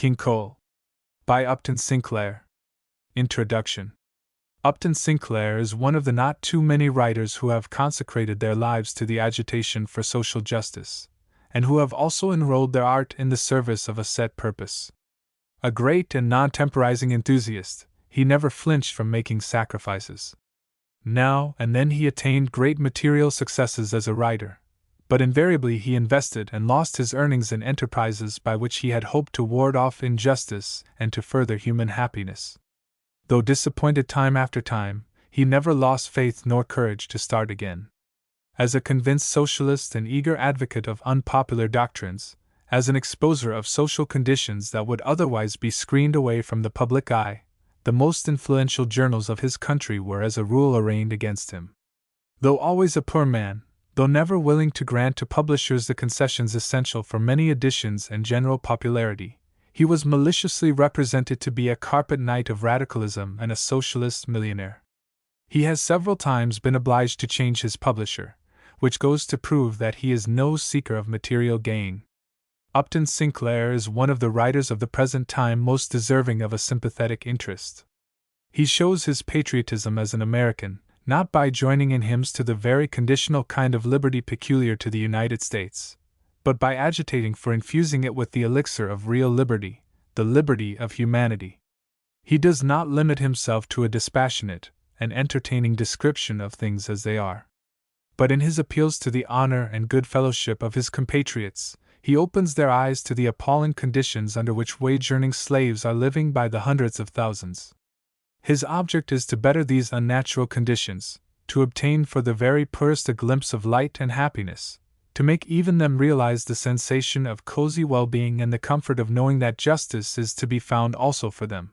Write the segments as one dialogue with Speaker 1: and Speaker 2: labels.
Speaker 1: King Cole. By Upton Sinclair. Introduction. Upton Sinclair is one of the not too many writers who have consecrated their lives to the agitation for social justice, and who have also enrolled their art in the service of a set purpose. A great and non-temporizing enthusiast, he never flinched from making sacrifices. Now and then he attained great material successes as a writer, but invariably he invested and lost his earnings in enterprises by which he had hoped to ward off injustice and to further human happiness. Though disappointed time after time, he never lost faith nor courage to start again. As a convinced socialist and eager advocate of unpopular doctrines, as an exposer of social conditions that would otherwise be screened away from the public eye, the most influential journals of his country were as a rule arraigned against him. Though always a poor man, though never willing to grant to publishers the concessions essential for many editions and general popularity, he was maliciously represented to be a carpet knight of radicalism and a socialist millionaire. He has several times been obliged to change his publisher, which goes to prove that he is no seeker of material gain. Upton Sinclair is one of the writers of the present time most deserving of a sympathetic interest. He shows his patriotism as an American, not by joining in hymns to the very conditional kind of liberty peculiar to the United States, but by agitating for infusing it with the elixir of real liberty, the liberty of humanity. He does not limit himself to a dispassionate and entertaining description of things as they are, but in his appeals to the honor and good fellowship of his compatriots, he opens their eyes to the appalling conditions under which wage-earning slaves are living by the hundreds of thousands. His object is to better these unnatural conditions, to obtain for the very poorest a glimpse of light and happiness, to make even them realize the sensation of cozy well-being and the comfort of knowing that justice is to be found also for them.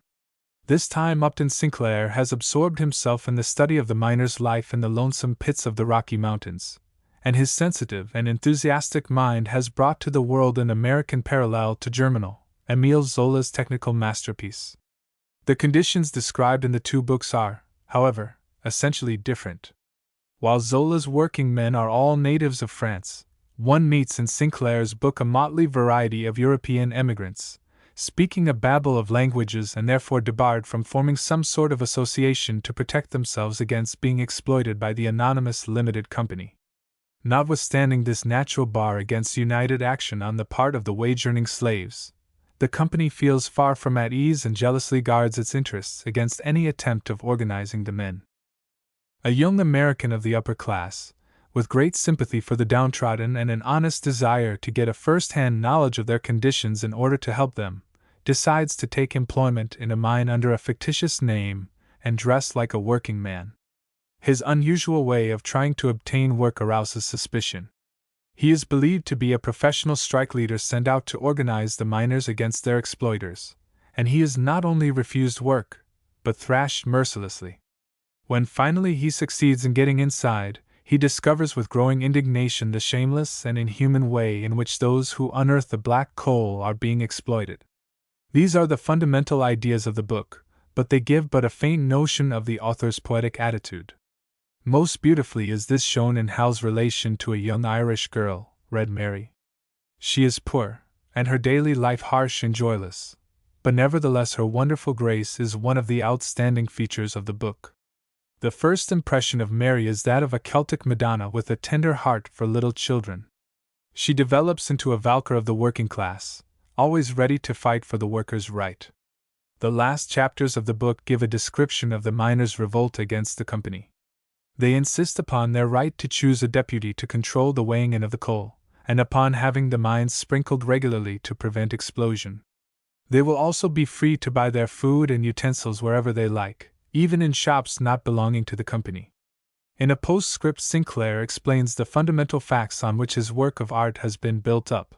Speaker 1: This time Upton Sinclair has absorbed himself in the study of the miner's life in the lonesome pits of the Rocky Mountains, and his sensitive and enthusiastic mind has brought to the world an American parallel to Germinal, Émile Zola's technical masterpiece. The conditions described in the two books are, however, essentially different. While Zola's working men are all natives of France, one meets in Sinclair's book a motley variety of European emigrants, speaking a babel of languages and therefore debarred from forming some sort of association to protect themselves against being exploited by the anonymous limited company. Notwithstanding this natural bar against united action on the part of the wage-earning slaves, the company feels far from at ease and jealously guards its interests against any attempt of organizing the men. A young American of the upper class, with great sympathy for the downtrodden and an honest desire to get a first-hand knowledge of their conditions in order to help them, decides to take employment in a mine under a fictitious name and dress like a working man. His unusual way of trying to obtain work arouses suspicion. He is believed to be a professional strike leader sent out to organize the miners against their exploiters, and he is not only refused work, but thrashed mercilessly. When finally he succeeds in getting inside, he discovers with growing indignation the shameless and inhuman way in which those who unearth the black coal are being exploited. These are the fundamental ideas of the book, but they give but a faint notion of the author's poetic attitude. Most beautifully is this shown in Hal's relation to a young Irish girl, Red Mary. She is poor, and her daily life harsh and joyless, but nevertheless her wonderful grace is one of the outstanding features of the book. The first impression of Mary is that of a Celtic Madonna with a tender heart for little children. She develops into a Valkyr of the working class, always ready to fight for the workers' right. The last chapters of the book give a description of the miners' revolt against the company. They insist upon their right to choose a deputy to control the weighing in of the coal, and upon having the mines sprinkled regularly to prevent explosion. They will also be free to buy their food and utensils wherever they like, even in shops not belonging to the company. In a postscript, Sinclair explains the fundamental facts on which his work of art has been built up.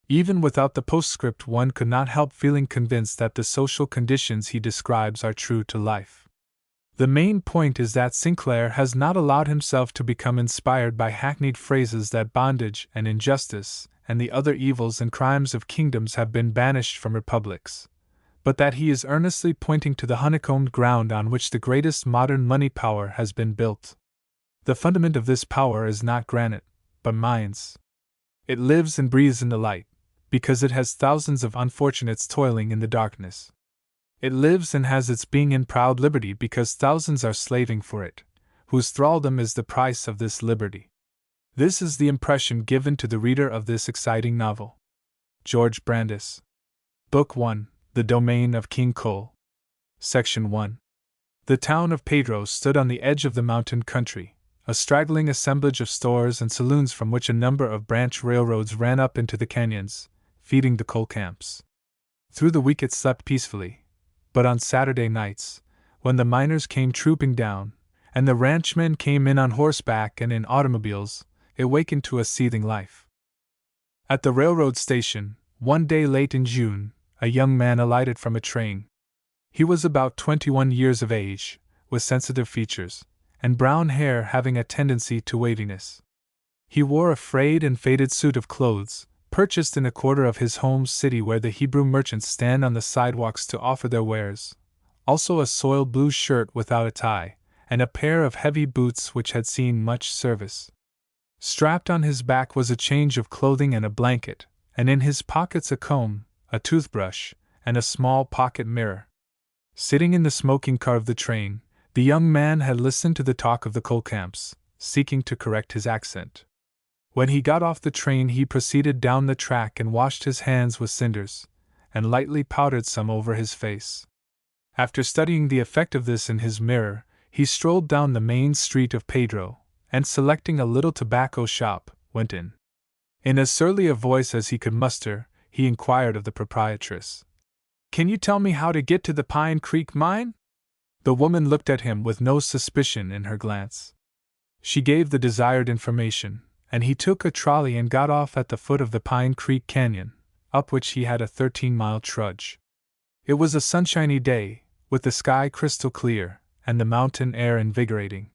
Speaker 1: Even without the postscript, one could not help feeling convinced that the social conditions he describes are true to life. The main point is that Sinclair has not allowed himself to become inspired by hackneyed phrases that bondage and injustice and the other evils and crimes of kingdoms have been banished from republics, but that he is earnestly pointing to the honeycombed ground on which the greatest modern money power has been built. The fundament of this power is not granite, but minds. It lives and breathes in the light, because it has thousands of unfortunates toiling in the darkness. It lives and has its being in proud liberty because thousands are slaving for it, whose thraldom is the price of this liberty. This is the impression given to the reader of this exciting novel. George Brandes. Book 1, The Domain of King Cole. Section 1. The town of Pedro stood on the edge of the mountain country, a straggling assemblage of stores and saloons from which a number of branch railroads ran up into the canyons, feeding the coal camps. Through the week it slept peacefully, but on Saturday nights, when the miners came trooping down, and the ranchmen came in on horseback and in automobiles, it wakened to a seething life. At the railroad station, one day late in June, a young man alighted from a train. He was about 21 years of age, with sensitive features, and brown hair having a tendency to waviness. He wore a frayed and faded suit of clothes, purchased in a quarter of his home city where the Hebrew merchants stand on the sidewalks to offer their wares, also a soiled blue shirt without a tie, and a pair of heavy boots which had seen much service. Strapped on his back was a change of clothing and a blanket, and in his pockets a comb, a toothbrush, and a small pocket mirror. Sitting in the smoking car of the train, the young man had listened to the talk of the coal camps, seeking to correct his accent. When he got off the train, he proceeded down the track and washed his hands with cinders, and lightly powdered some over his face. After studying the effect of this in his mirror, he strolled down the main street of Pedro, and selecting a little tobacco shop, went in. In as surly a voice as he could muster, he inquired of the proprietress, "Can you tell me how to get to the Pine Creek mine?" The woman looked at him with no suspicion in her glance. She gave the desired information, and he took a trolley and got off at the foot of the Pine Creek Canyon, up which he had a 13-mile trudge. It was a sunshiny day, with the sky crystal clear, and the mountain air invigorating.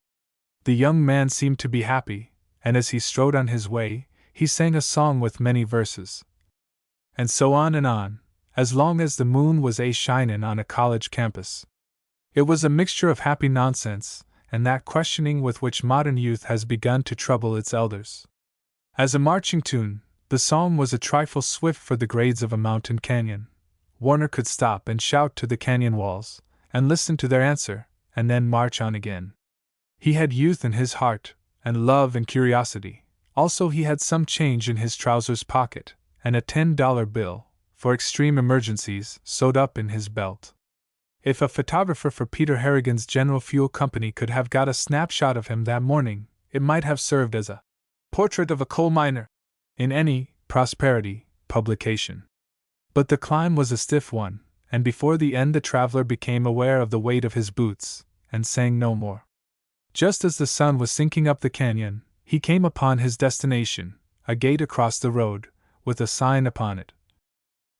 Speaker 1: The young man seemed to be happy, and as he strode on his way, he sang a song with many verses. And so on, as long as the moon was a-shinin' on a college campus. It was a mixture of happy nonsense, and that questioning with which modern youth has begun to trouble its elders. As a marching tune, the song was a trifle swift for the grades of a mountain canyon. Warner could stop and shout to the canyon walls, and listen to their answer, and then march on again. He had youth in his heart, and love and curiosity. Also he had some change in his trousers pocket, and a $10 bill, for extreme emergencies, sewed up in his belt. If a photographer for Peter Harrigan's General Fuel Company could have got a snapshot of him that morning, it might have served as a portrait of a coal miner in any prosperity publication. But the climb was a stiff one, and before the end the traveler became aware of the weight of his boots, and sang no more. Just as the sun was sinking up the canyon, he came upon his destination, a gate across the road, with a sign upon it.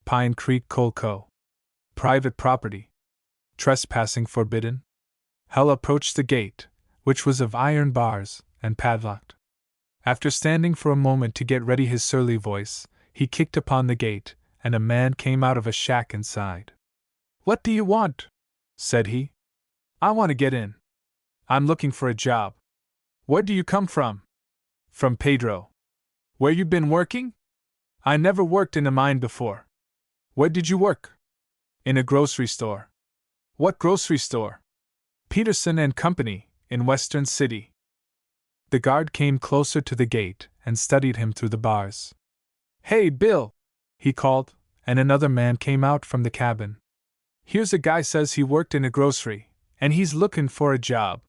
Speaker 1: Pine Creek Coal Co. Private property. Trespassing forbidden. Hal approached the gate, which was of iron bars, and padlocked. After standing for a moment to get ready his surly voice, he kicked upon the gate, and a man came out of a shack inside. "What do you want?" said he. "I want to get in. I'm looking for a job." "Where do you come from?" "From Pedro." "Where you been working?" "I never worked in a mine before." "Where did you work?" "In a grocery store." "What grocery store?" "Peterson and Company, in Western City." The guard came closer to the gate and studied him through the bars. "Hey, Bill!" he called, and another man came out from the cabin. "Here's a guy says he worked in a grocery, and he's looking for a job."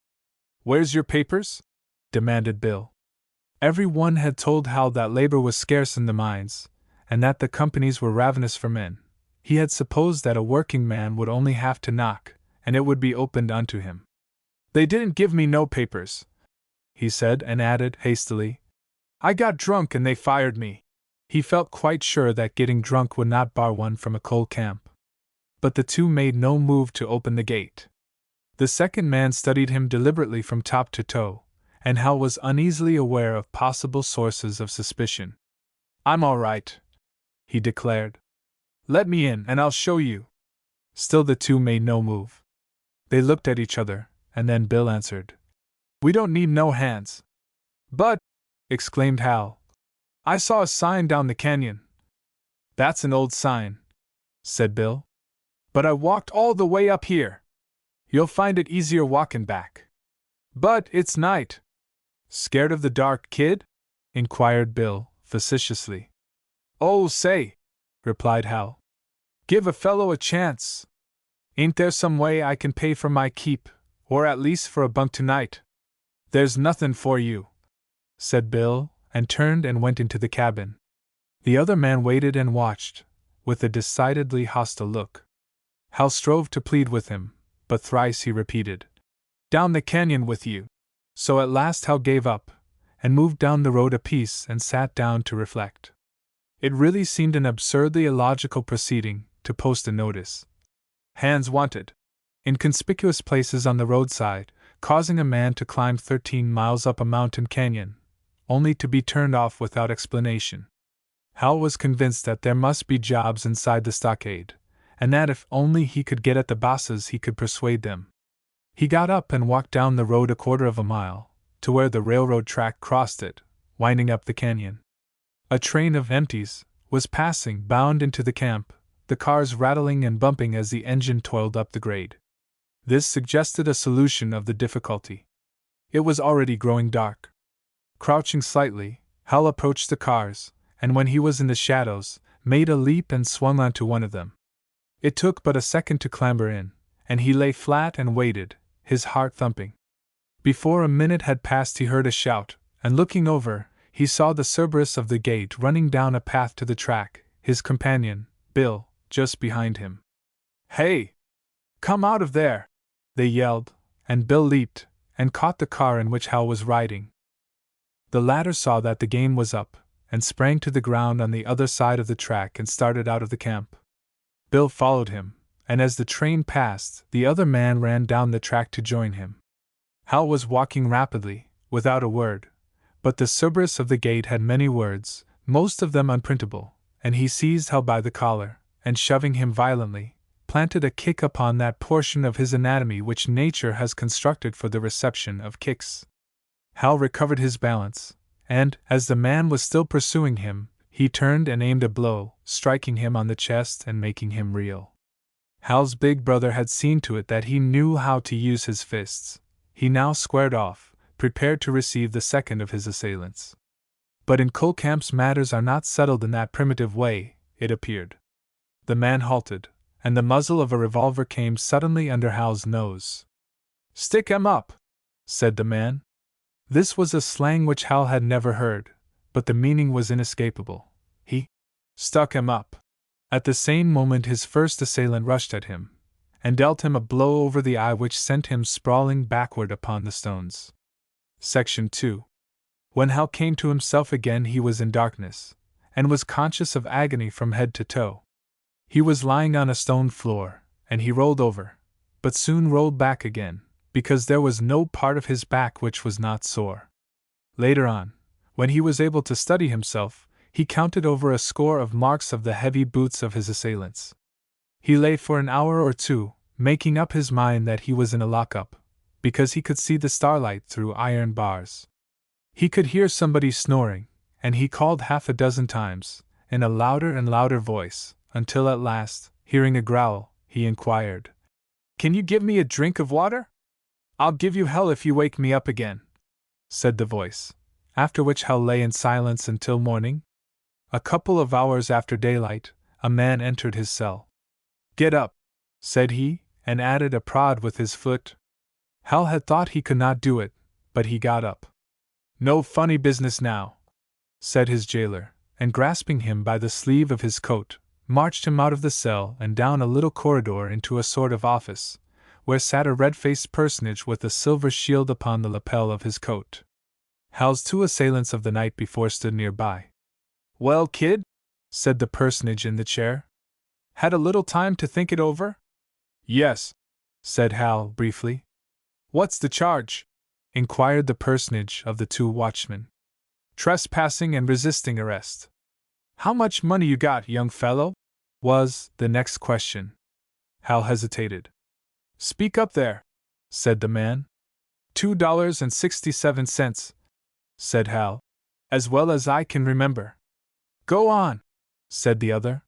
Speaker 1: "Where's your papers?" demanded Bill. Every one had told Hal that labor was scarce in the mines, and that the companies were ravenous for men. He had supposed that a working man would only have to knock, and it would be opened unto him. "They didn't give me no papers," he said, and added hastily, "I got drunk and they fired me." He felt quite sure that getting drunk would not bar one from a coal camp. But the two made no move to open the gate. The second man studied him deliberately from top to toe, and Hal was uneasily aware of possible sources of suspicion. "I'm all right," he declared. "Let me in and I'll show you." Still the two made no move. They looked at each other, and then Bill answered, "We don't need no hands." "But," exclaimed Hal, "I saw a sign down the canyon." That's an old sign, said Bill. But I walked all the way up here. You'll find it easier walking back. But it's night. Scared of the dark, kid? Inquired Bill, facetiously. Oh, say, replied Hal. Give a fellow a chance. Ain't there some way I can pay for my keep, or at least for a bunk tonight? There's nothing for you, said Bill, and turned and went into the cabin. The other man waited and watched, with a decidedly hostile look. Hal strove to plead with him, but thrice he repeated, Down the canyon with you. So at last Hal gave up, and moved down the road a piece and sat down to reflect. It really seemed an absurdly illogical proceeding to post a notice. Hands wanted, in conspicuous places on the roadside, causing a man to climb 13 miles up a mountain canyon, only to be turned off without explanation. Hal was convinced that there must be jobs inside the stockade, and that if only he could get at the bosses he could persuade them. He got up and walked down the road a quarter of a mile, to where the railroad track crossed it, winding up the canyon. A train of empties was passing, bound into the camp, the cars rattling and bumping as the engine toiled up the grade. This suggested a solution of the difficulty. It was already growing dark. Crouching slightly, Hal approached the cars, and when he was in the shadows, made a leap and swung onto one of them. It took but a second to clamber in, and he lay flat and waited, his heart thumping. Before a minute had passed he heard a shout, and looking over, he saw the Cerberus of the gate running down a path to the track, his companion, Bill, just behind him. Hey! Come out of there! They yelled, and Bill leaped, and caught the car in which Hal was riding. The latter saw that the game was up, and sprang to the ground on the other side of the track and started out of the camp. Bill followed him, and as the train passed, the other man ran down the track to join him. Hal was walking rapidly, without a word, but the Cerberus of the gate had many words, most of them unprintable, and he seized Hal by the collar, and shoving him violently, planted a kick upon that portion of his anatomy which nature has constructed for the reception of kicks. Hal recovered his balance, and, as the man was still pursuing him, he turned and aimed a blow, striking him on the chest and making him reel. Hal's big brother had seen to it that he knew how to use his fists. He now squared off, prepared to receive the second of his assailants. But in coal camps matters are not settled in that primitive way, it appeared. The man halted, and the muzzle of a revolver came suddenly under Hal's nose. Stick 'em up, said the man. This was a slang which Hal had never heard, but the meaning was inescapable. He stuck him up. At the same moment his first assailant rushed at him, and dealt him a blow over the eye which sent him sprawling backward upon the stones. Section 2. When Hal came to himself again he was in darkness, and was conscious of agony from head to toe. He was lying on a stone floor, and he rolled over, but soon rolled back again, because there was no part of his back which was not sore. Later on, when he was able to steady himself, he counted over a score of marks of the heavy boots of his assailants. He lay for an hour or two, making up his mind that he was in a lock-up, because he could see the starlight through iron bars. He could hear somebody snoring, and he called half a dozen times, in a louder and louder voice, until at last, hearing a growl, he inquired, "Can you give me a drink of water?" "I'll give you hell if you wake me up again," said the voice, after which Hal lay in silence until morning. A couple of hours after daylight, a man entered his cell. "Get up," said he, and added a prod with his foot. Hal had thought he could not do it, but he got up. "No funny business now," said his jailer, and grasping him by the sleeve of his coat, marched him out of the cell and down a little corridor into a sort of office, where sat a red-faced personage with a silver shield upon the lapel of his coat. Hal's two assailants of the night before stood nearby. "Well, kid?" said the personage in the chair. "Had a little time to think it over?" "Yes," said Hal, briefly. "What's the charge?" inquired the personage of the two watchmen. "Trespassing and resisting arrest." "How much money you got, young fellow?" was the next question. Hal hesitated. "Speak up there," said the man. $2.67, said Hal. "As well as I can remember." "Go on," said the other.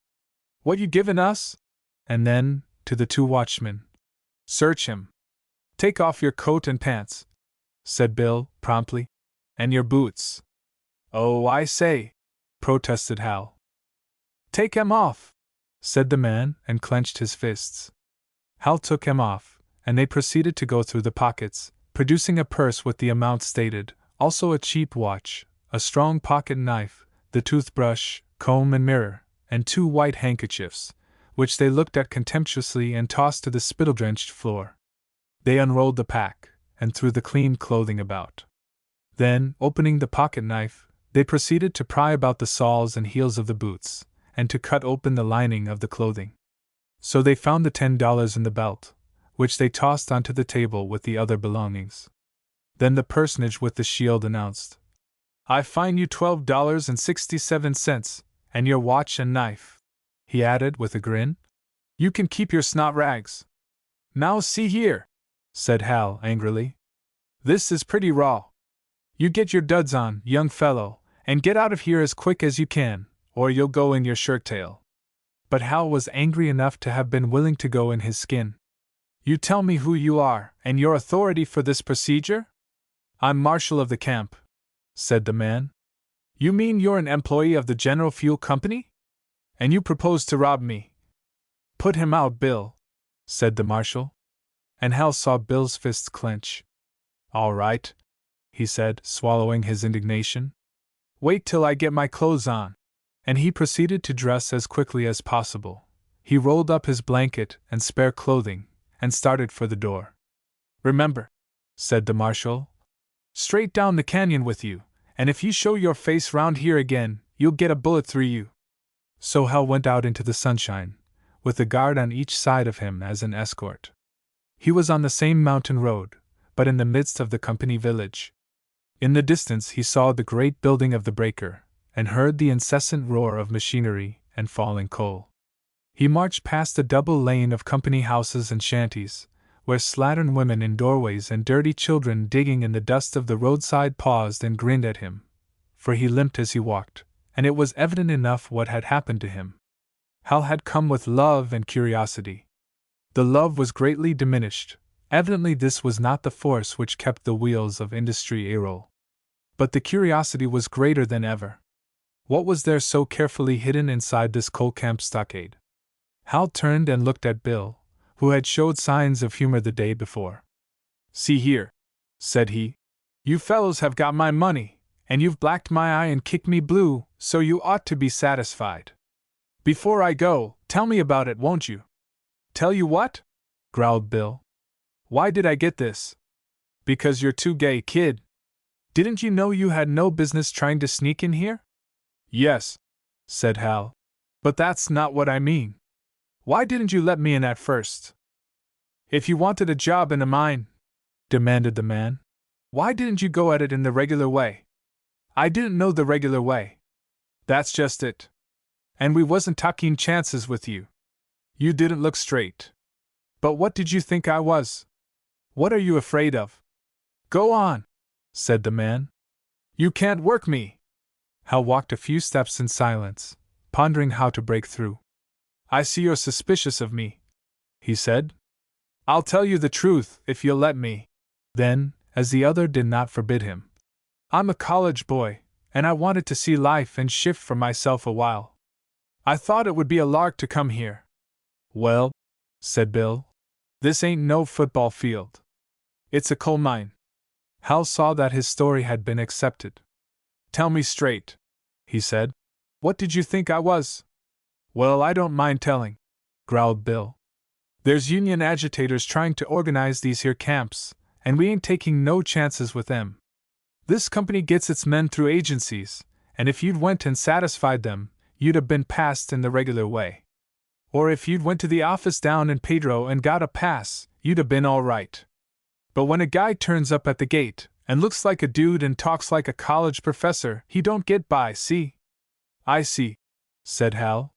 Speaker 1: What you givin' us? And then, to the two watchmen, search him. Take off your coat and pants, said Bill, promptly. And your boots. Oh, I say, protested Hal. Take 'em off, said the man, and clenched his fists. Hal took 'em off, and they proceeded to go through the pockets, producing a purse with the amount stated, also a cheap watch, a strong pocket knife, the toothbrush, comb and mirror, and 2 white handkerchiefs, which they looked at contemptuously and tossed to the spittle-drenched floor. They unrolled the pack, and threw the clean clothing about. Then, opening the pocket knife, they proceeded to pry about the soles and heels of the boots, and to cut open the lining of the clothing. So they found the $10 in the belt, which they tossed onto the table with the other belongings. Then the personage with the shield announced, I fine you $12.67, and your watch and knife, he added with a grin. You can keep your snot rags. Now see here, said Hal angrily. This is pretty raw. You get your duds on, young fellow, and get out of here as quick as you can, or you'll go in your shirt tail. But Hal was angry enough to have been willing to go in his skin. You tell me who you are, and your authority for this procedure? I'm marshal of the camp, said the man. You mean you're an employee of the General Fuel Company? And you propose to rob me? Put him out, Bill, said the marshal. And Hal saw Bill's fists clench. All right, he said, swallowing his indignation. Wait till I get my clothes on. And he proceeded to dress as quickly as possible. He rolled up his blanket and spare clothing, and started for the door. Remember, said the marshal, straight down the canyon with you, and if you show your face round here again, you'll get a bullet through you. So Hal went out into the sunshine, with a guard on each side of him as an escort. He was on the same mountain road, but in the midst of the company village. In the distance he saw the great building of the breaker, and heard the incessant roar of machinery and falling coal. He marched past a double lane of company houses and shanties, where slattern women in doorways and dirty children digging in the dust of the roadside paused and grinned at him, for he limped as he walked, and it was evident enough what had happened to him. Hal had come with love and curiosity. The love was greatly diminished. Evidently this was not the force which kept the wheels of industry a-roll. But the curiosity was greater than ever. What was there so carefully hidden inside this coal camp stockade? Hal turned and looked at Bill, who had showed signs of humor the day before. See here, said he. You fellows have got my money, and you've blacked my eye and kicked me blue, so you ought to be satisfied. Before I go, tell me about it, won't you? Tell you what? Growled Bill. Why did I get this? Because you're too gay, kid. Didn't you know you had no business trying to sneak in here? Yes, said Hal. But that's not what I mean. Why didn't you let me in at first? If you wanted a job in a mine, demanded the man, why didn't you go at it in the regular way? I didn't know the regular way. That's just it. And we wasn't taking chances with you. You didn't look straight. But what did you think I was? What are you afraid of? Go on, said the man. You can't work me. Hal walked a few steps in silence, pondering how to break through. I see you're suspicious of me, he said. I'll tell you the truth if you'll let me. Then, as the other did not forbid him, I'm a college boy, and I wanted to see life and shift for myself a while. I thought it would be a lark to come here. Well, said Bill, this ain't no football field. It's a coal mine. Hal saw that his story had been accepted. Tell me straight, he said. What did you think I was? Well, I don't mind telling, growled Bill. There's union agitators trying to organize these here camps, and we ain't taking no chances with them. This company gets its men through agencies, and if you'd went and satisfied them, you'd have been passed in the regular way. Or if you'd went to the office down in Pedro and got a pass, you'd have been all right. But when a guy turns up at the gate, and looks like a dude and talks like a college professor, he don't get by, see? I see, said Hal.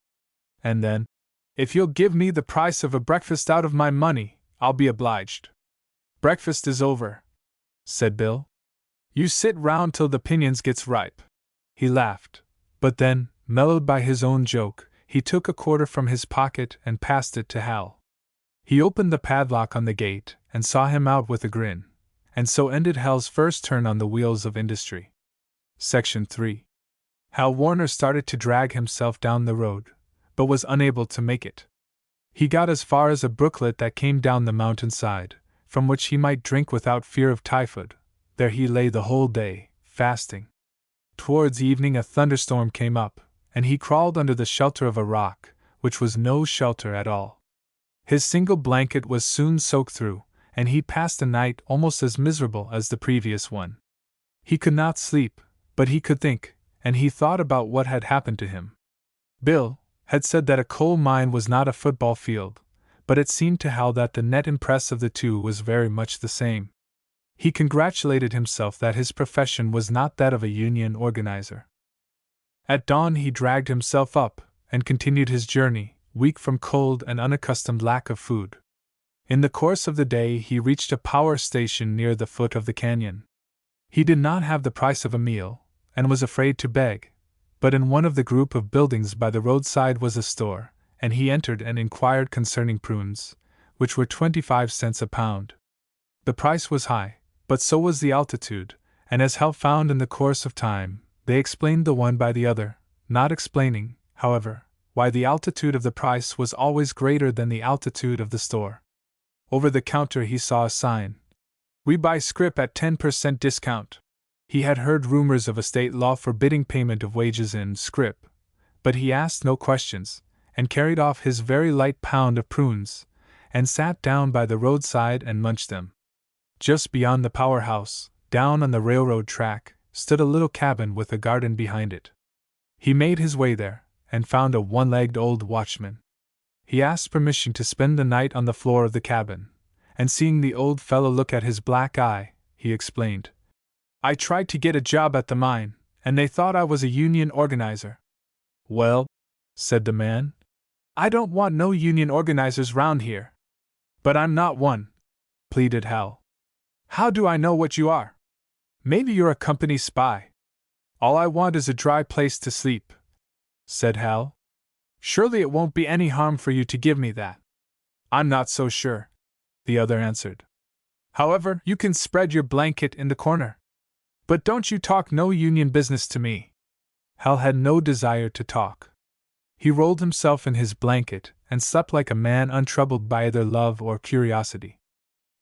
Speaker 1: And then, if you'll give me the price of a breakfast out of my money, I'll be obliged. Breakfast is over, said Bill. You sit round till the pinions gets ripe. He laughed, but then, mellowed by his own joke, he took a quarter from his pocket and passed it to Hal. He opened the padlock on the gate and saw him out with a grin, and so ended Hal's first turn on the wheels of industry. Section 3. Hal Warner started to drag himself down the road, but was unable to make it. He got as far as a brooklet that came down the mountainside, from which he might drink without fear of typhoid. There he lay the whole day, fasting. Towards evening a thunderstorm came up, and he crawled under the shelter of a rock, which was no shelter at all. His single blanket was soon soaked through, and he passed a night almost as miserable as the previous one. He could not sleep, but he could think, and he thought about what had happened to him. Bill had said that a coal mine was not a football field, but it seemed to Hal that the net impress of the two was very much the same. He congratulated himself that his profession was not that of a union organizer. At dawn he dragged himself up, and continued his journey, weak from cold and unaccustomed lack of food. In the course of the day he reached a power station near the foot of the canyon. He did not have the price of a meal, and was afraid to beg, but in one of the group of buildings by the roadside was a store, and he entered and inquired concerning prunes, which were 25 cents a pound. The price was high, but so was the altitude, and as Hal found in the course of time, they explained the one by the other, not explaining, however, why the altitude of the price was always greater than the altitude of the store. Over the counter he saw a sign: "We buy scrip at 10% discount." He had heard rumors of a state law forbidding payment of wages in scrip, but he asked no questions, and carried off his very light pound of prunes, and sat down by the roadside and munched them. Just beyond the powerhouse, down on the railroad track, stood a little cabin with a garden behind it. He made his way there, and found a one-legged old watchman. He asked permission to spend the night on the floor of the cabin, and seeing the old fellow look at his black eye, he explained, "I tried to get a job at the mine, and they thought I was a union organizer." "Well," said the man, "I don't want no union organizers round here." "But I'm not one," pleaded Hal. "How do I know what you are? Maybe you're a company spy." "All I want is a dry place to sleep," said Hal. "Surely it won't be any harm for you to give me that." "I'm not so sure," the other answered. "However, you can spread your blanket in the corner. But don't you talk no union business to me." Hal had no desire to talk. He rolled himself in his blanket and slept like a man untroubled by either love or curiosity.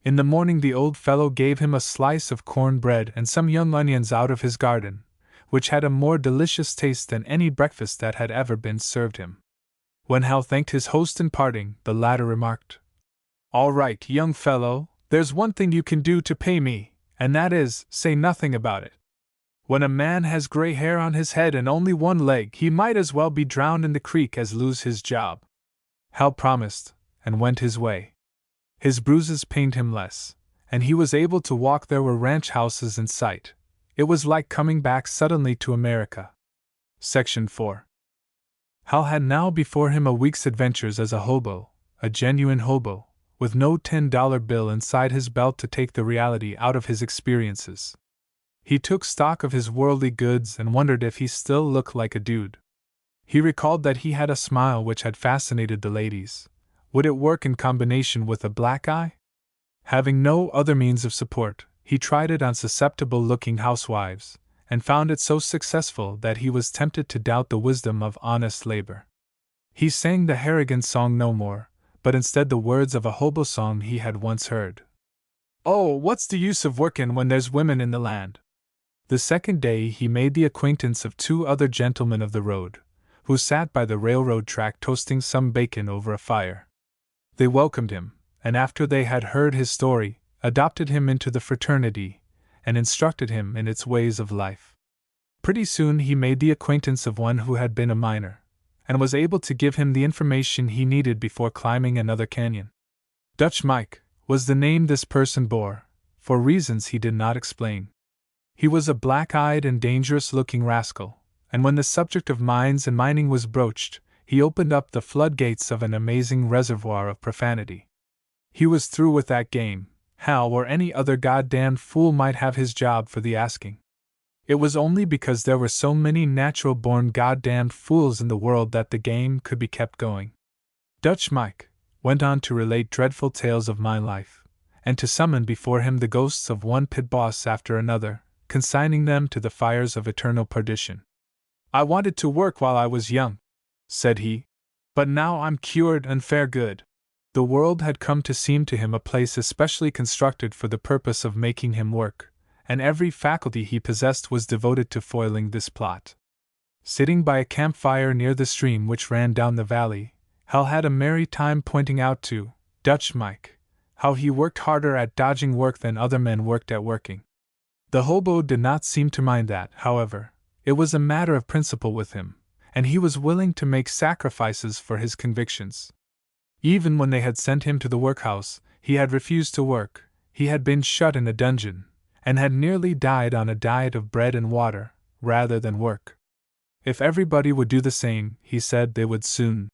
Speaker 1: In the morning the old fellow gave him a slice of corn bread and some young onions out of his garden, which had a more delicious taste than any breakfast that had ever been served him. When Hal thanked his host in parting, the latter remarked, "All right, young fellow, there's one thing you can do to pay me, and that is, say nothing about it. When a man has gray hair on his head and only one leg, he might as well be drowned in the creek as lose his job." Hal promised, and went his way. His bruises pained him less, and he was able to walk. There were ranch houses in sight. It was like coming back suddenly to America. Section 4. Hal had now before him a week's adventures as a hobo, a genuine hobo, with no $10 bill inside his belt to take the reality out of his experiences. He took stock of his worldly goods and wondered if he still looked like a dude. He recalled that he had a smile which had fascinated the ladies. Would it work in combination with a black eye? Having no other means of support, he tried it on susceptible-looking housewives, and found it so successful that he was tempted to doubt the wisdom of honest labor. He sang the Harrigan song no more, but instead the words of a hobo song he had once heard. "Oh, what's the use of workin' when there's women in the land?" The second day he made the acquaintance of two other gentlemen of the road, who sat by the railroad track toasting some bacon over a fire. They welcomed him, and after they had heard his story, adopted him into the fraternity, and instructed him in its ways of life. Pretty soon he made the acquaintance of one who had been a miner, and was able to give him the information he needed before climbing another canyon. Dutch Mike was the name this person bore, for reasons he did not explain. He was a black-eyed and dangerous-looking rascal, and when the subject of mines and mining was broached, he opened up the floodgates of an amazing reservoir of profanity. He was through with that game. Hal or any other goddamned fool might have his job for the asking. It was only because there were so many natural-born goddamned fools in the world that the game could be kept going. Dutch Mike went on to relate dreadful tales of my life, and to summon before him the ghosts of one pit boss after another, consigning them to the fires of eternal perdition. "I wanted to work while I was young," said he, "but now I'm cured and fare good." The world had come to seem to him a place especially constructed for the purpose of making him work, and every faculty he possessed was devoted to foiling this plot. Sitting by a campfire near the stream which ran down the valley, Hal had a merry time pointing out to Dutch Mike how he worked harder at dodging work than other men worked at working. The hobo did not seem to mind that, however. It was a matter of principle with him, and he was willing to make sacrifices for his convictions. Even when they had sent him to the workhouse, he had refused to work. He had been shut in a dungeon, and had nearly died on a diet of bread and water, rather than work. If everybody would do the same, he said, they would soon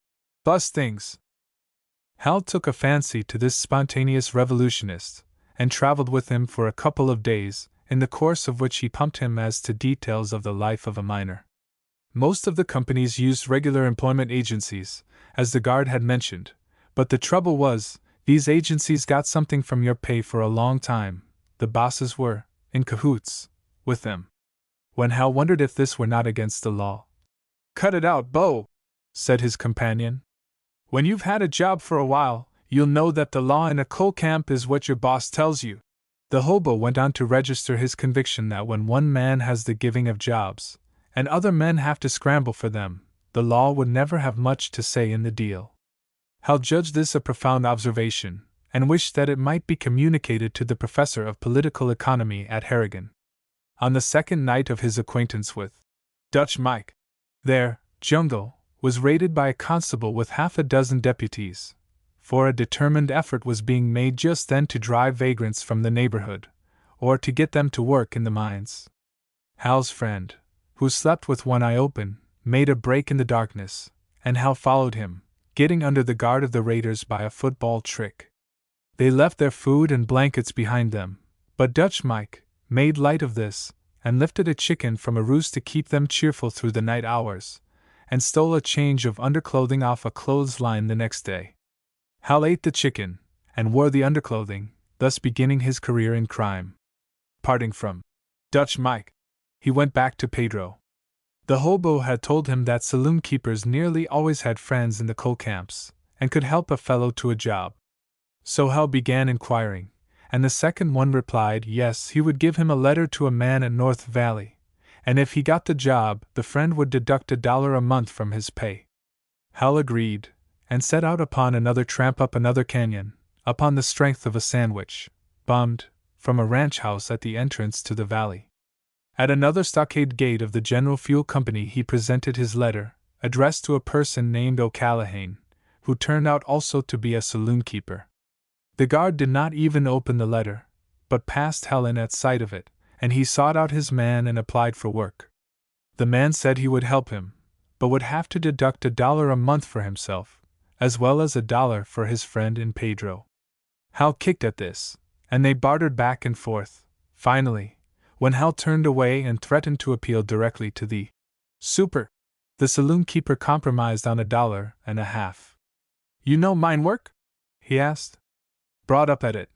Speaker 1: bust things. Hal took a fancy to this spontaneous revolutionist, and traveled with him for a couple of days, in the course of which he pumped him as to details of the life of a miner. Most of the companies used regular employment agencies, as the guard had mentioned, but the trouble was, these agencies got something from your pay for a long time. The bosses were in cahoots with them. When Hal wondered if this were not against the law. "Cut it out, Bo," said his companion. "When you've had a job for a while, you'll know that the law in a coal camp is what your boss tells you." The hobo went on to register his conviction that when one man has the giving of jobs, and other men have to scramble for them, the law would never have much to say in the deal. Hal judged this a profound observation, and wished that it might be communicated to the professor of political economy at Harrigan. On the second night of his acquaintance with Dutch Mike, their jungle was raided by a constable with half a dozen deputies, for a determined effort was being made just then to drive vagrants from the neighborhood, or to get them to work in the mines. Hal's friend, who slept with one eye open, made a break in the darkness, and Hal followed him, getting under the guard of the raiders by a football trick. They left their food and blankets behind them, but Dutch Mike made light of this, and lifted a chicken from a roost to keep them cheerful through the night hours, and stole a change of underclothing off a clothesline the next day. Hal ate the chicken, and wore the underclothing, thus beginning his career in crime. Parting from Dutch Mike, he went back to Pedro. The hobo had told him that saloon keepers nearly always had friends in the coal camps, and could help a fellow to a job. So Hal began inquiring, and the second one replied yes, he would give him a letter to a man at North Valley, and if he got the job, the friend would deduct $1 a month from his pay. Hal agreed, and set out upon another tramp up another canyon, upon the strength of a sandwich, bummed, from a ranch house at the entrance to the valley. At another stockade gate of the General Fuel Company he presented his letter, addressed to a person named O'Callaghan, who turned out also to be a saloon keeper. The guard did not even open the letter, but passed Hal in at sight of it, and he sought out his man and applied for work. The man said he would help him, but would have to deduct $1 a month for himself, as well as $1 for his friend in Pedro. Hal kicked at this, and they bartered back and forth. Finally, when Hal turned away and threatened to appeal directly to the super, the saloon keeper compromised on $1.50. "You know mine work?" he asked. "Brought up at it,"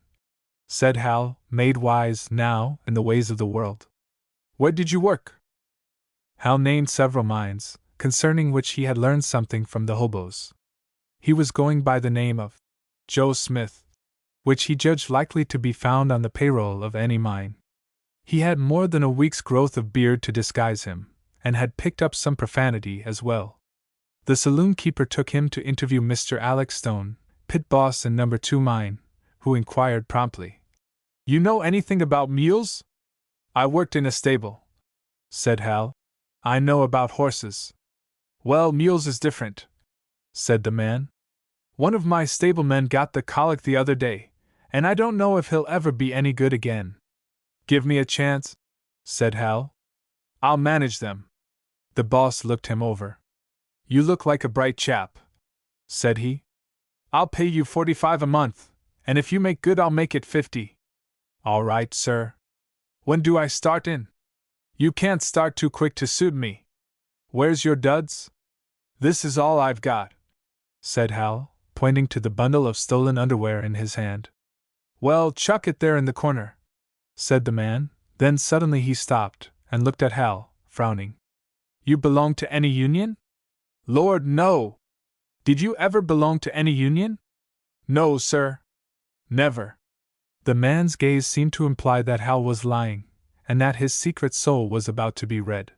Speaker 1: said Hal, made wise, now, in the ways of the world. "Where did you work?" Hal named several mines, concerning which he had learned something from the hobos. He was going by the name of Joe Smith, which he judged likely to be found on the payroll of any mine. He had more than a week's growth of beard to disguise him, and had picked up some profanity as well. The saloon keeper took him to interview Mr. Alex Stone, pit boss in No. 2 mine, who inquired promptly, "You know anything about mules?" "I worked in a stable," said Hal. "I know about horses." "Well, mules is different," said the man. "One of my stablemen got the colic the other day, and I don't know if he'll ever be any good again." "Give me a chance," said Hal. "I'll manage them." The boss looked him over. "You look like a bright chap," said he. "I'll pay you $45 a month, and if you make good I'll make it $50. "All right, sir." "When do I start in?" You can't start too quick to suit me. Where's your duds? This is all I've got, said Hal, pointing to the bundle of stolen underwear in his hand. Well, chuck it there in the corner, said the man. Then suddenly he stopped and looked at Hal, frowning. You belong to any union? Lord, no! Did you ever belong to any union? No, sir. Never. The man's gaze seemed to imply that Hal was lying, and that his secret soul was about to be read.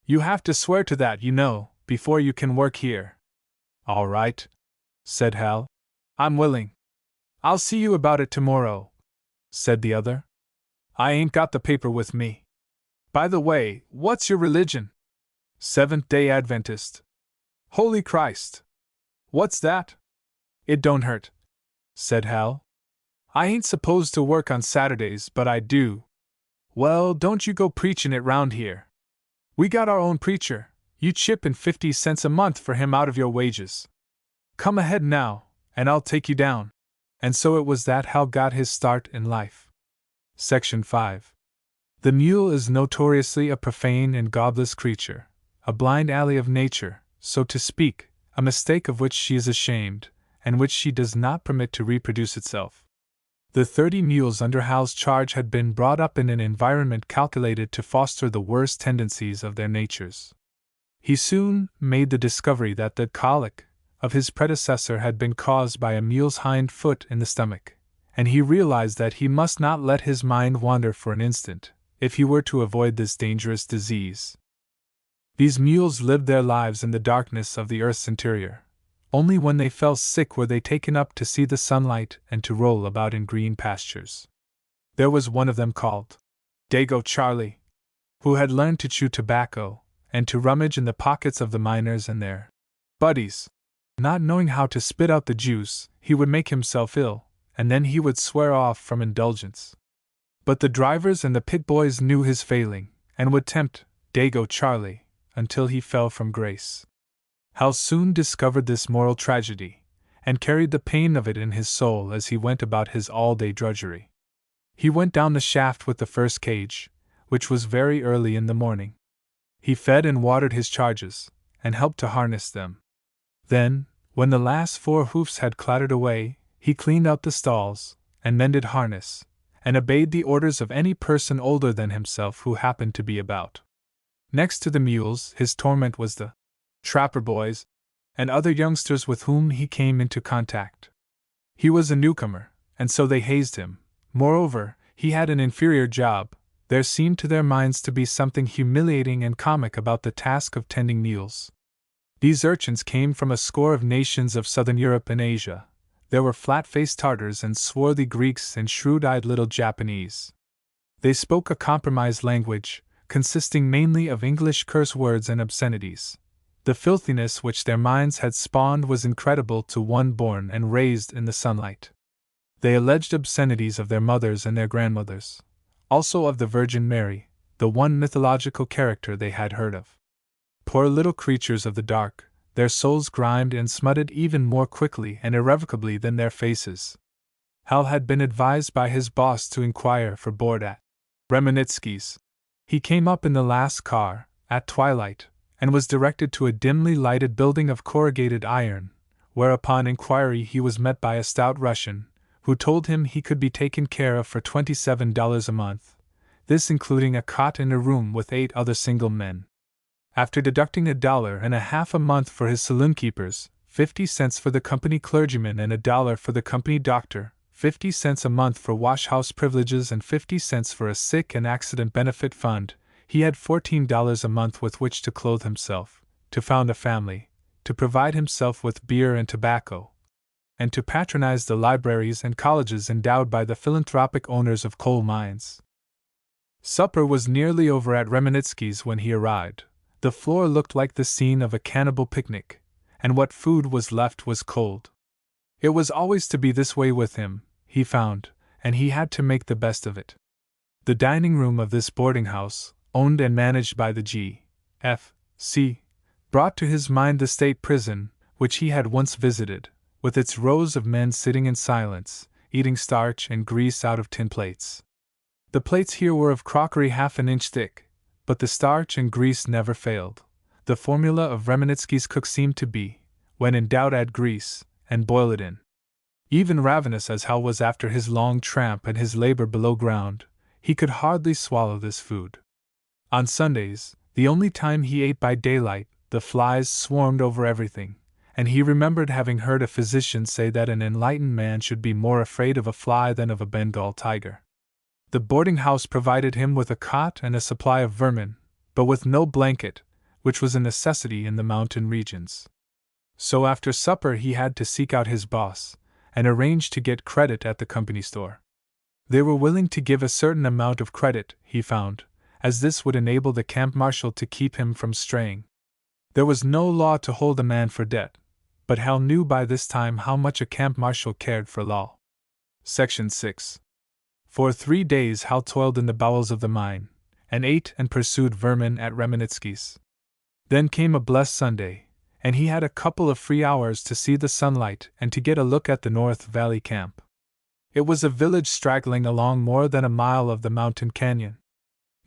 Speaker 1: You have to swear to that, you know, before you can work here. All right, said Hal. I'm willing. I'll see you about it tomorrow, said the other. I ain't got the paper with me. By the way, what's your religion? Seventh-day Adventist. Holy Christ! What's that? It don't hurt, said Hal. I ain't supposed to work on Saturdays, but I do. Well, don't you go preachin' it round here. We got our own preacher. You chip in 50 cents a month for him out of your wages. Come ahead now, and I'll take you down. And so it was that Hal got his start in life. Section 5. The mule is notoriously a profane and godless creature, a blind alley of nature, so to speak, a mistake of which she is ashamed, and which she does not permit to reproduce itself. The 30 mules under Hal's charge had been brought up in an environment calculated to foster the worst tendencies of their natures. He soon made the discovery that the colic of his predecessor had been caused by a mule's hind foot in the stomach, and he realized that he must not let his mind wander for an instant, if he were to avoid this dangerous disease. These mules lived their lives in the darkness of the earth's interior. Only when they fell sick were they taken up to see the sunlight and to roll about in green pastures. There was one of them called Dago Charlie, who had learned to chew tobacco and to rummage in the pockets of the miners and their buddies. Not knowing how to spit out the juice, he would make himself ill, and then he would swear off from indulgence. But the drivers and the pit boys knew his failing, and would tempt Dago Charlie until he fell from grace. Hal soon discovered this moral tragedy, and carried the pain of it in his soul as he went about his all-day drudgery. He went down the shaft with the first cage, which was very early in the morning. He fed and watered his charges, and helped to harness them. Then, when the last 4 hoofs had clattered away, he cleaned out the stalls, and mended harness, and obeyed the orders of any person older than himself who happened to be about. Next to the mules, his torment was the trapper boys and other youngsters with whom he came into contact. He was a newcomer, and so they hazed him. Moreover, he had an inferior job. There seemed to their minds to be something humiliating and comic about the task of tending mules. These urchins came from a score of nations of southern Europe and Asia. There were flat-faced Tartars and swarthy Greeks and shrewd-eyed little Japanese. They spoke a compromised language, consisting mainly of English curse words and obscenities. The filthiness which their minds had spawned was incredible to one born and raised in the sunlight. They alleged obscenities of their mothers and their grandmothers, also of the Virgin Mary, the one mythological character they had heard of. Poor little creatures of the dark, their souls grimed and smutted even more quickly and irrevocably than their faces. Hal had been advised by his boss to inquire for board at Remenitsky's. He came up in the last car, at twilight, and was directed to a dimly lighted building of corrugated iron, where upon inquiry he was met by a stout Russian, who told him he could be taken care of for $27 a month, this including a cot in a room with 8 other single men. After deducting $1.50 a month for his saloon keepers, 50 cents for the company clergyman and $1 for the company doctor, 50 cents a month for wash-house privileges and 50 cents for a sick and accident benefit fund, he had $14 a month with which to clothe himself, to found a family, to provide himself with beer and tobacco, and to patronize the libraries and colleges endowed by the philanthropic owners of coal mines. Supper was nearly over at Remenitsky's when he arrived. The floor looked like the scene of a cannibal picnic, and what food was left was cold. It was always to be this way with him, he found, and he had to make the best of it. The dining room of this boarding house, owned and managed by the G.F.C., brought to his mind the state prison, which he had once visited, with its rows of men sitting in silence, eating starch and grease out of tin plates. The plates here were of crockery half an inch thick, but the starch and grease never failed. The formula of Remenitsky's cook seemed to be, when in doubt add grease, and boil it in. Even ravenous as Hal was after his long tramp and his labor below ground, he could hardly swallow this food. On Sundays, the only time he ate by daylight, the flies swarmed over everything, and he remembered having heard a physician say that an enlightened man should be more afraid of a fly than of a Bengal tiger. The boarding house provided him with a cot and a supply of vermin, but with no blanket, which was a necessity in the mountain regions. So after supper he had to seek out his boss, and arrange to get credit at the company store. They were willing to give a certain amount of credit, he found, as this would enable the camp marshal to keep him from straying. There was no law to hold a man for debt, but Hal knew by this time how much a camp marshal cared for law. Section 6. For 3 days Hal toiled in the bowels of the mine, and ate and pursued vermin at Remenitsky's. Then came a blessed Sunday, and he had a couple of free hours to see the sunlight and to get a look at the North Valley camp. It was a village straggling along more than a mile of the mountain canyon.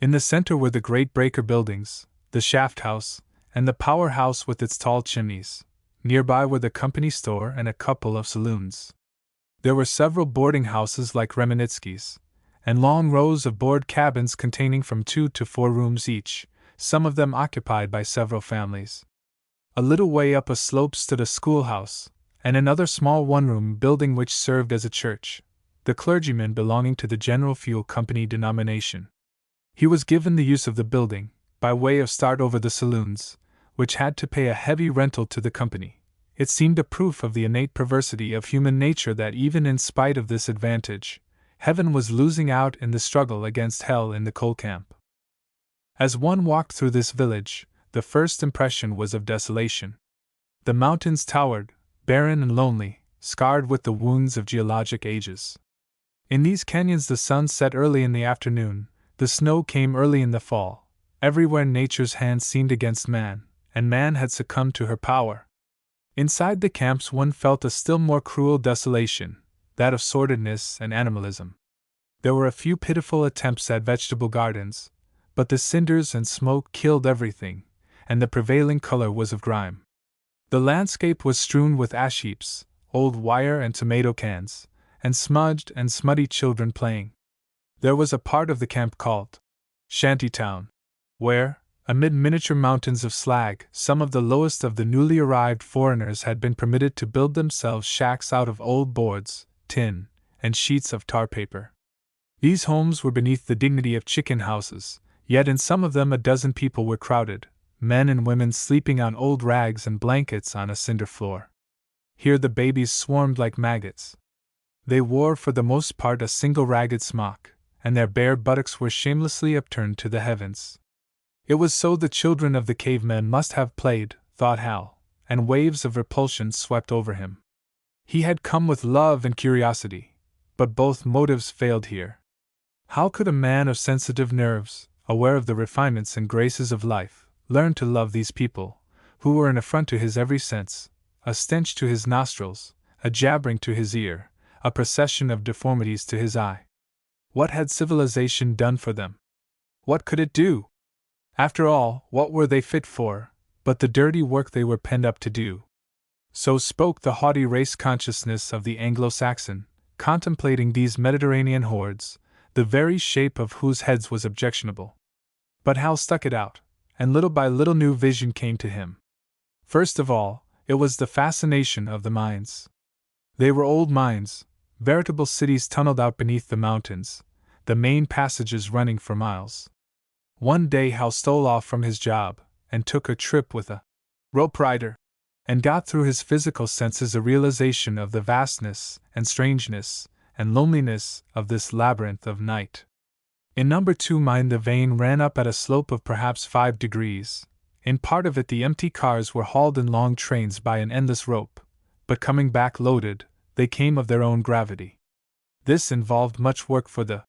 Speaker 1: In the center were the great breaker buildings, the shaft house, and the power house with its tall chimneys. Nearby were the company store and a couple of saloons. There were several boarding houses like Remenitsky's, and long rows of board cabins containing from 2 to 4 rooms each, some of them occupied by several families. A little way up a slope stood a schoolhouse, and another small one-room building which served as a church, the clergyman belonging to the General Fuel Company denomination. He was given the use of the building, by way of start over the saloons, which had to pay a heavy rental to the company. It seemed a proof of the innate perversity of human nature that even in spite of this advantage, heaven was losing out in the struggle against hell in the coal camp. As one walked through this village, the first impression was of desolation. The mountains towered, barren and lonely, scarred with the wounds of geologic ages. In these canyons the sun set early in the afternoon, the snow came early in the fall. Everywhere nature's hand seemed against man, and man had succumbed to her power. Inside the camps one felt a still more cruel desolation, that of sordidness and animalism. There were a few pitiful attempts at vegetable gardens, but the cinders and smoke killed everything, and the prevailing color was of grime. The landscape was strewn with ash heaps, old wire and tomato cans, and smudged and smutty children playing. There was a part of the camp called Shantytown, where, amid miniature mountains of slag, some of the lowest of the newly arrived foreigners had been permitted to build themselves shacks out of old boards, tin, and sheets of tar paper. These homes were beneath the dignity of chicken houses, yet in some of them a dozen people were crowded, men and women sleeping on old rags and blankets on a cinder floor. Here the babies swarmed like maggots. They wore for the most part a single ragged smock, and their bare buttocks were shamelessly upturned to the heavens. It was so the children of the cavemen must have played, thought Hal, and waves of repulsion swept over him. He had come with love and curiosity, but both motives failed here. How could a man of sensitive nerves, aware of the refinements and graces of life, learn to love these people, who were an affront to his every sense, a stench to his nostrils, a jabbering to his ear, a procession of deformities to his eye? What had civilization done for them? What could it do? After all, what were they fit for, but the dirty work they were penned up to do? So spoke the haughty race consciousness of the Anglo-Saxon, contemplating these Mediterranean hordes, the very shape of whose heads was objectionable. But Hal stuck it out, and little by little new vision came to him. First of all, it was the fascination of the mines. They were old mines, veritable cities tunneled out beneath the mountains, the main passages running for miles. One day Hal stole off from his job, and took a trip with a rope rider, and got through his physical senses a realization of the vastness and strangeness and loneliness of this labyrinth of night. In number 2 mine the vein ran up at a slope of perhaps 5 degrees. In part of it the empty cars were hauled in long trains by an endless rope, but coming back loaded, they came of their own gravity. This involved much work for the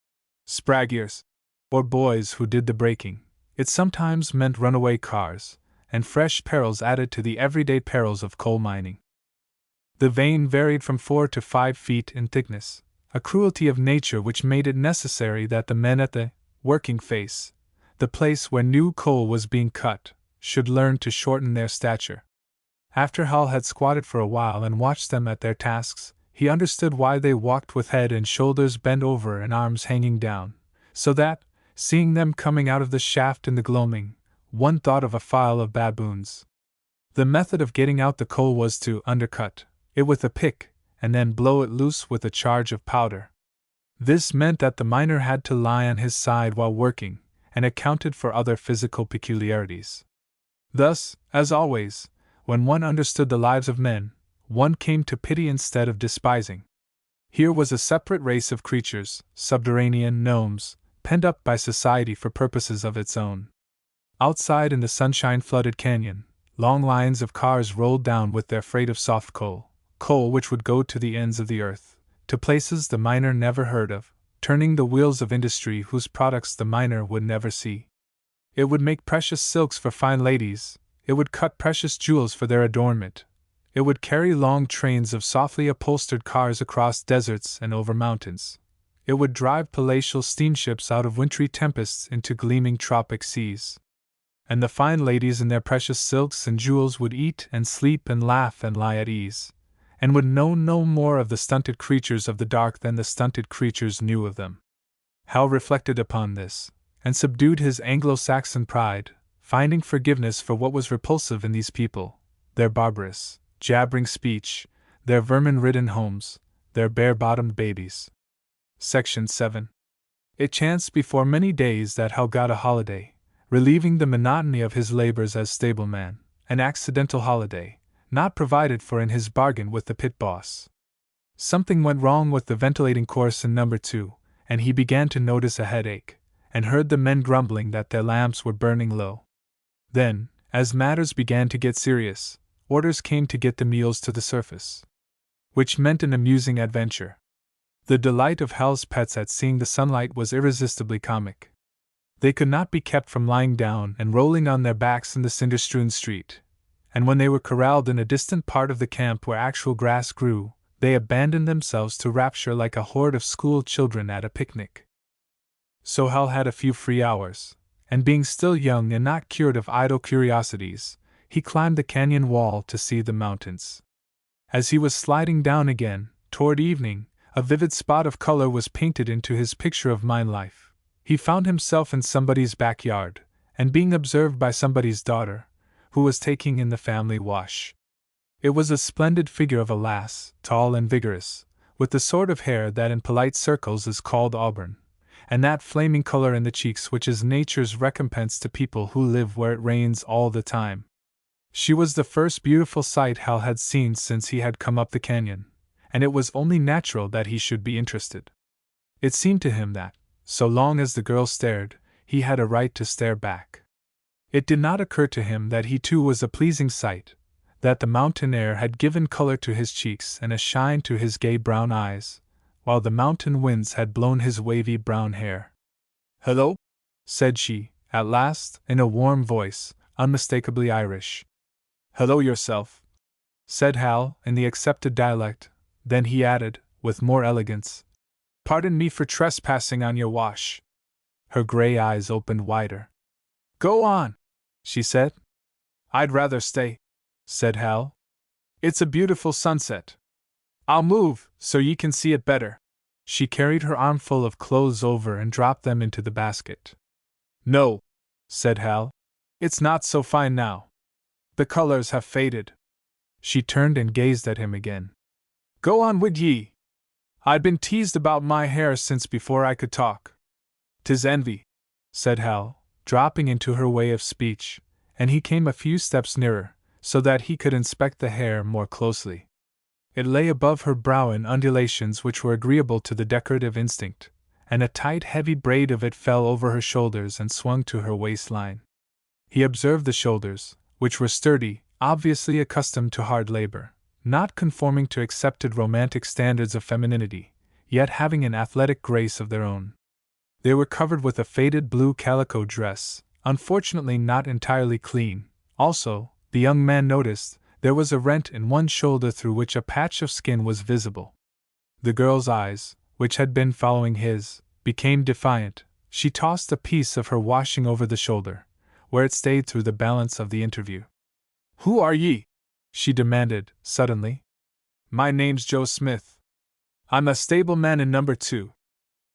Speaker 1: spraggiers, or boys who did the braking. It sometimes meant runaway cars, and fresh perils added to the everyday perils of coal mining. The vein varied from 4 to 5 feet in thickness, a cruelty of nature which made it necessary that the men at the working face, the place where new coal was being cut, should learn to shorten their stature. After Hal had squatted for a while and watched them at their tasks, he understood why they walked with head and shoulders bent over and arms hanging down, so that, seeing them coming out of the shaft in the gloaming, one thought of a file of baboons. The method of getting out the coal was to undercut it with a pick, and then blow it loose with a charge of powder. This meant that the miner had to lie on his side while working, and accounted for other physical peculiarities. Thus, as always, when one understood the lives of men, one came to pity instead of despising. Here was a separate race of creatures, subterranean gnomes, penned up by society for purposes of its own. Outside in the sunshine-flooded canyon, long lines of cars rolled down with their freight of soft coal which would go to the ends of the earth, to places the miner never heard of, turning the wheels of industry whose products the miner would never see. It would make precious silks for fine ladies, it would cut precious jewels for their adornment, it would carry long trains of softly upholstered cars across deserts and over mountains, it would drive palatial steamships out of wintry tempests into gleaming tropic seas. And the fine ladies in their precious silks and jewels would eat and sleep and laugh and lie at ease, and would know no more of the stunted creatures of the dark than the stunted creatures knew of them. Hal reflected upon this, and subdued his Anglo-Saxon pride, finding forgiveness for what was repulsive in these people, their barbarous, jabbering speech, their vermin-ridden homes, their bare-bottomed babies. Section 7. It chanced before many days that Hal got a holiday, relieving the monotony of his labors as stableman, an accidental holiday, not provided for in his bargain with the pit boss. Something went wrong with the ventilating course in number 2, and he began to notice a headache, and heard the men grumbling that their lamps were burning low. Then, as matters began to get serious, orders came to get the mules to the surface, which meant an amusing adventure. The delight of Hal's pets at seeing the sunlight was irresistibly comic. They could not be kept from lying down and rolling on their backs in the cinder-strewn street, and when they were corralled in a distant part of the camp where actual grass grew, they abandoned themselves to rapture like a horde of school children at a picnic. So Hal had a few free hours, and being still young and not cured of idle curiosities, he climbed the canyon wall to see the mountains. As he was sliding down again, toward evening, a vivid spot of color was painted into his picture of mine life. He found himself in somebody's backyard, and being observed by somebody's daughter, who was taking in the family wash. It was a splendid figure of a lass, tall and vigorous, with the sort of hair that in polite circles is called auburn, and that flaming color in the cheeks which is nature's recompense to people who live where it rains all the time. She was the first beautiful sight Hal had seen since he had come up the canyon, and it was only natural that he should be interested. It seemed to him that, so long as the girl stared, he had a right to stare back. It did not occur to him that he too was a pleasing sight, that the mountain air had given color to his cheeks and a shine to his gay brown eyes, while the mountain winds had blown his wavy brown hair. "Hello?" said she, at last, in a warm voice, unmistakably Irish. "Hello yourself," said Hal, in the accepted dialect. Then he added, with more elegance, "Pardon me for trespassing on your wash." Her gray eyes opened wider. "Go on," she said. "I'd rather stay," said Hal. "It's a beautiful sunset. I'll move, so ye can see it better." She carried her armful of clothes over and dropped them into the basket. "No," said Hal. "It's not so fine now. The colors have faded." She turned and gazed at him again. "Go on wid ye. I'd been teased about my hair since before I could talk." "'Tis envy," said Hal, dropping into her way of speech, and he came a few steps nearer, so that he could inspect the hair more closely. It lay above her brow in undulations which were agreeable to the decorative instinct, and a tight, heavy braid of it fell over her shoulders and swung to her waistline. He observed the shoulders, which were sturdy, obviously accustomed to hard labor, not conforming to accepted romantic standards of femininity, yet having an athletic grace of their own. They were covered with a faded blue calico dress, unfortunately not entirely clean. Also, the young man noticed, there was a rent in one shoulder through which a patch of skin was visible. The girl's eyes, which had been following his, became defiant. She tossed a piece of her washing over the shoulder, where it stayed through the balance of the interview. "Who are ye?" she demanded, suddenly. "My name's Joe Smith. I'm a stableman in number 2.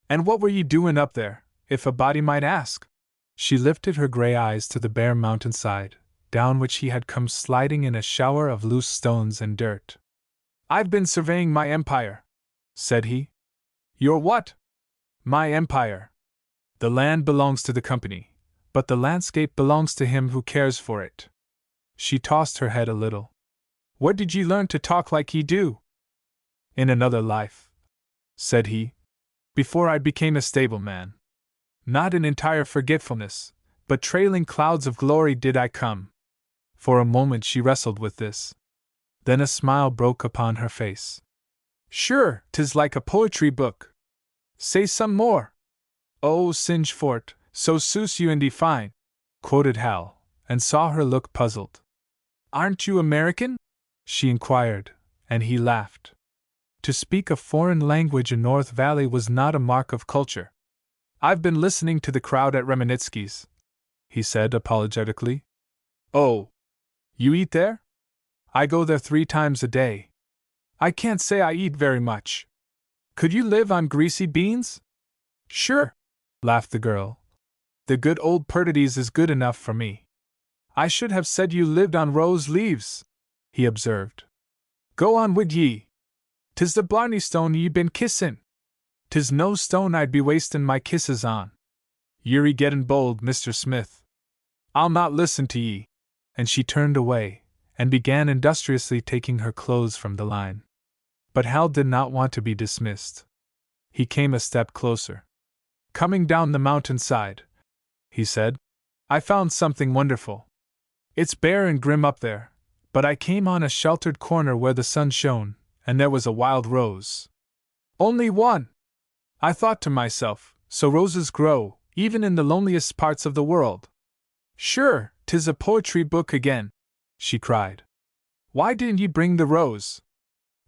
Speaker 1: And what were ye doin' up there, if a body might ask?" She lifted her gray eyes to the bare mountainside, down which he had come sliding in a shower of loose stones and dirt. "I've been surveying my empire," said he. "Your what?" "My empire. The land belongs to the company, but the landscape belongs to him who cares for it." She tossed her head a little. "Where did ye learn to talk like ye do?" "In another life," said he. "Before I became a stableman. Not in entire forgetfulness, but trailing clouds of glory did I come." For a moment she wrestled with this. Then a smile broke upon her face. "Sure, 'tis like a poetry book. Say some more." "Oh, singe fort, so soos you and define," quoted Hal, and saw her look puzzled. "Aren't you American?" she inquired, and he laughed. To speak a foreign language in North Valley was not a mark of culture. "I've been listening to the crowd at Remenitsky's," he said apologetically. "Oh, you eat there?" "I go there 3 times a day. I can't say I eat very much." "Could you live on greasy beans?" "Sure," laughed the girl. "The good old Perdides is good enough for me." "I should have said you lived on rose leaves," he observed. "Go on wid ye. 'Tis the Blarney Stone ye been kissin'. 'Tis no stone I'd be wastin' my kisses on. You're gettin' bold, Mr. Smith. I'll not listen to ye." And she turned away, and began industriously taking her clothes from the line. But Hal did not want to be dismissed. He came a step closer. "Coming down the mountainside," he said, "I found something wonderful. It's bare and grim up there, but I came on a sheltered corner where the sun shone, and there was a wild rose. Only one! I thought to myself, so roses grow, even in the loneliest parts of the world." "Sure, 'tis a poetry book again," she cried. "Why didn't ye bring the rose?"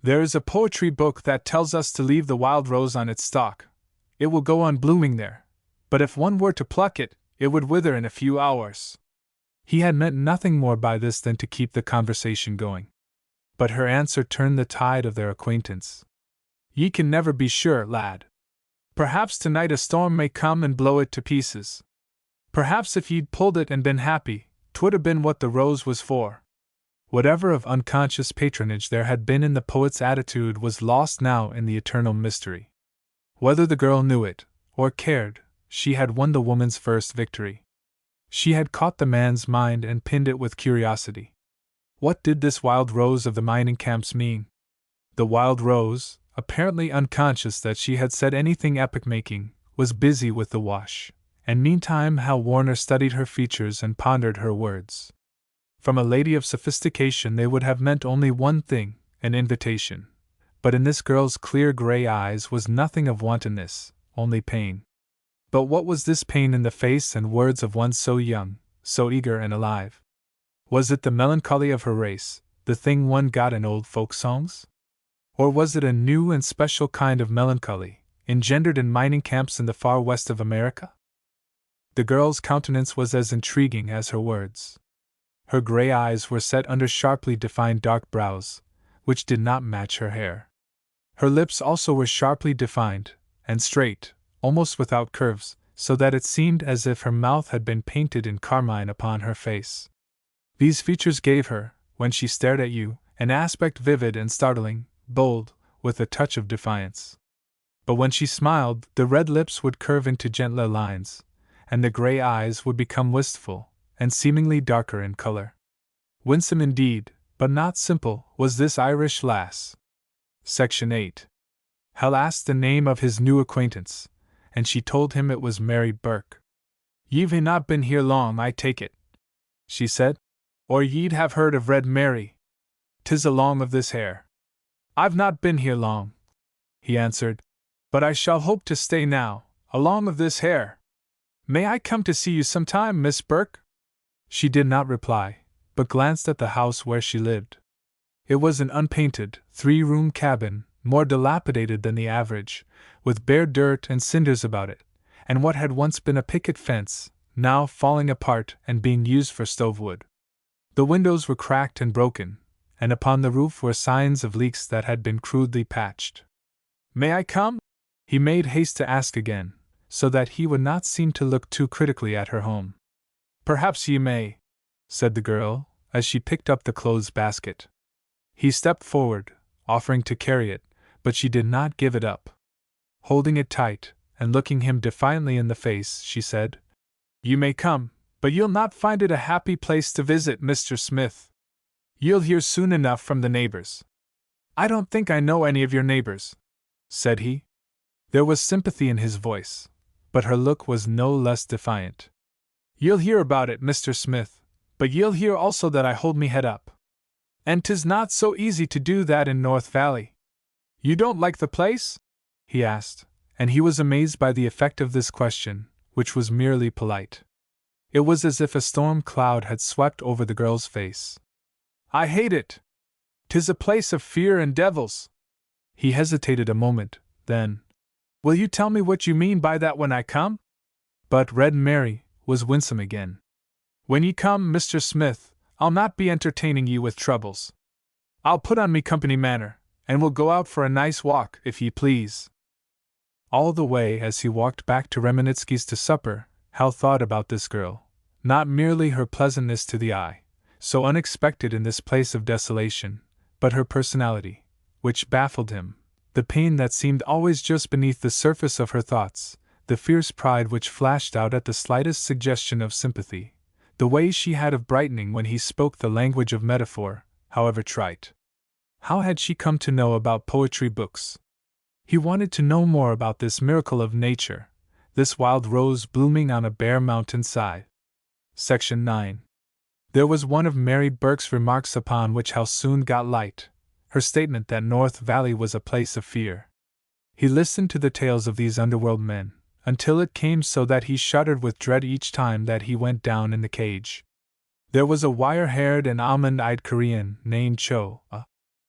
Speaker 1: "There is a poetry book that tells us to leave the wild rose on its stalk. It will go on blooming there, but if one were to pluck it, it would wither in a few hours." He had meant nothing more by this than to keep the conversation going. But her answer turned the tide of their acquaintance. "Ye can never be sure, lad. Perhaps tonight a storm may come and blow it to pieces. Perhaps if ye'd pulled it and been happy, 'twould have been what the rose was for." Whatever of unconscious patronage there had been in the poet's attitude was lost now in the eternal mystery. Whether the girl knew it, or cared, she had won the woman's first victory. She had caught the man's mind and pinned it with curiosity. What did this wild rose of the mining camps mean? The wild rose, apparently unconscious that she had said anything epoch-making, was busy with the wash, and meantime Hal Warner studied her features and pondered her words. From a lady of sophistication they would have meant only one thing, an invitation. But in this girl's clear gray eyes was nothing of wantonness, only pain. But what was this pain in the face and words of one so young, so eager and alive? Was it the melancholy of her race, the thing one got in old folk songs? Or was it a new and special kind of melancholy, engendered in mining camps in the far west of America? The girl's countenance was as intriguing as her words. Her gray eyes were set under sharply defined dark brows, which did not match her hair. Her lips also were sharply defined, and straight, almost without curves, so that it seemed as if her mouth had been painted in carmine upon her face. These features gave her, when she stared at you, an aspect vivid and startling, bold, with a touch of defiance. But when she smiled, the red lips would curve into gentler lines, and the gray eyes would become wistful, and seemingly darker in color. Winsome indeed, but not simple, was this Irish lass. Section 8. Hal asked the name of his new acquaintance, and she told him it was Mary Burke. "Ye've not been here long, I take it," she said, "or ye'd have heard of Red Mary. 'Tis along of this hair." "I've not been here long," he answered, "but I shall hope to stay now, along of this hair. May I come to see you sometime, Miss Burke?" She did not reply, but glanced at the house where she lived. It was an unpainted, 3-room cabin, more dilapidated than the average, with bare dirt and cinders about it, and what had once been a picket fence, now falling apart and being used for stove wood. The windows were cracked and broken, and upon the roof were signs of leaks that had been crudely patched. "May I come?" he made haste to ask again, so that he would not seem to look too critically at her home. "Perhaps ye may," said the girl, as she picked up the clothes basket. He stepped forward, offering to carry it, but she did not give it up. Holding it tight, and looking him defiantly in the face, she said, "You may come, but you'll not find it a happy place to visit, Mr. Smith. You'll hear soon enough from the neighbors." "I don't think I know any of your neighbors," said he. There was sympathy in his voice, but her look was no less defiant. "You'll hear about it, Mr. Smith, but you'll hear also that I hold me head up. And 'tis not so easy to do that in North Valley." "You don't like the place?" he asked, and he was amazed by the effect of this question, which was merely polite. It was as if a storm cloud had swept over the girl's face. "I hate it. 'Tis a place of fear and devils." He hesitated a moment, then, "Will you tell me what you mean by that when I come?" But Red Mary was winsome again. "When ye come, Mr. Smith, I'll not be entertaining ye with troubles. I'll put on me company manner, and we'll go out for a nice walk, if ye please." All the way as he walked back to Reminitsky's to supper, Hal thought about this girl, not merely her pleasantness to the eye, so unexpected in this place of desolation, but her personality, which baffled him, the pain that seemed always just beneath the surface of her thoughts, the fierce pride which flashed out at the slightest suggestion of sympathy, the way she had of brightening when he spoke the language of metaphor, however trite. How had she come to know about poetry books? He wanted to know more about this miracle of nature, this wild rose blooming on a bare mountain side. Section 9. There was one of Mary Burke's remarks upon which Hal soon got light, her statement that North Valley was a place of fear. He listened to the tales of these underworld men, until it came so that he shuddered with dread each time that he went down in the cage. There was a wire-haired and almond-eyed Korean named Cho, a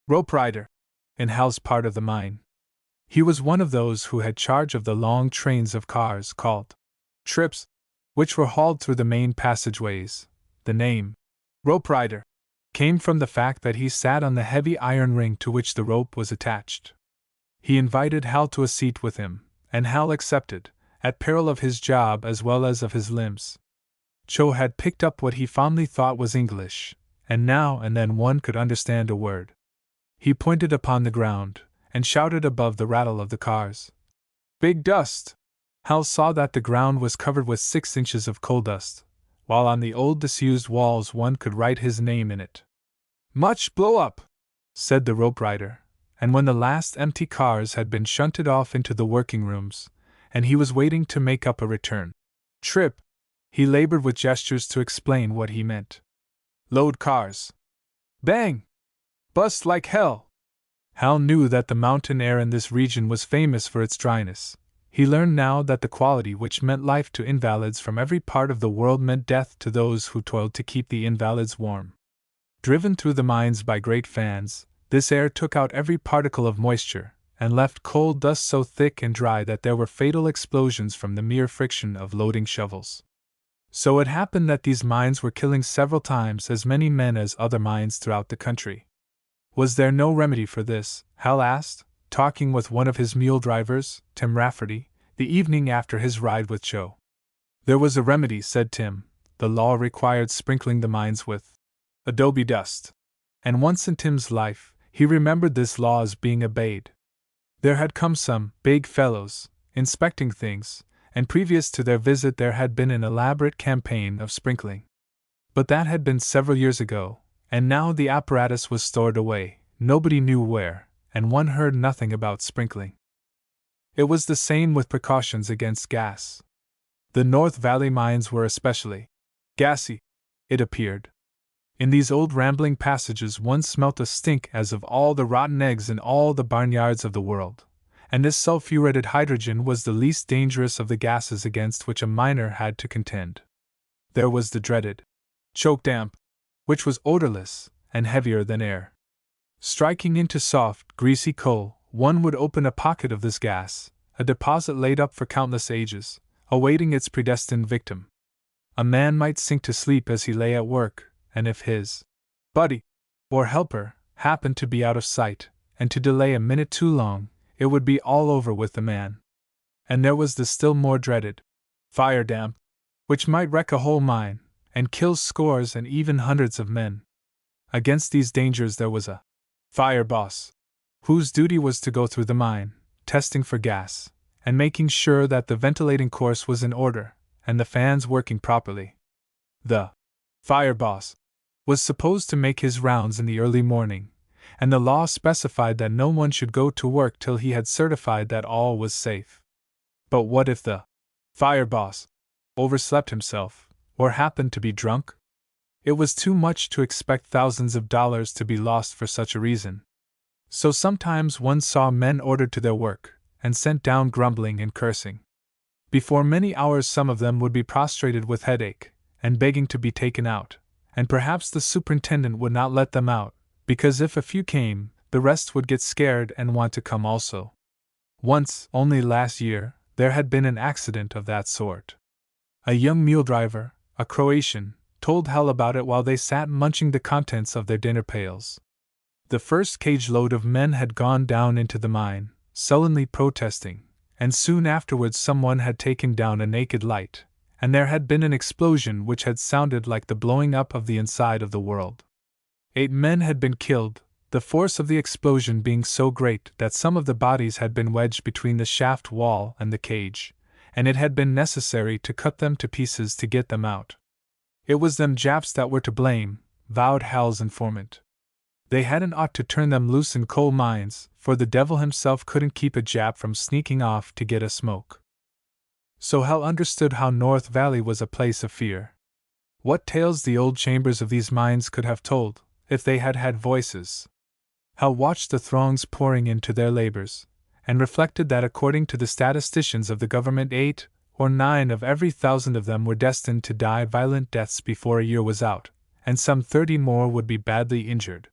Speaker 1: rope rider, in Hal's part of the mine. He was one of those who had charge of the long trains of cars called trips, which were hauled through the main passageways. The name, rope rider, came from the fact that he sat on the heavy iron ring to which the rope was attached. He invited Hal to a seat with him, and Hal accepted, at peril of his job as well as of his limbs. Cho had picked up what he fondly thought was English, and now and then one could understand a word. He pointed upon the ground, and shouted above the rattle of the cars. "Big dust!" Hal saw that the ground was covered with 6 inches of coal dust, while on the old disused walls one could write his name in it. "Much blow up," said the rope rider, and when the last empty cars had been shunted off into the working rooms, and he was waiting to make up a return trip, he labored with gestures to explain what he meant. "Load cars. Bang! Bust like hell." Hal knew that the mountain air in this region was famous for its dryness. He learned now that the quality which meant life to invalids from every part of the world meant death to those who toiled to keep the invalids warm. Driven through the mines by great fans, this air took out every particle of moisture, and left coal dust so thick and dry that there were fatal explosions from the mere friction of loading shovels. So it happened that these mines were killing several times as many men as other mines throughout the country. Was there no remedy for this, Hal asked, talking with one of his mule drivers, Tim Rafferty, the evening after his ride with Cho. There was a remedy, said Tim. The law required sprinkling the mines with adobe dust. And once in Tim's life, he remembered this law as being obeyed. There had come some big fellows, inspecting things, and previous to their visit there had been an elaborate campaign of sprinkling. But that had been several years ago, and now the apparatus was stored away, nobody knew where, and one heard nothing about sprinkling. It was the same with precautions against gas. The North Valley mines were especially gassy, it appeared. In these old rambling passages one smelt a stink as of all the rotten eggs in all the barnyards of the world, and this sulphuretted hydrogen was the least dangerous of the gases against which a miner had to contend. There was the dreaded choke damp, which was odorless and heavier than air. Striking into soft, greasy coal, one would open a pocket of this gas, a deposit laid up for countless ages, awaiting its predestined victim. A man might sink to sleep as he lay at work, and if his buddy or helper happened to be out of sight, and to delay a minute too long, it would be all over with the man. And there was the still more dreaded fire damp, which might wreck a whole mine, and kill scores and even hundreds of men. Against these dangers there was a fire boss, whose duty was to go through the mine, testing for gas, and making sure that the ventilating course was in order, and the fans working properly. The fire boss was supposed to make his rounds in the early morning, and the law specified that no one should go to work till he had certified that all was safe. But what if the fire boss overslept himself, or happened to be drunk? It was too much to expect thousands of dollars to be lost for such a reason. So sometimes one saw men ordered to their work, and sent down grumbling and cursing. Before many hours some of them would be prostrated with headache, and begging to be taken out, and perhaps the superintendent would not let them out, because if a few came, the rest would get scared and want to come also. Once, only last year, there had been an accident of that sort. A young mule driver, a Croatian, told Hal about it while they sat munching the contents of their dinner pails. The first cage load of men had gone down into the mine, sullenly protesting, and soon afterwards someone had taken down a naked light, and there had been an explosion which had sounded like the blowing up of the inside of the world. 8 men had been killed, the force of the explosion being so great that some of the bodies had been wedged between the shaft wall and the cage, and it had been necessary to cut them to pieces to get them out. It was them Japs that were to blame, vowed Hal's informant. They hadn't ought to turn them loose in coal mines, for the devil himself couldn't keep a Jap from sneaking off to get a smoke. So Hal understood how North Valley was a place of fear. What tales the old chambers of these mines could have told, if they had had voices. Hal watched the throngs pouring into their labors, and reflected that according to the statisticians of the government 8 or 9 of every 1,000 of them were destined to die violent deaths before a year was out, and some 30 more would be badly injured.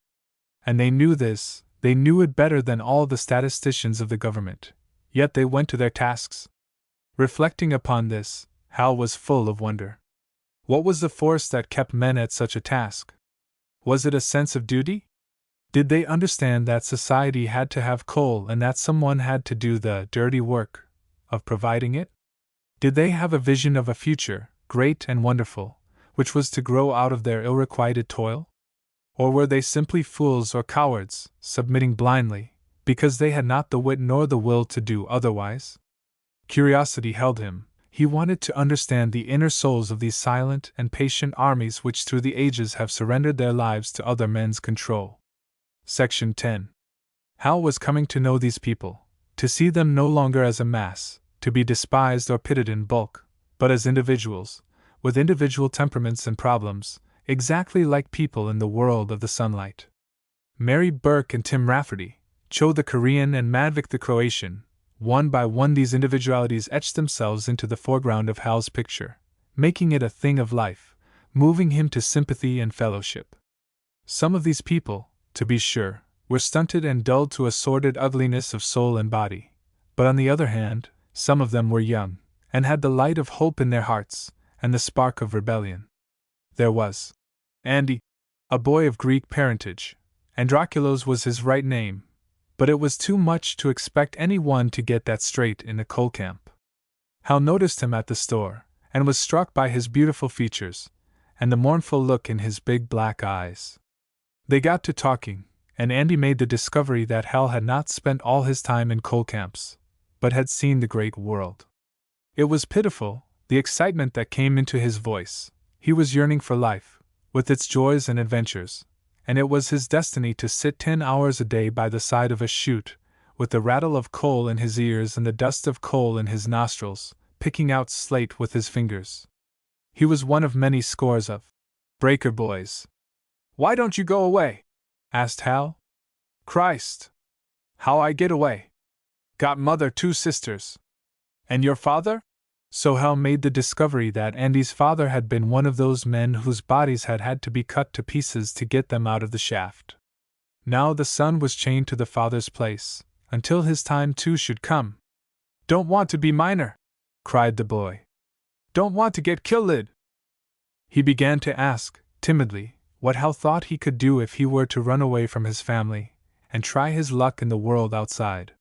Speaker 1: And they knew this, they knew it better than all the statisticians of the government, yet they went to their tasks. Reflecting upon this, Hal was full of wonder. What was the force that kept men at such a task? Was it a sense of duty? Did they understand that society had to have coal and that someone had to do the dirty work of providing it? Did they have a vision of a future, great and wonderful, which was to grow out of their ill-requited toil? Or were they simply fools or cowards, submitting blindly, because they had not the wit nor the will to do otherwise? Curiosity held him. He wanted to understand the inner souls of these silent and patient armies which through the ages have surrendered their lives to other men's control. Section 10. Hal was coming to know these people, to see them no longer as a mass, to be despised or pitied in bulk, but as individuals, with individual temperaments and problems, exactly like people in the world of the sunlight. Mary Burke and Tim Rafferty, Cho the Korean and Madvik the Croatian, one by one these individualities etched themselves into the foreground of Hal's picture, making it a thing of life, moving him to sympathy and fellowship. Some of these people, to be sure, were stunted and dulled to a sordid ugliness of soul and body, but on the other hand, some of them were young, and had the light of hope in their hearts, and the spark of rebellion. There was Andy, a boy of Greek parentage. Androkulos was his right name, but it was too much to expect any one to get that straight in a coal camp. Hal noticed him at the store, and was struck by his beautiful features, and the mournful look in his big black eyes. They got to talking, and Andy made the discovery that Hal had not spent all his time in coal camps, but had seen the great world. It was pitiful, the excitement that came into his voice. He was yearning for life, with its joys and adventures, and it was his destiny to sit 10 hours a day by the side of a chute, with the rattle of coal in his ears and the dust of coal in his nostrils, picking out slate with his fingers. He was one of many scores of breaker boys. "Why don't you go away?" asked Hal. "Christ! How I get away? Got mother, 2 sisters. And your father?" So Hal made the discovery that Andy's father had been one of those men whose bodies had had to be cut to pieces to get them out of the shaft. Now the son was chained to the father's place, until his time too should come. "Don't want to be miner," cried the boy. Don't want to get killed. He began to ask, timidly, what Hal thought he could do if he were to run away from his family and try his luck in the world outside.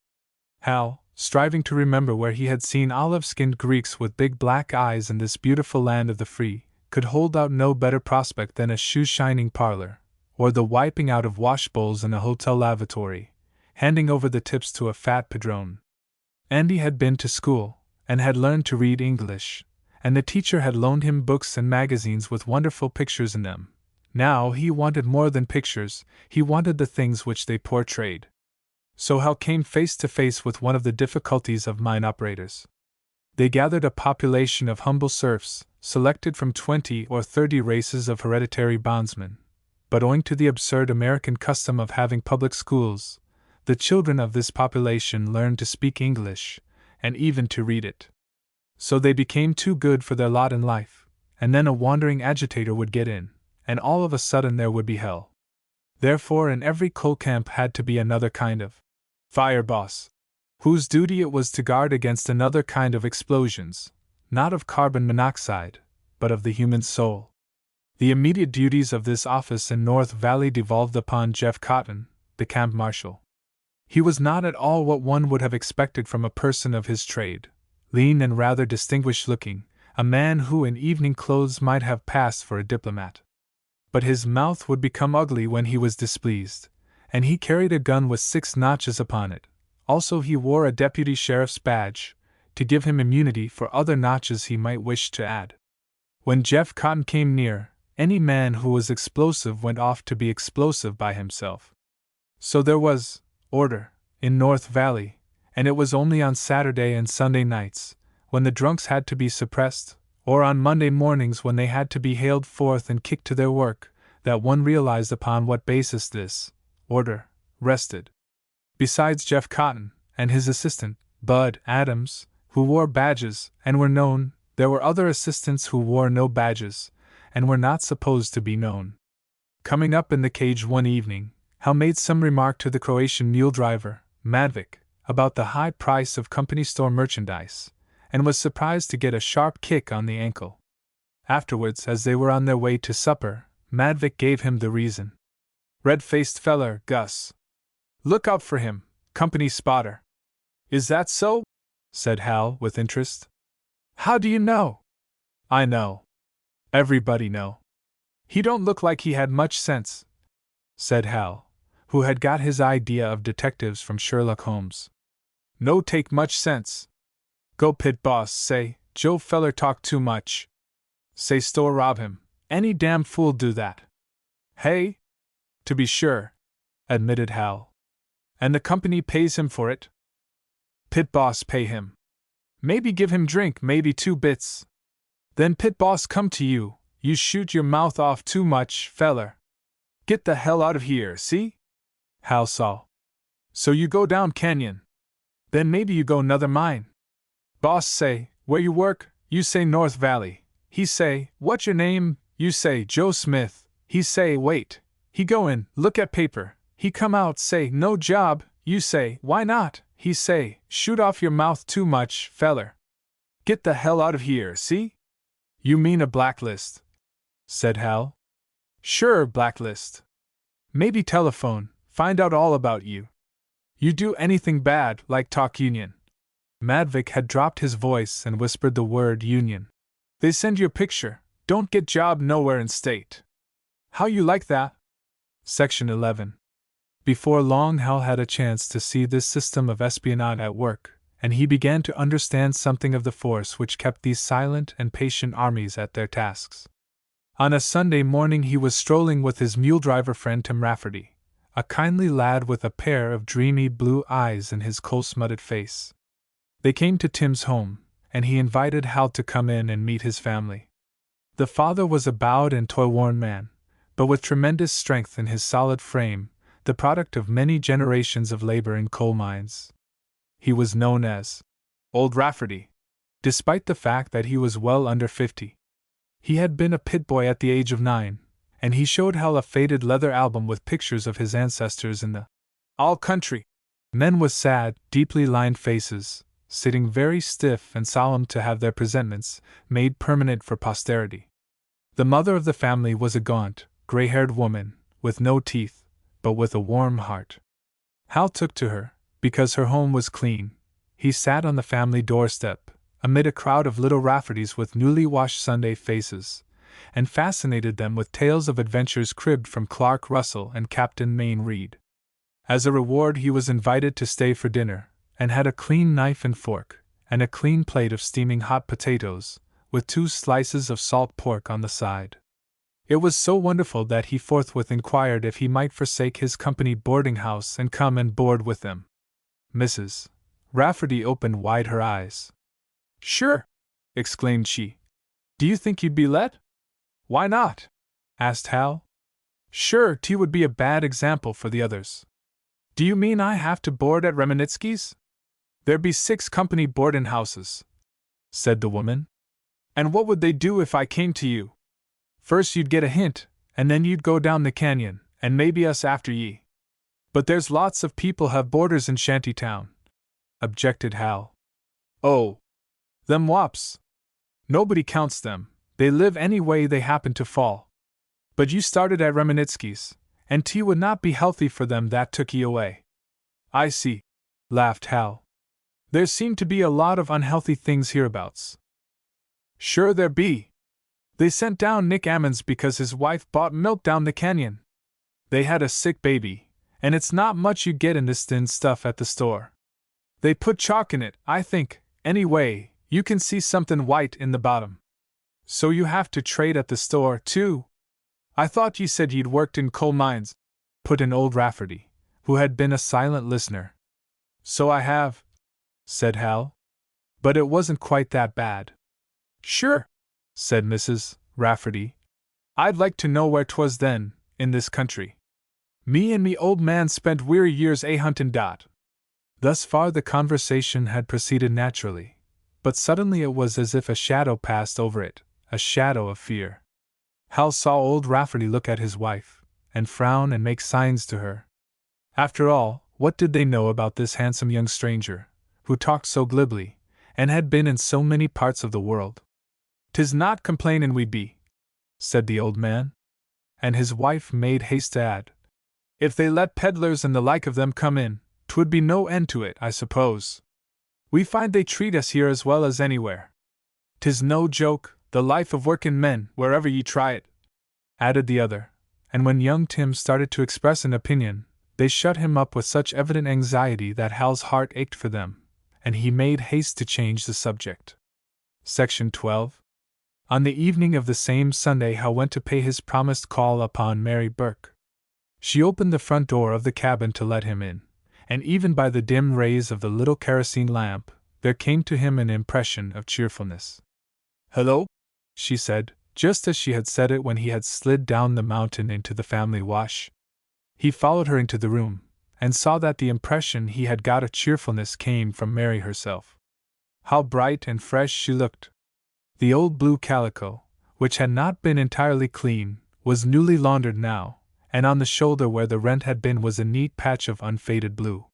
Speaker 1: Hal, striving to remember where he had seen olive-skinned Greeks with big black eyes in this beautiful land of the free, could hold out no better prospect than a shoe-shining parlor, or the wiping out of wash-bowls in a hotel lavatory, handing over the tips to a fat padrone. Andy had been to school, and had learned to read English, and the teacher had loaned him books and magazines with wonderful pictures in them. Now he wanted more than pictures, he wanted the things which they portrayed. So Hal came face to face with one of the difficulties of mine operators. They gathered a population of humble serfs, selected from 20 or 30 races of hereditary bondsmen. But owing to the absurd American custom of having public schools, the children of this population learned to speak English, and even to read it. So they became too good for their lot in life, and then a wandering agitator would get in, and all of a sudden there would be hell. Therefore in every coal camp had to be another kind of fire boss, whose duty it was to guard against another kind of explosions, not of carbon monoxide, but of the human soul. The immediate duties of this office in North Valley devolved upon Jeff Cotton, the camp marshal. He was not at all what one would have expected from a person of his trade, lean and rather distinguished-looking, a man who in evening clothes might have passed for a diplomat. But his mouth would become ugly when he was displeased, and he carried a gun with 6 notches upon it. Also he wore a deputy sheriff's badge, to give him immunity for other notches he might wish to add. When Jeff Cotton came near, any man who was explosive went off to be explosive by himself. So there was order in North Valley, and it was only on Saturday and Sunday nights, when the drunks had to be suppressed, or on Monday mornings when they had to be haled forth and kicked to their work, that one realized upon what basis this order rested. Besides Jeff Cotton and his assistant, Bud Adams, who wore badges and were known, there were other assistants who wore no badges and were not supposed to be known. Coming up in the cage one evening, Hal made some remark to the Croatian mule driver, Madvik, about the high price of company store merchandise, and was surprised to get a sharp kick on the ankle. Afterwards, as they were on their way to supper, Madvik gave him the reason. "Red-faced feller, Gus. Look out for him, company spotter." "Is that so?" said Hal with interest. "How do you know?" "I know. Everybody know. He don't look like he had much sense," said Hal, who had got his idea of detectives from Sherlock Holmes. "No take much sense. Go pit boss say, Joe feller talk too much. Say store rob him, any damn fool do that." "Hey?" "To be sure," admitted Hal. "And the company pays him for it?" "Pit boss pay him. Maybe give him drink, maybe 2 bits. Then pit boss come to you, you shoot your mouth off too much, feller. Get the hell out of here, see?" Hal saw. "So you go down canyon. Then maybe you go 'nother mine. Boss say, where you work, you say North Valley. He say, what's your name, you say Joe Smith. He say, wait. He go in, look at paper. He come out, say, no job. You say, why not? He say, shoot off your mouth too much, feller. Get the hell out of here, see?" "You mean a blacklist," said Hal. "Sure, blacklist. Maybe telephone, find out all about you. You do anything bad, like talk union." Madvik had dropped his voice and whispered the word union. "They send you a picture, don't get job nowhere in state. How you like that?" Section 11. Before long Hal had a chance to see this system of espionage at work, and he began to understand something of the force which kept these silent and patient armies at their tasks. On a Sunday morning he was strolling with his mule driver friend Tim Rafferty, a kindly lad with a pair of dreamy blue eyes in his coal-smutted face. They came to Tim's home, and he invited Hal to come in and meet his family. The father was a bowed and toil-worn man, but with tremendous strength in his solid frame, the product of many generations of labor in coal mines. He was known as Old Rafferty, despite the fact that he was well under 50. He had been a pit boy at the age of 9, and he showed Hal a faded leather album with pictures of his ancestors in the all country. Men with sad, deeply lined faces, sitting very stiff and solemn to have their presentments made permanent for posterity. The mother of the family was a gaunt, gray-haired woman, with no teeth, but with a warm heart. Hal took to her, because her home was clean. He sat on the family doorstep, amid a crowd of little Raffertys with newly washed Sunday faces, and fascinated them with tales of adventures cribbed from Clark Russell and Captain Mayne Reid. As a reward he was invited to stay for dinner, and had a clean knife and fork, and a clean plate of steaming hot potatoes, with 2 slices of salt pork on the side. It was so wonderful that he forthwith inquired if he might forsake his company boarding-house and come and board with them. Mrs. Rafferty opened wide her eyes. "Sure!" exclaimed she. "Do you think you'd be let?" "Why not?" asked Hal. "Sure, tea would be a bad example for the others." "Do you mean I have to board at Reminitsky's?" "There be 6 company boardin' houses," said the woman. "And what would they do if I came to you? First you'd get a hint, and then you'd go down the canyon, and maybe us after ye." "But there's lots of people have boarders in Shantytown," objected Hal. "Oh, them wops. Nobody counts them, they live any way they happen to fall. But you started at Reminitsky's, and tea would not be healthy for them that took ye away." "I see," laughed Hal. "There seem to be a lot of unhealthy things hereabouts." "Sure there be. They sent down Nick Ammons because his wife bought milk down the canyon. They had a sick baby, and it's not much you get in this thin stuff at the store. They put chalk in it, I think, anyway, you can see something white in the bottom. So you have to trade at the store, too." "I thought you said you'd worked in coal mines," put in old Rafferty, who had been a silent listener. "So I have," said Hal. "But it wasn't quite that bad." "Sure," said Mrs. Rafferty. "I'd like to know where 'twas then, in this country. Me and me old man spent weary years huntin' dot." Thus far the conversation had proceeded naturally, but suddenly it was as if a shadow passed over it, a shadow of fear. Hal saw old Rafferty look at his wife, and frown and make signs to her. After all, what did they know about this handsome young stranger, who talked so glibly, and had been in so many parts of the world? "'Tis not complainin' we be," said the old man. And his wife made haste to add, "If they let peddlers and the like of them come in, 'twould be no end to it, I suppose. We find they treat us here as well as anywhere. 'Tis no joke, the life of workin' men, wherever ye try it," added the other, and when young Tim started to express an opinion, they shut him up with such evident anxiety that Hal's heart ached for them, and he made haste to change the subject. Section 12. On the evening of the same Sunday Hal went to pay his promised call upon Mary Burke. She opened the front door of the cabin to let him in, and even by the dim rays of the little kerosene lamp, there came to him an impression of cheerfulness. "Hello," she said, just as she had said it when he had slid down the mountain into the family wash. He followed her into the room, and saw that the impression he had got of cheerfulness came from Mary herself. How bright and fresh she looked! The old blue calico, which had not been entirely clean, was newly laundered now, and on the shoulder where the rent had been was a neat patch of unfaded blue.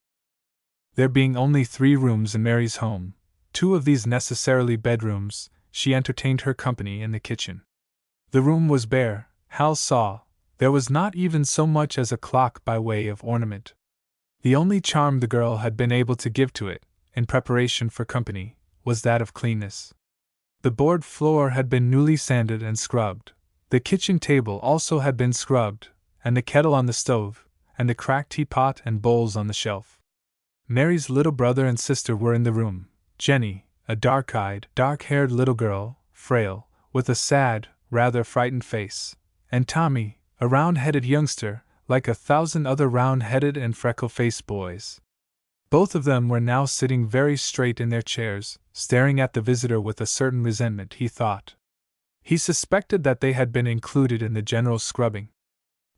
Speaker 1: There being only 3 rooms in Mary's home, 2 of these necessarily bedrooms, she entertained her company in the kitchen. The room was bare, Hal saw. There was not even so much as a clock by way of ornament. The only charm the girl had been able to give to it, in preparation for company, was that of cleanness. The board floor had been newly sanded and scrubbed. The kitchen table also had been scrubbed, and the kettle on the stove, and the cracked teapot and bowls on the shelf. Mary's little brother and sister were in the room. Jenny, a dark-eyed, dark-haired little girl, frail, with a sad, rather frightened face, and Tommy, a round-headed youngster, like 1,000 other round-headed and freckle-faced boys. Both of them were now sitting very straight in their chairs, staring at the visitor with a certain resentment, he thought. He suspected that they had been included in the general scrubbing.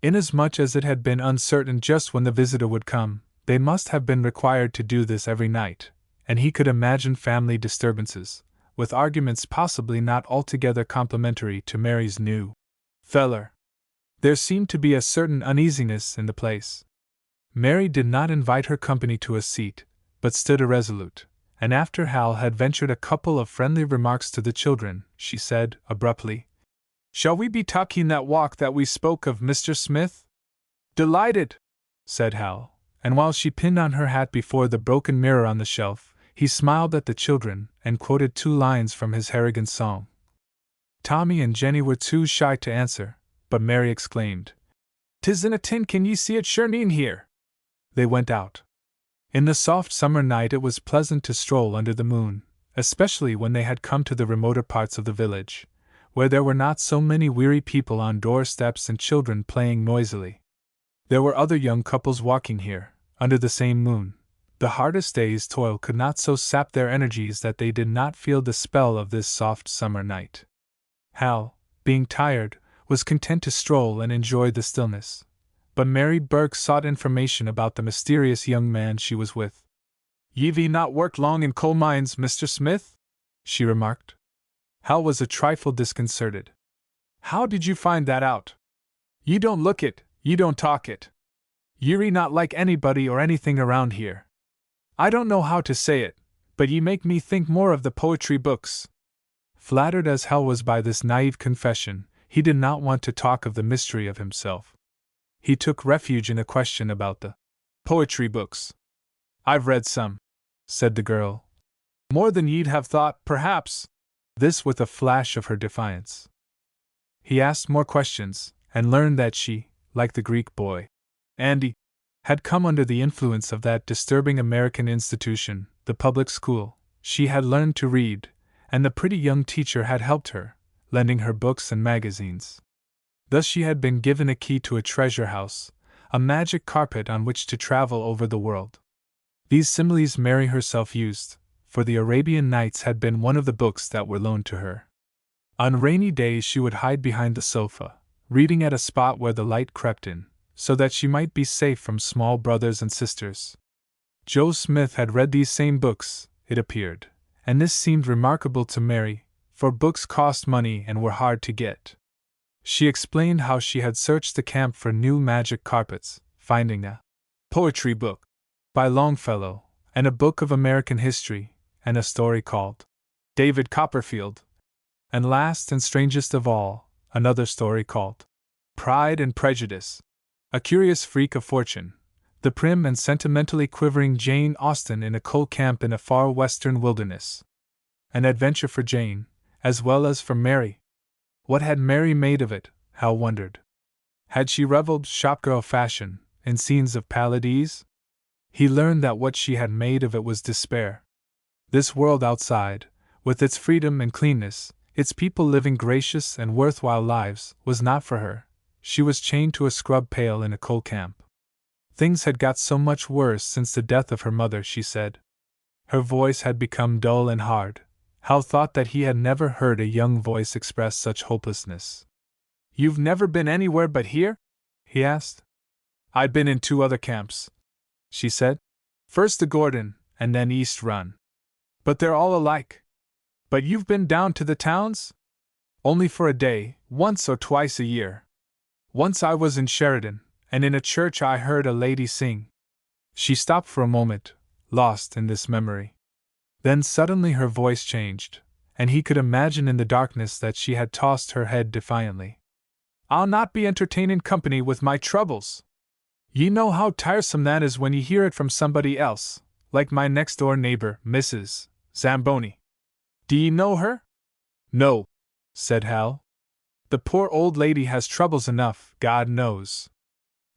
Speaker 1: Inasmuch as it had been uncertain just when the visitor would come, they must have been required to do this every night, and he could imagine family disturbances, with arguments possibly not altogether complimentary to Mary's new feller. There seemed to be a certain uneasiness in the place. Mary did not invite her company to a seat, but stood irresolute, and after Hal had ventured a couple of friendly remarks to the children, she said, abruptly, "Shall we be taking that walk that we spoke of, Mr. Smith?" "Delighted," said Hal, and while she pinned on her hat before the broken mirror on the shelf, he smiled at the children and quoted 2 lines from his Harrigan song. Tommy and Jenny were too shy to answer, but Mary exclaimed, "'Tis in a tin, can ye see it shireen here?" They went out. In the soft summer night it was pleasant to stroll under the moon, especially when they had come to the remoter parts of the village, where there were not so many weary people on doorsteps and children playing noisily. There were other young couples walking here, under the same moon. The hardest day's toil could not so sap their energies that they did not feel the spell of this soft summer night. Hal, being tired, was content to stroll and enjoy the stillness. But Mary Burke sought information about the mysterious young man she was with. "Ye've not worked long in coal mines, Mr. Smith?" she remarked. Hal was a trifle disconcerted. "How did you find that out? Ye don't look it, ye don't talk it. Ye're not like anybody or anything around here. I don't know how to say it, but ye make me think more of the poetry books." Flattered as Hal was by this naive confession, he did not want to talk of the mystery of himself. He took refuge in a question about the poetry books. "I've read some," said the girl. "More than ye'd have thought, perhaps." This with a flash of her defiance. He asked more questions, and learned that she, like the Greek boy, Andy, had come under the influence of that disturbing American institution, the public school. She had learned to read, and the pretty young teacher had helped her, lending her books and magazines. Thus she had been given a key to a treasure house, a magic carpet on which to travel over the world. These similes Mary herself used, for the Arabian Nights had been one of the books that were loaned to her. On rainy days she would hide behind the sofa, reading at a spot where the light crept in, so that she might be safe from small brothers and sisters. Joe Smith had read these same books, it appeared, and this seemed remarkable to Mary, for books cost money and were hard to get. She explained how she had searched the camp for new magic carpets, finding a poetry book by Longfellow, and a book of American history, and a story called David Copperfield, and last and strangest of all, another story called Pride and Prejudice, a curious freak of fortune, the prim and sentimentally quivering Jane Austen in a coal camp in a far western wilderness. An adventure for Jane, as well as for Mary. What had Mary made of it, Hal wondered. Had she reveled shopgirl fashion in scenes of pallid ease? He learned that what she had made of it was despair. This world outside, with its freedom and cleanness, its people living gracious and worthwhile lives, was not for her. She was chained to a scrub pail in a coal camp. Things had got so much worse since the death of her mother, she said. Her voice had become dull and hard. Hal thought that he had never heard a young voice express such hopelessness. "You've never been anywhere but here?" he asked. "I'd been in 2 other camps," she said. "First to Gordon, and then East Run. But they're all alike." "But you've been down to the towns?" "Only for a day, once or twice a year. Once I was in Sheridan, and in a church I heard a lady sing." She stopped for a moment, lost in this memory. Then suddenly her voice changed, and he could imagine in the darkness that she had tossed her head defiantly. "I'll not be entertainin' company with my troubles. Ye know how tiresome that is when ye hear it from somebody else, like my next-door neighbor, Mrs. Zamboni. Do ye know her?" "No," said Hal. "The poor old lady has troubles enough, God knows.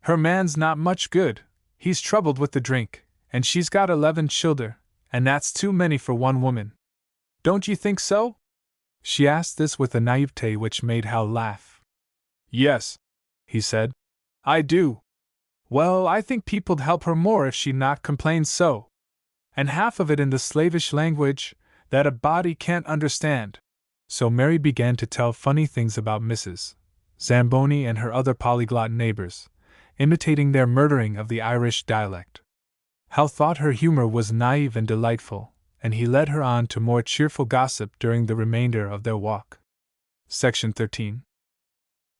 Speaker 1: Her man's not much good, he's troubled with the drink, and she's got 11 childer, and that's too many for one woman. Don't ye think so?" She asked this with a naivete which made Hal laugh. "Yes," he said, "I do. Well, I think people'd help her more if she'd not complain so. And half of it in the slavish language that a body can't understand." So Mary began to tell funny things about Mrs. Zamboni and her other polyglot neighbors, imitating their murdering of the Irish dialect. Hal thought her humor was naive and delightful, and he led her on to more cheerful gossip during the remainder of their walk. Section 13.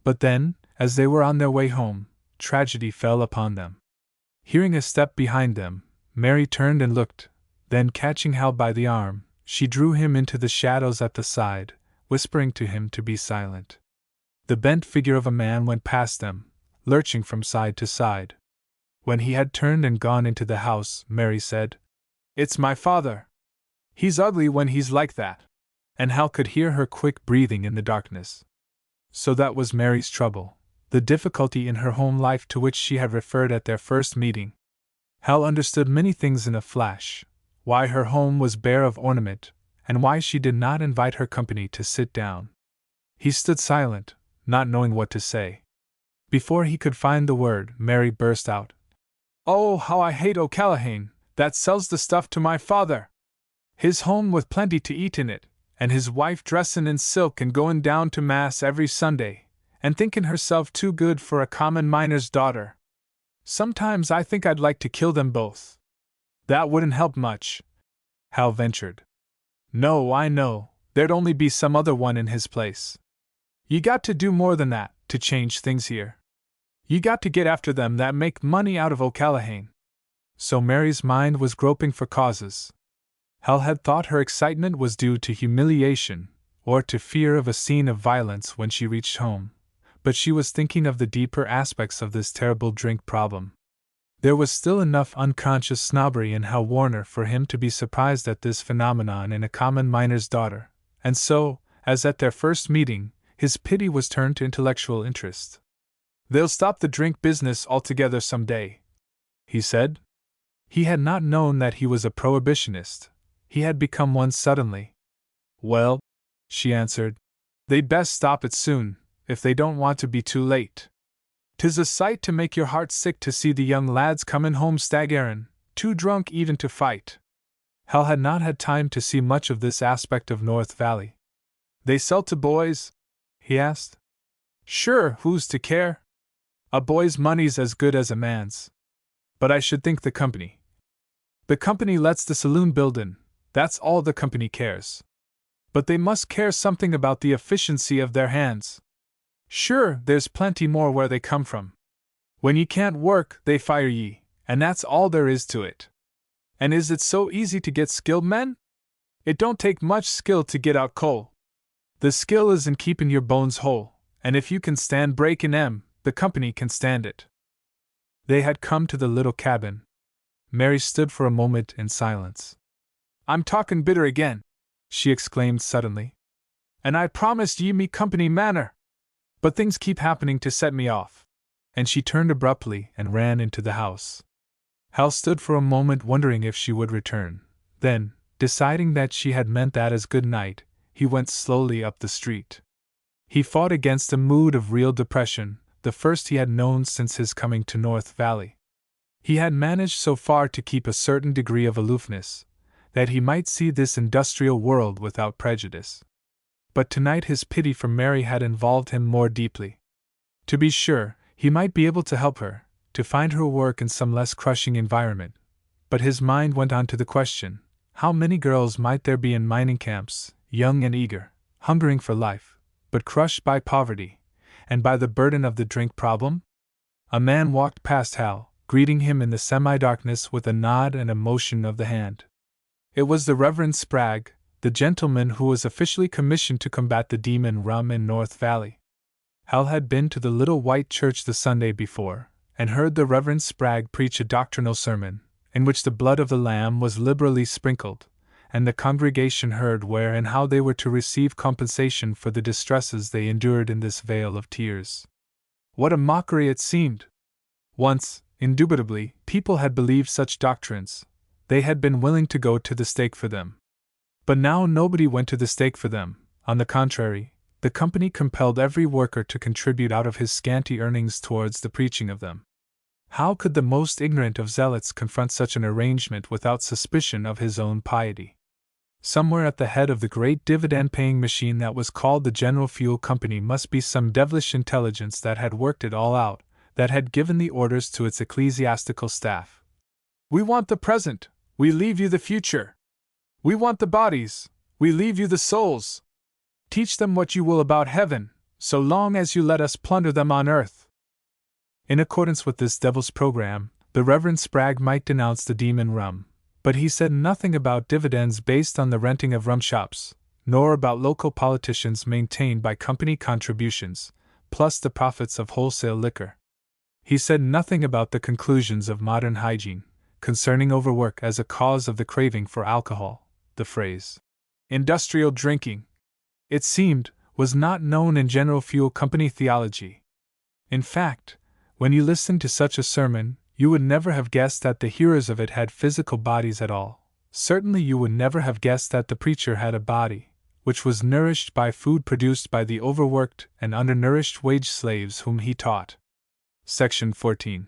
Speaker 1: But then, as they were on their way home, tragedy fell upon them. Hearing a step behind them, Mary turned and looked. Then, catching Hal by the arm, she drew him into the shadows at the side, whispering to him to be silent. The bent figure of a man went past them, lurching from side to side. When he had turned and gone into the house, Mary said, "It's my father. He's ugly when he's like that." And Hal could hear her quick breathing in the darkness. So that was Mary's trouble, the difficulty in her home life to which she had referred at their first meeting. Hal understood many things in a flash: why her home was bare of ornament, and why she did not invite her company to sit down. He stood silent, not knowing what to say. Before he could find the word, Mary burst out, "Oh, how I hate O'Callaghan, that sells the stuff to my father! His home with plenty to eat in it, and his wife dressin' in silk and goin' down to Mass every Sunday, and thinkin' herself too good for a common miner's daughter. Sometimes I think I'd like to kill them both." "That wouldn't help much," Hal ventured. "No, I know, there'd only be some other one in his place. You got to do more than that, to change things here. You got to get after them that make money out of O'Callaghan." So Mary's mind was groping for causes. Hal had thought her excitement was due to humiliation, or to fear of a scene of violence when she reached home, but she was thinking of the deeper aspects of this terrible drink problem. There was still enough unconscious snobbery in Hal Warner for him to be surprised at this phenomenon in a common miner's daughter, and so, as at their first meeting, his pity was turned to intellectual interest. "They'll stop the drink business altogether some day," he said. He had not known that he was a prohibitionist. He had become one suddenly. "Well," she answered, "they'd best stop it soon, if they don't want to be too late. 'Tis a sight to make your heart sick to see the young lads comin' home staggerin', too drunk even to fight." Hal had not had time to see much of this aspect of North Valley. "They sell to boys?" he asked. "Sure, who's to care? A boy's money's as good as a man's. But I should think the company. The company lets the saloon buildin', that's all the company cares. But they must care something about the efficiency of their hands. Sure, there's plenty more where they come from. When ye can't work, they fire ye, and that's all there is to it. And is it so easy to get skilled men? It don't take much skill to get out coal. The skill is in keepin' your bones whole, and if you can stand breakin' 'em, the company can stand it." They had come to the little cabin. Mary stood for a moment in silence. "I'm talkin' bitter again," she exclaimed suddenly. "And I promised ye me company manner. But things keep happening to set me off." And she turned abruptly and ran into the house. Hal stood for a moment wondering if she would return. Then, deciding that she had meant that as good night, he went slowly up the street. He fought against a mood of real depression, the first he had known since his coming to North Valley. He had managed so far to keep a certain degree of aloofness, that he might see this industrial world without prejudice. But tonight his pity for Mary had involved him more deeply. To be sure, he might be able to help her, to find her work in some less crushing environment, but his mind went on to the question, how many girls might there be in mining camps, young and eager, hungering for life, but crushed by poverty, and by the burden of the drink problem? A man walked past Hal, greeting him in the semi-darkness with a nod and a motion of the hand. It was the Reverend Spragg, the gentleman who was officially commissioned to combat the demon rum in North Valley. Hal had been to the little white church the Sunday before, and heard the Reverend Spragg preach a doctrinal sermon, in which the blood of the Lamb was liberally sprinkled, and the congregation heard where and how they were to receive compensation for the distresses they endured in this vale of tears. What a mockery it seemed! Once, indubitably, people had believed such doctrines. They had been willing to go to the stake for them. But now nobody went to the stake for them. On the contrary, the company compelled every worker to contribute out of his scanty earnings towards the preaching of them. How could the most ignorant of zealots confront such an arrangement without suspicion of his own piety? Somewhere at the head of the great dividend-paying machine that was called the General Fuel Company must be some devilish intelligence that had worked it all out, that had given the orders to its ecclesiastical staff. "We want the present, we leave you the future. We want the bodies, we leave you the souls. Teach them what you will about heaven, so long as you let us plunder them on earth." In accordance with this devil's program, the Reverend Spragg might denounce the demon rum, But he said nothing about dividends based on the renting of rum shops, nor about local politicians maintained by company contributions, plus the profits of wholesale liquor. He said nothing about the conclusions of modern hygiene, concerning overwork as a cause of the craving for alcohol. The phrase, industrial drinking, it seemed, was not known in General Fuel Company theology. In fact, when you listened to such a sermon, you would never have guessed that the hearers of it had physical bodies at all. Certainly you would never have guessed that the preacher had a body, which was nourished by food produced by the overworked and undernourished wage slaves whom he taught. Section 14.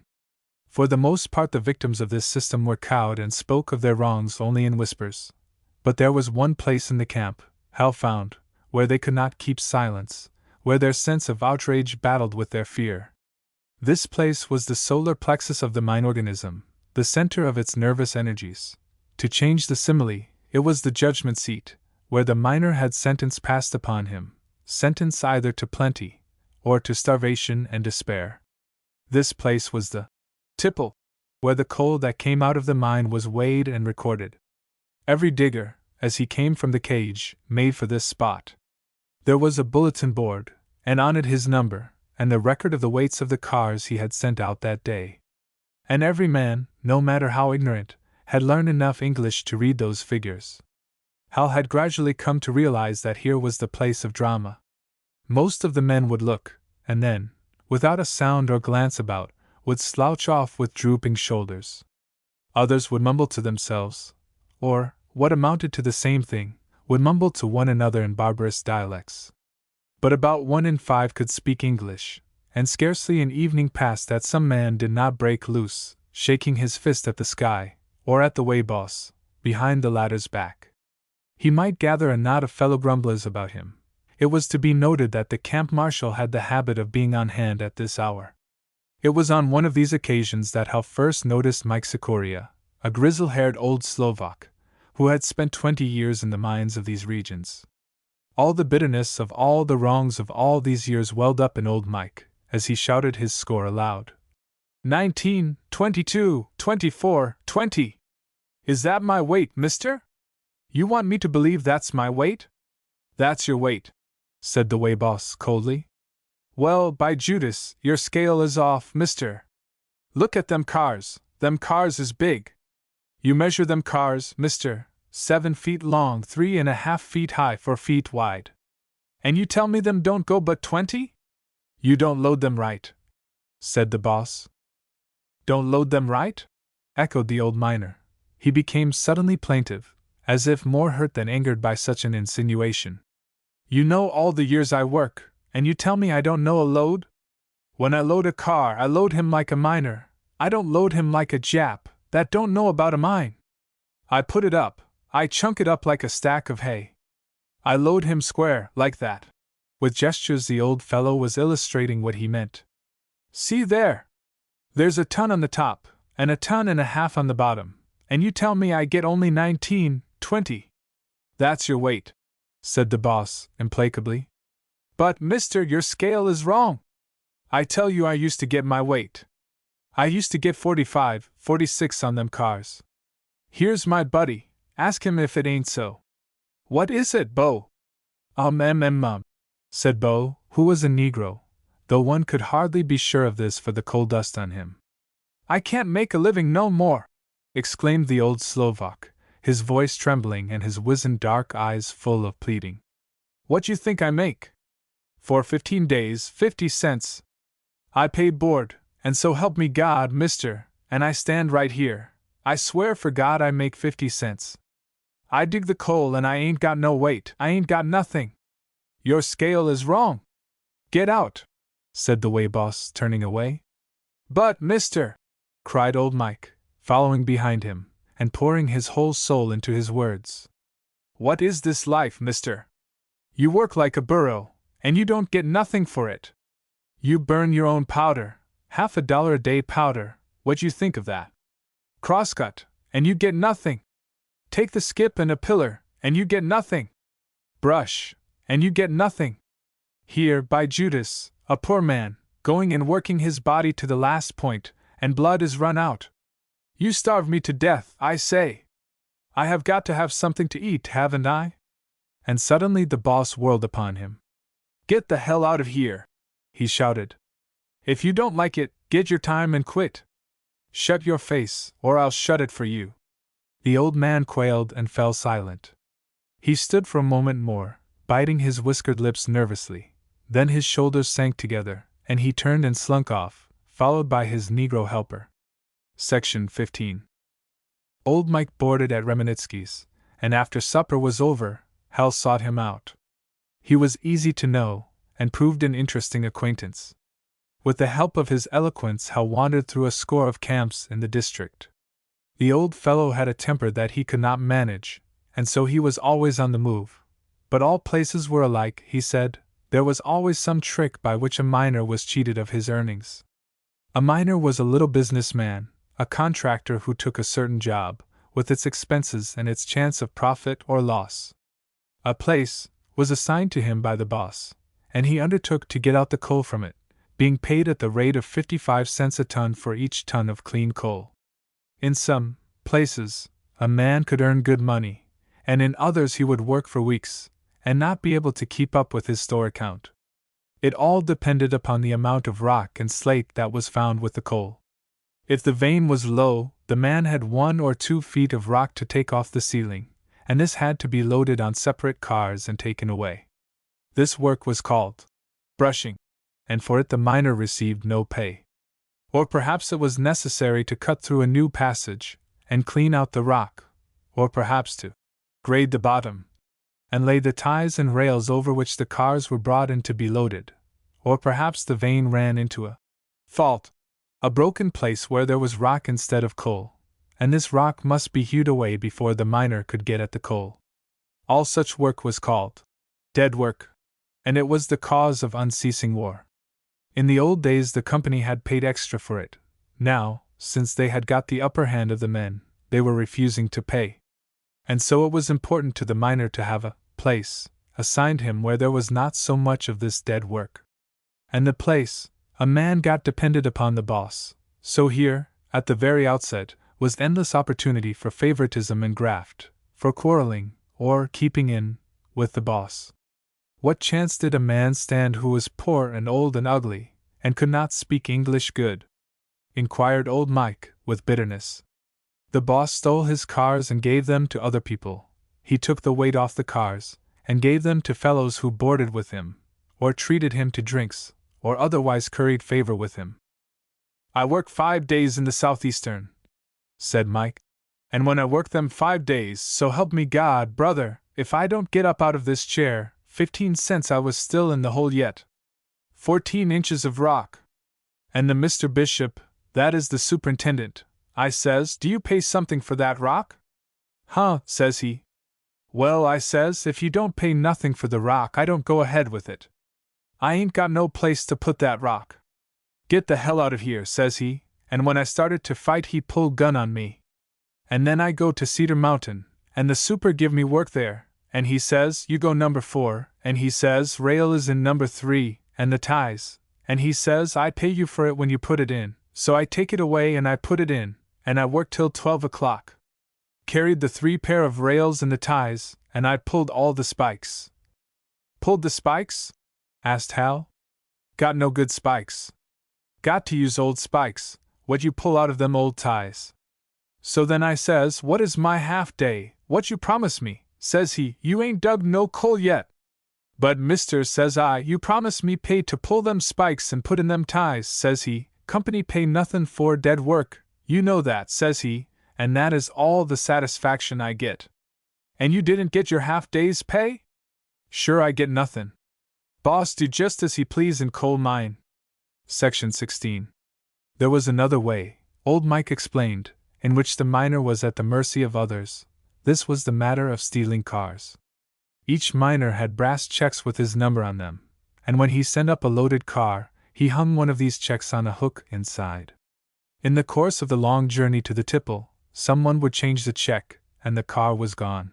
Speaker 1: For the most part the victims of this system were cowed and spoke of their wrongs only in whispers. But there was one place in the camp, hell found, where they could not keep silence, where their sense of outrage battled with their fear. This place was the solar plexus of the mind organism, the center of its nervous energies. To change the simile, it was the judgment seat, where the miner had sentence passed upon him, sentence either to plenty, or to starvation and despair. This place was the tipple, where the coal that came out of the mine was weighed and recorded. Every digger, as he came from the cage, made for this spot. There was a bulletin board, and on it his number, and the record of the weights of the cars he had sent out that day. And every man, no matter how ignorant, had learned enough English to read those figures. Hal had gradually come to realize that here was the place of drama. Most of the men would look, and then, without a sound or glance about, would slouch off with drooping shoulders. Others would mumble to themselves, or, what amounted to the same thing, would mumble to one another in barbarous dialects. But about 1 in 5 could speak English, and scarcely an evening passed that some man did not break loose, shaking his fist at the sky, or at the way boss, behind the latter's back. He might gather a knot of fellow grumblers about him. It was to be noted that the camp marshal had the habit of being on hand at this hour. It was on one of these occasions that Hal first noticed Mike Sikoria, a grizzle-haired old Slovak, who had spent 20 years in the mines of these regions. All the bitterness of all the wrongs of all these years welled up in old Mike, as he shouted his score aloud. 19, 22, 24, 20. Is that my weight, mister? You want me to believe that's my weight? That's your weight, said the weigh boss coldly. Well, by Judas, your scale is off, mister. Look at them cars is big. You measure them cars, mister, 7 feet long, 3.5 feet high, 4 feet wide. And you tell me them don't go but 20? You don't load them right, said the boss. Don't load them right? Echoed the old miner. He became suddenly plaintive, as if more hurt than angered by such an insinuation. You know all the years I work, and you tell me I don't know a load? When I load a car, I load him like a miner. I don't load him like a Jap that don't know about a mine. I put it up, I chunk it up like a stack of hay. I load him square, like that. With gestures the old fellow was illustrating what he meant. See there! There's a ton on the top, and a ton and a half on the bottom, and you tell me I get only 19, 20. That's your weight, said the boss, implacably. But, mister, your scale is wrong. I tell you I used to get my weight. I used to get 45, 46 on them cars. Here's my buddy, ask him if it ain't so. What is it, Bo? Said Bo, who was a Negro, though one could hardly be sure of this for the coal dust on him. I can't make a living no more, exclaimed the old Slovak, his voice trembling and his wizened dark eyes full of pleading. What you think I make? For 15 days, 50 cents. I pay board, and so help me God, mister, and I stand right here. I swear for God I make 50 cents. I dig the coal and I ain't got no weight, I ain't got nothing. Your scale is wrong. Get out, said the weigh boss, turning away. But, mister, cried old Mike, following behind him, and pouring his whole soul into his words. What is this life, mister? You work like a burro, and you don't get nothing for it. You burn your own powder, $50 a day powder, what you think of that? Crosscut, and you get nothing. Take the skip and a pillar, and you get nothing. Brush, and you get nothing. Here, by Judas, a poor man, going and working his body to the last point, and blood is run out. You starve me to death, I say. I have got to have something to eat, haven't I? And suddenly the boss whirled upon him. Get the hell out of here, he shouted. If you don't like it, get your time and quit. Shut your face, or I'll shut it for you. The old man quailed and fell silent. He stood for a moment more, biting his whiskered lips nervously. Then his shoulders sank together, and he turned and slunk off, followed by his Negro helper. Section 15. Old Mike boarded at Reminitsky's, and after supper was over, Hal sought him out. He was easy to know, and proved an interesting acquaintance. With the help of his eloquence, Hal wandered through a score of camps in the district. The old fellow had a temper that he could not manage, and so he was always on the move. But all places were alike, he said. There was always some trick by which a miner was cheated of his earnings. A miner was a little businessman, a contractor who took a certain job, with its expenses and its chance of profit or loss. A place was assigned to him by the boss, and he undertook to get out the coal from it, being paid at the rate of 55 cents a ton for each ton of clean coal. In some places, a man could earn good money, and in others he would work for weeks, and not be able to keep up with his store account. It all depended upon the amount of rock and slate that was found with the coal. If the vein was low, the man had 1 or 2 feet of rock to take off the ceiling, and this had to be loaded on separate cars and taken away. This work was called brushing, and for it the miner received no pay. Or perhaps it was necessary to cut through a new passage and clean out the rock, or perhaps to grade the bottom and lay the ties and rails over which the cars were brought in to be loaded, or perhaps the vein ran into a fault, a broken place where there was rock instead of coal, and this rock must be hewed away before the miner could get at the coal. All such work was called dead work, and it was the cause of unceasing war. In the old days the company had paid extra for it. Now, since they had got the upper hand of the men, they were refusing to pay. And so it was important to the miner to have a place assigned him where there was not so much of this dead work. And the place, a man got depended upon the boss, so here, at the very outset, was endless opportunity for favoritism and graft, for quarreling, or keeping in, with the boss. What chance did a man stand who was poor and old and ugly, and could not speak English good? Inquired old Mike, with bitterness. The boss stole his cars and gave them to other people. He took the weight off the cars, and gave them to fellows who boarded with him, or treated him to drinks, or otherwise curried favor with him. I work 5 days in the Southeastern, said Mike, and when I work them 5 days, so help me God, brother, if I don't get up out of this chair, 15 cents I was still in the hole yet. 14 inches of rock. And the Mr. Bishop, that is the superintendent, I says, do you pay something for that rock? Huh, says he. Well, I says, if you don't pay nothing for the rock, I don't go ahead with it. I ain't got no place to put that rock. Get the hell out of here, says he, and when I started to fight he pulled gun on me. And then I go to Cedar Mountain, and the super give me work there, and he says, you go number 4, and he says, rail is in number 3, and the ties, and he says, I pay you for it when you put it in, so I take it away and I put it in, and I work till 12 o'clock. Carried the 3 pair of rails and the ties, and I pulled all the spikes. Pulled the spikes? Asked Hal. Got no good spikes. Got to use old spikes, what you pull out of them old ties. So then I says, what is my half day, what you promise me? Says he, you ain't dug no coal yet. But mister, says I, you promised me pay to pull them spikes and put in them ties, says he, company pay nothin' for dead work, you know that, says he, and that is all the satisfaction I get. And you didn't get your half day's pay? Sure I get nothin'. Boss do just as he please in coal mine. Section 16. There was another way, old Mike explained, in which the miner was at the mercy of others. This was the matter of stealing cars. Each miner had brass checks with his number on them, and when he sent up a loaded car, he hung one of these checks on a hook inside. In the course of the long journey to the tipple, someone would change the check, and the car was gone.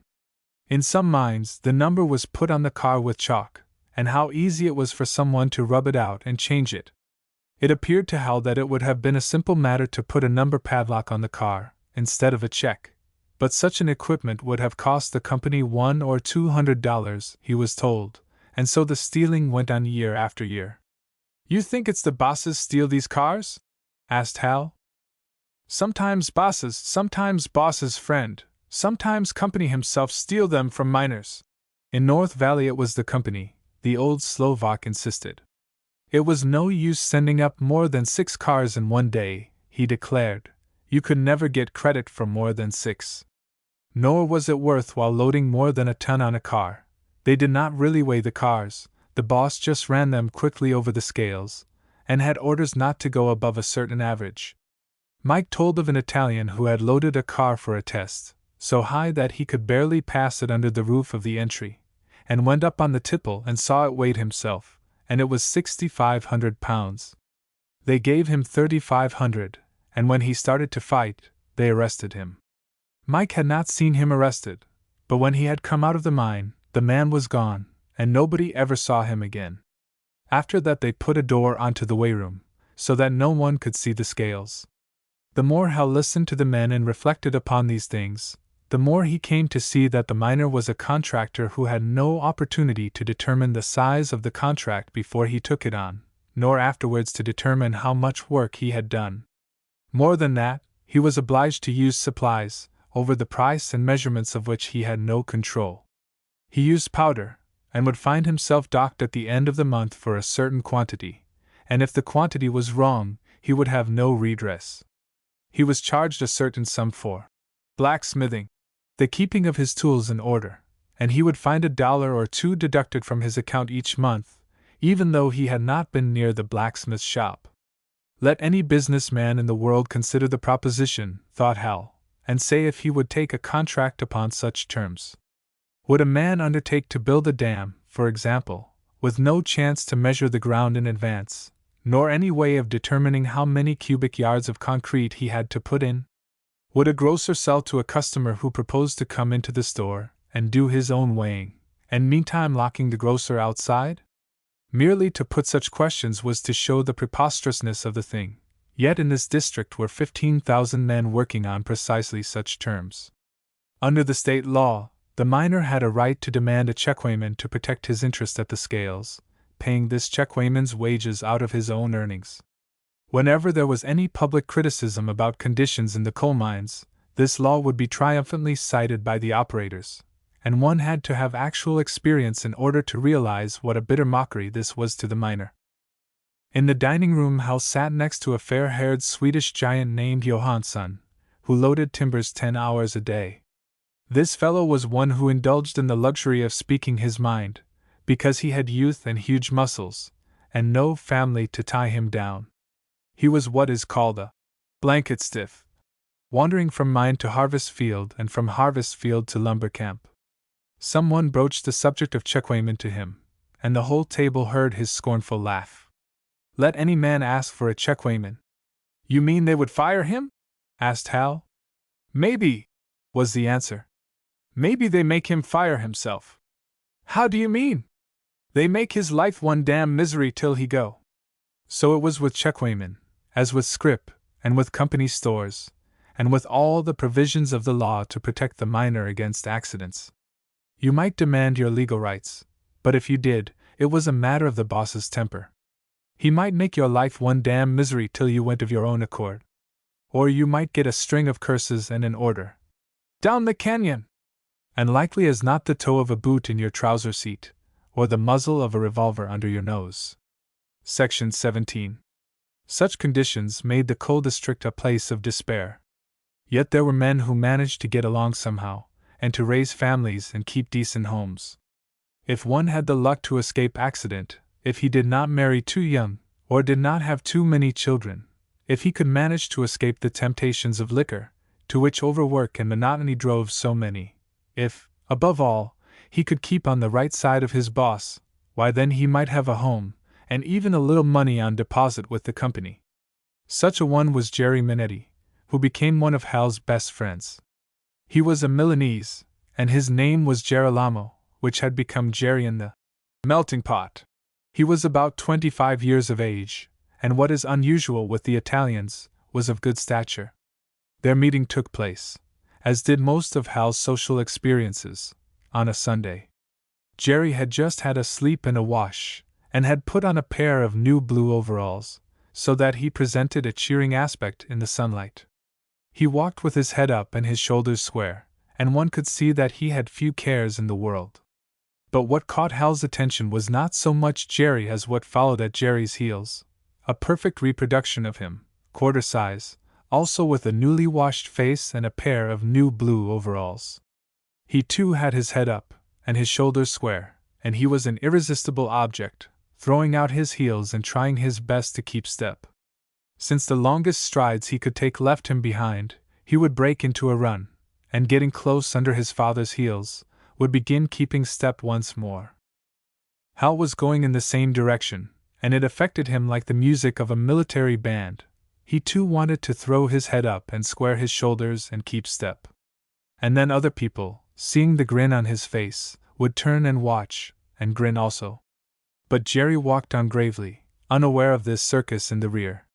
Speaker 1: In some mines, the number was put on the car with chalk, and how easy it was for someone to rub it out and change it. It appeared to Hal that it would have been a simple matter to put a number padlock on the car, instead of a check, But such an equipment would have cost the company $100 or $200, he was told, and so the stealing went on year after year. "You think it's the bosses steal these cars?" asked Hal. "Sometimes boss's friend, sometimes company himself steal them from miners." In North Valley it was the company, the old Slovak insisted. It was no use sending up more than 6 cars in one day, he declared. You could never get credit for more than 6. Nor was it worth while loading more than a ton on a car. They did not really weigh the cars, the boss just ran them quickly over the scales, and had orders not to go above a certain average. Mike told of an Italian who had loaded a car for a test, so high that he could barely pass it under the roof of the entry, and went up on the tipple and saw it weighed himself, and it was 6,500 pounds. They gave him 3,500, and when he started to fight, they arrested him. Mike had not seen him arrested, but when he had come out of the mine, the man was gone, and nobody ever saw him again. After that they put a door onto the weighroom, so that no one could see the scales. The more Hal listened to the men and reflected upon these things, the more he came to see that the miner was a contractor who had no opportunity to determine the size of the contract before he took it on, nor afterwards to determine how much work he had done. More than that, he was obliged to use supplies, over the price and measurements of which he had no control. He used powder, and would find himself docked at the end of the month for a certain quantity, and if the quantity was wrong, he would have no redress. He was charged a certain sum for blacksmithing, the keeping of his tools in order, and he would find $1 or $2 deducted from his account each month, even though he had not been near the blacksmith's shop. Let any businessman in the world consider the proposition, thought Hal, and say if he would take a contract upon such terms. Would a man undertake to build a dam, for example, with no chance to measure the ground in advance, nor any way of determining how many cubic yards of concrete he had to put in? Would a grocer sell to a customer who proposed to come into the store and do his own weighing, and meantime locking the grocer outside? Merely to put such questions was to show the preposterousness of the thing, yet in this district were 15,000 men working on precisely such terms. Under the state law, the miner had a right to demand a checkweighman to protect his interest at the scales, paying this checkweighman's wages out of his own earnings. Whenever there was any public criticism about conditions in the coal mines, this law would be triumphantly cited by the operators, and one had to have actual experience in order to realize what a bitter mockery this was to the miner. In the dining room, Hal sat next to a fair-haired Swedish giant named Johansson, who loaded timbers 10 hours a day. This fellow was one who indulged in the luxury of speaking his mind, because he had youth and huge muscles, and no family to tie him down. He was what is called a blanket stiff, wandering from mine to harvest field and from harvest field to lumber camp. Someone broached the subject of checkweighman to him, and the whole table heard his scornful laugh. Let any man ask for a checkweighman. You mean they would fire him? Asked Hal. Maybe, was the answer. Maybe they make him fire himself. How do you mean? They make his life one damn misery till he go. So it was with checkweighman, as with scrip, and with company stores, and with all the provisions of the law to protect the miner against accidents. You might demand your legal rights, but if you did, it was a matter of the boss's temper. He might make your life one damn misery till you went of your own accord. Or you might get a string of curses and an order. Down the canyon! And likely as not the toe of a boot in your trouser seat, or the muzzle of a revolver under your nose. Section 17. Such conditions made the coal district a place of despair. Yet there were men who managed to get along somehow, and to raise families and keep decent homes. If one had the luck to escape accident, if he did not marry too young, or did not have too many children, if he could manage to escape the temptations of liquor, to which overwork and monotony drove so many, if, above all, he could keep on the right side of his boss, why then he might have a home, and even a little money on deposit with the company. Such a one was Jerry Minetti, who became one of Hal's best friends. He was a Milanese, and his name was Gerolamo, which had become Jerry in the melting pot. He was about 25 years of age, and what is unusual with the Italians, was of good stature. Their meeting took place, as did most of Hal's social experiences, on a Sunday. Jerry had just had a sleep and a wash, and had put on a pair of new blue overalls, so that he presented a cheering aspect in the sunlight. He walked with his head up and his shoulders square, and one could see that he had few cares in the world. But what caught Hal's attention was not so much Jerry as what followed at Jerry's heels, a perfect reproduction of him, quarter size, also with a newly washed face and a pair of new blue overalls. He too had his head up, and his shoulders square, and he was an irresistible object, throwing out his heels and trying his best to keep step. Since the longest strides he could take left him behind, he would break into a run, and getting close under his father's heels, would begin keeping step once more. Hal was going in the same direction, and it affected him like the music of a military band. He too wanted to throw his head up and square his shoulders and keep step. And then other people, seeing the grin on his face, would turn and watch, and grin also. But Jerry walked on gravely, unaware of this circus in the rear.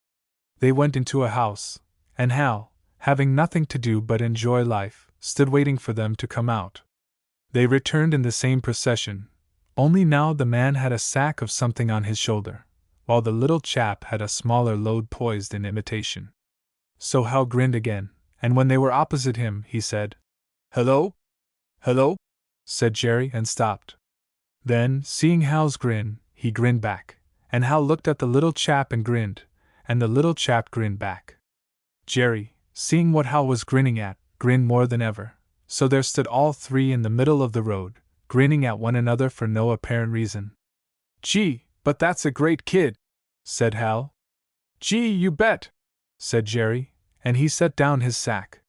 Speaker 1: They went into a house, and Hal, having nothing to do but enjoy life, stood waiting for them to come out. They returned in the same procession, only now the man had a sack of something on his shoulder, while the little chap had a smaller load poised in imitation. So Hal grinned again, and when they were opposite him, he said, "Hello? Hello?" said Jerry and stopped. Then, seeing Hal's grin, he grinned back, and Hal looked at the little chap and grinned, and the little chap grinned back. Jerry, seeing what Hal was grinning at, grinned more than ever, so there stood all three in the middle of the road, grinning at one another for no apparent reason. "Gee, but that's a great kid," said Hal. "Gee, you bet," said Jerry, and he set down his sack.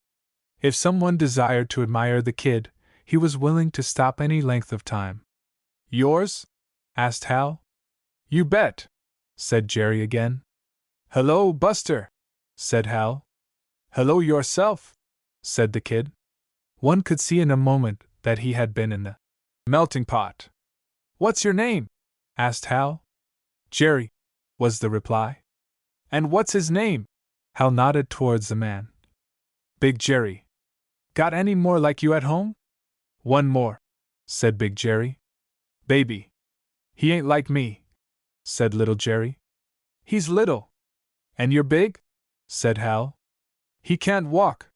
Speaker 1: If someone desired to admire the kid, he was willing to stop any length of time. "Yours?" asked Hal. "You bet," said Jerry again. "Hello, Buster," said Hal. "Hello yourself," said the kid. One could see in a moment that he had been in the melting pot. "What's your name?" asked Hal. "Jerry," was the reply. "And what's his name?" Hal nodded towards the man. "Big Jerry." "Got any more like you at home?" "One more," said Big Jerry. "Baby." "He ain't like me," said Little Jerry. "He's little." "And you're big?" said Hal. "He can't walk."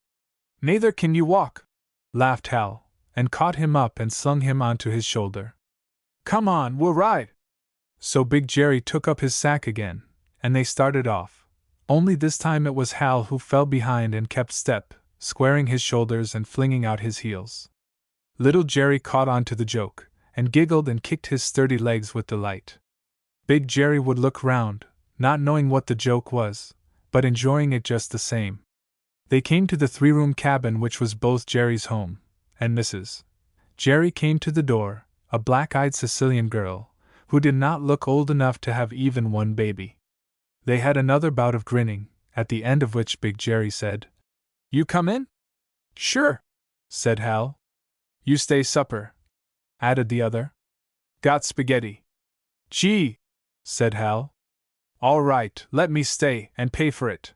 Speaker 1: "Neither can you walk," laughed Hal, and caught him up and slung him onto his shoulder. "Come on, we'll ride." So Big Jerry took up his sack again, and they started off. Only this time it was Hal who fell behind and kept step, squaring his shoulders and flinging out his heels. Little Jerry caught on to the joke, and giggled and kicked his sturdy legs with delight. Big Jerry would look round, not knowing what the joke was, but enjoying it just the same. They came to the three-room cabin which was both Jerry's home, and Mrs. Jerry came to the door, a black-eyed Sicilian girl, who did not look old enough to have even one baby. They had another bout of grinning, at the end of which Big Jerry said, "You come in?" "Sure," said Hal. "You stay supper," added the other. "Got spaghetti." "Gee," said Hal. "All right, let me stay and pay for it."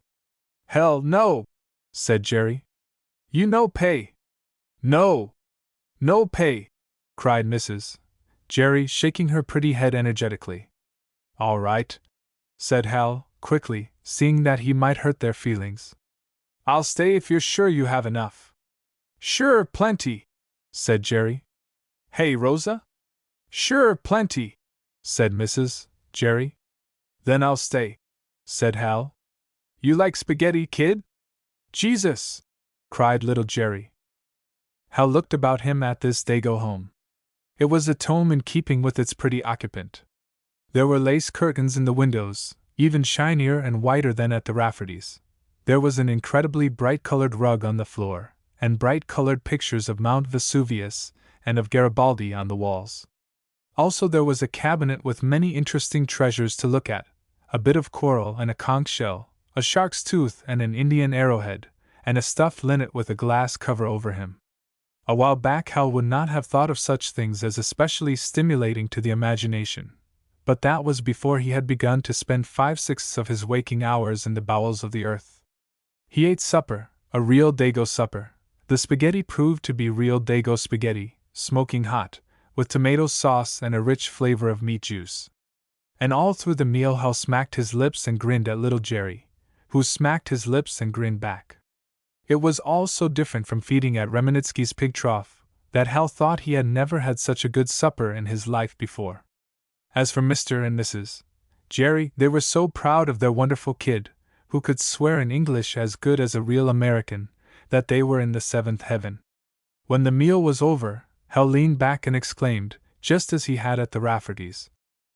Speaker 1: "Hell no," said Jerry. "You no pay." "No. No pay," cried Mrs. Jerry, shaking her pretty head energetically. "All right," said Hal, quickly, seeing that he might hurt their feelings. "I'll stay if you're sure you have enough." "Sure, plenty," said Jerry. "Hey, Rosa?" "Sure, plenty," said Mrs. Jerry. "Then I'll stay," said Hal. "You like spaghetti, kid?" "Jesus!" cried little Jerry. Hal looked about him at this Dago home. It was a tome in keeping with its pretty occupant. There were lace curtains in the windows, even shinier and whiter than at the Raffertys. There was an incredibly bright-colored rug on the floor, and bright-colored pictures of Mount Vesuvius and of Garibaldi on the walls. Also there was a cabinet with many interesting treasures to look at, a bit of coral and a conch shell, a shark's tooth and an Indian arrowhead, and a stuffed linnet with a glass cover over him. A while back Hal would not have thought of such things as especially stimulating to the imagination, but that was before he had begun to spend 5/6 of his waking hours in the bowels of the earth. He ate supper, a real Dago supper, The spaghetti proved to be real Dago spaghetti, smoking hot, with tomato sauce and a rich flavor of meat juice. And all through the meal Hal smacked his lips and grinned at little Jerry, who smacked his lips and grinned back. It was all so different from feeding at Remenitsky's pig trough that Hal thought he had never had such a good supper in his life before. As for Mr. and Mrs. Jerry, they were so proud of their wonderful kid, who could swear in English as good as a real American, that they were in the seventh heaven. When the meal was over, Hal leaned back and exclaimed, just as he had at the Raffertys,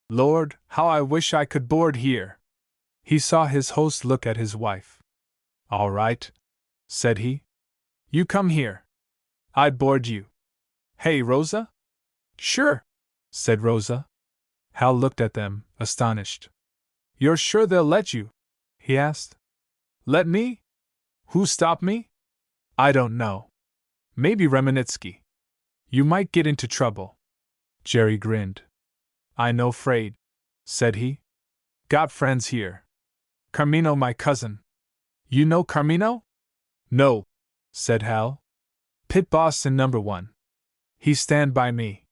Speaker 1: "Lord, how I wish I could board here!" He saw his host look at his wife. "All right," said he. "You come here. I'd board you. Hey, Rosa?" "Sure," said Rosa. Hal looked at them, astonished. "You're sure they'll let you?" he asked. "Let me? Who stopped me?" "I don't know. Maybe Remenitsky. You might get into trouble." Jerry grinned. "I no 'fraid," said he. "Got friends here. Carmino, my cousin. You know Carmino?" "No," said Hal. "Pit boss in number 1. He stand by me.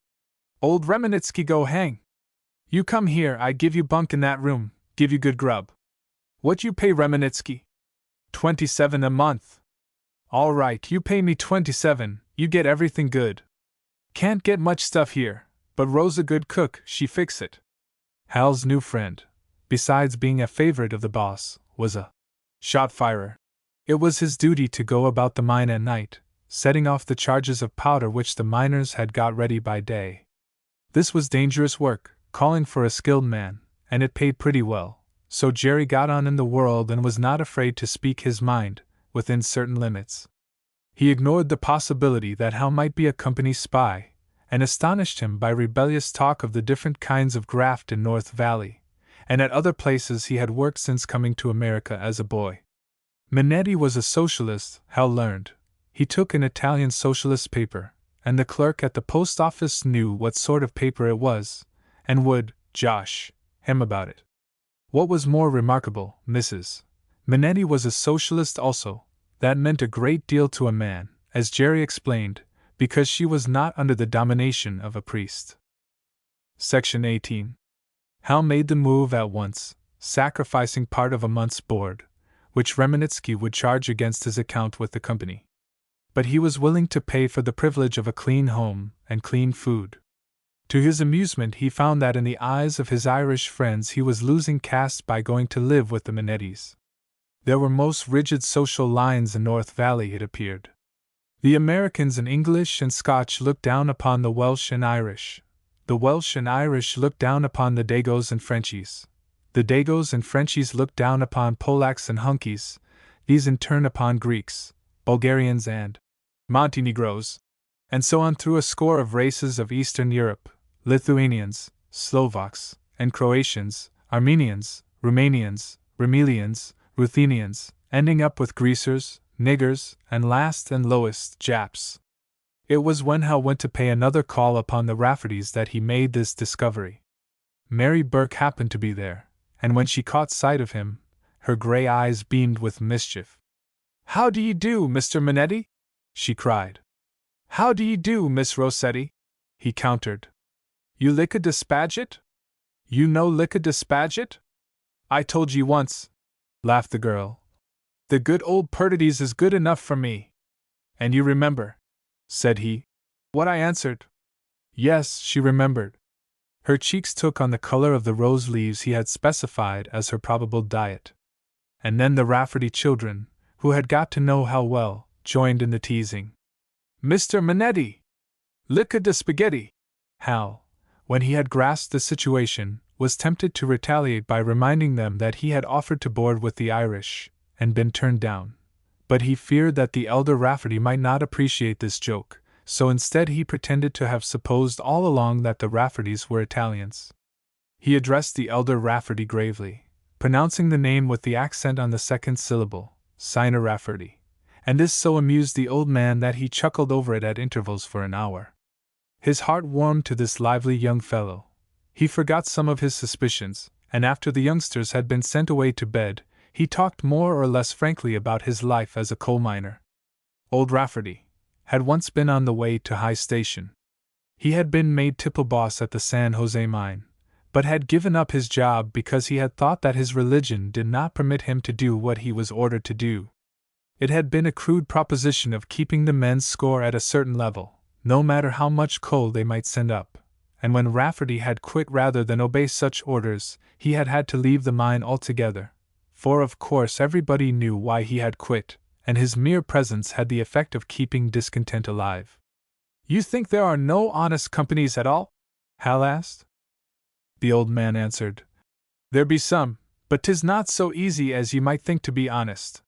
Speaker 1: Old Remenitsky go hang. You come here, I give you bunk in that room, give you good grub. What you pay Remenitsky?" "27 a month." "All right, you pay me 27, you get everything good. Can't get much stuff here, but Rosa good cook, she fix it." Hal's new friend, besides being a favorite of the boss, was a shot firer. It was his duty to go about the mine at night, setting off the charges of powder which the miners had got ready by day. This was dangerous work, calling for a skilled man, and it paid pretty well, so Jerry got on in the world and was not afraid to speak his mind, within certain limits. He ignored the possibility that Hal might be a company spy, and astonished him by rebellious talk of the different kinds of graft in North Valley, and at other places he had worked since coming to America as a boy. Minetti was a socialist, Hal learned. He took an Italian socialist paper, and the clerk at the post office knew what sort of paper it was, and would josh him about it. What was more remarkable, Mrs. Minetti was a socialist also. That meant a great deal to a man, as Jerry explained, because she was not under the domination of a priest. Section 18. Hal made the move at once, sacrificing part of a month's board, which Remenitsky would charge against his account with the company. But he was willing to pay for the privilege of a clean home and clean food. To his amusement, he found that in the eyes of his Irish friends he was losing caste by going to live with the Minettis. There were most rigid social lines in North Valley, it appeared. The Americans and English and Scotch looked down upon the Welsh and Irish. The Welsh and Irish looked down upon the Dagos and Frenchies. The Dagos and Frenchies looked down upon Polacks and Hunkies, these in turn upon Greeks, Bulgarians and Montenegros, and so on through a score of races of Eastern Europe, Lithuanians, Slovaks, and Croatians, Armenians, Romanians, Rumelians, Ruthenians, ending up with greasers, niggers, and last and lowest, Japs. It was when Hal went to pay another call upon the Raffertys that he made this discovery. Mary Burke happened to be there, and when she caught sight of him, her gray eyes beamed with mischief. "How do ye do, Mr. Minetti?" she cried. "How do ye do, Miss Rossetti?" he countered. "You licka de Spadgett? You know licka de Spadgett? I told ye once," laughed the girl. "The good old Perditties is good enough for me." "And you remember," said he, "what I answered?" Yes, she remembered. Her cheeks took on the color of the rose leaves he had specified as her probable diet. And then the Rafferty children, who had got to know Hal well, joined in the teasing. "Mr. Minetti! Licka de spaghetti!" Hal, when he had grasped the situation, was tempted to retaliate by reminding them that he had offered to board with the Irish, and been turned down. But he feared that the elder Rafferty might not appreciate this joke, so instead he pretended to have supposed all along that the Raffertys were Italians. He addressed the elder Rafferty gravely, pronouncing the name with the accent on the second syllable, Sina Rafferty, and this so amused the old man that he chuckled over it at intervals for an hour. His heart warmed to this lively young fellow. He forgot some of his suspicions, and after the youngsters had been sent away to bed, he talked more or less frankly about his life as a coal miner. "Old Rafferty," had once been on the way to high station. He had been made tipple boss at the San Jose mine, but had given up his job because he had thought that his religion did not permit him to do what he was ordered to do. It had been a crude proposition of keeping the men's score at a certain level, no matter how much coal they might send up, and when Rafferty had quit rather than obey such orders, he had had to leave the mine altogether, for of course everybody knew why he had quit, and his mere presence had the effect of keeping discontent alive. "You think there are no honest companies at all?" Hal asked. The old man answered, "There be some, but 'tis not so easy as ye might think to be honest.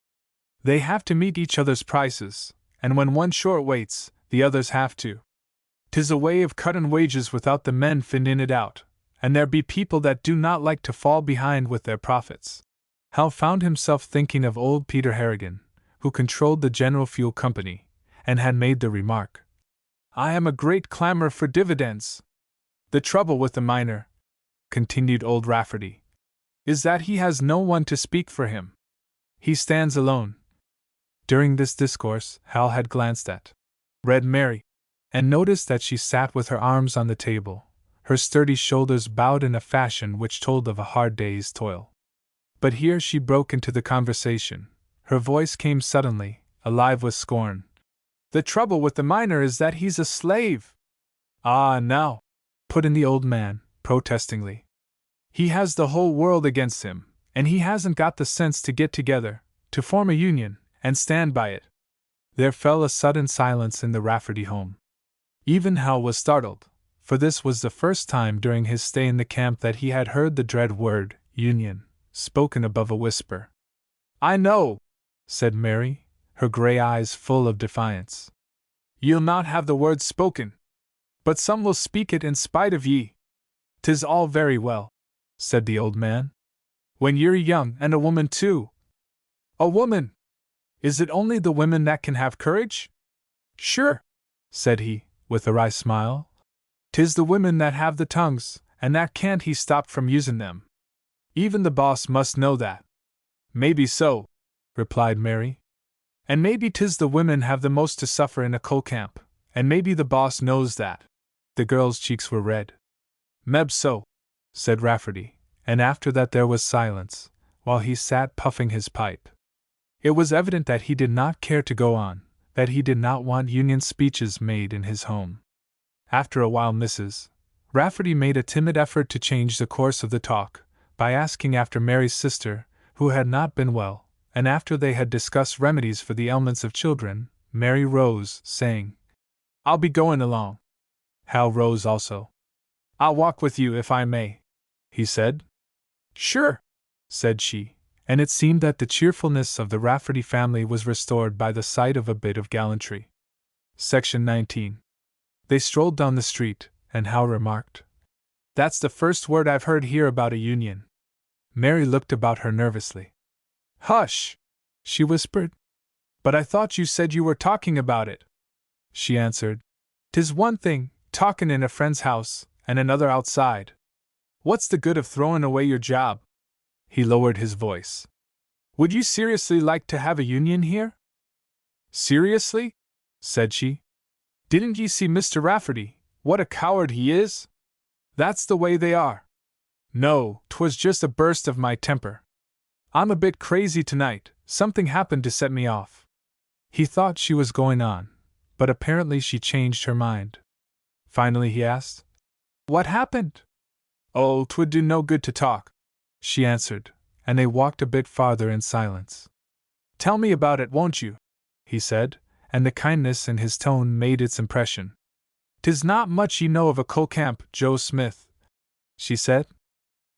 Speaker 1: They have to meet each other's prices, and when one short waits, the others have to. 'Tis a way of cuttin' wages without the men findin' it out, and there be people that do not like to fall behind with their profits." Hal found himself thinking of old Peter Harrigan, who controlled the General Fuel Company, and had made the remark, "I am a great clamor for dividends. The trouble with the miner," continued old Rafferty, "is that he has no one to speak for him. He stands alone." During this discourse, Hal had glanced at Red Mary, and noticed that she sat with her arms on the table, her sturdy shoulders bowed in a fashion which told of a hard day's toil. But here she broke into the conversation. Her voice came suddenly, alive with scorn. "The trouble with the miner is that he's a slave." "Ah, now," put in the old man, protestingly. "He has the whole world against him, and he hasn't got the sense to get together, to form a union, and stand by it." There fell a sudden silence in the Rafferty home. Even Hal was startled, for this was the first time during his stay in the camp that he had heard the dread word, union, spoken above a whisper. "I know," said Mary, her gray eyes full of defiance. "Ye'll not have the word spoken, but some will speak it in spite of ye." "'Tis all very well," said the old man, "when you're young and a woman too." "A woman? Is it only the women that can have courage?" "Sure," said he, with a wry smile. "'Tis the women that have the tongues, and that can't he stop from using them. Even the boss must know that." "Maybe so," replied Mary. "And maybe 'tis the women have the most to suffer in a coal camp, and maybe the boss knows that." The girl's cheeks were red. "Meb so," said Rafferty, and after that there was silence, while he sat puffing his pipe. It was evident that he did not care to go on, that he did not want union speeches made in his home. After a while Mrs. Rafferty made a timid effort to change the course of the talk, by asking after Mary's sister, who had not been well, and after they had discussed remedies for the ailments of children, Mary rose, saying, "I'll be going along." Hal rose also. "I'll walk with you if I may," he said. "Sure," said she, and it seemed that the cheerfulness of the Rafferty family was restored by the sight of a bit of gallantry. Section 19. They strolled down the street, and Hal remarked, "That's the first word I've heard here about a union." Mary looked about her nervously. "Hush!" she whispered. "But I thought you said you were talking about it." She answered, "'Tis one thing, talkin' in a friend's house, and another outside. What's the good of throwing away your job?" He lowered his voice. "Would you seriously like to have a union here?" "Seriously?" said she. "Didn't ye see Mr. Rafferty, what a coward he is? That's the way they are. No, 'twas just a burst of my temper. I'm a bit crazy tonight, something happened to set me off." He thought she was going on, but apparently she changed her mind. Finally he asked, "What happened?" "Oh, 'twould do no good to talk," she answered, and they walked a bit farther in silence. "Tell me about it, won't you?" he said, and the kindness in his tone made its impression. "'Tis not much ye know of a coal camp, Joe Smith," she said.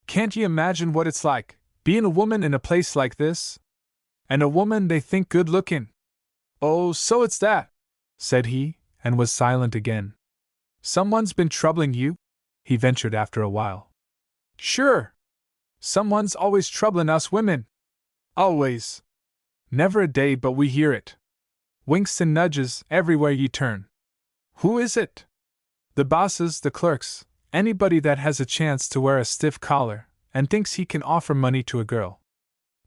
Speaker 1: "Can't ye imagine what it's like, being a woman in a place like this? And a woman they think good-looking." "Oh, so it's that," said he, and was silent again. "Someone's been troubling you?" he ventured after a while. "Sure. Someone's always troubling us women. Always. Never a day but we hear it. Winks and nudges everywhere ye turn. Who is it? The bosses, the clerks, anybody that has a chance to wear a stiff collar, and thinks he can offer money to a girl.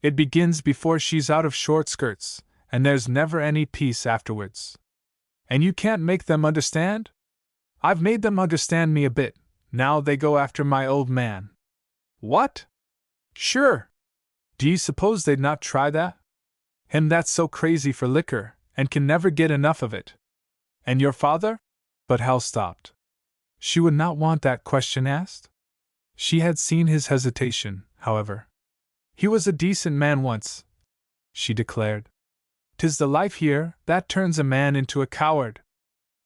Speaker 1: It begins before she's out of short skirts, and there's never any peace afterwards. And you can't make them understand? I've made them understand me a bit. Now they go after my old man. What? Sure. Do you suppose they'd not try that? Him that's so crazy for liquor, and can never get enough of it. And your father? But Hal stopped. She would not want that question asked. She had seen his hesitation, however. He was a decent man once, she declared. 'Tis the life here that turns a man into a coward.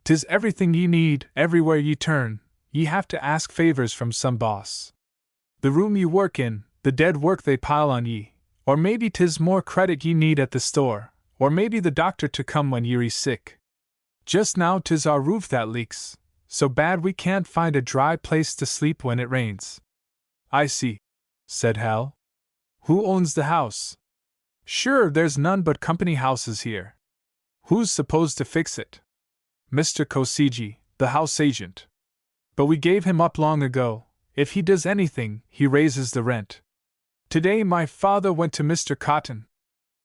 Speaker 1: 'Tis everything ye need, everywhere ye turn, ye have to ask favors from some boss. The room ye work in, the dead work they pile on ye, or maybe 'tis more credit ye need at the store, or maybe the doctor to come when ye're sick. Just now 'tis our roof that leaks, so bad we can't find a dry place to sleep when it rains. I see, said Hal. Who owns the house? Sure, there's none but company houses here. Who's supposed to fix it? Mr. Kosiji, the house agent. But we gave him up long ago. If he does anything, he raises the rent. Today my father went to Mr. Cotton.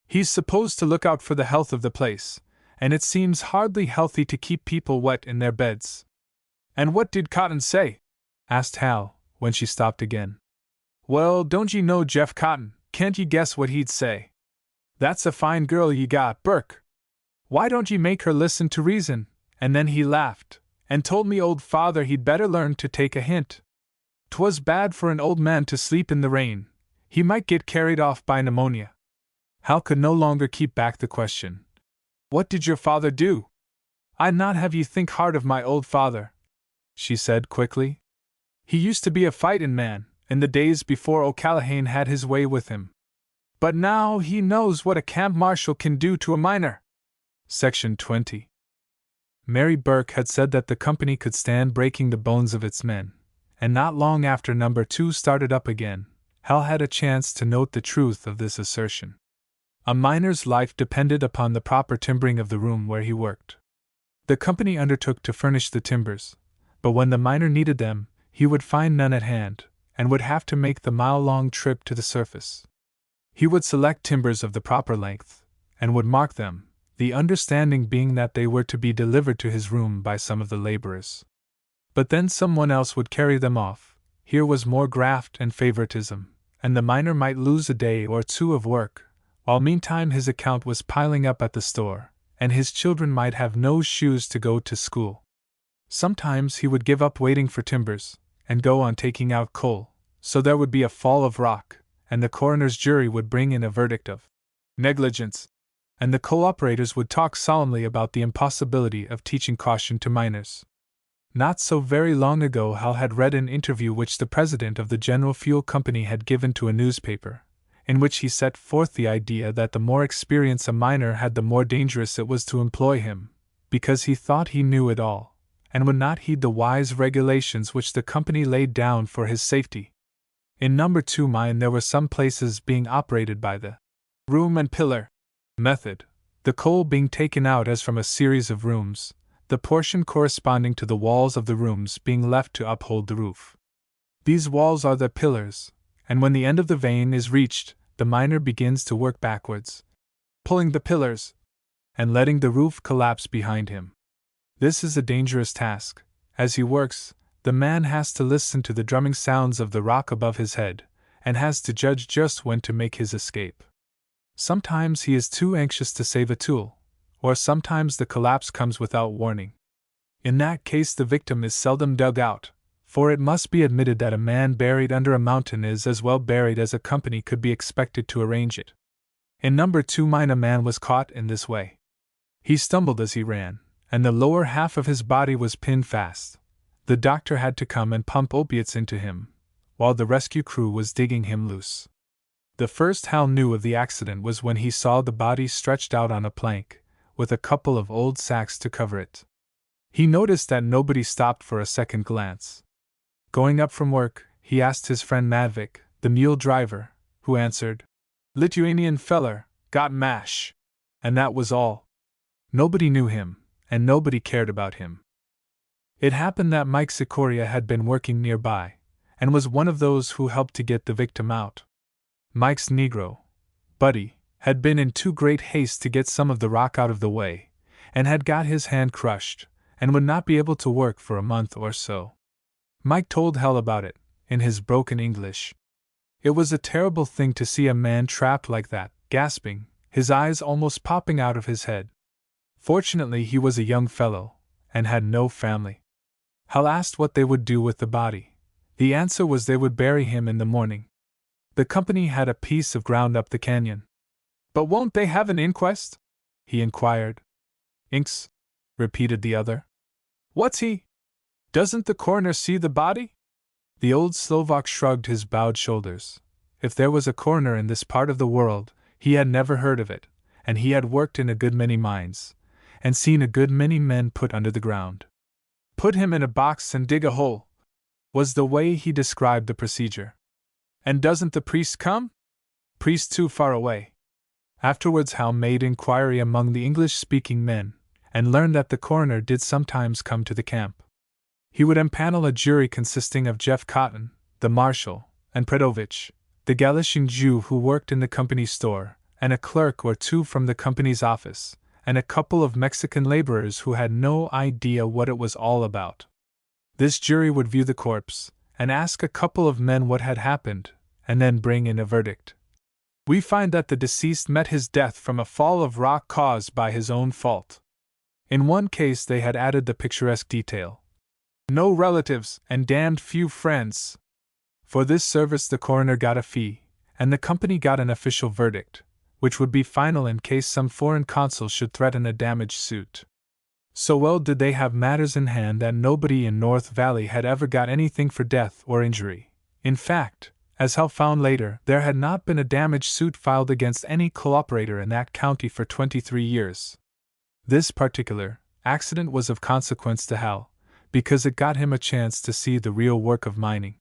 Speaker 1: He's supposed to look out for the health of the place, and it seems hardly healthy to keep people wet in their beds. And what did Cotton say? Asked Hal, when she stopped again. Well, don't ye know Jeff Cotton? Can't ye guess what he'd say? That's a fine girl ye got, Burke. Why don't ye make her listen to reason? And then he laughed, and told me old father he'd better learn to take a hint. 'Twas bad for an old man to sleep in the rain. He might get carried off by pneumonia. Hal could no longer keep back the question. What did your father do? I'd not have ye think hard of my old father, she said quickly. He used to be a fightin' man, in the days before O'Callaghan had his way with him. But now he knows what a camp marshal can do to a miner. Section 20. Mary Burke had said that the company could stand breaking the bones of its men, and not long after number 2 started up again, Hal had a chance to note the truth of this assertion. A miner's life depended upon the proper timbering of the room where he worked. The company undertook to furnish the timbers, but when the miner needed them, he would find none at hand, and would have to make the mile-long trip to the surface. He would select timbers of the proper length, and would mark them, the understanding being that they were to be delivered to his room by some of the laborers. But then someone else would carry them off. Here was more graft and favoritism, and the miner might lose a day or two of work, while meantime his account was piling up at the store, and his children might have no shoes to go to school. Sometimes he would give up waiting for timbers, and go on taking out coal, so there would be a fall of rock, and the coroner's jury would bring in a verdict of negligence, and the coal-operators would talk solemnly about the impossibility of teaching caution to miners. Not so very long ago Hal had read an interview which the president of the General Fuel Company had given to a newspaper, in which he set forth the idea that the more experience a miner had the more dangerous it was to employ him, because he thought he knew it all, and would not heed the wise regulations which the company laid down for his safety. In number 2 mine there were some places being operated by the room and pillar method, the coal being taken out as from a series of rooms, the portion corresponding to the walls of the rooms being left to uphold the roof. These walls are the pillars, and when the end of the vein is reached, the miner begins to work backwards, pulling the pillars, and letting the roof collapse behind him. This is a dangerous task. As he works, the man has to listen to the drumming sounds of the rock above his head, and has to judge just when to make his escape. Sometimes he is too anxious to save a tool, or sometimes the collapse comes without warning. In that case the victim is seldom dug out, for it must be admitted that a man buried under a mountain is as well buried as a company could be expected to arrange it. In number 2 mine a man was caught in this way. He stumbled as he ran, and the lower half of his body was pinned fast. The doctor had to come and pump opiates into him, while the rescue crew was digging him loose. The first Hal knew of the accident was when he saw the body stretched out on a plank, with a couple of old sacks to cover it. He noticed that nobody stopped for a second glance. Going up from work, he asked his friend Madvik, the mule driver, who answered, "Lithuanian feller, got mash." And that was all. Nobody knew him, and nobody cared about him. It happened that Mike Sikoria had been working nearby, and was one of those who helped to get the victim out. Mike's Negro, Buddy, had been in too great haste to get some of the rock out of the way, and had got his hand crushed, and would not be able to work for a month or so. Mike told Hal about it, in his broken English. It was a terrible thing to see a man trapped like that, gasping, his eyes almost popping out of his head. Fortunately, he was a young fellow, and had no family. Hal asked what they would do with the body. The answer was they would bury him in the morning. The company had a piece of ground up the canyon. But won't they have an inquest? He inquired. Inks? Repeated the other. What's he? Doesn't the coroner see the body? The old Slovak shrugged his bowed shoulders. If there was a coroner in this part of the world, he had never heard of it, and he had worked in a good many mines, and seen a good many men put under the ground. Put him in a box and dig a hole, was the way he described the procedure. And doesn't the priest come? Priest too far away. Afterwards Hal made inquiry among the English-speaking men, and learned that the coroner did sometimes come to the camp. He would empanel a jury consisting of Jeff Cotton, the marshal, and Predovich, the Galician Jew who worked in the company store, and a clerk or two from the company's office, and a couple of Mexican laborers who had no idea what it was all about. This jury would view the corpse, and ask a couple of men what had happened, and then bring in a verdict. We find that the deceased met his death from a fall of rock caused by his own fault. In one case they had added the picturesque detail. No relatives and damned few friends. For this service the coroner got a fee, and the company got an official verdict, which would be final in case some foreign consul should threaten a damage suit. So well did they have matters in hand that nobody in North Valley had ever got anything for death or injury. In fact, as Hal found later, there had not been a damage suit filed against any cooperator in that county for 23 years. This particular accident was of consequence to Hal, because it got him a chance to see the real work of mining.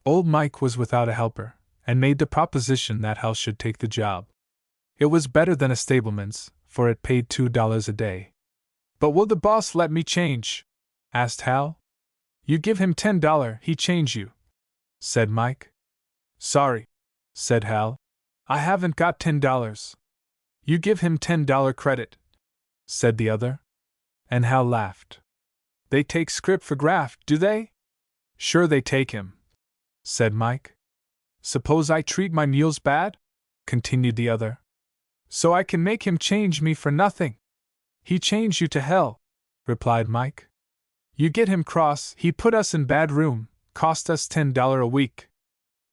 Speaker 1: Old Mike was without a helper, and made the proposition that Hal should take the job. It was better than a stableman's, for it paid $2 a day. But will the boss let me change? Asked Hal. You give him $10, he change you, said Mike. Sorry, said Hal. I haven't got $10. You give him $10 credit, said the other. And Hal laughed. They take scrip for graft, do they? Sure they take him, said Mike. Suppose I treat my mules bad? Continued the other. So I can make him change me for nothing. He change you to hell, replied Mike. You get him cross, he put us in bad room, cost us $10 a week.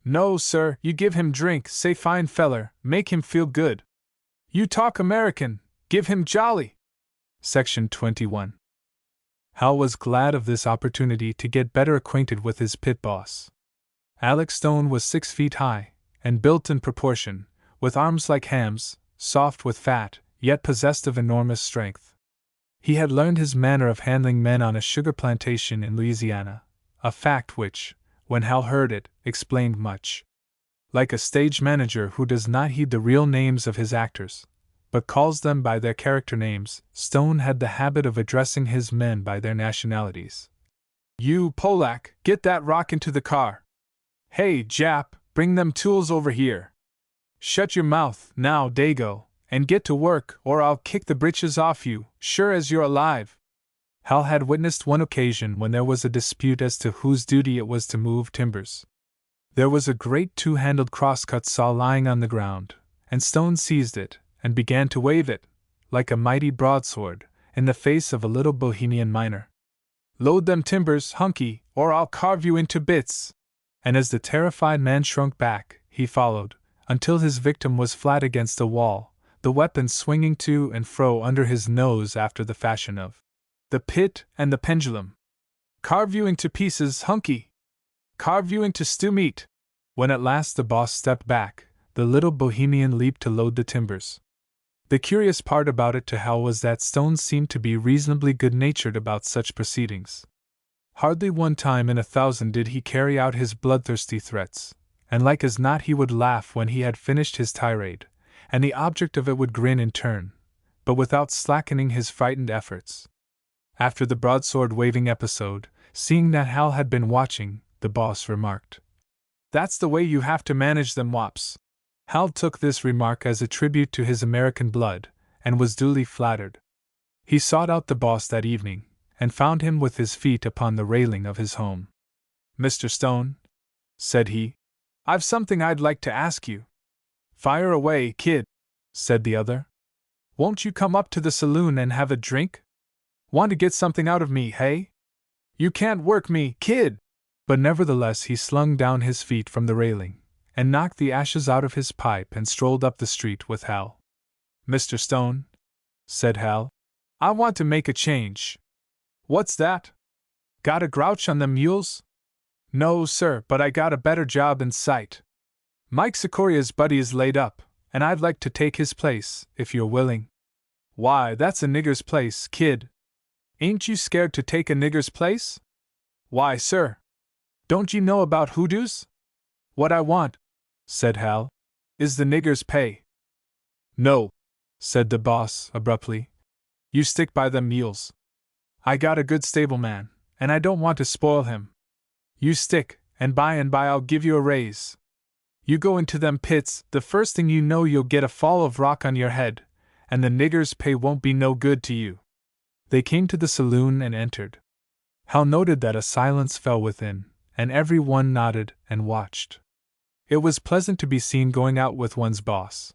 Speaker 1: No, sir, you give him drink, say fine feller, make him feel good. You talk American, give him jolly. Section 21. Hal was glad of this opportunity to get better acquainted with his pit boss. Alex Stone was 6 feet high, and built in proportion, with arms like hams, soft with fat, yet possessed of enormous strength. He had learned his manner of handling men on a sugar plantation in Louisiana, a fact which, when Hal heard it, explained much. Like a stage manager who does not heed the real names of his actors, but calls them by their character names, Stone had the habit of addressing his men by their nationalities. You, Polak, get that rock into the car. Hey, Jap, bring them tools over here. Shut your mouth, now, Dago, and get to work, or I'll kick the britches off you, sure as you're alive. Hal had witnessed one occasion when there was a dispute as to whose duty it was to move timbers. There was a great two-handled crosscut saw lying on the ground, and Stone seized it, and began to wave it, like a mighty broadsword, in the face of a little Bohemian miner. Load them timbers, hunky, or I'll carve you into bits. And as the terrified man shrunk back, he followed, until his victim was flat against a wall, the weapon swinging to and fro under his nose after the fashion of the pit and the pendulum. Carve you into pieces, hunky! Carve you into stew meat! When at last the boss stepped back, the little Bohemian leaped to load the timbers. The curious part about it to Hal was that Stone seemed to be reasonably good-natured about such proceedings. Hardly one time in 1,000 did he carry out his bloodthirsty threats, and like as not he would laugh when he had finished his tirade, and the object of it would grin in turn, but without slackening his frightened efforts. After the broadsword-waving episode, seeing that Hal had been watching, the boss remarked, "That's the way you have to manage them wops." Hal took this remark as a tribute to his American blood, and was duly flattered. He sought out the boss that evening, and found him with his feet upon the railing of his home. "Mr. Stone," said he, "I've something I'd like to ask you." "Fire away, kid," said the other. "Won't you come up to the saloon and have a drink? Want to get something out of me, hey? You can't work me, kid!" But nevertheless he slung down his feet from the railing, and knocked the ashes out of his pipe and strolled up the street with Hal. "Mr. Stone," said Hal, "I want to make a change." "What's that? Got a grouch on them mules?" "No, sir, but I got a better job in sight. Mike Sikoria's buddy is laid up, and I'd like to take his place, if you're willing." "Why, that's a nigger's place, kid. Ain't you scared to take a nigger's place?" "Why, sir, don't you know about hoodoos? What I want," said Hal, "is the nigger's pay." "No," said the boss abruptly. "You stick by them mules. I got a good stableman, and I don't want to spoil him. You stick, and by I'll give you a raise. You go into them pits, the first thing you know you'll get a fall of rock on your head, and the nigger's pay won't be no good to you." They came to the saloon and entered. Hal noted that a silence fell within, and every one nodded and watched. It was pleasant to be seen going out with one's boss.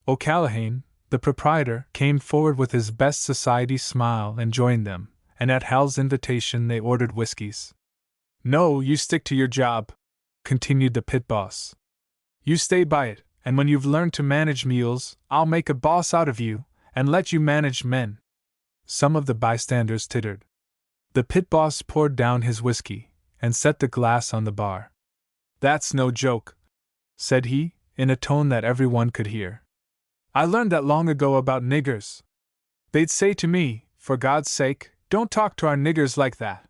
Speaker 1: O'Callaghan, the proprietor, came forward with his best society smile and joined them, and at Hal's invitation they ordered whiskeys. "No, you stick to your job," continued the pit boss. "You stay by it, and when you've learned to manage mules, I'll make a boss out of you, and let you manage men." Some of the bystanders tittered. The pit boss poured down his whiskey, and set the glass on the bar. "That's no joke," said he, in a tone that everyone could hear. "I learned that long ago about niggers. They'd say to me, 'For God's sake, don't talk to our niggers like that.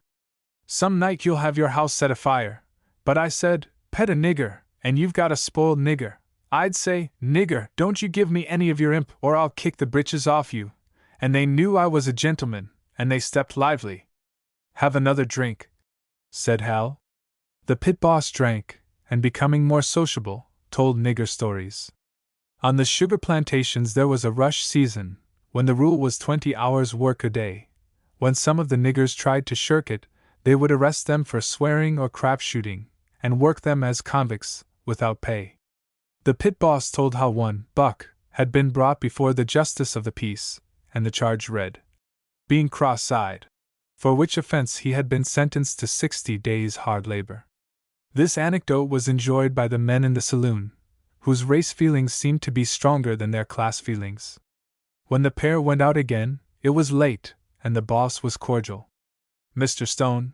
Speaker 1: Some night you'll have your house set afire.' But I said, 'Pet a nigger, and you've got a spoiled nigger.' I'd say, 'Nigger, don't you give me any of your imp, or I'll kick the breeches off you.' And they knew I was a gentleman, and they stepped lively." "Have another drink," said Hal. The pit boss drank, and becoming more sociable, told nigger stories. On the sugar plantations there was a rush season, when the rule was 20 hours work a day. When some of the niggers tried to shirk it, they would arrest them for swearing or crap shooting, and work them as convicts, without pay. The pit boss told how one buck had been brought before the justice of the peace, and the charge read, "Being cross-eyed," for which offense he had been sentenced to 60 days' hard labor. This anecdote was enjoyed by the men in the saloon, whose race feelings seemed to be stronger than their class feelings. When the pair went out again, it was late, and the boss was cordial. "Mr. Stone,"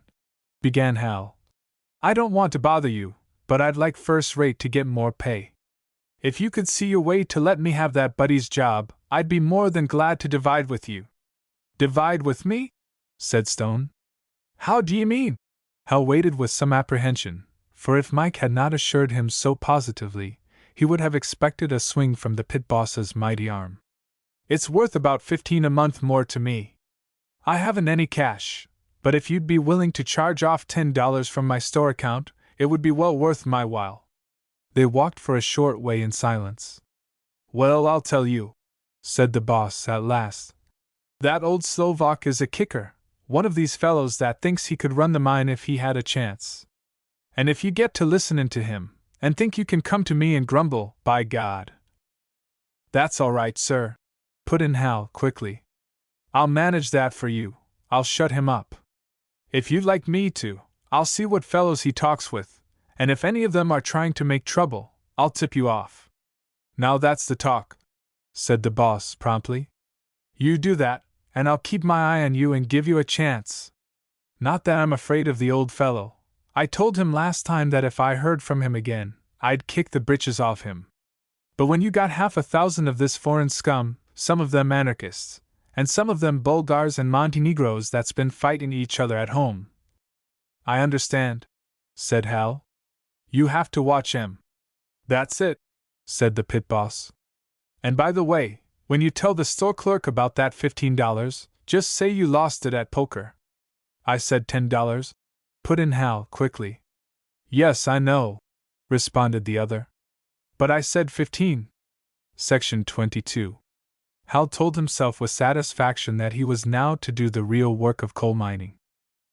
Speaker 1: began Hal, "I don't want to bother you, but I'd like first rate to get more pay. If you could see your way to let me have that buddy's job, I'd be more than glad to divide with you." "Divide with me?" said Stone. "How do you mean?" Hal waited with some apprehension, for if Mike had not assured him so positively, he would have expected a swing from the pit boss's mighty arm. "It's worth about 15 a month more to me. I haven't any cash, but if you'd be willing to charge off $10 from my store account, it would be well worth my while." They walked for a short way in silence. "Well, I'll tell you," said the boss at last. "That old Slovak is a kicker, one of these fellows that thinks he could run the mine if he had a chance. And if you get to listening to him, and think you can come to me and grumble, by God—" "That's all right, sir," put in Hal quickly. "I'll manage that for you. I'll shut him up. If you'd like me to, I'll see what fellows he talks with, and if any of them are trying to make trouble, I'll tip you off." "Now that's the talk," said the boss promptly. "You do that, and I'll keep my eye on you and give you a chance. Not that I'm afraid of the old fellow. I told him last time that if I heard from him again, I'd kick the breeches off him. But when you got 50,000 of this foreign scum, some of them anarchists, and some of them Bulgars and Montenegros that's been fighting each other at home—" "I understand," said Hal. "You have to watch 'em." "That's it," said the pit boss. "And by the way, when you tell the store clerk about that $15, just say you lost it at poker." "I said $10, put in Hal quickly. "Yes, I know," responded the other. "But I said 15. Section 22. Hal told himself with satisfaction that he was now to do the real work of coal mining.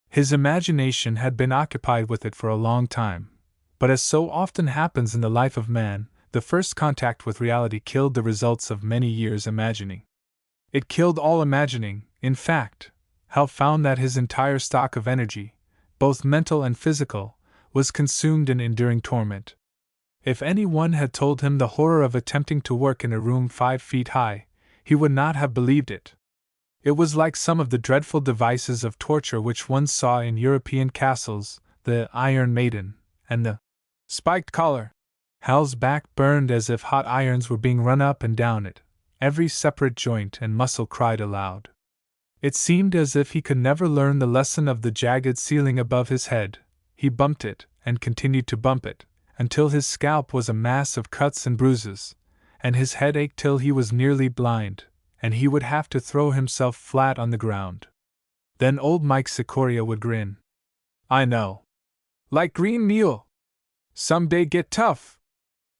Speaker 1: His imagination had been occupied with it for a long time, but as so often happens in the life of man, the first contact with reality killed the results of many years' imagining. It killed all imagining, in fact. Hal found that his entire stock of energy, both mental and physical, was consumed in enduring torment. If anyone had told him the horror of attempting to work in a room 5 feet high, he would not have believed it. It was like some of the dreadful devices of torture which one saw in European castles, the Iron Maiden, and the spiked collar. Hal's back burned as if hot irons were being run up and down it. Every separate joint and muscle cried aloud. It seemed as if he could never learn the lesson of the jagged ceiling above his head. He bumped it, and continued to bump it, until his scalp was a mass of cuts and bruises, and his head ached till he was nearly blind, and he would have to throw himself flat on the ground. Then old Mike Sikoria would grin. "I know. Like green meal. Some day get tough."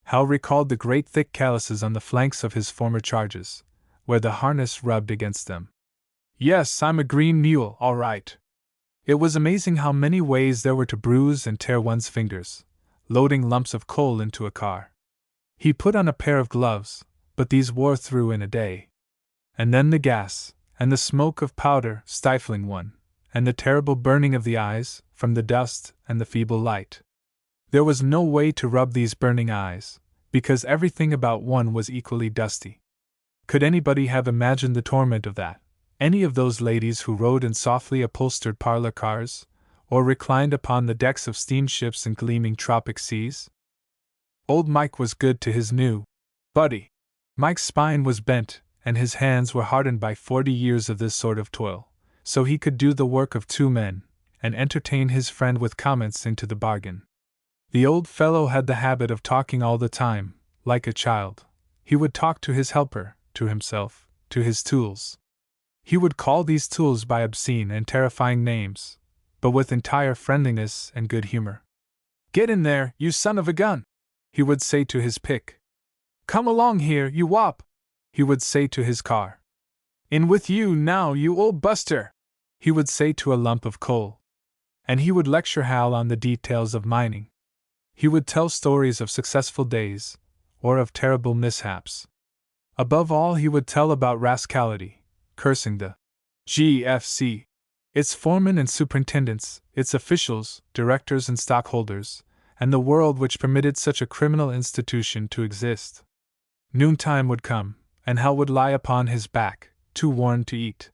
Speaker 1: Hal recalled the great thick calluses on the flanks of his former charges, where the harness rubbed against them. "Yes, I'm a green mule, all right." It was amazing how many ways there were to bruise and tear one's fingers, loading lumps of coal into a car. He put on a pair of gloves, but these wore through in a day. And then the gas, and the smoke of powder stifling one, and the terrible burning of the eyes, from the dust and the feeble light. There was no way to rub these burning eyes, because everything about one was equally dusty. Could anybody have imagined the torment of that? Any of those ladies who rode in softly upholstered parlor cars, or reclined upon the decks of steamships in gleaming tropic seas? Old Mike was good to his new buddy. Mike's spine was bent, and his hands were hardened by 40 years of this sort of toil, so he could do the work of 2 men, and entertain his friend with comments into the bargain. The old fellow had the habit of talking all the time, like a child. He would talk to his helper, to himself, to his tools. He would call these tools by obscene and terrifying names, but with entire friendliness and good humor. "Get in there, you son of a gun!" he would say to his pick. "Come along here, you wop!" he would say to his car. "In with you now, you old buster!" he would say to a lump of coal. And he would lecture Hal on the details of mining. He would tell stories of successful days, or of terrible mishaps. Above all, he would tell about rascality, cursing the GFC, its foremen and superintendents, its officials, directors and stockholders, and the world which permitted such a criminal institution to exist. Noontime would come, and Hal would lie upon his back, too worn to eat.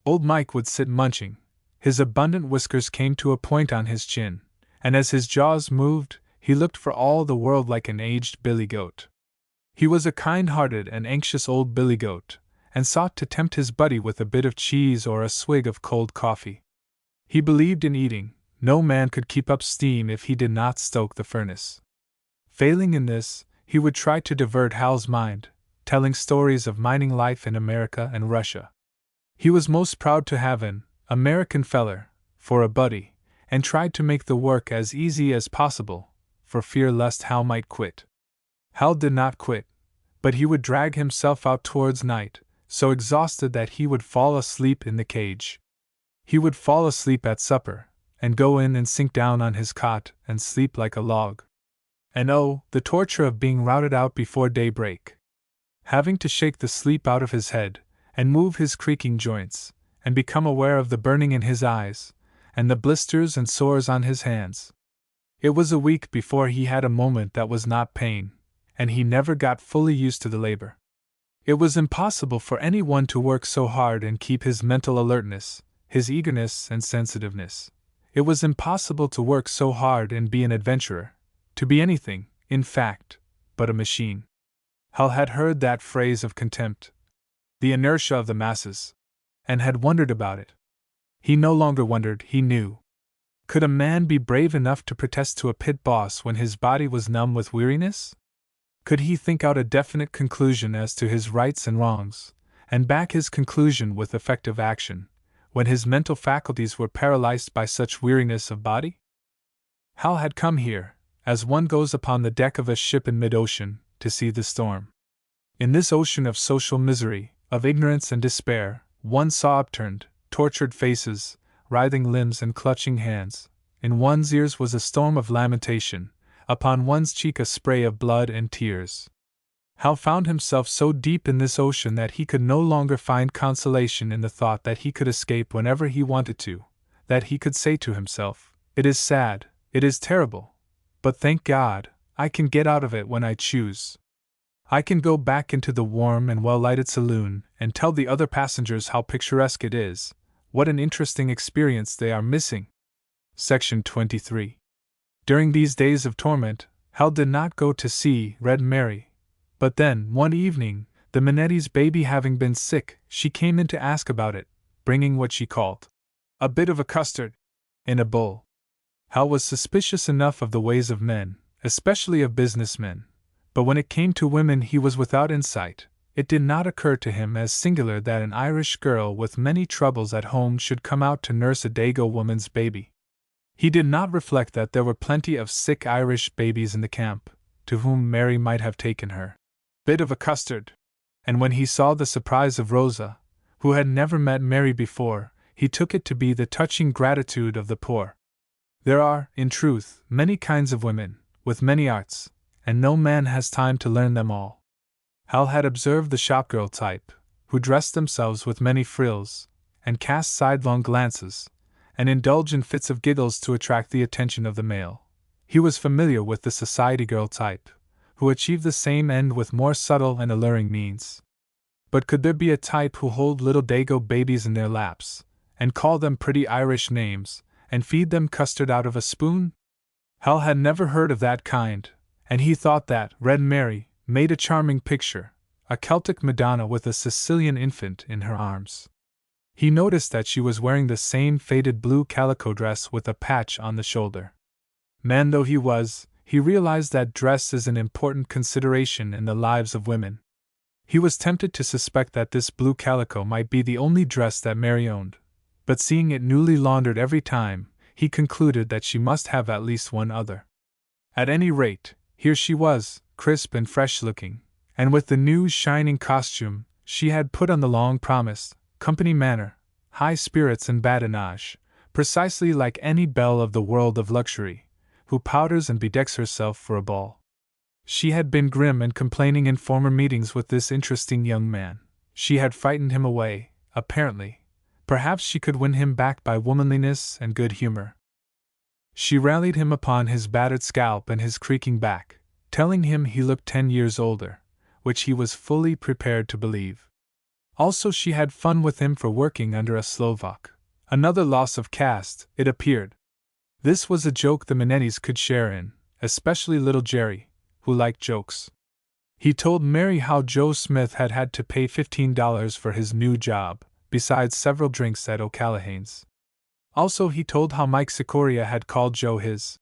Speaker 1: Old Mike would sit munching. His abundant whiskers came to a point on his chin, and as his jaws moved, he looked for all the world like an aged billy goat. He was a kind-hearted and anxious old billy goat, and sought to tempt his buddy with a bit of cheese or a swig of cold coffee. He believed in eating. No man could keep up steam if he did not stoke the furnace. Failing in this, he would try to divert Hal's mind, telling stories of mining life in America and Russia. He was most proud to have an American feller for a buddy, and tried to make the work as easy as possible, for fear lest Hal might quit. Hal did not quit, but he would drag himself out towards night, so exhausted that he would fall asleep in the cage. He would fall asleep at supper, and go in and sink down on his cot and sleep like a log. And oh, the torture of being routed out before daybreak! Having to shake the sleep out of his head, and move his creaking joints, and become aware of the burning in his eyes, and the blisters and sores on his hands. It was a week before he had a moment that was not pain, and he never got fully used to the labor. It was impossible for anyone to work so hard and keep his mental alertness, his eagerness and sensitiveness. It was impossible to work so hard and be an adventurer, to be anything, in fact, but a machine. Hal had heard that phrase of contempt, the inertia of the masses, and had wondered about it. He no longer wondered, he knew. Could a man be brave enough to protest to a pit boss when his body was numb with weariness? Could he think out a definite conclusion as to his rights and wrongs, and back his conclusion with effective action, when his mental faculties were paralyzed by such weariness of body? Hal had come here, as one goes upon the deck of a ship in mid-ocean, to see the storm. In this ocean of social misery, of ignorance and despair. One saw upturned, tortured faces, writhing limbs and clutching hands. In one's ears was a storm of lamentation, upon one's cheek a spray of blood and tears. Hal found himself so deep in this ocean that he could no longer find consolation in the thought that he could escape whenever he wanted to, that he could say to himself, "It is sad, it is terrible, but thank God, I can get out of it when I choose. I can go back into the warm and well-lighted saloon and tell the other passengers how picturesque it is, what an interesting experience they are missing." Section 23. During these days of torment, Hal did not go to see Red Mary. But then, one evening, the Minetti's baby having been sick, she came in to ask about it, bringing what she called a bit of a custard in a bowl. Hal was suspicious enough of the ways of men, especially of businessmen, but when it came to women he was without insight. It did not occur to him as singular that an Irish girl with many troubles at home should come out to nurse a Dago woman's baby. He did not reflect that there were plenty of sick Irish babies in the camp, to whom Mary might have taken her bit of a custard. And when he saw the surprise of Rosa, who had never met Mary before, he took it to be the touching gratitude of the poor. There are, in truth, many kinds of women, with many arts, and no man has time to learn them all. Hal had observed the shopgirl type, who dressed themselves with many frills, and cast sidelong glances, and indulge in fits of giggles to attract the attention of the male. He was familiar with the society girl type, who achieved the same end with more subtle and alluring means. But could there be a type who hold little Dago babies in their laps, and call them pretty Irish names, and feed them custard out of a spoon? Hal had never heard of that kind, and he thought that Red Mary made a charming picture, a Celtic Madonna with a Sicilian infant in her arms. He noticed that she was wearing the same faded blue calico dress with a patch on the shoulder. Man though he was, he realized that dress is an important consideration in the lives of women. He was tempted to suspect that this blue calico might be the only dress that Mary owned, but seeing it newly laundered every time, he concluded that she must have at least one other. At any rate, here she was, crisp and fresh-looking, and with the new shining costume she had put on the long-promised company manner, high spirits and badinage, precisely like any belle of the world of luxury, who powders and bedecks herself for a ball. She had been grim and complaining in former meetings with this interesting young man. She had frightened him away, apparently. Perhaps she could win him back by womanliness and good humor. She rallied him upon his battered scalp and his creaking back, telling him he looked 10 years older, which he was fully prepared to believe. Also she had fun with him for working under a Slovak. Another loss of caste, it appeared. This was a joke the Minettis could share in, especially little Jerry, who liked jokes. He told Mary how Joe Smith had had to pay $15 for his new job, besides several drinks at O'Callaghan's. Also he told how Mike Sikoria had called Joe his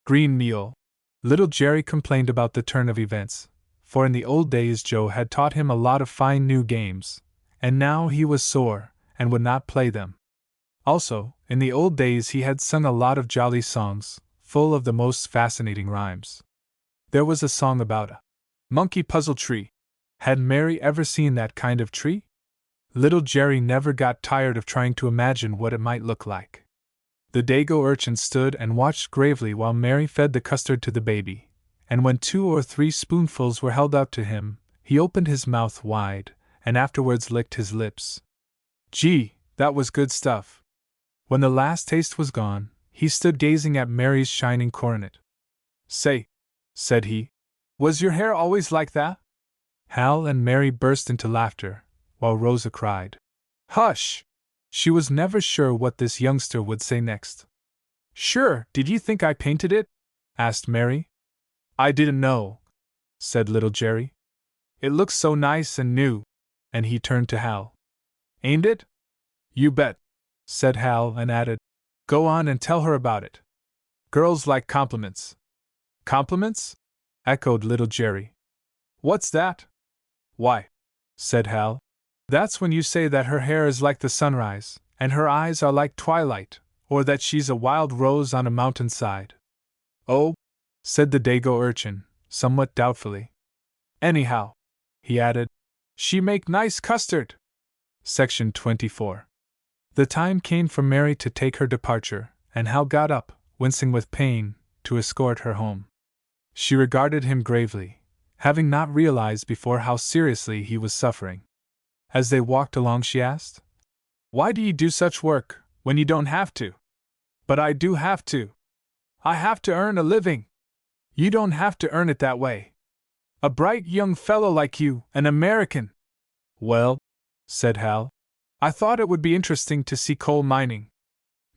Speaker 1: green mule. Little Jerry complained about the turn of events, for in the old days Joe had taught him a lot of fine new games, and now he was sore, and would not play them. Also, in the old days he had sung a lot of jolly songs, full of the most fascinating rhymes. There was a song about a monkey puzzle tree. Had Mary ever seen that kind of tree? Little Jerry never got tired of trying to imagine what it might look like. The Dago urchin stood and watched gravely while Mary fed the custard to the baby, and when 2 or 3 spoonfuls were held out to him, he opened his mouth wide, and afterwards licked his lips. Gee, that was good stuff. When the last taste was gone, he stood gazing at Mary's shining coronet. Say, said he, was your hair always like that? Hal and Mary burst into laughter, while Rosa cried, Hush! She was never sure what this youngster would say next. Sure, did you think I painted it? Asked Mary. I didn't know, said little Jerry. It looks so nice and new. And he turned to Hal. Ain't it? You bet, said Hal and added, Go on and tell her about it. Girls like compliments. Compliments? Echoed little Jerry. What's that? Why, said Hal, that's when you say that her hair is like the sunrise, and her eyes are like twilight, or that she's a wild rose on a mountainside. Oh, said the Dago urchin, somewhat doubtfully. Anyhow, he added, she make nice custard. Section 24. The time came for Mary to take her departure, and Hal got up, wincing with pain, to escort her home. She regarded him gravely, having not realized before how seriously he was suffering. As they walked along, she asked, "Why do you do such work, when you don't have to?" "But I do have to. I have to earn a living." "You don't have to earn it that way. A bright young fellow like you, an American." "Well," said Hal, "I thought it would be interesting to see coal mining."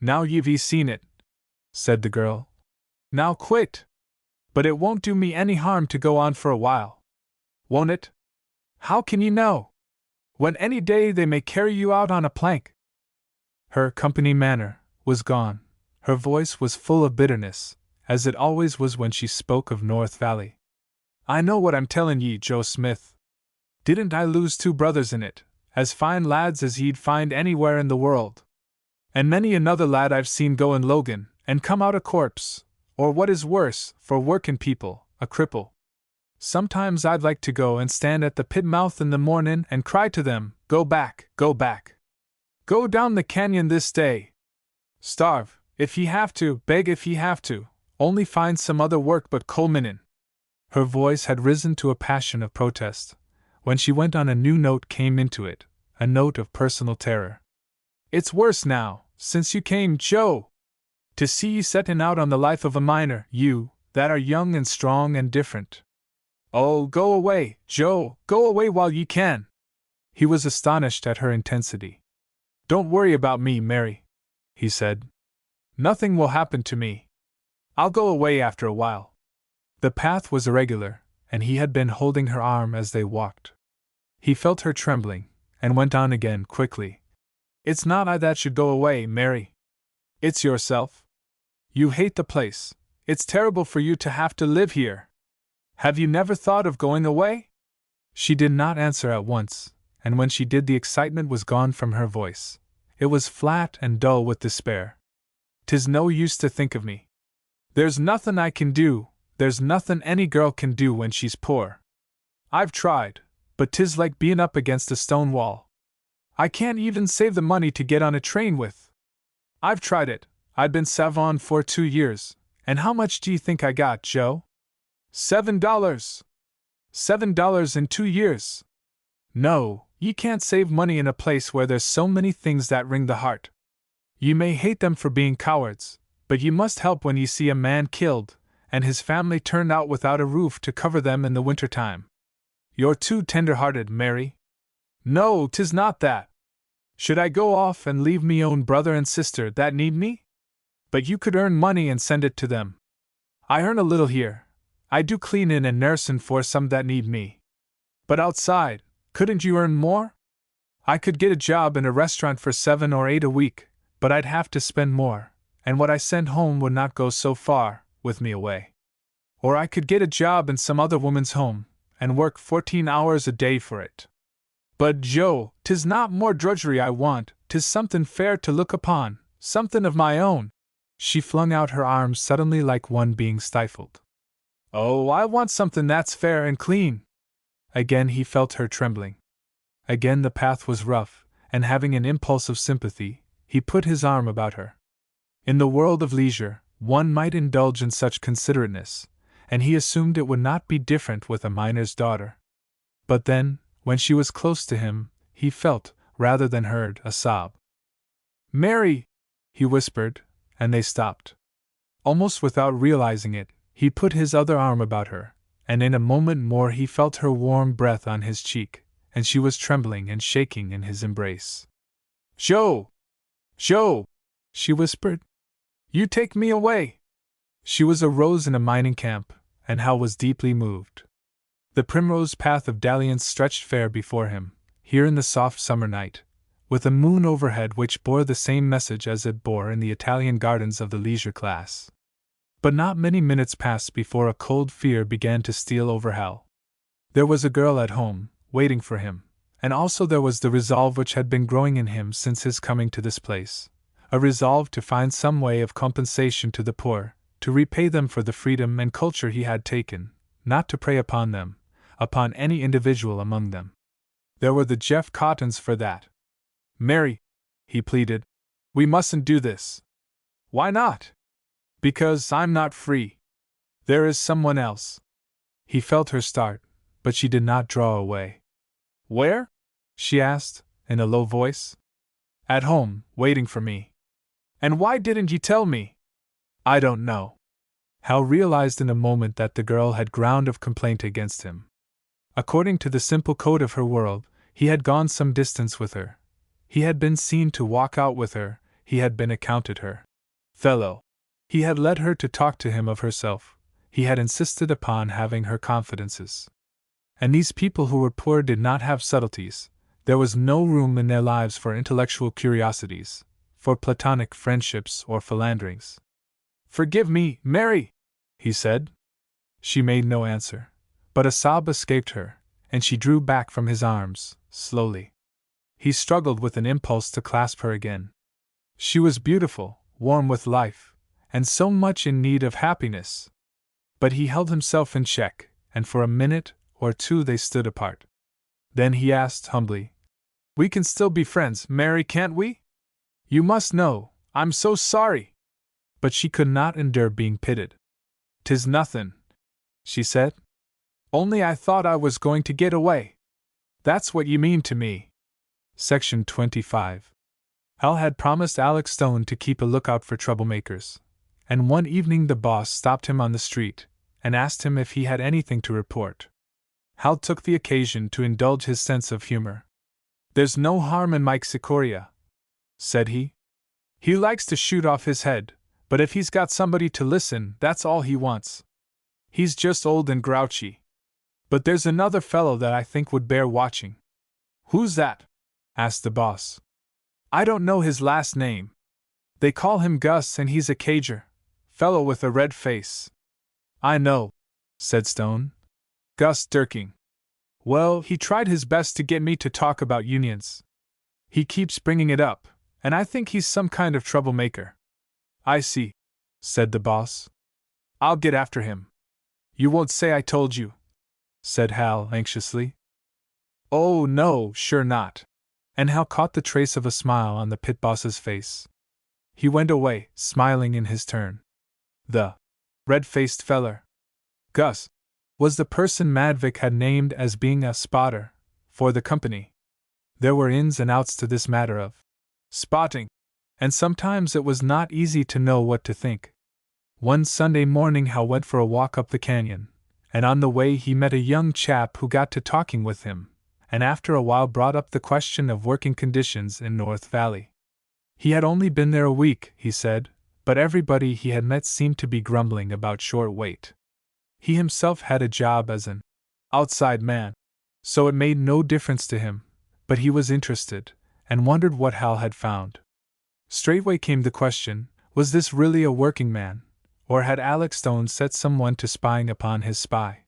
Speaker 1: "Now you've seen it," said the girl. "Now quit. But it won't do me any harm to go on for a while." "Won't it? How can you know? When any day they may carry you out on a plank." Her company manner was gone. Her voice was full of bitterness, as it always was when she spoke of North Valley. "I know what I'm tellin' ye, Joe Smith. Didn't I lose 2 brothers in it, as fine lads as ye'd find anywhere in the world? And many another lad I've seen go in Logan, and come out a corpse, or what is worse, for workin' people, a cripple. Sometimes I'd like to go and stand at the pit mouth in the mornin' and cry to them, 'Go back, go back. Go down the canyon this day. Starve, if ye have to, beg if ye have to, only find some other work but coal minnin'.'" Her voice had risen to a passion of protest, when she went on a new note came into it, a note of personal terror. "It's worse now, since you came, Joe. To see ye settin' out on the life of a miner, you, that are young and strong and different. Oh, go away, Joe, go away while ye can." He was astonished at her intensity. "Don't worry about me, Mary," he said. "Nothing will happen to me. I'll go away after a while." The path was irregular, and he had been holding her arm as they walked. He felt her trembling, and went on again quickly. "It's not I that should go away, Mary. It's yourself. You hate the place. It's terrible for you to have to live here. Have you never thought of going away?" She did not answer at once, and when she did the excitement was gone from her voice. It was flat and dull with despair. "'Tis no use to think of me. There's nothin' I can do, there's nothin' any girl can do when she's poor. I've tried, but 'tis like bein' up against a stone wall. I can't even save the money to get on a train with. I've tried it. I'd been savant for 2 years, and how much do you think I got, Joe? $7. $7 in 2 years. No, ye can't save money in a place where there's so many things that wring the heart. Ye may hate them for being cowards, but ye must help when ye see a man killed, and his family turned out without a roof to cover them in the winter time. You're too tender-hearted, Mary. No, 'tis not that. Should I go off and leave me own brother and sister that need me? But you could earn money and send it to them. I earn a little here. I do cleanin' and nursin' for some that need me. But outside, couldn't you earn more? I could get a job in a restaurant for 7 or 8 a week, but I'd have to spend more, and what I send home would not go so far, with me away. Or I could get a job in some other woman's home, and work 14 hours a day for it. But, Joe, 'tis not more drudgery I want, 'tis somethin' fair to look upon, somethin' of my own." She flung out her arms suddenly like one being stifled. "Oh, I want something that's fair and clean." Again he felt her trembling. Again the path was rough, and having an impulse of sympathy, he put his arm about her. In the world of leisure, one might indulge in such considerateness, and he assumed it would not be different with a miner's daughter. But then, when she was close to him, he felt, rather than heard, a sob. "Mary!" he whispered, and they stopped. Almost without realizing it, he put his other arm about her, and in a moment more he felt her warm breath on his cheek, and she was trembling and shaking in his embrace. "Joe! Joe!" she whispered. "You take me away!" She was a rose in a mining camp, and Hal was deeply moved. The primrose path of dalliance stretched fair before him, here in the soft summer night, with a moon overhead which bore the same message as it bore in the Italian gardens of the leisure class. But not many minutes passed before a cold fear began to steal over Hal. There was a girl at home, waiting for him, and also there was the resolve which had been growing in him since his coming to this place, a resolve to find some way of compensation to the poor, to repay them for the freedom and culture he had taken, not to prey upon them, upon any individual among them. There were the Jeff Cottons for that. Mary, he pleaded, we mustn't do this. Why not? Because I'm not free. There is someone else. He felt her start, but she did not draw away. Where? She asked, in a low voice. At home, waiting for me. And why didn't you tell me? I don't know. Hal realized in a moment that the girl had ground of complaint against him. According to the simple code of her world, he had gone some distance with her. He had been seen to walk out with her, he had been accounted her fellow. He had led her to talk to him of herself, he had insisted upon having her confidences. And these people who were poor did not have subtleties, there was no room in their lives for intellectual curiosities, for platonic friendships or philanderings. Forgive me, Mary, he said. She made no answer, but a sob escaped her, and she drew back from his arms, slowly. He struggled with an impulse to clasp her again. She was beautiful, warm with life, and so much in need of happiness. But he held himself in check, and for a minute or two they stood apart. Then he asked humbly, We can still be friends, Mary, can't we? You must know, I'm so sorry. But she could not endure being pitied. 'Tis nothin', she said. Only I thought I was going to get away. That's what you mean to me. Section 25. Hal had promised Alex Stone to keep a lookout for troublemakers, and one evening the boss stopped him on the street and asked him if he had anything to report. Hal took the occasion to indulge his sense of humor. There's no harm in Mike Sikoria, said he. He likes to shoot off his head, but if he's got somebody to listen, that's all he wants. He's just old and grouchy. But there's another fellow that I think would bear watching. Who's that? Asked the boss. I don't know his last name. They call him Gus and he's a cager. Fellow with a red face. I know, said Stone. Gus Durking. Well, he tried his best to get me to talk about unions. He keeps bringing it up, and I think he's some kind of troublemaker. I see, said the boss. I'll get after him. You won't say I told you, said Hal anxiously. Oh, no, sure not. And Hal caught the trace of a smile on the pit boss's face. He went away, smiling in his turn. The red-faced feller, Gus, was the person Madvik had named as being a spotter for the company. There were ins and outs to this matter of spotting, and sometimes it was not easy to know what to think. One Sunday morning Hal went for a walk up the canyon, and on the way he met a young chap who got to talking with him, and after a while brought up the question of working conditions in North Valley. He had only been there a week, he said, but everybody he had met seemed to be grumbling about short weight. He himself had a job as an outside man, so it made no difference to him, but he was interested, and wondered what Hal had found. Straightway came the question, was this really a working man, or had Alex Stone set someone to spying upon his spy?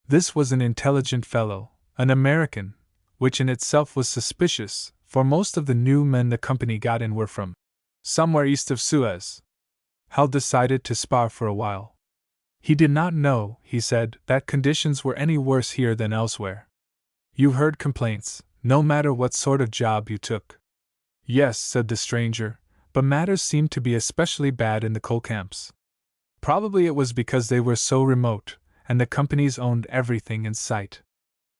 Speaker 1: This was an intelligent fellow, an American, which in itself was suspicious, for most of the new men the company got in were from somewhere east of Suez. Hal decided to spar for a while. He did not know, he said, that conditions were any worse here than elsewhere. You heard complaints, no matter what sort of job you took. Yes, said the stranger, but matters seemed to be especially bad in the coal camps. Probably it was because they were so remote, and the companies owned everything in sight.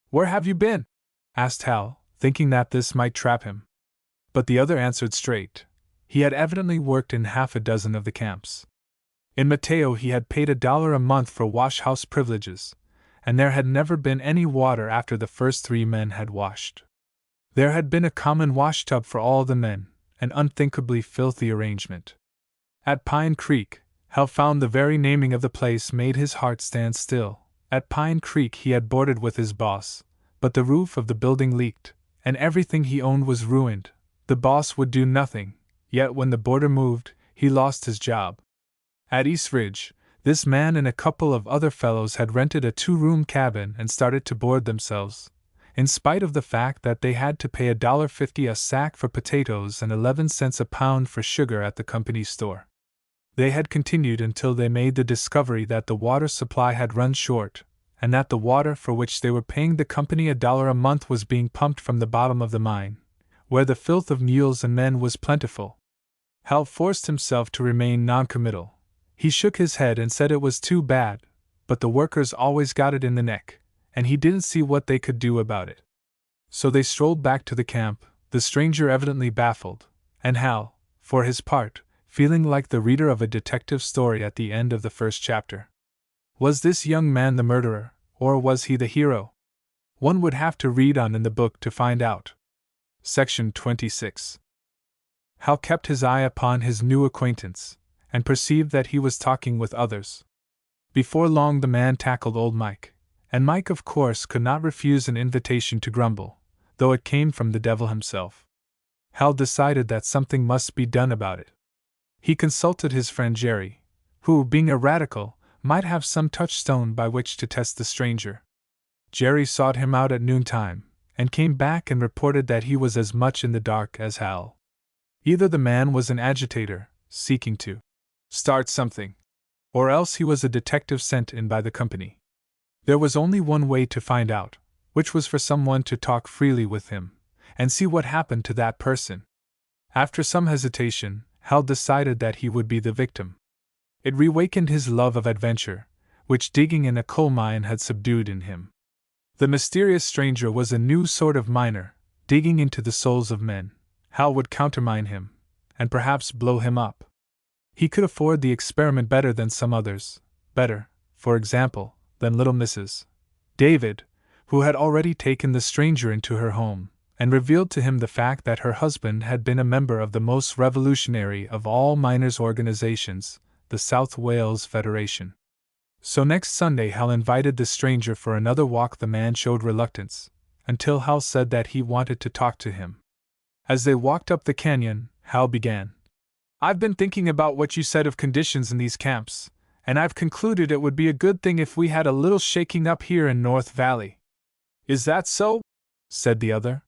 Speaker 1: Where have you been? Asked Hal, thinking that this might trap him. But the other answered straight. He had evidently worked in half a dozen of the camps. In Mateo he had paid $1 a month for wash-house privileges, and there had never been any water after the first 3 men had washed. There had been a common wash-tub for all the men, an unthinkably filthy arrangement. At Pine Creek, Hal found the very naming of the place made his heart stand still. At Pine Creek he had boarded with his boss, but the roof of the building leaked, and everything he owned was ruined. The boss would do nothing, yet when the boarder moved, he lost his job. At East Ridge, this man and a couple of other fellows had rented a 2-room cabin and started to board themselves, in spite of the fact that they had to pay $1.50 a sack for potatoes and 11 cents a pound for sugar at the company store. They had continued until they made the discovery that the water supply had run short, and that the water for which they were paying the company $1 a month was being pumped from the bottom of the mine, where the filth of mules and men was plentiful. Hal forced himself to remain noncommittal. He shook his head and said it was too bad, but the workers always got it in the neck, and he didn't see what they could do about it. So they strolled back to the camp, the stranger evidently baffled, and Hal, for his part, feeling like the reader of a detective story at the end of the first chapter. Was this young man the murderer, or was he the hero? One would have to read on in the book to find out. Section 26. Hal kept his eye upon his new acquaintance, and perceived that he was talking with others. Before long the man tackled old Mike, and Mike of course could not refuse an invitation to grumble, though it came from the devil himself. Hal decided that something must be done about it. He consulted his friend Jerry, who, being a radical, might have some touchstone by which to test the stranger. Jerry sought him out at noontime, and came back and reported that he was as much in the dark as Hal. Either the man was an agitator, seeking to start something, or else he was a detective sent in by the company. There was only one way to find out, which was for someone to talk freely with him, and see what happened to that person. After some hesitation, Hal decided that he would be the victim. It reawakened his love of adventure, which digging in a coal mine had subdued in him. The mysterious stranger was a new sort of miner, digging into the souls of men. Hal would countermine him, and perhaps blow him up. He could afford the experiment better than some others, better, for example, than little Mrs. David, who had already taken the stranger into her home, and revealed to him the fact that her husband had been a member of the most revolutionary of all miners' organizations, the South Wales Federation. So next Sunday Hal invited the stranger for another walk. The man showed reluctance, until Hal said that he wanted to talk to him. As they walked up the canyon, Hal began. "I've been thinking about what you said of conditions in these camps, and I've concluded it would be a good thing if we had a little shaking up here in North Valley." "Is that so?" said the other.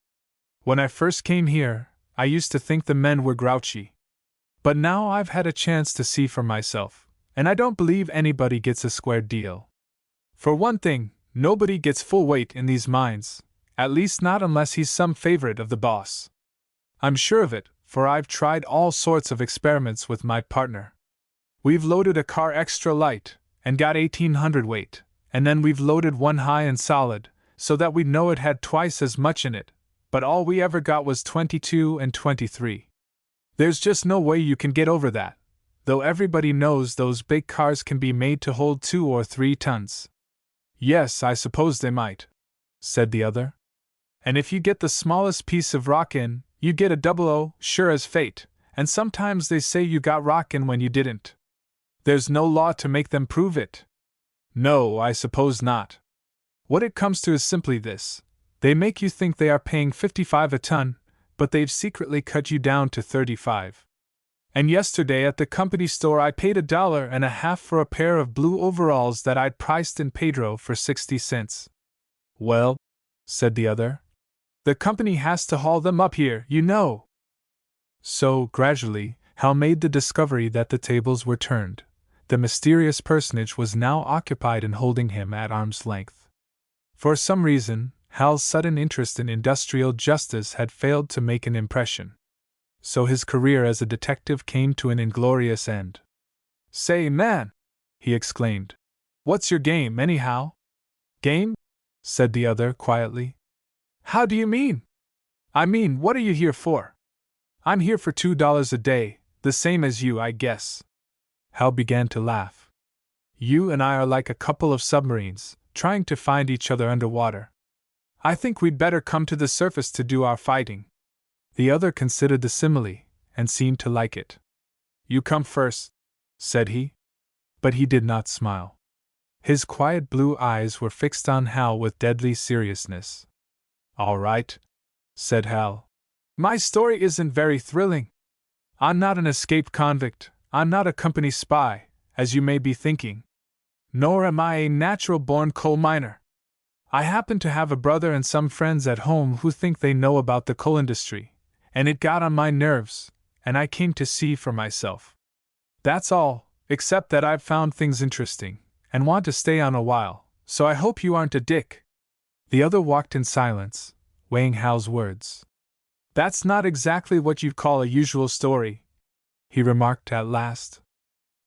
Speaker 1: "When I first came here, I used to think the men were grouchy. But now I've had a chance to see for myself, and I don't believe anybody gets a square deal. For one thing, nobody gets full weight in these mines, at least not unless he's some favorite of the boss. I'm sure of it, for I've tried all sorts of experiments with my partner. We've loaded a car extra light, and got 1800 weight, and then we've loaded one high and solid, so that we'd know it had twice as much in it, but all we ever got was 22 and 23. There's just no way you can get over that, though everybody knows those big cars can be made to hold 2 or 3 tons. "Yes, I suppose they might," said the other. "And if you get the smallest piece of rock in, you get a 00, sure as fate, and sometimes they say you got rock in when you didn't. There's no law to make them prove it." "No, I suppose not. What it comes to is simply this. They make you think they are paying 55 a ton, but they've secretly cut you down to 35. And yesterday at the company store I paid $1.50 for a pair of blue overalls that I'd priced in Pedro for 60 cents. "Well," said the other, "the company has to haul them up here, you know." So, gradually, Hal made the discovery that the tables were turned. The mysterious personage was now occupied in holding him at arm's length. For some reason, Hal's sudden interest in industrial justice had failed to make an impression. So his career as a detective came to an inglorious end. "Say, man," he exclaimed, "what's your game, anyhow?" "Game?" said the other quietly. "How do you mean?" "I mean, what are you here for?" "I'm here for $2 a day, the same as you, I guess." Hal began to laugh. "You and I are like a couple of submarines, trying to find each other underwater. I think we'd better come to the surface to do our fighting." The other considered the simile, and seemed to like it. "You come first," said he. But he did not smile. His quiet blue eyes were fixed on Hal with deadly seriousness. "All right," said Hal. "My story isn't very thrilling. I'm not an escaped convict, I'm not a company spy, as you may be thinking. Nor am I a natural-born coal miner. I happen to have a brother and some friends at home who think they know about the coal industry, and it got on my nerves, and I came to see for myself. That's all, except that I've found things interesting, and want to stay on a while, so I hope you aren't a dick." The other walked in silence, weighing Hal's words. That's not exactly what you'd call a usual story, he remarked at last.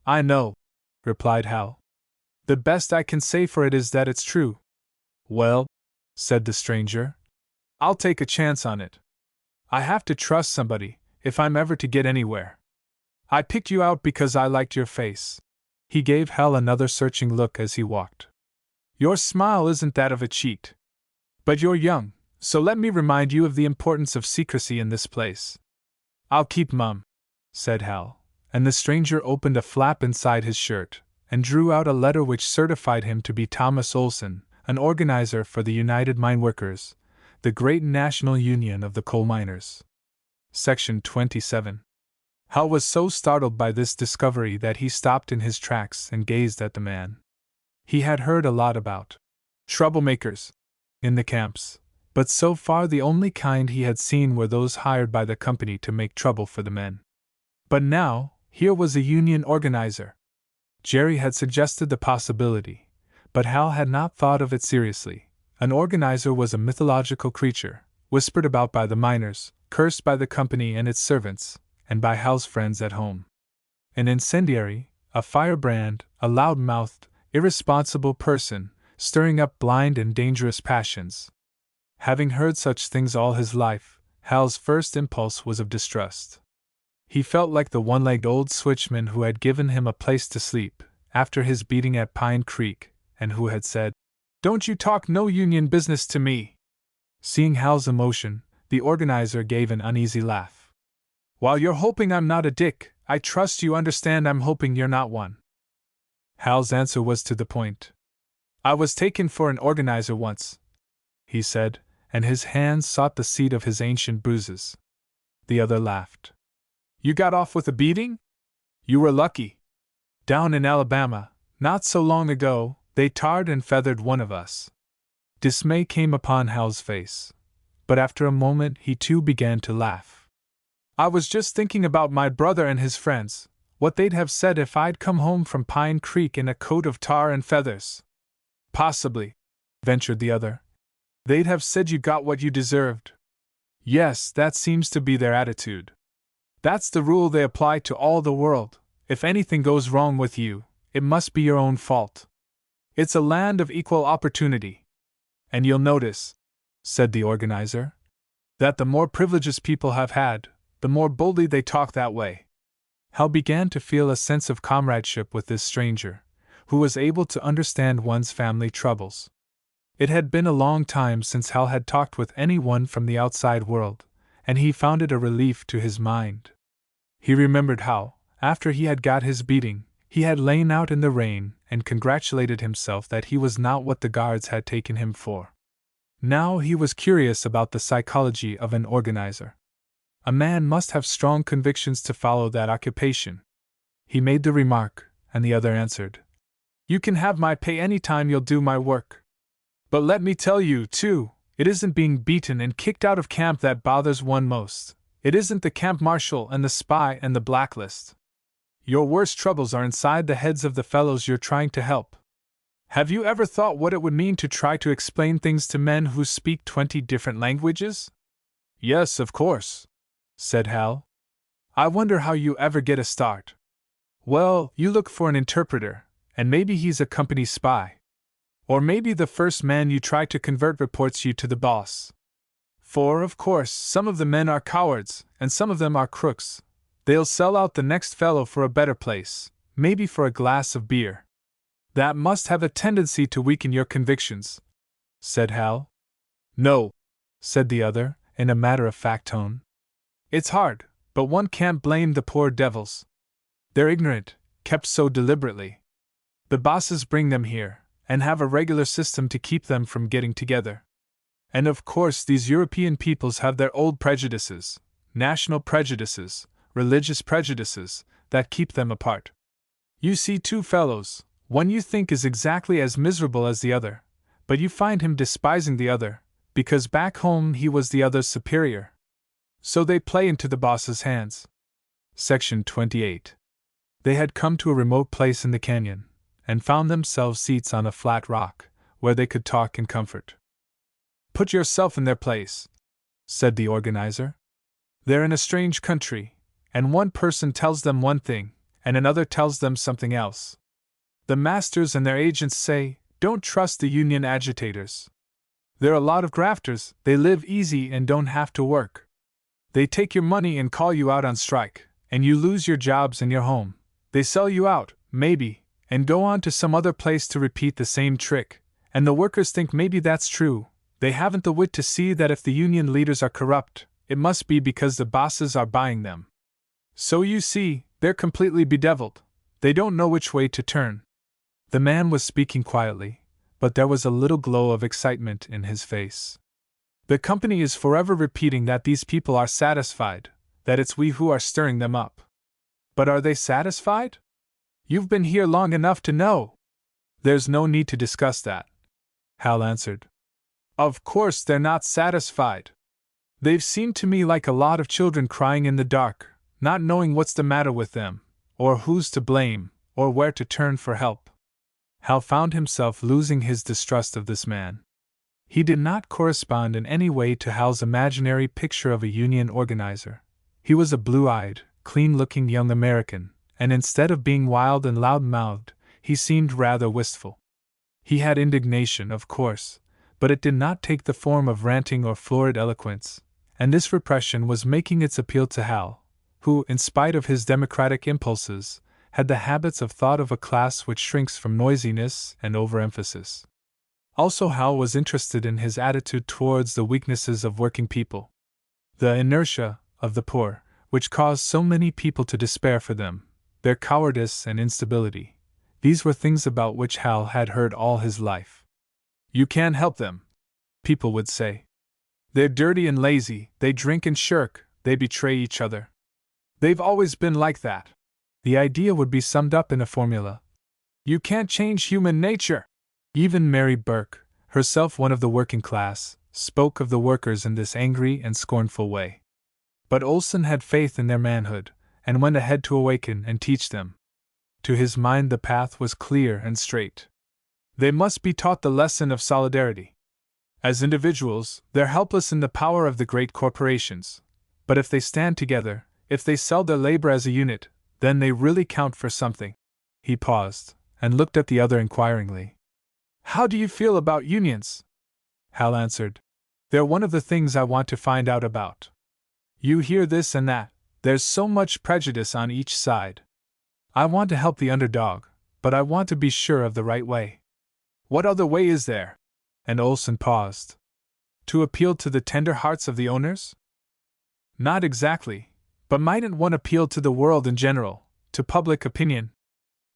Speaker 1: I know, replied Hal. The best I can say for it is that it's true. Well, said the stranger, I'll take a chance on it. I have to trust somebody, if I'm ever to get anywhere. I picked you out because I liked your face. He gave Hal another searching look as he walked. Your smile isn't that of a cheat. But you're young, so let me remind you of the importance of secrecy in this place. I'll keep mum, said Hal, and the stranger opened a flap inside his shirt and drew out a letter which certified him to be Thomas Olson, an organizer for the United Mine Workers, the great national union of the coal miners. Section 27. Hal was so startled by this discovery that he stopped in his tracks and gazed at the man. He had heard a lot about troublemakers in the camps, but so far the only kind he had seen were those hired by the company to make trouble for the men. But now, here was a union organizer. Jerry had suggested the possibility, but Hal had not thought of it seriously. An organizer was a mythological creature, whispered about by the miners, cursed by the company and its servants, and by Hal's friends at home. An incendiary, a firebrand, a loud-mouthed, irresponsible person, stirring up blind and dangerous passions. Having heard such things all his life, Hal's first impulse was of distrust. He felt like the one-legged old switchman who had given him a place to sleep, after his beating at Pine Creek, and who had said, "Don't you talk no union business to me." Seeing Hal's emotion, the organizer gave an uneasy laugh. "While you're hoping I'm not a dick, I trust you understand I'm hoping you're not one." Hal's answer was to the point. "I was taken for an organizer once," he said, and his hands sought the seat of his ancient bruises. The other laughed. "You got off with a beating? You were lucky. Down in Alabama, not so long ago, they tarred and feathered one of us." Dismay came upon Hal's face, but after a moment he too began to laugh. "I was just thinking about my brother and his friends, what they'd have said if I'd come home from Pine Creek in a coat of tar and feathers." "Possibly," ventured the other. "They'd have said you got what you deserved." "Yes, that seems to be their attitude. That's the rule they apply to all the world. If anything goes wrong with you, it must be your own fault. It's a land of equal opportunity. And you'll notice," said the organizer, "that the more privileges people have had, the more boldly they talk that way." Hal began to feel a sense of comradeship with this stranger, who was able to understand one's family troubles. It had been a long time since Hal had talked with anyone from the outside world, and he found it a relief to his mind. He remembered how, after he had got his beating, he had lain out in the rain and congratulated himself that he was not what the guards had taken him for. Now he was curious about the psychology of an organizer. A man must have strong convictions to follow that occupation. He made the remark, and the other answered, "You can have my pay any time you'll do my work. But let me tell you, too, it isn't being beaten and kicked out of camp that bothers one most. It isn't the camp marshal and the spy and the blacklist. Your worst troubles are inside the heads of the fellows you're trying to help. Have you ever thought what it would mean to try to explain things to men who speak 20 different languages?" "Yes, of course," said Hal. "I wonder how you ever get a start." "Well, you look for an interpreter, and maybe he's a company spy. Or maybe the first man you try to convert reports you to the boss. For, of course, some of the men are cowards, and some of them are crooks. They'll sell out the next fellow for a better place, maybe for a glass of beer. That must have a tendency to weaken your convictions," said Hal. "No," said the other, in a matter-of-fact tone. "It's hard, but one can't blame the poor devils. They're ignorant, kept so deliberately. The bosses bring them here, and have a regular system to keep them from getting together. And of course these European peoples have their old prejudices, national prejudices, religious prejudices, that keep them apart. You see two fellows, one you think is exactly as miserable as the other, but you find him despising the other, because back home he was the other's superior. So they play into the boss's hands." Section 28. They had come to a remote place in the canyon, and found themselves seats on a flat rock, where they could talk in comfort. "Put yourself in their place," said the organizer. They're in a strange country, and one person tells them one thing, and another tells them something else. The masters and their agents say, don't trust the union agitators. They're a lot of grafters, they live easy and don't have to work. They take your money and call you out on strike, and you lose your jobs and your home. They sell you out, maybe, and go on to some other place to repeat the same trick, and the workers think maybe that's true. They haven't the wit to see that if the union leaders are corrupt, it must be because the bosses are buying them. So you see, they're completely bedeviled. They don't know which way to turn. The man was speaking quietly, but there was a little glow of excitement in his face. The company is forever repeating that these people are satisfied, that it's we who are stirring them up. But are they satisfied? You've been here long enough to know. There's no need to discuss that, Hal answered. Of course they're not satisfied. They've seemed to me like a lot of children crying in the dark, not knowing what's the matter with them, or who's to blame, or where to turn for help. Hal found himself losing his distrust of this man. He did not correspond in any way to Hal's imaginary picture of a union organizer. He was a blue-eyed, clean-looking young American, and instead of being wild and loud-mouthed, he seemed rather wistful. He had indignation, of course, but it did not take the form of ranting or florid eloquence, and this repression was making its appeal to Hal, who, in spite of his democratic impulses, had the habits of thought of a class which shrinks from noisiness and overemphasis. Also, Hal was interested in his attitude towards the weaknesses of working people. The inertia of the poor, which caused so many people to despair for them, their cowardice and instability. These were things about which Hal had heard all his life. You can't help them, people would say. They're dirty and lazy, they drink and shirk, they betray each other. They've always been like that. The idea would be summed up in a formula. You can't change human nature. Even Mary Burke, herself one of the working class, spoke of the workers in this angry and scornful way. But Olson had faith in their manhood, and went ahead to awaken and teach them. To his mind the path was clear and straight. They must be taught the lesson of solidarity. As individuals, they're helpless in the power of the great corporations. But if they stand together, if they sell their labor as a unit, then they really count for something. He paused, and looked at the other inquiringly. How do you feel about unions? Hal answered. They're one of the things I want to find out about. You hear this and that, there's so much prejudice on each side. I want to help the underdog, but I want to be sure of the right way. What other way is there? And Olson paused. To appeal to the tender hearts of the owners? Not exactly. But mightn't one appeal to the world in general, to public opinion?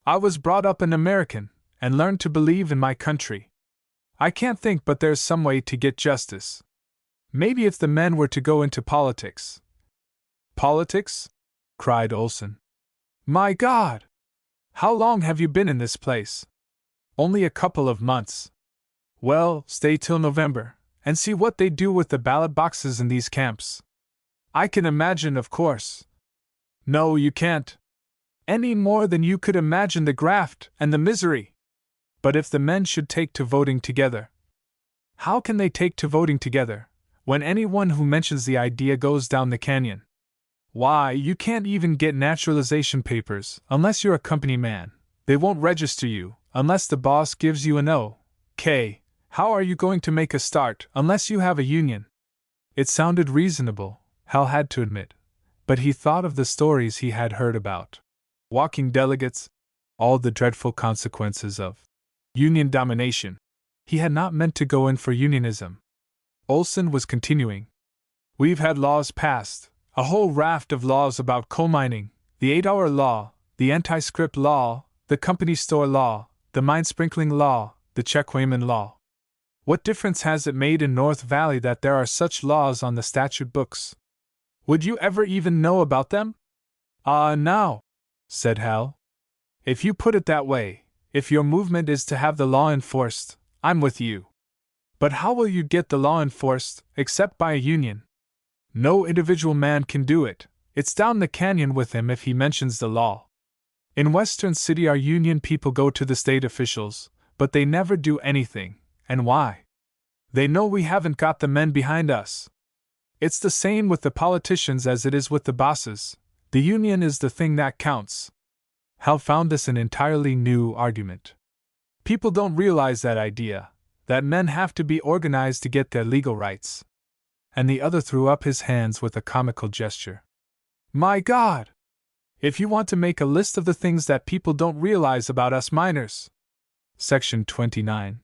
Speaker 1: I was brought up an American, and learned to believe in my country. I can't think but there's some way to get justice. Maybe if the men were to go into politics. Politics? Cried Olson. My God! How long have you been in this place? Only a couple of months. Well, stay till November, and see what they do with the ballot boxes in these camps. I can imagine, of course. No, you can't. Any more than you could imagine the graft and the misery. But if the men should take to voting together. How can they take to voting together, when anyone who mentions the idea goes down the canyon? Why, you can't even get naturalization papers unless you're a company man. They won't register you unless the boss gives you an O.K. How are you going to make a start unless you have a union? It sounded reasonable, Hal had to admit, but he thought of the stories he had heard about walking delegates, all the dreadful consequences of union domination. He had not meant to go in for unionism. Olson was continuing. We've had laws passed, a whole raft of laws about coal mining, the 8-hour law, the anti-script law, the company store law, the mine sprinkling law, the check-weighman law. What difference has it made in North Valley that there are such laws on the statute books? Would you ever even know about them? Now, said Hal. If you put it that way, if your movement is to have the law enforced, I'm with you. But how will you get the law enforced, except by a union? No individual man can do it. It's down the canyon with him if he mentions the law. In Western City our union people go to the state officials, but they never do anything. And why? They know we haven't got the men behind us. It's the same with the politicians as it is with the bosses. The union is the thing that counts. Hal found this an entirely new argument. People don't realize that idea, that men have to be organized to get their legal rights. And the other threw up his hands with a comical gesture. My God! If you want to make a list of the things that people don't realize about us miners. Section 29.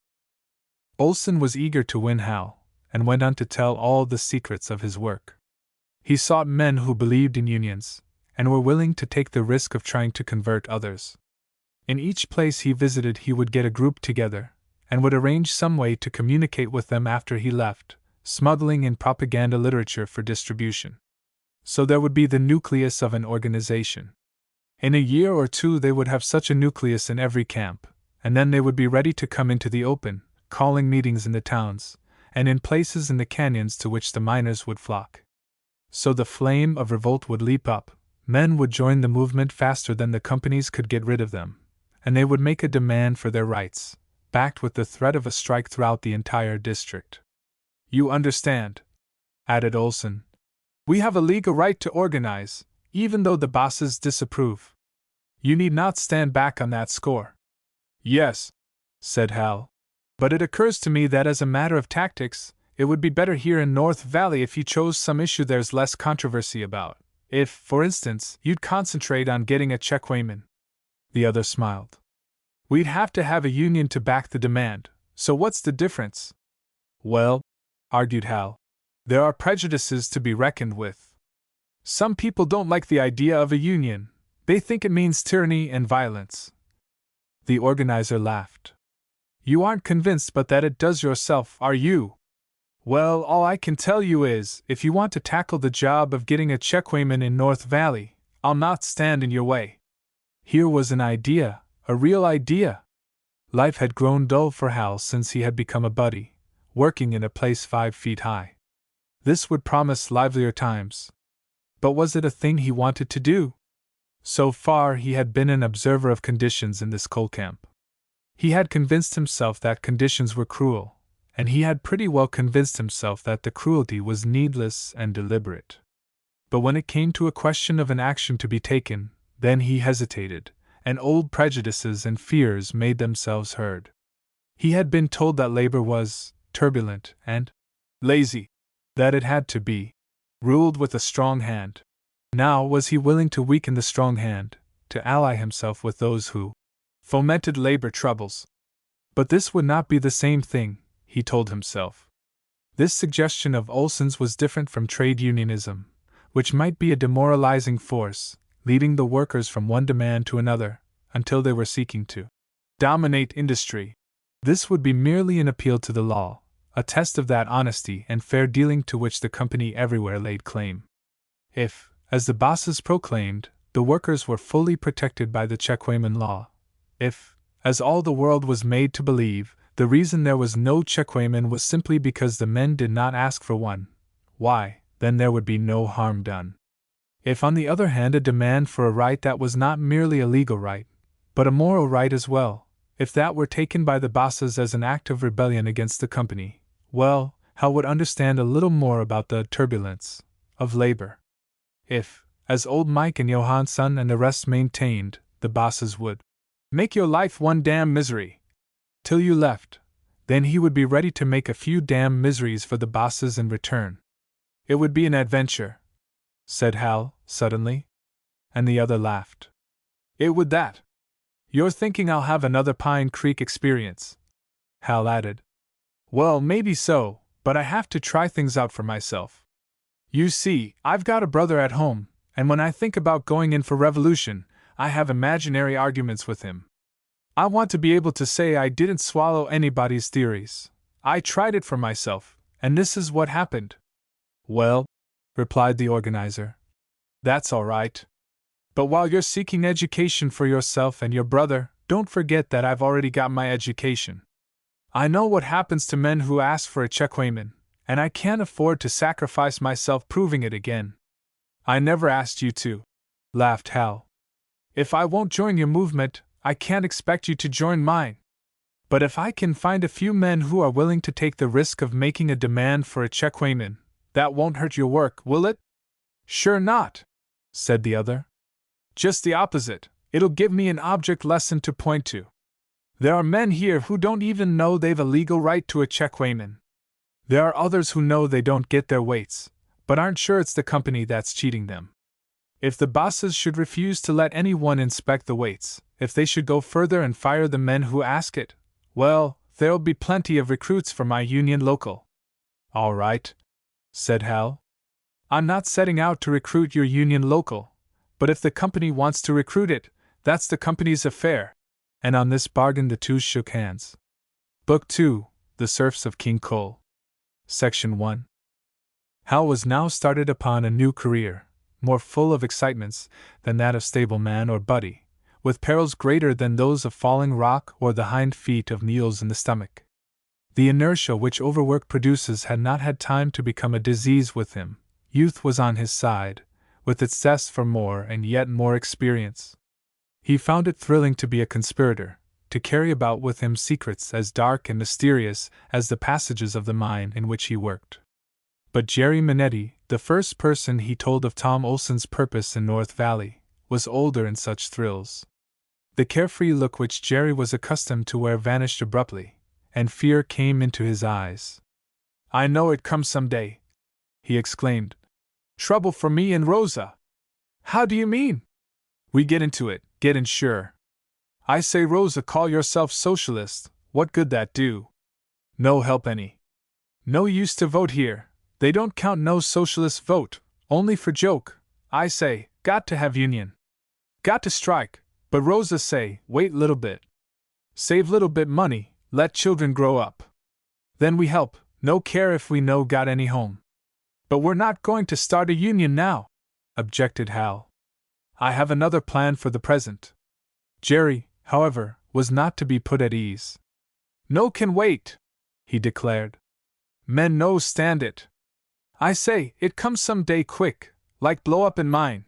Speaker 1: Olson was eager to win Hal, and went on to tell all the secrets of his work. He sought men who believed in unions, and were willing to take the risk of trying to convert others. In each place he visited, he would get a group together, and would arrange some way to communicate with them after he left, smuggling in propaganda literature for distribution. So there would be the nucleus of an organization. In a year or two they would have such a nucleus in every camp, and then they would be ready to come into the open, calling meetings in the towns, and in places in the canyons to which the miners would flock. So the flame of revolt would leap up, men would join the movement faster than the companies could get rid of them, and they would make a demand for their rights, backed with the threat of a strike throughout the entire district. You understand, added Olson. We have a legal right to organize, even though the bosses disapprove. You need not stand back on that score. Yes, said Hal, but it occurs to me that as a matter of tactics, it would be better here in North Valley if you chose some issue there's less controversy about. If, for instance, you'd concentrate on getting a checkweightman. The other smiled. We'd have to have a union to back the demand, so what's the difference? Well, argued Hal, there are prejudices to be reckoned with. Some people don't like the idea of a union. They think it means tyranny and violence. The organizer laughed. You aren't convinced but that it does yourself, are you? Well, all I can tell you is, if you want to tackle the job of getting a checkweightman in North Valley, I'll not stand in your way. Here was an idea, a real idea. Life had grown dull for Hal since he had become a buddy, working in a place 5 feet high. This would promise livelier times. But was it a thing he wanted to do? So far he had been an observer of conditions in this coal camp. He had convinced himself that conditions were cruel, and he had pretty well convinced himself that the cruelty was needless and deliberate. But when it came to a question of an action to be taken, then he hesitated, and old prejudices and fears made themselves heard. He had been told that labor was turbulent and lazy, that it had to be ruled with a strong hand. Now was he willing to weaken the strong hand, to ally himself with those who fomented labor troubles? But this would not be the same thing, he told himself. This suggestion of Olson's was different from trade unionism, which might be a demoralizing force, leading the workers from one demand to another, until they were seeking to dominate industry. This would be merely an appeal to the law, a test of that honesty and fair dealing to which the company everywhere laid claim. If, as the bosses proclaimed, the workers were fully protected by the checkweightman law, if, as all the world was made to believe, the reason there was no checkweightman was simply because the men did not ask for one, why, then there would be no harm done. If, on the other hand, a demand for a right that was not merely a legal right, but a moral right as well, if that were taken by the bosses as an act of rebellion against the company, well, Hal would understand a little more about the turbulence of labor. If, as old Mike and Johansson and the rest maintained, the bosses would make your life one damn misery till you left, then he would be ready to make a few damn miseries for the bosses in return. It would be an adventure, said Hal, suddenly. And the other laughed. It would that. You're thinking I'll have another Pine Creek experience, Hal added. Well, maybe so, but I have to try things out for myself. You see, I've got a brother at home, and when I think about going in for revolution, I have imaginary arguments with him. I want to be able to say I didn't swallow anybody's theories. I tried it for myself, and this is what happened. Well, replied the organizer, that's all right. But while you're seeking education for yourself and your brother, don't forget that I've already got my education. I know what happens to men who ask for a checkweightman, and I can't afford to sacrifice myself proving it again. I never asked you to, laughed Hal. If I won't join your movement, I can't expect you to join mine. But if I can find a few men who are willing to take the risk of making a demand for a checkweightman, That won't hurt your work, will it? Sure not, said the other. Just the opposite, it'll give me an object lesson to point to. There are men here who don't even know they've a legal right to a checkweighman. There are others who know they don't get their weights, but aren't sure it's the company that's cheating them. If the bosses should refuse to let anyone inspect the weights, if they should go further and fire the men who ask it, well, there'll be plenty of recruits for my union local. All right, said Hal. I'm not setting out to recruit your union local, but if the company wants to recruit it, that's the company's affair. And on this bargain the two shook hands. Book 2, The Serfs of King Cole. Section 1. Hal was now started upon a new career, more full of excitements than that of stableman or buddy, with perils greater than those of falling rock or the hind feet of needles in the stomach. The inertia which overwork produces had not had time to become a disease with him. Youth was on his side, with its zest for more and yet more experience. He found it thrilling to be a conspirator, to carry about with him secrets as dark and mysterious as the passages of the mine in which he worked. But Jerry Minetti, the first person he told of Tom Olson's purpose in North Valley, was older in such thrills. The carefree look which Jerry was accustomed to wear vanished abruptly, and fear came into his eyes. I know it comes some day, he exclaimed. Trouble for me and Rosa. How do you mean? We get into it, get in sure. I say, Rosa, call yourself socialist, what good that do? No help any. No use to vote here, they don't count no socialist vote, only for joke. I say, got to have union. Got to strike, but Rosa say, wait little bit. Save little bit money, let children grow up. Then we help, no care if we no got any home. But we're not going to start a union now, objected Hal. I have another plan for the present. Jerry, however, was not to be put at ease. No can wait, he declared. Men no stand it. I say, it comes some day quick, like blow up in mine.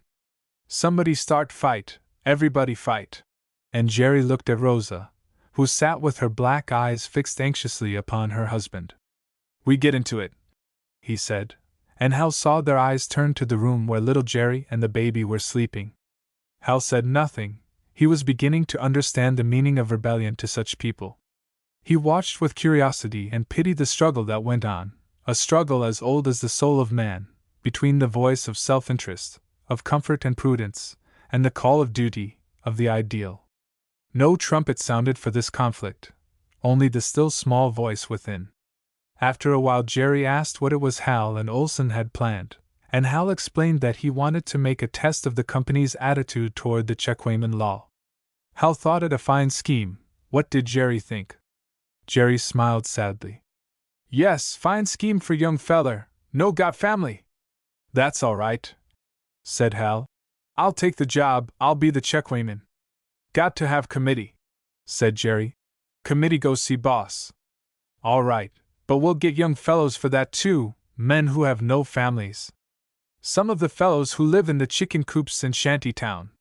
Speaker 1: Somebody start fight, everybody fight. And Jerry looked at Rosa, who sat with her black eyes fixed anxiously upon her husband. We get into it, he said, and Hal saw their eyes turn to the room where little Jerry and the baby were sleeping. Hal said nothing. He was beginning to understand the meaning of rebellion to such people. He watched with curiosity and pity the struggle that went on, a struggle as old as the soul of man, between the voice of self-interest, of comfort and prudence, and the call of duty, of the ideal. No trumpet sounded for this conflict, only the still small voice within. After a while Jerry asked what it was Hal and Olson had planned, and Hal explained that he wanted to make a test of the company's attitude toward the checkweighman law. Hal thought it a fine scheme. What did Jerry think? Jerry smiled sadly. Yes, fine scheme for young feller, no got family. That's all right, said Hal. I'll take the job, I'll be the checkweighman. Got to have committee, said Jerry. Committee go see boss. All right, but we'll get young fellows for that too, men who have no families. Some of the fellows who live in the chicken coops in Shantytown.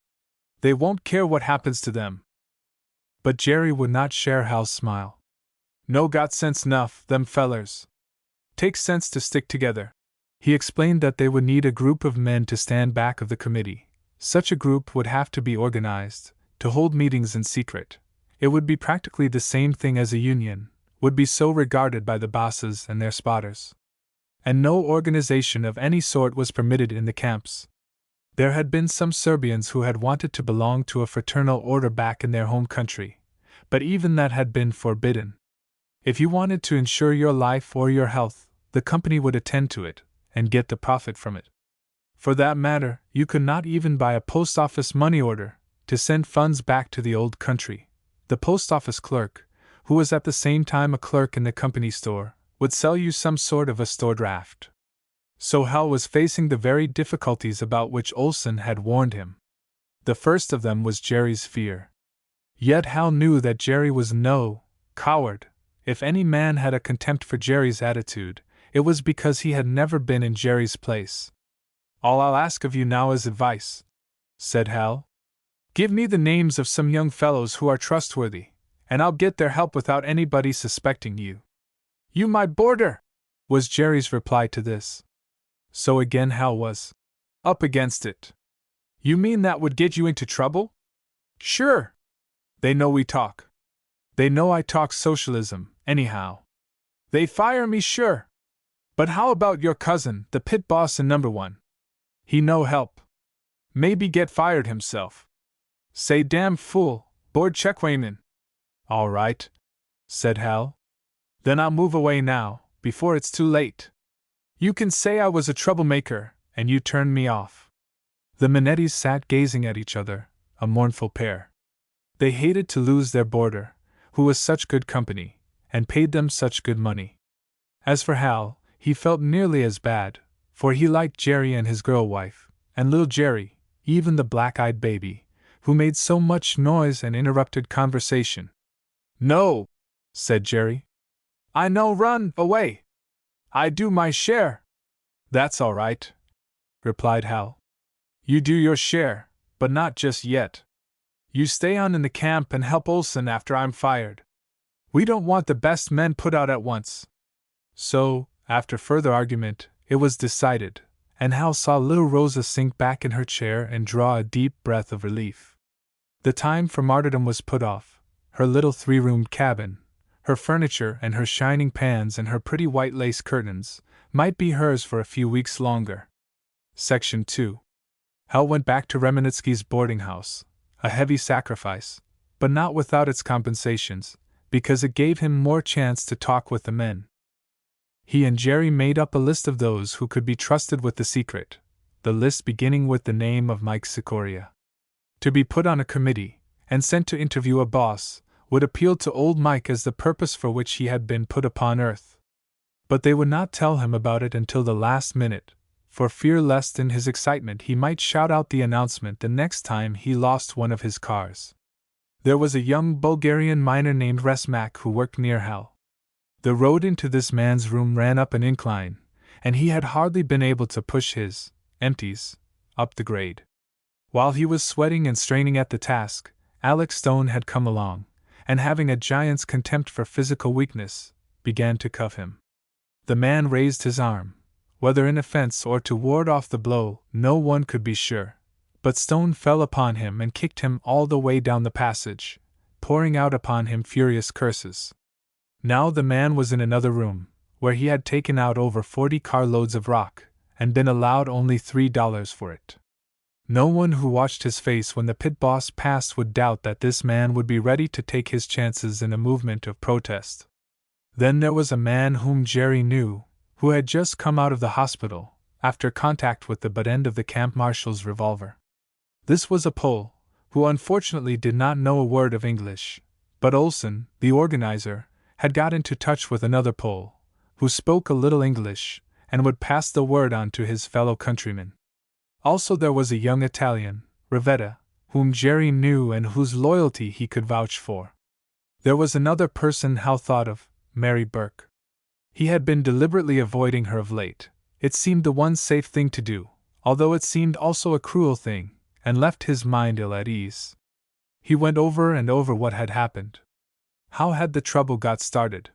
Speaker 1: They won't care what happens to them. But Jerry would not share Hal's smile. No got sense enough, them fellers. Takes sense to stick together. He explained that they would need a group of men to stand back of the committee. Such a group would have to be organized, to hold meetings in secret. It would be practically the same thing as a union, would be so regarded by the bosses and their spotters. And no organization of any sort was permitted in the camps. There had been some Serbians who had wanted to belong to a fraternal order back in their home country, but even that had been forbidden. If you wanted to ensure your life or your health, the company would attend to it, and get the profit from it. For that matter, you could not even buy a post office money order, to send funds back to the old country. The post office clerk, who was at the same time a clerk in the company store, would sell you some sort of a store draft. So Hal was facing the very difficulties about which Olson had warned him. The first of them was Jerry's fear. Yet Hal knew that Jerry was no coward. If any man had a contempt for Jerry's attitude, it was because he had never been in Jerry's place. All I'll ask of you now is advice, said Hal. Give me the names of some young fellows who are trustworthy, and I'll get their help without anybody suspecting you. You my boarder, was Jerry's reply to this. So again Hal was up against it. You mean that would get you into trouble? Sure. They know we talk. They know I talk socialism, anyhow. They fire me, sure. But how about your cousin, the pit boss in number 1? He no help. Maybe get fired himself. Say damn fool, board checkwayman. All right, said Hal. Then I'll move away now, before it's too late. You can say I was a troublemaker, and you turned me off. The Minettis sat gazing at each other, a mournful pair. They hated to lose their boarder, who was such good company, and paid them such good money. As for Hal, he felt nearly as bad, for he liked Jerry and his girl wife, and little Jerry, even the black-eyed baby, who made so much noise and interrupted conversation. No, said Jerry. I no run away. I do my share. That's all right, replied Hal. You do your share, but not just yet. You stay on in the camp and help Olson after I'm fired. We don't want the best men put out at once. So, after further argument, it was decided, and Hal saw little Rosa sink back in her chair and draw a deep breath of relief. The time for martyrdom was put off. Her little 3-roomed cabin, her furniture and her shining pans and her pretty white lace curtains, might be hers for a few weeks longer. Section 2. Hal went back to Remenitsky's boarding house, a heavy sacrifice, but not without its compensations, because it gave him more chance to talk with the men. He and Jerry made up a list of those who could be trusted with the secret, the list beginning with the name of Mike Sikoria. To be put on a committee, and sent to interview a boss, would appeal to old Mike as the purpose for which he had been put upon earth. But they would not tell him about it until the last minute, for fear lest in his excitement he might shout out the announcement the next time he lost one of his cars. There was a young Bulgarian miner named Resmak who worked near Hal. The road into this man's room ran up an incline, and he had hardly been able to push his empties up the grade. While he was sweating and straining at the task, Alex Stone had come along, and having a giant's contempt for physical weakness, began to cuff him. The man raised his arm, whether in offense or to ward off the blow, no one could be sure, but Stone fell upon him and kicked him all the way down the passage, pouring out upon him furious curses. Now the man was in another room, where he had taken out over 40 carloads of rock, and been allowed only $3 for it. No one who watched his face when the pit boss passed would doubt that this man would be ready to take his chances in a movement of protest. Then there was a man whom Jerry knew, who had just come out of the hospital, after contact with the butt end of the camp marshal's revolver. This was a Pole, who unfortunately did not know a word of English, but Olson, the organizer, had got into touch with another Pole, who spoke a little English, and would pass the word on to his fellow countrymen. Also there was a young Italian, Rivetta, whom Jerry knew and whose loyalty he could vouch for. There was another person Hal thought of, Mary Burke. He had been deliberately avoiding her of late. It seemed the one safe thing to do, although it seemed also a cruel thing, and left his mind ill at ease. He went over and over what had happened. How had the trouble got started?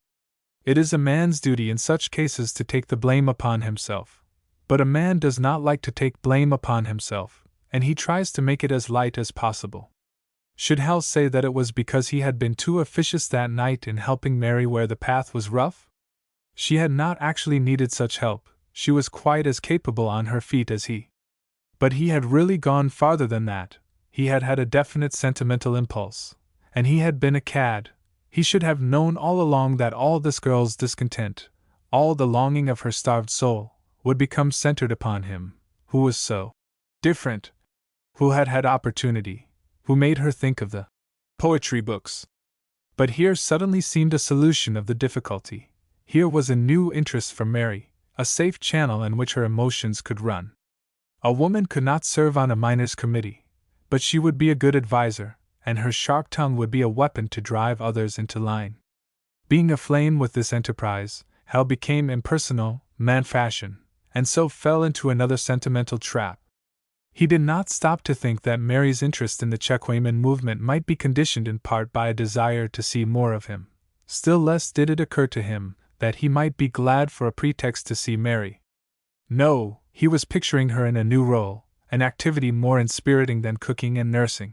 Speaker 1: It is a man's duty in such cases to take the blame upon himself. But a man does not like to take blame upon himself, and he tries to make it as light as possible. Should Hal say that it was because he had been too officious that night in helping Mary where the path was rough? She had not actually needed such help, she was quite as capable on her feet as he. But he had really gone farther than that, he had had a definite sentimental impulse, and he had been a cad. He should have known all along that all this girl's discontent, all the longing of her starved soul, would become centered upon him, who was so different, who had had opportunity, who made her think of the poetry books. But here suddenly seemed a solution of the difficulty. Here was a new interest for Mary, a safe channel in which her emotions could run. A woman could not serve on a miners' committee, but she would be a good adviser, and her sharp tongue would be a weapon to drive others into line. Being aflame with this enterprise, Hal became impersonal, man-fashion, and so fell into another sentimental trap. He did not stop to think that Mary's interest in the Checkwayman movement might be conditioned in part by a desire to see more of him. Still less did it occur to him that he might be glad for a pretext to see Mary. No, He was picturing her in a new role, an activity more inspiriting than cooking and nursing.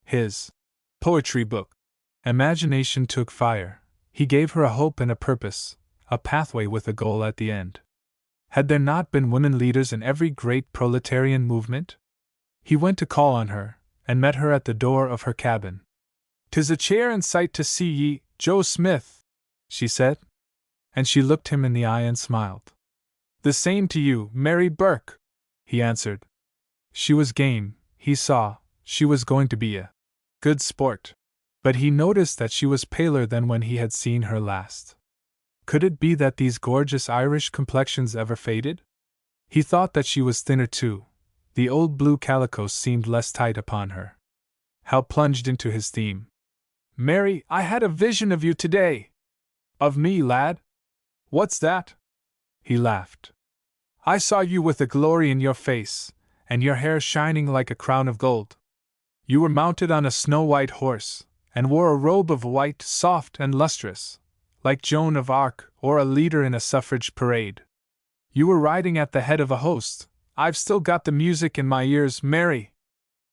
Speaker 1: His poetry book. Imagination took fire. He gave her a hope and a purpose, a pathway with a goal at the end. Had there not been women leaders in every great proletarian movement? He went to call on her, and met her at the door of her cabin. "'Tis a cheer and sight to see ye, Joe Smith," she said. And she looked him in the eye and smiled. "The same to you, Mary Burke," he answered. She was game, he saw, she was going to be a good sport. But he noticed that she was paler than when he had seen her last. Could it be that these gorgeous Irish complexions ever faded? He thought that she was thinner too. The old blue calico seemed less tight upon her. Hal plunged into his theme. "Mary, I had a vision of you today." "Of me, lad? What's that?" He laughed. "I saw you with a glory in your face, and your hair shining like a crown of gold. You were mounted on a snow-white horse, and wore a robe of white, soft and lustrous, like Joan of Arc or a leader in a suffrage parade. You were riding at the head of a host. I've still got the music in my ears, Mary.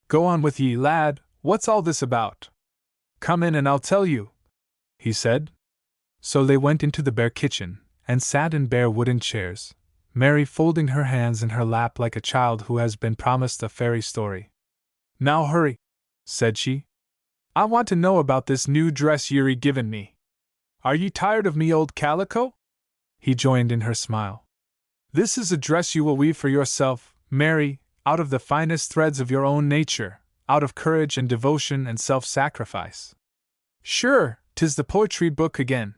Speaker 1: Go on with ye, lad, what's all this about?" "Come in and I'll tell you," he said. So they went into the bare kitchen, and sat in bare wooden chairs, Mary folding her hands in her lap like a child who has been promised a fairy story. "Now hurry," said she. "I want to know about this new dress ye're given me. Are ye tired of me old calico?" He joined in her smile. "This is a dress you will weave for yourself, Mary, out of the finest threads of your own nature, out of courage and devotion and self-sacrifice. Sure, 'tis the poetry book again.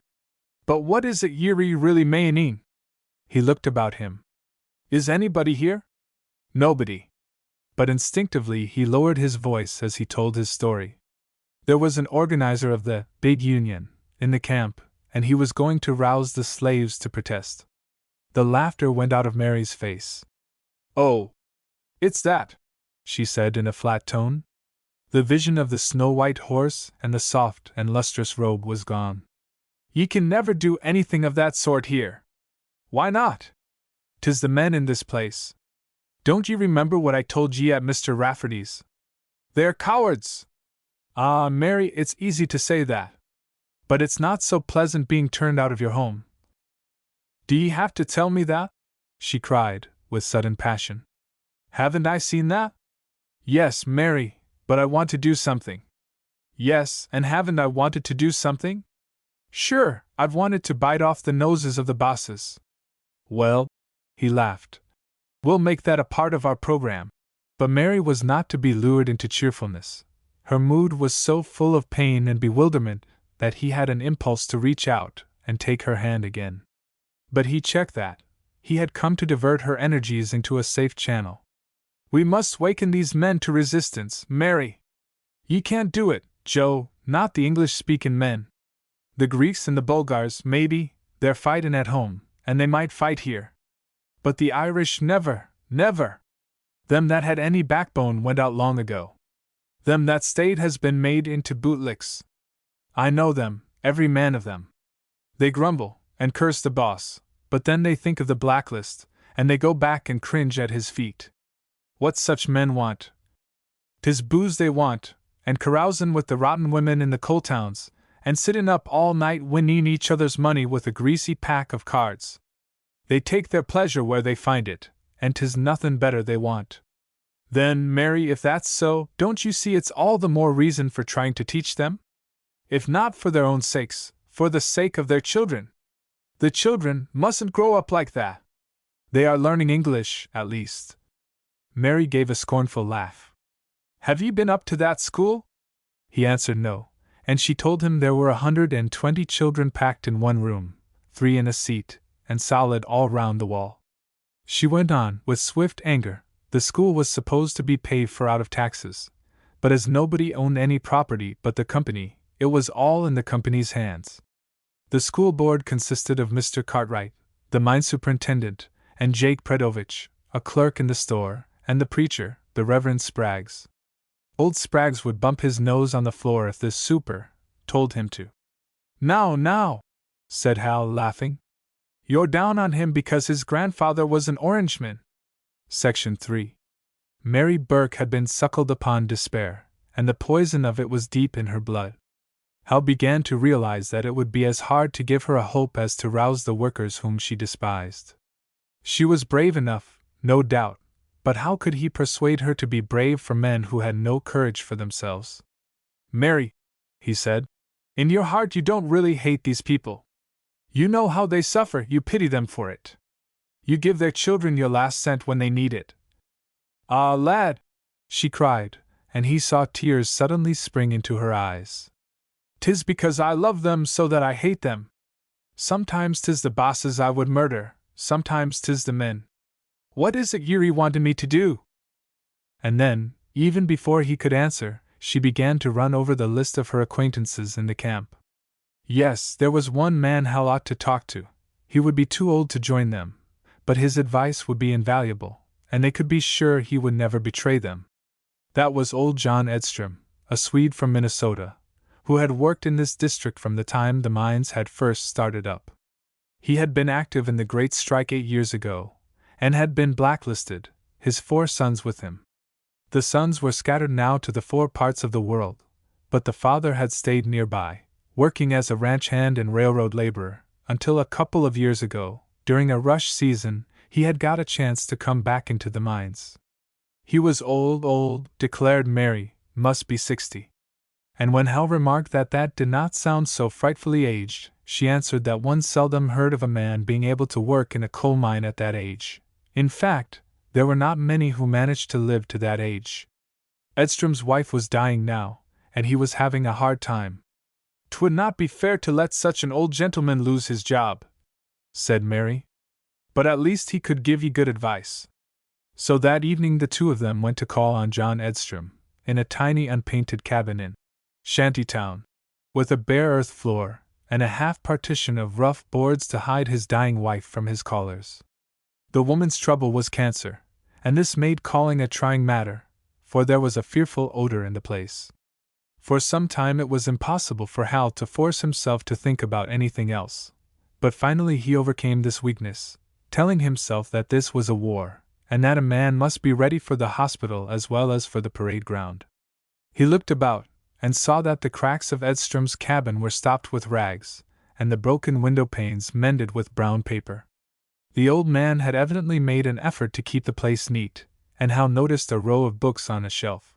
Speaker 1: But what is it ye're really maning?" He looked about him. "Is anybody here?" Nobody. But instinctively he lowered his voice as he told his story. There was an organizer of the big union in the camp, and he was going to rouse the slaves to protest. The laughter went out of Mary's face. "Oh, it's that," she said in a flat tone. The vision of the snow-white horse and the soft and lustrous robe was gone. "Ye can never do anything of that sort here." "Why not? 'Tis the men in this place. Don't ye remember what I told ye at Mr. Rafferty's? They're cowards." "Ah, Mary, it's easy to say that. But it's not so pleasant being turned out of your home." "Do ye have to tell me that?" she cried, with sudden passion. "Haven't I seen that?" "Yes, Mary, but I want to do something." "Yes, and haven't I wanted to do something?" "Sure, I've wanted to bite off the noses of the bosses." "Well," he laughed, "we'll make that a part of our program." But Mary was not to be lured into cheerfulness. Her mood was so full of pain and bewilderment that he had an impulse to reach out and take her hand again. But he checked that. He had come to divert her energies into a safe channel. "We must waken these men to resistance, Mary. Ye can't do it, Joe, not the English-speaking men. The Greeks and the Bulgars, maybe, they're fightin' at home, and they might fight here. But the Irish never, never. Them that had any backbone went out long ago. Them that stayed has been made into bootlicks. I know them, every man of them. They grumble, and curse the boss, but then they think of the blacklist, and they go back and cringe at his feet. What such men want? 'Tis booze they want, and carousin' with the rotten women in the coal towns, and sittin' up all night winning each other's money with a greasy pack of cards. They take their pleasure where they find it, and 'tis nothin' better they want. Then, Mary, if that's so, don't you see it's all the more reason for trying to teach them? If not for their own sakes, for the sake of their children. The children mustn't grow up like that. They are learning English, at least." Mary gave a scornful laugh. "Have you been up to that school?" He answered no, and she told him there were 120 children packed in one room, 3 in a seat, and solid all round the wall. She went on, with swift anger. The school was supposed to be paid for out of taxes, but as nobody owned any property but the company, it was all in the company's hands. The school board consisted of Mr. Cartwright, the mine superintendent, and Jake Predovich, a clerk in the store, and the preacher, the Reverend Spraggs. Old Spraggs would bump his nose on the floor if the super told him to. Now, said Hal, laughing. "You're down on him because his grandfather was an Orangeman. Section 3. Mary Burke had been suckled upon despair, and the poison of it was deep in her blood. Hal began to realize that it would be as hard to give her a hope as to rouse the workers whom she despised. She was brave enough, no doubt, but how could he persuade her to be brave for men who had no courage for themselves? "Mary," he said, "in your heart you don't really hate these people. You know how they suffer, you pity them for it. You give their children your last cent when they need it." "Ah, lad!" she cried, and he saw tears suddenly spring into her eyes. "'Tis because I love them so that I hate them. Sometimes 'tis the bosses I would murder, sometimes 'tis the men. What is it you're wanting me to do?" And then, even before he could answer, she began to run over the list of her acquaintances in the camp. Yes, there was one man Hal ought to talk to. He would be too old to join them, but his advice would be invaluable, and they could be sure he would never betray them. That was old John Edstrom, a Swede from Minnesota, who had worked in this district from the time the mines had first started up. He had been active in the great strike 8 years ago, and had been blacklisted, his 4 sons with him. The sons were scattered now to the 4 parts of the world, but the father had stayed nearby, working as a ranch hand and railroad laborer, until a couple of years ago, during a rush season, he had got a chance to come back into the mines. He was old, declared Mary, must be 60. And when Hal remarked that did not sound so frightfully aged, she answered that one seldom heard of a man being able to work in a coal mine at that age. In fact, there were not many who managed to live to that age. Edstrom's wife was dying now, and he was having a hard time. "'Twould not be fair to let such an old gentleman lose his job," said Mary. "But at least he could give ye good advice." So that evening the two of them went to call on John Edstrom, in a tiny unpainted cabin in Shantytown, with a bare earth floor, and a half partition of rough boards to hide his dying wife from his callers. The woman's trouble was cancer, and this made calling a trying matter, for there was a fearful odor in the place. For some time it was impossible for Hal to force himself to think about anything else, but finally he overcame this weakness, telling himself that this was a war, and that a man must be ready for the hospital as well as for the parade ground. He looked about, and saw that the cracks of Edstrom's cabin were stopped with rags, and the broken window panes mended with brown paper. The old man had evidently made an effort to keep the place neat, and Hal noticed a row of books on a shelf.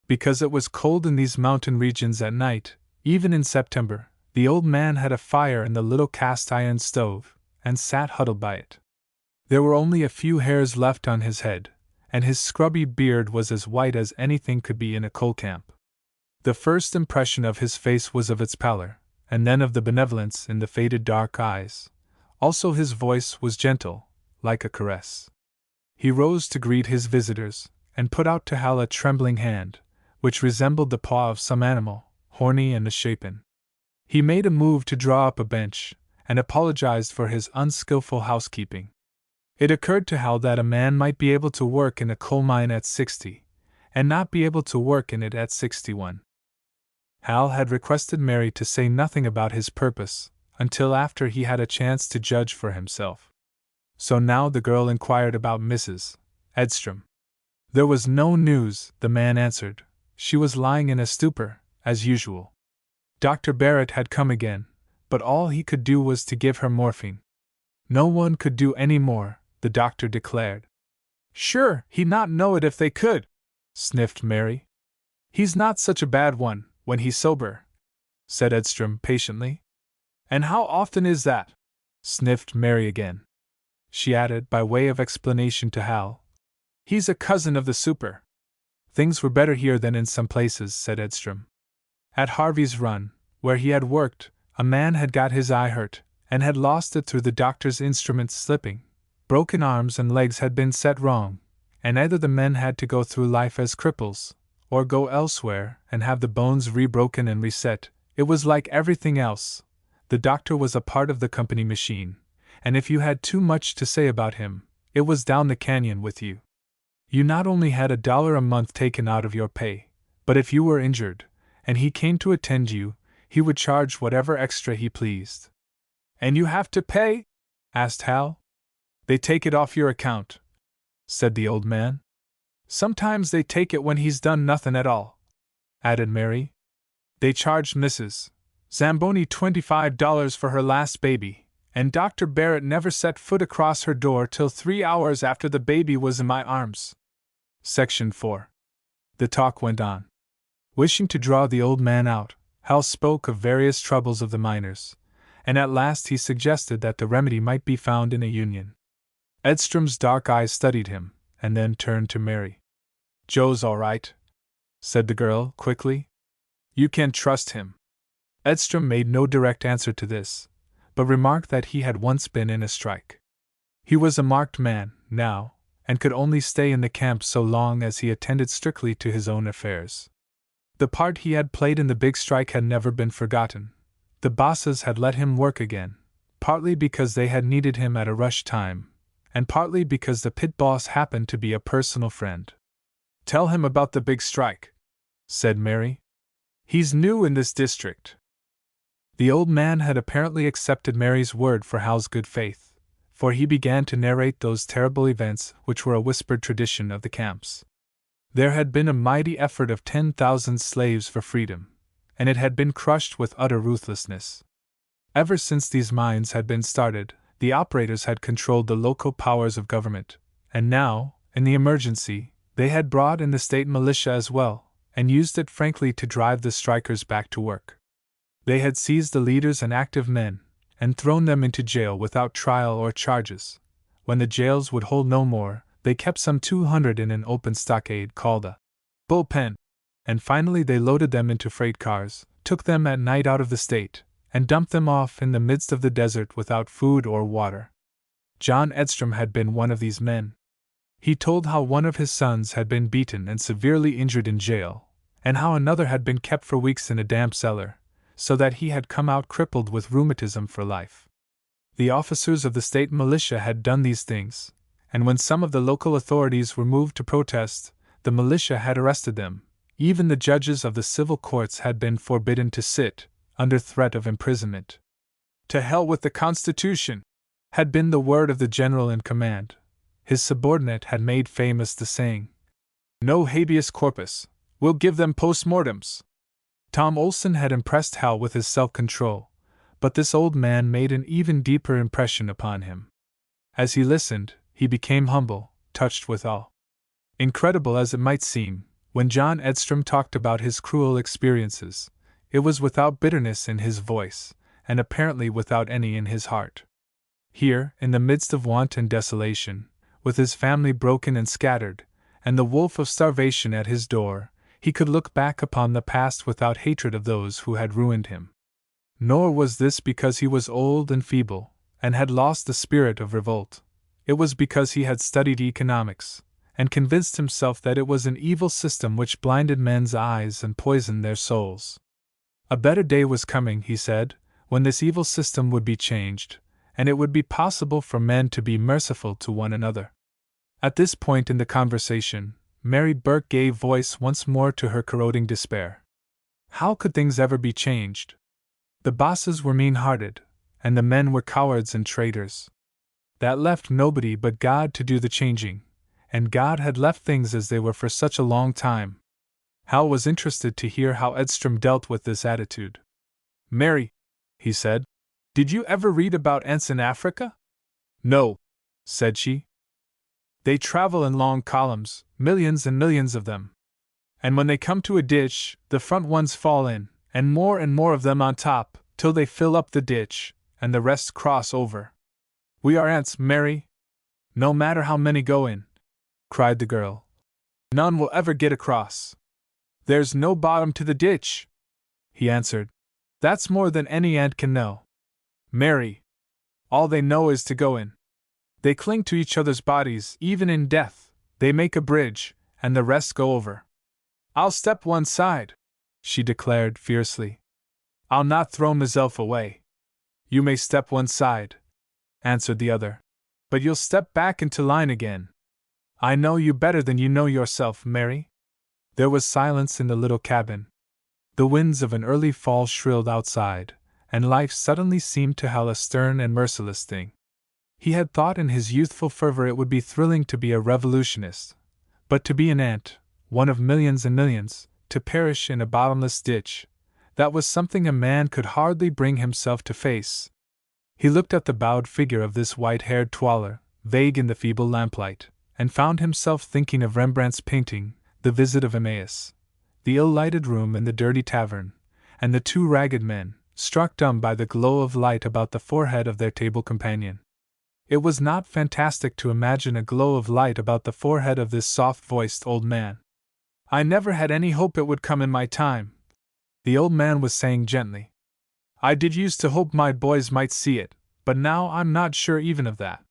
Speaker 1: Because it was cold in these mountain regions at night, even in September, the old man had a fire in the little cast-iron stove, and sat huddled by it. There were only a few hairs left on his head, and his scrubby beard was as white as anything could be in a coal camp. The first impression of his face was of its pallor, and then of the benevolence in the faded dark eyes. Also his voice was gentle, like a caress. He rose to greet his visitors, and put out to Hal a trembling hand, which resembled the paw of some animal, horny and misshapen. He made a move to draw up a bench, and apologized for his unskillful housekeeping. It occurred to Hal that a man might be able to work in a coal mine at 60, and not be able to work in it at 61. Hal had requested Mary to say nothing about his purpose, until after he had a chance to judge for himself. So now the girl inquired about Mrs. Edstrom. There was no news, the man answered. She was lying in a stupor, as usual. Dr. Barrett had come again, but all he could do was to give her morphine. No one could do any more, the doctor declared. "Sure, he'd not know it if they could," sniffed Mary. "He's not such a bad one, when he's sober," said Edstrom patiently. "And how often is that?" sniffed Mary again. She added, by way of explanation to Hal, "He's a cousin of the super." Things were better here than in some places, said Edstrom. At Harvey's Run, where he had worked, a man had got his eye hurt, and had lost it through the doctor's instruments slipping. Broken arms and legs had been set wrong, and either the men had to go through life as cripples, or go elsewhere and have the bones rebroken and reset. It was like everything else. The doctor was a part of the company machine, and if you had too much to say about him, it was down the canyon with you. You not only had $1 a month taken out of your pay, but if you were injured, and he came to attend you, he would charge whatever extra he pleased. "And you have to pay?" asked Hal. "They take it off your account," said the old man. Sometimes they take it when he's done nothing at all, added Mary. They charged Mrs. Zamboni $25 for her last baby, and Dr. Barrett never set foot across her door till 3 hours after the baby was in my arms. Section 4. The talk went on. Wishing to draw the old man out, Hal spoke of various troubles of the miners, and at last he suggested that the remedy might be found in a union. Edstrom's dark eyes studied him, and then turned to Mary. Joe's all right, said the girl, quickly. You can trust him. Edstrom made no direct answer to this, but remarked that he had once been in a strike. He was a marked man, now, and could only stay in the camp so long as he attended strictly to his own affairs. The part he had played in the big strike had never been forgotten. The bosses had let him work again, partly because they had needed him at a rush time, and partly because the pit boss happened to be a personal friend. Tell him about the big strike, said Mary. He's new in this district. The old man had apparently accepted Mary's word for Hal's good faith, for he began to narrate those terrible events which were a whispered tradition of the camps. There had been a mighty effort of 10,000 slaves for freedom, and it had been crushed with utter ruthlessness. Ever since these mines had been started, the operators had controlled the local powers of government, and now, in the emergency, they had brought in the state militia as well, and used it frankly to drive the strikers back to work. They had seized the leaders and active men, and thrown them into jail without trial or charges. When the jails would hold no more, they kept some 200 in an open stockade called a bullpen, and finally they loaded them into freight cars, took them at night out of the state, and dumped them off in the midst of the desert without food or water. John Edstrom had been one of these men. He told how one of his sons had been beaten and severely injured in jail, and how another had been kept for weeks in a damp cellar, so that he had come out crippled with rheumatism for life. The officers of the state militia had done these things, and when some of the local authorities were moved to protest, the militia had arrested them. Even the judges of the civil courts had been forbidden to sit, under threat of imprisonment. "To hell with the Constitution," had been the word of the general in command. His subordinate had made famous the saying, "No habeas corpus, we'll give them post-mortems." Tom Olson had impressed Hal with his self-control, but this old man made an even deeper impression upon him. As he listened, he became humble, touched with awe. Incredible as it might seem, when John Edstrom talked about his cruel experiences, it was without bitterness in his voice, and apparently without any in his heart. Here, in the midst of want and desolation, with his family broken and scattered, and the wolf of starvation at his door, he could look back upon the past without hatred of those who had ruined him. Nor was this because he was old and feeble, and had lost the spirit of revolt. It was because he had studied economics, and convinced himself that it was an evil system which blinded men's eyes and poisoned their souls. A better day was coming, he said, when this evil system would be changed, and it would be possible for men to be merciful to one another. At this point in the conversation, Mary Burke gave voice once more to her corroding despair. How could things ever be changed? The bosses were mean-hearted, and the men were cowards and traitors. That left nobody but God to do the changing, and God had left things as they were for such a long time. Hal was interested to hear how Edstrom dealt with this attitude. "Mary," he said, "did you ever read about ants in Africa?" "No," said she. "They travel in long columns, millions and millions of them. And when they come to a ditch, the front ones fall in, and more of them on top, till they fill up the ditch, and the rest cross over. We are ants, Mary. No matter how many go in," cried the girl, "none will ever get across." "There's no bottom to the ditch," he answered. "That's more than any ant can know, Mary. All they know is to go in. They cling to each other's bodies, even in death. They make a bridge, and the rest go over." "I'll step one side," she declared fiercely. "I'll not throw myself away." "You may step one side," answered the other, "but you'll step back into line again. I know you better than you know yourself, Mary." There was silence in the little cabin. The winds of an early fall shrilled outside, and life suddenly seemed to Hal a stern and merciless thing. He had thought in his youthful fervor it would be thrilling to be a revolutionist, but to be an ant, one of millions and millions, to perish in a bottomless ditch, that was something a man could hardly bring himself to face. He looked at the bowed figure of this white-haired twaller, vague in the feeble lamplight, and found himself thinking of Rembrandt's painting, The Visit of Emmaus, the ill-lighted room in the dirty tavern, and the two ragged men, struck dumb by the glow of light about the forehead of their table companion. It was not fantastic to imagine a glow of light about the forehead of this soft-voiced old man. "I never had any hope it would come in my time," the old man was saying gently. "I did used to hope my boys might see it, but now I'm not sure even of that.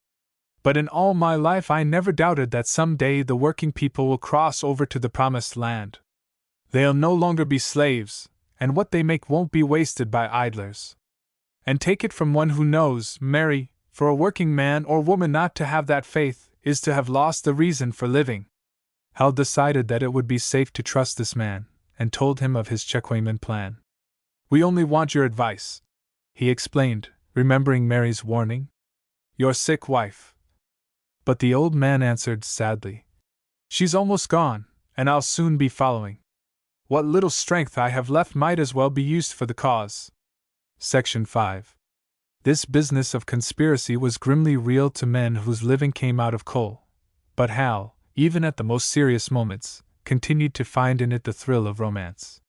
Speaker 1: But in all my life I never doubted that some day the working people will cross over to the promised land. They'll no longer be slaves, and what they make won't be wasted by idlers. And take it from one who knows, Mary, for a working man or woman not to have that faith is to have lost the reason for living." Hal decided that it would be safe to trust this man, and told him of his Chequaman plan. "We only want your advice," he explained, remembering Mary's warning. "Your sick wife." But the old man answered sadly, "She's almost gone, and I'll soon be following. What little strength I have left might as well be used for the cause." Section 5. This business of conspiracy was grimly real to men whose living came out of coal, but Hal, even at the most serious moments, continued to find in it the thrill of romance.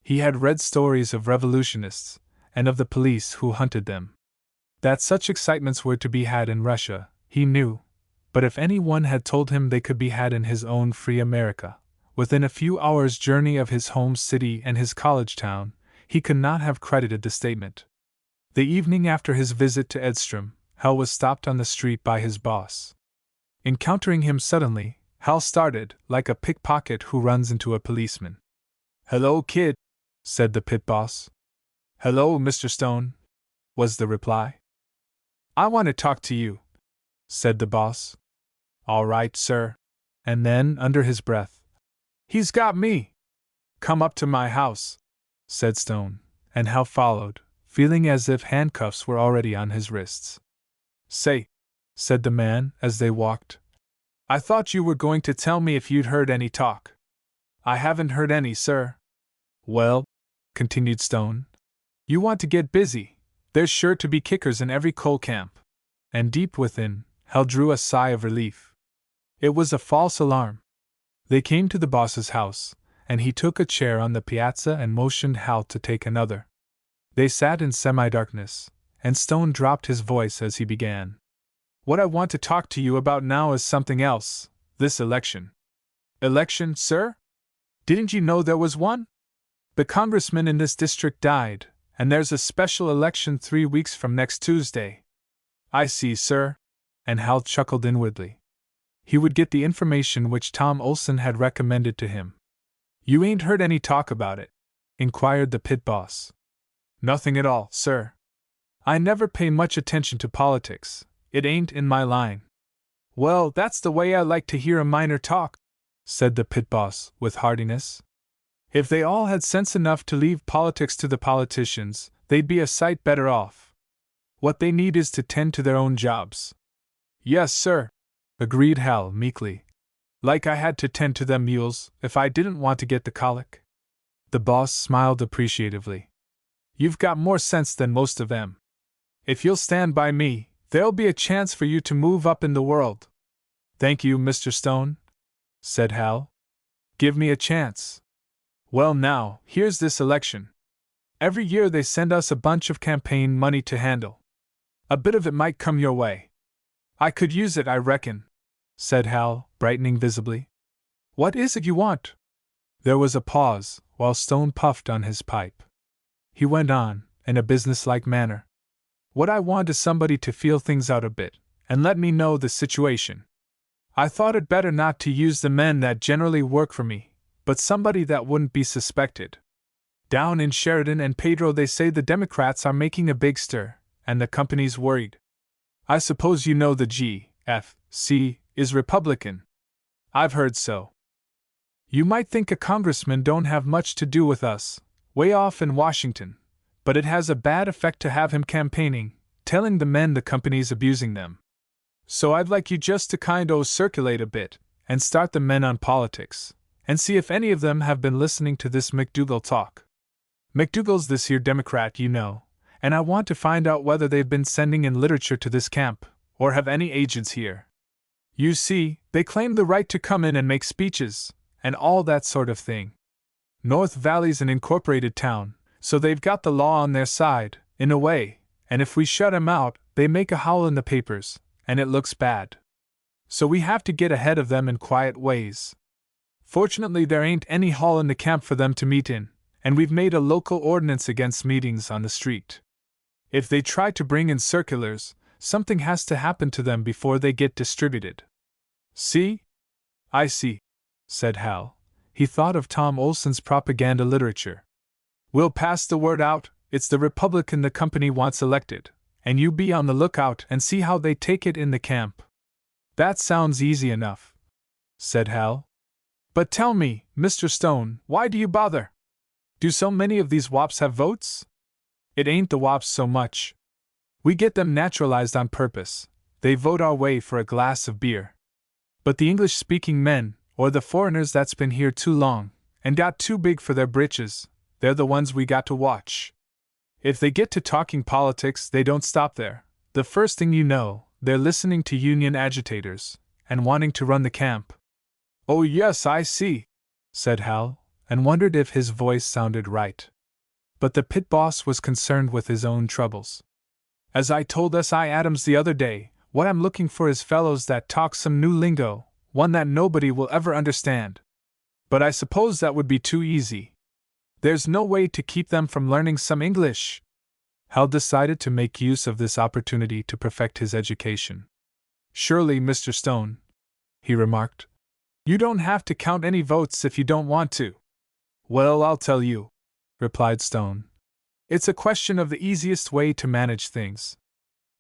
Speaker 1: He had read stories of revolutionists, and of the police who hunted them. That such excitements were to be had in Russia, he knew, but if anyone had told him they could be had in his own free America, within a few hours' journey of his home city and his college town, he could not have credited the statement. The evening after his visit to Edstrom, Hal was stopped on the street by his boss. Encountering him suddenly, Hal started, like a pickpocket who runs into a policeman. "Hello, kid," said the pit boss. "Hello, Mr. Stone," was the reply. "I want to talk to you," said the boss. "All right, sir." And then, under his breath, "He's got me." "Come up to my house," said Stone, and Hal followed, feeling as if handcuffs were already on his wrists. "Say," said the man as they walked, "I thought you were going to tell me if you'd heard any talk." "I haven't heard any, sir." "Well," continued Stone, "you want to get busy. There's sure to be kickers in every coal camp." And deep within, Hal drew a sigh of relief. It was a false alarm. They came to the boss's house, and he took a chair on the piazza and motioned Hal to take another. They sat in semi-darkness, and Stone dropped his voice as he began. "What I want to talk to you about now is something else, this election." "Election, sir? Didn't you know there was one? The congressman in this district died, and there's a special election 3 weeks from next Tuesday." "I see, sir." And Hal chuckled inwardly. He would get the information which Tom Olson had recommended to him. "You ain't heard any talk about it?" inquired the pit boss. "Nothing at all, sir. I never pay much attention to politics. It ain't in my line." "Well, that's the way I like to hear a miner talk," said the pit boss, with heartiness. "If they all had sense enough to leave politics to the politicians, they'd be a sight better off. What they need is to tend to their own jobs." "Yes, sir," agreed Hal meekly. "Like I had to tend to them mules if I didn't want to get the colic." The boss smiled appreciatively. "You've got more sense than most of them. If you'll stand by me, there'll be a chance for you to move up in the world." "Thank you, Mr. Stone," said Hal. "Give me a chance." "Well, now, here's this election. Every year they send us a bunch of campaign money to handle. A bit of it might come your way." "I could use it, I reckon," said Hal, brightening visibly. "What is it you want?" There was a pause, while Stone puffed on his pipe. He went on, in a businesslike manner. "What I want is somebody to feel things out a bit, and let me know the situation. I thought it better not to use the men that generally work for me, but somebody that wouldn't be suspected. Down in Sheridan and Pedro they say the Democrats are making a big stir, and the company's worried. I suppose you know the G.F.C. is Republican." "I've heard so." "You might think a congressman don't have much to do with us, way off in Washington, but it has a bad effect to have him campaigning, telling the men the company's abusing them. So I'd like you just to circulate a bit, and start the men on politics, and see if any of them have been listening to this McDougal talk. McDougal's this here Democrat, you know, and I want to find out whether they've been sending in literature to this camp, or have any agents here. You see, they claim the right to come in and make speeches, and all that sort of thing. North Valley's an incorporated town, so they've got the law on their side, in a way, and if we shut 'em out, they make a howl in the papers, and it looks bad. So we have to get ahead of them in quiet ways. Fortunately, there ain't any hall in the camp for them to meet in, and we've made a local ordinance against meetings on the street. If they try to bring in circulars, something has to happen to them before they get distributed. See? I see, said Hal. He thought of Tom Olson's propaganda literature. We'll pass the word out, it's the Republican the company wants elected, and you be on the lookout and see how they take it in the camp. That sounds easy enough, said Hal. But tell me, Mr. Stone, why do you bother? Do so many of these wops have votes? It ain't the wops so much. We get them naturalized on purpose. They vote our way for a glass of beer. But the English-speaking men, or the foreigners that's been here too long, and got too big for their britches, they're the ones we got to watch. If they get to talking politics, they don't stop there. The first thing you know, they're listening to union agitators, and wanting to run the camp. Oh yes, I see, said Hal, and wondered if his voice sounded right. But the pit boss was concerned with his own troubles. As I told S.I. Adams the other day, what I'm looking for is fellows that talk some new lingo, one that nobody will ever understand. But I suppose that would be too easy. There's no way to keep them from learning some English. Hal decided to make use of this opportunity to perfect his education. Surely, Mr. Stone, he remarked, you don't have to count any votes if you don't want to. Well, I'll tell you, replied Stone. It's a question of the easiest way to manage things.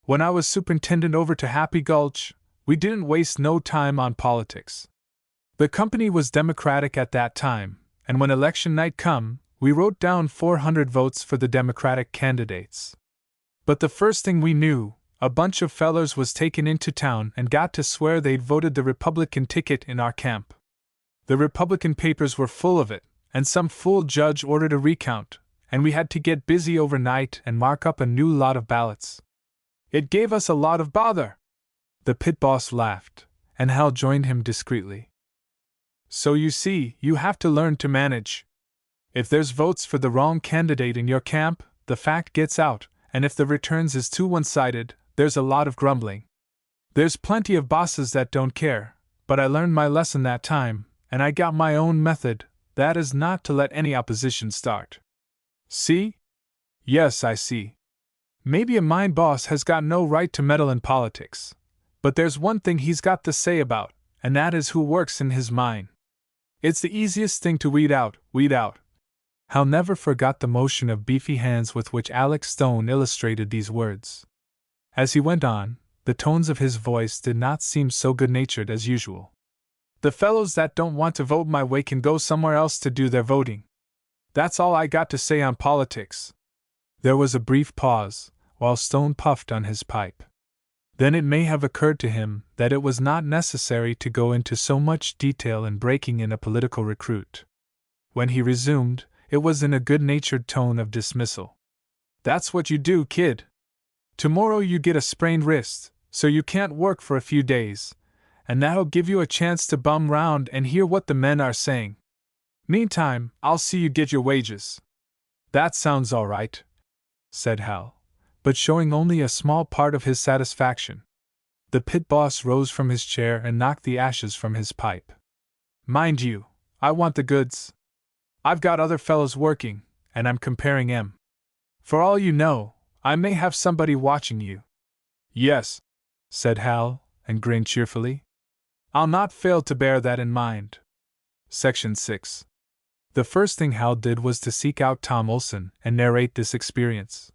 Speaker 1: When I was superintendent over to Happy Gulch, we didn't waste no time on politics. The company was Democratic at that time, and when election night come, we wrote down 400 votes for the Democratic candidates. But the first thing we knew, a bunch of fellers was taken into town and got to swear they'd voted the Republican ticket in our camp. The Republican papers were full of it, and some fool judge ordered a recount, and we had to get busy overnight and mark up a new lot of ballots. It gave us a lot of bother. The pit boss laughed, and Hal joined him discreetly. So you see, you have to learn to manage. If there's votes for the wrong candidate in your camp, the fact gets out, and if the returns is too one-sided, there's a lot of grumbling. There's plenty of bosses that don't care, but I learned my lesson that time, and I got my own method, that is not to let any opposition start. See? Yes, I see. Maybe a mine boss has got no right to meddle in politics, but there's one thing he's got to say about, and that is who works in his mine. It's the easiest thing to weed out. Hal never forgot the motion of beefy hands with which Alex Stone illustrated these words. As he went on, the tones of his voice did not seem so good-natured as usual. The fellows that don't want to vote my way can go somewhere else to do their voting. That's all I got to say on politics. There was a brief pause, while Stone puffed on his pipe. Then it may have occurred to him that it was not necessary to go into so much detail in breaking in a political recruit. When he resumed, it was in a good-natured tone of dismissal. That's what you do, kid. Tomorrow you get a sprained wrist, so you can't work for a few days, and that'll give you a chance to bum round and hear what the men are saying. Meantime, I'll see you get your wages. That sounds all right, said Hal, but showing only a small part of his satisfaction. The pit boss rose from his chair and knocked the ashes from his pipe. Mind you, I want the goods. I've got other fellows working, and I'm comparing 'em. For all you know, I may have somebody watching you. Yes, said Hal, and grinned cheerfully. I'll not fail to bear that in mind. Section 6. The first thing Hal did was to seek out Tom Olson and narrate this experience.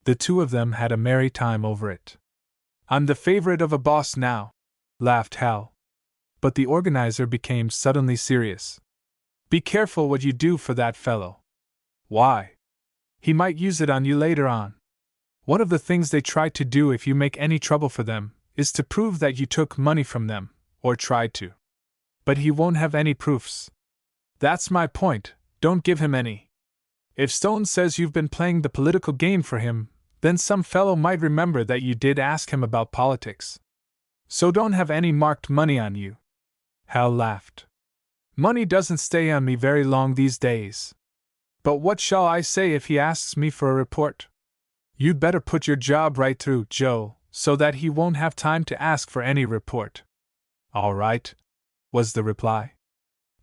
Speaker 1: The two of them had a merry time over it. I'm the favorite of a boss now, laughed Hal. But the organizer became suddenly serious. Be careful what you do for that fellow. Why? He might use it on you later on. One of the things they try to do if you make any trouble for them is to prove that you took money from them, or tried to. But he won't have any proofs. That's my point, don't give him any. If Stone says you've been playing the political game for him, then some fellow might remember that you did ask him about politics. So don't have any marked money on you. Hal laughed. Money doesn't stay on me very long these days. But what shall I say if he asks me for a report? You'd better put your job right through, Joe, so that he won't have time to ask for any report. All right, was the reply.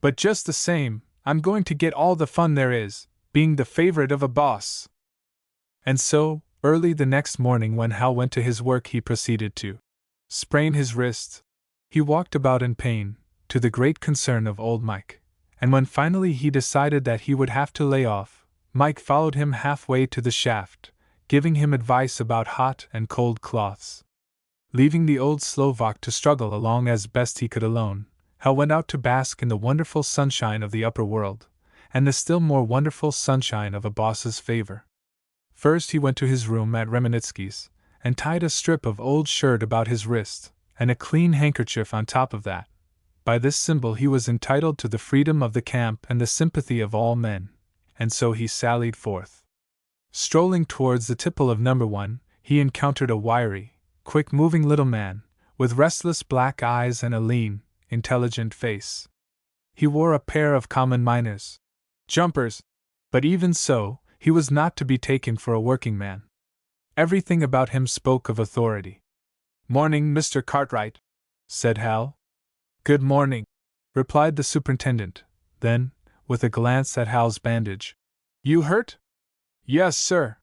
Speaker 1: But just the same, I'm going to get all the fun there is, being the favorite of a boss. And so, early the next morning when Hal went to his work, he proceeded to sprain his wrist. He walked about in pain, to the great concern of old Mike, and when finally he decided that he would have to lay off, Mike followed him halfway to the shaft, giving him advice about hot and cold cloths. Leaving the old Slovak to struggle along as best he could alone, Hal went out to bask in the wonderful sunshine of the upper world, and the still more wonderful sunshine of a boss's favor. First he went to his room at Remenitsky's, and tied a strip of old shirt about his wrist, and a clean handkerchief on top of that. By this symbol he was entitled to the freedom of the camp and the sympathy of all men, and so he sallied forth. Strolling towards the tipple of number 1, he encountered a wiry, quick-moving little man, with restless black eyes and a lean, intelligent face. He wore a pair of common miners' jumpers, but even so, he was not to be taken for a working man. Everything about him spoke of authority. "Morning, Mr. Cartwright," said Hal. "Good morning," replied the superintendent. Then, with a glance at Hal's bandage, "You hurt?" "Yes, sir.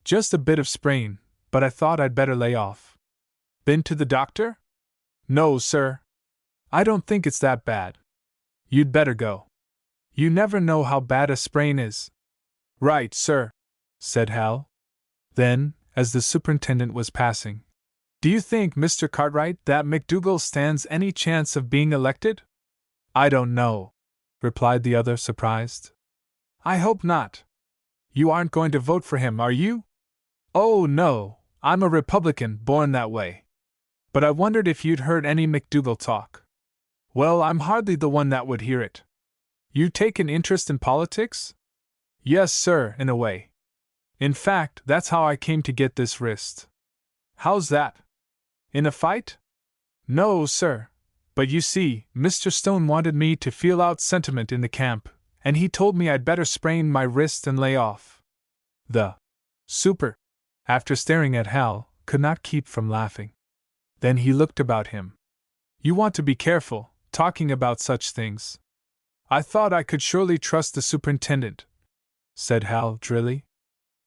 Speaker 1: Just a bit of sprain, but I thought I'd better lay off." "Been to the doctor?" "No, sir. I don't think it's that bad." "You'd better go. You never know how bad a sprain is." "Right, sir," said Hal. Then, as the superintendent was passing, "Do you think, Mr. Cartwright, that McDougal stands any chance of being elected?" "I don't know," replied the other, surprised. "I hope not. You aren't going to vote for him, are you?" "Oh, no, I'm a Republican, born that way. But I wondered if you'd heard any McDougal talk." "Well, I'm hardly the one that would hear it." "You take an interest in politics?" "Yes, sir, in a way. In fact, that's how I came to get this wrist." "How's that? In a fight?" "No, sir. But you see, Mr. Stone wanted me to feel out sentiment in the camp, and he told me I'd better sprain my wrist and lay off." The super, after staring at Hal, could not keep from laughing. Then he looked about him. "You want to be careful, talking about such things. I thought I could surely trust the superintendent," said Hal drily.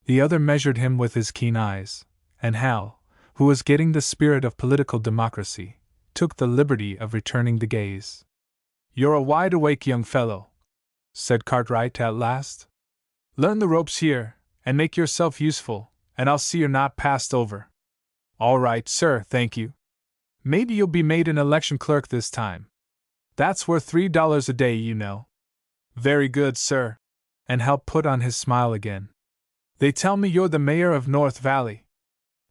Speaker 1: The other measured him with his keen eyes, and Hal, who was getting the spirit of political democracy, took the liberty of returning the gaze. "You're a wide-awake young fellow," said Cartwright at last. "Learn the ropes here, and make yourself useful, and I'll see you're not passed over." "All right, sir, thank you. Maybe you'll be made an election clerk this time. That's worth $3 a day, you know." "Very good, sir." And Hal put on his smile again. "They tell me you're the mayor of North Valley."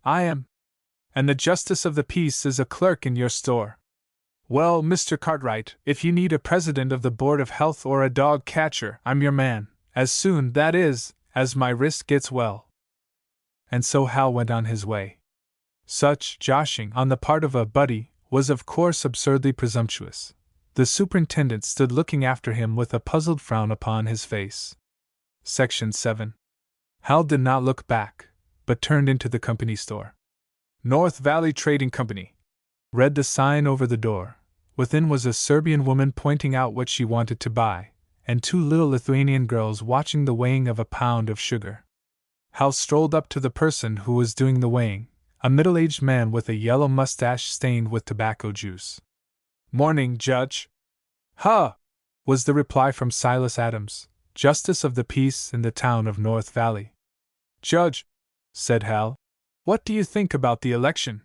Speaker 1: "I am. And the justice of the peace is a clerk in your store." "Well, Mr. Cartwright, if you need a president of the Board of Health or a dog catcher, I'm your man, as soon, that is, as my wrist gets well." And so Hal went on his way. Such joshing on the part of a buddy was of course absurdly presumptuous. The superintendent stood looking after him with a puzzled frown upon his face. Section 7. Hal did not look back, but turned into the company store. "North Valley Trading Company," read the sign over the door. Within was a Serbian woman pointing out what she wanted to buy, and two little Lithuanian girls watching the weighing of a pound of sugar. Hal strolled up to the person who was doing the weighing, a middle-aged man with a yellow mustache stained with tobacco juice. "Morning, Judge." "Huh!" was the reply from Silas Adams, Justice of the Peace in the town of North Valley. "Judge," said Hal, "what do you think about the election?"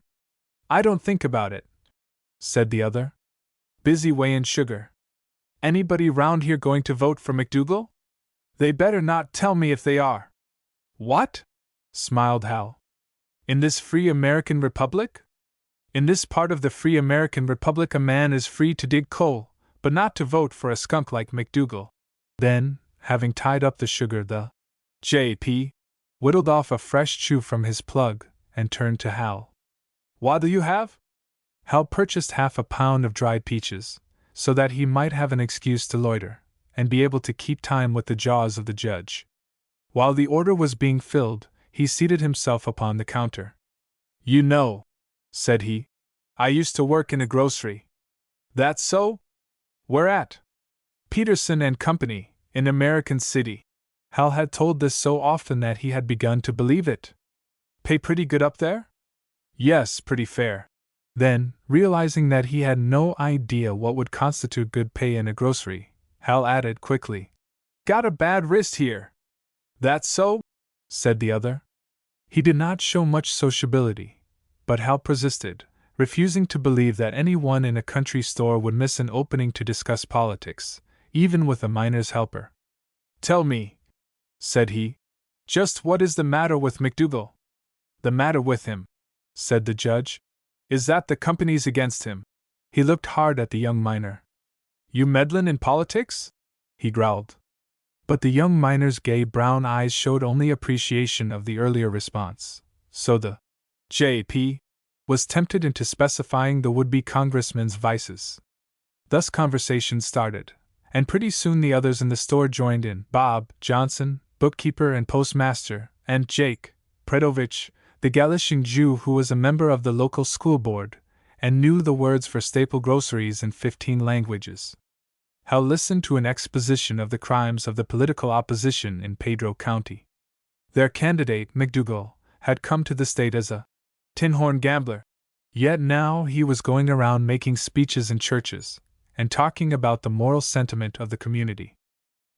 Speaker 1: "I don't think about it," said the other. "Busy weighing sugar. Anybody round here going to vote for McDougal?" "They better not tell me if they are." "What?" smiled Hal. "In this free American republic?" In this part of the free American Republic, a man is free to dig coal, but not to vote for a skunk like McDougal. Then, having tied up the sugar, the J.P. whittled off a fresh chew from his plug and turned to Hal. "What do you have?" Hal purchased half a pound of dried peaches, so that he might have an excuse to loiter, and be able to keep time with the jaws of the judge. While the order was being filled, he seated himself upon the counter. "You know," said he, "I used to work in a grocery." "That's so? Where at?" "Peterson and Company, in American City." Hal had told this so often that he had begun to believe it. "Pay pretty good up there?" "Yes, pretty fair." Then, realizing that he had no idea what would constitute good pay in a grocery, Hal added quickly, "Got a bad wrist here." "That's so?" said the other. He did not show much sociability, but Hal persisted, refusing to believe that anyone in a country store would miss an opening to discuss politics, even with a miner's helper. "Tell me," said he, "just what is the matter with McDougal?" "The matter with him," said the judge, "is that the company's against him." He looked hard at the young miner. "You meddlin' in politics?" he growled. But the young miner's gay brown eyes showed only appreciation of the earlier response, so the J.P. was tempted into specifying the would-be congressman's vices. Thus conversation started, and pretty soon the others in the store joined in: Bob Johnson, bookkeeper and postmaster, and Jake Predovich, the Galician Jew who was a member of the local school board, and knew the words for staple groceries in 15 languages. Hal listened to an exposition of the crimes of the political opposition in Pedro County. Their candidate, McDougal, had come to the state as a tin-horn gambler. Yet now he was going around making speeches in churches, and talking about the moral sentiment of the community.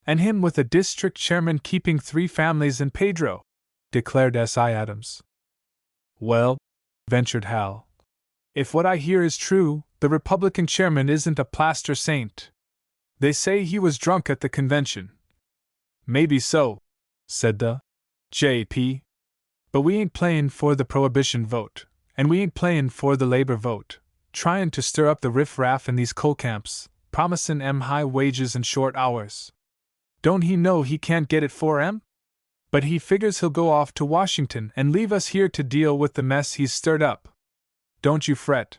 Speaker 1: "And him with a district chairman keeping 3 families in Pedro," declared S.I. Adams. "Well," ventured Hal, "if what I hear is true, the Republican chairman isn't a plaster saint. They say he was drunk at the convention." "Maybe so," said the J.P., "but we ain't playin' for the prohibition vote, and we ain't playin' for the labor vote, tryin' to stir up the riff-raff in these coal camps, promisin' 'em high wages and short hours. Don't he know he can't get it for 'em? But he figures he'll go off to Washington and leave us here to deal with the mess he's stirred up." "Don't you fret,"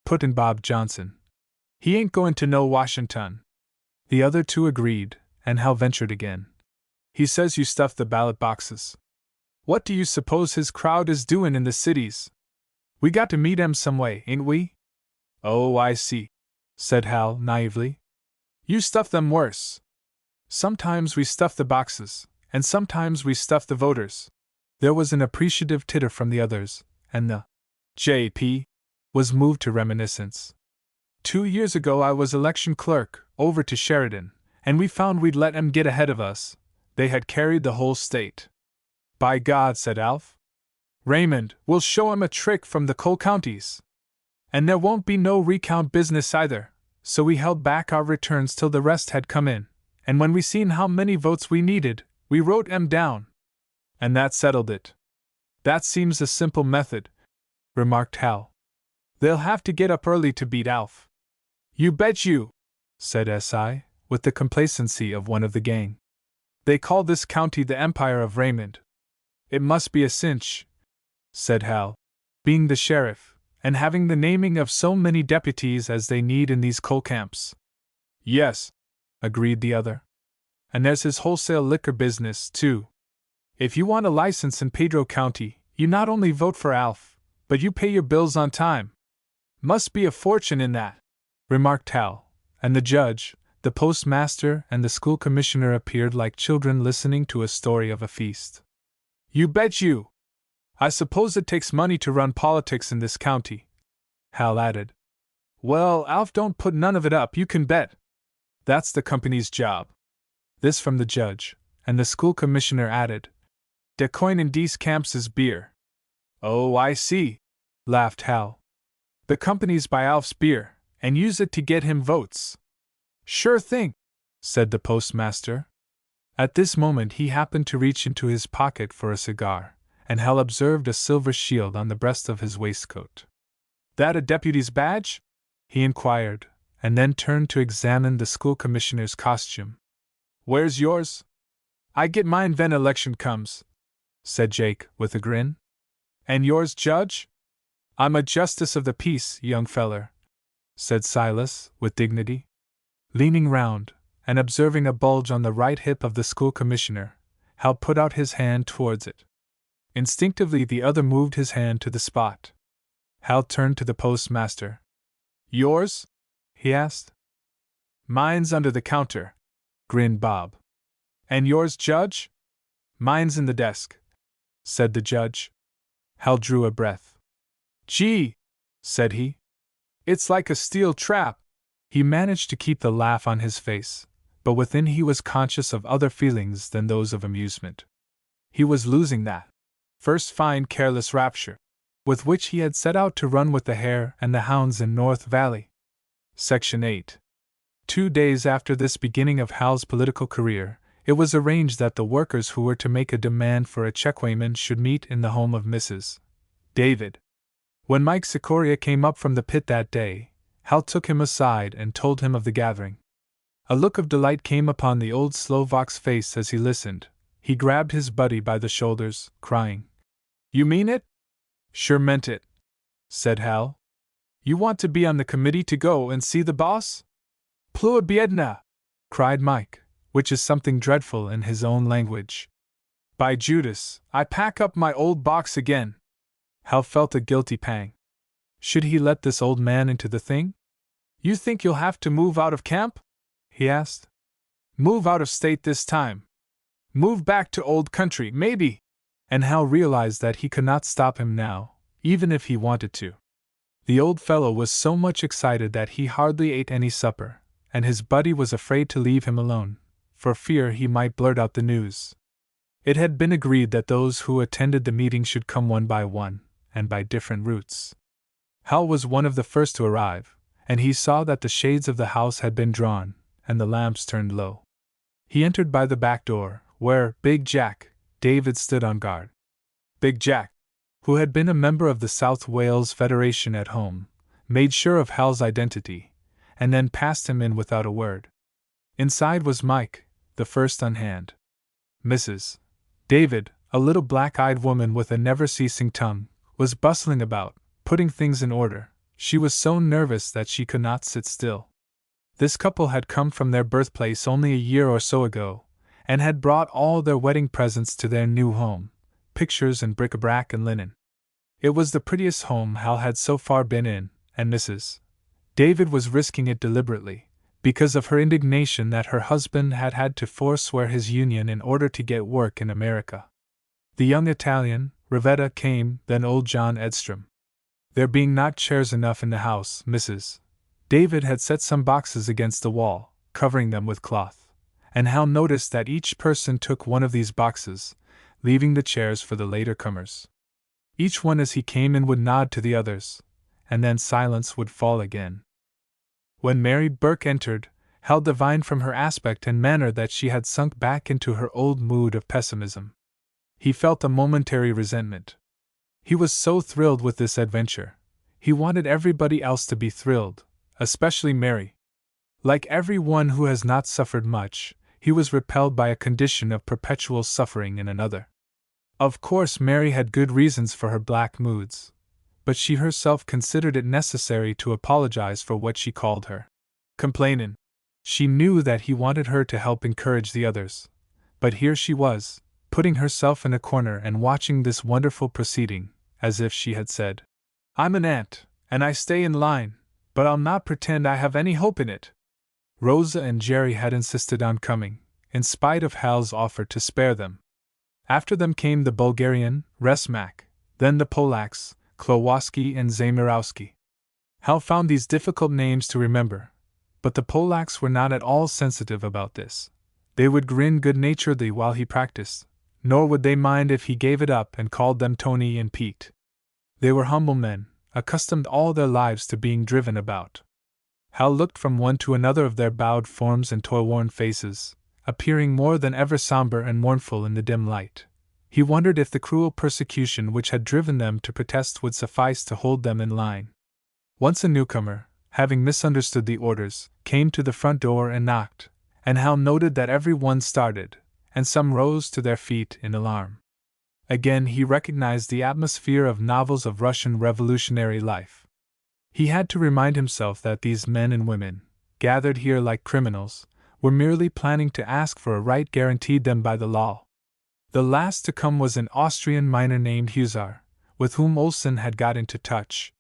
Speaker 1: put in Bob Johnson. "He ain't going to no Washington." The other two agreed, and Hal ventured again. "He says you stuffed the ballot boxes. What do you suppose his crowd is doing in the cities? We got to meet 'em some way, ain't we?" "Oh, I see," said Hal naively. "You stuff them worse. Sometimes we stuff the boxes, and sometimes we stuff the voters." There was an appreciative titter from the others, and the J.P. was moved to reminiscence. 2 years ago I was election clerk, over to Sheridan, and we found we'd let 'em get ahead of us. They had carried the whole state. "By God," said Alf, "Raymond, we'll show 'em a trick from the coal counties. And there won't be no recount business either," so we held back our returns till the rest had come in, and when we seen how many votes we needed, we wrote 'em down. And that settled it." "That seems a simple method," remarked Hal. "They'll have to get up early to beat Alf." "You bet you," said S.I., with the complacency of one of the gang. "They call this county the Empire of Raymond." "It must be a cinch," said Hal, "being the sheriff, and having the naming of so many deputies as they need in these coal camps." "Yes," agreed the other. "And there's his wholesale liquor business, too. If you want a license in Pedro County, you not only vote for Alf, but you pay your bills on time." "Must be a fortune in that," remarked Hal, and the judge, the postmaster, and the school commissioner appeared like children listening to a story of a feast. "You bet you! I suppose it takes money to run politics in this county," Hal added. "Well, Alf don't put none of it up, you can bet. That's the company's job." This from the judge, and the school commissioner added, "De coin in dese camps is beer." "Oh, I see," laughed Hal. "The companies buy Alf's beer, and use it to get him votes." "Sure thing," said the postmaster. At this moment he happened to reach into his pocket for a cigar, and Hal observed a silver shield on the breast of his waistcoat. That a deputy's badge? He inquired, and then turned to examine the school commissioner's costume. Where's yours? I get mine when election comes, said Jake, with a grin. And yours, Judge? I'm a justice of the peace, young feller, said Silas, with dignity. Leaning round, and observing a bulge on the right hip of the school commissioner, Hal put out his hand towards it. Instinctively the other moved his hand to the spot. Hal turned to the postmaster. Yours? He asked. Mine's under the counter, grinned Bob. And yours, Judge? Mine's in the desk, said the judge. Hal drew a breath. Gee, said he. It's like a steel trap. He managed to keep the laugh on his face, but within he was conscious of other feelings than those of amusement. He was losing that first fine careless rapture with which he had set out to run with the hare and the hounds in North Valley. Section 8. 2 days after this beginning of Hal's political career, it was arranged that the workers who were to make a demand for a checkweighman should meet in the home of Mrs. David. When Mike Sikoria came up from the pit that day, Hal took him aside and told him of the gathering. A look of delight came upon the old Slovak's face as he listened. He grabbed his buddy by the shoulders, crying, You mean it? Sure meant it, said Hal. You want to be on the committee to go and see the boss? Plua biedna, cried Mike, which is something dreadful in his own language. By Judas, I pack up my old box again. Hal felt a guilty pang. Should he let this old man into the thing? You think you'll have to move out of camp? He asked. Move out of state this time. Move back to old country, maybe. And Hal realized that he could not stop him now, even if he wanted to. The old fellow was so much excited that he hardly ate any supper, and his buddy was afraid to leave him alone, for fear he might blurt out the news. It had been agreed that those who attended the meeting should come one by one, and by different routes. Hal was one of the first to arrive, and he saw that the shades of the house had been drawn, and the lamps turned low. He entered by the back door, where Big Jack, David stood on guard. Big Jack, who had been a member of the South Wales Federation at home, made sure of Hal's identity, and then passed him in without a word. Inside was Mike, the first on hand. Mrs. David, a little black-eyed woman with a never-ceasing tongue, was bustling about, putting things in order. She was so nervous that she could not sit still. This couple had come from their birthplace only a year or so ago, and had brought all their wedding presents to their new home, pictures and bric-a-brac and linen. It was the prettiest home Hal had so far been in, and Mrs. David was risking it deliberately, because of her indignation that her husband had had to forswear his union in order to get work in America. The young Italian, Rivetta, came, then old John Edstrom. There being not chairs enough in the house, Mrs. David had set some boxes against the wall, covering them with cloth, and Hal noticed that each person took one of these boxes, leaving the chairs for the later comers. Each one as he came in would nod to the others, and then silence would fall again. When Mary Burke entered, Hal divined from her aspect and manner that she had sunk back into her old mood of pessimism. He felt a momentary resentment. He was so thrilled with this adventure. He wanted everybody else to be thrilled, especially Mary. Like everyone who has not suffered much, he was repelled by a condition of perpetual suffering in another. Of course, Mary had good reasons for her black moods, but she herself considered it necessary to apologize for what she called her complainin'. She knew that he wanted her to help encourage the others, but here she was, putting herself in a corner and watching this wonderful proceeding, as if she had said, I'm an ant, and I stay in line, but I'll not pretend I have any hope in it. Rosa and Jerry had insisted on coming, in spite of Hal's offer to spare them. After them came the Bulgarian, Resmak, then the Polacks, Klowaski and Zamirowski. Hal found these difficult names to remember, but the Polacks were not at all sensitive about this. They would grin good-naturedly while he practiced, nor would they mind if he gave it up and called them Tony and Pete. They were humble men, accustomed all their lives to being driven about. Hal looked from one to another of their bowed forms and toil-worn faces, appearing more than ever somber and mournful in the dim light. He wondered if the cruel persecution which had driven them to protest would suffice to hold them in line. Once a newcomer, having misunderstood the orders, came to the front door and knocked, and Hal noted that every one started, and some rose to their feet in alarm. Again he recognized the atmosphere of novels of Russian revolutionary life. He had to remind himself that these men and women, gathered here like criminals, were merely planning to ask for a right guaranteed them by the law. The last to come was an Austrian miner named Husar, with whom Olsen had got into touch.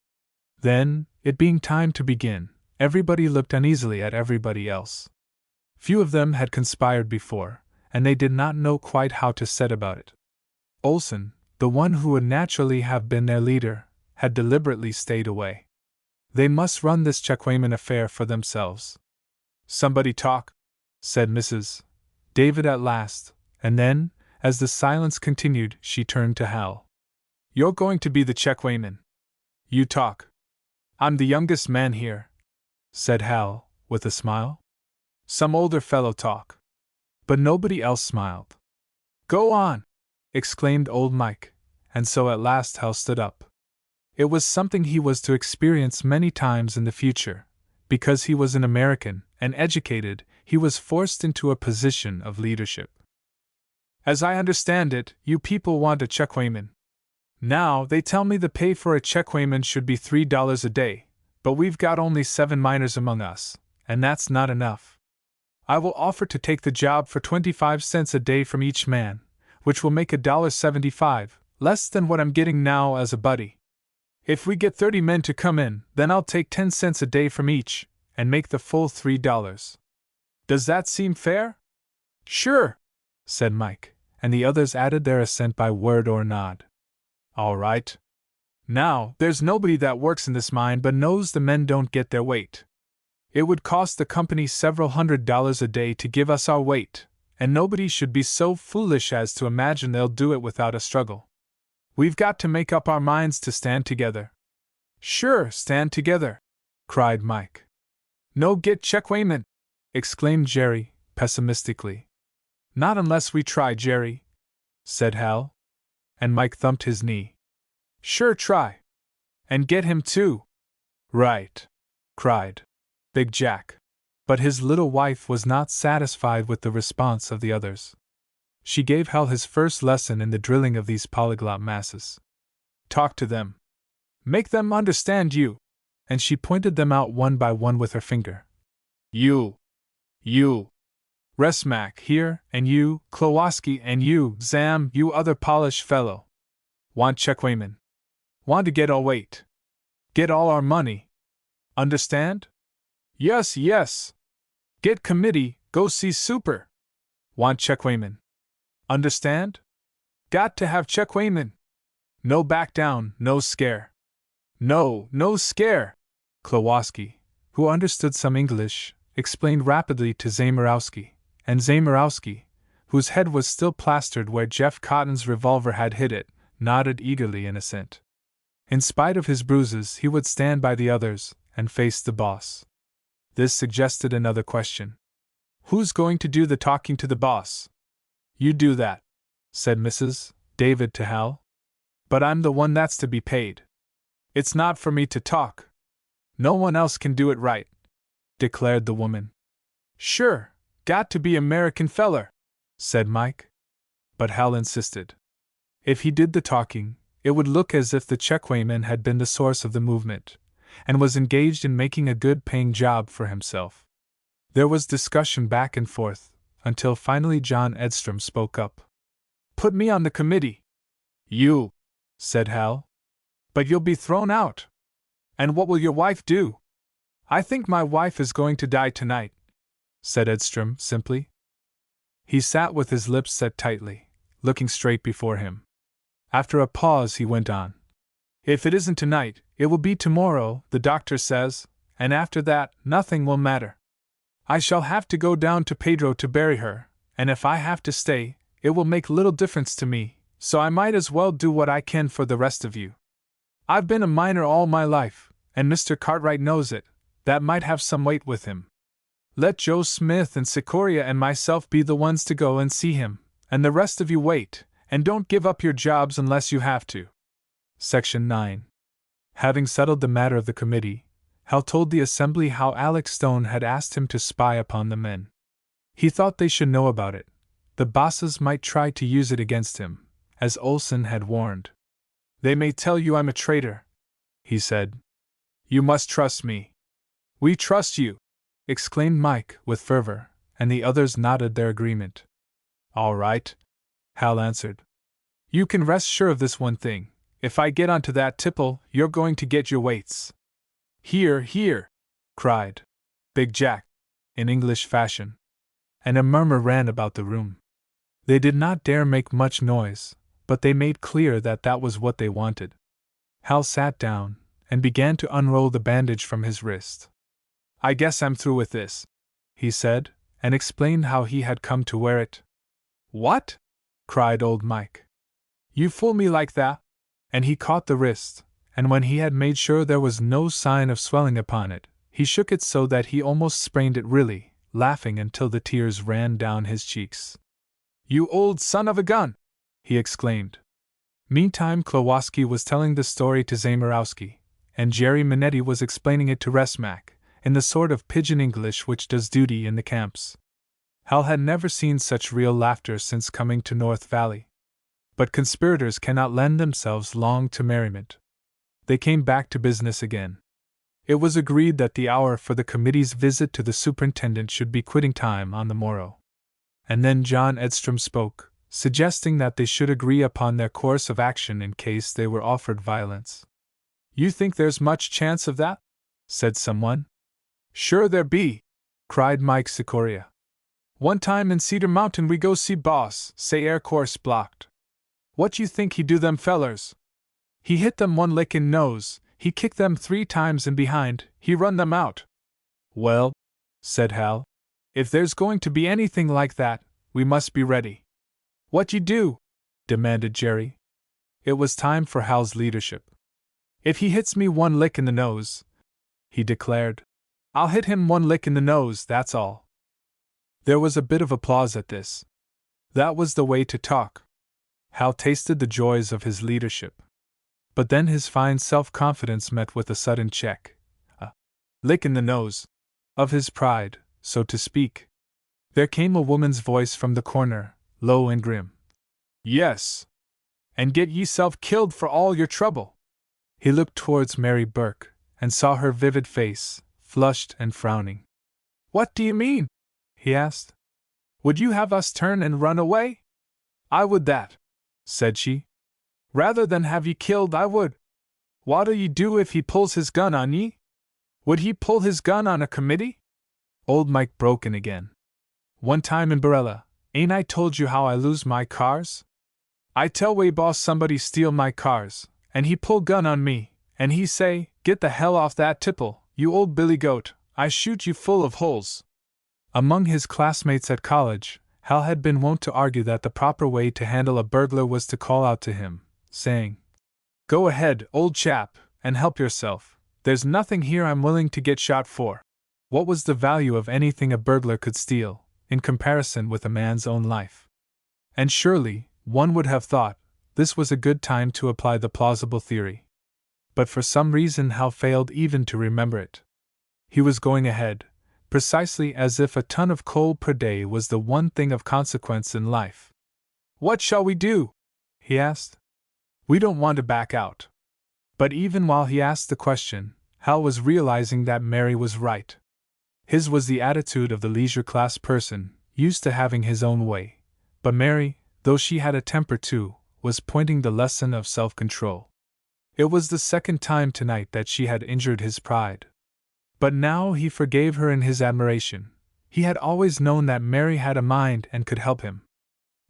Speaker 1: Then, it being time to begin, everybody looked uneasily at everybody else. Few of them had conspired before, and they did not know quite how to set about it. Olsen, the one who would naturally have been their leader, had deliberately stayed away. They must run this Chekwaman affair for themselves. "Somebody talk," said Mrs. David at last, and then, as the silence continued, she turned to Hal. "You're going to be the Chekwaman. You talk." "I'm the youngest man here," said Hal, with a smile. "Some older fellow talk." But nobody else smiled. "Go on!" exclaimed old Mike, and so at last Hal stood up. It was something he was to experience many times in the future. Because he was an American, and educated, he was forced into a position of leadership. "As I understand it, you people want a Chekwaman. Now, they tell me the pay for a Chekwaman should be $3 a day, but we've got only 7 miners among us, and that's not enough. I will offer to take the job for 25 cents a day from each man, which will make $1.75, less than what I'm getting now as a buddy. If we get 30 men to come in, then I'll take 10 cents a day from each, and make the full $3. Does that seem fair?" "Sure," said Mike, and the others added their assent by word or nod. "All right. Now, there's nobody that works in this mine but knows the men don't get their weight. It would cost the company several $100s a day to give us our weight, and nobody should be so foolish as to imagine they'll do it without a struggle. We've got to make up our minds to stand together." "Sure, stand together," cried Mike. "No get Chekwaman," exclaimed Jerry, pessimistically. "Not unless we try, Jerry," said Hal. And Mike thumped his knee. "Sure try. And get him too." "Right," cried Big Jack. But his little wife was not satisfied with the response of the others. She gave Hal his first lesson in the drilling of these polyglot masses. "Talk to them. Make them understand you." And she pointed them out one by one with her finger. You, Resmak here, and you, Klowoski, and you, Zam, you other Polish fellow. Want Chekwaman. Want to get all weight. Get all our money. Understand? Yes, yes. Get committee, go see super. Want Chekwaman. Understand? Got to have Chekwaman. No back down, no scare. No scare. Klowoski, who understood some English, explained rapidly to Zamarowski, and Zamarowski, whose head was still plastered where Jeff Cotton's revolver had hit it, nodded eagerly in assent. In spite of his bruises, he would stand by the others and face the boss. This suggested another question. "Who's going to do the talking to the boss?" "You do that," said Mrs. David to Hal. "But I'm the one that's to be paid. It's not for me to talk. No one else can do it right," declared the woman. "Sure, got to be American feller," said Mike. But Hal insisted. If he did the talking, it would look as if the Chekwaman had been the source of the movement, and was engaged in making a good-paying job for himself. There was discussion back and forth, until finally John Edstrom spoke up. "Put me on the committee." "You," said Hal. "But you'll be thrown out. And what will your wife do?" "I think my wife is going to die tonight," said Edstrom simply. He sat with his lips set tightly, looking straight before him. After a pause he went on. "If it isn't tonight, it will be tomorrow, the doctor says, and after that, nothing will matter. I shall have to go down to Pedro to bury her, and if I have to stay, it will make little difference to me, so I might as well do what I can for the rest of you. I've been a miner all my life, and Mr. Cartwright knows it. That might have some weight with him. Let Joe Smith and Sikoria and myself be the ones to go and see him, and the rest of you wait, and don't give up your jobs unless you have to." Section 9. Having settled the matter of the committee, Hal told the assembly how Alex Stone had asked him to spy upon the men. He thought they should know about it. The bosses might try to use it against him, as Olson had warned. "They may tell you I'm a traitor," he said. "You must trust me." "We trust you!" exclaimed Mike with fervor, and the others nodded their agreement. "All right," Hal answered. "You can rest sure of this one thing. If I get onto that tipple, you're going to get your weights." "Hear, hear!" cried Big Jack, in English fashion. And a murmur ran about the room. They did not dare make much noise, but they made clear that that was what they wanted. Hal sat down and began to unroll the bandage from his wrist. "I guess I'm through with this," he said, and explained how he had come to wear it. "What?" cried old Mike. "You fool me like that?" And he caught the wrist, and when he had made sure there was no sign of swelling upon it, he shook it so that he almost sprained it really, laughing until the tears ran down his cheeks. "You old son of a gun!" he exclaimed. Meantime Klowoski was telling the story to Zamorowski, and Jerry Minetti was explaining it to Resmack, in the sort of pidgin English which does duty in the camps. Hal had never seen such real laughter since coming to North Valley. But conspirators cannot lend themselves long to merriment. They came back to business again. It was agreed that the hour for the committee's visit to the superintendent should be quitting time on the morrow. And then John Edstrom spoke, suggesting that they should agree upon their course of action in case they were offered violence. "You think there's much chance of that?" said someone. "Sure there be," cried Mike Sikoria. "One time in Cedar Mountain we go see boss, say air course blocked. What you think he do them fellers? He hit them one lick in nose, he kicked them 3 times in behind, he run them out." "Well," said Hal, "if there's going to be anything like that, we must be ready." "What you do?" demanded Jerry. It was time for Hal's leadership. "If he hits me one lick in the nose," he declared, "I'll hit him one lick in the nose, that's all." There was a bit of applause at this. That was the way to talk. Hal tasted the joys of his leadership. But then his fine self-confidence met with a sudden check. A lick in the nose of his pride, so to speak. There came a woman's voice from the corner, low and grim. "Yes. And get yeself killed for all your trouble." He looked towards Mary Burke, and saw her vivid face, flushed and frowning. "What do you mean?" he asked. "Would you have us turn and run away?" "I would that," said she. "Rather than have ye killed, I would. What'll ye do if he pulls his gun on ye? Would he pull his gun on a committee?" Old Mike broke in again. "One time in Barella, ain't I told you how I lose my cars? I tell way boss somebody steal my cars, and he pull gun on me, and he say, 'Get the hell off that tipple, you old billy goat, I shoot you full of holes.'" Among his classmates at college, Hal had been wont to argue that the proper way to handle a burglar was to call out to him, saying, "Go ahead, old chap, and help yourself. There's nothing here I'm willing to get shot for." What was the value of anything a burglar could steal, in comparison with a man's own life? And surely, one would have thought, this was a good time to apply the plausible theory. But for some reason Hal failed even to remember it. He was going ahead, precisely as if a ton of coal per day was the one thing of consequence in life. "What shall we do?" he asked. "We don't want to back out." But even while he asked the question, Hal was realizing that Mary was right. His was the attitude of the leisure class person, used to having his own way. But Mary, though she had a temper too, was pointing the lesson of self-control. It was the second time tonight that she had injured his pride. But now he forgave her in his admiration. He had always known that Mary had a mind and could help him.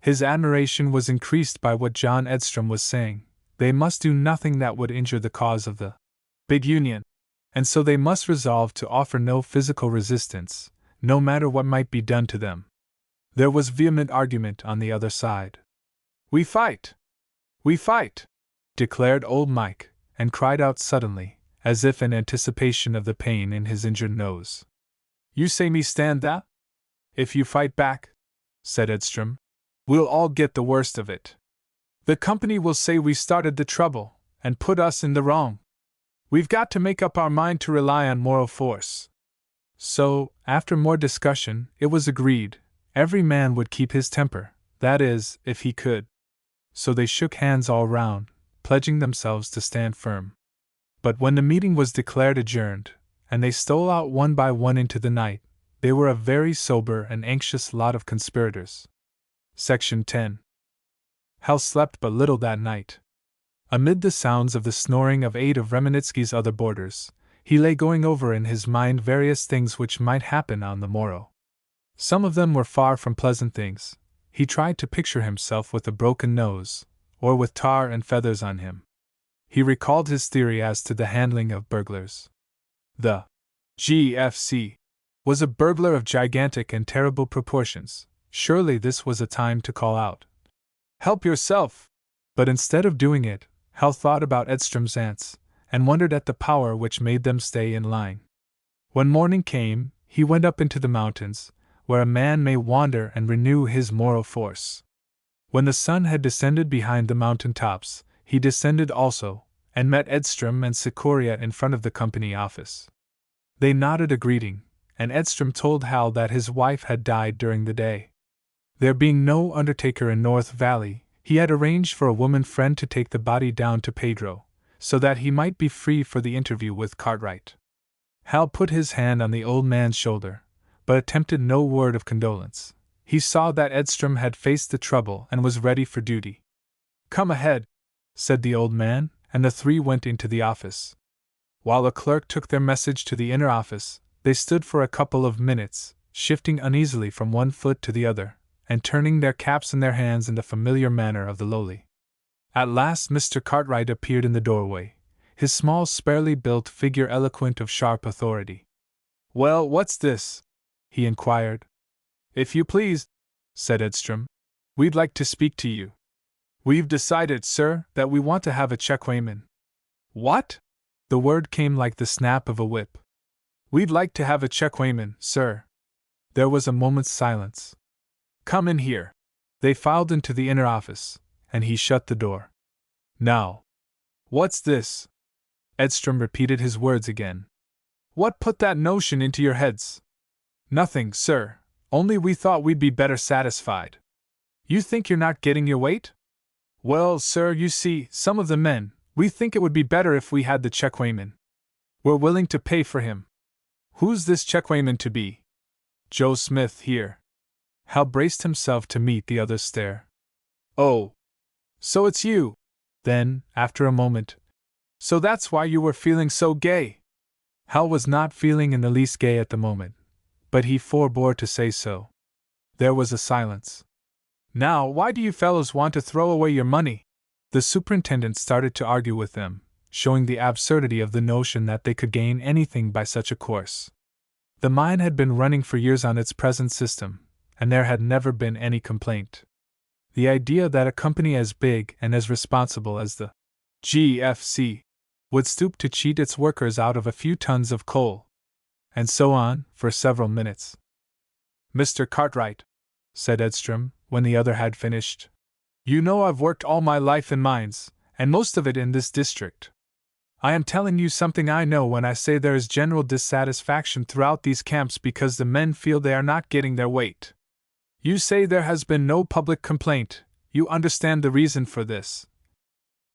Speaker 1: His admiration was increased by what John Edstrom was saying. They must do nothing that would injure the cause of the big union. And so they must resolve to offer no physical resistance, no matter what might be done to them. There was vehement argument on the other side. "We fight! We fight!" declared old Mike, and cried out suddenly, as if in anticipation of the pain in his injured nose. "You say me stand that? If you fight back," said Edstrom, "we'll all get the worst of it. The company will say we started the trouble, and put us in the wrong." We've got to make up our mind to rely on moral force. So, after more discussion, it was agreed every man would keep his temper, that is, if he could. So they shook hands all round, pledging themselves to stand firm. But when the meeting was declared adjourned, and they stole out one by one into the night, they were a very sober and anxious lot of conspirators. Section 10. Hal slept but little that night. Amid the sounds of the snoring of 8 of Remenitsky's other boarders, he lay going over in his mind various things which might happen on the morrow. Some of them were far from pleasant things. He tried to picture himself with a broken nose, or with tar and feathers on him. He recalled his theory as to the handling of burglars. The GFC was a burglar of gigantic and terrible proportions. Surely this was a time to call out, "Help yourself!" But instead of doing it, Hal thought about Edstrom's aunts, and wondered at the power which made them stay in line. When morning came, he went up into the mountains, where a man may wander and renew his moral force. When the sun had descended behind the mountain tops, he descended also, and met Edstrom and Sikoria in front of the company office. They nodded a greeting, and Edstrom told Hal that his wife had died during the day. There being no undertaker in North Valley, he had arranged for a woman friend to take the body down to Pedro, so that he might be free for the interview with Cartwright. Hal put his hand on the old man's shoulder, but attempted no word of condolence. He saw that Edstrom had faced the trouble and was ready for duty. "Come ahead," said the old man, and the 3 went into the office. While a clerk took their message to the inner office, they stood for a couple of minutes, shifting uneasily from one foot to the other, and turning their caps in their hands in the familiar manner of the lowly. At last Mr. Cartwright appeared in the doorway, his small sparely built figure eloquent of sharp authority. "Well, what's this?" he inquired. "If you please," said Edstrom, "we'd like to speak to you. We've decided, sir, that we want to have a checkweighmen." "What?" The word came like the snap of a whip. "We'd like to have a checkweighmen, sir." There was a moment's silence. "Come in here." They filed into the inner office, and he shut the door. "Now, what's this?" Edstrom repeated his words again. "What put that notion into your heads?" "Nothing, sir, only we thought we'd be better satisfied." "You think you're not getting your weight?" "Well, sir, you see, some of the men, we think it would be better if we had the checkweighmen. We're willing to pay for him." "Who's this checkweighmen to be?" "Joe Smith here." Hal braced himself to meet the other's stare. "Oh, so it's you." Then, after a moment, "So that's why you were feeling so gay." Hal was not feeling in the least gay at the moment, but he forbore to say so. There was a silence. "Now, why do you fellows want to throw away your money?" The superintendent started to argue with them, showing the absurdity of the notion that they could gain anything by such a course. The mine had been running for years on its present system, and there had never been any complaint. The idea that a company as big and as responsible as the GFC would stoop to cheat its workers out of a few tons of coal. And so on, for several minutes. "Mr. Cartwright," said Edstrom, when the other had finished, "you know I've worked all my life in mines, and most of it in this district. I am telling you something I know when I say there is general dissatisfaction throughout these camps because the men feel they are not getting their weight. You say there has been no public complaint. You understand the reason for this.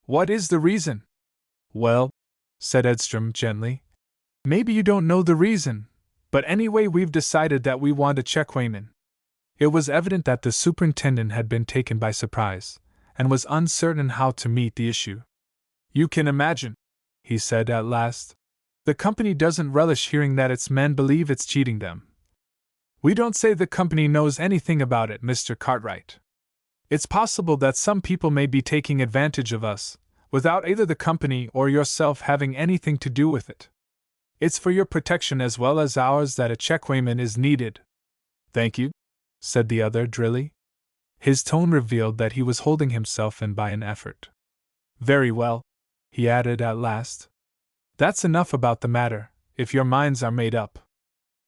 Speaker 1: What is the reason?" "Well," said Edstrom gently, "maybe you don't know the reason, but anyway we've decided that we want a checkweighmen." It was evident that the superintendent had been taken by surprise, and was uncertain how to meet the issue. "You can imagine," he said at last. "The company doesn't relish hearing that its men believe it's cheating them. We don't say the company knows anything about it, Mr. Cartwright. It's possible that some people may be taking advantage of us, without either the company or yourself having anything to do with it. It's for your protection as well as ours that a checkweighmen is needed." "Thank you," said the other drily. His tone revealed that he was holding himself in by an effort. "Very well," he added at last. "That's enough about the matter, if your minds are made up.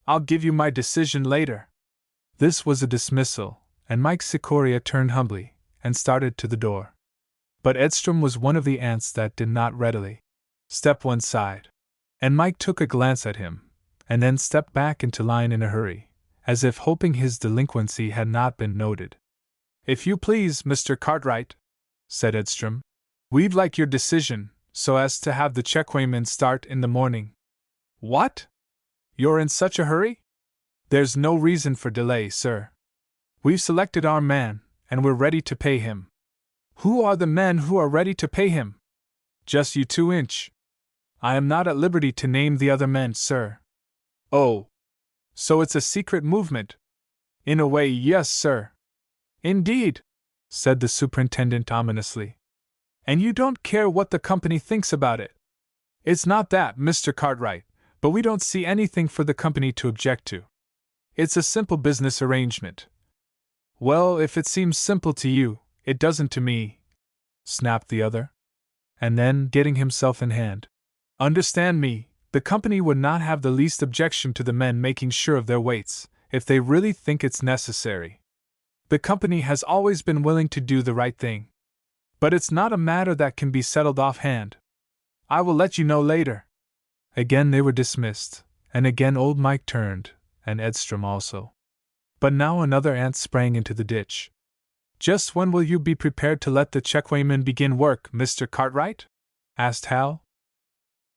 Speaker 1: I'll give you my decision later." This was a dismissal, and Mike Sikoria turned humbly, and started to the door. But Edstrom was one of the ants that did not readily Step one side. And Mike took a glance at him, and then stepped back into line in a hurry, as if hoping his delinquency had not been noted. If you please, Mr. Cartwright, said Edstrom, we'd like your decision, so as to have the checkweighmen start in the morning. What? You're in such a hurry? There's no reason for delay, sir. We've selected our man, and we're ready to pay him. Who are the men who are ready to pay him? Just you 2-inch. I am not at liberty to name the other men, sir. Oh. So it's a secret movement? In a way, yes, sir. Indeed, said the superintendent ominously. And you don't care what the company thinks about it? It's not that, Mr. Cartwright, but we don't see anything for the company to object to. It's a simple business arrangement. Well, if it seems simple to you, it doesn't to me, snapped the other. And then, getting himself in hand, understand me, the company would not have the least objection to the men making sure of their weights, if they really think it's necessary. The company has always been willing to do the right thing. But it's not a matter that can be settled offhand. I will let you know later. Again they were dismissed, and again old Mike turned, and Edstrom also. But now another ant sprang into the ditch. Just when will you be prepared to let the checkweighmen begin work, Mr. Cartwright? Asked Hal.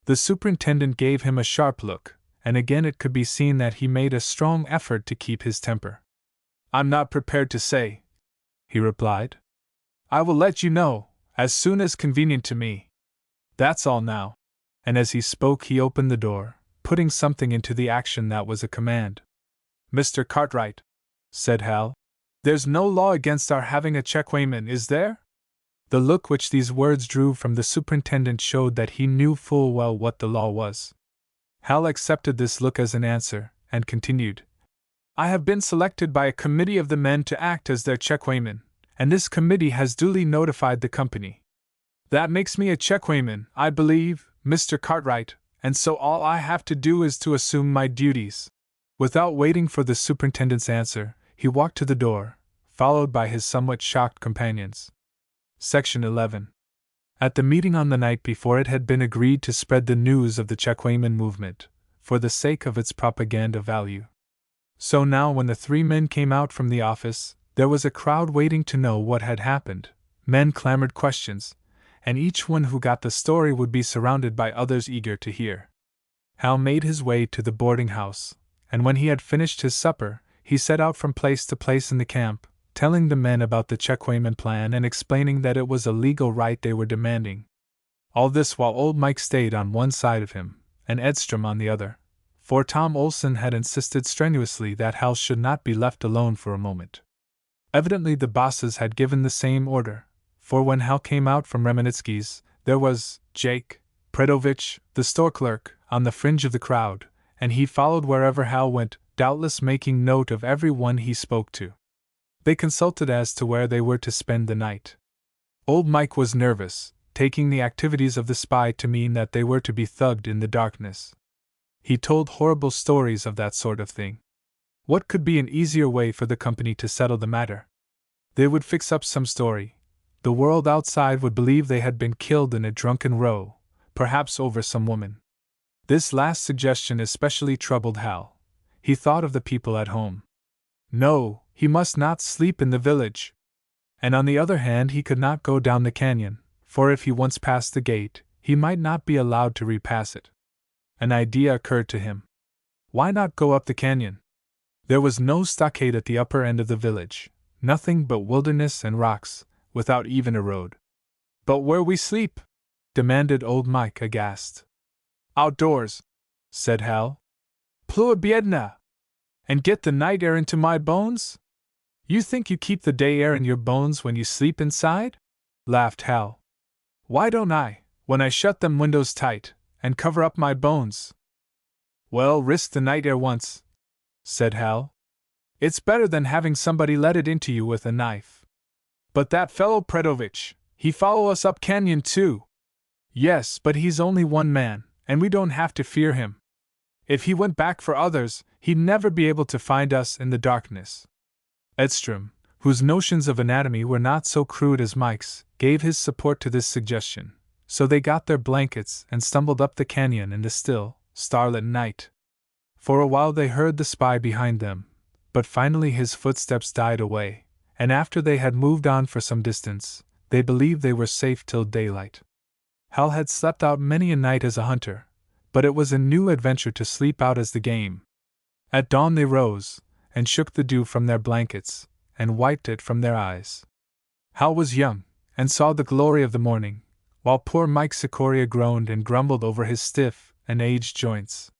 Speaker 1: The superintendent gave him a sharp look, and again it could be seen that he made a strong effort to keep his temper. I'm not prepared to say, he replied. I will let you know, as soon as convenient to me. That's all now. And as he spoke he opened the door, putting something into the action that was a command. Mr. Cartwright, said Hal, there's no law against our having a checkweighmen, is there? The look which these words drew from the superintendent showed that he knew full well what the law was. Hal accepted this look as an answer, and continued. I have been selected by a committee of the men to act as their checkweighmen, and this committee has duly notified the company. That makes me a checkweighmen, I believe, Mr. Cartwright, and so all I have to do is to assume my duties. Without waiting for the superintendent's answer, he walked to the door, followed by his somewhat shocked companions. Section 11. At the meeting on the night before it had been agreed to spread the news of the checkweighmen movement, for the sake of its propaganda value. So now when the three men came out from the office, there was a crowd waiting to know what had happened. Men clamored questions, and each one who got the story would be surrounded by others eager to hear. Hal made his way to the boarding house, and when he had finished his supper, he set out from place to place in the camp, telling the men about the checkweighmen plan and explaining that it was a legal right they were demanding. All this while old Mike stayed on one side of him, and Edstrom on the other, for Tom Olson had insisted strenuously that Hal should not be left alone for a moment. Evidently the bosses had given the same order, for when Hal came out from Remenitsky's, there was Jake Predovich, the store clerk, on the fringe of the crowd, and he followed wherever Hal went, doubtless making note of every one he spoke to. They consulted as to where they were to spend the night. Old Mike was nervous, taking the activities of the spy to mean that they were to be thugged in the darkness. He told horrible stories of that sort of thing. What could be an easier way for the company to settle the matter? They would fix up some story. The world outside would believe they had been killed in a drunken row, perhaps over some woman. This last suggestion especially troubled Hal. He thought of the people at home. No, he must not sleep in the village. And on the other hand, he could not go down the canyon, for if he once passed the gate, he might not be allowed to repass it. An idea occurred to him. Why not go up the canyon? There was no stockade at the upper end of the village, nothing but wilderness and rocks, without even a road. But where we sleep? Demanded old Mike aghast. Outdoors, said Hal. Plua biedna! And get the night air into my bones? You think you keep the day air in your bones when you sleep inside? Laughed Hal. Why don't I, when I shut them windows tight, and cover up my bones? Well, risk the night air once, said Hal. It's better than having somebody let it into you with a knife. But that fellow Predovich, he follow us up canyon too. Yes, but he's only one man, and we don't have to fear him. If he went back for others, he'd never be able to find us in the darkness. Edstrom, whose notions of anatomy were not so crude as Mike's, gave his support to this suggestion, So they got their blankets and stumbled up the canyon in the still, starlit night. For a while they heard the spy behind them, but finally his footsteps died away, and after they had moved on for some distance, they believed they were safe till daylight. Hal had slept out many a night as a hunter, but it was a new adventure to sleep out as the game. At dawn they rose, and shook the dew from their blankets, and wiped it from their eyes. Hal was young, and saw the glory of the morning, while poor Mike Sikoria groaned and grumbled over his stiff and aged joints.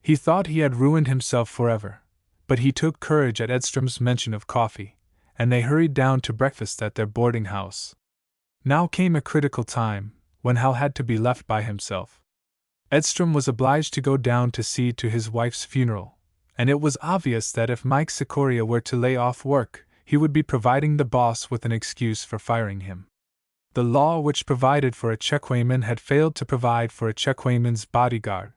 Speaker 1: He thought he had ruined himself forever, but he took courage at Edstrom's mention of coffee, and they hurried down to breakfast at their boarding house. Now came a critical time, when Hal had to be left by himself. Edstrom was obliged to go down to see to his wife's funeral, and it was obvious that if Mike Sikoria were to lay off work, he would be providing the boss with an excuse for firing him. The law which provided for a checkweighman had failed to provide for a checkweighman's bodyguard.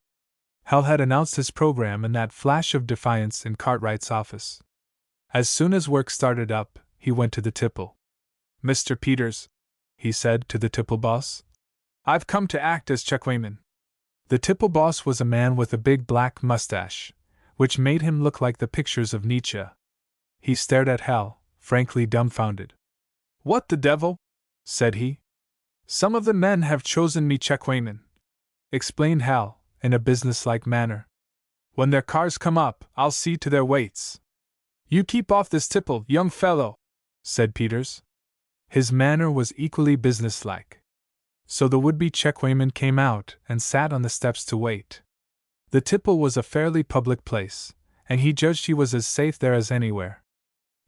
Speaker 1: Hal had announced his program in that flash of defiance in Cartwright's office. As soon as work started up, he went to the tipple. "Mr. Peters," he said to the tipple boss, "I've come to act as checkweighman." The tipple boss was a man with a big black mustache, which made him look like the pictures of Nietzsche. He stared at Hal, frankly dumbfounded. "What the devil?" said he. "Some of the men have chosen me checkweighman," explained Hal, in a businesslike manner. "When their cars come up, I'll see to their weights." "You keep off this tipple, young fellow," said Peters. His manner was equally businesslike. So the would-be checkweighman came out and sat on the steps to wait. The tipple was a fairly public place, and he judged he was as safe there as anywhere.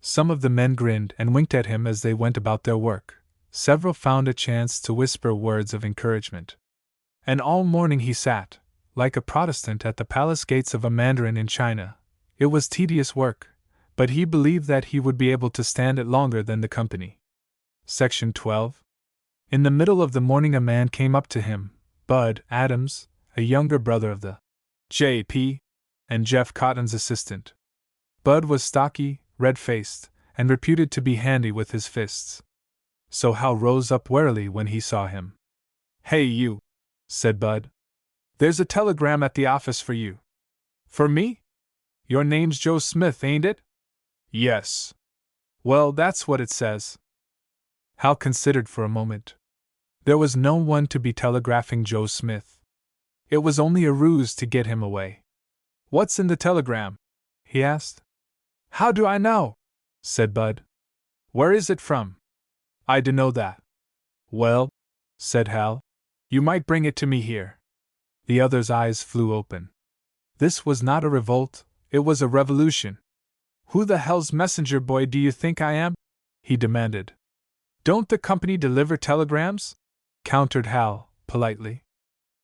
Speaker 1: Some of the men grinned and winked at him as they went about their work. Several found a chance to whisper words of encouragement. And all morning he sat, like a Protestant at the palace gates of a mandarin in China. It was tedious work, but he believed that he would be able to stand it longer than the company. Section 12. In the middle of the morning a man came up to him, Bud Adams, a younger brother of the J.P. and Jeff Cotton's assistant. Bud was stocky, red-faced, and reputed to be handy with his fists. So Hal rose up warily when he saw him. "Hey you," said Bud. "There's a telegram at the office for you." "For me? Your name's Joe Smith, ain't it?" "Yes." "Well, that's what it says." Hal considered for a moment. There was no one to be telegraphing Joe Smith. It was only a ruse to get him away. "What's in the telegram?" he asked. "How do I know?" said Bud. "Where is it from?" "I dunno that." "Well," said Hal, "you might bring it to me here." The other's eyes flew open. This was not a revolt, it was a revolution. "Who the hell's messenger boy do you think I am?" he demanded. "Don't the company deliver telegrams?" countered Hal, politely.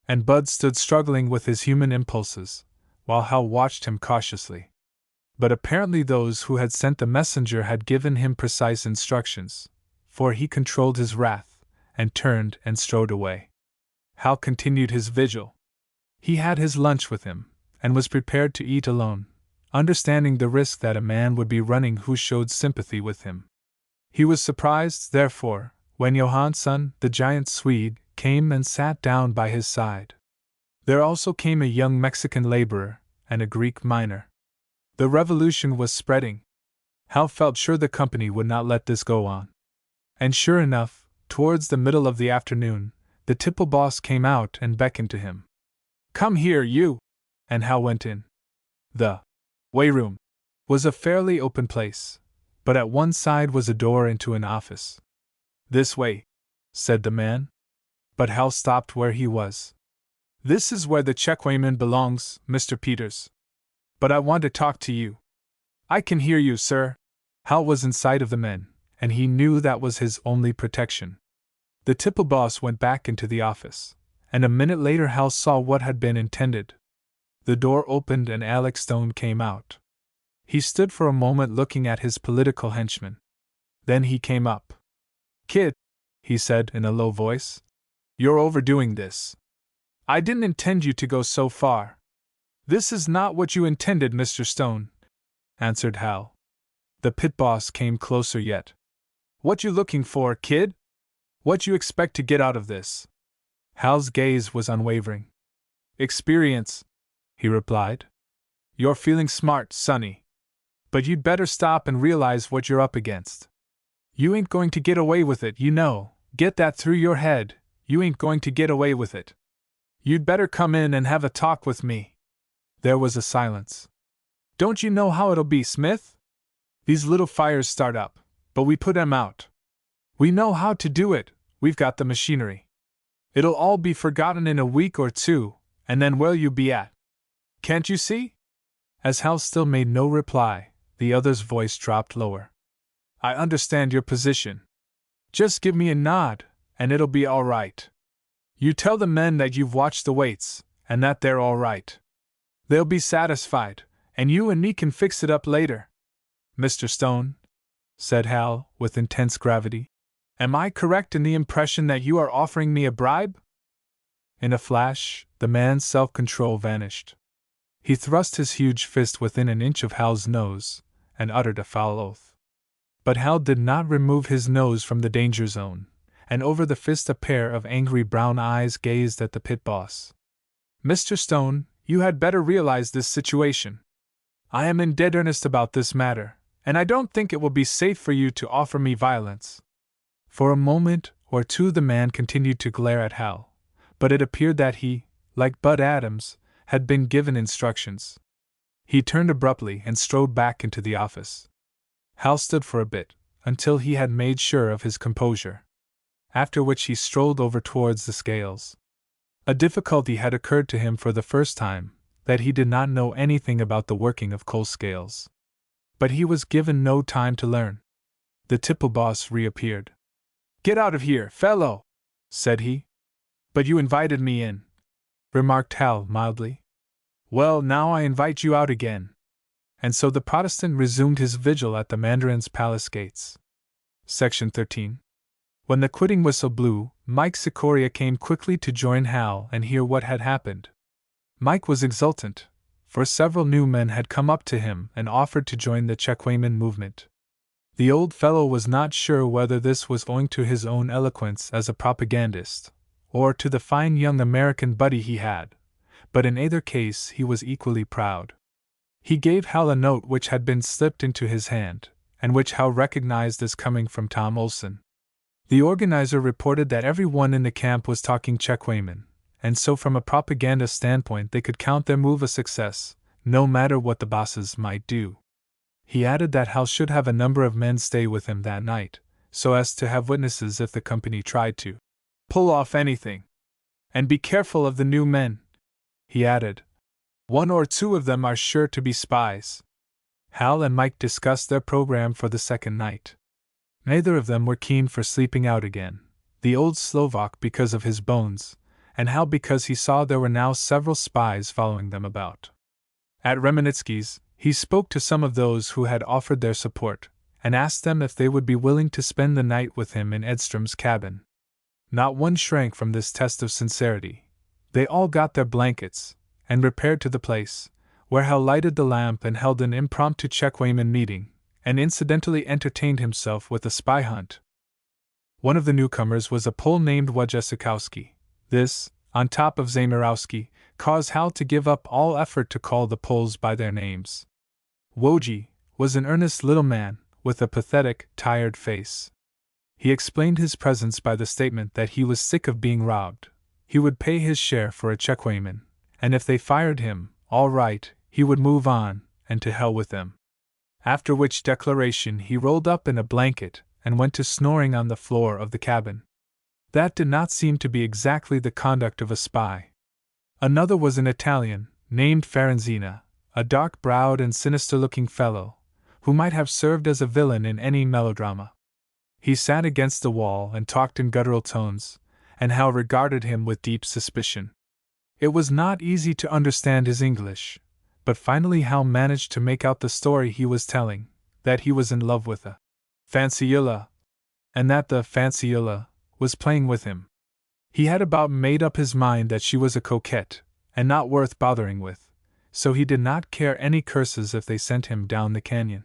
Speaker 1: And Bud stood struggling with his human impulses, while Hal watched him cautiously. But apparently those who had sent the messenger had given him precise instructions, for he controlled his wrath, and turned and strode away. Hal continued his vigil. He had his lunch with him, and was prepared to eat alone, understanding the risk that a man would be running who showed sympathy with him. He was surprised, therefore, when Johansson, the giant Swede, came and sat down by his side. There also came a young Mexican laborer, and a Greek miner. The revolution was spreading. Hal felt sure the company would not let this go on. And sure enough, towards the middle of the afternoon, the tipple boss came out and beckoned to him. "Come here, you!" And Hal went in. The weighroom was a fairly open place, but at one side was a door into an office. "This way," said the man. But Hal stopped where he was. "This is where the checkweighman belongs, Mr. Peters. But I want to talk to you." "I can hear you, sir." Hal was in sight of the men, and he knew that was his only protection. The tipple boss went back into the office, and a minute later Hal saw what had been intended. The door opened and Alex Stone came out. He stood for a moment looking at his political henchman. Then he came up. "Kid," he said in a low voice, "you're overdoing this. I didn't intend you to go so far." "This is not what you intended, Mr. Stone," answered Hal. The pit boss came closer yet. "What you looking for, kid? What you expect to get out of this?" Hal's gaze was unwavering. Experience, he replied. You're feeling smart, sonny. But you'd better stop and realize what you're up against. You ain't going to get away with it, you know. Get that through your head. You ain't going to get away with it. You'd better come in and have a talk with me. There was a silence. Don't you know how it'll be, Smith? These little fires start up, but we put 'em out. We know how to do it, we've got the machinery. It'll all be forgotten in a week or two, and then where'll you be at? Can't you see? As Hal still made no reply, the other's voice dropped lower. I understand your position. Just give me a nod, and it'll be all right. You tell the men that you've watched the weights, and that they're all right. They'll be satisfied, and you and me can fix it up later. Mr. Stone, said Hal, with intense gravity, am I correct in the impression that you are offering me a bribe? In a flash, the man's self-control vanished. He thrust his huge fist within an inch of Hal's nose, and uttered a foul oath. But Hal did not remove his nose from the danger zone, and over the fist a pair of angry brown eyes gazed at the pit boss. Mr. Stone, you had better realize this situation. I am in dead earnest about this matter, and I don't think it will be safe for you to offer me violence. For a moment or two the man continued to glare at Hal, but it appeared that he, like Bud Adams, had been given instructions. He turned abruptly and strode back into the office. Hal stood for a bit, until he had made sure of his composure, after which he strolled over towards the scales. A difficulty had occurred to him for the first time, that he did not know anything about the working of coal scales. But he was given no time to learn. The tipple boss reappeared. Get out of here, fellow, said he. But you invited me in, remarked Hal mildly. Well, now I invite you out again. And so the Protestant resumed his vigil at the Mandarin's palace gates. Section 13. When the quitting whistle blew, Mike Sikoria came quickly to join Hal and hear what had happened. Mike was exultant, for several new men had come up to him and offered to join the Checkwamen movement. The old fellow was not sure whether this was owing to his own eloquence as a propagandist, or to the fine young American buddy he had, but in either case he was equally proud. He gave Hal a note which had been slipped into his hand, and which Hal recognized as coming from Tom Olson. The organizer reported that everyone in the camp was talking Checkwamen, and so from a propaganda standpoint they could count their move a success, no matter what the bosses might do. He added that Hal should have a number of men stay with him that night, so as to have witnesses if the company tried to pull off anything. And be careful of the new men, he added. One or two of them are sure to be spies. Hal and Mike discussed their program for the second night. Neither of them were keen for sleeping out again, the old Slovak because of his bones, and Hal because he saw there were now several spies following them about. At Remenitsky's, he spoke to some of those who had offered their support, and asked them if they would be willing to spend the night with him in Edstrom's cabin. Not one shrank from this test of sincerity. They all got their blankets, and repaired to the place, where Hal lighted the lamp and held an impromptu Checkwamen meeting, and incidentally entertained himself with a spy hunt. One of the newcomers was a Pole named Wojciechowski. This, on top of Zamirowski, caused Hal to give up all effort to call the Poles by their names. Wojci was an earnest little man, with a pathetic, tired face. He explained his presence by the statement that he was sick of being robbed. He would pay his share for a Checkwamen, and if they fired him, all right, he would move on, and to hell with them. After which declaration he rolled up in a blanket and went to snoring on the floor of the cabin. That did not seem to be exactly the conduct of a spy. Another was an Italian, named Ferenzina, a dark-browed and sinister-looking fellow, who might have served as a villain in any melodrama. He sat against the wall and talked in guttural tones, and Hal regarded him with deep suspicion. It was not easy to understand his English, but finally Hal managed to make out the story he was telling, that he was in love with a fanciulla, and that the fanciulla was playing with him. He had about made up his mind that she was a coquette, and not worth bothering with, so he did not care any curses if they sent him down the canyon.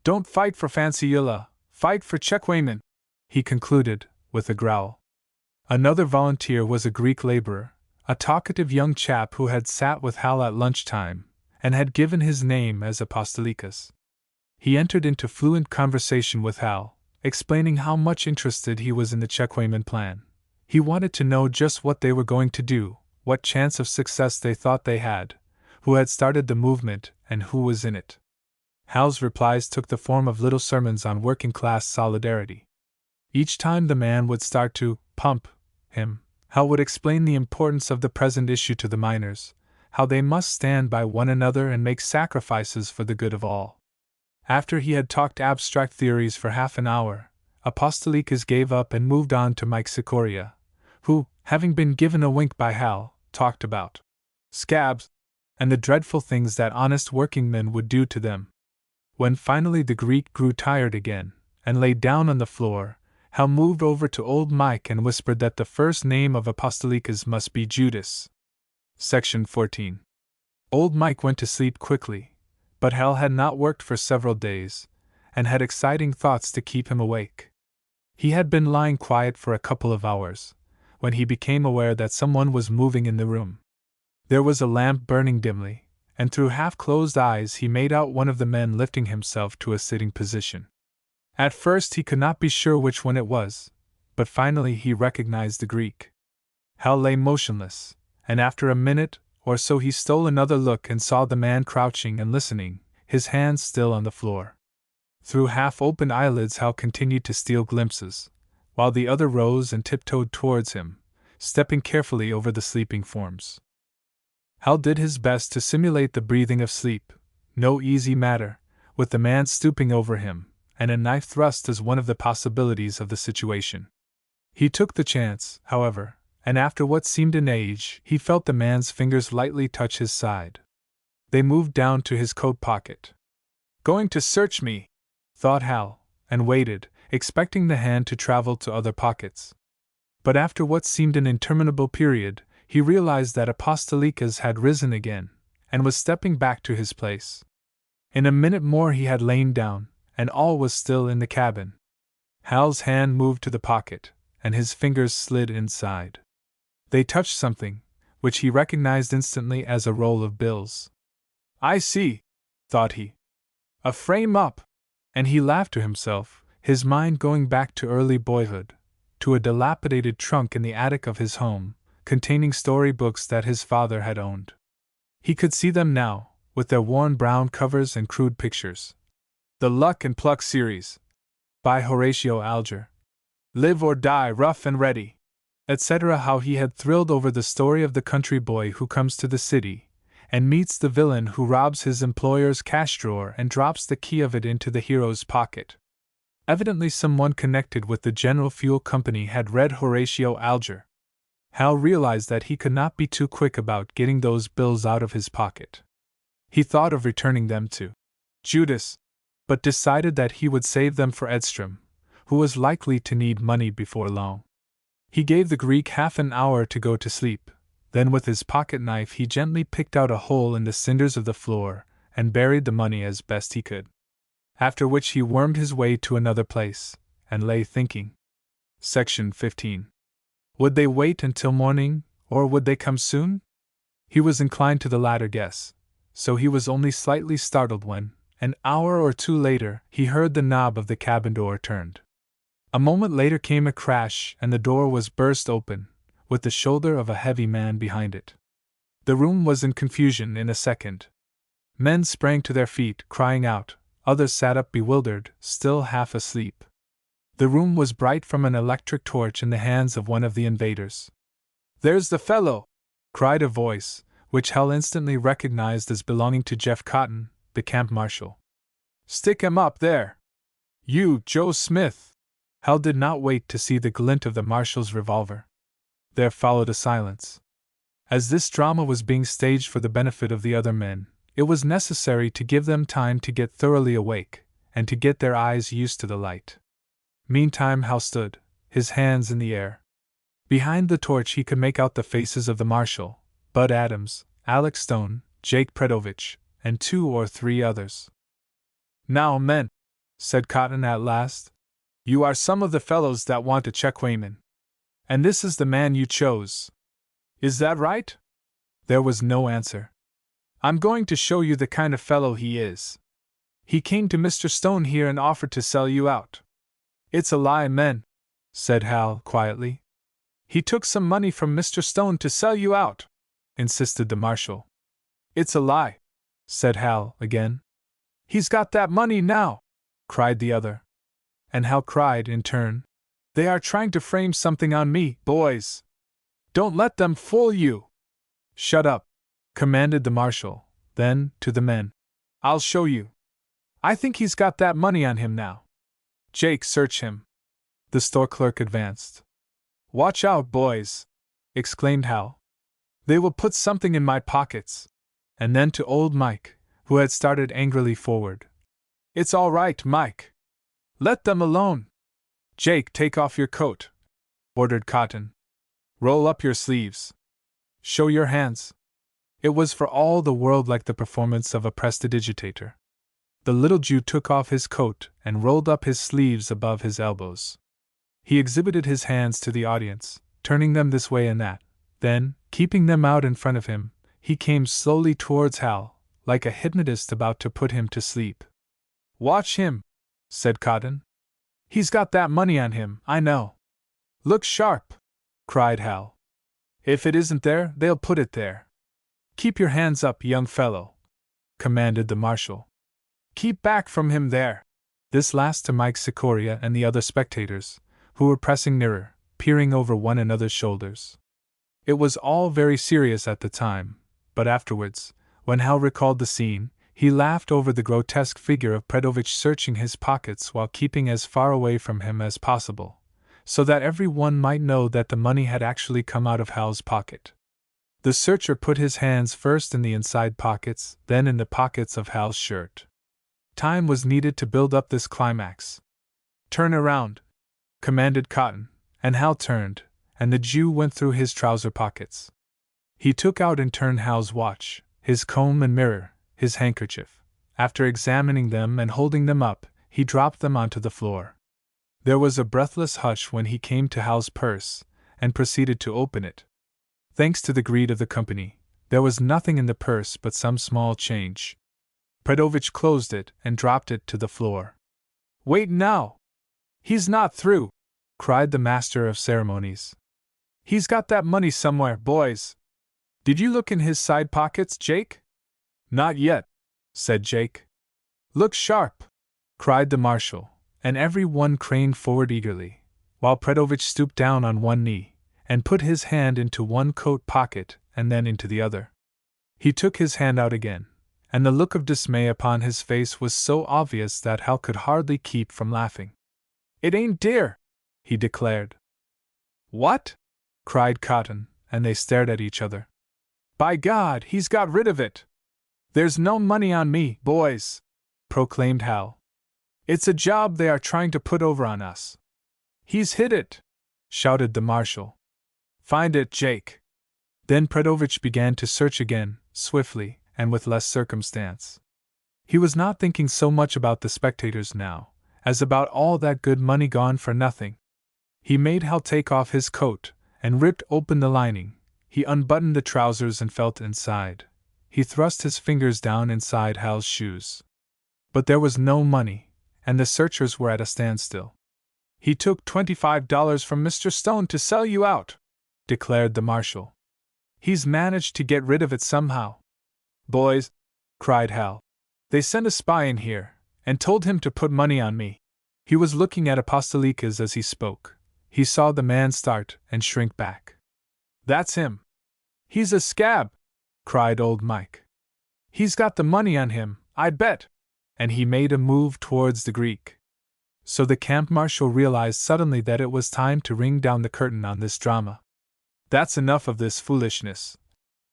Speaker 1: Don't fight for fanciulla, fight for Checkwamen, he concluded, with a growl. Another volunteer was a Greek laborer, a talkative young chap who had sat with Hal at lunchtime, and had given his name as Apostolikas. He entered into fluent conversation with Hal, explaining how much interested he was in the Checkwyman plan. He wanted to know just what they were going to do, what chance of success they thought they had, who had started the movement, and who was in it. Hal's replies took the form of little sermons on working-class solidarity. Each time the man would start to pump him, Hal would explain the importance of the present issue to the miners, how they must stand by one another and make sacrifices for the good of all. After he had talked abstract theories for half an hour, Apostolikas gave up and moved on to Mike Sikoria, who, having been given a wink by Hal, talked about scabs and the dreadful things that honest workingmen would do to them. When finally the Greek grew tired again, and lay down on the floor, Hal moved over to old Mike and whispered that the first name of Apostolikas must be Judas. Section 14. Old Mike went to sleep quickly, but Hal had not worked for several days, and had exciting thoughts to keep him awake. He had been lying quiet for a couple of hours, when he became aware that someone was moving in the room. There was a lamp burning dimly, and through half-closed eyes he made out one of the men lifting himself to a sitting position. At first he could not be sure which one it was, but finally he recognized the Greek. Hal lay motionless, and after a minute or so he stole another look and saw the man crouching and listening, his hands still on the floor. Through half-opened eyelids Hal continued to steal glimpses, while the other rose and tiptoed towards him, stepping carefully over the sleeping forms. Hal did his best to simulate the breathing of sleep, no easy matter, with the man stooping over him, and a knife thrust as one of the possibilities of the situation. He took the chance, however, and after what seemed an age, he felt the man's fingers lightly touch his side. They moved down to his coat pocket. "Going to search me," thought Hal, and waited, expecting the hand to travel to other pockets. But after what seemed an interminable period, he realized that Apostolikas had risen again, and was stepping back to his place. In a minute more he had lain down, and all was still in the cabin. Hal's hand moved to the pocket, and his fingers slid inside. They touched something, which he recognized instantly as a roll of bills. "I see," thought he. "A frame-up!" And he laughed to himself, his mind going back to early boyhood, to a dilapidated trunk in the attic of his home, containing storybooks that his father had owned. He could see them now, with their worn brown covers and crude pictures. The Luck and Pluck series, by Horatio Alger. Live or Die Rough and Ready, etc. How he had thrilled over the story of the country boy who comes to the city, and meets the villain who robs his employer's cash drawer and drops the key of it into the hero's pocket. Evidently someone connected with the General Fuel Company had read Horatio Alger. Hal realized that he could not be too quick about getting those bills out of his pocket. He thought of returning them to Judas, but decided that he would save them for Edstrom, who was likely to need money before long. He gave the Greek half an hour to go to sleep, then with his pocket knife he gently picked out a hole in the cinders of the floor and buried the money as best he could. After which he wormed his way to another place, and lay thinking. Section 15. Would they wait until morning, or would they come soon? He was inclined to the latter guess, so he was only slightly startled when, an hour or two later, he heard the knob of the cabin door turned. A moment later came a crash and the door was burst open, with the shoulder of a heavy man behind it. The room was in confusion in a second. Men sprang to their feet, crying out, others sat up bewildered, still half asleep. The room was bright from an electric torch in the hands of one of the invaders. "There's the fellow!" cried a voice, which Hal instantly recognized as belonging to Jeff Cotton, the camp marshal. "Stick him up there! You, Joe Smith!" Hal did not wait to see the glint of the marshal's revolver. There followed a silence. As this drama was being staged for the benefit of the other men, it was necessary to give them time to get thoroughly awake, and to get their eyes used to the light. Meantime Hal stood, his hands in the air. Behind the torch he could make out the faces of the marshal, Bud Adams, Alex Stone, Jake Predovich, and 2 or 3 others. "Now, men," said Cotton at last, "you are some of the fellows that want to check Wayman. And this is the man you chose. Is that right? There was no answer. I'm going to show you the kind of fellow he is. He came to Mr. Stone here and offered to sell you out. It's a lie, men, said Hal quietly. He took some money from Mr. Stone to sell you out, insisted the marshal. It's a lie, said Hal again. He's got that money now, cried the other. And Hal cried in turn. They are trying to frame something on me, boys. Don't let them fool you. Shut up, commanded the marshal. Then, to the men, I'll show you. I think he's got that money on him now. Jake, search him. The store clerk advanced. Watch out, boys, exclaimed Hal. They will put something in my pockets. And then to old Mike, who had started angrily forward. It's all right, Mike. Let them alone. Jake, take off your coat, ordered Cotton. Roll up your sleeves. Show your hands. It was for all the world like the performance of a prestidigitator. The little Jew took off his coat and rolled up his sleeves above his elbows. He exhibited his hands to the audience, turning them this way and that. Then, keeping them out in front of him, he came slowly towards Hal, like a hypnotist about to put him to sleep. Watch him, said Cotton. He's got that money on him, I know. Look sharp, cried Hal. If it isn't there, they'll put it there. Keep your hands up, young fellow, commanded the marshal. Keep back from him there. This last to Mike Sikoria and the other spectators, who were pressing nearer, peering over one another's shoulders. It was all very serious at the time, but afterwards, when Hal recalled the scene, he laughed over the grotesque figure of Predovich searching his pockets while keeping as far away from him as possible, so that every one might know that the money had actually come out of Hal's pocket. The searcher put his hands first in the inside pockets, then in the pockets of Hal's shirt. Time was needed to build up this climax. Turn around, commanded Cotton, and Hal turned, and the Jew went through his trouser pockets. He took out in turn Hal's watch, his comb and mirror, his handkerchief. After examining them and holding them up, he dropped them onto the floor. There was a breathless hush when he came to Hal's purse, and proceeded to open it. Thanks to the greed of the company, there was nothing in the purse but some small change. Predovich closed it and dropped it to the floor. Wait now! He's not through, cried the master of ceremonies. He's got that money somewhere, boys. Did you look in his side pockets, Jake? Not yet, said Jake. Look sharp, cried the marshal, and every one craned forward eagerly, while Predovich stooped down on one knee, and put his hand into one coat pocket and then into the other. He took his hand out again, and the look of dismay upon his face was so obvious that Hal could hardly keep from laughing. It ain't dear, he declared. What? Cried Cotton, and they stared at each other. By God, he's got rid of it! There's no money on me, boys, proclaimed Hal. It's a job they are trying to put over on us. He's hid it, shouted the marshal. Find it, Jake. Then Predovich began to search again, swiftly, and with less circumstance. He was not thinking so much about the spectators now, as about all that good money gone for nothing. He made Hal take off his coat, and ripped open the lining. He unbuttoned the trousers and felt inside. He thrust his fingers down inside Hal's shoes. But there was no money, and the searchers were at a standstill. He took $25 from Mr. Stone to sell you out, declared the marshal. He's managed to get rid of it somehow. Boys, cried Hal, they sent a spy in here, and told him to put money on me. He was looking at Apostolikas as he spoke. He saw the man start and shrink back. That's him. He's a scab, cried old Mike. He's got the money on him, I bet. And he made a move towards the Greek. So the camp marshal realized suddenly that it was time to ring down the curtain on this drama. That's enough of this foolishness,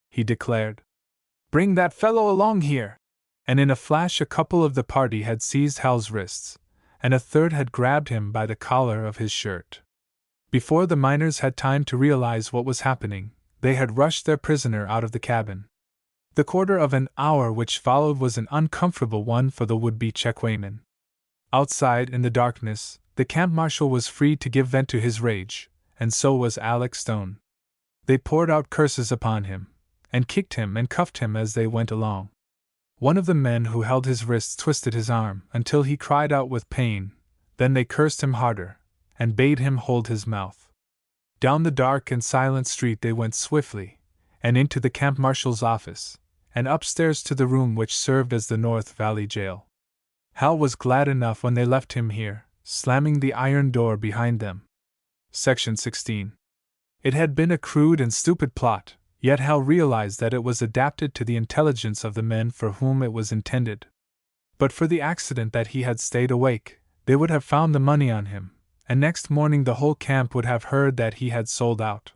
Speaker 1: he declared. Bring that fellow along here. And in a flash a couple of the party had seized Hal's wrists, and a third had grabbed him by the collar of his shirt. Before the miners had time to realize what was happening, they had rushed their prisoner out of the cabin. The quarter of an hour which followed was an uncomfortable one for the would-be Chekwaman. Outside, in the darkness, the camp marshal was free to give vent to his rage, and so was Alex Stone. They poured out curses upon him, and kicked him and cuffed him as they went along. One of the men who held his wrist twisted his arm until he cried out with pain, then they cursed him harder, and bade him hold his mouth. Down the dark and silent street they went swiftly, and into the camp marshal's office, and upstairs to the room which served as the North Valley jail. Hal was glad enough when they left him here, slamming the iron door behind them. Section 16. It had been a crude and stupid plot, yet Hal realized that it was adapted to the intelligence of the men for whom it was intended. But for the accident that he had stayed awake, they would have found the money on him, and next morning the whole camp would have heard that he had sold out.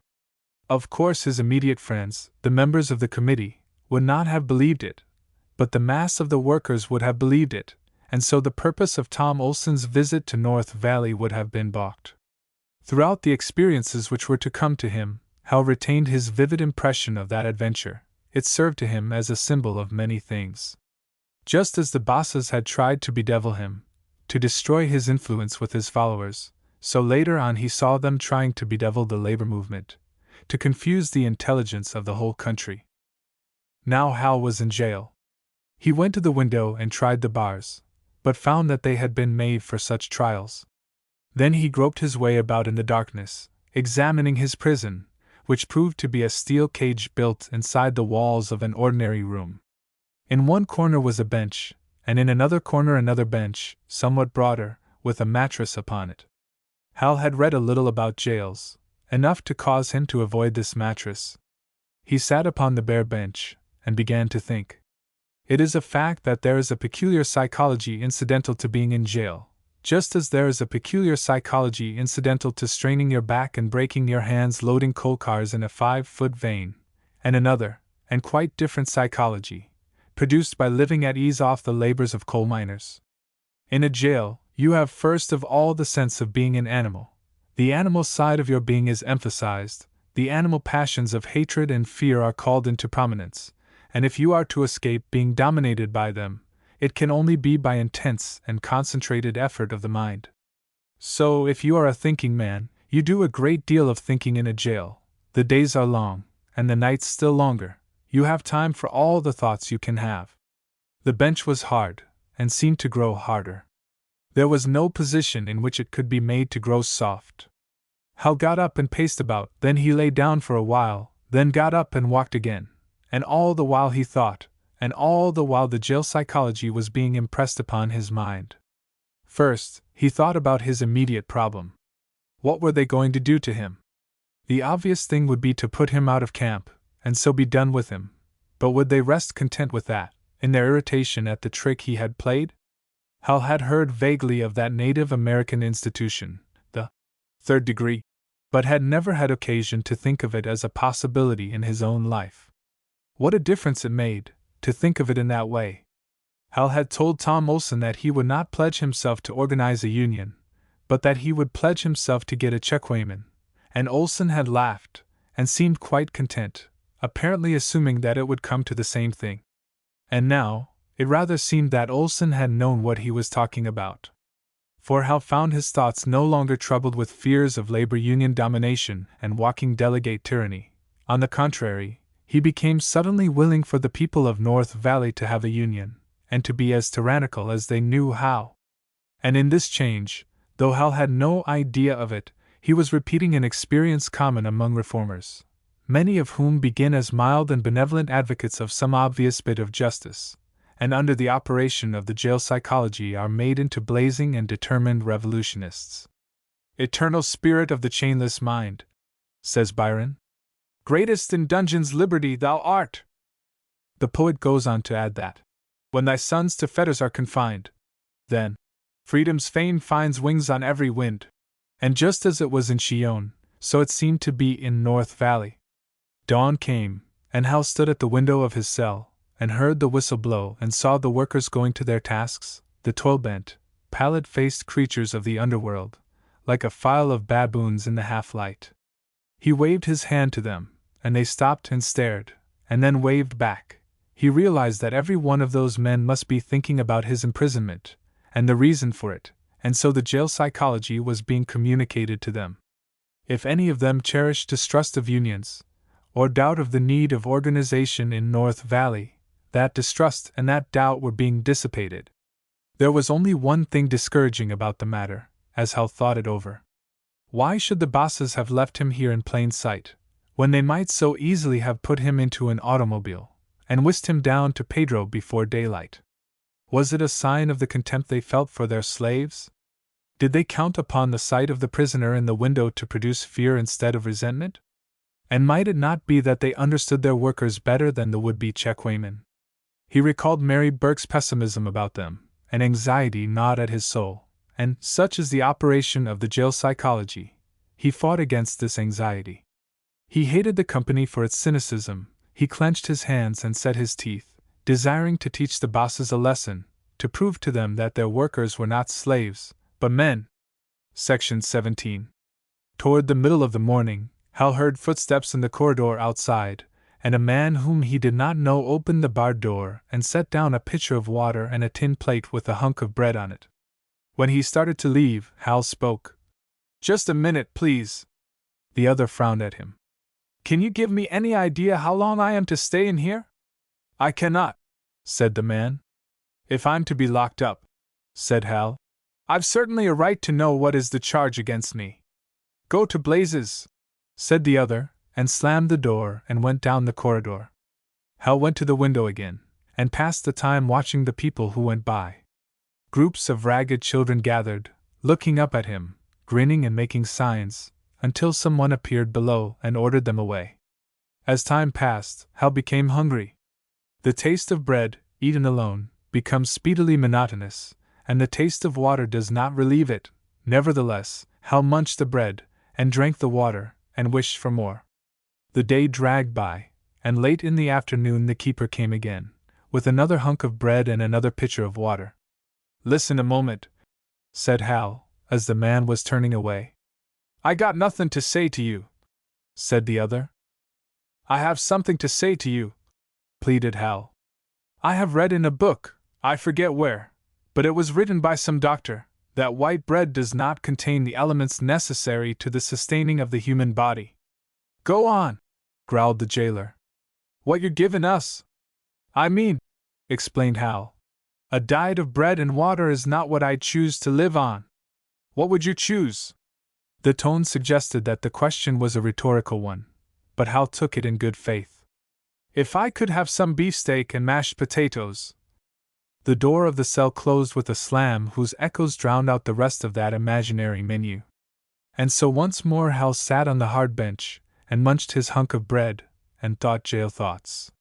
Speaker 1: Of course his immediate friends, the members of the committee, would not have believed it, but the mass of the workers would have believed it, and so the purpose of Tom Olson's visit to North Valley would have been balked. Throughout the experiences which were to come to him, Hal retained his vivid impression of that adventure. It served to him as a symbol of many things. Just as the bosses had tried to bedevil him, to destroy his influence with his followers, so later on he saw them trying to bedevil the labor movement, to confuse the intelligence of the whole country. Now Hal was in jail. He went to the window and tried the bars, but found that they had been made for such trials. Then he groped his way about in the darkness, examining his prison, which proved to be a steel cage built inside the walls of an ordinary room. In one corner was a bench, and in another corner another bench, somewhat broader, with a mattress upon it. Hal had read a little about jails, enough to cause him to avoid this mattress. He sat upon the bare bench, and began to think. It is a fact that there is a peculiar psychology incidental to being in jail, just as there is a peculiar psychology incidental to straining your back and breaking your hands loading coal cars in a 5-foot vein, and another, and quite different psychology, produced by living at ease off the labors of coal miners. In a jail, you have first of all the sense of being an animal. The animal side of your being is emphasized, the animal passions of hatred and fear are called into prominence, and if you are to escape being dominated by them, it can only be by intense and concentrated effort of the mind. So, if you are a thinking man, you do a great deal of thinking in a jail. The days are long, and the nights still longer. You have time for all the thoughts you can have. The bench was hard, and seemed to grow harder. There was no position in which it could be made to grow soft. Hal got up and paced about, then he lay down for a while, then got up and walked again, and all the while he thought, and all the while the jail psychology was being impressed upon his mind. First, he thought about his immediate problem. What were they going to do to him? The obvious thing would be to put him out of camp, and so be done with him, but would they rest content with that, in their irritation at the trick he had played? Hal had heard vaguely of that Native American institution, the Third Degree, but had never had occasion to think of it as a possibility in his own life. What a difference it made, to think of it in that way. Hal had told Tom Olson that he would not pledge himself to organize a union, but that he would pledge himself to get a checkweightman, and Olson had laughed, and seemed quite content, apparently assuming that it would come to the same thing. And now, it rather seemed that Olson had known what he was talking about. For Hal found his thoughts no longer troubled with fears of labor union domination and walking delegate tyranny. On the contrary, he became suddenly willing for the people of North Valley to have a union, and to be as tyrannical as they knew how. And in this change, though Hal had no idea of it, he was repeating an experience common among reformers, many of whom begin as mild and benevolent advocates of some obvious bit of justice, and under the operation of the jail psychology are made into blazing and determined revolutionists. Eternal spirit of the chainless mind, says Byron, greatest in dungeons liberty thou art. The poet goes on to add that, when thy sons to fetters are confined, then freedom's fane finds wings on every wind. And just as it was in Chillon, so it seemed to be in North Valley. Dawn came, and Hal stood at the window of his cell, and heard the whistle blow and saw the workers going to their tasks, the toil-bent, pallid-faced creatures of the underworld, like a file of baboons in the half-light. He waved his hand to them, and they stopped and stared, and then waved back. He realized that every one of those men must be thinking about his imprisonment, and the reason for it, and so the jail psychology was being communicated to them. If any of them cherished distrust of unions, or doubt of the need of organization in North Valley, that distrust and that doubt were being dissipated. There was only one thing discouraging about the matter, as Hal thought it over. Why should the bosses have left him here in plain sight, when they might so easily have put him into an automobile, and whisked him down to Pedro before daylight? Was it a sign of the contempt they felt for their slaves? Did they count upon the sight of the prisoner in the window to produce fear instead of resentment? And might it not be that they understood their workers better than the would-be checkweighmen? He recalled Mary Burke's pessimism about them, and anxiety gnawed at his soul, and, such is the operation of the jail psychology, he fought against this anxiety. He hated the company for its cynicism. He clenched his hands and set his teeth, desiring to teach the bosses a lesson, to prove to them that their workers were not slaves, but men. Section 17. Toward the middle of the morning, Hal heard footsteps in the corridor outside, and a man whom he did not know opened the barred door and set down a pitcher of water and a tin plate with a hunk of bread on it. When he started to leave, Hal spoke. "Just a minute, please." The other frowned at him. "Can you give me any idea how long I am to stay in here?" "I cannot," said the man. "If I'm to be locked up," said Hal, "I've certainly a right to know what is the charge against me." "Go to blazes," said the other, and slammed the door and went down the corridor. Hal went to the window again, and passed the time watching the people who went by. Groups of ragged children gathered, looking up at him, grinning and making signs, until someone appeared below and ordered them away. As time passed, Hal became hungry. The taste of bread, eaten alone, becomes speedily monotonous, and the taste of water does not relieve it. Nevertheless, Hal munched the bread, and drank the water, and wished for more. The day dragged by, and late in the afternoon the keeper came again, with another hunk of bread and another pitcher of water. "Listen a moment," said Hal, as the man was turning away. "I got nothing to say to you," said the other. "I have something to say to you," pleaded Hal. "I have read in a book, I forget where, but it was written by some doctor, that white bread does not contain the elements necessary to the sustaining of the human body." "Go on," growled the jailer. "What you're giving us." "I mean," explained Hal, "a diet of bread and water is not what I'd choose to live on." "What would you choose?" The tone suggested that the question was a rhetorical one, but Hal took it in good faith. "If I could have some beefsteak and mashed potatoes." The door of the cell closed with a slam whose echoes drowned out the rest of that imaginary menu. And so once more Hal sat on the hard bench, and munched his hunk of bread, and thought jail thoughts.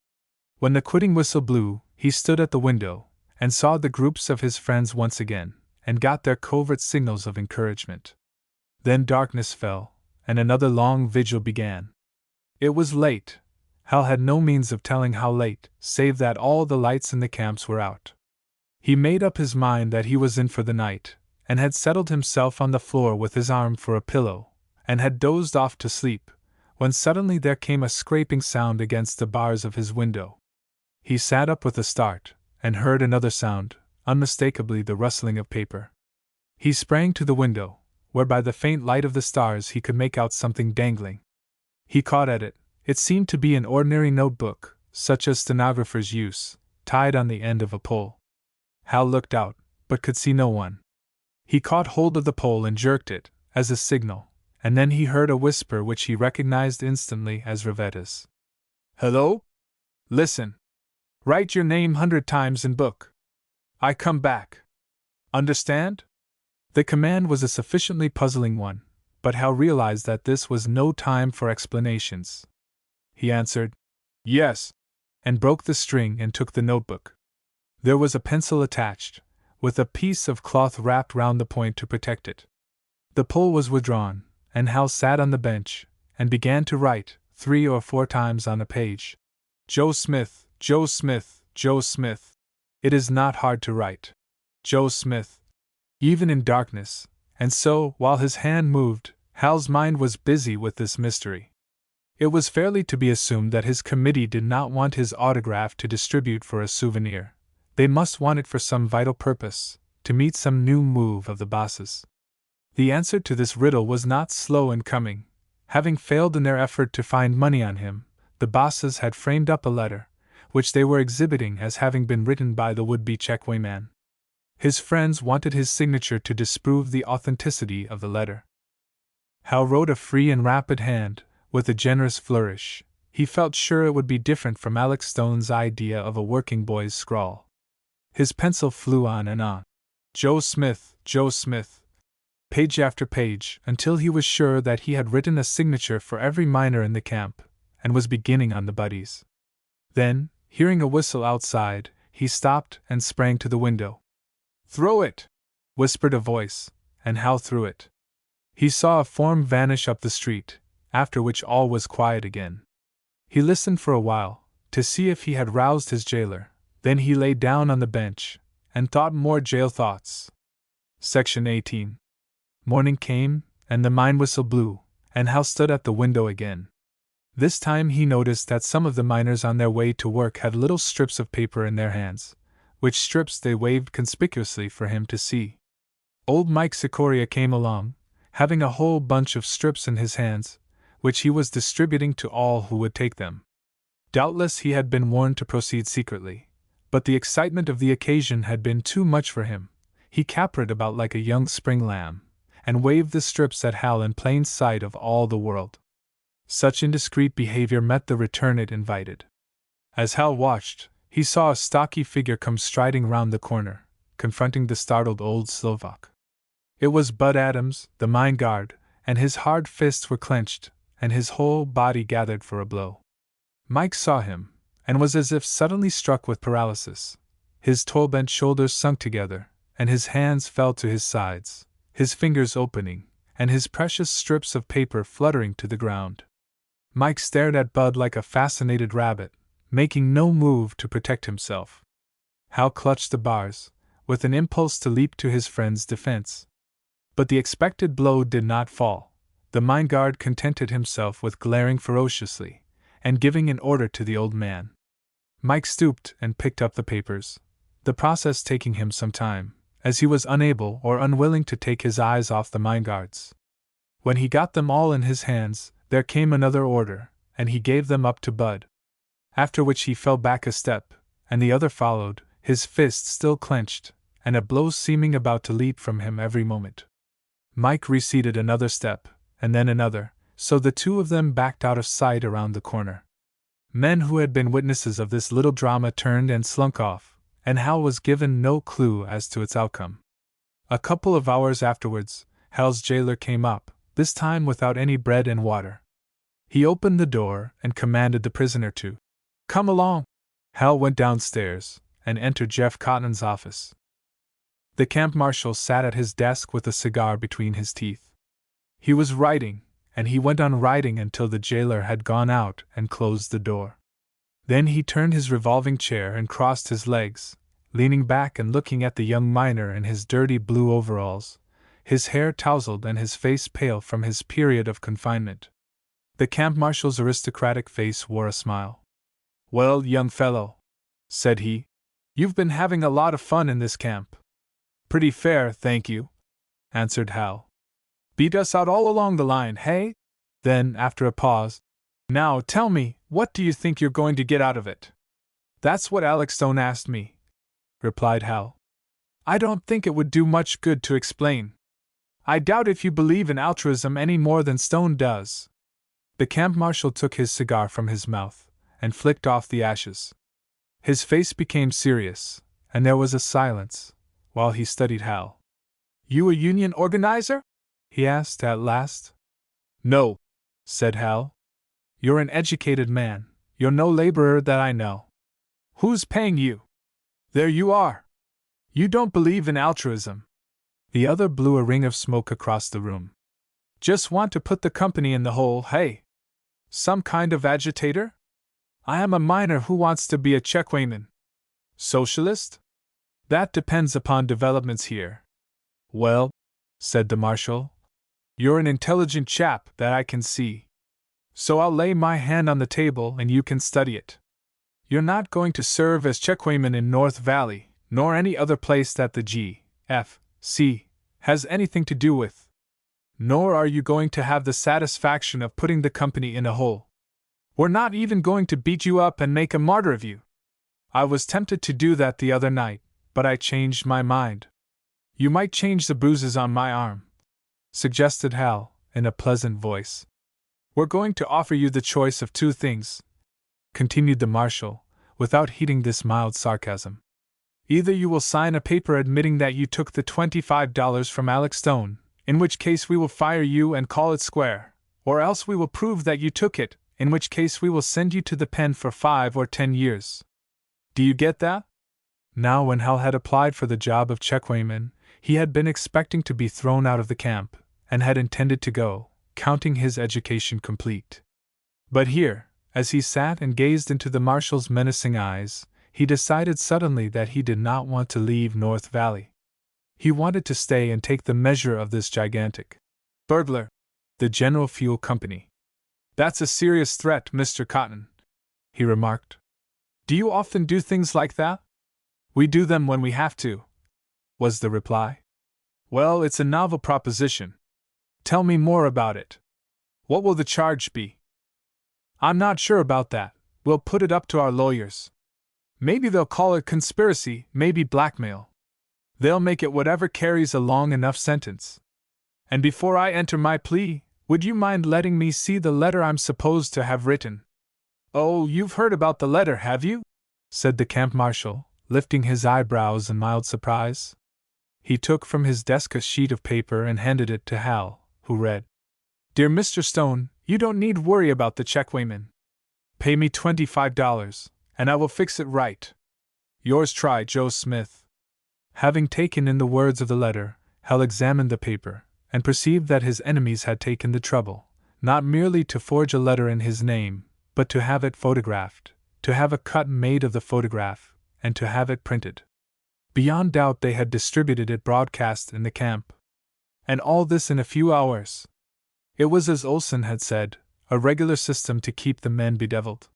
Speaker 1: When the quitting whistle blew, he stood at the window, and saw the groups of his friends once again, and got their covert signals of encouragement. Then darkness fell, and another long vigil began. It was late. Hal had no means of telling how late, save that all the lights in the camps were out. He made up his mind that he was in for the night, and had settled himself on the floor with his arm for a pillow, and had dozed off to sleep, when suddenly there came a scraping sound against the bars of his window. He sat up with a start, and heard another sound, unmistakably the rustling of paper. He sprang to the window, where by the faint light of the stars he could make out something dangling. He caught at it. It seemed to be an ordinary notebook, such as stenographers use, tied on the end of a pole. Hal looked out, but could see no one. He caught hold of the pole and jerked it, as a signal, and then he heard a whisper which he recognized instantly as Ravetta's. "Hello? Listen. Write your name 100 times in book. I come back. Understand?" The command was a sufficiently puzzling one, but Hal realized that this was no time for explanations. He answered, "Yes," and broke the string and took the notebook. There was a pencil attached, with a piece of cloth wrapped round the point to protect it. The pole was withdrawn, and Hal sat on the bench, and began to write, 3 or 4 times on a page. "Joe Smith, Joe Smith, Joe Smith. It is not hard to write. Joe Smith." Even in darkness, and so, while his hand moved, Hal's mind was busy with this mystery. It was fairly to be assumed that his committee did not want his autograph to distribute for a souvenir. They must want it for some vital purpose, to meet some new move of the bosses. The answer to this riddle was not slow in coming, Having failed in their effort to find money on him, the bosses had framed up a letter, which they were exhibiting as having been written by the would-be checkwayman. His friends wanted his signature to disprove the authenticity of the letter. Hal wrote a free and rapid hand, with a generous flourish. He felt sure it would be different from Alex Stone's idea of a working boy's scrawl. His pencil flew on and on. Joe Smith, page after page, until he was sure that he had written a signature for every miner in the camp, and was beginning on the buddies. Then, hearing a whistle outside, he stopped and sprang to the window. "Throw it!" whispered a voice, and Hal threw it. He saw a form vanish up the street, after which all was quiet again. He listened for a while, to see if he had roused his jailer, then he lay down on the bench, and thought more jail thoughts. Section 18. Morning came, and the mine whistle blew, and Hal stood at the window again. This time he noticed that some of the miners on their way to work had little strips of paper in their hands, which strips they waved conspicuously for him to see. Old Mike Sikoria came along, having a whole bunch of strips in his hands, which he was distributing to all who would take them. Doubtless he had been warned to proceed secretly, but the excitement of the occasion had been too much for him. He capered about like a young spring lamb, and waved the strips at Hal in plain sight of all the world. Such indiscreet behavior met the return it invited. As Hal watched, he saw a stocky figure come striding round the corner, confronting the startled old Slovak. It was Bud Adams, the mine guard, and his hard fists were clenched, and his whole body gathered for a blow. Mike saw him, and was as if suddenly struck with paralysis. His tall-bent shoulders sunk together, and his hands fell to his sides, his fingers opening, and his precious strips of paper fluttering to the ground. Mike stared at Bud like a fascinated rabbit, making no move to protect himself. Hal clutched the bars, with an impulse to leap to his friend's defense. But the expected blow did not fall. The mine guard contented himself with glaring ferociously, and giving an order to the old man. Mike stooped and picked up the papers, the process taking him some time, as he was unable or unwilling to take his eyes off the mine guards. When he got them all in his hands, there came another order, and he gave them up to Bud. After which he fell back a step, and the other followed, his fist still clenched, and a blow seeming about to leap from him every moment. Mike receded another step, and then another, so the two of them backed out of sight around the corner. Men who had been witnesses of this little drama turned and slunk off, and Hal was given no clue as to its outcome. A couple of hours afterwards, Hal's jailer came up, this time without any bread and water. He opened the door and commanded the prisoner to come along. Hal went downstairs and entered Jeff Cotton's office. The camp marshal sat at his desk with a cigar between his teeth. He was writing, and he went on writing until the jailer had gone out and closed the door. Then he turned his revolving chair and crossed his legs, leaning back and looking at the young miner in his dirty blue overalls, his hair tousled and his face pale from his period of confinement. The camp marshal's aristocratic face wore a smile. "Well, young fellow," said he, "you've been having a lot of fun in this camp." "Pretty fair, thank you," answered Hal. "Beat us out all along the line, hey?" Then, after a pause, "Now tell me, what do you think you're going to get out of it?" "That's what Alex Stone asked me," replied Hal. "I don't think it would do much good to explain. I doubt if you believe in altruism any more than Stone does." The camp marshal took his cigar from his mouth and flicked off the ashes. His face became serious, and there was a silence, while he studied Hal. "You a union organizer?" he asked at last. "No," said Hal. "You're an educated man. You're no laborer that I know. Who's paying you? There you are. You don't believe in altruism." The other blew a ring of smoke across the room. "Just want to put the company in the hole, hey? Some kind of agitator? I am a miner who wants to be a checkwayman. Socialist? That depends upon developments here." "Well," said the marshal, "you're an intelligent chap, that I can see. So I'll lay my hand on the table and you can study it. You're not going to serve as checkwayman in North Valley, nor any other place that the G.F.C. has anything to do with. Nor are you going to have the satisfaction of putting the company in a hole. We're not even going to beat you up and make a martyr of you. I was tempted to do that the other night, but I changed my mind. You might change the bruises on my arm," suggested Hal, in a pleasant voice. "We're going to offer you the choice of two things," continued the marshal, without heeding this mild sarcasm. "Either you will sign a paper admitting that you took the $25 from Alex Stone, in which case we will fire you and call it square, or else we will prove that you took it, in which case we will send you to the pen for 5 or 10 years. Do you get that?" Now, when Hal had applied for the job of checkweighman, he had been expecting to be thrown out of the camp, and had intended to go, counting his education complete. But here, as he sat and gazed into the marshal's menacing eyes, he decided suddenly that he did not want to leave North Valley. He wanted to stay and take the measure of this gigantic burglar, the General Fuel Company. "That's a serious threat, Mr. Cotton," he remarked. "Do you often do things like that?" "We do them when we have to," was the reply. "Well, it's a novel proposition. Tell me more about it. What will the charge be?" "I'm not sure about that. We'll put it up to our lawyers. Maybe they'll call it conspiracy, maybe blackmail. They'll make it whatever carries a long enough sentence. And before I enter my plea, would you mind letting me see the letter I'm supposed to have written?" "Oh, you've heard about the letter, have you?" said the camp marshal, lifting his eyebrows in mild surprise. He took from his desk a sheet of paper and handed it to Hal, who read, "Dear Mr. Stone, you don't need worry about the checkweighman. Pay me $25, and I will fix it right. Yours try, Joe Smith." Having taken in the words of the letter, Hal examined the paper, and perceived that his enemies had taken the trouble, not merely to forge a letter in his name, but to have it photographed, to have a cut made of the photograph, and to have it printed. Beyond doubt they had distributed it broadcast in the camp. And all this in a few hours. It was, as Olson had said, a regular system to keep the men bedeviled.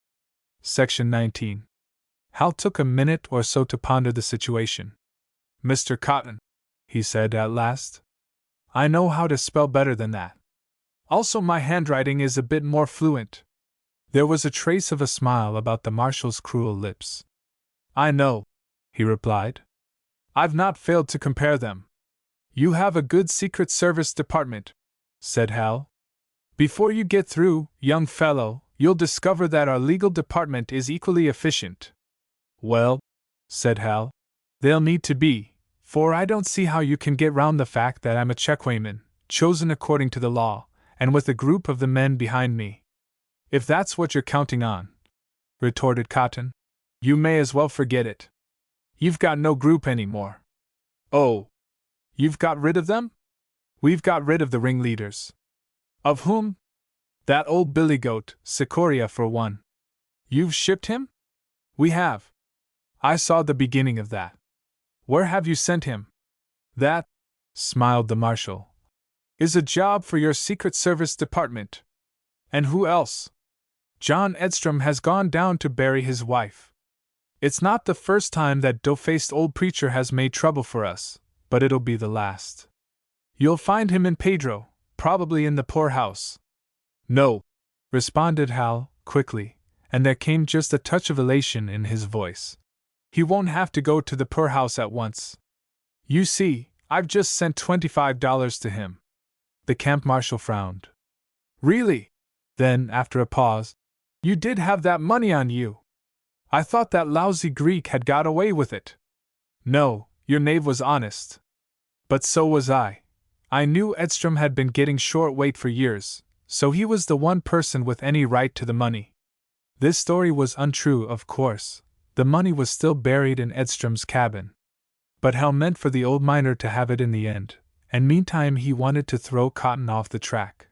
Speaker 1: Section 19. Hal took a minute or so to ponder the situation. "Mr. Cotton," he said at last, "I know how to spell better than that. Also, my handwriting is a bit more fluent." There was a trace of a smile about the marshal's cruel lips. "I know," he replied. "I've not failed to compare them." "You have a good Secret Service department," said Hal. "Before you get through, young fellow, you'll discover that our legal department is equally efficient." "Well," said Hal, "they'll need to be, for I don't see how you can get round the fact that I'm a checkweighman, chosen according to the law, and with a group of the men behind me." "If that's what you're counting on," retorted Cotton, "you may as well forget it. You've got no group anymore." "Oh, you've got rid of them?" "We've got rid of the ringleaders." "Of whom?" "That old billygoat, Sikoria, for one." "You've shipped him?" "We have. I saw the beginning of that." "Where have you sent him?" "That," smiled the marshal, "is a job for your Secret Service department." "And who else?" "John Edstrom has gone down to bury his wife. It's not the first time that dough-faced old preacher has made trouble for us, but it'll be the last. You'll find him in Pedro, probably in the poorhouse." "No," responded Hal, quickly, and there came just a touch of elation in his voice. "He won't have to go to the poorhouse at once. You see, I've just sent $25 to him." The camp marshal frowned. "Really?" Then, after a pause, "You did have that money on you? I thought that lousy Greek had got away with it." "No, your knave was honest. But so was I. I knew Edstrom had been getting short weight for years, so he was the one person with any right to the money." This story was untrue, of course. The money was still buried in Edstrom's cabin. But Hal meant for the old miner to have it in the end, and meantime he wanted to throw Cotton off the track.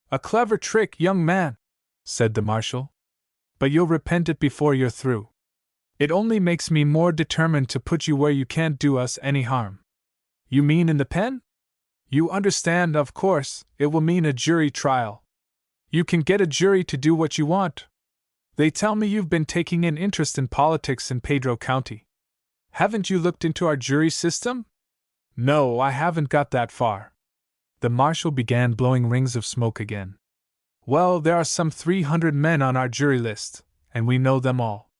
Speaker 1: "A clever trick, young man," said the marshal. "But you'll repent it before you're through. It only makes me more determined to put you where you can't do us any harm." "You mean in the pen?" "You understand, of course, it will mean a jury trial. You can get a jury to do what you want. They tell me you've been taking an interest in politics in Pedro County. Haven't you looked into our jury system?" "No, I haven't got that far." The marshal began blowing rings of smoke again. Well, there are some 300 men on our jury list, and we know them all.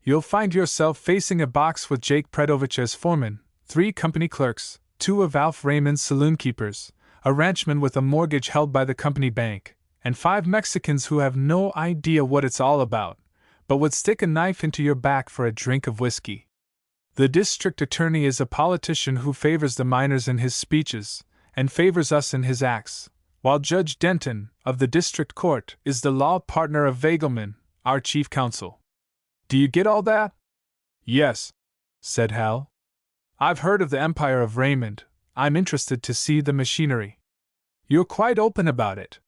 Speaker 1: You'll find yourself facing a box with Jake Predovich as foreman, 3 company clerks, 2 of Alf Raymond's saloon keepers, a ranchman with a mortgage held by the company bank, and 5 Mexicans who have no idea what it's all about, but would stick a knife into your back for a drink of whiskey. The district attorney is a politician who favors the miners in his speeches, and favors us in his acts, while Judge Denton, of the district court, is the law partner of Vagelman, our chief counsel. Do you get all that? Yes, said Hal. I've heard of the empire of Raymond. I'm interested to see the machinery. You're quite open about it.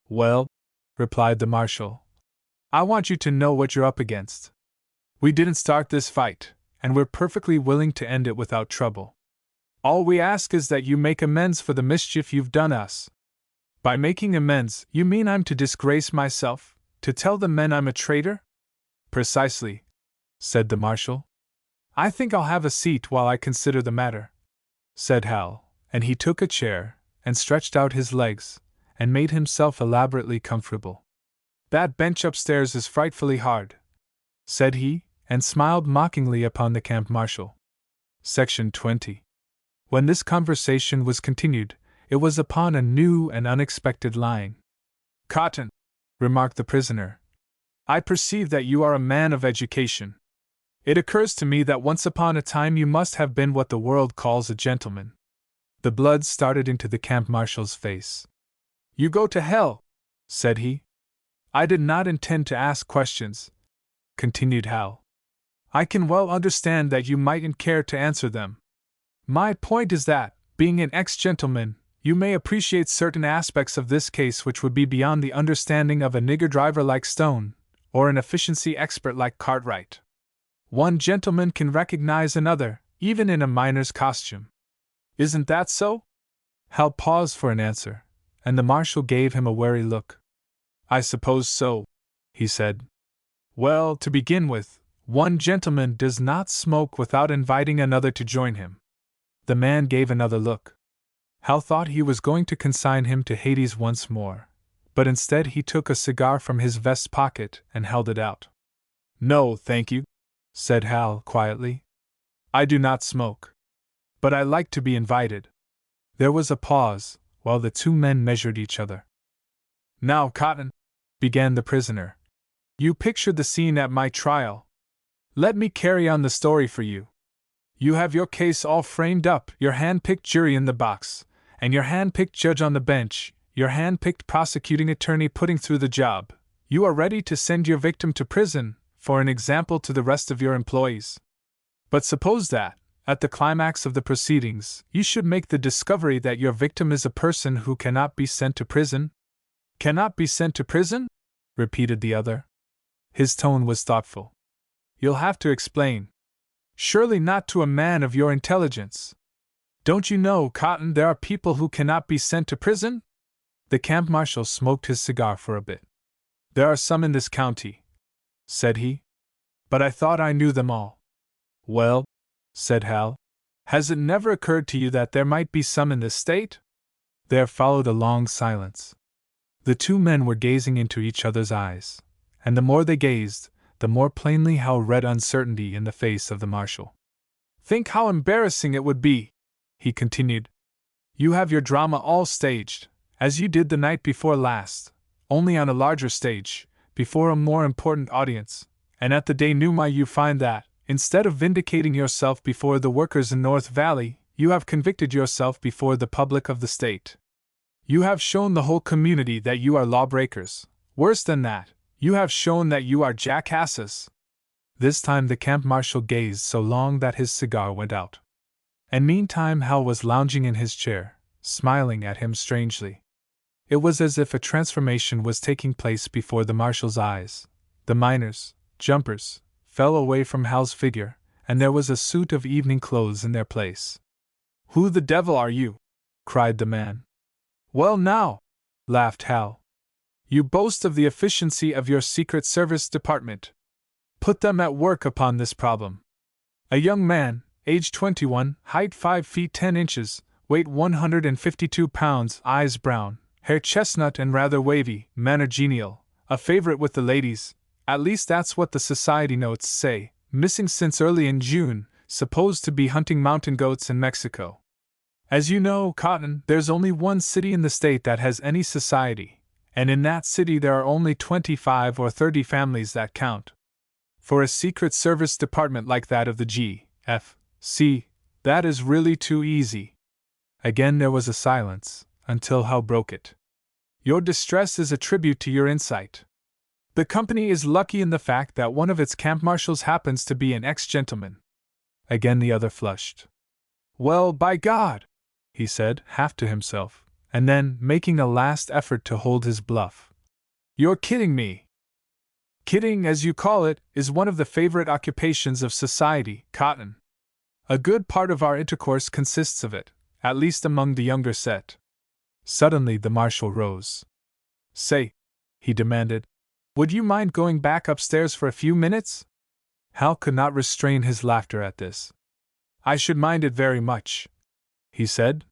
Speaker 1: Well, replied the marshal, I want you to know what you're up against. We didn't start this fight, and we're perfectly willing to end it without trouble. All we ask is that you make amends for the mischief you've done us. By making amends, you mean I'm to disgrace myself, to tell the men I'm a traitor? Precisely, said the marshal. I think I'll have a seat while I consider the matter, said Hal, and he took a chair, and stretched out his legs, and made himself elaborately comfortable. That bench upstairs is frightfully hard, said he, and smiled mockingly upon the camp marshal. Section 20. When this conversation was continued, it was upon a new and unexpected line. Cotton, remarked the prisoner, I perceive that you are a man of education. It occurs to me that once upon a time you must have been what the world calls a gentleman. The blood started into the camp marshal's face. You go to hell, said he. I did not intend to ask questions, continued Hal. I can well understand that you mightn't care to answer them. My point is that, being an ex-gentleman, you may appreciate certain aspects of this case which would be beyond the understanding of a nigger driver like Stone, or an efficiency expert like Cartwright. One gentleman can recognize another, even in a miner's costume. Isn't that so? Hal paused for an answer, and the marshal gave him a wary look. I suppose so, he said. Well, to begin with, one gentleman does not smoke without inviting another to join him. The man gave another look. Hal thought he was going to consign him to Hades once more, but instead he took a cigar from his vest pocket and held it out. No, thank you, said Hal quietly. I do not smoke. But I like to be invited. There was a pause, while the 2 men measured each other. Now, Cotton, began the prisoner, you pictured the scene at my trial. Let me carry on the story for you. You have your case all framed up, your hand-picked jury in the box, and your hand-picked judge on the bench, your hand-picked prosecuting attorney putting through the job. You are ready to send your victim to prison, for an example to the rest of your employees. But suppose that, at the climax of the proceedings, you should make the discovery that your victim is a person who cannot be sent to prison? Cannot be sent to prison? Repeated the other. His tone was thoughtful. You'll have to explain. Surely not to a man of your intelligence. Don't you know, Cotton, there are people who cannot be sent to prison? The camp marshal smoked his cigar for a bit. There are some in this county, said he. But I thought I knew them all. Well, said Hal, has it never occurred to you that there might be some in this state? There followed a long silence. The 2 men were gazing into each other's eyes, and the more they gazed, the more plainly Hal read uncertainty in the face of the marshal. Think how embarrassing it would be, he continued. You have your drama all staged, as you did the night before last, only on a larger stage, before a more important audience, and at the denouement you find that, instead of vindicating yourself before the workers in North Valley, you have convicted yourself before the public of the state. You have shown the whole community that you are lawbreakers. Worse than that, you have shown that you are jackasses. This time the camp marshal gazed so long that his cigar went out. And meantime Hal was lounging in his chair, smiling at him strangely. It was as if a transformation was taking place before the marshal's eyes. The miners, jumpers, fell away from Hal's figure, and there was a suit of evening clothes in their place. Who the devil are you? Cried the man. Well now, laughed Hal. You boast of the efficiency of your Secret Service department. Put them at work upon this problem. A young man, age 21, height 5 feet 10 inches, weight 152 pounds, eyes brown, hair chestnut and rather wavy, manner genial, a favorite with the ladies, at least that's what the society notes say, missing since early in June, supposed to be hunting mountain goats in Mexico. As you know, Cotton, there's only one city in the state that has any society, and in that city there are only 25 or 30 families that count. For a Secret Service department like that of the G.F.C., that is really too easy. Again there was a silence, until Hal broke it. Your distress is a tribute to your insight. The company is lucky in the fact that one of its camp marshals happens to be an ex-gentleman. Again the other flushed. Well, by God! He said, half to himself, and then, making a last effort to hold his bluff. You're kidding me. Kidding, as you call it, is one of the favorite occupations of society, Cotton. A good part of our intercourse consists of it, at least among the younger set. Suddenly the marshal rose. Say, he demanded, would you mind going back upstairs for a few minutes? Hal could not restrain his laughter at this. I should mind it very much, he said.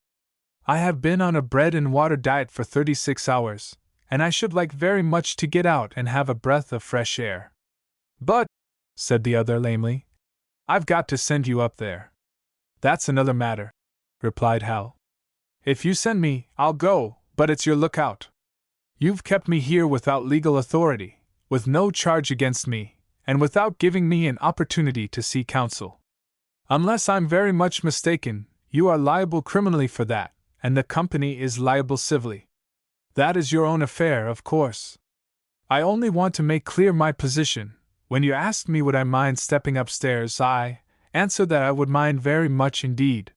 Speaker 1: I have been on a bread and water diet for 36 hours, and I should like very much to get out and have a breath of fresh air. But, said the other lamely, I've got to send you up there. That's another matter, replied Hal. If you send me, I'll go, but it's your lookout. You've kept me here without legal authority, with no charge against me, and without giving me an opportunity to see counsel. Unless I'm very much mistaken, you are liable criminally for that, and the company is liable civilly. That is your own affair, of course. I only want to make clear my position. When you asked me would I mind stepping upstairs, I answered that I would mind very much indeed.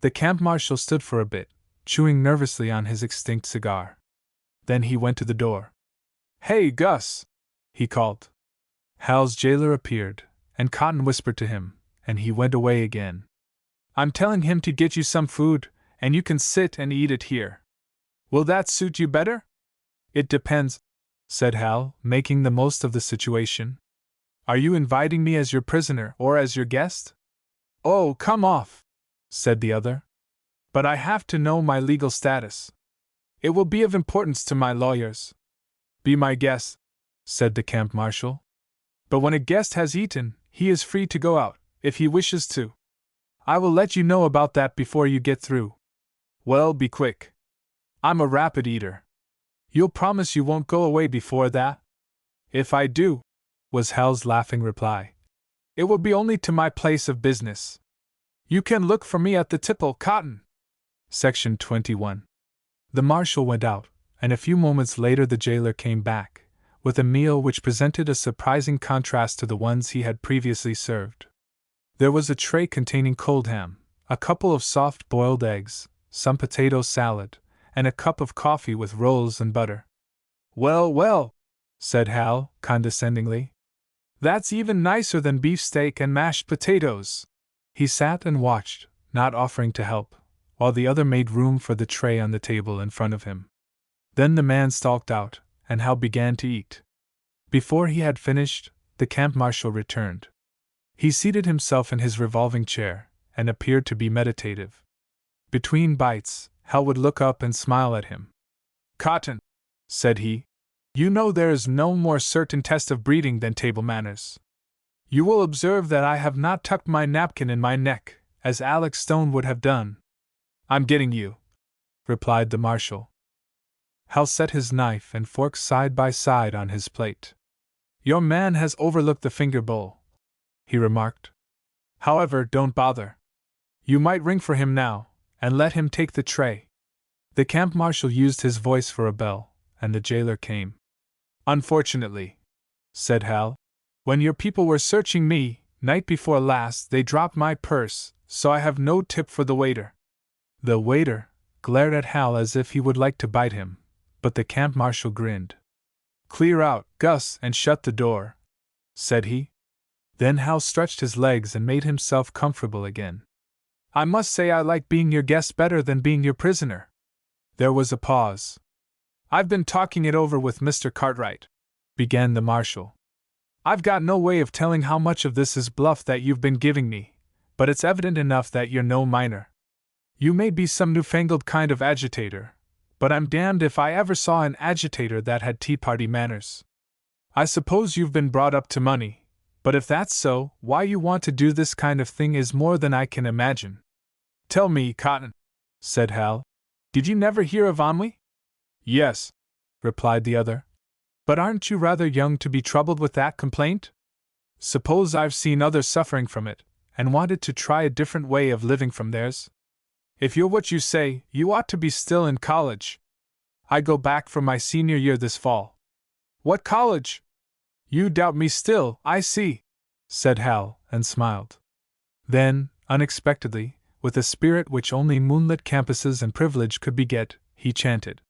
Speaker 1: The camp marshal stood for a bit, chewing nervously on his extinct cigar. Then he went to the door. Hey, Gus! He called. Hal's jailer appeared, and Cotton whispered to him, and he went away again. I'm telling him to get you some food, and you can sit and eat it here. Will that suit you better? It depends, said Hal, making the most of the situation. Are you inviting me as your prisoner or as your guest? Oh, come off, said the other. But I have to know my legal status. It will be of importance to my lawyers. Be my guest, said the camp marshal. But when a guest has eaten, he is free to go out, if he wishes to. I will let you know about that before you get through. Well, be quick. I'm a rapid eater. You'll promise you won't go away before that? If I do, was Hal's laughing reply, it will be only to my place of business. You can look for me at the tipple, Cotton. Section 21. The marshal went out, and a few moments later the jailer came back, with a meal which presented a surprising contrast to the ones he had previously served. There was a tray containing cold ham, a couple of soft-boiled eggs, some potato salad, and a cup of coffee with rolls and butter. Well, well, said Hal, condescendingly. That's even nicer than beefsteak and mashed potatoes. He sat and watched, not offering to help, while the other made room for the tray on the table in front of him. Then the man stalked out, and Hal began to eat. Before he had finished, the camp marshal returned. He seated himself in his revolving chair, and appeared to be meditative. Between bites, Hal would look up and smile at him. Cotton, said he, you know there is no more certain test of breeding than table manners. You will observe that I have not tucked my napkin in my neck, as Alex Stone would have done. I'm getting you, replied the marshal. Hal set his knife and fork side by side on his plate. Your man has overlooked the finger bowl, he remarked. However, don't bother. You might ring for him now, and let him take the tray. The camp marshal used his voice for a bell, and the jailer came. Unfortunately, said Hal, when your people were searching me, night before last, they dropped my purse, so I have no tip for the waiter. The waiter glared at Hal as if he would like to bite him, but the camp marshal grinned. Clear out, Gus, and shut the door, said he. Then Hal stretched his legs and made himself comfortable again. I must say I like being your guest better than being your prisoner. There was a pause. I've been talking it over with Mr. Cartwright, began the marshal. I've got no way of telling how much of this is bluff that you've been giving me, but it's evident enough that you're no miner. You may be some newfangled kind of agitator, but I'm damned if I ever saw an agitator that had tea party manners. I suppose you've been brought up to money, but if that's so, why you want to do this kind of thing is more than I can imagine. Tell me, Cotton, said Hal, did you never hear of ennui? Yes, replied the other. But aren't you rather young to be troubled with that complaint? Suppose I've seen others suffering from it, and wanted to try a different way of living from theirs? If you're what you say, you ought to be still in college. I go back for my senior year this fall. What college? You doubt me still, I see, said Hal, and smiled. Then, unexpectedly, with a spirit which only moonlit campuses and privilege could beget, he chanted.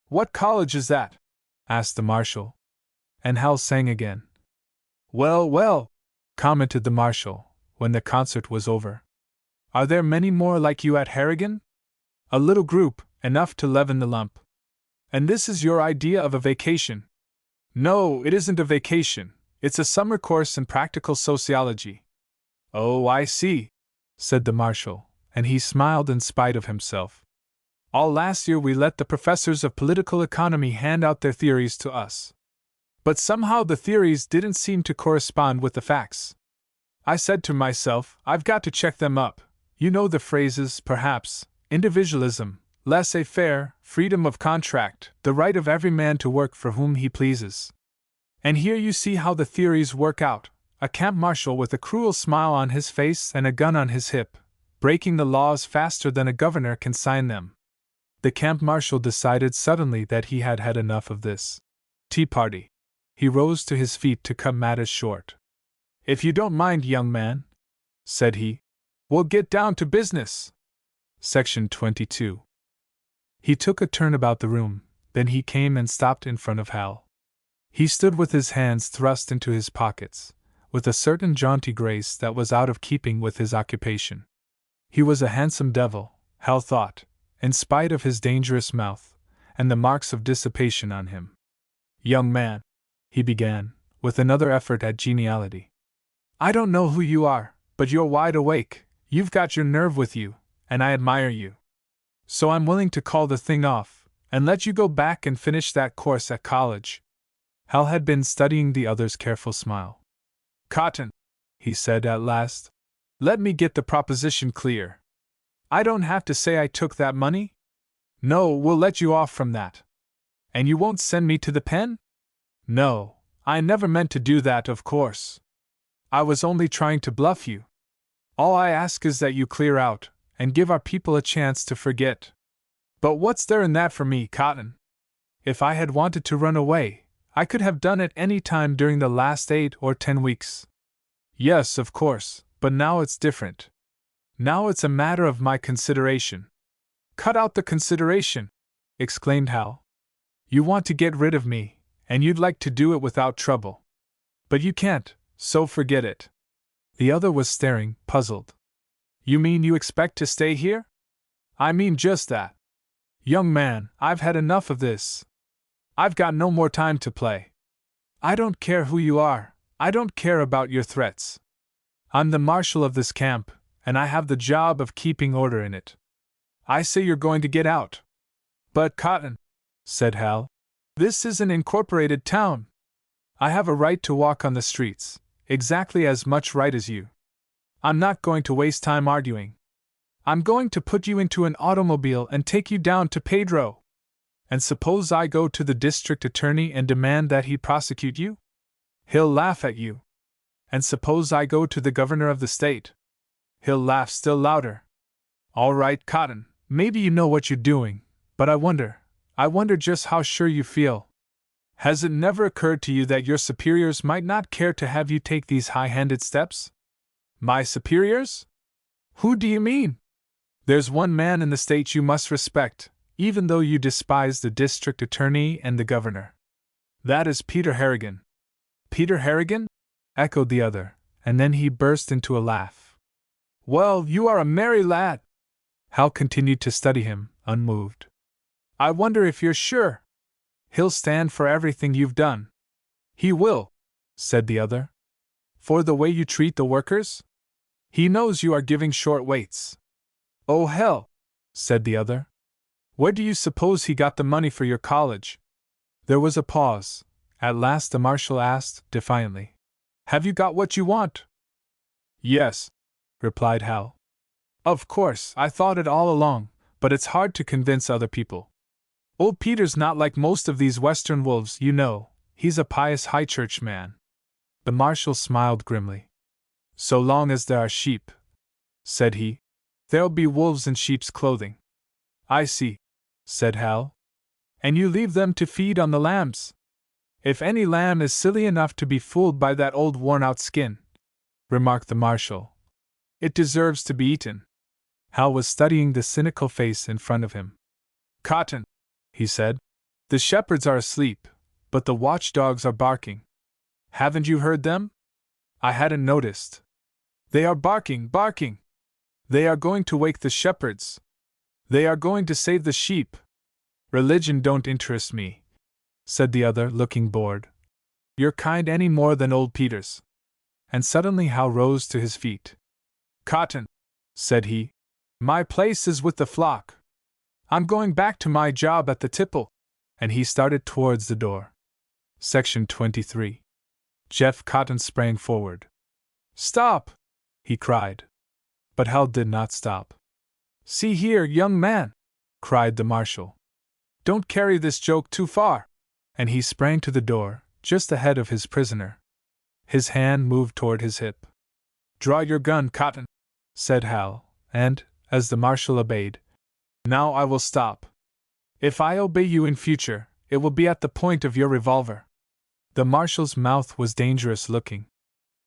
Speaker 1: What college is that? Asked the marshal. And Hal sang again. Well, well, commented the marshal, when the concert was over. Are there many more like you at Harrigan? A little group, enough to leaven the lump. And this is your idea of a vacation? No, it isn't a vacation. It's a summer course in practical sociology. Oh, I see, said the marshal, and he smiled in spite of himself. All last year we let the professors of political economy hand out their theories to us. But somehow the theories didn't seem to correspond with the facts. I said to myself, I've got to check them up. You know the phrases, perhaps: individualism, laissez-faire, freedom of contract, the right of every man to work for whom he pleases. And here you see how the theories work out: a camp marshal with a cruel smile on his face and a gun on his hip, breaking the laws faster than a governor can sign them. The camp marshal decided suddenly that he had had enough of this tea party. He rose to his feet to cut matters short. If you don't mind, young man, said he, we'll get down to business. Section 22. He took a turn about the room, then he came and stopped in front of Hal. He stood with his hands thrust into his pockets, with a certain jaunty grace that was out of keeping with his occupation. He was a handsome devil, Hal thought, in spite of his dangerous mouth, and the marks of dissipation on him. Young man, he began, with another effort at geniality. I don't know who you are, but you're wide awake, you've got your nerve with you, and I admire you. So I'm willing to call the thing off, and let you go back and finish that course at college. Hal had been studying the other's careful smile. Cotton, he said at last, let me get the proposition clear. I don't have to say I took that money? No, we'll let you off from that. And you won't send me to the pen? No, I never meant to do that, of course. I was only trying to bluff you. All I ask is that you clear out, and give our people a chance to forget. But what's there in that for me, Cotton? If I had wanted to run away, I could have done it any time during the last 8 or 10 weeks. Yes, of course, but now it's different. Now it's a matter of my consideration. Cut out the consideration, exclaimed Hal. You want to get rid of me, and you'd like to do it without trouble. But you can't, so forget it. The other was staring, puzzled. You mean you expect to stay here? I mean just that. Young man, I've had enough of this. I've got no more time to play. I don't care who you are, I don't care about your threats. I'm the marshal of this camp, and I have the job of keeping order in it. I say you're going to get out. But Cotton, said Hal, this is an incorporated town. I have a right to walk on the streets, exactly as much right as you. I'm not going to waste time arguing. I'm going to put you into an automobile and take you down to Pedro. And suppose I go to the district attorney and demand that he prosecute you? He'll laugh at you. And suppose I go to the governor of the state? He'll laugh still louder. All right, Cotton, maybe you know what you're doing, but I wonder just how sure you feel. Has it never occurred to you that your superiors might not care to have you take these high-handed steps? My superiors? Who do you mean? There's one man in the state you must respect, even though you despise the district attorney and the governor. That is Peter Harrigan. Peter Harrigan? Echoed the other, and then he burst into a laugh. Well, you are a merry lad. Hal continued to study him, unmoved. I wonder if you're sure. He'll stand for everything you've done. He will, said the other. For the way you treat the workers? He knows you are giving short weights. Oh hell, said the other. Where do you suppose he got the money for your college? There was a pause. At last the marshal asked, defiantly, Have you got what you want? Yes, replied Hal. Of course, I thought it all along, but it's hard to convince other people. Old Peter's not like most of these western wolves, you know. He's a pious high church man. The marshal smiled grimly. So long as there are sheep, said he, there'll be wolves in sheep's clothing. I see, said Hal. And you leave them to feed on the lambs? If any lamb is silly enough to be fooled by that old worn-out skin, remarked the marshal, it deserves to be eaten. Hal was studying the cynical face in front of him. Cotton, he said, the shepherds are asleep, but the watchdogs are barking. Haven't you heard them? I hadn't noticed. They are barking, barking. They are going to wake the shepherds. They are going to save the sheep. Religion don't interest me, said the other, looking bored. Your kind any more than old Peter's. And suddenly Hal rose to his feet. Cotton, said he, my place is with the flock. I'm going back to my job at the tipple. And he started towards the door. Section 23. Jeff Cotton sprang forward. Stop! He cried. But Hal did not stop. See here, young man! Cried the marshal. Don't carry this joke too far! And he sprang to the door, just ahead of his prisoner. His hand moved toward his hip. Draw your gun, Cotton, said Hal, and, as the marshal obeyed, now I will stop. If I obey you in future, it will be at the point of your revolver. The marshal's mouth was dangerous looking.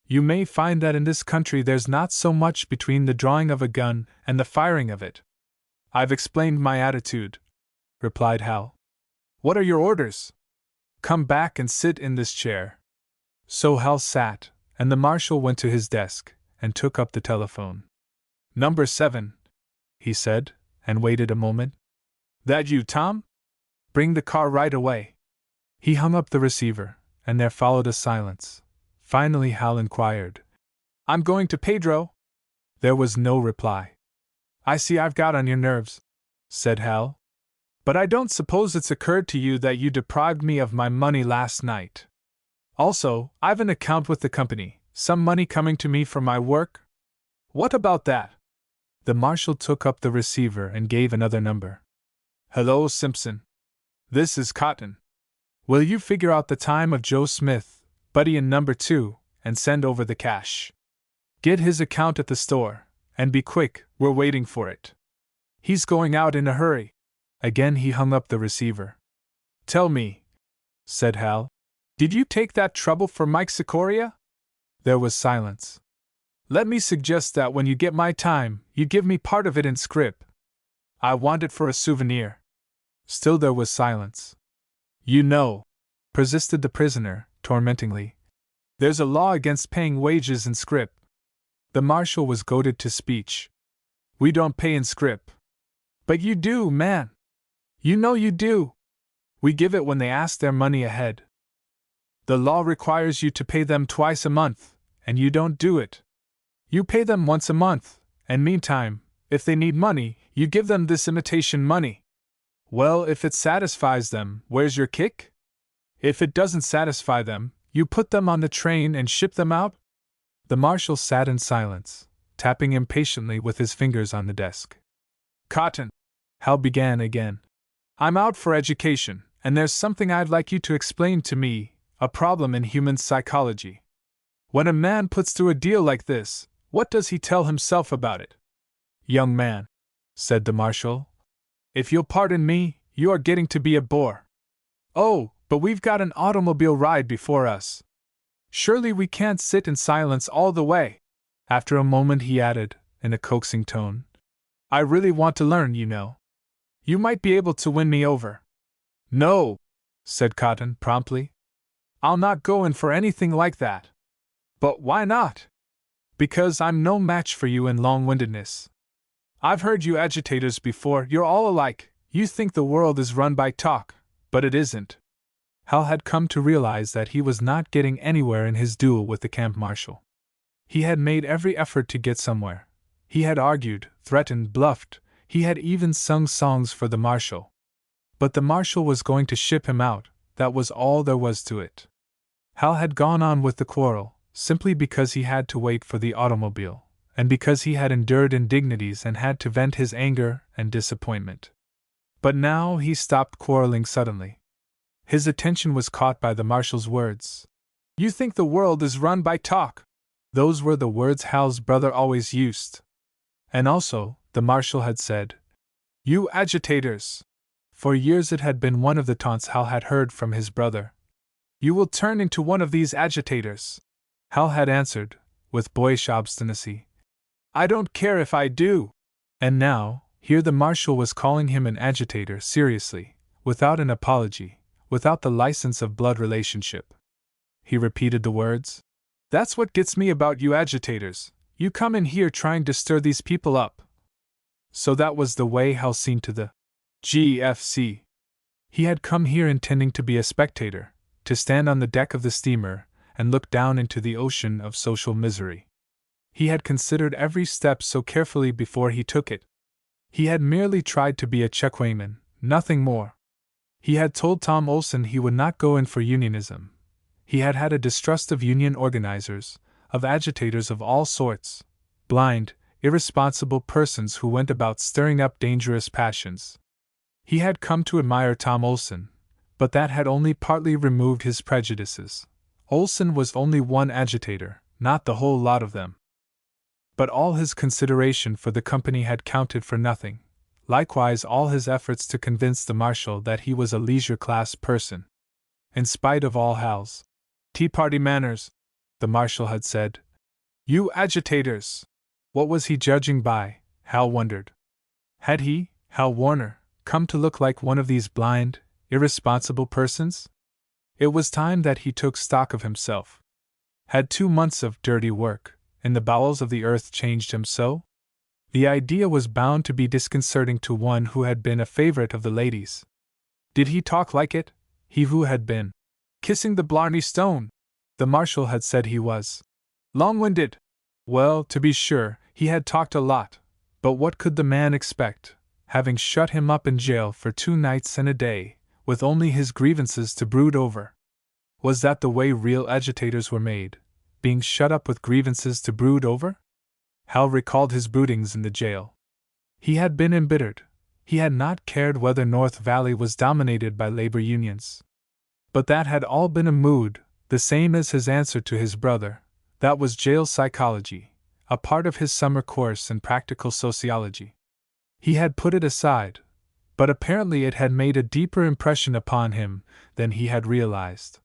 Speaker 1: You may find that in this country there's not so much between the drawing of a gun and the firing of it. I've explained my attitude, replied Hal. What are your orders? Come back and sit in this chair. So Hal sat, and the marshal went to his desk and took up the telephone. Number 7, he said, and waited a moment. That you, Tom? Bring the car right away. He hung up the receiver, and there followed a silence. Finally Hal inquired, I'm going to Pedro? There was no reply. I see I've got on your nerves, said Hal. But I don't suppose it's occurred to you that you deprived me of my money last night. Also, I've an account with the company, some money coming to me for my work. What about that? The marshal took up the receiver and gave another number. Hello, Simpson. This is Cotton. Will you figure out the time of Joe Smith, buddy in number 2, and send over the cash? Get his account at the store, and be quick, we're waiting for it. He's going out in a hurry. Again he hung up the receiver. Tell me, said Hal, did you take that trouble for Mike Sikoria? There was silence. Let me suggest that when you get my time, you give me part of it in scrip. I want it for a souvenir. Still there was silence. You know, persisted the prisoner, tormentingly, there's a law against paying wages in scrip. The marshal was goaded to speech. We don't pay in scrip. But you do, man. You know you do. We give it when they ask their money ahead. The law requires you to pay them twice a month, and you don't do it. You pay them once a month, and meantime, if they need money, you give them this imitation money. Well, if it satisfies them, where's your kick? If it doesn't satisfy them, you put them on the train and ship them out? The marshal sat in silence, tapping impatiently with his fingers on the desk. Cotton, Hal began again. I'm out for education, and there's something I'd like you to explain to me, a problem in human psychology. When a man puts through a deal like this, what does he tell himself about it? Young man, said the marshal, if you'll pardon me, you are getting to be a bore. Oh, but we've got an automobile ride before us. Surely we can't sit in silence all the way. After a moment he added, in a coaxing tone, I really want to learn, you know. You might be able to win me over. No, said Cotton promptly. I'll not go in for anything like that. But why not? Because I'm no match for you in long-windedness. I've heard you agitators before, you're all alike. You think the world is run by talk, but it isn't. Hal had come to realize that he was not getting anywhere in his duel with the camp marshal. He had made every effort to get somewhere. He had argued, threatened, bluffed. He had even sung songs for the marshal. But the marshal was going to ship him out, that was all there was to it. Hal had gone on with the quarrel, simply because he had to wait for the automobile, and because he had endured indignities and had to vent his anger and disappointment. But now he stopped quarreling suddenly. His attention was caught by the marshal's words. "You think the world is run by talk." Those were the words Hal's brother always used. And also, the marshal had said, "You agitators." For years it had been one of the taunts Hal had heard from his brother. "You will turn into one of these agitators." Hal had answered, with boyish obstinacy, "I don't care if I do." And now, here the marshal was calling him an agitator seriously, without an apology, without the license of blood relationship. He repeated the words. "That's what gets me about you agitators. You come in here trying to stir these people up." So that was the way Hal seemed to the GFC. He had come here intending to be a spectator, to stand on the deck of the steamer and look down into the ocean of social misery. He had considered every step so carefully before he took it. He had merely tried to be a checkweightman, nothing more. He had told Tom Olson he would not go in for unionism. He had had a distrust of union organizers, of agitators of all sorts, blind, irresponsible persons who went about stirring up dangerous passions. He had come to admire Tom Olson, but that had only partly removed his prejudices. Olson was only one agitator, not the whole lot of them. But all his consideration for the company had counted for nothing, likewise all his efforts to convince the marshal that he was a leisure-class person. In spite of all Hal's Tea Party manners, the marshal had said, "You agitators!" What was he judging by, Hal wondered? Had he, Hal Warner, come to look like one of these blind, irresponsible persons? It was time that he took stock of himself. Had 2 months of dirty work in the bowels of the earth changed him so? The idea was bound to be disconcerting to one who had been a favorite of the ladies. Did he talk like it, he who had been kissing the Blarney Stone? The marshal had said he was long-winded. Well, to be sure, he had talked a lot, but what could the man expect, having shut him up in jail for 2 nights and a day, with only his grievances to brood over? Was that the way real agitators were made, being shut up with grievances to brood over? Hal recalled his broodings in the jail. He had been embittered. He had not cared whether North Valley was dominated by labor unions. But that had all been a mood, the same as his answer to his brother. That was jail psychology, a part of his summer course in practical sociology. He had put it aside, but apparently it had made a deeper impression upon him than he had realized.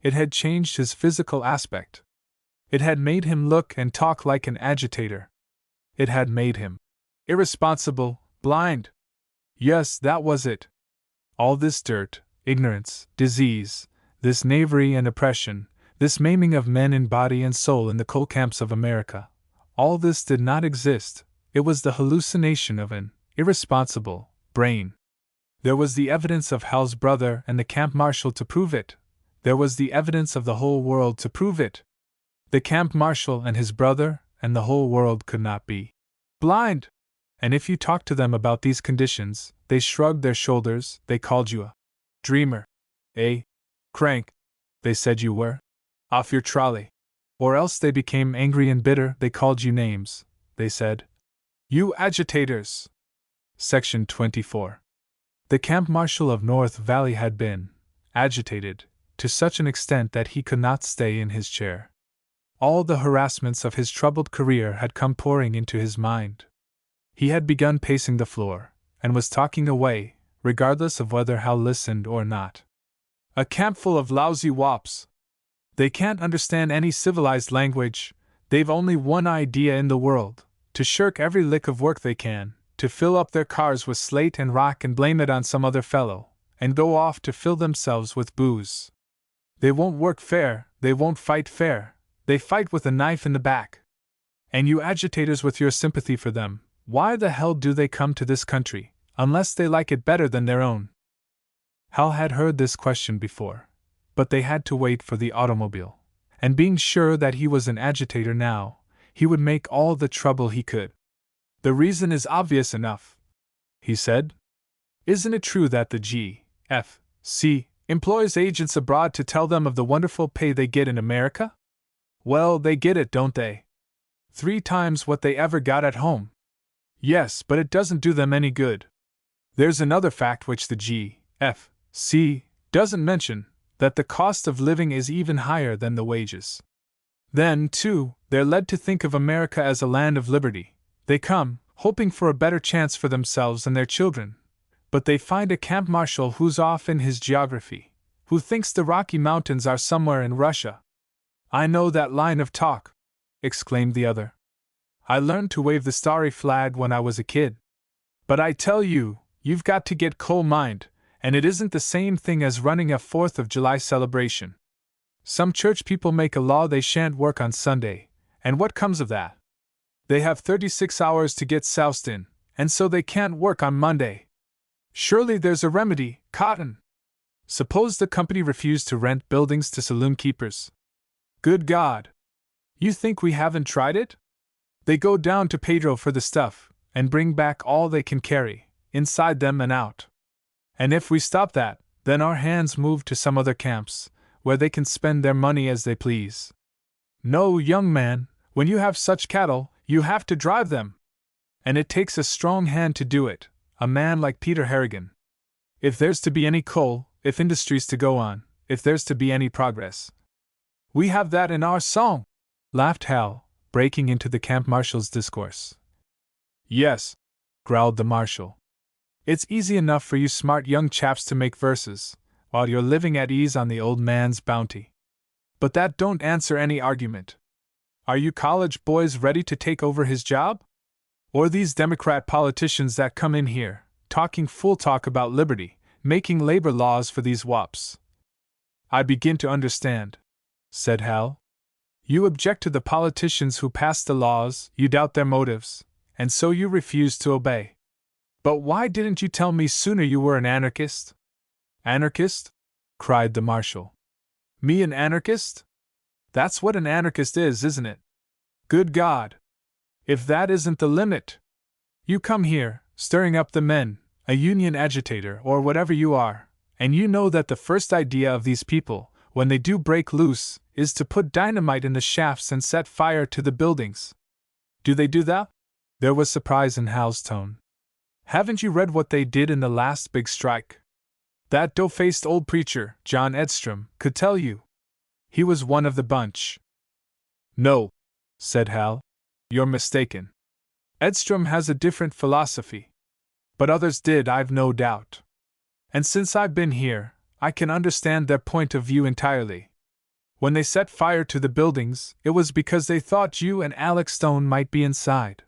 Speaker 1: It had changed his physical aspect. It had made him look and talk like an agitator. It had made him irresponsible, blind. Yes, that was it. All this dirt, ignorance, disease, this knavery and oppression, this maiming of men in body and soul in the coal camps of America, all this did not exist. It was the hallucination of an irresponsible brain. There was the evidence of Hal's brother and the camp marshal to prove it. There was the evidence of the whole world to prove it. The camp marshal and his brother and the whole world could not be blind. And if you talked to them about these conditions, they shrugged their shoulders, they called you a dreamer, a crank. They said you were off your trolley. Or else they became angry and bitter, they called you names. They said, "You agitators!" Section 24. The camp marshal of North Valley had been agitated to such an extent that he could not stay in his chair. All the harassments of his troubled career had come pouring into his mind. He had begun pacing the floor, and was talking away, regardless of whether Hal listened or not. "A camp full of lousy wops. They can't understand any civilized language, they've only one idea in the world, to shirk every lick of work they can, to fill up their cars with slate and rock and blame it on some other fellow, and go off to fill themselves with booze. They won't work fair, they won't fight fair, they fight with a knife in the back. And you agitators with your sympathy for them, why the hell do they come to this country, unless they like it better than their own?" Hal had heard this question before, but they had to wait for the automobile, and being sure that he was an agitator now, he would make all the trouble he could. "The reason is obvious enough," he said. Isn't it true that the G.F.C. employs agents abroad to tell them of the wonderful pay they get in America? Well, they get it, don't they? 3 times what they ever got at home. Yes, but it doesn't do them any good. There's another fact which the G.F.C. doesn't mention, that the cost of living is even higher than the wages. Then, too, they're led to think of America as a land of liberty. They come, hoping for a better chance for themselves and their children, but they find a camp marshal who's off in his geography, who thinks the Rocky Mountains are somewhere in Russia. I know that line of talk, exclaimed the other. I learned to wave the starry flag when I was a kid. But I tell you, you've got to get coal-mined, and it isn't the same thing as running a 4th of July celebration. Some church people make a law they shan't work on Sunday, and what comes of that? They have 36 hours to get soused in, and so they can't work on Monday. Surely there's a remedy, Cotton. Suppose the company refused to rent buildings to saloon keepers. Good God! You think we haven't tried it? They go down to Pedro for the stuff, and bring back all they can carry, inside them and out. And if we stop that, then our hands move to some other camps, where they can spend their money as they please. No, young man, when you have such cattle, you have to drive them. And it takes a strong hand to do it, a man like Peter Harrigan. If there's to be any coal, if industry's to go on, if there's to be any progress. We have that in our song, laughed Hal, breaking into the camp marshal's discourse. Yes, growled the marshal. It's easy enough for you smart young chaps to make verses, while you're living at ease on the old man's bounty. But that don't answer any argument. Are you college boys ready to take over his job? Or these Democrat politicians that come in here, talking fool talk about liberty, making labor laws for these wops? I begin to understand, said Hal. You object to the politicians who pass the laws, you doubt their motives, and so you refuse to obey. But why didn't you tell me sooner you were an anarchist? Anarchist? Cried the marshal. Me an anarchist? That's what an anarchist is, isn't it? Good God! If that isn't the limit! You come here, stirring up the men, a union agitator or whatever you are, and you know that the first idea of these people, when they do break loose, is to put dynamite in the shafts and set fire to the buildings. Do they do that? There was surprise in Hal's tone. Haven't you read what they did in the last big strike? That dough-faced old preacher, John Edstrom, could tell you. He was one of the bunch. No, said Hal. You're mistaken. Edstrom has a different philosophy. But others did, I've no doubt. And since I've been here, I can understand their point of view entirely. When they set fire to the buildings, it was because they thought you and Alex Stone might be inside.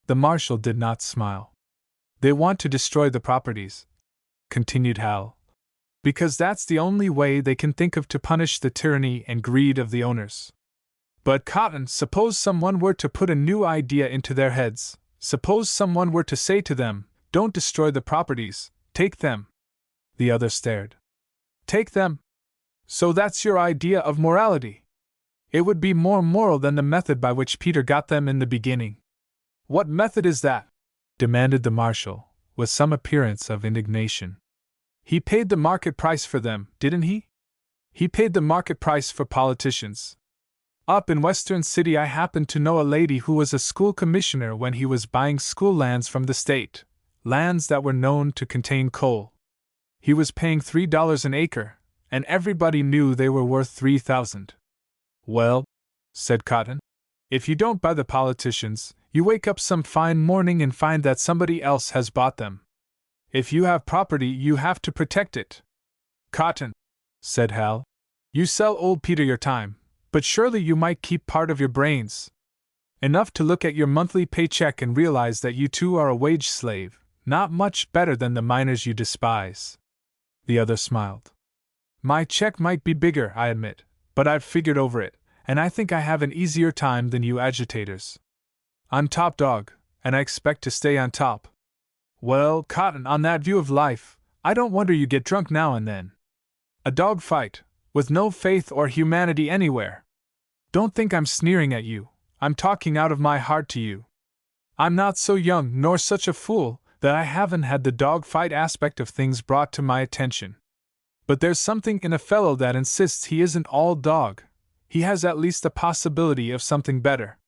Speaker 1: The marshal did not smile. They want to destroy the properties, continued Hal, because that's the only way they can think of to punish the tyranny and greed of the owners. But Cotton, suppose someone were to put a new idea into their heads, suppose someone were to say to them, don't destroy the properties, take them. The other stared. Take them? So that's your idea of morality? It would be more moral than the method by which Peter got them in the beginning. What method is that? Demanded the marshal, with some appearance of indignation. He paid the market price for them, didn't he? He paid the market price for politicians. Up in Western City I happened to know a lady who was a school commissioner when he was buying school lands from the state, lands that were known to contain coal. He was paying $3 an acre, and everybody knew they were worth $3,000. Well, said Cotton, if you don't buy the politicians, you wake up some fine morning and find that somebody else has bought them. If you have property, you have to protect it. Cotton, said Hal, you sell old Peter your time, but surely you might keep part of your brains. Enough to look at your monthly paycheck and realize that you too are a wage slave, not much better than the miners you despise. The other smiled. My check might be bigger, I admit, but I've figured over it, and I think I have an easier time than you agitators. I'm top dog, and I expect to stay on top. Well, Cotton, on that view of life, I don't wonder you get drunk now and then. A dog fight, with no faith or humanity anywhere. Don't think I'm sneering at you, I'm talking out of my heart to you. I'm not so young nor such a fool, that I haven't had the dogfight aspect of things brought to my attention. But there's something in a fellow that insists he isn't all dog. He has at least the possibility of something better.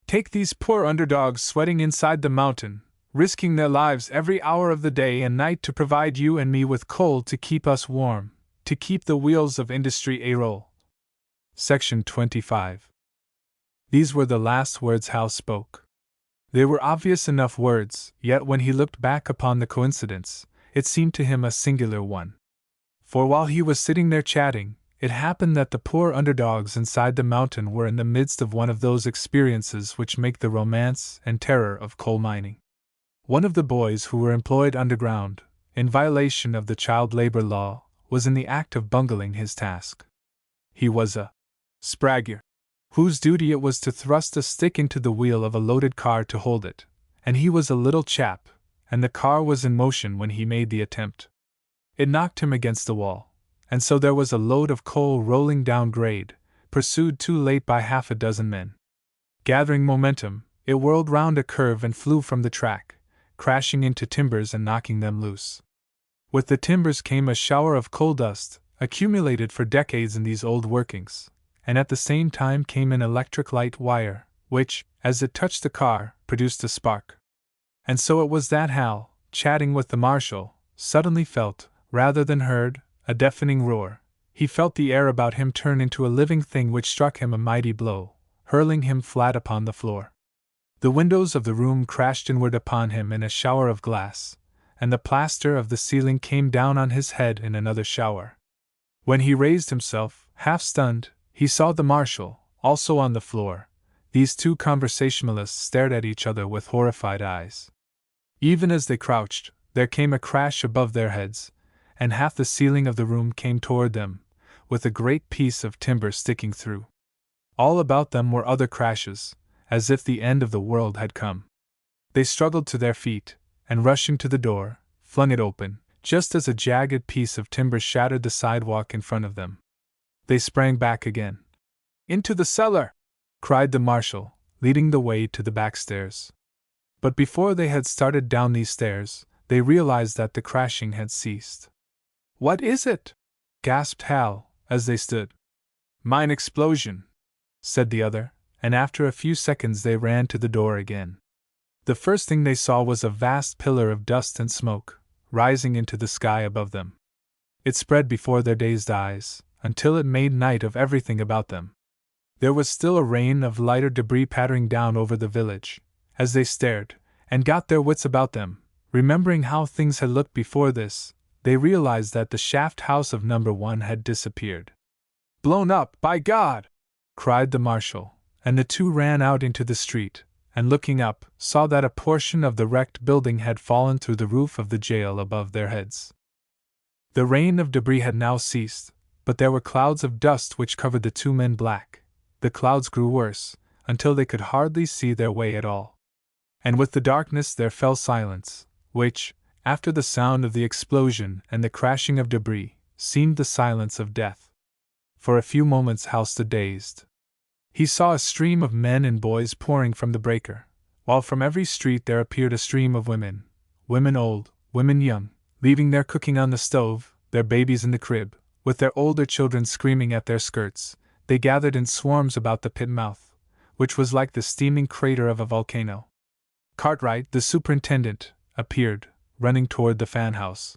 Speaker 1: Take these poor underdogs sweating inside the mountain, risking their lives every hour of the day and night to provide you and me with coal to keep us warm, to keep the wheels of industry a-roll. Section 25. These were the last words Hal spoke. They were obvious enough words, yet when he looked back upon the coincidence, it seemed to him a singular one. For while he was sitting there chatting, it happened that the poor underdogs inside the mountain were in the midst of one of those experiences which make the romance and terror of coal mining. One of the boys who were employed underground, in violation of the child labor law, was in the act of bungling his task. He was a spragger, whose duty it was to thrust a stick into the wheel of a loaded car to hold it, and he was a little chap, and the car was in motion when he made the attempt. It knocked him against the wall, and so there was a load of coal rolling down grade, pursued too late by half a dozen men. Gathering momentum, it whirled round a curve and flew from the track, crashing into timbers and knocking them loose. With the timbers came a shower of coal dust, accumulated for decades in these old workings, and at the same time came an electric light wire, which, as it touched the car, produced a spark. And so it was that Hal, chatting with the marshal, suddenly felt, rather than heard, a deafening roar. He felt the air about him turn into a living thing which struck him a mighty blow, hurling him flat upon the floor. The windows of the room crashed inward upon him in a shower of glass, and the plaster of the ceiling came down on his head in another shower. When he raised himself, half stunned, he saw the marshal, also on the floor. These two conversationalists stared at each other with horrified eyes. Even as they crouched, there came a crash above their heads, and half the ceiling of the room came toward them, with a great piece of timber sticking through. All about them were other crashes, as if the end of the world had come. They struggled to their feet, and rushing to the door, flung it open, just as a jagged piece of timber shattered the sidewalk in front of them. They sprang back again. "Into the cellar!" cried the marshal, leading the way to the back stairs. But before they had started down these stairs, they realized that the crashing had ceased. "What is it?" gasped Hal, as they stood. "Mine explosion," said the other, and after a few seconds they ran to the door again. The first thing they saw was a vast pillar of dust and smoke, rising into the sky above them. It spread before their dazed eyes, until it made night of everything about them. There was still a rain of lighter debris pattering down over the village. As they stared, and got their wits about them, remembering how things had looked before this, they realized that the shaft house of number 1 had disappeared. "Blown up, by God!" cried the marshal, and the two ran out into the street, and looking up, saw that a portion of the wrecked building had fallen through the roof of the jail above their heads. The rain of debris had now ceased, but there were clouds of dust which covered the two men black. The clouds grew worse, until they could hardly see their way at all. And with the darkness there fell silence, which, after the sound of the explosion and the crashing of debris, seemed the silence of death. For a few moments Hal stood dazed. He saw a stream of men and boys pouring from the breaker, while from every street there appeared a stream of women, women old, women young, leaving their cooking on the stove, their babies in the crib, with their older children screaming at their skirts. They gathered in swarms about the pit mouth, which was like the steaming crater of a volcano. Cartwright, the superintendent, appeared, running toward the fan house.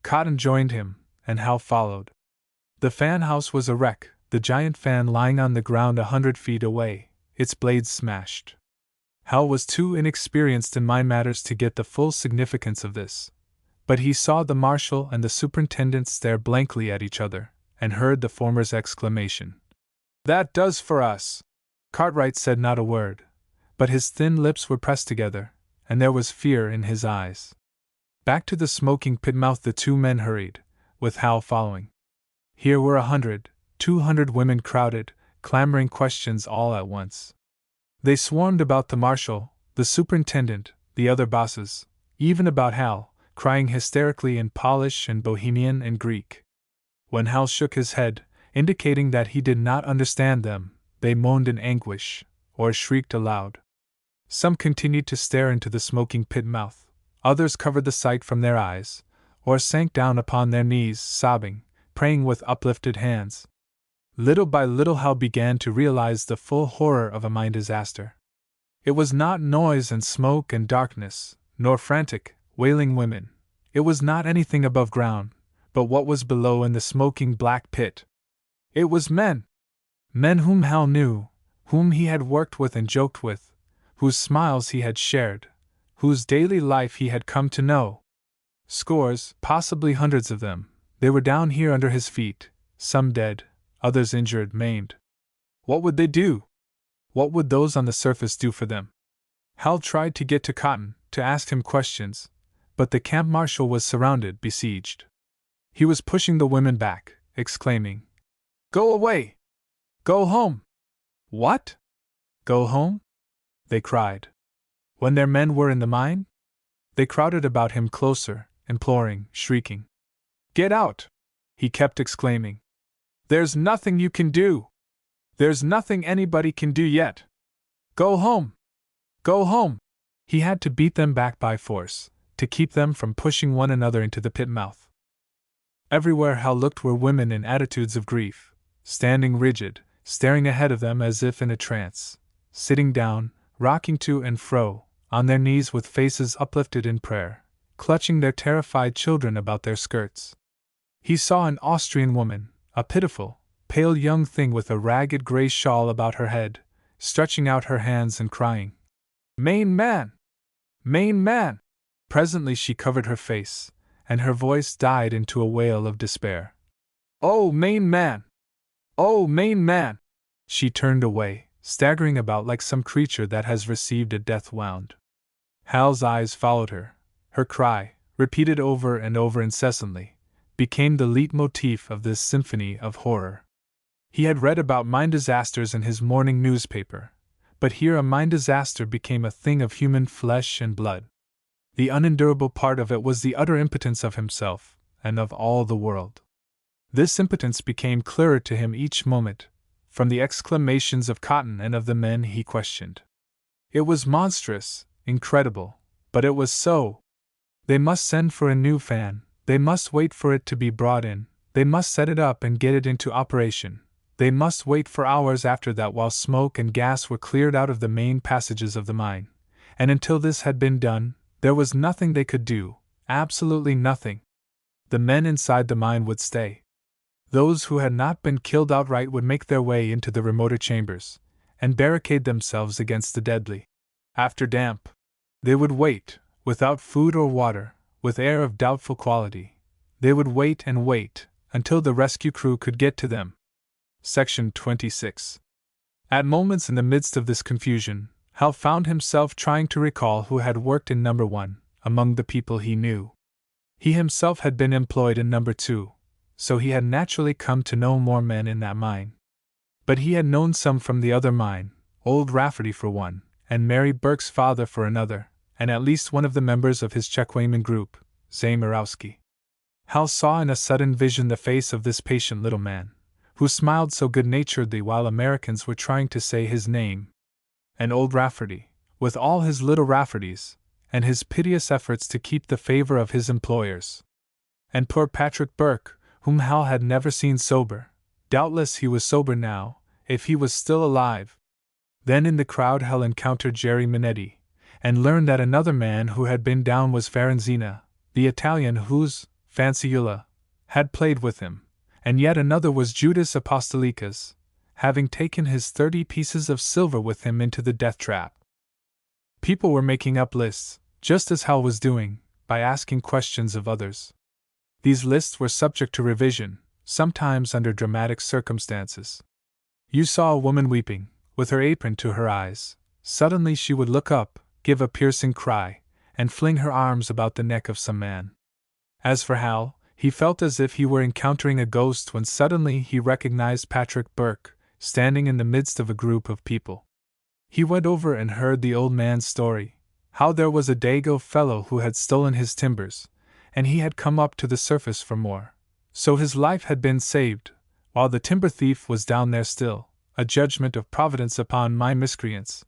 Speaker 1: Cotton joined him, and Hal followed. The fan house was a wreck, the giant fan lying on the ground 100 feet away, its blades smashed. Hal was too inexperienced in mine matters to get the full significance of this, but he saw the marshal and the superintendent stare blankly at each other, and heard the former's exclamation. "That does for us!" Cartwright said not a word, but his thin lips were pressed together, and there was fear in his eyes. Back to the smoking pit mouth the two men hurried, with Hal following. Here were 100, 200 women crowded, clamoring questions all at once. They swarmed about the marshal, the superintendent, the other bosses, even about Hal, crying hysterically in Polish and Bohemian and Greek. When Hal shook his head, indicating that he did not understand them, they moaned in anguish, or shrieked aloud. Some continued to stare into the smoking pit mouth, Others covered the sight from their eyes, or sank down upon their knees, sobbing, praying with uplifted hands. Little by little Hal began to realize the full horror of a mine disaster. It was not noise and smoke and darkness, nor frantic, wailing women. It was not anything above ground, but what was below in the smoking black pit. It was men. Men whom Hal knew, whom he had worked with and joked with, whose smiles he had shared, whose daily life he had come to know. Scores, possibly hundreds of them, they were down here under his feet, some dead, others injured, maimed. What would they do? What would those on the surface do for them? Hal tried to get to Cotton, to ask him questions, but the camp marshal was surrounded, besieged. He was pushing the women back, exclaiming, "Go away! Go home!" "What? Go home?" they cried. When their men were in the mine? They crowded about him closer, imploring, shrieking. "Get out!" he kept exclaiming. "There's nothing you can do! There's nothing anybody can do yet! Go home! Go home!" He had to beat them back by force, to keep them from pushing one another into the pit mouth. Everywhere Hal looked were women in attitudes of grief, standing rigid, staring ahead of them as if in a trance, sitting down, rocking to and fro, on their knees with faces uplifted in prayer, clutching their terrified children about their skirts. He saw an Austrian woman, a pitiful, pale young thing with a ragged gray shawl about her head, stretching out her hands and crying, "Main man! Main man!" Presently she covered her face, and her voice died into a wail of despair. "Oh, main man! Oh, main man!" She turned away, staggering about like some creature that has received a death wound. Hal's eyes followed her. Her cry, repeated over and over incessantly, became the leitmotif of this symphony of horror. He had read about mine disasters in his morning newspaper, but here a mine disaster became a thing of human flesh and blood. The unendurable part of it was the utter impotence of himself, and of all the world. This impotence became clearer to him each moment, from the exclamations of Cotton and of the men he questioned. It was monstrous, incredible, but it was so. They must send for a new fan, they must wait for it to be brought in, they must set it up and get it into operation, they must wait for hours after that while smoke and gas were cleared out of the main passages of the mine, and until this had been done, there was nothing they could do, absolutely nothing. The men inside the mine would stay. Those who had not been killed outright would make their way into the remoter chambers, and barricade themselves against the deadly. After damp, they would wait, without food or water, with air of doubtful quality. They would wait and wait, until the rescue crew could get to them. Section 26. At moments in the midst of this confusion, Hal found himself trying to recall who had worked in Number 1, among the people he knew. He himself had been employed in Number 2, so he had naturally come to know more men in that mine. But he had known some from the other mine, old Rafferty for one, and Mary Burke's father for another, and at least one of the members of his Chekwaman group, Zamarowski. Hal saw in a sudden vision the face of this patient little man, who smiled so good-naturedly while Americans were trying to say his name. And old Rafferty, with all his little Raffertys, and his piteous efforts to keep the favor of his employers. And poor Patrick Burke, whom Hal had never seen sober. Doubtless he was sober now, if he was still alive. Then in the crowd Hal encountered Jerry Minetti, and learned that another man who had been down was Ferranzina, the Italian whose Fanciulla had played with him, and yet another was Judas Apostolikas, having taken his 30 pieces of silver with him into the death trap. People were making up lists, just as Hal was doing, by asking questions of others. These lists were subject to revision, sometimes under dramatic circumstances. You saw a woman weeping, with her apron to her eyes. Suddenly she would look up, give a piercing cry, and fling her arms about the neck of some man. As for Hal, he felt as if he were encountering a ghost when suddenly he recognized Patrick Burke, standing in the midst of a group of people. He went over and heard the old man's story, how there was a Dago fellow who had stolen his timbers, and he had come up to the surface for more. So his life had been saved, while the timber thief was down there still, a judgment of Providence upon my miscreants.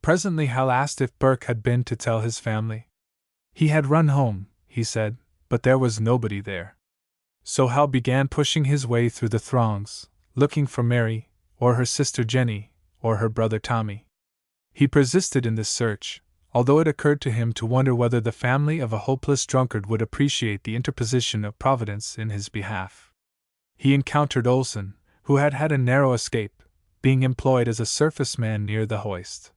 Speaker 1: Presently Hal asked if Burke had been to tell his family. He had run home, he said, but there was nobody there. So Hal began pushing his way through the throngs, looking for Mary, or her sister Jenny, or her brother Tommy. He persisted in this search, although it occurred to him to wonder whether the family of a hopeless drunkard would appreciate the interposition of Providence in his behalf. He encountered Olson, who had had a narrow escape, being employed as a surface man near the hoist.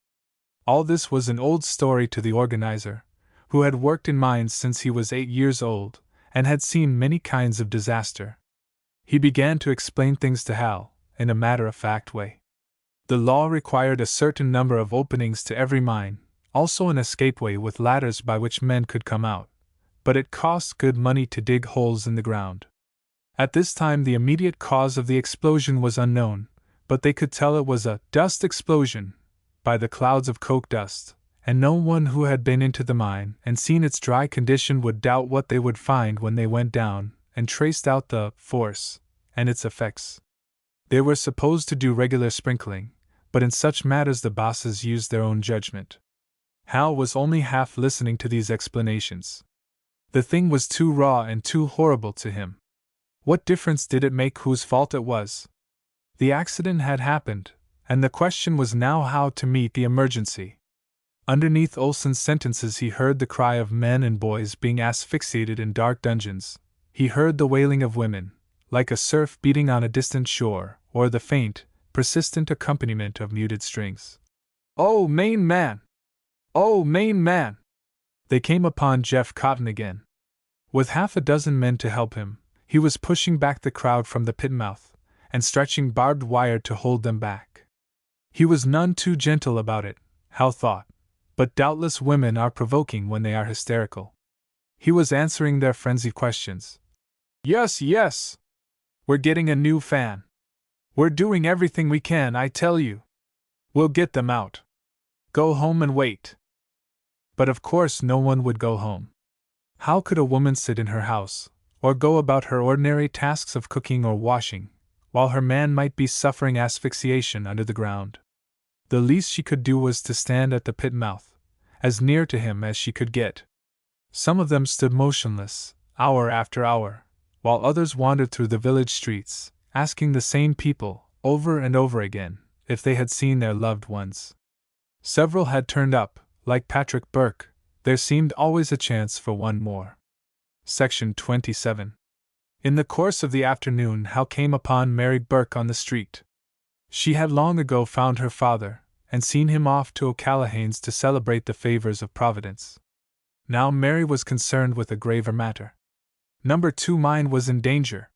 Speaker 1: All this was an old story to the organizer, who had worked in mines since he was 8 years old, and had seen many kinds of disaster. He began to explain things to Hal, in a matter-of-fact way. The law required a certain number of openings to every mine, also an escapeway with ladders by which men could come out, but it cost good money to dig holes in the ground. At this time the immediate cause of the explosion was unknown, but they could tell it was a dust explosion by the clouds of coke dust, and no one who had been into the mine and seen its dry condition would doubt what they would find when they went down and traced out the force and its effects. They were supposed to do regular sprinkling, but in such matters the bosses used their own judgment. Hal was only half listening to these explanations. The thing was too raw and too horrible to him. What difference did it make whose fault it was? The accident had happened, and the question was now how to meet the emergency. Underneath Olson's sentences he heard the cry of men and boys being asphyxiated in dark dungeons. He heard the wailing of women, like a surf beating on a distant shore, or the faint, persistent accompaniment of muted strings. "Oh, main man! Oh, main man!" They came upon Jeff Cotton again. With half a dozen men to help him, he was pushing back the crowd from the pit mouth, and stretching barbed wire to hold them back. He was none too gentle about it, Hal thought, but doubtless women are provoking when they are hysterical. He was answering their frenzied questions. "Yes, yes! We're getting a new fan. We're doing everything we can, I tell you. We'll get them out. Go home and wait." But of course no one would go home. How could a woman sit in her house, or go about her ordinary tasks of cooking or washing, while her man might be suffering asphyxiation under the ground? The least she could do was to stand at the pit mouth, as near to him as she could get. Some of them stood motionless, hour after hour, while others wandered through the village streets, asking the same people, over and over again, if they had seen their loved ones. Several had turned up, like Patrick Burke. There seemed always a chance for one more. Section 27. In the course of the afternoon Hal came upon Mary Burke on the street. She had long ago found her father, and seen him off to O'Callaghan's to celebrate the favors of Providence. Now Mary was concerned with a graver matter. Number 2 mine was in danger.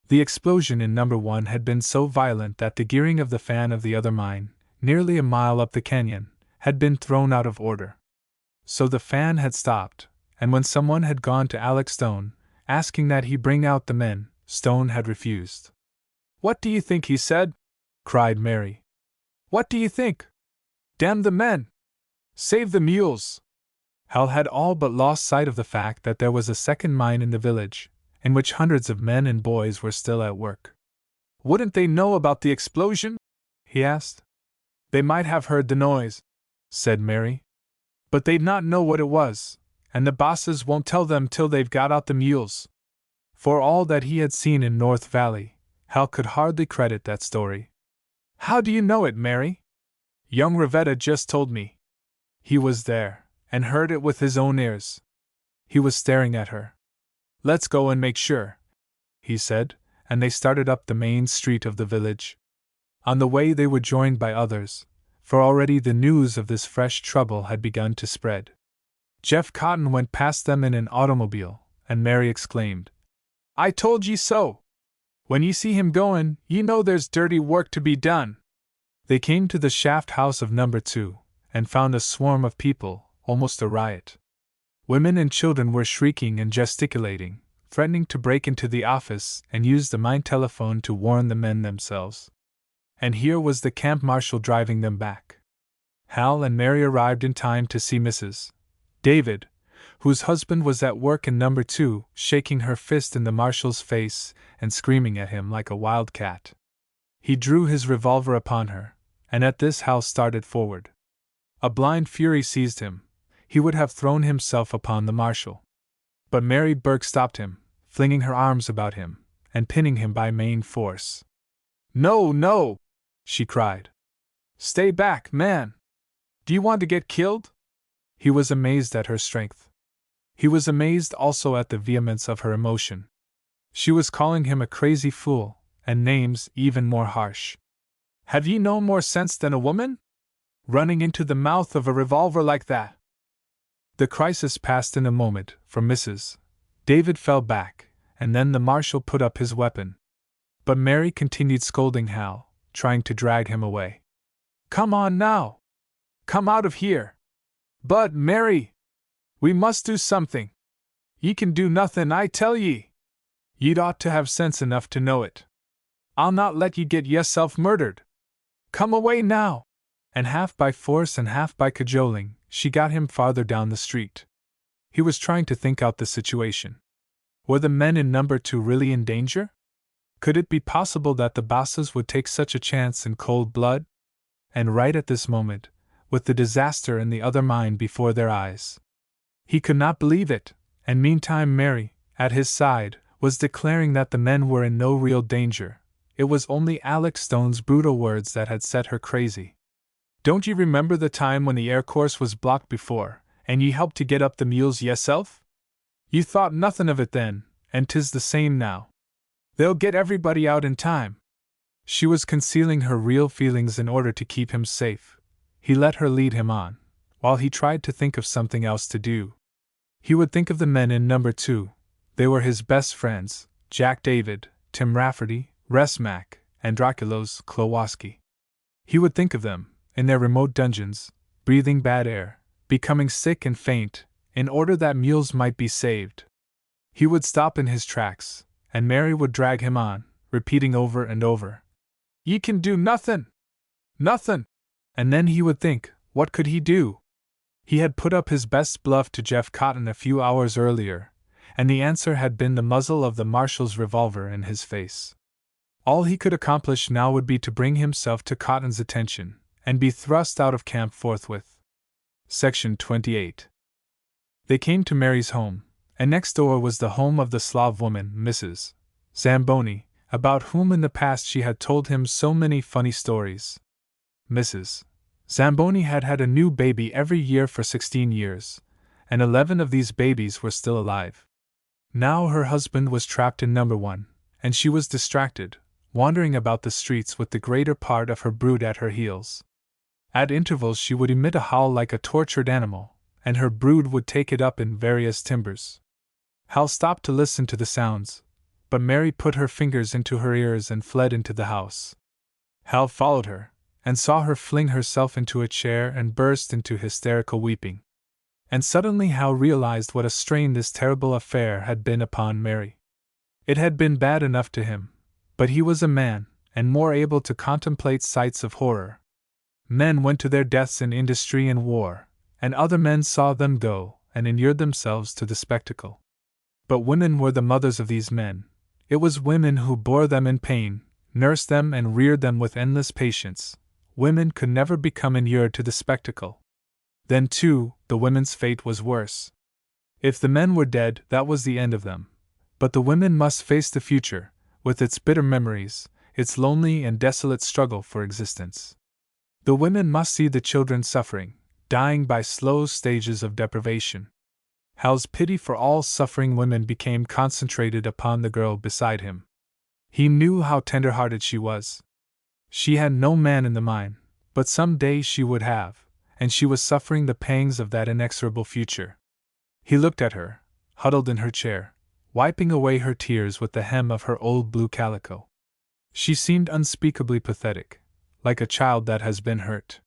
Speaker 1: The explosion in Number 1 had been so violent that the gearing of the fan of the other mine, nearly a mile up the canyon, had been thrown out of order. So the fan had stopped, and when someone had gone to Alex Stone, asking that he bring out the men, Stone had refused. "What do you think he said?" cried Mary. "What do you think? Damn the men! Save the mules!" Hal had all but lost sight of the fact that there was a second mine in the village, in which hundreds of men and boys were still at work. "Wouldn't they know about the explosion?" he asked. "They might have heard the noise," said Mary. "But they'd not know what it was, and the bosses won't tell them till they've got out the mules." For all that he had seen in North Valley, Hal could hardly credit that story. "How do you know it, Mary?" "Young Rivetta just told me. He was there, and heard it with his own ears." He was staring at her. "Let's go and make sure," he said, and they started up the main street of the village. On the way they were joined by others, for already the news of this fresh trouble had begun to spread. Jeff Cotton went past them in an automobile, and Mary exclaimed, "I told ye so! When ye see him goin', ye know there's dirty work to be done." They came to the shaft house of Number 2, and found a swarm of people, almost a riot. Women and children were shrieking and gesticulating, threatening to break into the office and use the mine telephone to warn the men themselves. And here was the camp marshal driving them back. Hal and Mary arrived in time to see Mrs. David, whose husband was at work in Number 2, shaking her fist in the marshal's face and screaming at him like a wild cat. He drew his revolver upon her, and at this Hal started forward. A blind fury seized him. he would have thrown himself upon the marshal. But Mary Burke stopped him, flinging her arms about him, and pinning him by main force. "No, no!" she cried. "Stay back, man! Do you want to get killed?" He was amazed at her strength. He was amazed also at the vehemence of her emotion. She was calling him a crazy fool, and names even more harsh. "Have ye no more sense than a woman? Running into the mouth of a revolver like that!" The crisis passed in a moment, for Mrs. David fell back, and then the marshal put up his weapon. But Mary continued scolding Hal, trying to drag him away. "Come on now! Come out of here!" "But, Mary, we must do something. Ye can do nothing, I tell ye. Ye'd ought to have sense enough to know it. I'll not let ye get yeself murdered. Come away now!" And half by force and half by cajoling, she got him farther down the street. He was trying to think out the situation. Were the men in number 2 really in danger? Could it be possible that the bosses would take such a chance in cold blood? And right at this moment, with the disaster in the other mine before their eyes. He could not believe it, and meantime Mary, at his side, was declaring that the men were in no real danger. It was only Alex Stone's brutal words that had set her crazy. "Don't ye remember the time when the air course was blocked before, and ye helped to get up the mules yeself? Ye thought nothing of it then, and 'tis the same now. They'll get everybody out in time." She was concealing her real feelings in order to keep him safe. He let her lead him on, while he tried to think of something else to do. He would think of the men in number 2. They were his best friends, Jack David, Tim Rafferty, Resmack, and Draculos Klowoski. He would think of them, in their remote dungeons, breathing bad air, becoming sick and faint, in order that mules might be saved. He would stop in his tracks, and Mary would drag him on, repeating over and over, "Ye can do nothin'! Nothin'!" And then he would think, what could he do? He had put up his best bluff to Jeff Cotton a few hours earlier, and the answer had been the muzzle of the marshal's revolver in his face. All he could accomplish now would be to bring himself to Cotton's attention, and be thrust out of camp forthwith. Section 28. They came to Mary's home, and next door was the home of the Slav woman, Mrs. Zamboni, about whom in the past she had told him so many funny stories. Mrs. Zamboni had had a new baby every year for 16 years, and 11 of these babies were still alive. Now her husband was trapped in number 1, and she was distracted, wandering about the streets with the greater part of her brood at her heels. At intervals she would emit a howl like a tortured animal, and her brood would take it up in various timbers. Hal stopped to listen to the sounds, but Mary put her fingers into her ears and fled into the house. Hal followed her, and saw her fling herself into a chair and burst into hysterical weeping. And suddenly Hal realized what a strain this terrible affair had been upon Mary. It had been bad enough to him, but he was a man, and more able to contemplate sights of horror. Men went to their deaths in industry and war, and other men saw them go, and inured themselves to the spectacle. But women were the mothers of these men. It was women who bore them in pain, nursed them and reared them with endless patience. Women could never become inured to the spectacle. Then, too, the women's fate was worse. If the men were dead, that was the end of them. But the women must face the future, with its bitter memories, its lonely and desolate struggle for existence. The women must see the children suffering, dying by slow stages of deprivation. Hal's pity for all suffering women became concentrated upon the girl beside him. He knew how tender-hearted she was. She had no man in the mine, but some day she would have, and she was suffering the pangs of that inexorable future. He looked at her, huddled in her chair, wiping away her tears with the hem of her old blue calico. She seemed unspeakably pathetic, like a child that has been hurt.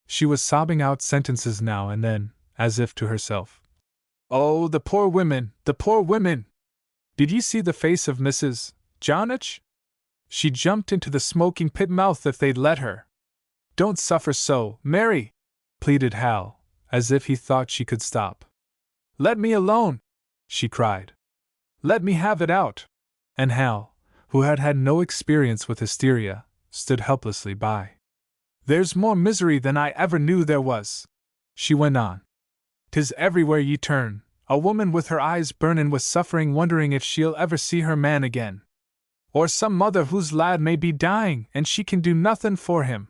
Speaker 1: She was sobbing out sentences now and then, as if to herself. "Oh, the poor women, the poor women! Did ye see the face of Mrs. Johnich? She'd jumped into the smoking pit mouth if they'd let her. Don't suffer so, Mary," pleaded Hal, as if he thought she could stop. "Let me alone," she cried. "Let me have it out." And Hal, who had had no experience with hysteria, stood helplessly by. "There's more misery than I ever knew there was," she went on. 'Tis everywhere ye turn, a woman with her eyes burnin' with suffering, wondering if she'll ever see her man again. Or some mother whose lad may be dying and she can do nothin' for him.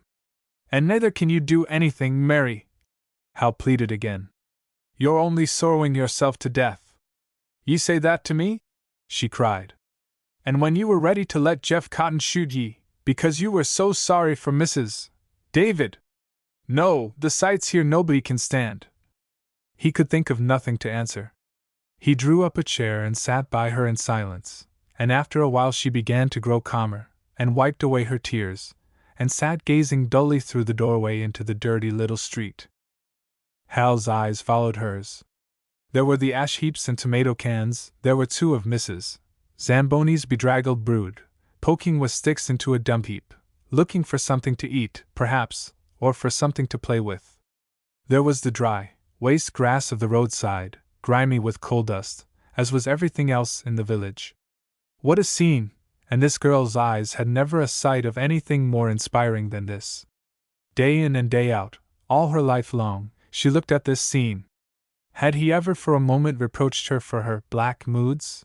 Speaker 1: And neither can you do anything, Mary. Hal pleaded again. You're only sorrowing yourself to death. Ye say that to me? She cried. And when you were ready to let Jeff Cotton shoot ye, because you were so sorry for Mrs. David. No, the sights here nobody can stand. He could think of nothing to answer. He drew up a chair and sat by her in silence, and after a while she began to grow calmer, and wiped away her tears, and sat gazing dully through the doorway into the dirty little street. Hal's eyes followed hers. There were the ash heaps and tomato cans, there were two of Mrs. Zamboni's bedraggled brood, poking with sticks into a dump heap, looking for something to eat, perhaps, or for something to play with. There was the dry, waste grass of the roadside, grimy with coal dust, as was everything else in the village. What a scene! And this girl's eyes had never a sight of anything more inspiring than this. Day in and day out, all her life long, she looked at this scene. Had he ever for a moment reproached her for her black moods?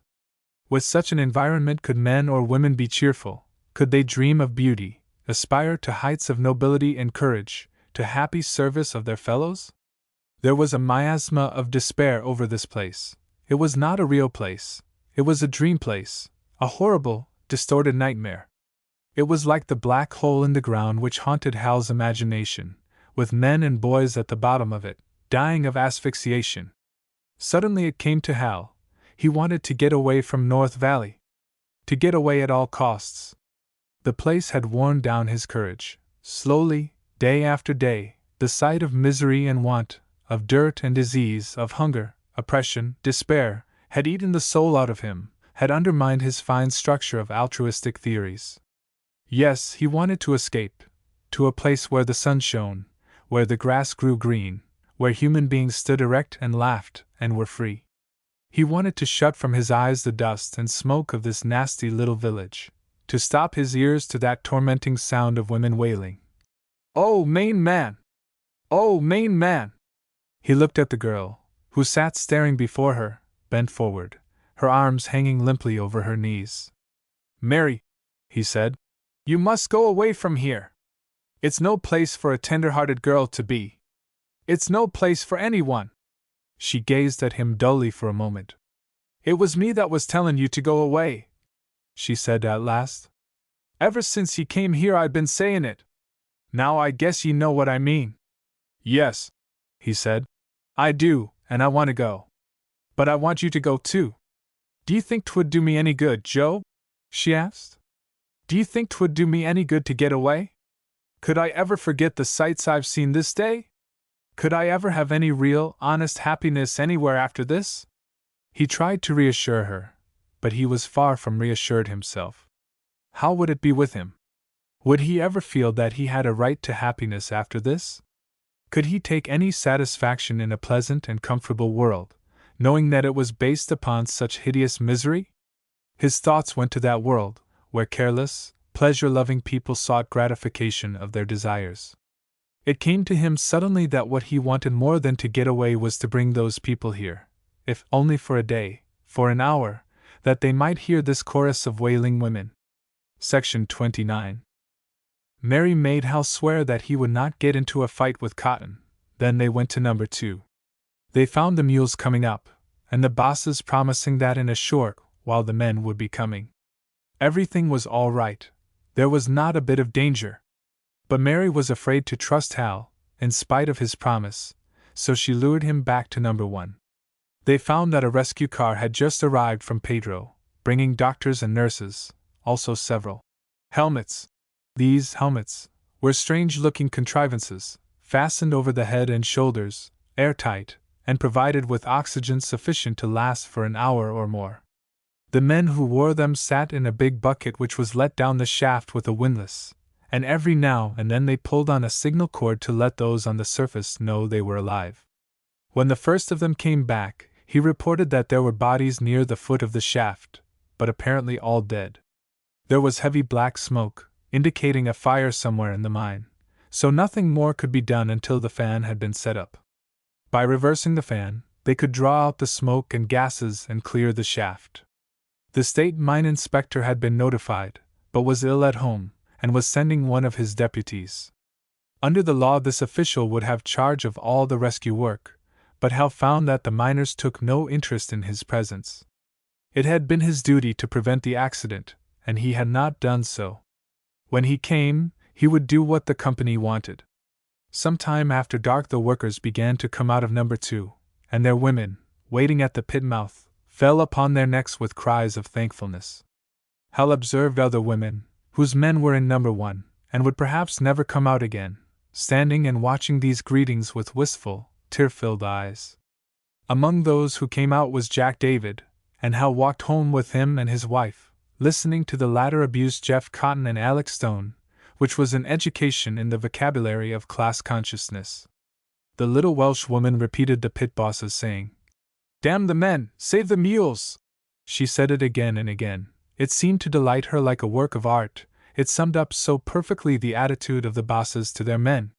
Speaker 1: With such an environment could men or women be cheerful, could they dream of beauty, aspire to heights of nobility and courage, to happy service of their fellows? There was a miasma of despair over this place. It was not a real place. It was a dream place, a horrible, distorted nightmare. It was like the black hole in the ground which haunted Hal's imagination, with men and boys at the bottom of it, dying of asphyxiation. Suddenly it came to Hal. He wanted to get away from North Valley. To get away at all costs. The place had worn down his courage. Slowly, day after day, the sight of misery and want, of dirt and disease, of hunger, oppression, despair, had eaten the soul out of him, had undermined his fine structure of altruistic theories. Yes, he wanted to escape, to a place where the sun shone, where the grass grew green, where human beings stood erect and laughed and were free. He wanted to shut from his eyes the dust and smoke of this nasty little village, to stop his ears to that tormenting sound of women wailing. "Oh, Maine man! Oh, Maine man!" He looked at the girl, who sat staring before her, bent forward, her arms hanging limply over her knees. "Mary," he said, "you must go away from here. It's no place for a tender-hearted girl to be. It's no place for anyone." She gazed at him dully for a moment. "It was me that was tellin' you to go away," she said at last. "Ever since ye came here I've been sayin' it. Now I guess ye know what I mean." "Yes," he said. "I do, and I want to go. But I want you to go too." "Do you think 'twould do me any good, Joe?" she asked. "Do you think 'twould do me any good to get away? Could I ever forget the sights I've seen this day? Could I ever have any real, honest happiness anywhere after this?" He tried to reassure her, but he was far from reassured himself. How would it be with him? Would he ever feel that he had a right to happiness after this? Could he take any satisfaction in a pleasant and comfortable world, knowing that it was based upon such hideous misery? His thoughts went to that world, where careless, pleasure-loving people sought gratification of their desires. It came to him suddenly that what he wanted more than to get away was to bring those people here, if only for a day, for an hour, that they might hear this chorus of wailing women. Section 29. Mary made Hal swear that he would not get into a fight with Cotton. Then they went to number 2. They found the mules coming up, and the bosses promising that in a short while the men would be coming. Everything was all right. There was not a bit of danger. But Mary was afraid to trust Hal, in spite of his promise, so she lured him back to number 1. They found that a rescue car had just arrived from Pedro, bringing doctors and nurses, also several helmets. These helmets were strange-looking contrivances, fastened over the head and shoulders, airtight, and provided with oxygen sufficient to last for an hour or more. The men who wore them sat in a big bucket which was let down the shaft with a windlass, and every now and then they pulled on a signal cord to let those on the surface know they were alive. When the first of them came back, he reported that there were bodies near the foot of the shaft, but apparently all dead. There was heavy black smoke, indicating a fire somewhere in the mine, so nothing more could be done until the fan had been set up. By reversing the fan, they could draw out the smoke and gases and clear the shaft. The state mine inspector had been notified, but was ill at home, and was sending one of his deputies. Under the law, this official would have charge of all the rescue work, but Hal found that the miners took no interest in his presence. It had been his duty to prevent the accident, and he had not done so. When he came, he would do what the company wanted. Some time after dark, the workers began to come out of number 2, and their women, waiting at the pit mouth, fell upon their necks with cries of thankfulness. Hal observed other women, whose men were in number 1, and would perhaps never come out again, standing and watching these greetings with wistful, tear-filled eyes. Among those who came out was Jack David, and Hal walked home with him and his wife, listening to the latter abuse Jeff Cotton and Alex Stone, which was an education in the vocabulary of class consciousness. The little Welsh woman repeated the pit boss's saying, "Damn the men, save the mules!" She said it again and again. It seemed to delight her like a work of art. It summed up so perfectly the attitude of the bosses to their men.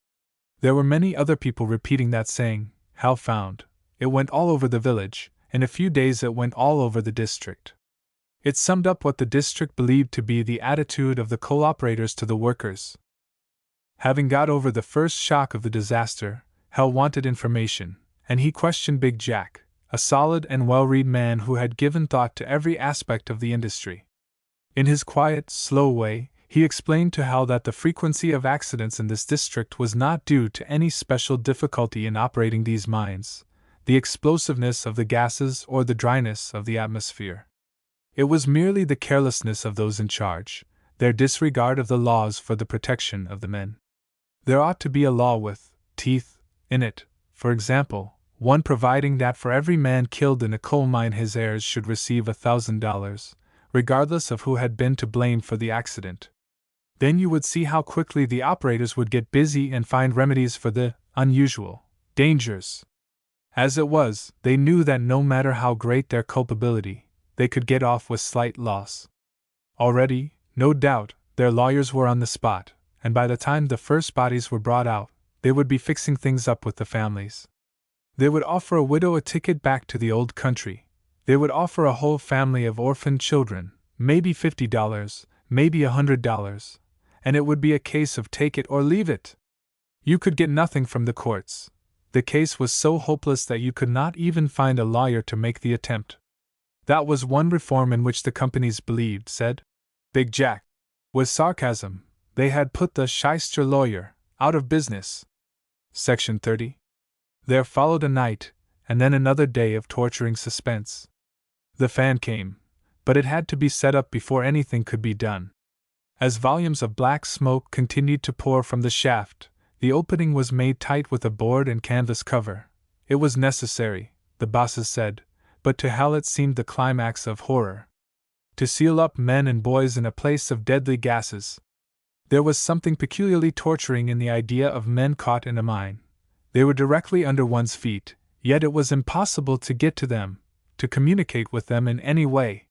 Speaker 1: There were many other people repeating that saying, Hal found. It went all over the village. In a few days it went all over the district. It summed up what the district believed to be the attitude of the coal operators to the workers. Having got over the first shock of the disaster, Hal wanted information, and he questioned Big Jack, a solid and well-read man who had given thought to every aspect of the industry. In his quiet, slow way, he explained to Hal that the frequency of accidents in this district was not due to any special difficulty in operating these mines, the explosiveness of the gases or the dryness of the atmosphere. It was merely the carelessness of those in charge, their disregard of the laws for the protection of the men. There ought to be a law with teeth in it, for example, one providing that for every man killed in a coal mine his heirs should receive $1,000, regardless of who had been to blame for the accident. Then you would see how quickly the operators would get busy and find remedies for the unusual dangers. As it was, they knew that no matter how great their culpability, they could get off with slight loss. Already, no doubt, their lawyers were on the spot, and by the time the first bodies were brought out, they would be fixing things up with the families. They would offer a widow a ticket back to the old country. They would offer a whole family of orphaned children, maybe $50, maybe $100, and it would be a case of take it or leave it. You could get nothing from the courts. The case was so hopeless that you could not even find a lawyer to make the attempt. That was one reform in which the companies believed, said Big Jack. With sarcasm, they had put the shyster lawyer out of business. Section 30. There followed a night, and then another day of torturing suspense. The fan came, but it had to be set up before anything could be done. As volumes of black smoke continued to pour from the shaft, the opening was made tight with a board and canvas cover. It was necessary, the bosses said, but to Hal it seemed the climax of horror. To seal up men and boys in a place of deadly gases. There was something peculiarly torturing in the idea of men caught in a mine. They were directly under one's feet, yet it was impossible to get to them, to communicate with them in any way.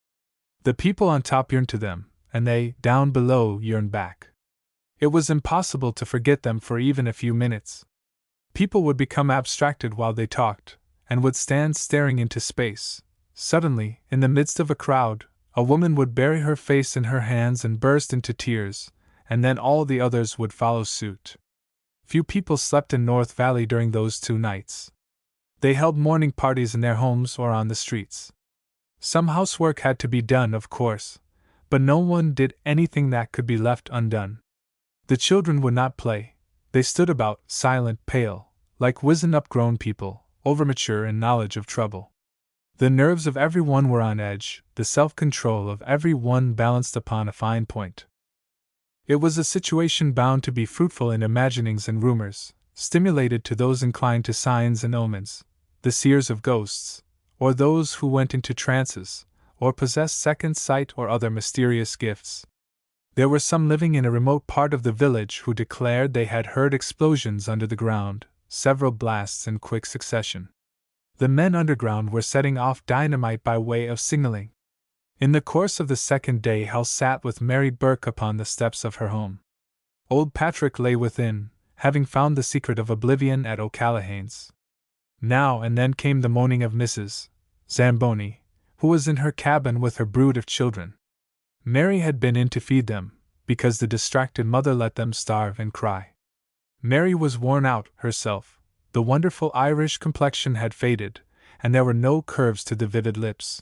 Speaker 1: The people on top yearned to them, and they, down below, yearned back. It was impossible to forget them for even a few minutes. People would become abstracted while they talked, and would stand staring into space. Suddenly, in the midst of a crowd, a woman would bury her face in her hands and burst into tears, and then all the others would follow suit. Few people slept in North Valley during those 2 nights. They held mourning parties in their homes or on the streets. Some housework had to be done, of course, but no one did anything that could be left undone. The children would not play. They stood about, silent, pale, like wizened-up grown people, overmature in knowledge of trouble. The nerves of every one were on edge, the self-control of every one balanced upon a fine point. It was a situation bound to be fruitful in imaginings and rumors, stimulated to those inclined to signs and omens, the seers of ghosts, or those who went into trances, or possessed second sight or other mysterious gifts. There were some living in a remote part of the village who declared they had heard explosions under the ground, several blasts in quick succession. The men underground were setting off dynamite by way of signaling. In the course of the second day, Hal sat with Mary Burke upon the steps of her home. Old Patrick lay within, having found the secret of oblivion at O'Callaghan's. Now and then came the moaning of Mrs. Zamboni, who was in her cabin with her brood of children. Mary had been in to feed them, because the distracted mother let them starve and cry. Mary was worn out herself. The wonderful Irish complexion had faded, and there were no curves to the vivid lips.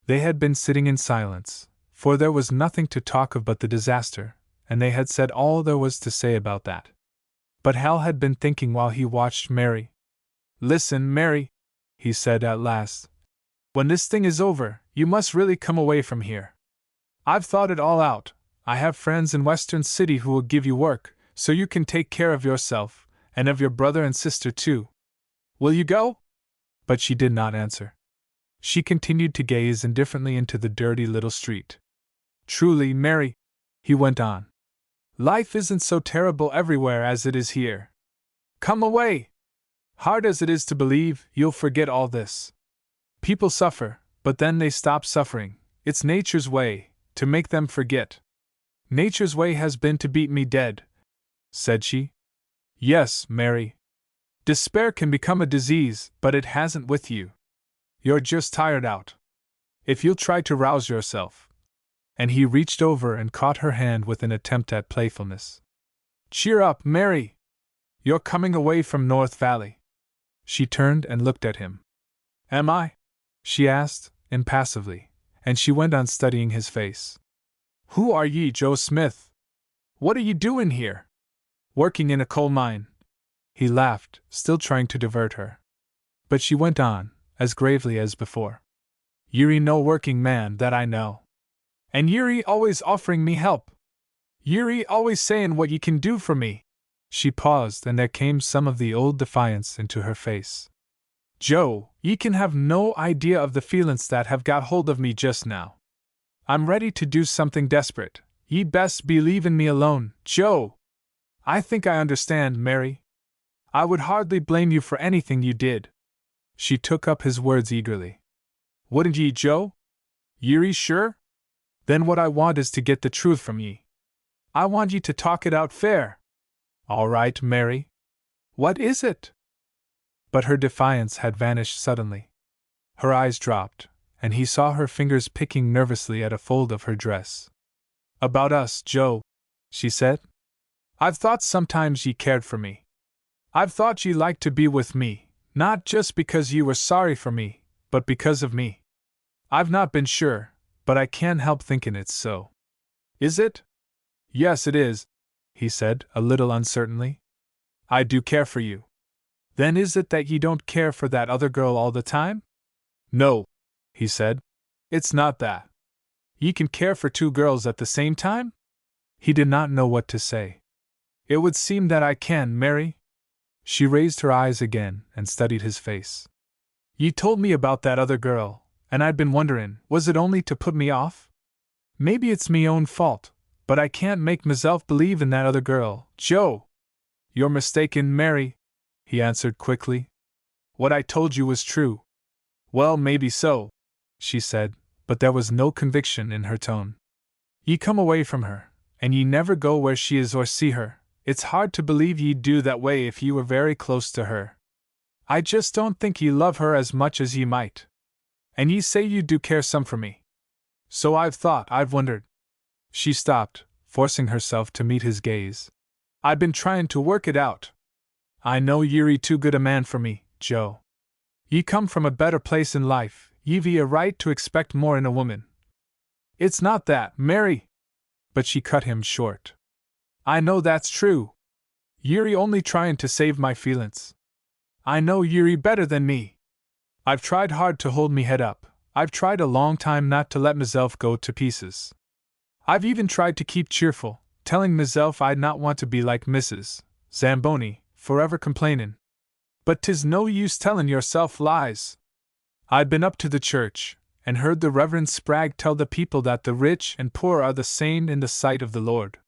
Speaker 1: They had been sitting in silence, for there was nothing to talk of but the disaster, and they had said all there was to say about that. But Hal had been thinking while he watched Mary. "Listen, Mary," he said at last. "When this thing is over, you must really come away from here. I've thought it all out. I have friends in Western City who will give you work, so you can take care of yourself, and of your brother and sister too. Will you go?" But she did not answer. She continued to gaze indifferently into the dirty little street. "Truly, Mary," he went on, "life isn't so terrible everywhere as it is here. Come away! Hard as it is to believe, you'll forget all this. People suffer, but then they stop suffering. It's nature's way, to make them forget." "Nature's way has been to beat me dead," said she. "Yes, Mary. Despair can become a disease, but it hasn't with you. You're just tired out. If you'll try to rouse yourself." And he reached over and caught her hand with an attempt at playfulness. "Cheer up, Mary! You're coming away from North Valley." She turned and looked at him. "Am I?" she asked, impassively, and she went on studying his face. "Who are ye, Joe Smith? What are you doing here?" "Working in a coal mine." He laughed, still trying to divert her. But she went on, as gravely as before. "Ye're no working man that I know. And ye're always offering me help. Ye're always saying what ye can do for me." She paused, and there came some of the old defiance into her face. "Joe, ye can have no idea of the feelin's that have got hold of me just now. I'm ready to do something desperate. Ye best be leavin' me alone, Joe." "I think I understand, Mary. I would hardly blame you for anything you did." She took up his words eagerly. "Wouldn't ye, Joe? Ye're sure? Then what I want is to get the truth from ye. I want ye to talk it out fair." "All right, Mary. What is it?" But her defiance had vanished suddenly. Her eyes dropped, and he saw her fingers picking nervously at a fold of her dress. "About us, Joe," she said. "I've thought sometimes ye cared for me. I've thought ye liked to be with me, not just because ye were sorry for me, but because of me. I've not been sure, but I can't help thinking it's so." "Is it?" "Yes, it is," he said, a little uncertainly. "I do care for you." "Then is it that ye don't care for that other girl all the time?" "No," he said. "It's not that. Ye can care for two girls at the same time?" He did not know what to say. "It would seem that I can, Mary." She raised her eyes again and studied his face. "Ye told me about that other girl, and I'd been wonderin', was it only to put me off? Maybe it's me own fault, but I can't make myself believe in that other girl, Joe." "You're mistaken, Mary," he answered quickly. "What I told you was true." "Well, maybe so," she said, but there was no conviction in her tone. "Ye come away from her, and ye never go where she is or see her. It's hard to believe ye'd do that way if ye were very close to her. I just don't think ye love her as much as ye might. And ye say you do care some for me. So I've thought, I've wondered." She stopped, forcing herself to meet his gaze. "I've been trying to work it out. I know ye're too good a man for me, Joe. Ye come from a better place in life, ye've a right to expect more in a woman." "It's not that, Mary." But she cut him short. "I know that's true. Ye're only trying to save my feelin's. I know ye're better than me. I've tried hard to hold me head up. I've tried a long time not to let meself go to pieces. I've even tried to keep cheerful, telling meself I'd not want to be like Mrs. Zamboni, forever complainin'. But 'tis no use tellin' yourself lies. I'd been up to the church, and heard the Reverend Spragg tell the people that the rich and poor are the same in the sight of the Lord.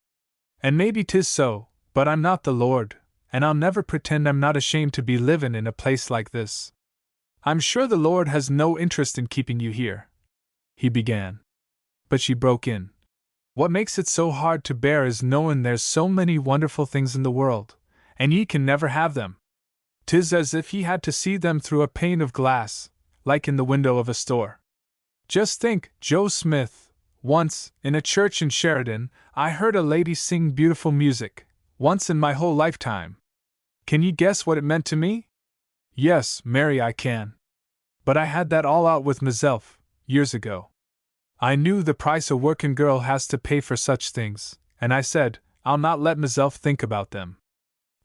Speaker 1: And maybe 'tis so, but I'm not the Lord, and I'll never pretend I'm not ashamed to be livin' in a place like this. I'm sure the Lord has no interest in keeping you here," he began. But she broke in. "What makes it so hard to bear is knowin' there's so many wonderful things in the world, and ye can never have them. 'Tis as if he had to see them through a pane of glass, like in the window of a store. Just think, Joe Smith, once, in a church in Sheridan, I heard a lady sing beautiful music, once in my whole lifetime. Can ye guess what it meant to me? Yes, Mary, I can. But I had that all out with myself, years ago. I knew the price a workin' girl has to pay for such things, and I said, I'll not let myself think about them.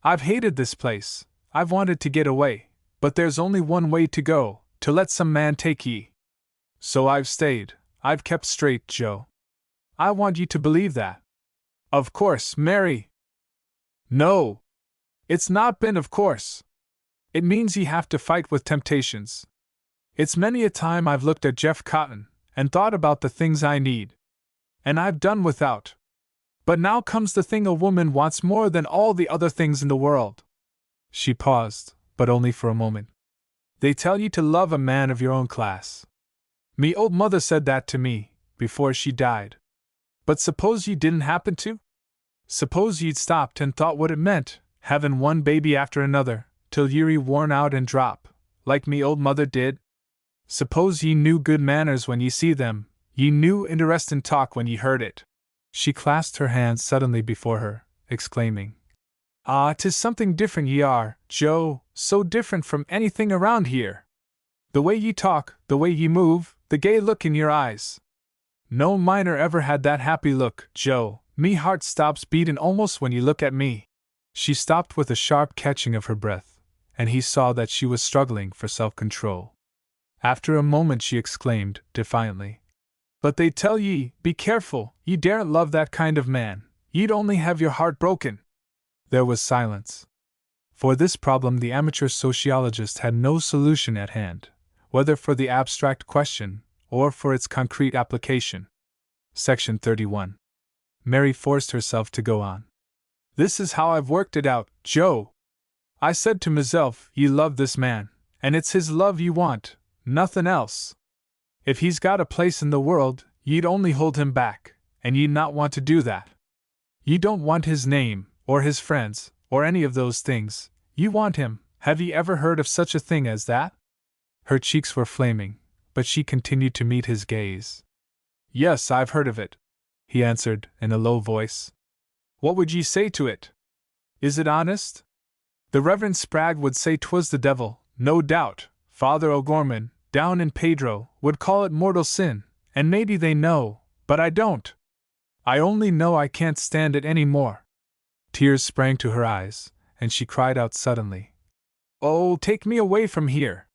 Speaker 1: I've hated this place, I've wanted to get away, but there's only one way to go, to let some man take ye. So I've stayed, I've kept straight, Joe. I want ye to believe that. Of course, Mary. No. It's not been of course. It means ye have to fight with temptations. It's many a time I've looked at Jeff Cotton, and thought about the things I need. And I've done without. But now comes the thing a woman wants more than all the other things in the world. She paused, but only for a moment. They tell ye to love a man of your own class. Me old mother said that to me, before she died. But suppose ye didn't happen to? Suppose ye'd stopped and thought what it meant, havin' one baby after another, till ye're worn out and drop, like me old mother did? Suppose ye knew good manners when ye see them, ye knew interestin' talk when ye heard it. She clasped her hands suddenly before her, exclaiming, Ah, 'tis something different ye are, Joe, so different from anything around here. The way ye talk, the way ye move, the gay look in your eyes. No miner ever had that happy look, Joe. Me heart stops beatin' almost when ye look at me. She stopped with a sharp catching of her breath, and he saw that she was struggling for self-control. After a moment she exclaimed, defiantly, But they tell ye, be careful, ye daren't love that kind of man, ye'd only have your heart broken. There was silence. For this problem the amateur sociologist had no solution at hand, whether for the abstract question, or for its concrete application. Section 31. Mary forced herself to go on. This is how I've worked it out, Joe. I said to myself, ye love this man, and it's his love ye want, nothin' else. If he's got a place in the world, ye'd only hold him back, and ye'd not want to do that. Ye don't want his name, or his friends, or any of those things. You want him. Have ye ever heard of such a thing as that? Her cheeks were flaming, but she continued to meet his gaze. Yes, I've heard of it, he answered, in a low voice. What would ye say to it? Is it honest? The Reverend Spragg would say 'twas the devil, no doubt. Father O'Gorman, down in Pedro, would call it mortal sin, and maybe they know, but I don't. I only know I can't stand it any more. Tears sprang to her eyes, and she cried out suddenly, Oh, take me away from here.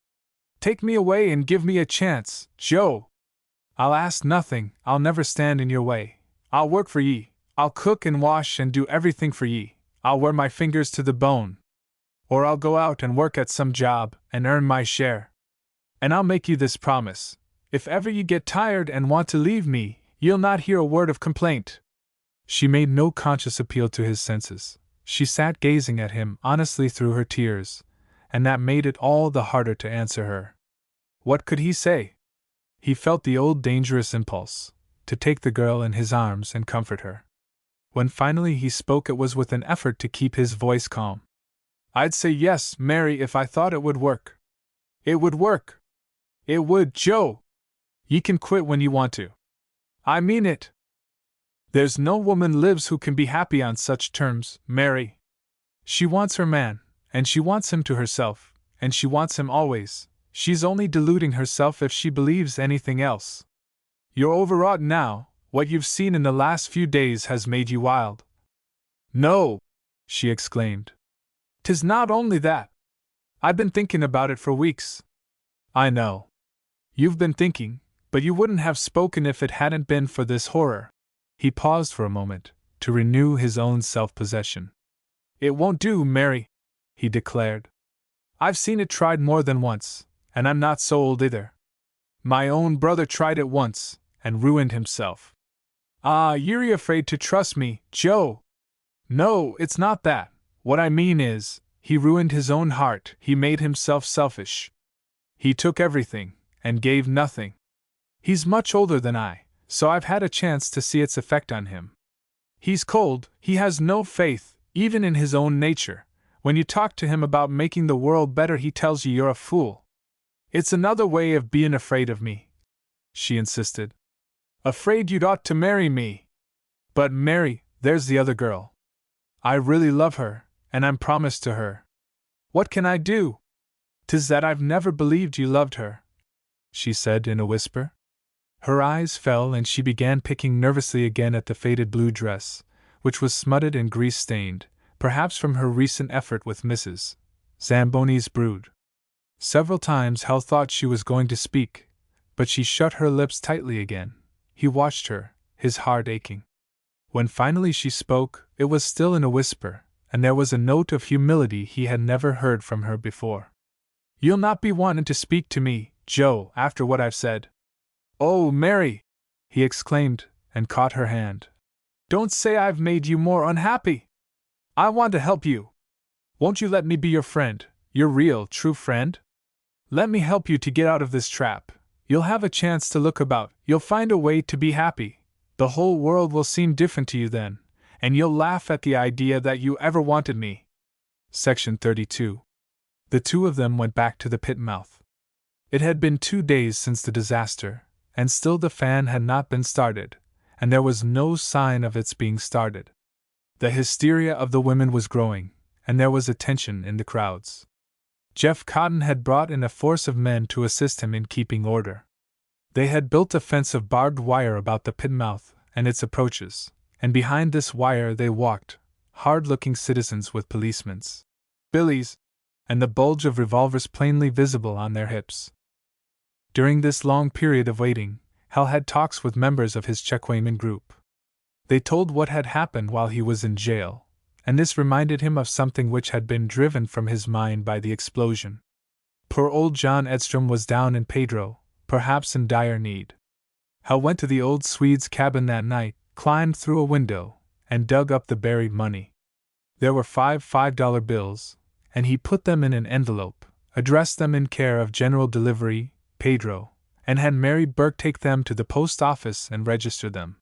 Speaker 1: Take me away and give me a chance, Joe. I'll ask nothing, I'll never stand in your way. I'll work for ye, I'll cook and wash and do everything for ye, I'll wear my fingers to the bone. Or I'll go out and work at some job, and earn my share. And I'll make you this promise, if ever you get tired and want to leave me, you'll not hear a word of complaint. She made no conscious appeal to his senses. She sat gazing at him honestly through her tears, and that made it all the harder to answer her. What could he say? He felt the old dangerous impulse, to take the girl in his arms and comfort her. When finally he spoke it was with an effort to keep his voice calm. I'd say yes, Mary, if I thought it would work. It would work. It would, Joe. Ye can quit when you want to. I mean it. There's no woman lives who can be happy on such terms, Mary. She wants her man, and she wants him to herself, and she wants him always. She's only deluding herself if she believes anything else. You're overwrought now, what you've seen in the last few days has made you wild. No, she exclaimed. 'Tis not only that. I've been thinking about it for weeks. I know. You've been thinking, but you wouldn't have spoken if it hadn't been for this horror. He paused for a moment, to renew his own self-possession. It won't do, Mary, he declared. I've seen it tried more than once, and I'm not so old either. My own brother tried it once, and ruined himself. Ah, you're afraid to trust me, Joe. No, it's not that. What I mean is, he ruined his own heart, he made himself selfish. He took everything, and gave nothing. He's much older than I, so I've had a chance to see its effect on him. He's cold, he has no faith, even in his own nature, When you talk to him about making the world better, he tells you you're a fool. It's another way of being afraid of me, she insisted. Afraid you'd ought to marry me. But Mary, there's the other girl. I really love her, and I'm promised to her. What can I do? 'Tis that I've never believed you loved her, she said in a whisper. Her eyes fell and she began picking nervously again at the faded blue dress, which was smutted and grease-stained, perhaps from her recent effort with Mrs. Zamboni's brood. Several times Hal thought she was going to speak, but she shut her lips tightly again. He watched her, his heart aching. When finally she spoke, it was still in a whisper, and there was a note of humility he had never heard from her before. You'll not be wanting to speak to me, Joe, after what I've said. Oh, Mary! He exclaimed, and caught her hand. Don't say I've made you more unhappy! I want to help you. Won't you let me be your friend, your real, true friend? Let me help you to get out of this trap. You'll have a chance to look about, you'll find a way to be happy. The whole world will seem different to you then, and you'll laugh at the idea that you ever wanted me. Section 32. The two of them went back to the pit mouth. It had been 2 days since the disaster, and still the fan had not been started, and there was no sign of its being started. The hysteria of the women was growing, and there was a tension in the crowds. Jeff Cotton had brought in a force of men to assist him in keeping order. They had built a fence of barbed wire about the pit mouth and its approaches, and behind this wire they walked, hard-looking citizens with policemen's billies, and the bulge of revolvers plainly visible on their hips. During this long period of waiting, Hal had talks with members of his Checkwayman group. They told what had happened while he was in jail, and this reminded him of something which had been driven from his mind by the explosion. Poor old John Edstrom was down in Pedro, perhaps in dire need. Hal went to the old Swede's cabin that night, climbed through a window, and dug up the buried money. There were 5 $5 bills, and he put them in an envelope, addressed them in care of General Delivery, Pedro, and had Mary Burke take them to the post office and register them.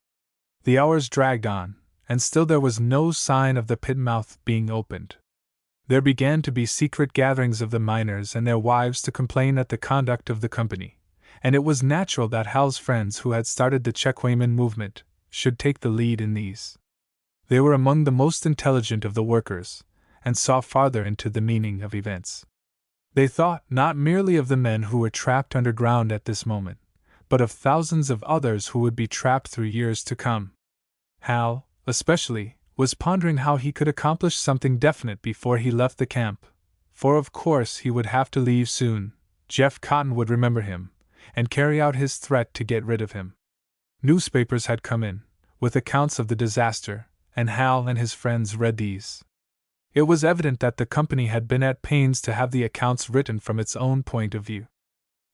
Speaker 1: The hours dragged on, and still there was no sign of the pit mouth being opened. There began to be secret gatherings of the miners and their wives to complain at the conduct of the company, and it was natural that Hal's friends who had started the Checkwayman movement should take the lead in these. They were among the most intelligent of the workers, and saw farther into the meaning of events. They thought not merely of the men who were trapped underground at this moment, but of thousands of others who would be trapped through years to come. Hal, especially, was pondering how he could accomplish something definite before he left the camp, for of course he would have to leave soon. Jeff Cotton would remember him, and carry out his threat to get rid of him. Newspapers had come in, with accounts of the disaster, and Hal and his friends read these. It was evident that the company had been at pains to have the accounts written from its own point of view.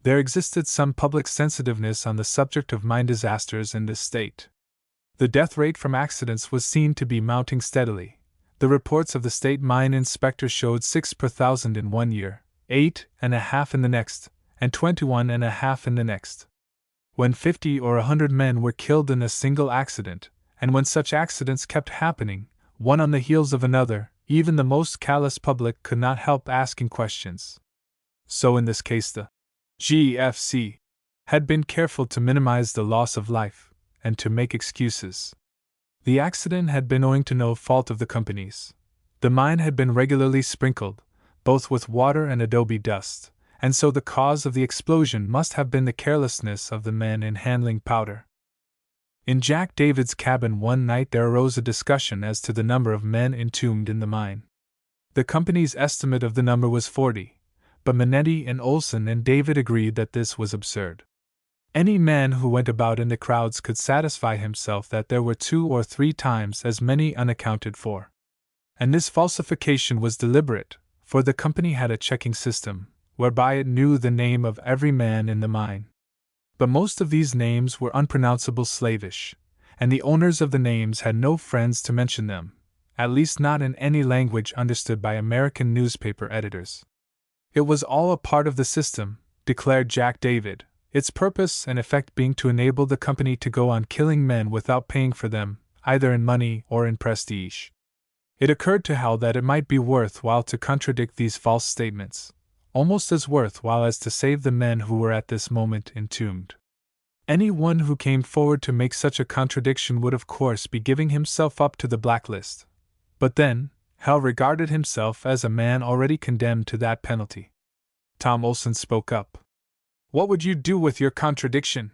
Speaker 1: There existed some public sensitiveness on the subject of mine disasters in this state. The death rate from accidents was seen to be mounting steadily. The reports of the state mine inspector showed 6 per thousand in 1 year, 8.5 in the next, and 21.5 in the next. When 50 or 100 men were killed in a single accident, and when such accidents kept happening, one on the heels of another, even the most callous public could not help asking questions. So in this case the GFC had been careful to minimize the loss of life, and to make excuses. The accident had been owing to no fault of the company's. The mine had been regularly sprinkled, both with water and adobe dust, and so the cause of the explosion must have been the carelessness of the men in handling powder. In Jack David's cabin one night there arose a discussion as to the number of men entombed in the mine. The company's estimate of the number was 40, but Minetti and Olson and David agreed that this was absurd. Any man who went about in the crowds could satisfy himself that there were 2 or 3 times as many unaccounted for. And this falsification was deliberate, for the company had a checking system, whereby it knew the name of every man in the mine. But most of these names were unpronounceable Slavish, and the owners of the names had no friends to mention them, at least not in any language understood by American newspaper editors. It was all a part of the system, declared Jack David, its purpose and effect being to enable the company to go on killing men without paying for them, either in money or in prestige. It occurred to Hal that it might be worthwhile to contradict these false statements, almost as worthwhile as to save the men who were at this moment entombed. Anyone who came forward to make such a contradiction would of course be giving himself up to the blacklist. But then, Hal regarded himself as a man already condemned to that penalty. Tom Olson spoke up. "What would you do with your contradiction?"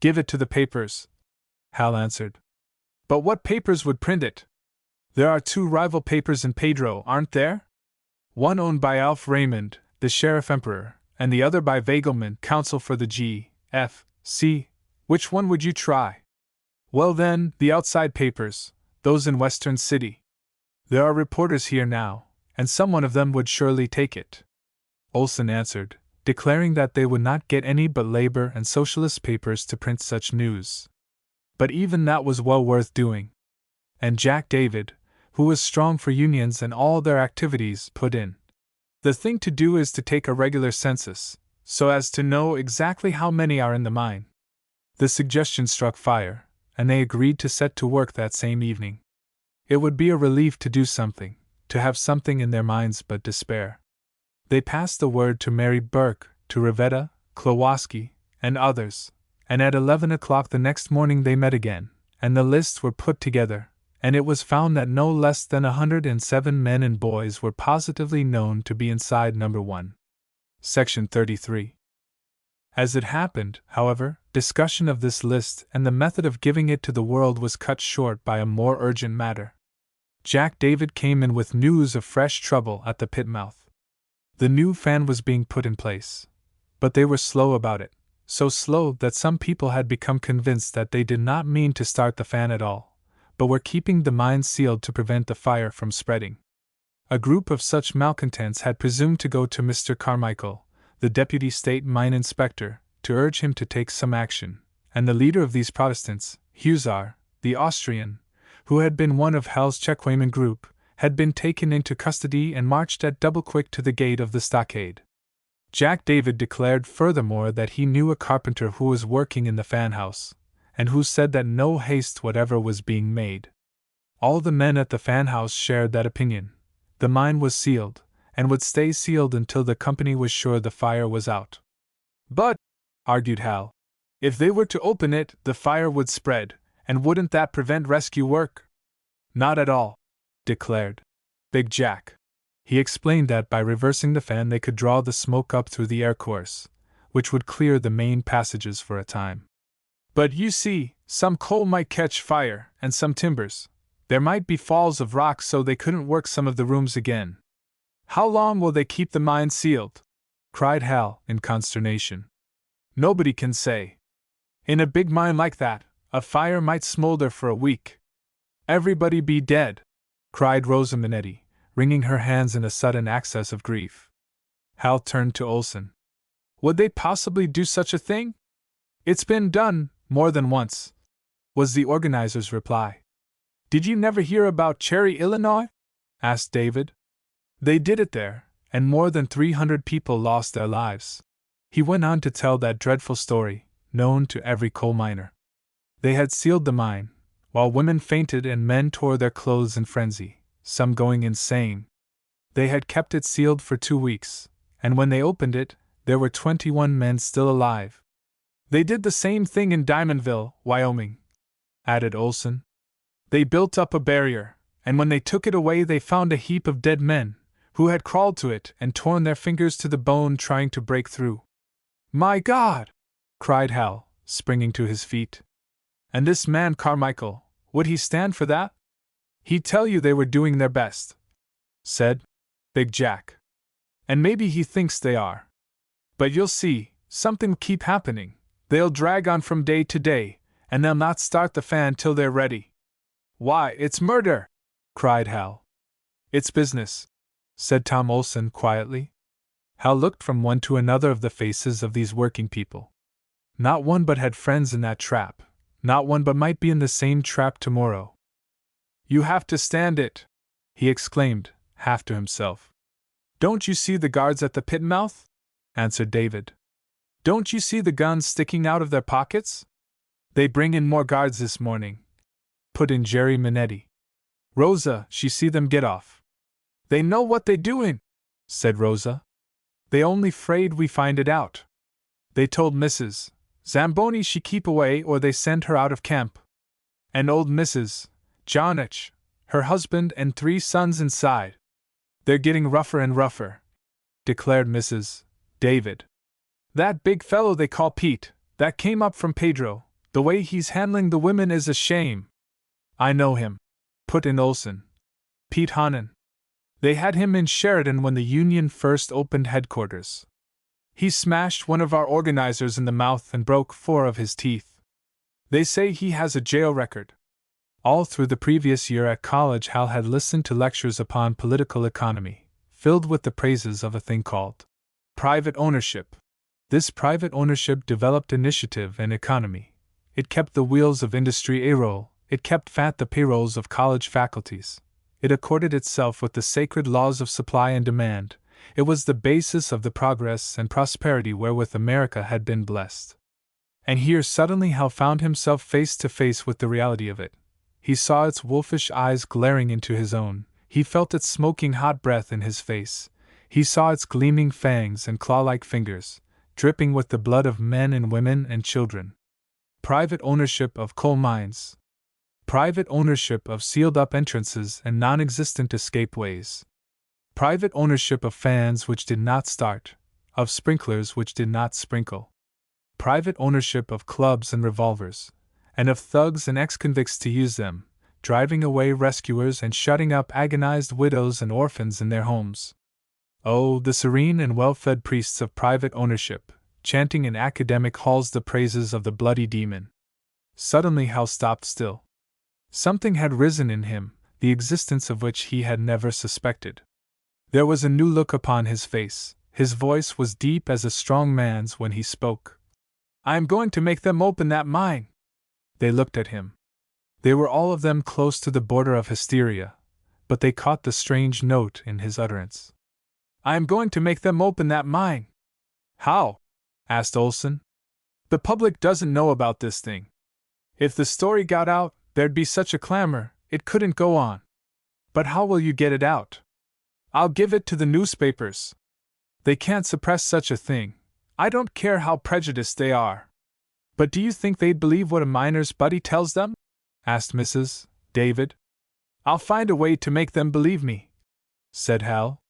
Speaker 1: "Give it to the papers," Hal answered. "But what papers would print it? There are 2 rival papers in Pedro, aren't there? One owned by Alf Raymond, the Sheriff Emperor, and the other by Vagelman, counsel for the G.F.C. Which one would you try?" "Well then, the outside papers, those in Western City. There are reporters here now, and some one of them would surely take it," Olson answered, declaring that they would not get any but labor and socialist papers to print such news. But even that was well worth doing. And Jack David, who was strong for unions and all their activities, put in. "The thing to do is to take a regular census, so as to know exactly how many are in the mine." The suggestion struck fire, and they agreed to set to work that same evening. It would be a relief to do something, to have something in their minds but despair. They passed the word to Mary Burke, to Rivetta, Klowoski, and others, and at 11 o'clock the next morning they met again, and the lists were put together, and it was found that no less than 107 men and boys were positively known to be inside number 1. Section 33. As it happened, however, discussion of this list and the method of giving it to the world was cut short by a more urgent matter. Jack David came in with news of fresh trouble at the pit mouth. The new fan was being put in place, but they were slow about it, so slow that some people had become convinced that they did not mean to start the fan at all, but were keeping the mine sealed to prevent the fire from spreading. A group of such malcontents had presumed to go to Mr. Carmichael, the deputy state mine inspector, to urge him to take some action, and the leader of these Protestants, Huszar, the Austrian, who had been one of Hal's Checkwaman group, had been taken into custody and marched at double quick to the gate of the stockade. Jack David declared furthermore that he knew a carpenter who was working in the fan house, and who said that no haste whatever was being made. All the men at the fan house shared that opinion. The mine was sealed, and would stay sealed until the company was sure the fire was out. "But," argued Hal, "if they were to open it, the fire would spread, and wouldn't that prevent rescue work?" "Not at all," declared Big Jack. He explained that by reversing the fan they could draw the smoke up through the air course, which would clear the main passages for a time. "But you see, some coal might catch fire, and some timbers. There might be falls of rock so they couldn't work some of the rooms again." "How long will they keep the mine sealed?" cried Hal, in consternation. "Nobody can say. In a big mine like that, a fire might smolder for a week." "Everybody be dead!" cried Rosa Minetti, wringing her hands in a sudden access of grief. Hal turned to Olson. "Would they possibly do such a thing?" "It's been done, more than once," was the organizer's reply. "Did you never hear about Cherry, Illinois?" asked David. "They did it there, and more than 300 people lost their lives." He went on to tell that dreadful story, known to every coal miner. They had sealed the mine, while women fainted and men tore their clothes in frenzy, some going insane. They had kept it sealed for 2 weeks, and when they opened it, there were 21 men still alive. "They did the same thing in Diamondville, Wyoming," added Olson. "They built up a barrier, and when they took it away they found a heap of dead men, who had crawled to it and torn their fingers to the bone trying to break through." "My God!" cried Hal, springing to his feet. "And this man Carmichael, would he stand for that?" "He'd tell you they were doing their best," said Big Jack. "And maybe he thinks they are. But you'll see, something'll keep happening. They'll drag on from day to day, and they'll not start the fan till they're ready." "Why, it's murder!" cried Hal. "It's business," said Tom Olson quietly. Hal looked from one to another of the faces of these working people. Not one but had friends in that trap, not one but might be in the same trap tomorrow. "You have to stand it!" he exclaimed, half to himself. "Don't you see the guards at the pit mouth?" answered David. "Don't you see the guns sticking out of their pockets?" "They bring in more guards this morning," put in Jerry Minetti. Rosa, she see them get off. They know what they doing, said Rosa. They only 'fraid we find it out. They told Mrs. Zamboni she keep away or they send her out of camp. And old Mrs. Johnich, her husband and 3 sons inside. They're getting rougher and rougher, declared Mrs. David. That big fellow they call Pete, that came up from Pedro, the way he's handling the women is a shame. I know him, put in Olson. Pete Hannon. They had him in Sheridan when the Union first opened headquarters. He smashed one of our organizers in the mouth and broke 4 of his teeth. They say he has a jail record. All through the previous year at college, Hal had listened to lectures upon political economy, filled with the praises of a thing called private ownership. This private ownership developed initiative and economy. It kept the wheels of industry a-roll, it kept fat the payrolls of college faculties. It accorded itself with the sacred laws of supply and demand. It was the basis of the progress and prosperity wherewith America had been blessed. And here suddenly Hal found himself face to face with the reality of it. He saw its wolfish eyes glaring into his own, he felt its smoking hot breath in his face, he saw its gleaming fangs and claw-like fingers, dripping with the blood of men and women and children. Private ownership of coal mines. Private ownership of sealed-up entrances and non-existent escape-ways. Private ownership of fans which did not start, of sprinklers which did not sprinkle. Private ownership of clubs and revolvers, and of thugs and ex-convicts to use them, driving away rescuers and shutting up agonized widows and orphans in their homes. Oh, the serene and well-fed priests of private ownership, chanting in academic halls the praises of the bloody demon. Suddenly Hal stopped still. Something had risen in him, the existence of which he had never suspected. There was a new look upon his face, his voice was deep as a strong man's when he spoke. I am going to make them open that mine. They looked at him. They were all of them close to the border of hysteria, but they caught the strange note in his utterance. I am going to make them open that mine. How? Asked Olson. The public doesn't know about this thing. If the story got out, there'd be such a clamor, it couldn't go on. But how will you get it out? I'll give it to the newspapers. They can't suppress such a thing. I don't care how prejudiced they are. But do you think they'd believe what a miner's buddy tells them? Asked Mrs. David. I'll find a way to make them believe me, said Hal.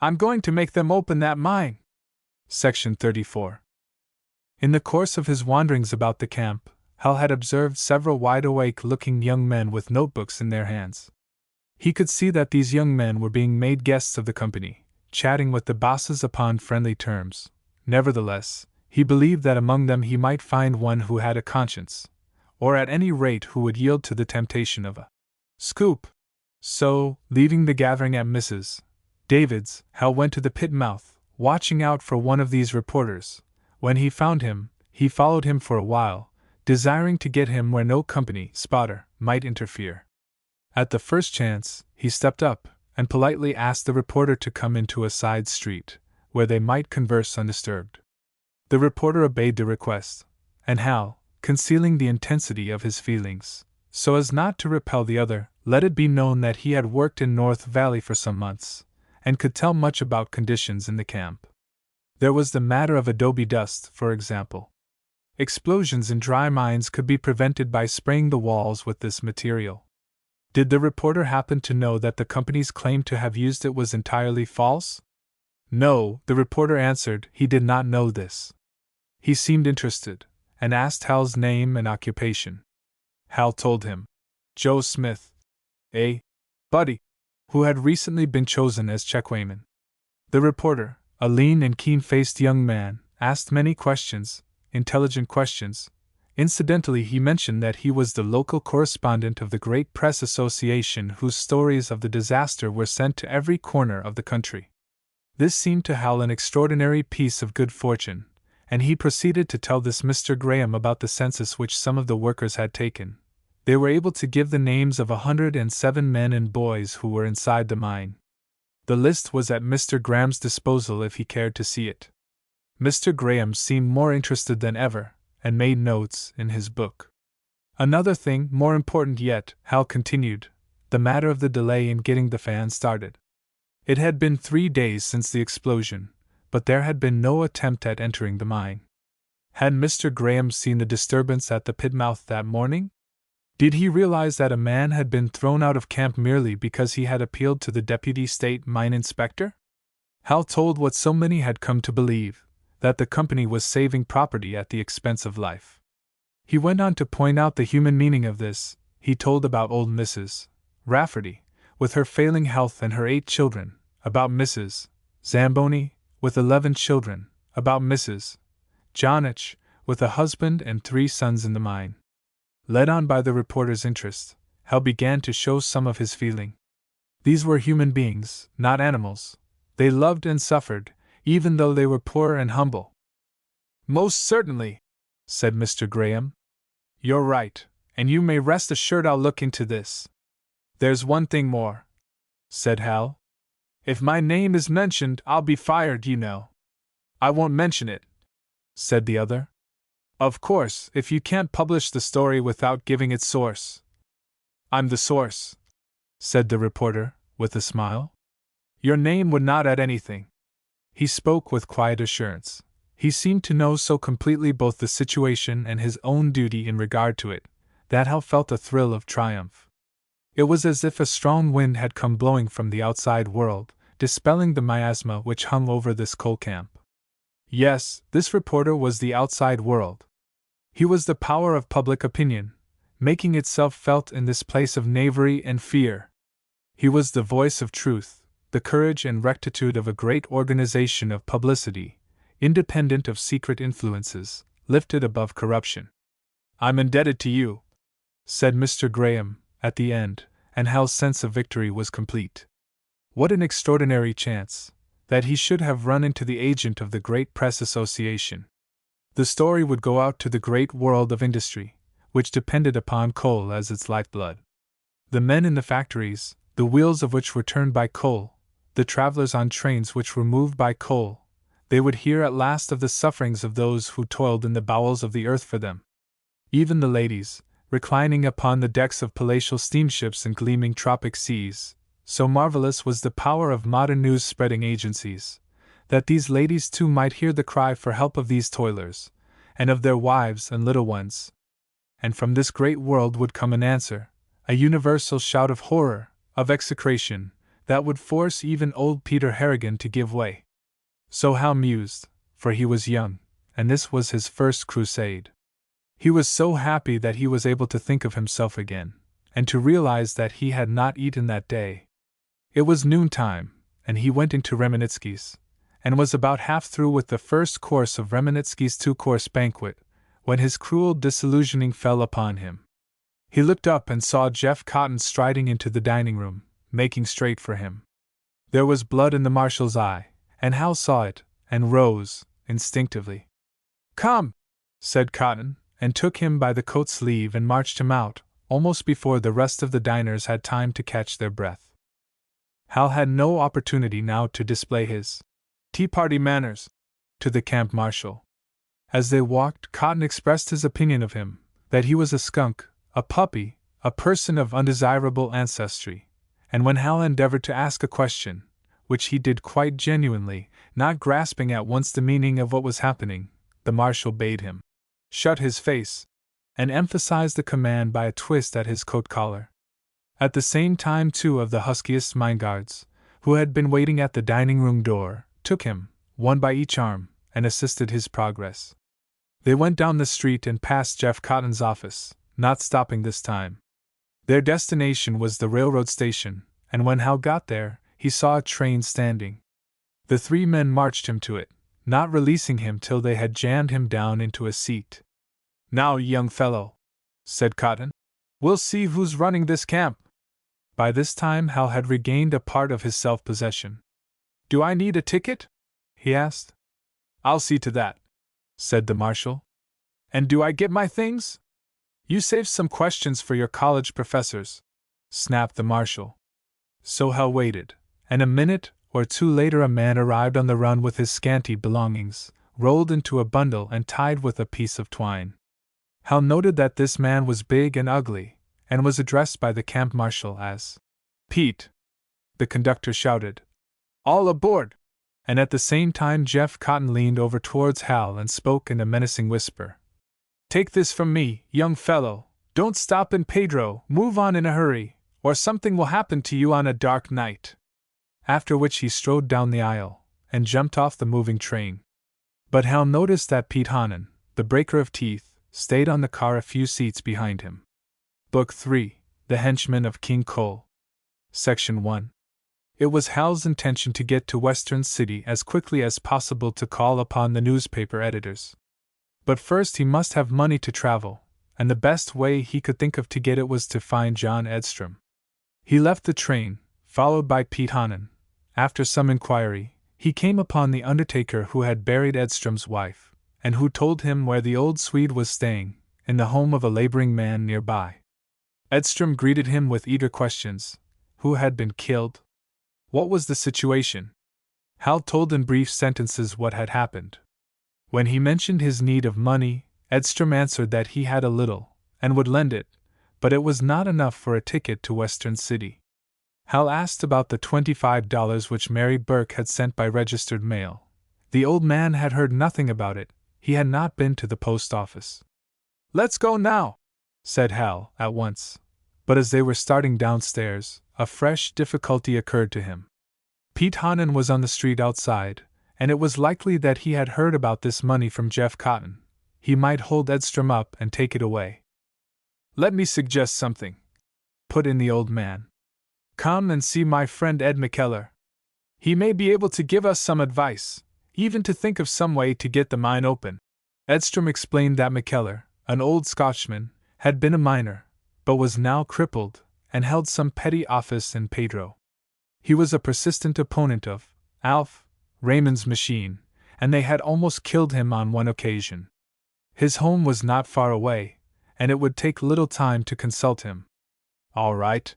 Speaker 1: I'm going to make them open that mine. Section 34. In the course of his wanderings about the camp, Hal had observed several wide-awake-looking young men with notebooks in their hands. He could see that these young men were being made guests of the company, chatting with the bosses upon friendly terms. Nevertheless, he believed that among them he might find one who had a conscience, or at any rate who would yield to the temptation of a scoop. So, leaving the gathering at Mrs. David's, Hal went to the pit mouth, watching out for one of these reporters. When he found him, he followed him for a while, desiring to get him where no company spotter might interfere. At the first chance, he stepped up and politely asked the reporter to come into a side street, where they might converse undisturbed. The reporter obeyed the request, and Hal, concealing the intensity of his feelings, so as not to repel the other, let it be known that he had worked in North Valley for some months, and could tell much about conditions in the camp. There was the matter of adobe dust, for example. Explosions in dry mines could be prevented by spraying the walls with this material. Did the reporter happen to know that the company's claim to have used it was entirely false? No, the reporter answered he did not know this. He seemed interested, and asked Hal's name and occupation. Hal told him. Joe Smith, a buddy, who had recently been chosen as checkweighman. The reporter, a lean and keen-faced young man, asked many questions, intelligent questions. Incidentally, he mentioned that he was the local correspondent of the great press association whose stories of the disaster were sent to every corner of the country. This seemed to Hal an extraordinary piece of good fortune, and he proceeded to tell this Mr. Graham about the census which some of the workers had taken. They were able to give the names of 107 men and boys who were inside the mine. The list was at Mr. Graham's disposal if he cared to see it. Mr. Graham seemed more interested than ever, and made notes in his book. Another thing, more important yet, Hal continued, the matter of the delay in getting the fan started. It had been 3 days since the explosion, but there had been no attempt at entering the mine. Had Mr. Graham seen the disturbance at the pit mouth that morning? Did he realize that a man had been thrown out of camp merely because he had appealed to the deputy state mine inspector? Hal told what so many had come to believe, that the company was saving property at the expense of life. He went on to point out the human meaning of this. He told about old Mrs. Rafferty, with her failing health and her 8 children, about Mrs. Zamboni, with 11 children, about Mrs. Johnich, with a husband and 3 sons in the mine. Led on by the reporter's interest, Hal began to show some of his feeling. These were human beings, not animals. They loved and suffered, even though they were poor and humble. "Most certainly," said Mr. Graham. "You're right, and you may rest assured I'll look into this." "There's one thing more," said Hal. "If my name is mentioned, I'll be fired, you know." "I won't mention it," said the other. "Of course, if you can't publish the story without giving its source." "I'm the source," said the reporter, with a smile. "Your name would not add anything." He spoke with quiet assurance. He seemed to know so completely both the situation and his own duty in regard to it, that Hal felt a thrill of triumph. It was as if a strong wind had come blowing from the outside world, dispelling the miasma which hung over this coal camp. Yes, this reporter was the outside world. He was the power of public opinion, making itself felt in this place of knavery and fear. He was the voice of truth, the courage and rectitude of a great organization of publicity, independent of secret influences, lifted above corruption. "I'm indebted to you," said Mr. Graham, at the end, and Hal's sense of victory was complete. What an extraordinary chance, that he should have run into the agent of the great press association. The story would go out to the great world of industry, which depended upon coal as its lifeblood. The men in the factories, the wheels of which were turned by coal, the travelers on trains which were moved by coal, they would hear at last of the sufferings of those who toiled in the bowels of the earth for them. Even the ladies, reclining upon the decks of palatial steamships in gleaming tropic seas, so marvelous was the power of modern news-spreading agencies, that these ladies too might hear the cry for help of these toilers, and of their wives and little ones. And from this great world would come an answer, a universal shout of horror, of execration, that would force even old Peter Harrigan to give way. So Hal mused, for he was young, and this was his first crusade. He was so happy that he was able to think of himself again, and to realize that he had not eaten that day. It was noontime, and he went into Remenitsky's, and was about half through with the first course of Remenitsky's 2-course banquet, when his cruel disillusioning fell upon him. He looked up and saw Jeff Cotton striding into the dining room, making straight for him. There was blood in the marshal's eye, and Hal saw it, and rose, instinctively. "Come," said Cotton, and took him by the coat sleeve and marched him out, almost before the rest of the diners had time to catch their breath. Hal had no opportunity now to display his tea-party manners to the camp marshal. As they walked, Cotton expressed his opinion of him, that he was a skunk, a puppy, a person of undesirable ancestry, and when Hal endeavored to ask a question, which he did quite genuinely, not grasping at once the meaning of what was happening, the marshal bade him shut his face, and emphasized the command by a twist at his coat collar. At the same time 2 of the huskiest mine guards, who had been waiting at the dining room door, took him, one by each arm, and assisted his progress. They went down the street and passed Jeff Cotton's office, not stopping this time. Their destination was the railroad station, and when Hal got there, he saw a train standing. The 3 men marched him to it, not releasing him till they had jammed him down into a seat. "Now, young fellow," said Cotton, "we'll see who's running this camp." By this time Hal had regained a part of his self-possession. "Do I need a ticket?" he asked. "I'll see to that," said the marshal. "And do I get my things?" "You save some questions for your college professors," snapped the marshal. So Hal waited, and a minute or 2 later a man arrived on the run with his scanty belongings, rolled into a bundle and tied with a piece of twine. Hal noted that this man was big and ugly, and was addressed by the camp marshal as Pete. The conductor shouted, "All aboard!" And at the same time Jeff Cotton leaned over towards Hal and spoke in a menacing whisper. "Take this from me, young fellow, don't stop in Pedro, move on in a hurry, or something will happen to you on a dark night." After which he strode down the aisle, and jumped off the moving train. But Hal noticed that Pete Honan, the breaker of teeth, stayed on the car a few seats behind him. Book 3, The Henchman of King Cole. Section 1. It was Hal's intention to get to Western City as quickly as possible to call upon the newspaper editors. But first he must have money to travel, and the best way he could think of to get it was to find John Edstrom. He left the train, followed by Pete Honan. After some inquiry, he came upon the undertaker who had buried Edstrom's wife, and who told him where the old Swede was staying, in the home of a laboring man nearby. Edstrom greeted him with eager questions. Who had been killed? What was the situation? Hal told in brief sentences what had happened. When he mentioned his need of money, Edstrom answered that he had a little, and would lend it, but it was not enough for a ticket to Western City. Hal asked about the $25 which Mary Burke had sent by registered mail. The old man had heard nothing about it, he had not been to the post office. "Let's go now," said Hal, at once. But as they were starting downstairs, a fresh difficulty occurred to him. Pete Honan was on the street outside, and it was likely that he had heard about this money from Jeff Cotton. He might hold Edstrom up and take it away. "Let me suggest something," put in the old man. "Come and see my friend Ed McKellar. He may be able to give us some advice, even to think of some way to get the mine open." Edstrom explained that McKellar, an old Scotchman, had been a miner, but was now crippled, and held some petty office in Pedro. He was a persistent opponent of Alf Raymond's machine, and they had almost killed him on one occasion. His home was not far away, and it would take little time to consult him. "All right,"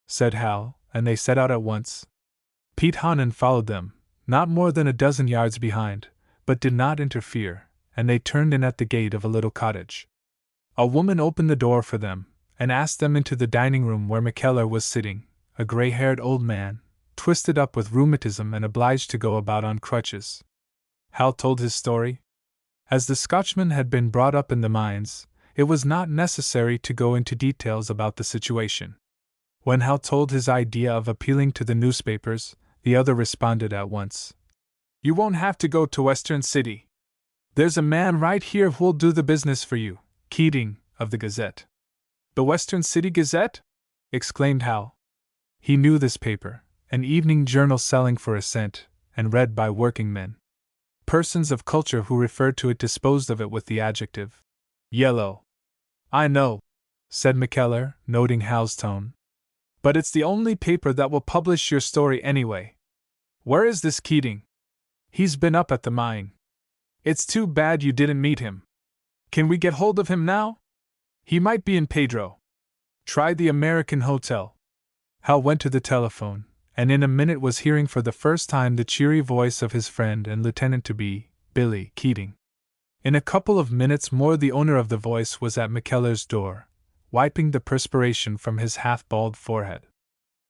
Speaker 1: said Hal, and they set out at once. Pete Honan followed them, not more than a dozen yards behind, but did not interfere, and they turned in at the gate of a little cottage. A woman opened the door for them, and asked them into the dining room where McKellar was sitting, a gray-haired old man, twisted up with rheumatism and obliged to go about on crutches. Hal told his story. As the Scotchman had been brought up in the mines, it was not necessary to go into details about the situation. When Hal told his idea of appealing to the newspapers, the other responded at once. "You won't have to go to Western City. There's a man right here who'll do the business for you, Keating, of the Gazette." "The Western City Gazette?" exclaimed Hal. He knew this paper, an evening journal selling for a cent, and read by working men. Persons of culture who referred to it disposed of it with the adjective yellow. "I know," said McKellar, noting Hal's tone. "But it's the only paper that will publish your story anyway. Where is this Keating?" "He's been up at the mine." "It's too bad you didn't meet him. Can we get hold of him now?" "He might be in Pedro." "Try the American Hotel." Hal went to the telephone, and in a minute was hearing for the first time the cheery voice of his friend and lieutenant-to-be, Billy Keating. In a couple of minutes more the owner of the voice was at McKellar's door, wiping the perspiration from his half-bald forehead.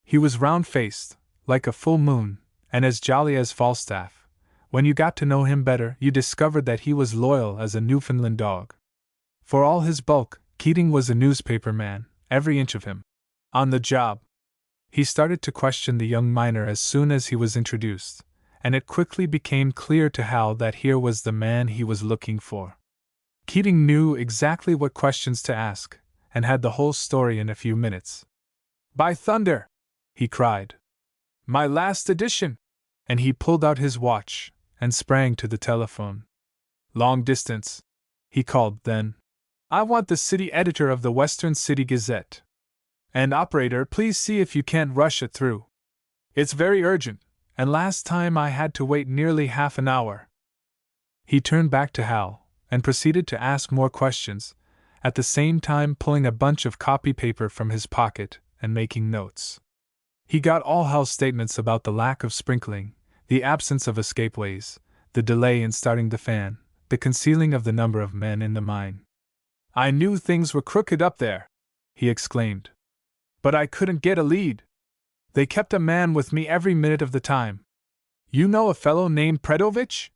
Speaker 1: He was round-faced, like a full moon, and as jolly as Falstaff. When you got to know him better, you discovered that he was loyal as a Newfoundland dog. For all his bulk, Keating was a newspaper man, every inch of him. On the job. He started to question the young miner as soon as he was introduced, and it quickly became clear to Hal that here was the man he was looking for. Keating knew exactly what questions to ask, and had the whole story in a few minutes. "By thunder!" he cried. "My last edition!" And he pulled out his watch, and sprang to the telephone. "Long distance," he called then. "I want the city editor of the Western City Gazette. And operator, please see if you can't rush it through. It's very urgent, and last time I had to wait nearly half an hour." He turned back to Hal, and proceeded to ask more questions, at the same time pulling a bunch of copy paper from his pocket and making notes. He got all Hal's statements about the lack of sprinkling, the absence of escapeways, the delay in starting the fan, the concealing of the number of men in the mine. "I knew things were crooked up there," he exclaimed. But I couldn't get a lead. They kept a man with me every minute of the time. You know a fellow named Predovich?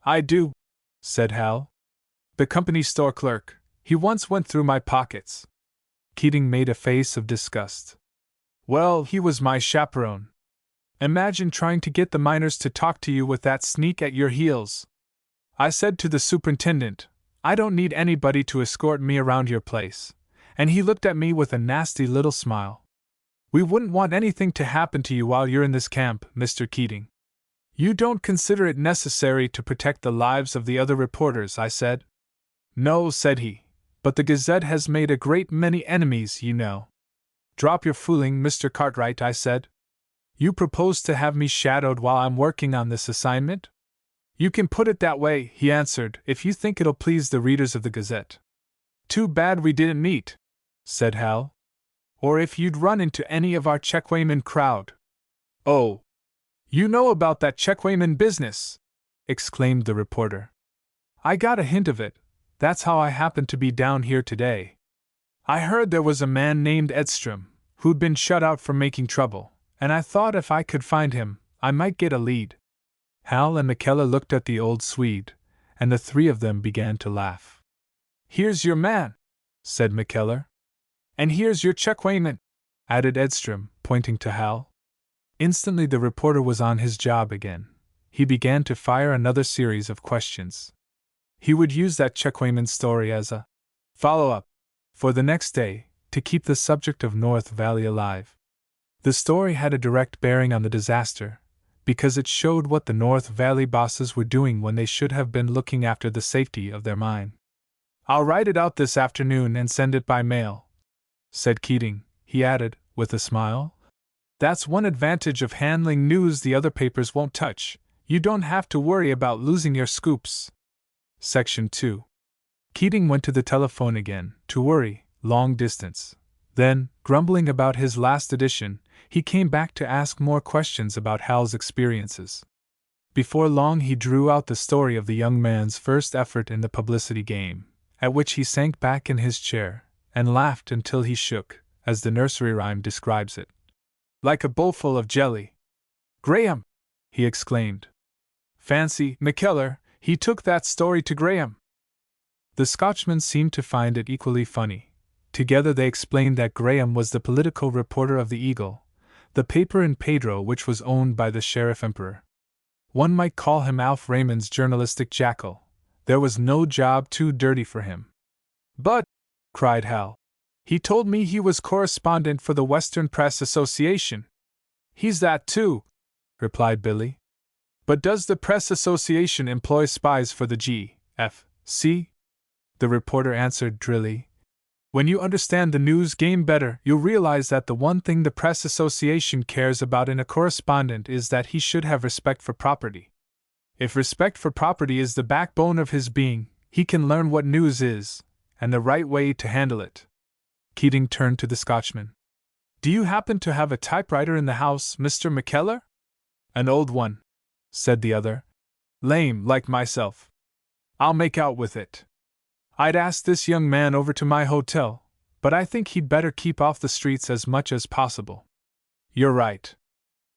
Speaker 1: I do, said Hal. The company store clerk. He once went through my pockets. Keating made a face of disgust. Well, he was my chaperone. Imagine trying to get the miners to talk to you with that sneak at your heels. I said to the superintendent, I don't need anybody to escort me around your place, and he looked at me with a nasty little smile. We wouldn't want anything to happen to you while you're in this camp, Mr. Keating. You don't consider it necessary to protect the lives of the other reporters, I said. No, said he, but the Gazette has made a great many enemies, you know. Drop your fooling, Mr. Cartwright, I said. You propose to have me shadowed while I'm working on this assignment? You can put it that way, he answered, if you think it'll please the readers of the Gazette. Too bad we didn't meet, said Hal. Or if you'd run into any of our Checkwayman crowd. Oh, you know about that Checkwayman business, exclaimed the reporter. I got a hint of it. That's how I happened to be down here today. I heard there was a man named Edstrom who'd been shut out from making trouble, and I thought if I could find him, I might get a lead. Hal and McKellar looked at the old Swede, and the three of them began to laugh. Here's your man, said McKellar. And here's your Checkwayman, added Edstrom, pointing to Hal. Instantly the reporter was on his job again. He began to fire another series of questions. He would use that Checkwayman story as a follow-up for the next day, to keep the subject of North Valley alive. The story had a direct bearing on the disaster, because it showed what the North Valley bosses were doing when they should have been looking after the safety of their mine. I'll write it out this afternoon and send it by mail, said Keating, he added, with a smile. That's one advantage of handling news the other papers won't touch. You don't have to worry about losing your scoops. Section 2. Keating went to the telephone again, to worry, long distance. Then, grumbling about his last edition, he came back to ask more questions about Hal's experiences. Before long he drew out the story of the young man's first effort in the publicity game, at which he sank back in his chair, and laughed until he shook, as the nursery rhyme describes it. Like a bowlful of jelly. Graham! He exclaimed. Fancy, McKellar, he took that story to Graham. The Scotchman seemed to find it equally funny. Together they explained that Graham was the political reporter of the Eagle, the paper in Pedro which was owned by the Sheriff Emperor. One might call him Alf Raymond's journalistic jackal. There was no job too dirty for him. But, cried Hal, he told me he was correspondent for the Western Press Association. He's that too, replied Billy. But does the Press Association employ spies for the G.F.C.? The reporter answered drily. When you understand the news game better, you'll realize that the one thing the Press Association cares about in a correspondent is that he should have respect for property. If respect for property is the backbone of his being, he can learn what news is, and the right way to handle it. Keating turned to the Scotchman. Do you happen to have a typewriter in the house, Mr. McKellar? An old one, said the other. Lame, like myself. I'll make out with it. I'd ask this young man over to my hotel, but I think he'd better keep off the streets as much as possible. You're right.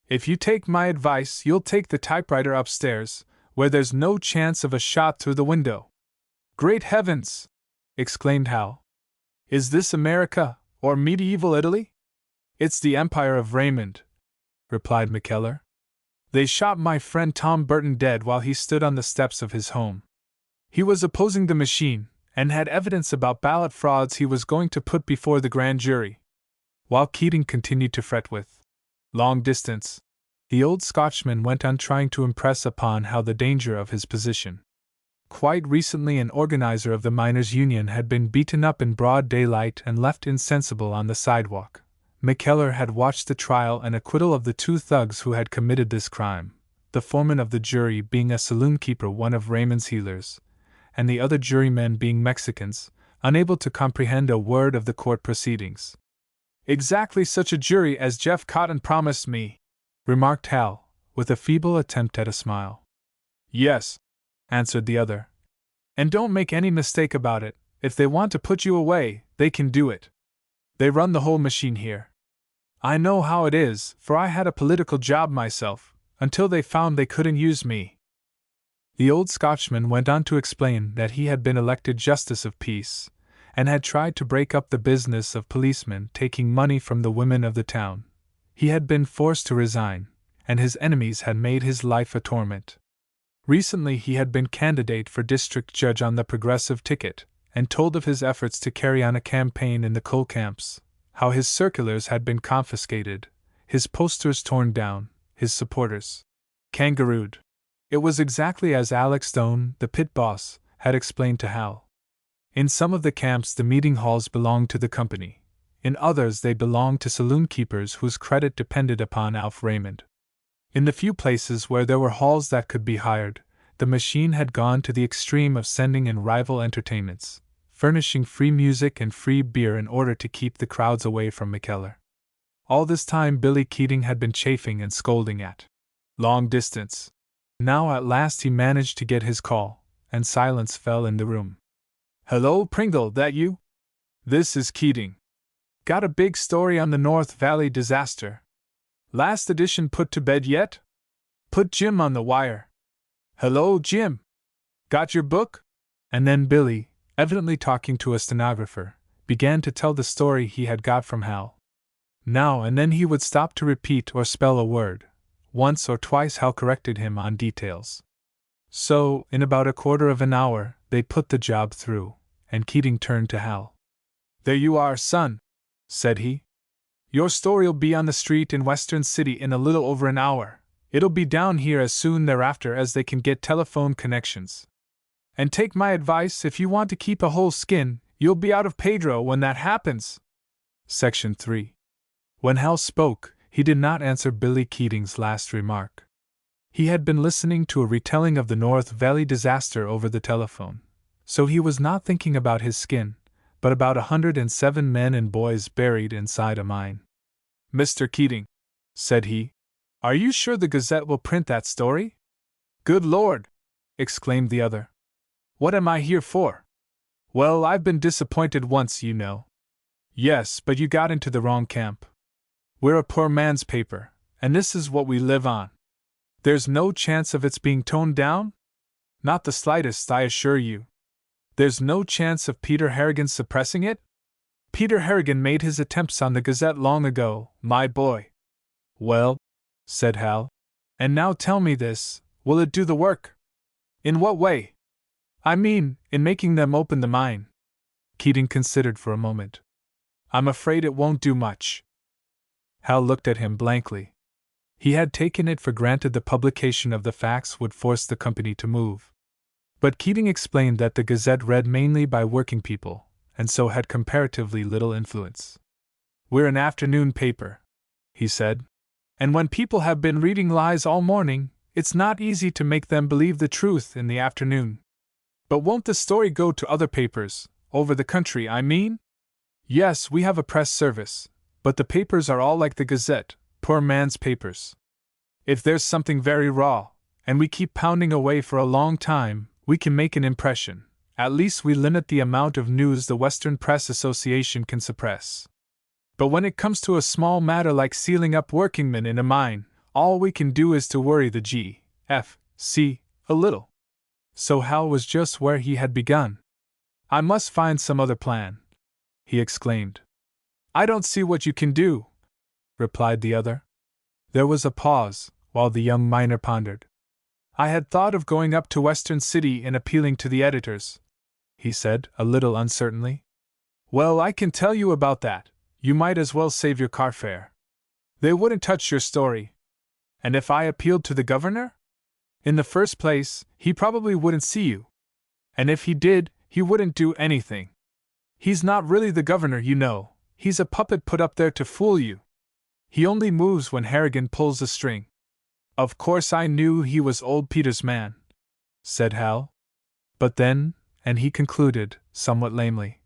Speaker 1: If you take my advice, you'll take the typewriter upstairs, where there's no chance of a shot through the window. Great heavens! Exclaimed Hal. Is this America, or medieval Italy? It's the Empire of Raymond, replied McKellar. They shot my friend Tom Burton dead while he stood on the steps of his home. He was opposing the machine, and had evidence about ballot frauds he was going to put before the grand jury. While Keating continued to fret with long distance, the old Scotchman went on trying to impress upon Hal the danger of his position. Quite recently an organizer of the miners' union had been beaten up in broad daylight and left insensible on the sidewalk. McKellar had watched the trial and acquittal of the two thugs who had committed this crime, the foreman of the jury being a saloon keeper, one of Raymond's healers, and the other jurymen being Mexicans, unable to comprehend a word of the court proceedings. Exactly such a jury as Jeff Cotton promised me, remarked Hal, with a feeble attempt at a smile. Yes, answered the other. And don't make any mistake about it, if they want to put you away, they can do it. They run the whole machine here. I know how it is, for I had a political job myself, until they found they couldn't use me." The old Scotchman went on to explain that he had been elected Justice of Peace, and had tried to break up the business of policemen taking money from the women of the town. He had been forced to resign, and his enemies had made his life a torment. Recently he had been candidate for district judge on the Progressive ticket, and told of his efforts to carry on a campaign in the coal camps, how his circulars had been confiscated, his posters torn down, his supporters kangarooed. It was exactly as Alex Stone, the pit boss, had explained to Hal. In some of the camps the meeting halls belonged to the company. In others they belonged to saloon keepers whose credit depended upon Alf Raymond. In the few places where there were halls that could be hired, the machine had gone to the extreme of sending in rival entertainments, furnishing free music and free beer in order to keep the crowds away from McKellar. All this time Billy Keating had been chafing and scolding at long distance. Now at last he managed to get his call, and silence fell in the room. "Hello, Pringle, that you? This is Keating. Got a big story on the North Valley disaster. Last edition put to bed yet? Put Jim on the wire. Hello, Jim. Got your book?" And then Billy, evidently talking to a stenographer, began to tell the story he had got from Hal. Now and then he would stop to repeat or spell a word. Once or twice Hal corrected him on details. So, in about a quarter of an hour, they put the job through, and Keating turned to Hal. "There you are, son," said he. "Your story'll be on the street in Western City in a little over an hour. It'll be down here as soon thereafter as they can get telephone connections. And take my advice, if you want to keep a whole skin, you'll be out of Pedro when that happens." Section 3. When Hal spoke, he did not answer Billy Keating's last remark. He had been listening to a retelling of the North Valley disaster over the telephone, so he was not thinking about his skin, but about 107 men and boys buried inside a mine. "Mr. Keating," said he, "are you sure the Gazette will print that story?" "Good Lord!" exclaimed the other. "What am I here for?" "Well, I've been disappointed once, you know." "Yes, but you got into the wrong camp. We're a poor man's paper, and this is what we live on. There's no chance of its being toned down? Not the slightest, I assure you. There's no chance of Peter Harrigan suppressing it? Peter Harrigan made his attempts on the Gazette long ago, my boy." "Well," said Hal, "and now tell me this, will it do the work?" "In what way?" "I mean, in making them open the mine." Keating considered for a moment. "I'm afraid it won't do much." Hal looked at him blankly. He had taken it for granted the publication of the facts would force the company to move. But Keating explained that the Gazette read mainly by working people, and so had comparatively little influence. "We're an afternoon paper," he said, "and when people have been reading lies all morning, it's not easy to make them believe the truth in the afternoon." "But won't the story go to other papers, over the country, I mean?" "Yes, we have a press service, but the papers are all like the Gazette, poor man's papers. If there's something very raw, and we keep pounding away for a long time, we can make an impression. At least we limit the amount of news the Western Press Association can suppress. But when it comes to a small matter like sealing up workingmen in a mine, all we can do is to worry the G.F.C. a little." So Hal was just where he had begun. "I must find some other plan," he exclaimed. "I don't see what you can do," replied the other. There was a pause, while the young miner pondered. "I had thought of going up to Western City and appealing to the editors," he said, a little uncertainly. "Well, I can tell you about that. You might as well save your car fare. They wouldn't touch your story. And if I appealed to the governor? In the first place, he probably wouldn't see you. And if he did, he wouldn't do anything. He's not really the governor, you know. He's a puppet put up there to fool you. He only moves when Harrigan pulls the string." "Of course I knew he was old Peter's man," said Hal. "But then," and he concluded, somewhat lamely,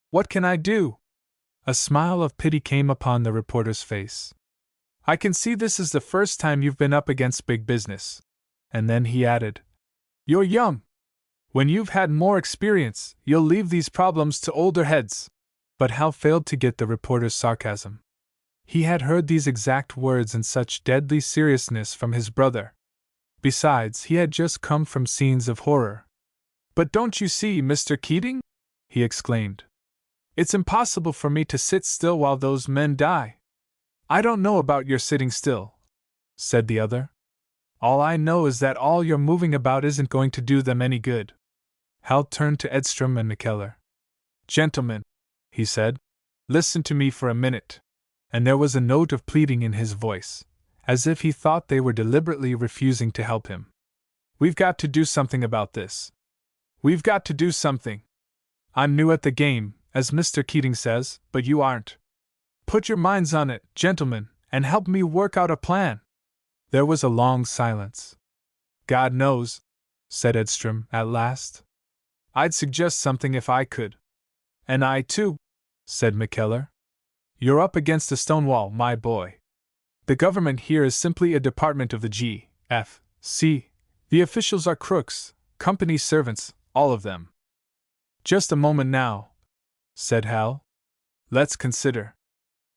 Speaker 1: "what can I do?" A smile of pity came upon the reporter's face. "I can see this is the first time you've been up against big business." And then he added, "You're young. When you've had more experience, you'll leave these problems to older heads." But Hal failed to get the reporter's sarcasm. He had heard these exact words in such deadly seriousness from his brother. Besides, he had just come from scenes of horror. "But don't you see, Mr. Keating?" he exclaimed. "It's impossible for me to sit still while those men die." "I don't know about your sitting still," said the other. "All I know is that all your moving about isn't going to do them any good." Hal turned to Edstrom and McKellar. "Gentlemen," he said, "listen to me for a minute." And there was a note of pleading in his voice, as if he thought they were deliberately refusing to help him. "We've got to do something about this. We've got to do something. I'm new at the game, as Mr. Keating says, but you aren't. Put your minds on it, gentlemen, and help me work out a plan." There was a long silence. "God knows," said Edstrom at last. "I'd suggest something if I could." "And I too," said McKellar. "You're up against a stone wall, my boy. The government here is simply a department of the G.F.C. The officials are crooks, company servants, all of them." "Just a moment now," said Hal. "Let's consider.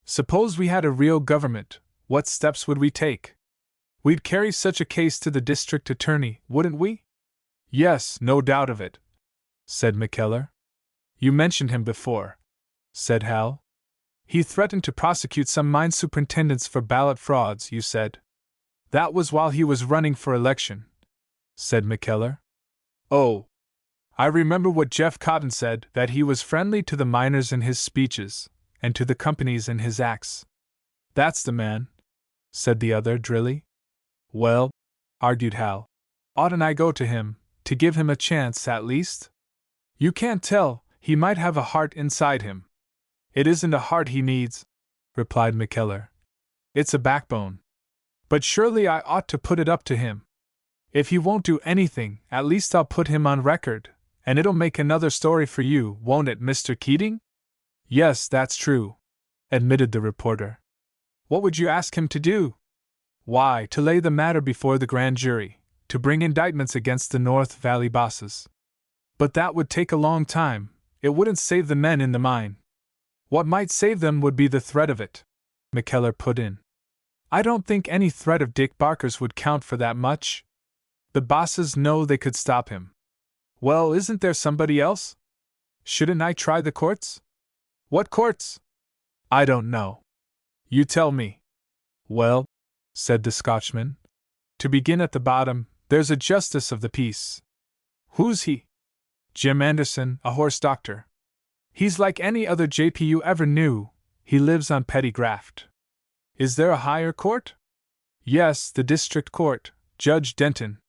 Speaker 1: Suppose we had a real government, what steps would we take? We'd carry such a case to the district attorney, wouldn't we?" "Yes, no doubt of it," said McKellar. "You mentioned him before," said Hal. "He threatened to prosecute some mine superintendents for ballot frauds, you said." "That was while he was running for election," said McKellar. "Oh, I remember what Jeff Cotton said, that he was friendly to the miners in his speeches, and to the companies in his acts." "That's the man," said the other drily. "Well," argued Hal, "oughtn't I go to him, to give him a chance at least? You can't tell, he might have a heart inside him." "It isn't a heart he needs," replied McKellar. "It's a backbone. But surely I ought to put it up to him. If he won't do anything, at least I'll put him on record, and it'll make another story for you, won't it, Mr. Keating?" "Yes, that's true," admitted the reporter. "What would you ask him to do?" "Why, to lay the matter before the grand jury, to bring indictments against the North Valley bosses." "But that would take a long time, it wouldn't save the men in the mine." "What might save them would be the threat of it," McKellar put in. "I don't think any threat of Dick Barker's would count for that much. The bosses know they could stop him." "Well, isn't there somebody else? Shouldn't I try the courts?" "What courts?" "I don't know. You tell me." "Well," said the Scotchman, "to begin at the bottom, there's a justice of the peace." "Who's he?" "Jim Anderson, a horse doctor. He's like any other JP you ever knew, he lives on petty graft." "Is there a higher court?" "Yes, the district court, Judge Denton.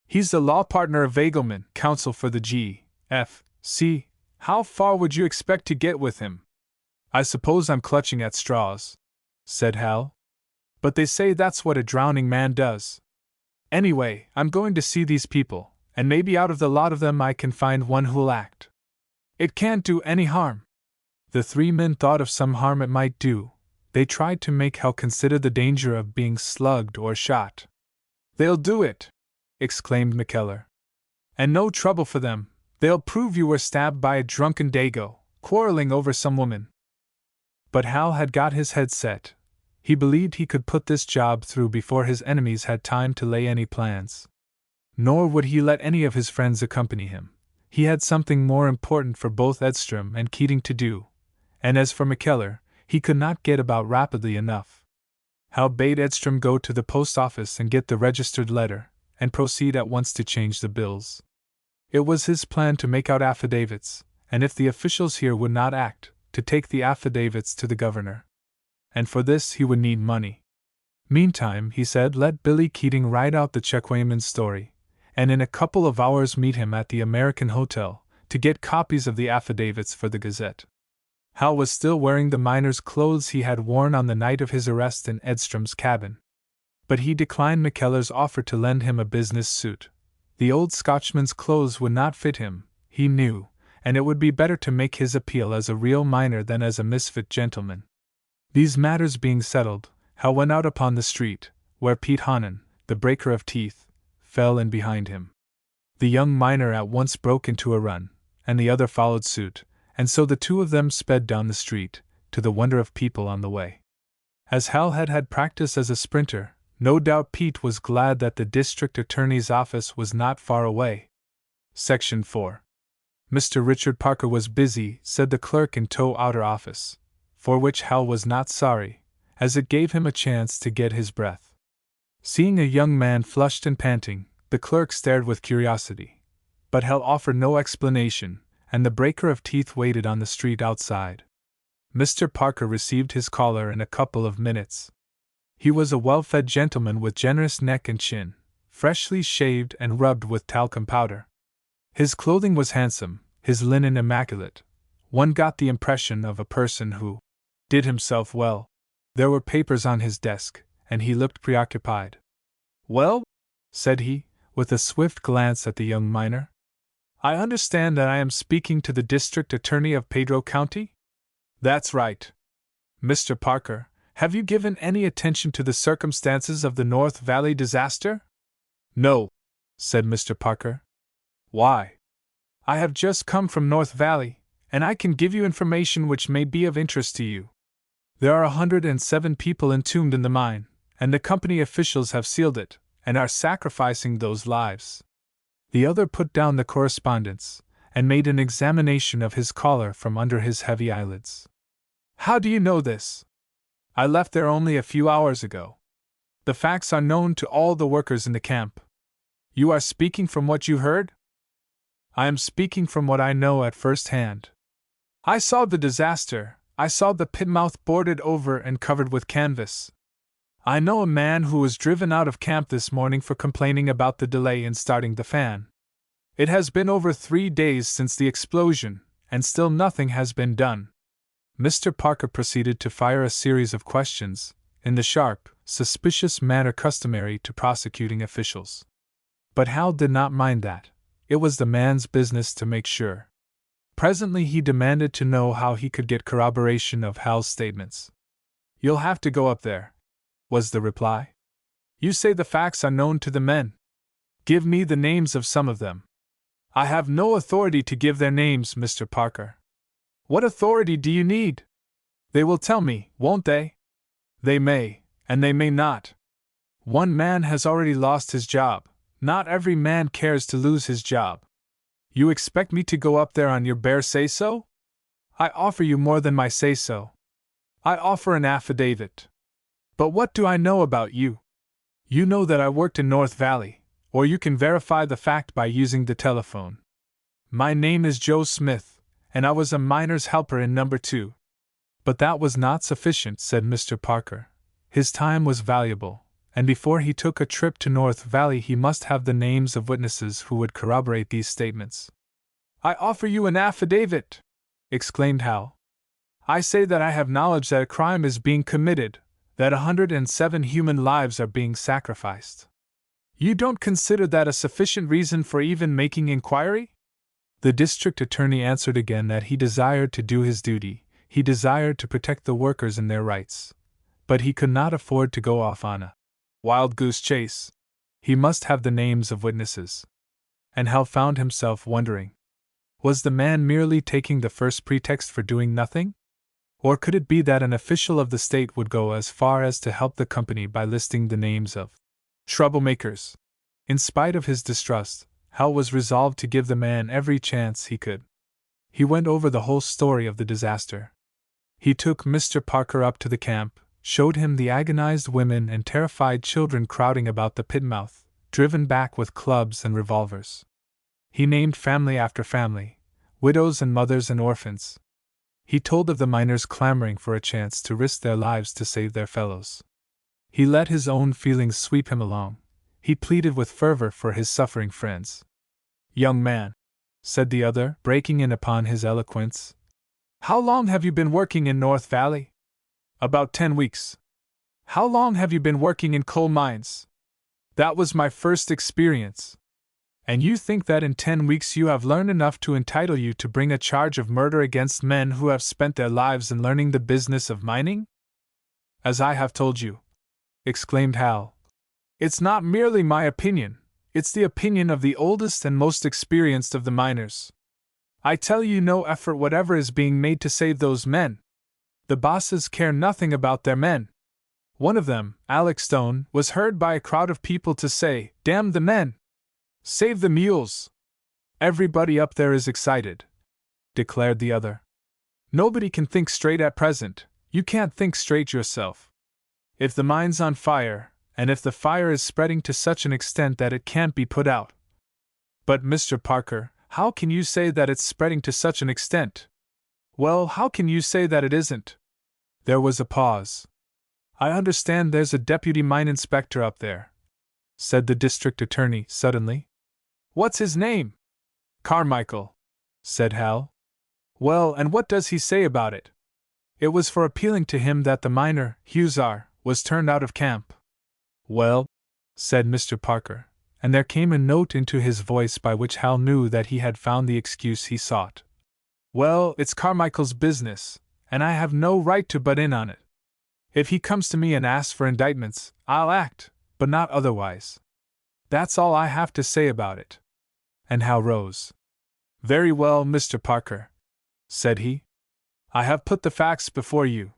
Speaker 1: He's the law partner of Vagelman, counsel for the G.F.C. How far would you expect to get with him?" "I suppose I'm clutching at straws," said Hal. "But they say that's what a drowning man does. Anyway, I'm going to see these people, and maybe out of the lot of them I can find one who'll act. It can't do any harm." The three men thought of some harm it might do. They tried to make Hal consider the danger of being slugged or shot. "They'll do it!" exclaimed McKellar. "And no trouble for them, they'll prove you were stabbed by a drunken dago, quarreling over some woman." But Hal had got his head set. He believed he could put this job through before his enemies had time to lay any plans. Nor would he let any of his friends accompany him. He had something more important for both Edstrom and Keating to do, and as for McKellar, he could not get about rapidly enough. Hal bade Edstrom go to the post office and get the registered letter, and proceed at once to change the bills. It was his plan to make out affidavits, and if the officials here would not act, to take the affidavits to the governor. And for this he would need money. Meantime, he said, let Billy Keating write out the Chequame's story, and in a couple of hours meet him at the American Hotel, to get copies of the affidavits for the Gazette. Hal was still wearing the miner's clothes he had worn on the night of his arrest in Edstrom's cabin. But he declined McKellar's offer to lend him a business suit. The old Scotchman's clothes would not fit him, he knew, and it would be better to make his appeal as a real miner than as a misfit gentleman. These matters being settled, Hal went out upon the street, where Pete Honan, the breaker of teeth, fell in behind him. The young miner at once broke into a run, and the other followed suit, and so the two of them sped down the street, to the wonder of people on the way. As Hal had had practice as a sprinter, no doubt Pete was glad that the district attorney's office was not far away. Section 4. Mr. Richard Parker was busy, said the clerk in tow outer office, for which Hal was not sorry, as it gave him a chance to get his breath. Seeing a young man flushed and panting, the clerk stared with curiosity, but Hal offered no explanation, and the breaker of teeth waited on the street outside. Mr. Parker received his caller in a couple of minutes. He was a well-fed gentleman with generous neck and chin, freshly shaved and rubbed with talcum powder. His clothing was handsome, his linen immaculate. One got the impression of a person who did himself well. There were papers on his desk, and he looked preoccupied. "Well?" said he, with a swift glance at the young miner. "I understand that I am speaking to the district attorney of Pedro County?" "That's right. Mr. Parker, have you given any attention to the circumstances of the North Valley disaster?" "No," said Mr. Parker. "Why?" "I have just come from North Valley, and I can give you information which may be of interest to you. There are 107 people entombed in the mine, and the company officials have sealed it, and are sacrificing those lives." The other put down the correspondence, and made an examination of his caller from under his heavy eyelids. "How do you know this?" "I left there only a few hours ago. The facts are known to all the workers in the camp." "You are speaking from what you heard?" "I am speaking from what I know at first hand. I saw the disaster. I saw the pit mouth boarded over and covered with canvas. I know a man who was driven out of camp this morning for complaining about the delay in starting the fan. It has been over 3 days since the explosion, and still nothing has been done." Mr. Parker proceeded to fire a series of questions, in the sharp, suspicious manner customary to prosecuting officials. But Hal did not mind that. It was the man's business to make sure. Presently he demanded to know how he could get corroboration of Hal's statements. "You'll have to go up there," was the reply. "You say the facts are known to the men. Give me the names of some of them." "I have no authority to give their names, Mr. Parker." "What authority do you need?" "They will tell me, won't they?" "They may, and they may not. One man has already lost his job. Not every man cares to lose his job." "You expect me to go up there on your bare say-so?" "I offer you more than my say-so. I offer an affidavit." "But what do I know about you?" "You know that I worked in North Valley, or you can verify the fact by using the telephone. My name is Joe Smith, and I was a miner's helper in number 2. But that was not sufficient, said Mr. Parker. His time was valuable, and before he took a trip to North Valley he must have the names of witnesses who would corroborate these statements. "I offer you an affidavit!" exclaimed Hal. "I say that I have knowledge that a crime is being committed, that 107 human lives are being sacrificed. You don't consider that a sufficient reason for even making inquiry?" The district attorney answered again that he desired to do his duty, he desired to protect the workers and their rights. But he could not afford to go off on a wild goose chase. He must have the names of witnesses. And Hal found himself wondering. Was the man merely taking the first pretext for doing nothing? Or could it be that an official of the state would go as far as to help the company by listing the names of troublemakers? In spite of his distrust, Hal was resolved to give the man every chance he could. He went over the whole story of the disaster. He took Mr. Parker up to the camp, showed him the agonized women and terrified children crowding about the pit mouth, driven back with clubs and revolvers. He named family after family, widows and mothers and orphans. He told of the miners clamoring for a chance to risk their lives to save their fellows. He let his own feelings sweep him along. He pleaded with fervor for his suffering friends. "Young man," said the other, breaking in upon his eloquence, "how long have you been working in North Valley?" "About 10 weeks. "How long have you been working in coal mines?" "That was my first experience." "And you think that in 10 weeks you have learned enough to entitle you to bring a charge of murder against men who have spent their lives in learning the business of mining?" "As I have told you," exclaimed Hal, "it's not merely my opinion, it's the opinion of the oldest and most experienced of the miners. I tell you, no effort whatever is being made to save those men. The bosses care nothing about their men. One of them, Alex Stone, was heard by a crowd of people to say, "Damn the men! Save the mules!" "Everybody up there is excited," declared the other. "Nobody can think straight at present. You can't think straight yourself. If the mine's on fire, and if the fire is spreading to such an extent that it can't be put out." "But, Mr. Parker, how can you say that it's spreading to such an extent?" "Well, how can you say that it isn't?" There was a pause. "I understand there's a deputy mine inspector up there," said the district attorney suddenly. "What's his name?" "Carmichael," said Hal. "Well, and what does he say about it?" "It was for appealing to him that the miner, Huszar, was turned out of camp." "Well," said Mr. Parker, and there came a note into his voice by which Hal knew that he had found the excuse he sought. "Well, it's Carmichael's business, and I have no right to butt in on it. If he comes to me and asks for indictments, I'll act, but not otherwise. That's all I have to say about it." And Hal rose. "Very well, Mr. Parker," said he. "I have put the facts before you.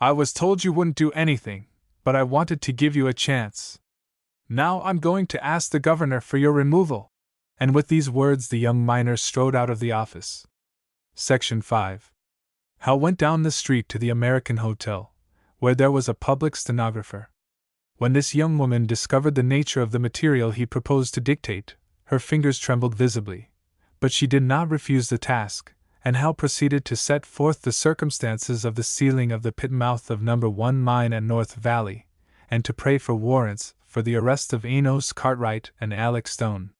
Speaker 1: I was told you wouldn't do anything, but I wanted to give you a chance. Now I'm going to ask the governor for your removal." And with these words the young miner strode out of the office. Section 5. Hal went down the street to the American Hotel, where there was a public stenographer. When this young woman discovered the nature of the material he proposed to dictate, her fingers trembled visibly, but she did not refuse the task, and Hal proceeded to set forth the circumstances of the sealing of the pit mouth of No. 1 mine at North Valley, and to pray for warrants for the arrest of Enos Cartwright and Alex Stone.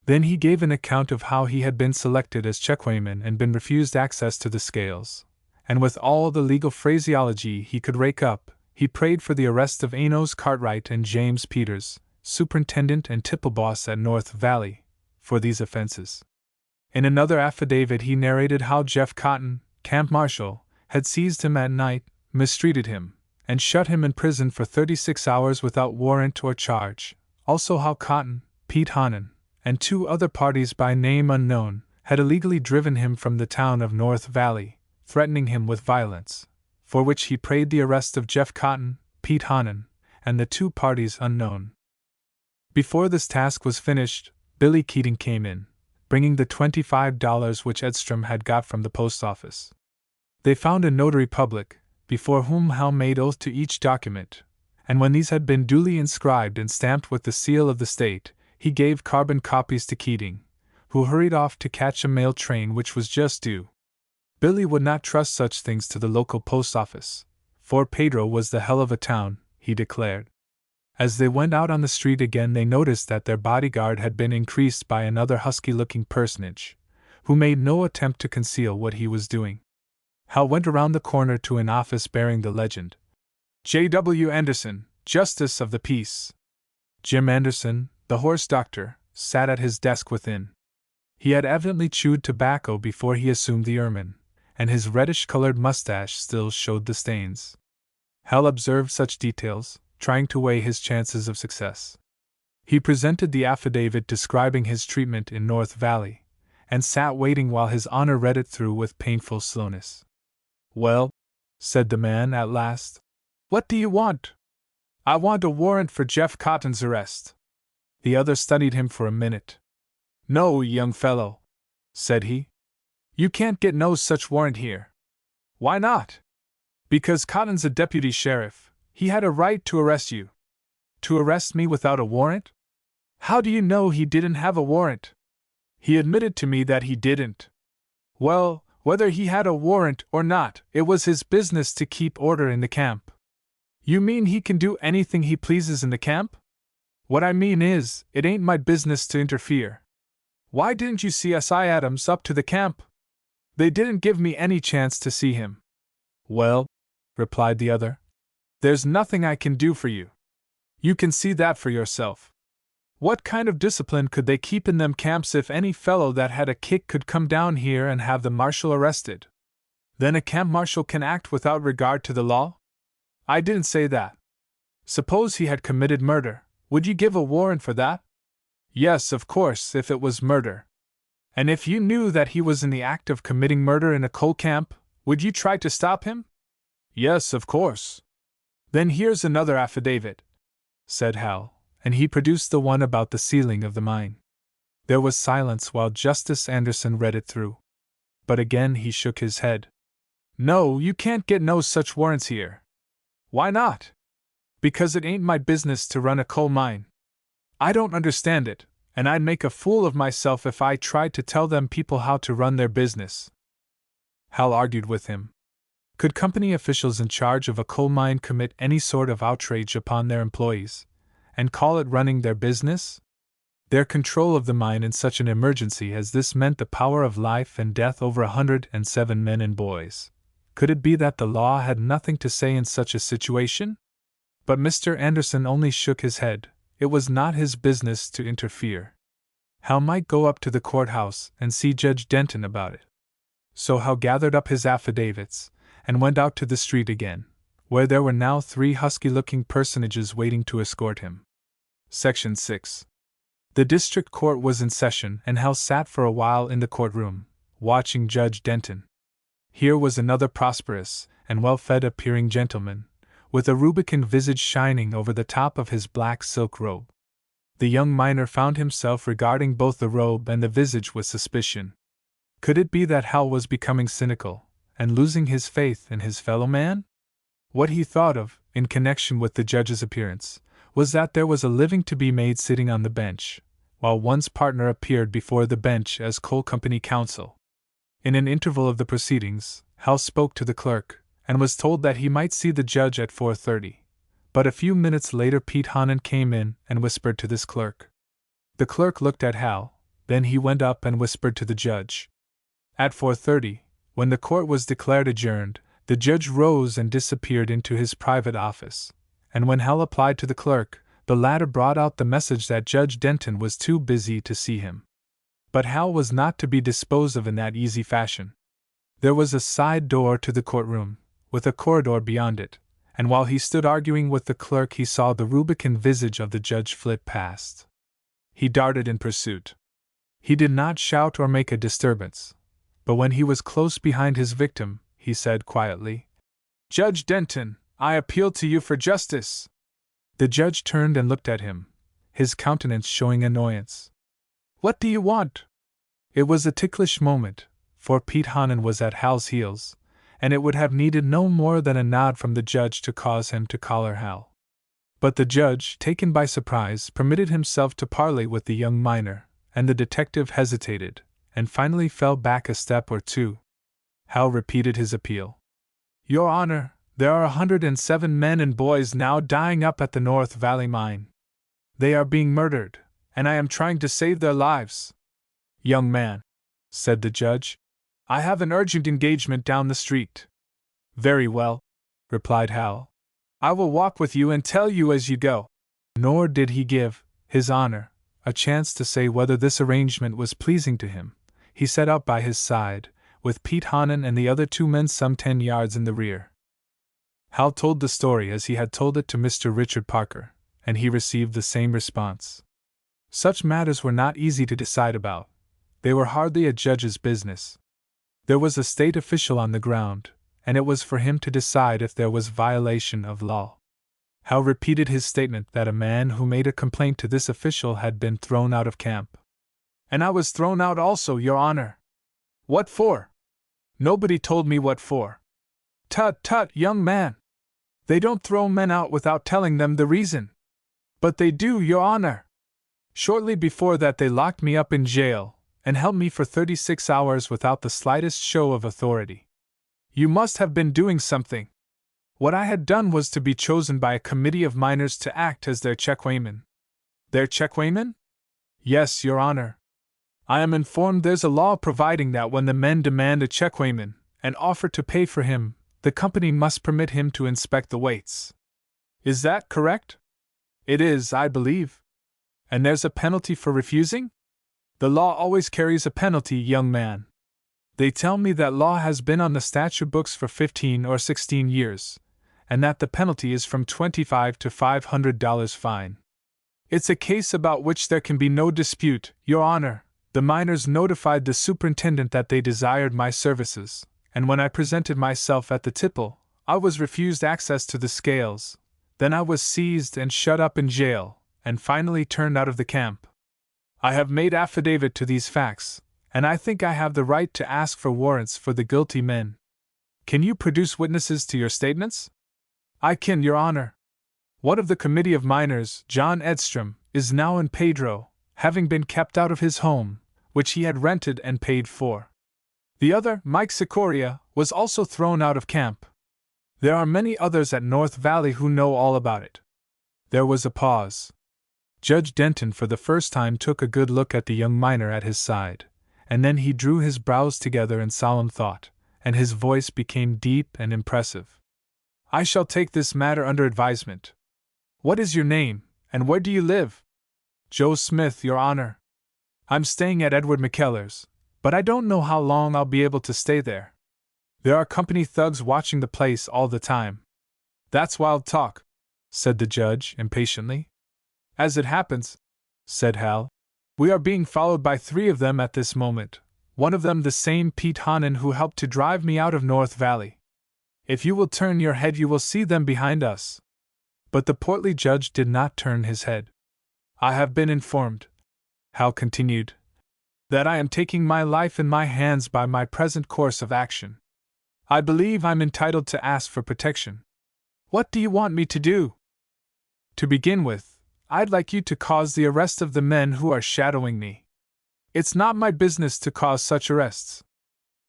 Speaker 1: Then he gave an account of how he had been selected as checkweighman and been refused access to the scales, and with all the legal phraseology he could rake up, he prayed for the arrest of Enos Cartwright and James Peters, superintendent and tipple boss at North Valley, for these offenses. In another affidavit he narrated how Jeff Cotton, camp marshal, had seized him at night, mistreated him, and shut him in prison for 36 hours without warrant or charge, also how Cotton, Pete Honan, and 2 other parties by name unknown, had illegally driven him from the town of North Valley, threatening him with violence, for which he prayed the arrest of Jeff Cotton, Pete Honan, and the 2 parties unknown. Before this task was finished, Billy Keating came in, bringing the $25 which Edstrom had got from the post office. They found a notary public, before whom Hal made oath to each document, and when these had been duly inscribed and stamped with the seal of the state, he gave carbon copies to Keating, who hurried off to catch a mail train which was just due. Billy would not trust such things to the local post office. Fort Pedro was the hell of a town, he declared. As they went out on the street again, they noticed that their bodyguard had been increased by another husky-looking personage, who made no attempt to conceal what he was doing. Hal went around the corner to an office bearing the legend, J.W. Anderson, Justice of the Peace. Jim Anderson, the horse doctor, sat at his desk within. He had evidently chewed tobacco before he assumed the ermine, and his reddish-colored mustache still showed the stains. Hal observed such details, trying to weigh his chances of success. He presented the affidavit describing his treatment in North Valley, and sat waiting while His Honor read it through with painful slowness. "Well," said the man at last, "what do you want?" "I want a warrant for Jeff Cotton's arrest." The other studied him for a minute. "No, young fellow," said he. "You can't get no such warrant here." "Why not?" "Because Cotton's a deputy sheriff. He had a right to arrest you." "To arrest me without a warrant? How do you know he didn't have a warrant?" "He admitted to me that he didn't." "Well, whether he had a warrant or not, it was his business to keep order in the camp." "You mean he can do anything he pleases in the camp?" "What I mean is, it ain't my business to interfere." "Why didn't you see S.I. Adams up to the camp?" "They didn't give me any chance to see him." "Well," replied the other, "there's nothing I can do for you. You can see that for yourself. What kind of discipline could they keep in them camps if any fellow that had a kick could come down here and have the marshal arrested? Then a camp marshal can act without regard to the law?" "I didn't say that." "Suppose he had committed murder, would you give a warrant for that?" "Yes, of course, if it was murder." And if you knew that he was in the act of committing murder in a coal camp, would you try to stop him? Yes, of course. Then here's another affidavit, said Hal, and he produced the one about the ceiling of the mine. There was silence while Justice Anderson read it through. But again he shook his head. No, you can't get no such warrants here. Why not? Because it ain't my business to run a coal mine. I don't understand it, and I'd make a fool of myself if I tried to tell them people how to run their business. Hal argued with him. Could company officials in charge of a coal mine commit any sort of outrage upon their employees, and call it running their business? Their control of the mine in such an emergency as this meant the power of life and death over 107 men and boys. Could it be that the law had nothing to say in such a situation? But Mr. Anderson only shook his head. It was not his business to interfere. Hal might go up to the courthouse and see Judge Denton about it. So Hal gathered up his affidavits and went out to the street again, where there were now 3 husky-looking personages waiting to escort him. Section 6. The district court was in session, and Hal sat for a while in the courtroom, watching Judge Denton. Here was another prosperous and well-fed appearing gentleman, with a rubicund visage shining over the top of his black silk robe. The young miner found himself regarding both the robe and the visage with suspicion. Could it be that Hal was becoming cynical, and losing his faith in his fellow man? What he thought of, in connection with the judge's appearance, was that there was a living to be made sitting on the bench, while one's partner appeared before the bench as coal company counsel. In an interval of the proceedings, Hal spoke to the clerk, and was told that he might see the judge at 4:30. But a few minutes later Pete Honan came in and whispered to this clerk. The clerk looked at Hal, then he went up and whispered to the judge. At 4:30, when the court was declared adjourned, the judge rose and disappeared into his private office, and when Hal applied to the clerk, the latter brought out the message that Judge Denton was too busy to see him. But Hal was not to be disposed of in that easy fashion. There was a side door to the courtroom, with a corridor beyond it, and while he stood arguing with the clerk he saw the rubicund visage of the judge flit past. He darted in pursuit. He did not shout or make a disturbance, but when he was close behind his victim, he said quietly, "Judge Denton, I appeal to you for justice." The judge turned and looked at him, his countenance showing annoyance. "What do you want?" It was a ticklish moment, for Pete Honan was at Hal's heels, and it would have needed no more than a nod from the judge to cause him to collar Hal. But the judge, taken by surprise, permitted himself to parley with the young miner, and the detective hesitated, and finally fell back a step or two. Hal repeated his appeal. "Your Honor, there are 107 men and boys now dying up at the North Valley mine. They are being murdered, and I am trying to save their lives." "Young man," said the judge, "I have an urgent engagement down the street." "Very well," replied Hal. "I will walk with you and tell you as you go." Nor did he give His Honor a chance to say whether this arrangement was pleasing to him. He set out by his side, with Pete Honan and the other 2 men some 10 yards in the rear. Hal told the story as he had told it to Mr. Richard Parker, and he received the same response. Such matters were not easy to decide about. They were hardly a judge's business. There was a state official on the ground, and it was for him to decide if there was violation of law. Hal repeated his statement that a man who made a complaint to this official had been thrown out of camp. "And I was thrown out also, Your Honor." "What for?" "Nobody told me what for." "Tut, tut, young man! They don't throw men out without telling them the reason." "But they do, Your Honor. Shortly before that they locked me up in jail, and held me for 36 hours without the slightest show of authority." "You must have been doing something." "What I had done was to be chosen by a committee of miners to act as their checkweighman." "Their checkweighman?" "Yes, Your Honor. I am informed there's a law providing that when the men demand a checkweighman, and offer to pay for him, the company must permit him to inspect the weights." "Is that correct?" "It is, I believe." "And there's a penalty for refusing?" "The law always carries a penalty, young man. They tell me that law has been on the statute books for 15 or 16 years, and that the penalty is from $25 to $500 fine. It's a case about which there can be no dispute, Your Honor. The miners notified the superintendent that they desired my services, and when I presented myself at the tipple, I was refused access to the scales. Then I was seized and shut up in jail, and finally turned out of the camp. I have made affidavit to these facts, and I think I have the right to ask for warrants for the guilty men. Can you produce witnesses to your statements? I can, Your Honor. One of the committee of miners, John Edstrom, is now in Pedro, having been kept out of his home, which he had rented and paid for. The other, Mike Sikoria, was also thrown out of camp. There are many others at North Valley who know all about it. There was a pause. Judge Denton for the first time took a good look at the young miner at his side, and then he drew his brows together in solemn thought, and his voice became deep and impressive. I shall take this matter under advisement. What is your name, and where do you live? Joe Smith, Your Honor. I'm staying at Edward McKellar's, but I don't know how long I'll be able to stay there. There are company thugs watching the place all the time. That's wild talk, said the judge impatiently. As it happens, said Hal, we are being followed by 3 of them at this moment, one of them the same Pete Honan who helped to drive me out of North Valley. If you will turn your head you will see them behind us. But the portly judge did not turn his head. I have been informed, Hal continued, that I am taking my life in my hands by my present course of action. I believe I'm entitled to ask for protection. What do you want me to do? To begin with, I'd like you to cause the arrest of the men who are shadowing me. It's not my business to cause such arrests.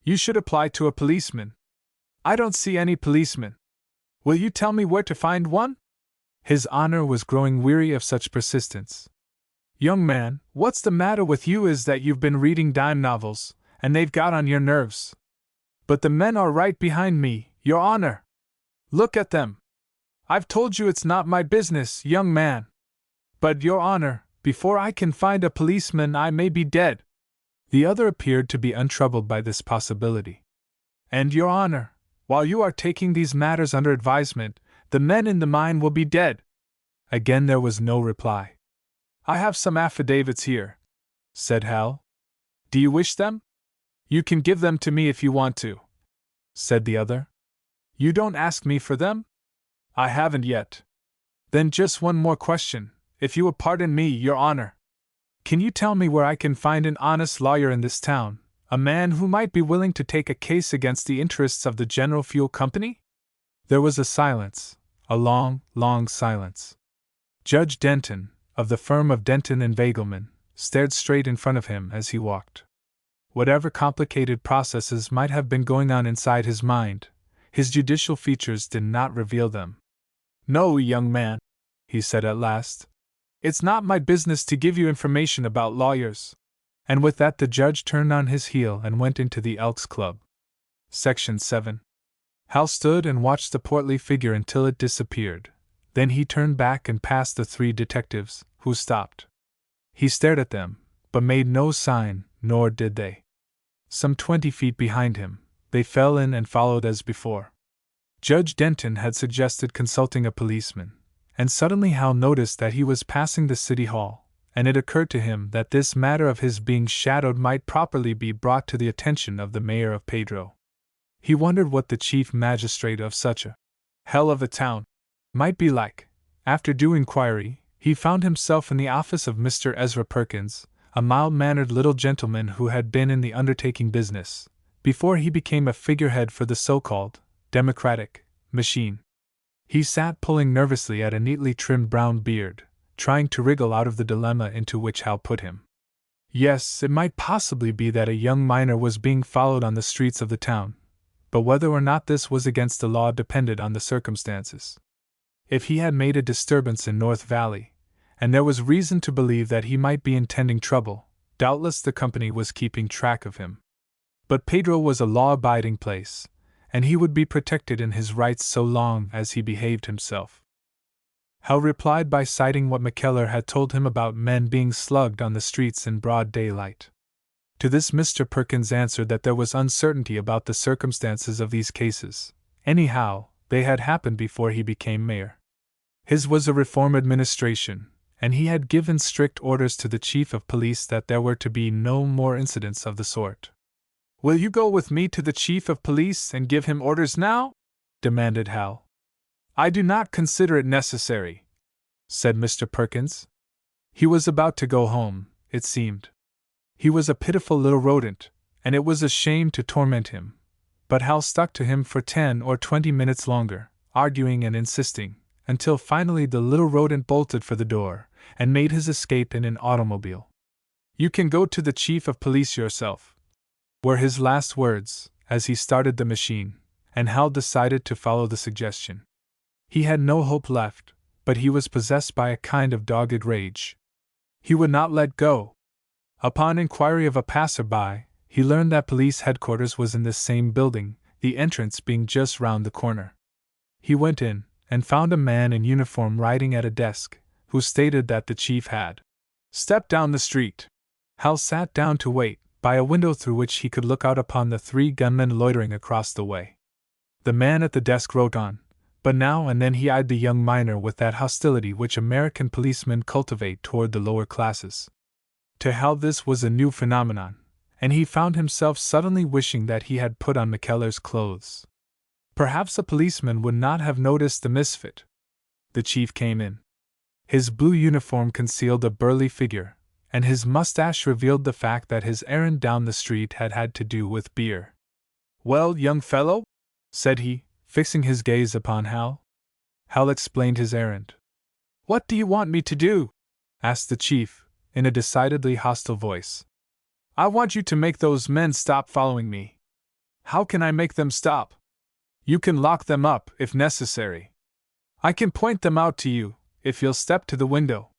Speaker 1: You should apply to a policeman. I don't see any policeman. Will you tell me where to find one? His Honor was growing weary of such persistence. Young man, what's the matter with you is that you've been reading dime novels, and they've got on your nerves. But the men are right behind me, Your Honor. Look at them. I've told you it's not my business, young man. But, Your Honor, before I can find a policeman I may be dead. The other appeared to be untroubled by this possibility. And, Your Honor, while you are taking these matters under advisement, the men in the mine will be dead. Again there was no reply. I have some affidavits here, said Hal. Do you wish them? You can give them to me if you want to, said the other. You don't ask me for them? I haven't yet. Then just one more question, if you will pardon me, Your Honor. Can you tell me where I can find an honest lawyer in this town, a man who might be willing to take a case against the interests of the General Fuel Company? There was a silence, a long, long silence. Judge Denton, of the firm of Denton and Vagelman, stared straight in front of him as he walked. Whatever complicated processes might have been going on inside his mind, his judicial features did not reveal them. No, young man, he said at last. It's not my business to give you information about lawyers. And with that the judge turned on his heel and went into the Elks Club. Section 7. Hal stood and watched the portly figure until it disappeared. Then he turned back and passed the 3 detectives, who stopped. He stared at them, but made no sign, nor did they. Some 20 feet behind him, they fell in and followed as before. Judge Denton had suggested consulting a policeman, and suddenly Hal noticed that he was passing the city hall, and it occurred to him that this matter of his being shadowed might properly be brought to the attention of the mayor of Pedro. He wondered what the chief magistrate of such a hell of a town might be like. After due inquiry, he found himself in the office of Mr. Ezra Perkins, a mild-mannered little gentleman who had been in the undertaking business, before he became a figurehead for the so-called Democratic machine. He sat pulling nervously at a neatly trimmed brown beard, trying to wriggle out of the dilemma into which Hal put him. Yes, it might possibly be that a young miner was being followed on the streets of the town, but whether or not this was against the law depended on the circumstances. If he had made a disturbance in North Valley, and there was reason to believe that he might be intending trouble, doubtless the company was keeping track of him. But Pedro was a law-abiding place, and he would be protected in his rights so long as he behaved himself. Hal replied by citing what McKellar had told him about men being slugged on the streets in broad daylight. To this Mr. Perkins answered that there was uncertainty about the circumstances of these cases. Anyhow, they had happened before he became mayor. His was a reform administration, and he had given strict orders to the chief of police that there were to be no more incidents of the sort. "Will you go with me to the chief of police and give him orders now?" demanded Hal. "I do not consider it necessary," said Mr. Perkins. He was about to go home, it seemed. He was a pitiful little rodent, and it was a shame to torment him. But Hal stuck to him for 10 or 20 minutes longer, arguing and insisting, until finally the little rodent bolted for the door, and made his escape in an automobile. "You can go to the chief of police yourself," were his last words, as he started the machine, and Hal decided to follow the suggestion. He had no hope left, but he was possessed by a kind of dogged rage. He would not let go. Upon inquiry of a passer-by, he learned that police headquarters was in this same building, the entrance being just round the corner. He went in, and found a man in uniform writing at a desk, who stated that the chief had stepped down the street. Hal sat down to wait, by a window through which he could look out upon the 3 gunmen loitering across the way. The man at the desk wrote on, but now and then he eyed the young miner with that hostility which American policemen cultivate toward the lower classes. To Hal this was a new phenomenon, and he found himself suddenly wishing that he had put on McKellar's clothes. Perhaps a policeman would not have noticed the misfit. The chief came in. His blue uniform concealed a burly figure, and his mustache revealed the fact that his errand down the street had had to do with beer. "Well, young fellow?" said he, fixing his gaze upon Hal. Hal explained his errand. "What do you want me to do?" asked the chief, in a decidedly hostile voice. "I want you to make those men stop following me." "How can I make them stop?" "You can lock them up, if necessary. I can point them out to you, if you'll step to the window."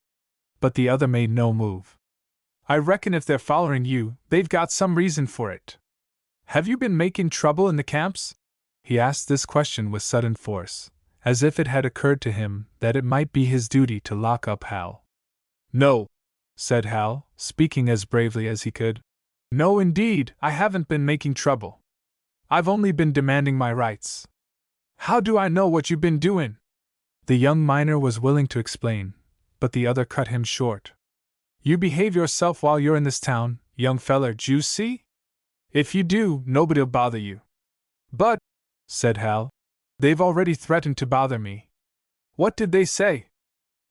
Speaker 1: But the other made no move. "I reckon if they're following you, they've got some reason for it. Have you been making trouble in the camps?" He asked this question with sudden force, as if it had occurred to him that it might be his duty to lock up Hal. "No," said Hal, speaking as bravely as he could. "No, indeed, I haven't been making trouble. I've only been demanding my rights." "How do I know what you've been doing?" The young miner was willing to explain, but the other cut him short. "You behave yourself while you're in this town, young feller, d'you see? If you do, nobody'll bother you." "But," said Hal, "they've already threatened to bother me." "What did they say?"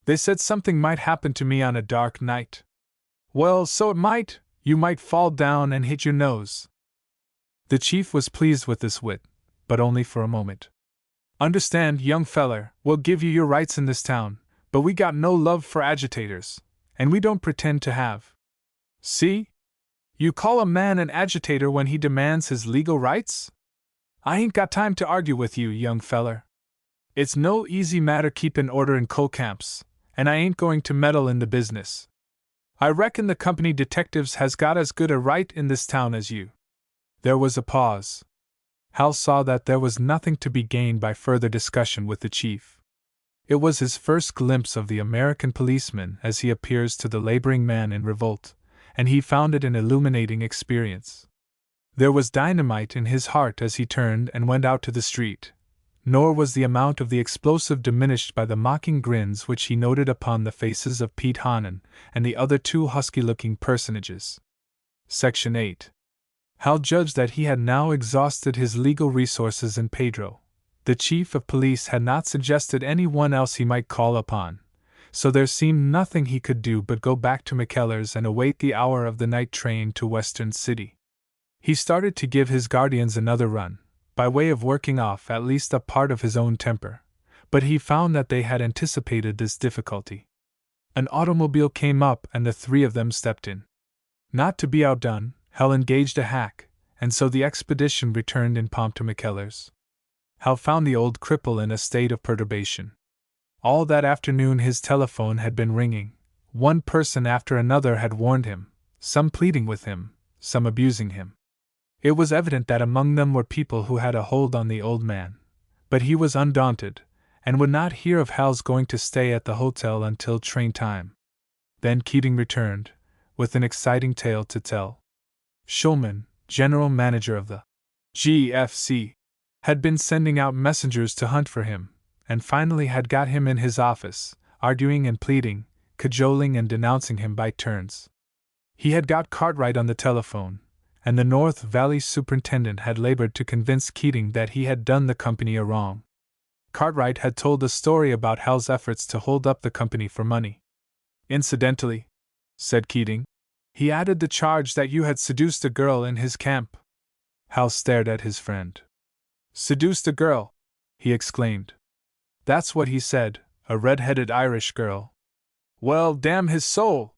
Speaker 1: "They said something might happen to me on a dark night." "Well, so it might. You might fall down and hit your nose." The chief was pleased with this wit, but only for a moment. "Understand, young feller, we'll give you your rights in this town, but we got no love for agitators, and we don't pretend to have. See? You call a man an agitator when he demands his legal rights? I ain't got time to argue with you, young feller. It's no easy matter keepin' order in coal camps, and I ain't going to meddle in the business. I reckon the company detectives has got as good a right in this town as you." There was a pause. Hal saw that there was nothing to be gained by further discussion with the chief. It was his first glimpse of the American policeman as he appears to the laboring man in revolt, and he found it an illuminating experience. There was dynamite in his heart as he turned and went out to the street, nor was the amount of the explosive diminished by the mocking grins which he noted upon the faces of Pete Hahnen and the other 2 husky-looking personages. Section 8. Hal judged that he had now exhausted his legal resources in Pedro. The chief of police had not suggested any one else he might call upon, so there seemed nothing he could do but go back to McKellar's and await the hour of the night train to Western City. He started to give his guardians another run, by way of working off at least a part of his own temper, but he found that they had anticipated this difficulty. An automobile came up and the 3 of them stepped in. Not to be outdone, Hal engaged a hack, and so the expedition returned in pomp to McKellar's. Hal found the old cripple in a state of perturbation. All that afternoon his telephone had been ringing. One person after another had warned him, some pleading with him, some abusing him. It was evident that among them were people who had a hold on the old man, but he was undaunted, and would not hear of Hal's going to stay at the hotel until train time. Then Keating returned, with an exciting tale to tell. Schulman, general manager of the GFC, had been sending out messengers to hunt for him, and finally had got him in his office, arguing and pleading, cajoling and denouncing him by turns. He had got Cartwright on the telephone, and the North Valley superintendent had labored to convince Keating that he had done the company a wrong. Cartwright had told a story about Hal's efforts to hold up the company for money. Incidentally, said Keating, he added the charge that you had seduced a girl in his camp. Hal stared at his friend. Seduced a girl? He exclaimed. That's what he said, a red-headed Irish girl. Well, damn his soul!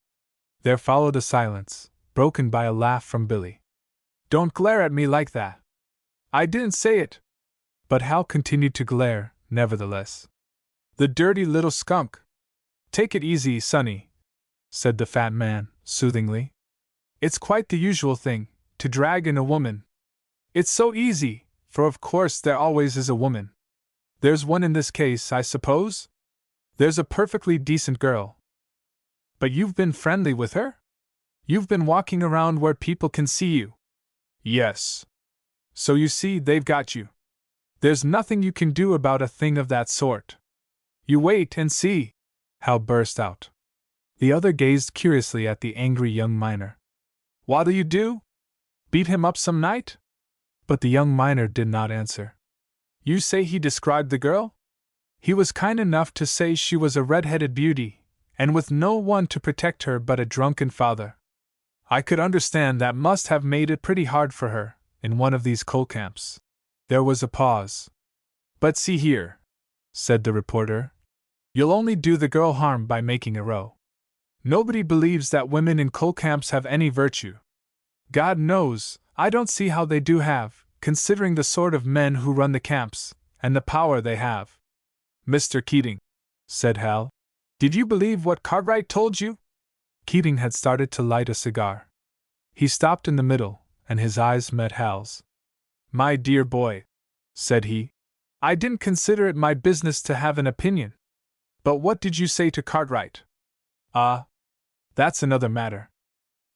Speaker 1: There followed a silence, broken by a laugh from Billy. Don't glare at me like that. I didn't say it. But Hal continued to glare, nevertheless. The dirty little skunk! Take it easy, Sonny, said the fat man, soothingly. It's quite the usual thing, to drag in a woman. It's so easy, for of course there always is a woman. There's one in this case, I suppose? There's a perfectly decent girl. But you've been friendly with her? You've been walking around where people can see you. Yes. So you see, they've got you. There's nothing you can do about a thing of that sort. You wait and see, Hal burst out. The other gazed curiously at the angry young miner. What'll you do? Beat him up some night? But the young miner did not answer. You say he described the girl? He was kind enough to say she was a red-headed beauty, and with no one to protect her but a drunken father. I could understand that must have made it pretty hard for her, in one of these coal camps. There was a pause. But see here, said the reporter, you'll only do the girl harm by making a row. Nobody believes that women in coal camps have any virtue. God knows, I don't see how they do have, considering the sort of men who run the camps, and the power they have. Mr. Keating, said Hal, did you believe what Cartwright told you? Keating had started to light a cigar. He stopped in the middle, and his eyes met Hal's. My dear boy, said he, I didn't consider it my business to have an opinion. But what did you say to Cartwright? That's another matter.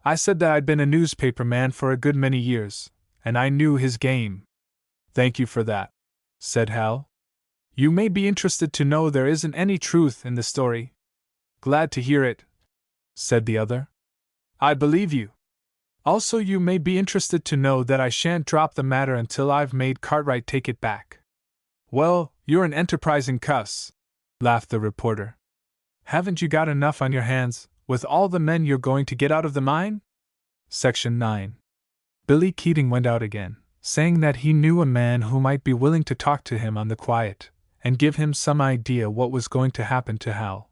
Speaker 1: I said that I'd been a newspaper man for a good many years, and I knew his game. Thank you for that, said Hal. You may be interested to know there isn't any truth in the story. Glad to hear it, said the other. I believe you. Also, you may be interested to know that I shan't drop the matter until I've made Cartwright take it back. Well, you're an enterprising cuss, laughed the reporter. Haven't you got enough on your hands, with all the men you're going to get out of the mine? Section 9. Billy Keating went out again, saying that he knew a man who might be willing to talk to him on the quiet, and give him some idea what was going to happen to Hal.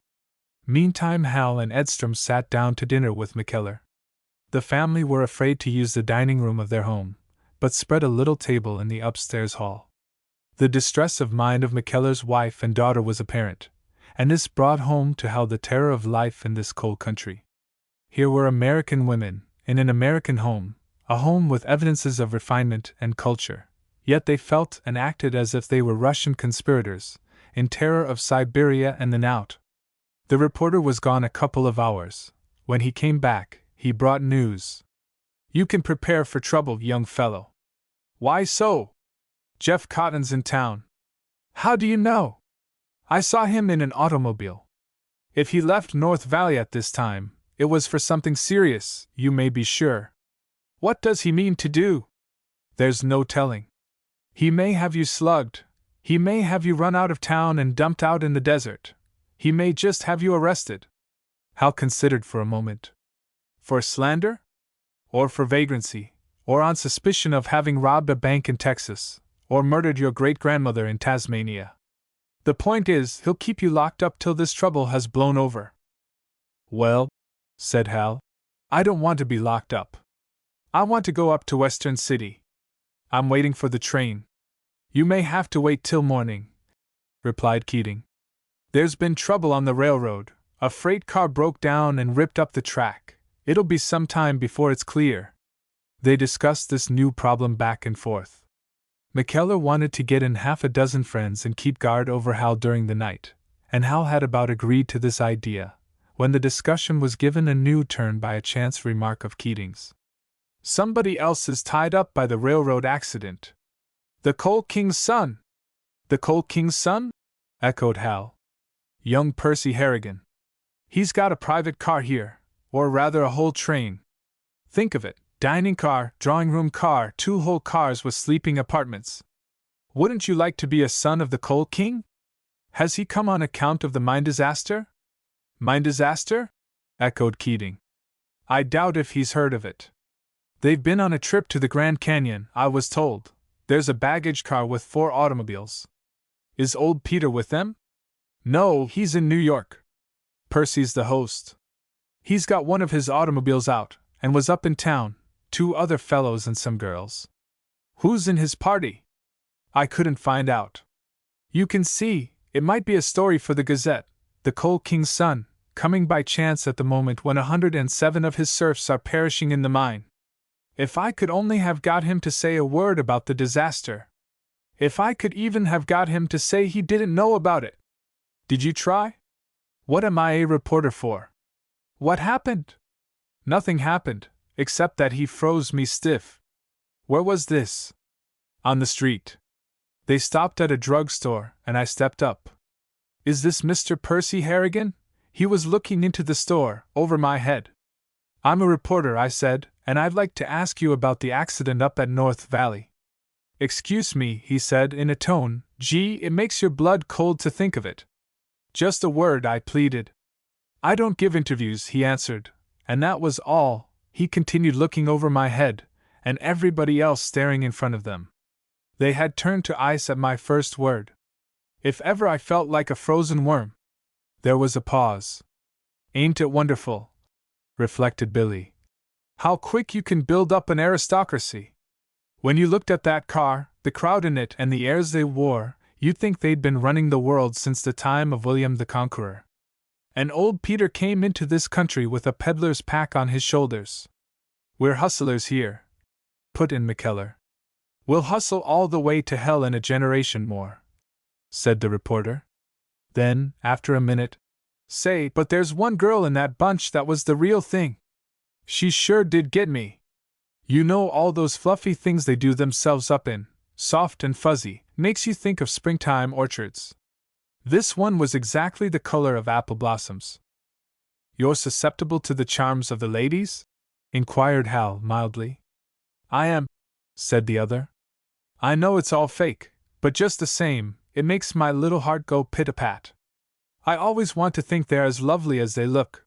Speaker 1: Meantime, Hal and Edstrom sat down to dinner with McKellar. The family were afraid to use the dining room of their home, but spread a little table in the upstairs hall. The distress of mind of McKellar's wife and daughter was apparent, and this brought home to Hal the terror of life in this cold country. Here were American women, in an American home, a home with evidences of refinement and culture, yet they felt and acted as if they were Russian conspirators, in terror of Siberia and the knout. The reporter was gone a couple of hours. When he came back, he brought news. You can prepare for trouble, young fellow. Why so? Jeff Cotton's in town. How do you know? I saw him in an automobile. If he left North Valley at this time, it was for something serious, you may be sure. What does he mean to do? There's no telling. He may have you slugged. He may have you run out of town and dumped out in the desert. He may just have you arrested. Hal considered for a moment. For slander? Or for vagrancy? Or on suspicion of having robbed a bank in Texas? Or murdered your great-grandmother in Tasmania? The point is, he'll keep you locked up till this trouble has blown over. Well, said Hal, I don't want to be locked up. I want to go up to Western City. I'm waiting for the train. You may have to wait till morning, replied Keating. There's been trouble on the railroad. A freight car broke down and ripped up the track. It'll be some time before it's clear. They discussed this new problem back and forth. McKellar wanted to get in half a dozen friends and keep guard over Hal during the night, and Hal had about agreed to this idea, when the discussion was given a new turn by a chance remark of Keating's. Somebody else is tied up by the railroad accident. The Coal King's son! The Coal King's son? Echoed Hal. Young Percy Harrigan. He's got a private car here, or rather a whole train. Think of it, dining car, drawing room car, 2 whole cars with sleeping apartments. Wouldn't you like to be a son of the coal king? Has he come on account of the mine disaster? Mine disaster? Echoed Keating. I doubt if he's heard of it. They've been on a trip to the Grand Canyon, I was told. There's a baggage car with 4 automobiles. Is old Peter with them? No, he's in New York. Percy's the host. He's got one of his automobiles out, and was up in town, 2 other fellows and some girls. Who's in his party? I couldn't find out. You can see, it might be a story for the Gazette, the coal king's son, coming by chance at the moment when 107 of his serfs are perishing in the mine. If I could only have got him to say a word about the disaster. If I could even have got him to say he didn't know about it. Did you try? What am I a reporter for? What happened? Nothing happened, except that he froze me stiff. Where was this? On the street. They stopped at a drugstore, and I stepped up. Is this Mr. Percy Harrigan? He was looking into the store, over my head. I'm a reporter, I said, and I'd like to ask you about the accident up at North Valley. Excuse me, he said in a tone, gee, it makes your blood cold to think of it. Just a word, I pleaded. I don't give interviews, he answered, and that was all. He continued looking over my head, and everybody else staring in front of them. They had turned to ice at my first word. If ever I felt like a frozen worm. There was a pause. Ain't it wonderful? Reflected Billy. How quick you can build up an aristocracy. When you looked at that car, the crowd in it, and the airs they wore, you'd think they'd been running the world since the time of William the Conqueror. And old Peter came into this country with a peddler's pack on his shoulders. We're hustlers here, put in McKellar. We'll hustle all the way to hell in a generation more, said the reporter. Then, after a minute, say, but there's one girl in that bunch that was the real thing. She sure did get me. You know, all those fluffy things they do themselves up in, soft and fuzzy, makes you think of springtime orchards. This one was exactly the color of apple blossoms. You're susceptible to the charms of the ladies? Inquired Hal mildly. I am, said the other. I know it's all fake, but just the same, it makes my little heart go pit-a-pat. I always want to think they're as lovely as they look.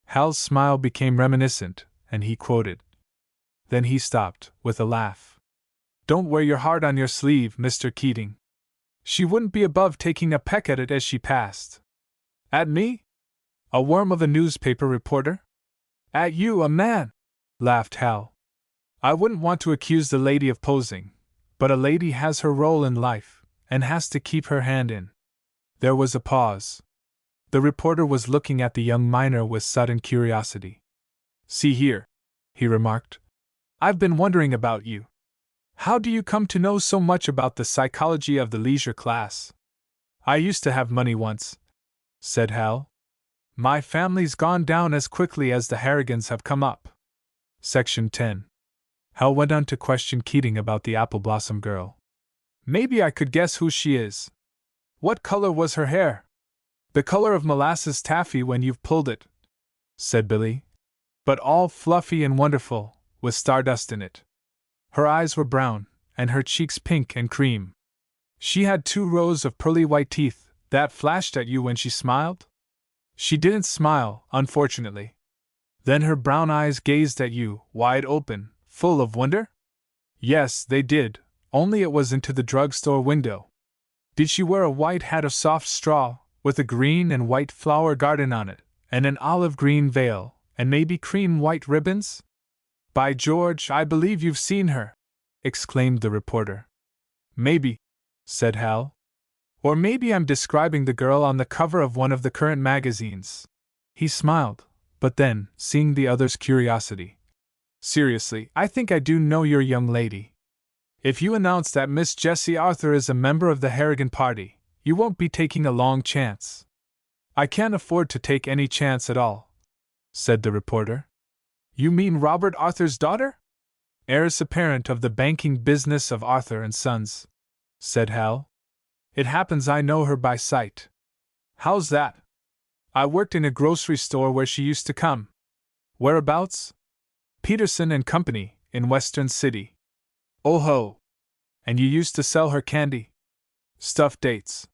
Speaker 1: Hal's smile became reminiscent, and he quoted. Then he stopped, with a laugh. Don't wear your heart on your sleeve, Mr. Keating. She wouldn't be above taking a peck at it as she passed. At me? A worm of a newspaper reporter? At you, a man, laughed Hal. I wouldn't want to accuse the lady of posing, but a lady has her role in life, and has to keep her hand in. There was a pause. The reporter was looking at the young miner with sudden curiosity. See here, he remarked. I've been wondering about you. How do you come to know so much about the psychology of the leisure class? I used to have money once, said Hal. My family's gone down as quickly as the Harrigans have come up. Section 10. Hal went on to question Keating about the apple blossom girl. Maybe I could guess who she is. What color was her hair? The color of molasses taffy when you've pulled it, said Billy. But all fluffy and wonderful, with stardust in it. Her eyes were brown, and her cheeks pink and cream. She had 2 rows of pearly white teeth that flashed at you when she smiled. She didn't smile, unfortunately. Then her brown eyes gazed at you, wide open, full of wonder? Yes, they did, only it was into the drugstore window. Did she wear a white hat of soft straw, with a green and white flower garden on it, and an olive green veil, and maybe cream white ribbons? By George, I believe you've seen her, exclaimed the reporter. Maybe, said Hal. Or maybe I'm describing the girl on the cover of one of the current magazines. He smiled, but then, seeing the other's curiosity. Seriously, I think I do know your young lady. If you announce that Miss Jessie Arthur is a member of the Harrigan party, you won't be taking a long chance. I can't afford to take any chance at all, said the reporter. You mean Robert Arthur's daughter? Heiress apparent of the banking business of Arthur and Sons, said Hal. It happens I know her by sight. How's that? I worked in a grocery store where she used to come. Whereabouts? Peterson and Company, in Western City. Oh ho! And you used to sell her candy? Stuffed dates.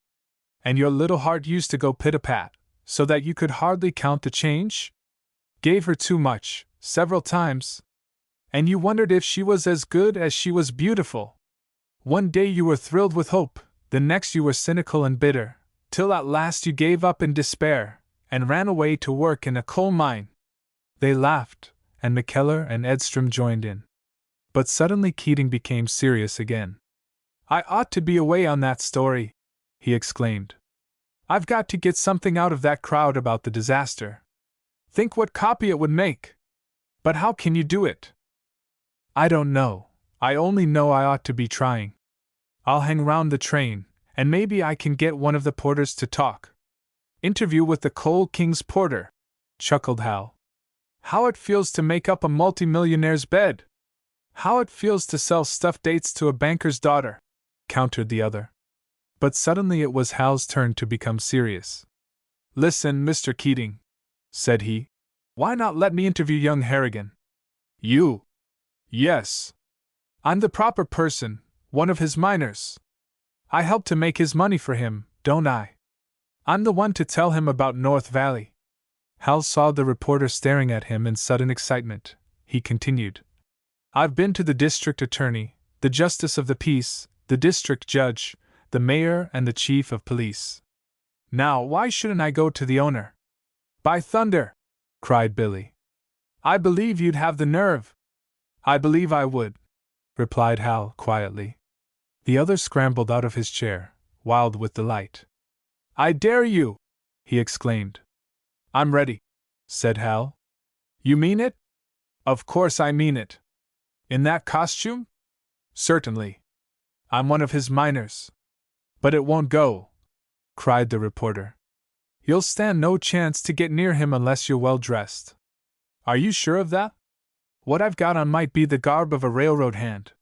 Speaker 1: And your little heart used to go pit-a-pat, so that you could hardly count the change? Gave her too much, several times. And you wondered if she was as good as she was beautiful. One day you were thrilled with hope, the next you were cynical and bitter, till at last you gave up in despair, and ran away to work in a coal mine. They laughed, and McKellar and Edstrom joined in. But suddenly Keating became serious again. I ought to be away on that story, he exclaimed. I've got to get something out of that crowd about the disaster. Think what copy it would make. But how can you do it? I don't know. I only know I ought to be trying. I'll hang round the train, and maybe I can get one of the porters to talk. Interview with the Coal King's porter, chuckled Hal. How it feels to make up a multimillionaire's bed! How it feels to sell stuffed dates to a banker's daughter, countered the other. But suddenly it was Hal's turn to become serious. Listen, Mr. Keating, said he. Why not let me interview young Harrigan? You? Yes. I'm the proper person, one of his miners. I help to make his money for him, don't I? I'm the one to tell him about North Valley. Hal saw the reporter staring at him in sudden excitement. He continued. I've been to the district attorney, the justice of the peace, the district judge, the mayor, and the chief of police. Now, why shouldn't I go to the owner? By thunder! Cried Billy. I believe you'd have the nerve. I believe I would, replied Hal quietly. The other scrambled out of his chair, wild with delight. I dare you! He exclaimed. I'm ready, said Hal. You mean it? Of course I mean it. In that costume? Certainly. I'm one of his miners. But it won't go, cried the reporter. You'll stand no chance to get near him unless you're well dressed. Are you sure of that? What I've got on might be the garb of a railroad hand.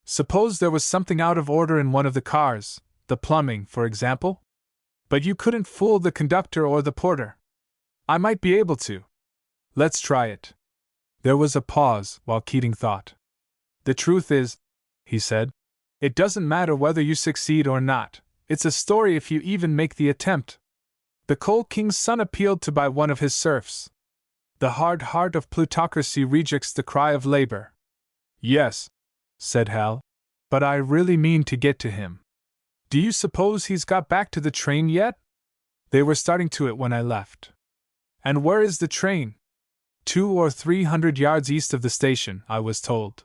Speaker 1: Suppose there was something out of order in one of the cars, the plumbing, for example? But you couldn't fool the conductor or the porter. I might be able to. Let's try it. There was a pause while Keating thought. The truth is, he said, it doesn't matter whether you succeed or not. It's a story if you even make the attempt. The Coal King's son appealed to by one of his serfs. The hard heart of plutocracy rejects the cry of labor. Yes, said Hal, but I really mean to get to him. Do you suppose he's got back to the train yet? They were starting to it when I left. And where is the train? 200 or 300 yards east of the station, I was told.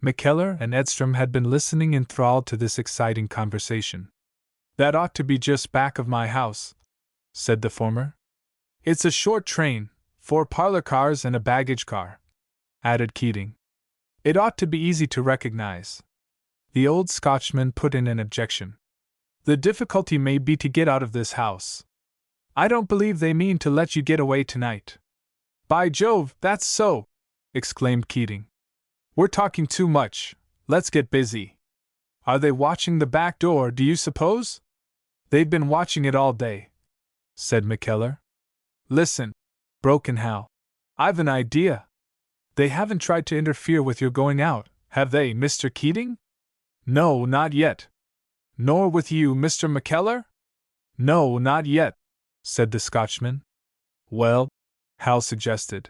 Speaker 1: McKellar and Edstrom had been listening enthralled to this exciting conversation. That ought to be just back of my house, said the former. It's a short train, 4 parlor cars and a baggage car, added Keating. It ought to be easy to recognize. The old Scotchman put in an objection. The difficulty may be to get out of this house. I don't believe they mean to let you get away tonight. By Jove, that's so, exclaimed Keating. We're talking too much. Let's get busy. Are they watching the back door, do you suppose? They've been watching it all day, said McKellar. Listen, broke in Hal. I've an idea. They haven't tried to interfere with your going out, have they, Mr. Keating? No, not yet. Nor with you, Mr. McKellar? No, not yet, said the Scotchman. Well, Hal suggested,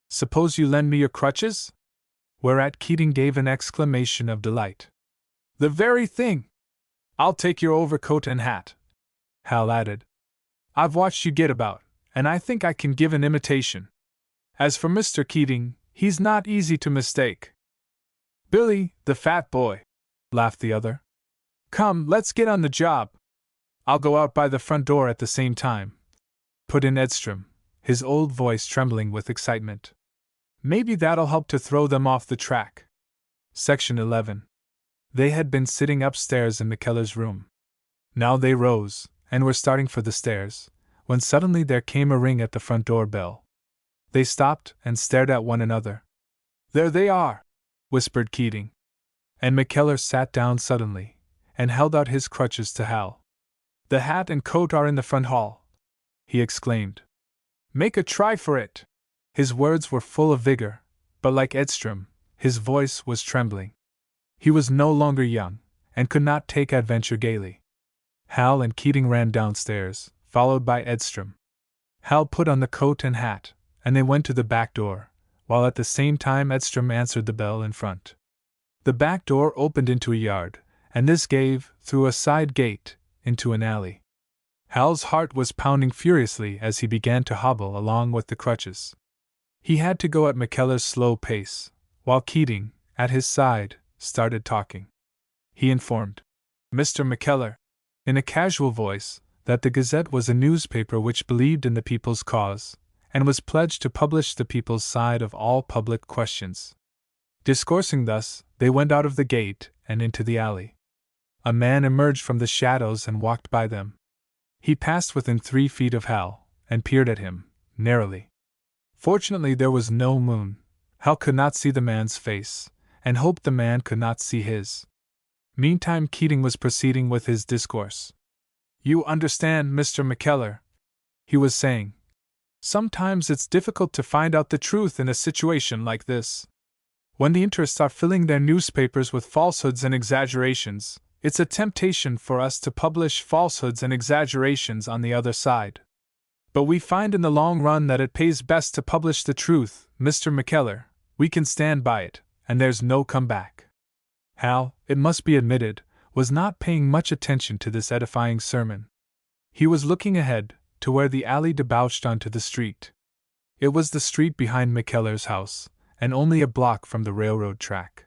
Speaker 1: suppose you lend me your crutches? Whereat Keating gave an exclamation of delight. The very thing! I'll take your overcoat and hat, Hal added. I've watched you get about, and I think I can give an imitation. As for Mr. Keating, he's not easy to mistake. Billy, the fat boy, laughed the other. Come, let's get on the job. I'll go out by the front door at the same time, put in Edstrom, his old voice trembling with excitement. Maybe that'll help to throw them off the track. Section 11. They had been sitting upstairs in McKellar's room. Now they rose, and were starting for the stairs, when suddenly there came a ring at the front door bell. They stopped and stared at one another. There they are, whispered Keating. And McKellar sat down suddenly, and held out his crutches to Hal. The hat and coat are in the front hall. he exclaimed. "Make a try for it!" His words were full of vigor, but like Edstrom, his voice was trembling. He was no longer young, and could not take adventure gaily. Hal and Keating ran downstairs, followed by Edstrom. Hal put on the coat and hat, and they went to the back door, while at the same time Edstrom answered the bell in front. The back door opened into a yard, and this gave, through a side gate, into an alley. Hal's heart was pounding furiously as he began to hobble along with the crutches. He had to go at McKellar's slow pace, while Keating, at his side, started talking. He informed Mr. McKellar, in a casual voice, that the Gazette was a newspaper which believed in the people's cause, and was pledged to publish the people's side of all public questions. Discoursing thus, they went out of the gate and into the alley. A man emerged from the shadows and walked by them. He passed within 3 feet of Hal, and peered at him, narrowly. Fortunately there was no moon. Hal could not see the man's face, and hoped the man could not see his. Meantime Keating was proceeding with his discourse. "You understand, Mr. McKellar," he was saying. "Sometimes it's difficult to find out the truth in a situation like this. When the interests are filling their newspapers with falsehoods and exaggerations, it's a temptation for us to publish falsehoods and exaggerations on the other side. But we find in the long run that it pays best to publish the truth, Mr. McKellar. We can stand by it, and there's no comeback." Hal, it must be admitted, was not paying much attention to this edifying sermon. He was looking ahead, to where the alley debouched onto the street. It was the street behind McKellar's house, and only a block from the railroad track.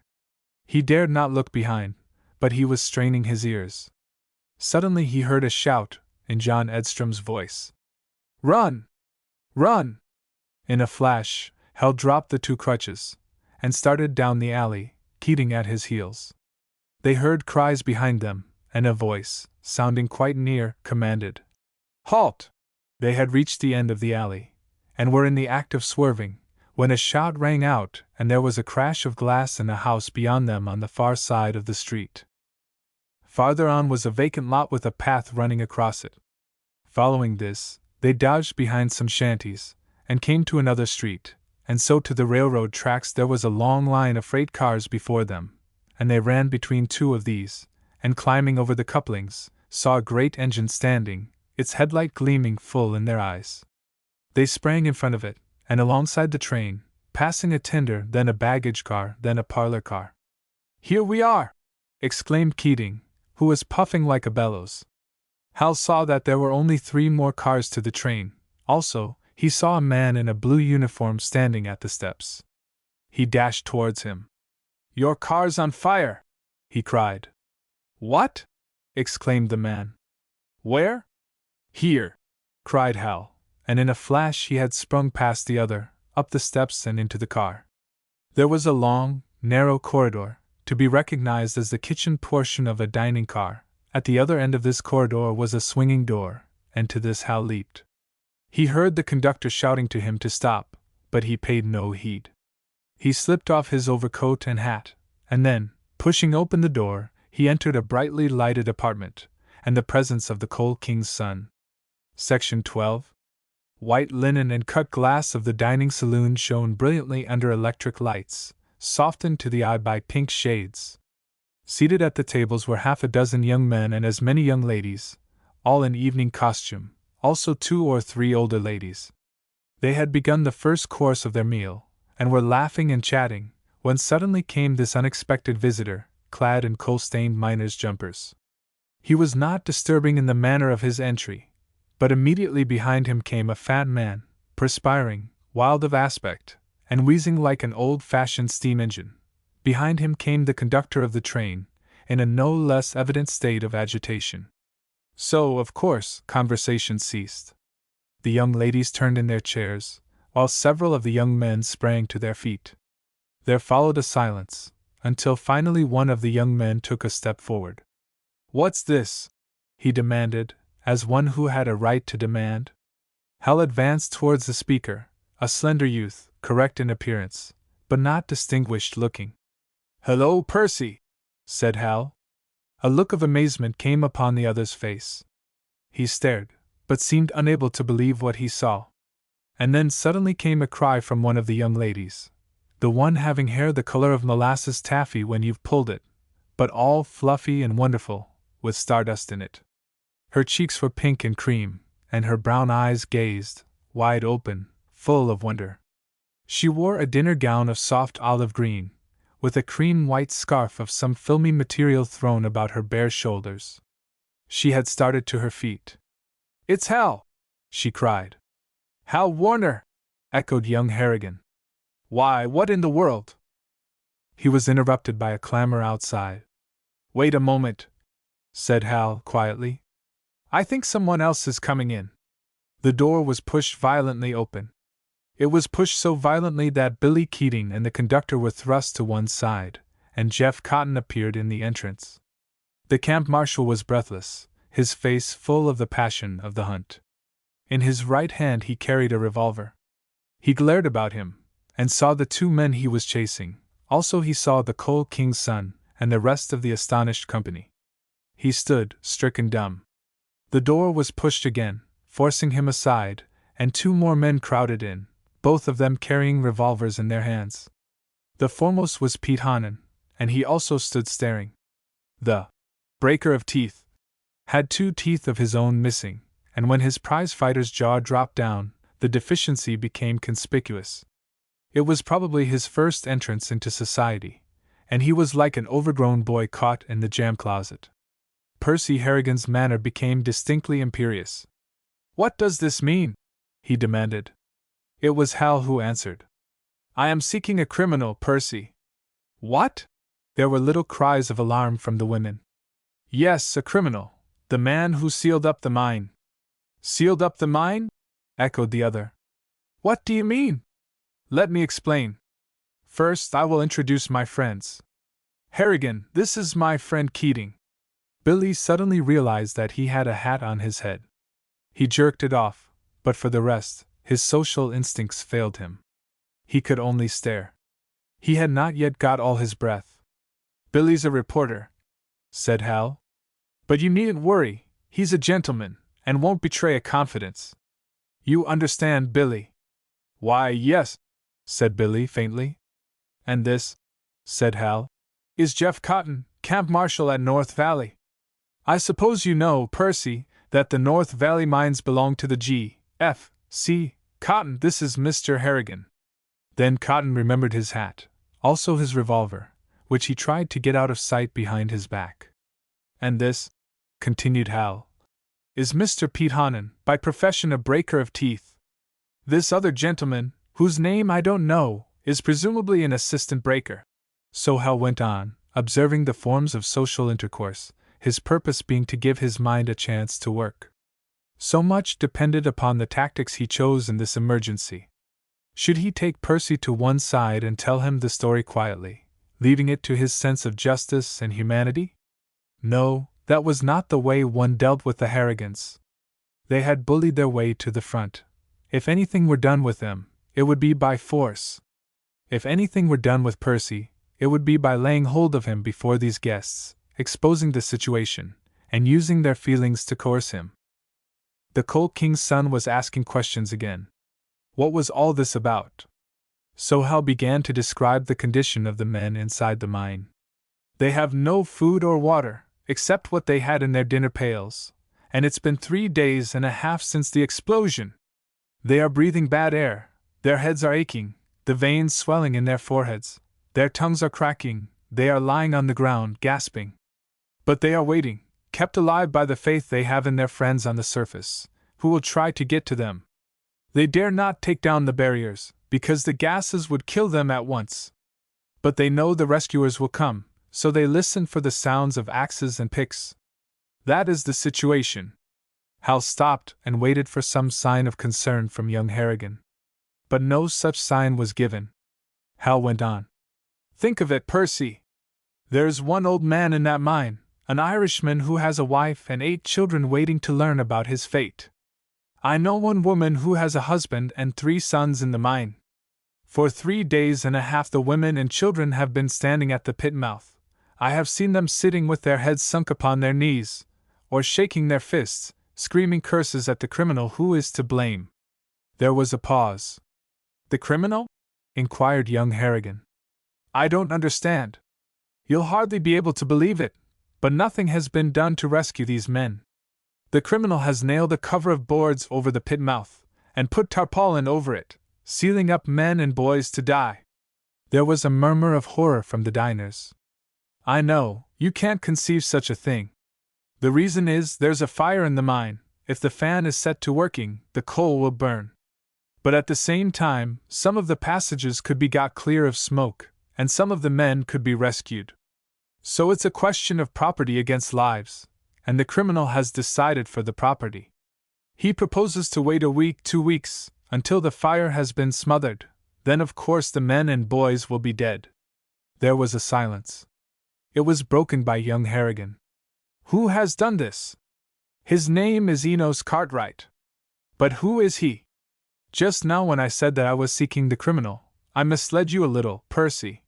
Speaker 1: He dared not look behind, but he was straining his ears. Suddenly he heard a shout, in John Edstrom's voice. "Run! Run!" In a flash, Hal dropped the 2 crutches, and started down the alley, Keating at his heels. They heard cries behind them, and a voice, sounding quite near, commanded, "Halt!" They had reached the end of the alley, and were in the act of swerving, when a shout rang out and there was a crash of glass in a house beyond them on the far side of the street. Farther on was a vacant lot with a path running across it. Following this, they dodged behind some shanties, and came to another street, and so to the railroad tracks. There was a long line of freight cars before them, and they ran between 2 of these, and climbing over the couplings, saw a great engine standing, its headlight gleaming full in their eyes. They sprang in front of it, and alongside the train, passing a tender, then a baggage car, then a parlor car. "Here we are!" exclaimed Keating, who was puffing like a bellows. Hal saw that there were only 3 more cars to the train. Also, he saw a man in a blue uniform standing at the steps. He dashed towards him. "Your car's on fire!" he cried. "What?" exclaimed the man. "Where?" "Here!" cried Hal, and in a flash he had sprung past the other, up the steps and into the car. There was a long, narrow corridor, to be recognized as the kitchen portion of a dining car. At the other end of this corridor was a swinging door, and to this Hal leaped. He heard the conductor shouting to him to stop, but he paid no heed. He slipped off his overcoat and hat, and then, pushing open the door, he entered a brightly lighted apartment, and the presence of the Coal King's son. Section 12. White linen and cut glass of the dining saloon shone brilliantly under electric lights, softened to the eye by pink shades. Seated at the tables were 6 young men and as many young ladies, all in evening costume, also 2 or 3 older ladies. They had begun the first course of their meal, and were laughing and chatting, when suddenly came this unexpected visitor, clad in coal-stained miner's jumpers. He was not disturbing in the manner of his entry, but immediately behind him came a fat man, perspiring, wild of aspect, and wheezing like an old-fashioned steam engine. Behind him came the conductor of the train, in a no less evident state of agitation. So, of course, conversation ceased. The young ladies turned in their chairs, while several of the young men sprang to their feet. There followed a silence, until finally one of the young men took a step forward. "What's this?" he demanded, as one who had a right to demand. Hal advanced towards the speaker, a slender youth, correct in appearance, but not distinguished looking. "Hello, Percy," said Hal. A look of amazement came upon the other's face. He stared, but seemed unable to believe what he saw. And then suddenly came a cry from one of the young ladies, the one having hair the color of molasses taffy when you've pulled it, but all fluffy and wonderful, with stardust in it. Her cheeks were pink and cream, and her brown eyes gazed, wide open, full of wonder. She wore a dinner gown of soft olive green, with a cream-white scarf of some filmy material thrown about her bare shoulders. She had started to her feet. "It's Hal!" she cried. "Hal Warner!" echoed young Harrigan. "Why, what in the world?" He was interrupted by a clamor outside. "Wait a moment," said Hal quietly. "I think someone else is coming in." The door was pushed violently open. It was pushed so violently that Billy Keating and the conductor were thrust to one side, and Jeff Cotton appeared in the entrance. The camp marshal was breathless, his face full of the passion of the hunt. In his right hand he carried a revolver. He glared about him, and saw the two men he was chasing. Also he saw the Coal King's son, and the rest of the astonished company. He stood, stricken dumb. The door was pushed again, forcing him aside, and two more men crowded in, both of them carrying revolvers in their hands. The foremost was Pete Hannon, and he also stood staring. The breaker of teeth had 2 teeth of his own missing, and when his prize fighter's jaw dropped down, the deficiency became conspicuous. It was probably his first entrance into society, and he was like an overgrown boy caught in the jam closet. Percy Harrigan's manner became distinctly imperious. "What does this mean?" he demanded. It was Hal who answered. "I am seeking a criminal, Percy." "What?" There were little cries of alarm from the women. "Yes, a criminal. The man who sealed up the mine." "Sealed up the mine?" echoed the other. "What do you mean?" "Let me explain. First, I will introduce my friends. Harrigan, this is my friend Keating." Billy suddenly realized that he had a hat on his head. He jerked it off, but for the rest, his social instincts failed him. He could only stare. He had not yet got all his breath. "Billy's a reporter," said Hal. "But you needn't worry, he's a gentleman, and won't betray a confidence. You understand, Billy?" "Why, yes," said Billy faintly. "And this," said Hal, "is Jeff Cotton, camp marshal at North Valley. I suppose you know, Percy, that the North Valley mines belong to the G.F.C. Cotton. This is Mr. Harrigan." Then Cotton remembered his hat, also his revolver, which he tried to get out of sight behind his back. "And this," continued Hal, "is Mr. Pete Hannon, by profession a breaker of teeth. This other gentleman, whose name I don't know, is presumably an assistant breaker." So Hal went on, observing the forms of social intercourse, his purpose being to give his mind a chance to work. So much depended upon the tactics he chose in this emergency. Should he take Percy to one side and tell him the story quietly, leaving it to his sense of justice and humanity? No, that was not the way one dealt with the Harrigans. They had bullied their way to the front. If anything were done with them, it would be by force. If anything were done with Percy, it would be by laying hold of him before these guests, exposing the situation, and using their feelings to coerce him. The Coal King's son was asking questions again. What was all this about? So Hal began to describe the condition of the men inside the mine. "They have no food or water, except what they had in their dinner pails, and it's been 3 days and a half since the explosion. They are breathing bad air, their heads are aching, the veins swelling in their foreheads, their tongues are cracking, they are lying on the ground, gasping. But they are waiting, kept alive by the faith they have in their friends on the surface, who will try to get to them. They dare not take down the barriers, because the gases would kill them at once. But they know the rescuers will come, so they listen for the sounds of axes and picks. That is the situation." Hal stopped and waited for some sign of concern from young Harrigan. But no such sign was given. Hal went on. "Think of it, Percy. There's one old man in that mine, an Irishman who has a wife and 8 children waiting to learn about his fate. I know one woman who has a husband and 3 sons in the mine. For 3 days and a half the women and children have been standing at the pit mouth. I have seen them sitting with their heads sunk upon their knees, or shaking their fists, screaming curses at the criminal who is to blame. There was a pause. "The criminal?" inquired young Harrigan. "I don't understand. You'll hardly be able to believe it, but nothing has been done to rescue these men. The criminal has nailed a cover of boards over the pit mouth, and put tarpaulin over it, sealing up men and boys to die." There was a murmur of horror from the diners. "I know, you can't conceive such a thing. The reason is, there's a fire in the mine. If the fan is set to working, the coal will burn. But at the same time, some of the passages could be got clear of smoke, and some of the men could be rescued. So it's a question of property against lives, and the criminal has decided for the property. He proposes to wait a week, 2 weeks, until the fire has been smothered. Then of course the men and boys will be dead." There was a silence. It was broken by young Harrigan. "Who has done this?" "His name is Enos Cartwright." "But who is he?" "Just now when I said that I was seeking the criminal, I misled you a little, Percy.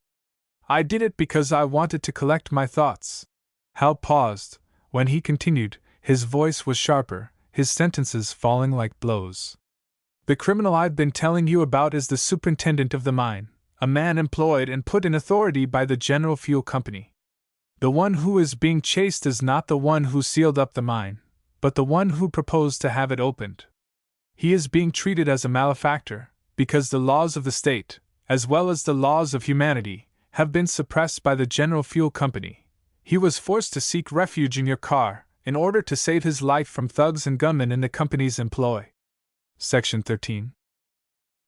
Speaker 1: I did it because I wanted to collect my thoughts." Hal paused. When he continued, his voice was sharper, his sentences falling like blows. "The criminal I've been telling you about is the superintendent of the mine, a man employed and put in authority by the General Fuel Company. The one who is being chased is not the one who sealed up the mine, but the one who proposed to have it opened. He is being treated as a malefactor, because the laws of the state, as well as the laws of humanity, have been suppressed by the General Fuel Company. He was forced to seek refuge in your car, in order to save his life from thugs and gunmen in the company's employ." Section 13.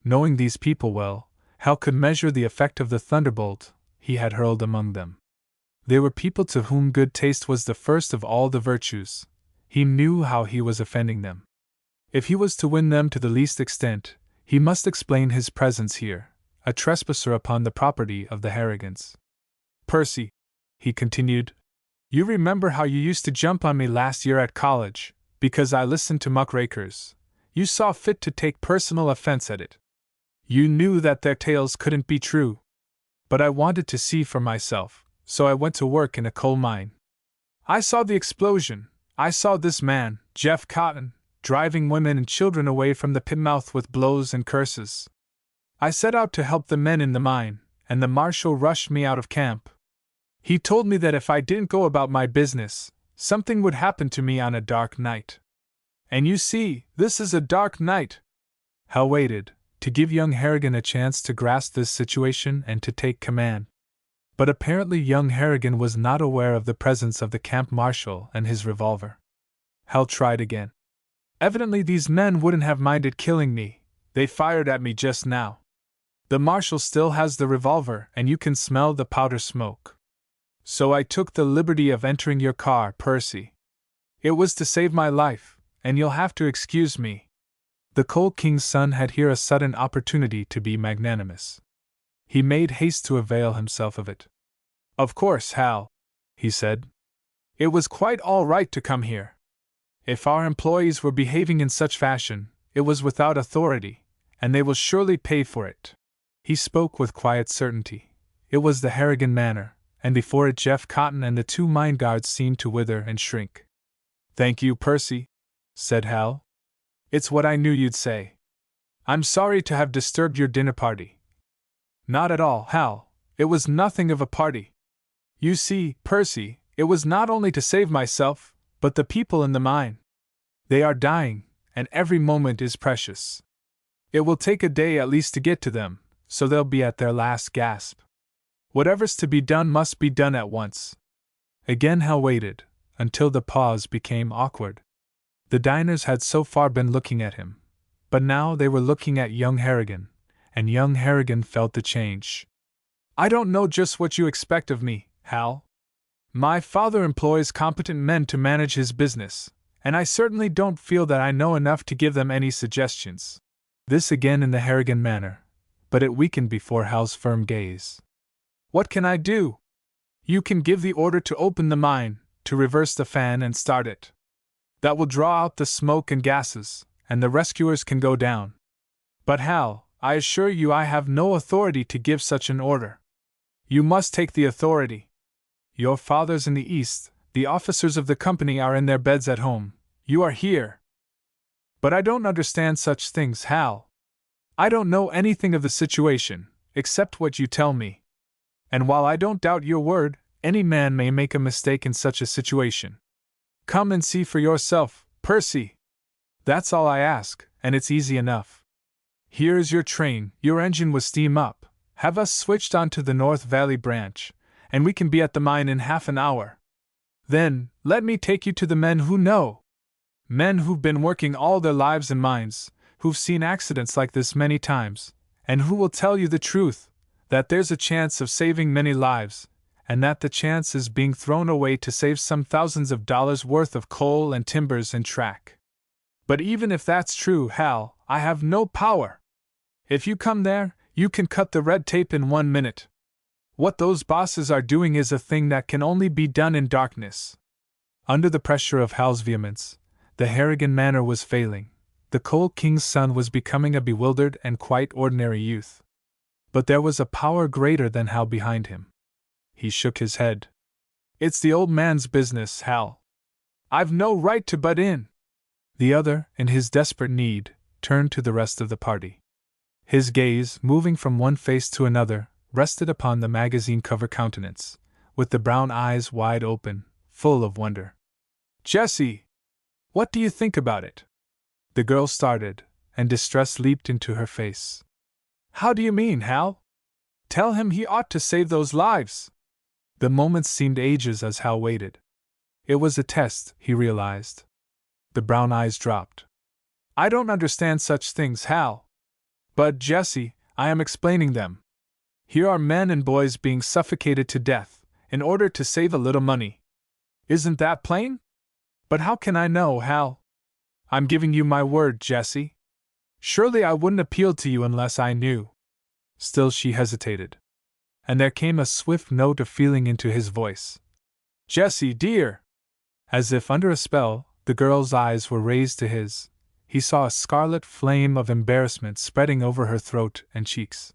Speaker 1: Knowing these people well, Hal could measure the effect of the thunderbolt he had hurled among them. They were people to whom good taste was the first of all the virtues. He knew how he was offending them. If he was to win them to the least extent, he must explain his presence here, a trespasser upon the property of the Harrigans. "Percy," he continued, "you remember how you used to jump on me last year at college, because I listened to muckrakers. You saw fit to take personal offense at it. You knew that their tales couldn't be true. But I wanted to see for myself, so I went to work in a coal mine. I saw the explosion. I saw this man, Jeff Cotton, driving women and children away from the pit mouth with blows and curses. I set out to help the men in the mine, and the marshal rushed me out of camp. He told me that if I didn't go about my business, something would happen to me on a dark night. And you see, this is a dark night." Hal waited, to give young Harrigan a chance to grasp this situation and to take command. But apparently young Harrigan was not aware of the presence of the camp marshal and his revolver. Hal tried again. "Evidently these men wouldn't have minded killing me. They fired at me just now. The marshal still has the revolver and you can smell the powder smoke. So I took the liberty of entering your car, Percy. It was to save my life, and you'll have to excuse me." The Coal King's son had here a sudden opportunity to be magnanimous. He made haste to avail himself of it. "Of course, Hal," he said. "It was quite all right to come here. If our employees were behaving in such fashion, it was without authority, and they will surely pay for it." He spoke with quiet certainty. It was the Harrigan manner, and before it Jeff Cotton and the 2 mine guards seemed to wither and shrink. "Thank you, Percy," said Hal. "It's what I knew you'd say. I'm sorry to have disturbed your dinner party." "Not at all, Hal. It was nothing of a party. You see, Percy, it was not only to save myself, but the people in the mine. They are dying, and every moment is precious. It will take a day at least to get to them, so they'll be at their last gasp. Whatever's to be done must be done at once." Again Hal waited, until the pause became awkward. The diners had so far been looking at him, but now they were looking at young Harrigan, and young Harrigan felt the change. "I don't know just what you expect of me, Hal. My father employs competent men to manage his business, and I certainly don't feel that I know enough to give them any suggestions." This again in the Harrigan manner, but it weakened before Hal's firm gaze. "What can I do? You can give the order to open the mine, to reverse the fan and start it. That will draw out the smoke and gases, and the rescuers can go down. But Hal, I assure you I have no authority to give such an order. You must take the authority. Your father's in the East, the officers of the company are in their beds at home. You are here. But I don't understand such things, Hal. I don't know anything of the situation, except what you tell me. And while I don't doubt your word, any man may make a mistake in such a situation. Come and see for yourself, Percy. That's all I ask, and it's easy enough. Here is your train, your engine with steam up. Have us switched on to the North Valley branch, and we can be at the mine in half an hour. Then, let me take you to the men who know. Men who've been working all their lives in mines, who've seen accidents like this many times, and who will tell you the truth, that there's a chance of saving many lives, and that the chance is being thrown away to save some thousands of dollars worth of coal and timbers and track. But even if that's true, Hal, I have no power. If you come there, you can cut the red tape in 1 minute. What those bosses are doing is a thing that can only be done in darkness. Under the pressure of Hal's vehemence, the Harrigan manner was failing. The Coal King's son was becoming a bewildered and quite ordinary youth. But there was a power greater than Hal behind him. He shook his head. It's the old man's business, Hal. I've no right to butt in. The other, in his desperate need, turned to the rest of the party. His gaze, moving from one face to another, rested upon the magazine cover countenance, with the brown eyes wide open, full of wonder. Jessie! What do you think about it? The girl started, and distress leaped into her face. How do you mean, Hal? Tell him he ought to save those lives. The moments seemed ages as Hal waited. It was a test, he realized. The brown eyes dropped. I don't understand such things, Hal. But, Jessie, I am explaining them. Here are men and boys being suffocated to death, in order to save a little money. Isn't that plain? But how can I know, Hal? I'm giving you my word, Jessie. Surely I wouldn't appeal to you unless I knew. Still she hesitated. And there came a swift note of feeling into his voice. Jessie, dear! As if under a spell, the girl's eyes were raised to his. He saw a scarlet flame of embarrassment spreading over her throat and cheeks.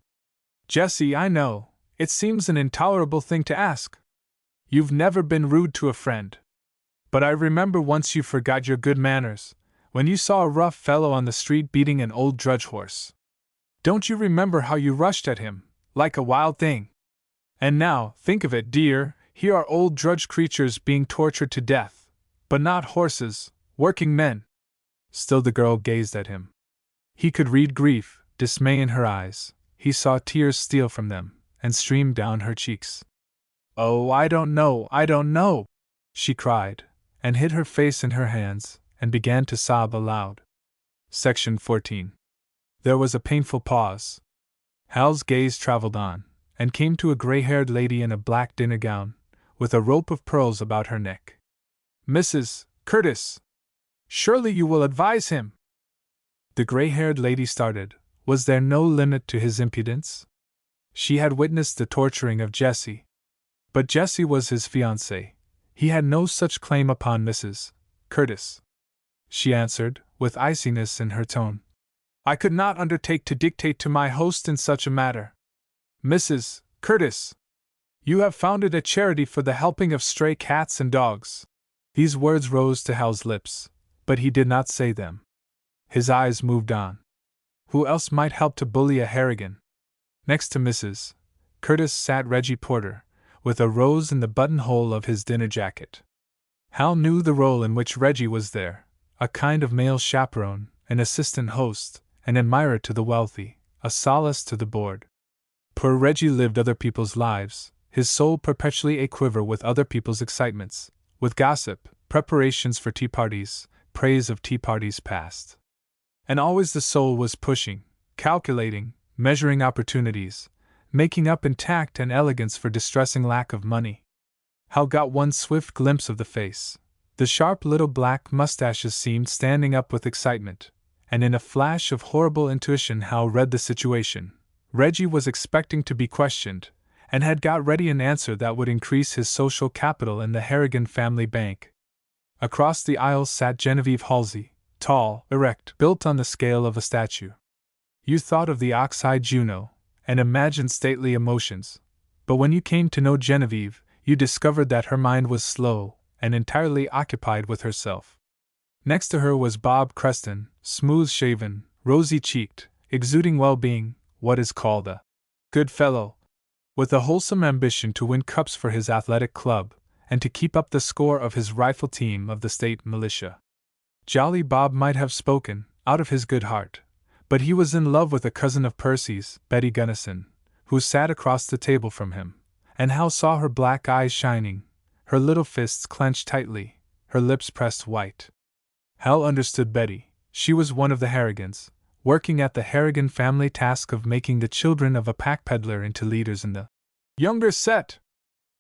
Speaker 1: Jessie, I know, it seems an intolerable thing to ask. You've never been rude to a friend. But I remember once you forgot your good manners, when you saw a rough fellow on the street beating an old drudge horse. Don't you remember how you rushed at him, like a wild thing? And now, think of it, dear, here are old drudge creatures being tortured to death, but not horses, working men. Still the girl gazed at him. He could read grief, dismay in her eyes. He saw tears steal from them, and stream down her cheeks. Oh, I don't know, she cried, and hid her face in her hands, and began to sob aloud. Section 14. There was a painful pause. Hal's gaze traveled on, and came to a gray-haired lady in a black dinner gown, with a rope of pearls about her neck. Mrs. Curtis! Surely you will advise him! The gray-haired lady started. Was there no limit to his impudence? She had witnessed the torturing of Jessie. But Jessie was his fiancée. He had no such claim upon Mrs. Curtis. She answered, with iciness in her tone. I could not undertake to dictate to my host in such a matter. Mrs. Curtis, you have founded a charity for the helping of stray cats and dogs. These words rose to Hal's lips, but he did not say them. His eyes moved on. Who else might help to bully a Harrigan? Next to Mrs. Curtis sat Reggie Porter, with a rose in the buttonhole of his dinner jacket. Hal knew the role in which Reggie was there, a kind of male chaperone, an assistant host, an admirer to the wealthy, a solace to the bored. Poor Reggie lived other people's lives, his soul perpetually aquiver with other people's excitements, with gossip, preparations for tea parties, praise of tea parties past. And always the soul was pushing, calculating, measuring opportunities, making up in tact and elegance for distressing lack of money. Hal got one swift glimpse of the face. The sharp little black mustaches seemed standing up with excitement, and in a flash of horrible intuition Hal read the situation. Reggie was expecting to be questioned, and had got ready an answer that would increase his social capital in the Harrigan family bank. Across the aisle sat Genevieve Halsey, tall, erect, built on the scale of a statue. You thought of the ox-eyed Juno, and imagined stately emotions, but when you came to know Genevieve, you discovered that her mind was slow, and entirely occupied with herself. Next to her was Bob Creston, smooth-shaven, rosy-cheeked, exuding well-being, what is called a good fellow, with a wholesome ambition to win cups for his athletic club and to keep up the score of his rifle team of the state militia. Jolly Bob might have spoken, out of his good heart, but he was in love with a cousin of Percy's, Betty Gunnison, who sat across the table from him, and Hal saw her black eyes shining, her little fists clenched tightly, her lips pressed white. Hal understood Betty. She was one of the Harrigans, working at the Harrigan family task of making the children of a pack peddler into leaders in the younger set.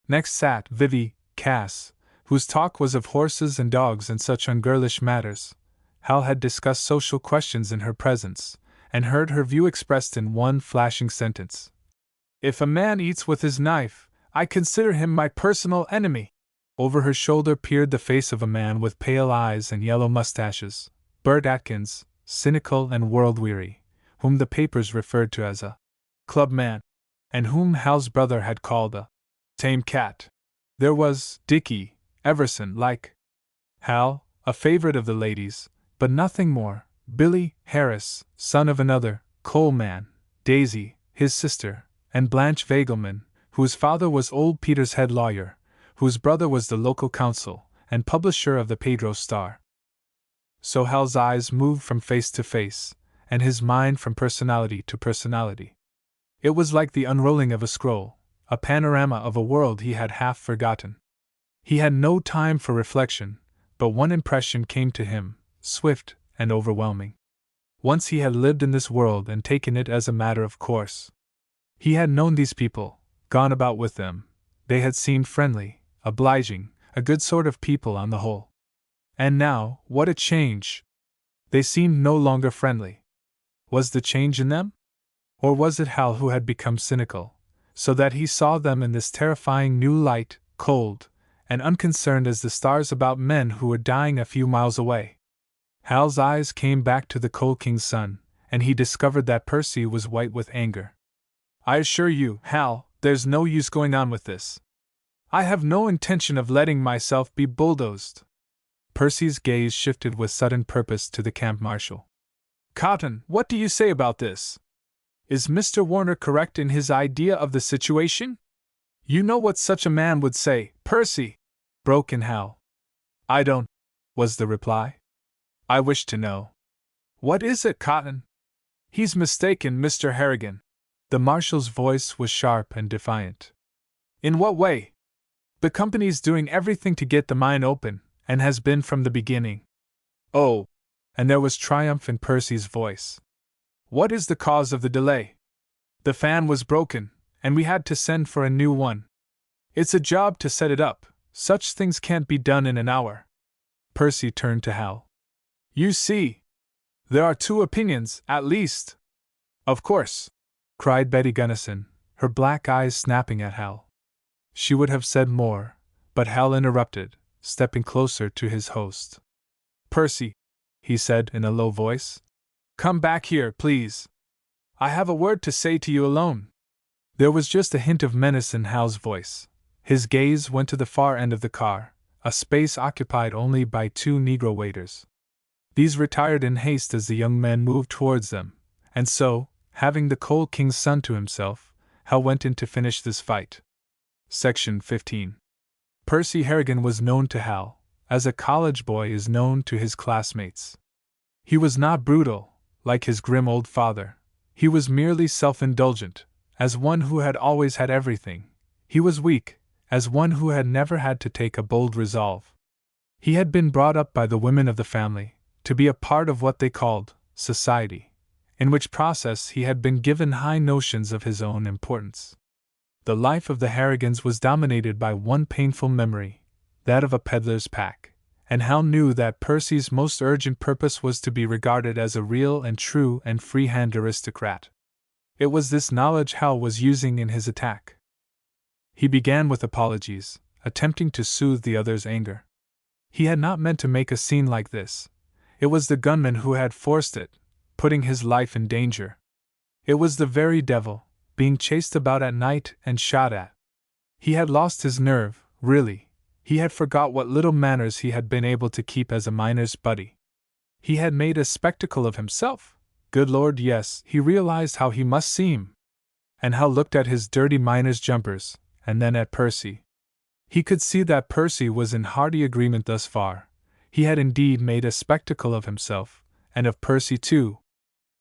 Speaker 1: Next sat Vivie Cass, whose talk was of horses and dogs and such ungirlish matters. Hal had discussed social questions in her presence, and heard her view expressed in one flashing sentence. "If a man eats with his knife, I consider him my personal enemy." Over her shoulder peered the face of a man with pale eyes and yellow mustaches, Bert Atkins, cynical and world-weary, whom the papers referred to as a clubman, and whom Hal's brother had called a tame cat. There was Dickie Everson, like Hal, a favorite of the ladies, but nothing more. Billy Harris, son of another coal man, Daisy, his sister, and Blanche Vagelman, whose father was old Peter's head lawyer, whose brother was the local counsel and publisher of the Pedro Star. So Hal's eyes moved from face to face, and his mind from personality to personality. It was like the unrolling of a scroll, a panorama of a world he had half forgotten. He had no time for reflection, but one impression came to him, swift and overwhelming. Once he had lived in this world and taken it as a matter of course. He had known these people, gone about with them. They had seemed friendly, obliging, a good sort of people on the whole. And now, what a change! They seemed no longer friendly. Was the change in them? Or was it Hal who had become cynical, so that he saw them in this terrifying new light, cold and unconcerned as the stars about men who were dying a few miles away? Hal's eyes came back to the Coal King's son, and he discovered that Percy was white with anger. "I assure you, Hal, there's no use going on with this. I have no intention of letting myself be bulldozed." Percy's gaze shifted with sudden purpose to the camp marshal. "Cotton, what do you say about this? Is Mr. Warner correct in his idea of the situation?" "You know what such a man would say, Percy," broke in Hal. "I don't," was the reply. "I wish to know." "What is it, Cotton?" "He's mistaken, Mr. Harrigan." The marshal's voice was sharp and defiant. "In what way?" "The company's doing everything to get the mine open, and has been from the beginning." "Oh!" And there was triumph in Percy's voice. "What is the cause of the delay?" "The fan was broken, and we had to send for a new one. It's a job to set it up. Such things can't be done in an hour." Percy turned to Hal. "You see, there are two opinions, at least." "Of course," cried Betty Gunnison, her black eyes snapping at Hal. She would have said more, but Hal interrupted, stepping closer to his host. "Percy," he said in a low voice, "come back here, please. I have a word to say to you alone." There was just a hint of menace in Hal's voice. His gaze went to the far end of the car, a space occupied only by two Negro waiters. These retired in haste as the young men moved towards them, and so, having the Coal King's son to himself, Hal went in to finish this fight. Section 15. Percy Harrigan was known to Hal, as a college boy is known to his classmates. He was not brutal, like his grim old father. He was merely self-indulgent, as one who had always had everything. He was weak, as one who had never had to take a bold resolve. He had been brought up by the women of the family, to be a part of what they called society, in which process he had been given high notions of his own importance. The life of the Harrigans was dominated by one painful memory, that of a peddler's pack, and Hal knew that Percy's most urgent purpose was to be regarded as a real and true and free-hand aristocrat. It was this knowledge Hal was using in his attack. He began with apologies, attempting to soothe the other's anger. He had not meant to make a scene like this. It was the gunman who had forced it, putting his life in danger. It was the very devil, being chased about at night and shot at. He had lost his nerve, really, He had forgot what little manners he had been able to keep as a miner's buddy. He had made a spectacle of himself. Good Lord, yes, he realized how he must seem. And Hal looked at his dirty miner's jumpers, and then at Percy. He could see that Percy was in hearty agreement thus far. He had indeed made a spectacle of himself, and of Percy too.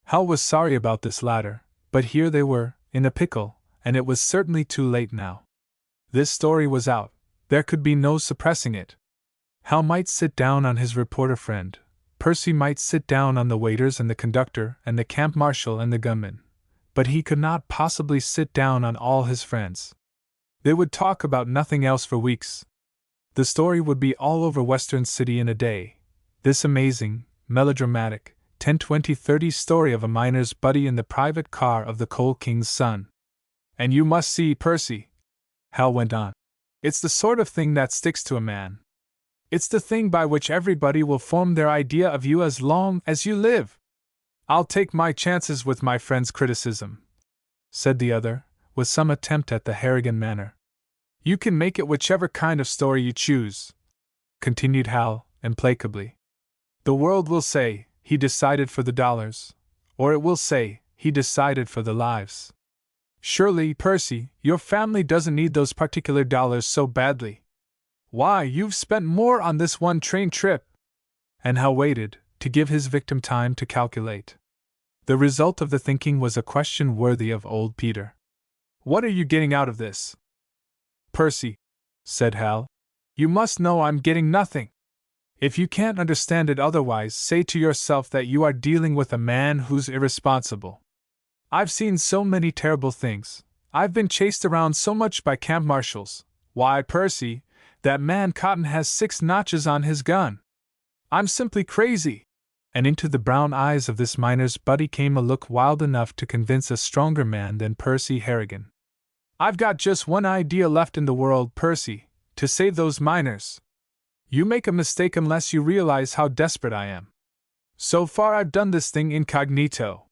Speaker 1: Hal was sorry about this latter, but here they were, in a pickle, and it was certainly too late now. This story was out. There could be no suppressing it. Hal might sit down on his reporter friend. Percy might sit down on the waiters and the conductor and the camp marshal and the gunman. But he could not possibly sit down on all his friends. They would talk about nothing else for weeks. The story would be all over Western City in a day. This amazing, melodramatic, 10, 20, 30 story of a miner's buddy in the private car of the Coal King's son. And you must see, Percy, Hal went on. It's the sort of thing that sticks to a man. It's the thing by which everybody will form their idea of you as long as you live. I'll take my chances with my friend's criticism, said the other, with some attempt at the Harrigan manner. You can make it whichever kind of story you choose, continued Hal, implacably. The world will say, he decided for the dollars, or it will say, he decided for the lives. Surely, Percy, your family doesn't need those particular dollars so badly. Why, you've spent more on this one train trip. And Hal waited, to give his victim time to calculate. The result of the thinking was a question worthy of old Peter. What are you getting out of this? Percy, said Hal, you must know I'm getting nothing. If you can't understand it otherwise, say to yourself that you are dealing with a man who's irresponsible. I've seen so many terrible things. I've been chased around so much by camp marshals. Why, Percy, that man Cotton has 6 notches on his gun. I'm simply crazy. And into the brown eyes of this miner's buddy came a look wild enough to convince a stronger man than Percy Harrigan. I've got just one idea left in the world, Percy, to save those miners. You make a mistake unless you realize how desperate I am. So far I've done this thing incognito.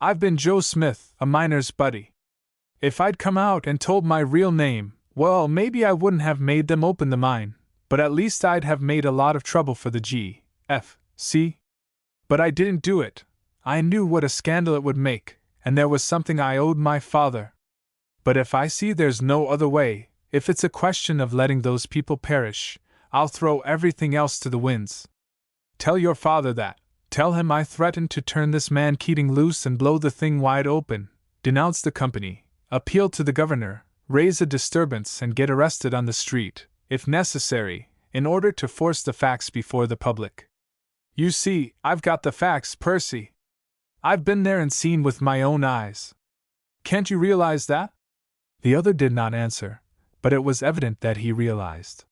Speaker 1: I've been Joe Smith, a miner's buddy. If I'd come out and told my real name, well, maybe I wouldn't have made them open the mine, but at least I'd have made a lot of trouble for the G.F.C. But I didn't do it. I knew what a scandal it would make, and there was something I owed my father. But if I see there's no other way, if it's a question of letting those people perish, I'll throw everything else to the winds. Tell your father that. Tell him I threatened to turn this man Keating loose and blow the thing wide open, denounce the company, appeal to the governor, raise a disturbance and get arrested on the street, if necessary, in order to force the facts before the public. You see, I've got the facts, Percy. I've been there and seen with my own eyes. Can't you realize that? The other did not answer, but it was evident that he realized.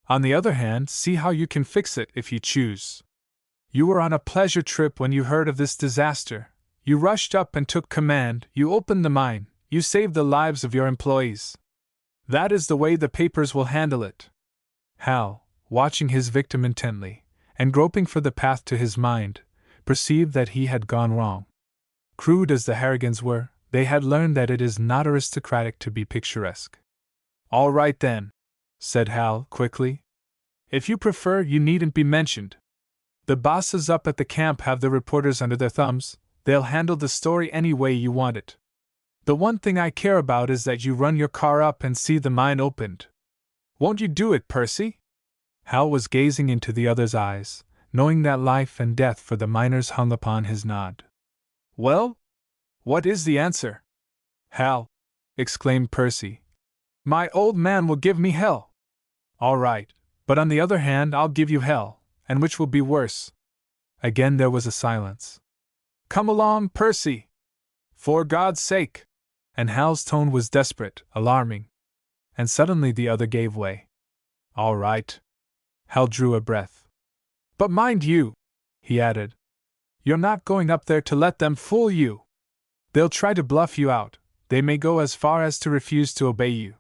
Speaker 1: On the other hand, see how you can fix it if you choose. You were on a pleasure trip when you heard of this disaster. You rushed up and took command, you opened the mine, you saved the lives of your employees. That is the way the papers will handle it. Hal, watching his victim intently, and groping for the path to his mind, perceived that he had gone wrong. Crude as the Harrigans were, they had learned that it is not aristocratic to be picturesque. All right then, said Hal, quickly. If you prefer, you needn't be mentioned. The bosses up at the camp have the reporters under their thumbs, they'll handle the story any way you want it. The one thing I care about is that you run your car up and see the mine opened. Won't you do it, Percy? Hal was gazing into the other's eyes, knowing that life and death for the miners hung upon his nod. Well? What is the answer? Hal, exclaimed Percy. My old man will give me hell. All right, but on the other hand I'll give you hell, and which will be worse? Again there was a silence. Come along, Percy! For God's sake! And Hal's tone was desperate, alarming. And suddenly the other gave way. All right. Hal drew a breath. But mind you, he added, you're not going up there to let them fool you. They'll try to bluff you out, they may go as far as to refuse to obey you.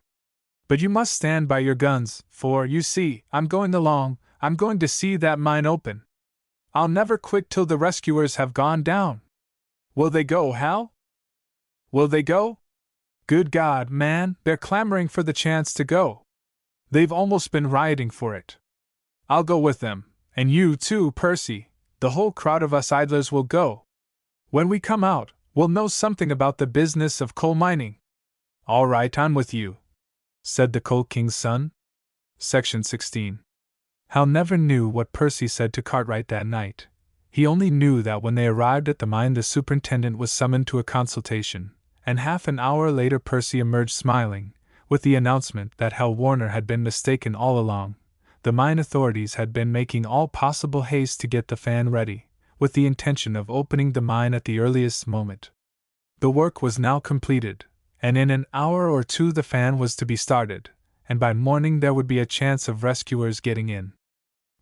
Speaker 1: But you must stand by your guns, for, you see, I'm going along, I'm going to see that mine open. I'll never quit till the rescuers have gone down. Will they go, Hal? Will they go? Good God, man, they're clamoring for the chance to go. They've almost been rioting for it. I'll go with them, and you too, Percy. The whole crowd of us idlers will go. When we come out, we'll know something about the business of coal mining. All right, I'm with you, said the Coal King's son. Section 16. Hal never knew what Percy said to Cartwright that night. He only knew that when they arrived at the mine the superintendent was summoned to a consultation, and half an hour later Percy emerged smiling, with the announcement that Hal Warner had been mistaken all along. The mine authorities had been making all possible haste to get the fan ready, with the intention of opening the mine at the earliest moment. The work was now completed, and in an hour or two the fan was to be started, and by morning there would be a chance of rescuers getting in.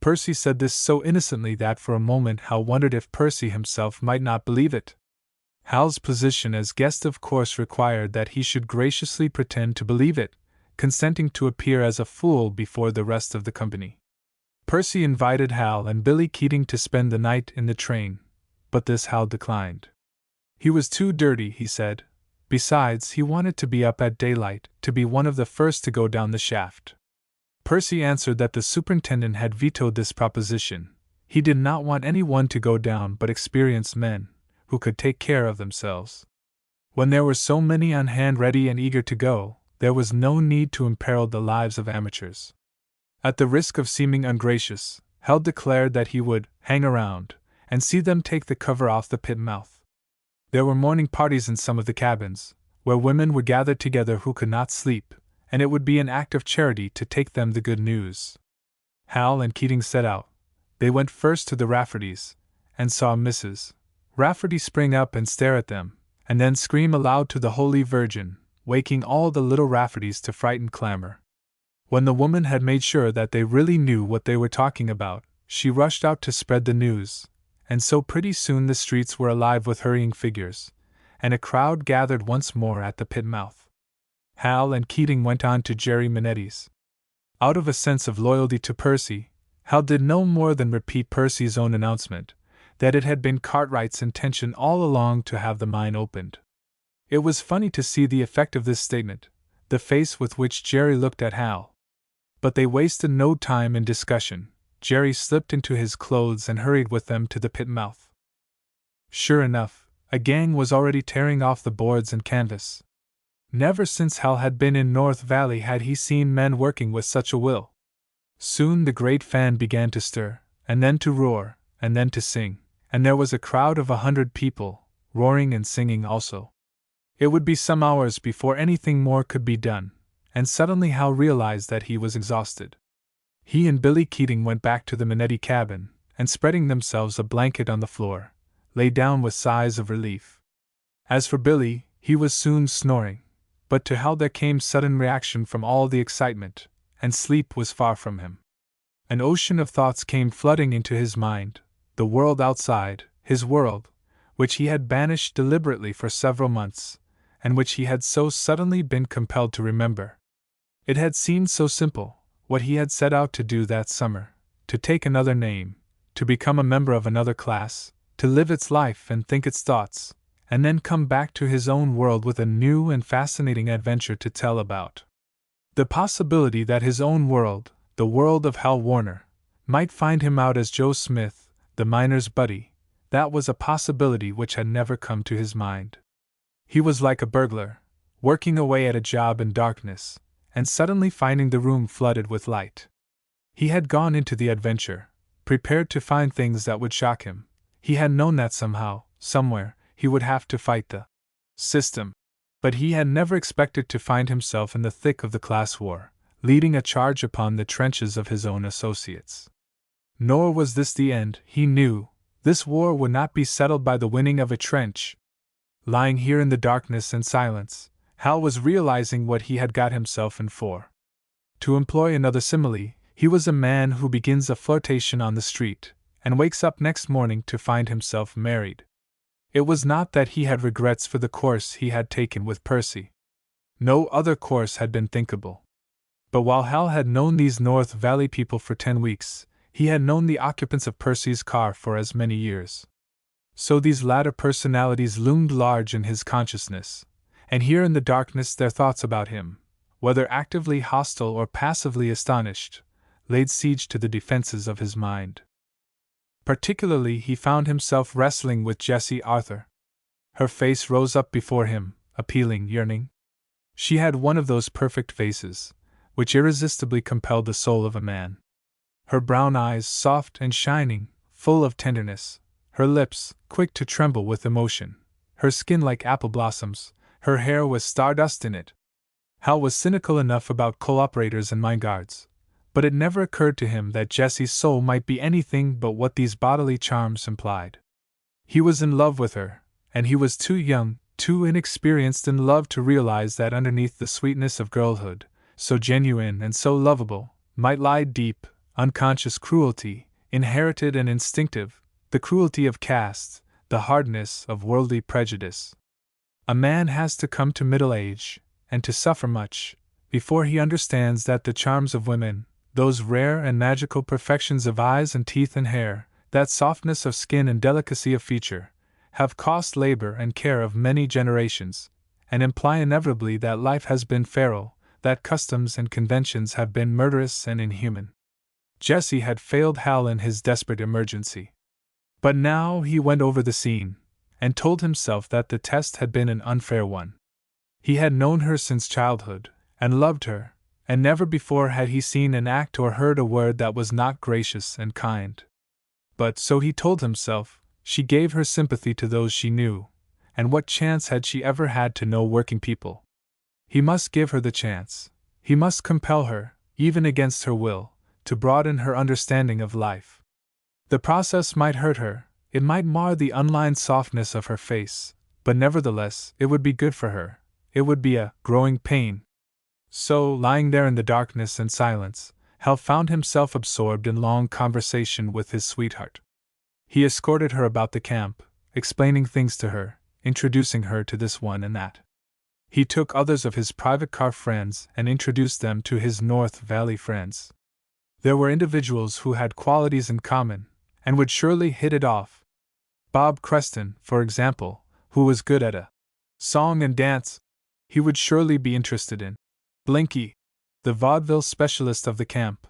Speaker 1: Percy said this so innocently that for a moment Hal wondered if Percy himself might not believe it. Hal's position as guest of course required that he should graciously pretend to believe it, consenting to appear as a fool before the rest of the company. Percy invited Hal and Billy Keating to spend the night in the train, but this Hal declined. He was too dirty, he said. Besides, he wanted to be up at daylight, to be one of the first to go down the shaft. Percy answered that the superintendent had vetoed this proposition. He did not want anyone to go down but experienced men, who could take care of themselves. When there were so many on hand ready and eager to go, there was no need to imperil the lives of amateurs. At the risk of seeming ungracious, Hal declared that he would hang around and see them take the cover off the pit mouth. There were morning parties in some of the cabins, where women would gather together who could not sleep, and it would be an act of charity to take them the good news. Hal and Keating set out. They went first to the Raffertys, and saw Mrs. Rafferty spring up and stare at them, and then scream aloud to the Holy Virgin, waking all the little Raffertys to frightened clamor. When the woman had made sure that they really knew what they were talking about, she rushed out to spread the news, and so pretty soon the streets were alive with hurrying figures, and a crowd gathered once more at the pit mouth. Hal and Keating went on to Jerry Minetti's. Out of a sense of loyalty to Percy, Hal did no more than repeat Percy's own announcement, that it had been Cartwright's intention all along to have the mine opened. It was funny to see the effect of this statement, the face with which Jerry looked at Hal. But they wasted no time in discussion. Jerry slipped into his clothes and hurried with them to the pit mouth. Sure enough, a gang was already tearing off the boards and canvas. Never since Hal had been in North Valley had he seen men working with such a will. Soon the great fan began to stir, and then to roar, and then to sing, and there was a crowd of 100 people, roaring and singing also. It would be some hours before anything more could be done, and suddenly Hal realized that he was exhausted. He and Billy Keating went back to the Minetti cabin, and spreading themselves a blanket on the floor, lay down with sighs of relief. As for Billy, he was soon snoring, but to Hal there came sudden reaction from all the excitement, and sleep was far from him. An ocean of thoughts came flooding into his mind, the world outside, his world, which he had banished deliberately for several months, and which he had so suddenly been compelled to remember. It had seemed so simple, what he had set out to do that summer, to take another name, to become a member of another class, to live its life and think its thoughts, and then come back to his own world with a new and fascinating adventure to tell about. The possibility that his own world, the world of Hal Warner, might find him out as Joe Smith, the miner's buddy, that was a possibility which had never come to his mind. He was like a burglar, working away at a job in darkness, and suddenly finding the room flooded with light. He had gone into the adventure, prepared to find things that would shock him. He had known that somehow, somewhere, he would have to fight the system. But he had never expected to find himself in the thick of the class war, leading a charge upon the trenches of his own associates. Nor was this the end, he knew. This war would not be settled by the winning of a trench. Lying here in the darkness and silence, Hal was realizing what he had got himself in for. To employ another simile, he was a man who begins a flirtation on the street, and wakes up next morning to find himself married. It was not that he had regrets for the course he had taken with Percy. No other course had been thinkable. But while Hal had known these North Valley people for 10 weeks, he had known the occupants of Percy's car for as many years. So these latter personalities loomed large in his consciousness, and here in the darkness their thoughts about him, whether actively hostile or passively astonished, laid siege to the defenses of his mind. Particularly, he found himself wrestling with Jessie Arthur. Her face rose up before him, appealing, yearning. She had one of those perfect faces, which irresistibly compelled the soul of a man. Her brown eyes, soft and shining, full of tenderness, her lips, quick to tremble with emotion, her skin like apple blossoms, her hair with stardust in it. Hal was cynical enough about co-operators and mine guards, but it never occurred to him that Jessie's soul might be anything but what these bodily charms implied. He was in love with her, and he was too young, too inexperienced in love to realize that underneath the sweetness of girlhood, so genuine and so lovable, might lie deep, unconscious cruelty, inherited and instinctive, the cruelty of caste, the hardness of worldly prejudice. A man has to come to middle age, and to suffer much, before he understands that the charms of women, those rare and magical perfections of eyes and teeth and hair, that softness of skin and delicacy of feature, have cost labor and care of many generations, and imply inevitably that life has been feral, that customs and conventions have been murderous and inhuman. Jessie had failed Hal in his desperate emergency. But now he went over the scene, and told himself that the test had been an unfair one. He had known her since childhood, and loved her, and never before had he seen an act or heard a word that was not gracious and kind. But, so he told himself, she gave her sympathy to those she knew, and what chance had she ever had to know working people? He must give her the chance. He must compel her, even against her will, to broaden her understanding of life. The process might hurt her, it might mar the unlined softness of her face, but nevertheless, it would be good for her. It would be a growing pain. So, lying there in the darkness and silence, Hal found himself absorbed in long conversation with his sweetheart. He escorted her about the camp, explaining things to her, introducing her to this one and that. He took others of his private car friends and introduced them to his North Valley friends. There were individuals who had qualities in common, and would surely hit it off. Bob Creston, for example, who was good at a song and dance, he would surely be interested in. Blinky, the vaudeville specialist of the camp.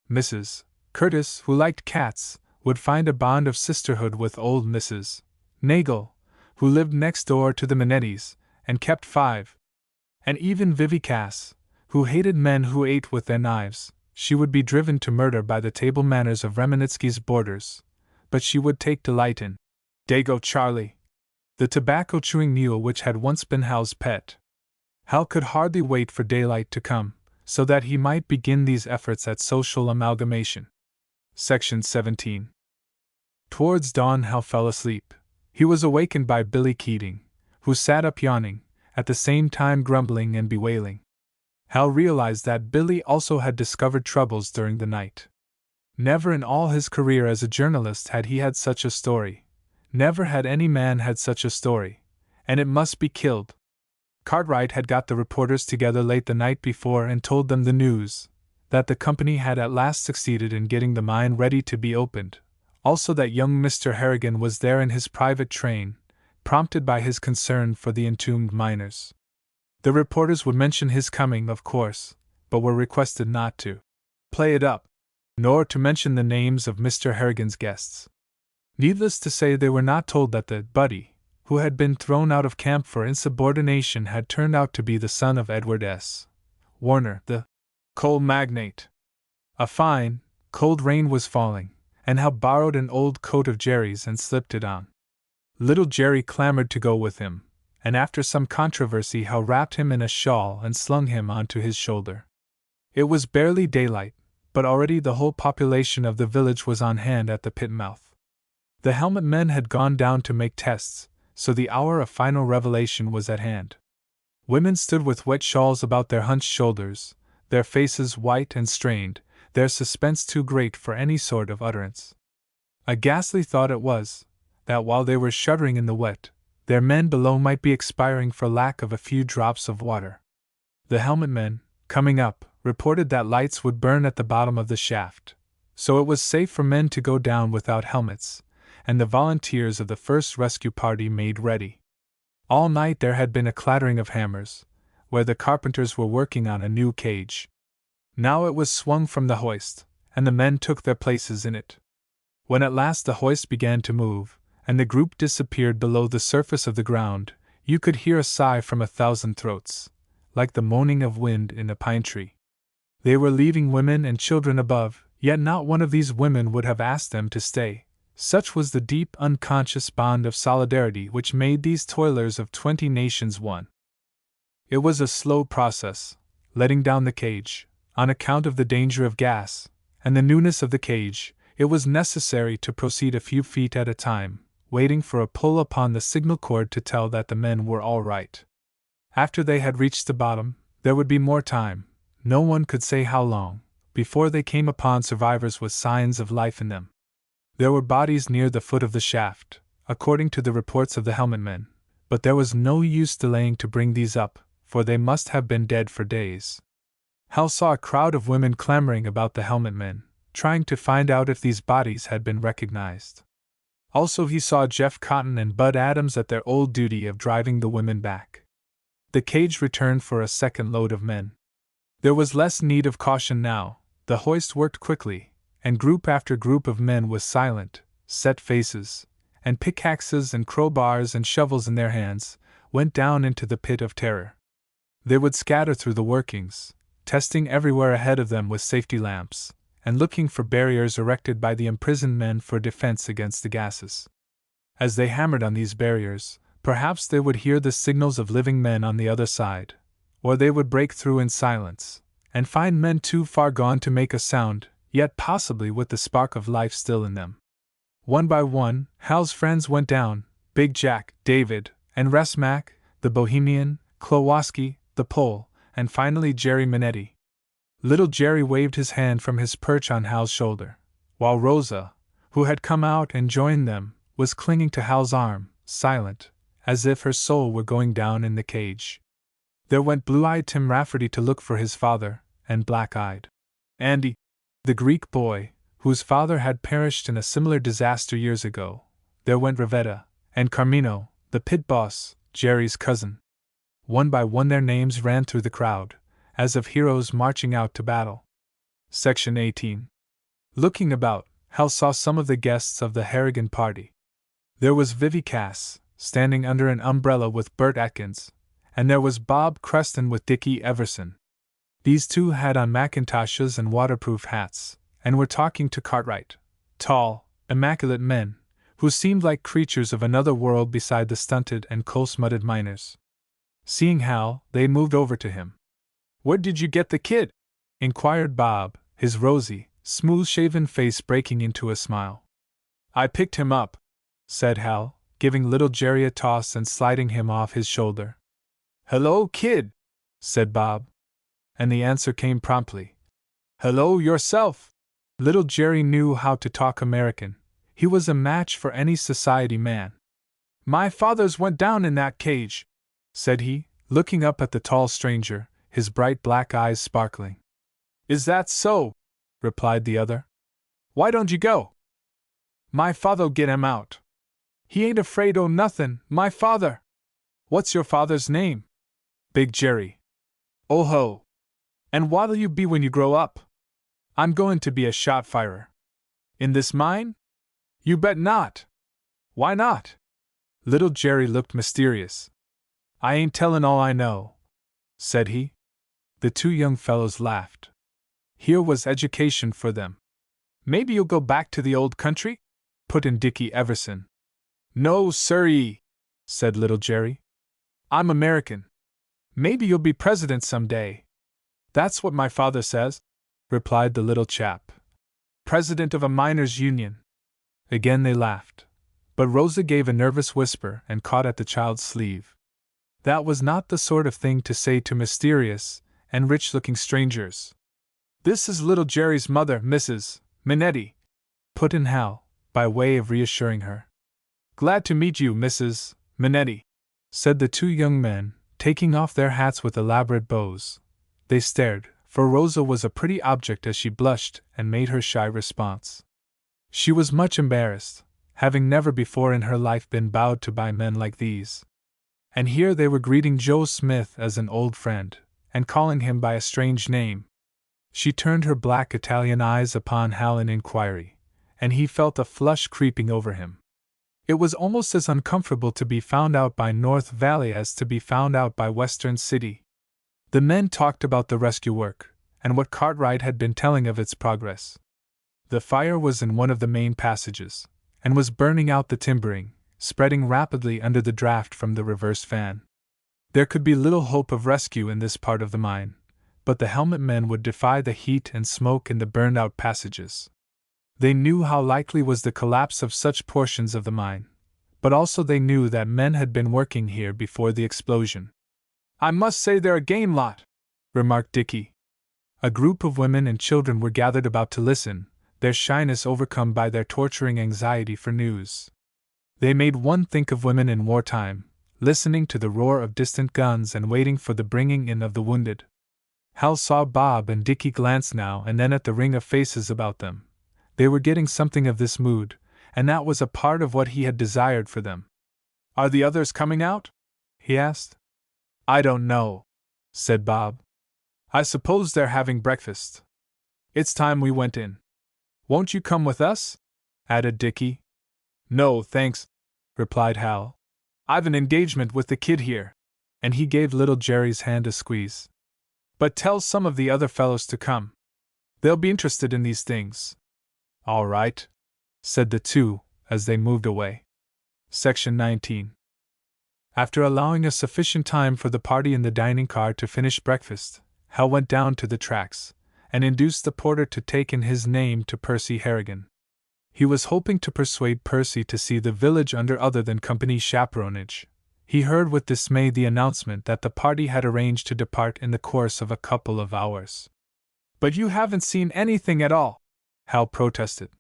Speaker 1: Mrs. Curtis, who liked cats, would find a bond of sisterhood with old Mrs. Nagel, who lived next door to the Minettis, and kept 5. And even Vivie Cass, who hated men who ate with their knives. She would be driven to murder by the table manners of Remenitsky's boarders, but she would take delight in Dago Charlie, the tobacco-chewing mule which had once been Hal's pet. Hal could hardly wait for daylight to come, so that he might begin these efforts at social amalgamation. Section 17. Towards dawn Hal fell asleep. He was awakened by Billy Keating, who sat up yawning, at the same time grumbling and bewailing. Hal realized that Billy also had discovered troubles during the night. Never in all his career as a journalist had he had such a story. Never had any man had such a story. And it must be killed. Cartwright had got the reporters together late the night before and told them the news, that the company had at last succeeded in getting the mine ready to be opened, also that young Mr. Harrigan was there in his private train, prompted by his concern for the entombed miners. The reporters would mention his coming, of course, but were requested not to play it up, nor to mention the names of Mr. Harrigan's guests. Needless to say, they were not told that the buddy, who had been thrown out of camp for insubordination, had turned out to be the son of Edward S. Warner, the coal magnate. A fine, cold rain was falling, and Hal borrowed an old coat of Jerry's and slipped it on. Little Jerry clamored to go with him, and after some controversy Hal wrapped him in a shawl and slung him onto his shoulder. It was barely daylight, but already the whole population of the village was on hand at the pit mouth. The helmet men had gone down to make tests, so the hour of final revelation was at hand. Women stood with wet shawls about their hunched shoulders, their faces white and strained, their suspense too great for any sort of utterance. A ghastly thought it was, that while they were shuddering in the wet, their men below might be expiring for lack of a few drops of water. The helmet men, coming up, reported that lights would burn at the bottom of the shaft, so it was safe for men to go down without helmets, and the volunteers of the first rescue party made ready. All night there had been a clattering of hammers, where the carpenters were working on a new cage. Now it was swung from the hoist, and the men took their places in it. When at last the hoist began to move, and the group disappeared below the surface of the ground, you could hear a sigh from 1,000 throats, like the moaning of wind in a pine tree. They were leaving women and children above, yet not one of these women would have asked them to stay. Such was the deep, unconscious bond of solidarity which made these toilers of 20 nations one. It was a slow process, letting down the cage. On account of the danger of gas, and the newness of the cage, it was necessary to proceed a few feet at a time, waiting for a pull upon the signal cord to tell that the men were all right. After they had reached the bottom, there would be more time, no one could say how long, before they came upon survivors with signs of life in them. There were bodies near the foot of the shaft, according to the reports of the helmetmen, but there was no use delaying to bring these up, for they must have been dead for days. Hal saw a crowd of women clamoring about the helmetmen, trying to find out if these bodies had been recognized. Also he saw Jeff Cotton and Bud Adams at their old duty of driving the women back. The cage returned for a second load of men. There was less need of caution now, the hoist worked quickly, and group after group of men with silent, set faces, and pickaxes and crowbars and shovels in their hands, went down into the pit of terror. They would scatter through the workings, testing everywhere ahead of them with safety lamps, and looking for barriers erected by the imprisoned men for defense against the gases. As they hammered on these barriers, perhaps they would hear the signals of living men on the other side, or they would break through in silence, and find men too far gone to make a sound, yet possibly with the spark of life still in them. One by one, Hal's friends went down, Big Jack, David, and Resmack, the Bohemian, Klowoski, the Pole, and finally Jerry Minetti. Little Jerry waved his hand from his perch on Hal's shoulder, while Rosa, who had come out and joined them, was clinging to Hal's arm, silent, as if her soul were going down in the cage. There went blue-eyed Tim Rafferty to look for his father, and black-eyed Andy, the Greek boy, whose father had perished in a similar disaster years ago. There went Rivetta, and Carmino, the pit boss, Jerry's cousin. One by one their names ran through the crowd, as of heroes marching out to battle. Section 18. Looking about, Hal saw some of the guests of the Harrigan party. There was Vivi Cass, standing under an umbrella with Bert Atkins, and there was Bob Creston with Dickie Everson. These two had on macintoshes and waterproof hats, and were talking to Cartwright, tall, immaculate men, who seemed like creatures of another world beside the stunted and close-mudded miners. Seeing Hal, they moved over to him. "Where did you get the kid?" inquired Bob, his rosy, smooth-shaven face breaking into a smile. "I picked him up," said Hal, giving little Jerry a toss and sliding him off his shoulder. "Hello, kid," said Bob. And the answer came promptly. "Hello yourself." Little Jerry knew how to talk American. He was a match for any society man. "My father's went down in that cage," said he, looking up at the tall stranger, his bright black eyes sparkling. "Is that so?" replied the other. "Why don't you go?" "My father'll get him out. He ain't afraid o' nothin', my father." "What's your father's name?" "Big Jerry." "Oh ho! And what'll you be when you grow up?" "I'm going to be a shot firer." "In this mine?" "You bet not." "Why not?" Little Jerry looked mysterious. "I ain't tellin' all I know," said he. The two young fellows laughed. Here was education for them. "Maybe you'll go back to the old country?" put in Dickie Everson. "No, sirree," said little Jerry. "I'm American. Maybe you'll be president some day." "That's what my father says," replied the little chap. "President of a miners' union." Again they laughed. But Rosa gave a nervous whisper and caught at the child's sleeve. That was not the sort of thing to say to mysterious and rich-looking strangers. "This is little Jerry's mother, Mrs. Minetti," put in Hal, by way of reassuring her. "Glad to meet you, Mrs. Minetti," said the two young men, taking off their hats with elaborate bows. They stared, for Rosa was a pretty object as she blushed and made her shy response. She was much embarrassed, having never before in her life been bowed to by men like these. And here they were greeting Joe Smith as an old friend, and calling him by a strange name. She turned her black Italian eyes upon Hal in inquiry, and he felt a flush creeping over him. It was almost as uncomfortable to be found out by North Valley as to be found out by Western City. The men talked about the rescue work, and what Cartwright had been telling of its progress. The fire was in one of the main passages, and was burning out the timbering, spreading rapidly under the draft from the reverse fan. There could be little hope of rescue in this part of the mine, but the helmet men would defy the heat and smoke in the burned-out passages. They knew how likely was the collapse of such portions of the mine, but also they knew that men had been working here before the explosion. "I must say they're a game lot," remarked Dickie. A group of women and children were gathered about to listen, their shyness overcome by their torturing anxiety for news. They made one think of women in wartime, listening to the roar of distant guns and waiting for the bringing in of the wounded. Hal saw Bob and Dickie glance now and then at the ring of faces about them. They were getting something of this mood, and that was a part of what he had desired for them. "Are the others coming out?" he asked. "I don't know," said Bob. "I suppose they're having breakfast. It's time we went in." "Won't you come with us?" added Dickie. "No, thanks," replied Hal. "I've an engagement with the kid here," and he gave little Jerry's hand a squeeze. "But tell some of the other fellows to come. They'll be interested in these things." "All right," said the two, as they moved away. Section 19. After allowing a sufficient time for the party in the dining car to finish breakfast, Hal went down to the tracks, and induced the porter to take in his name to Percy Harrigan. He was hoping to persuade Percy to see the village under other than company chaperonage. He heard with dismay the announcement that the party had arranged to depart in the course of a couple of hours. "But you haven't seen anything at all," Hal protested.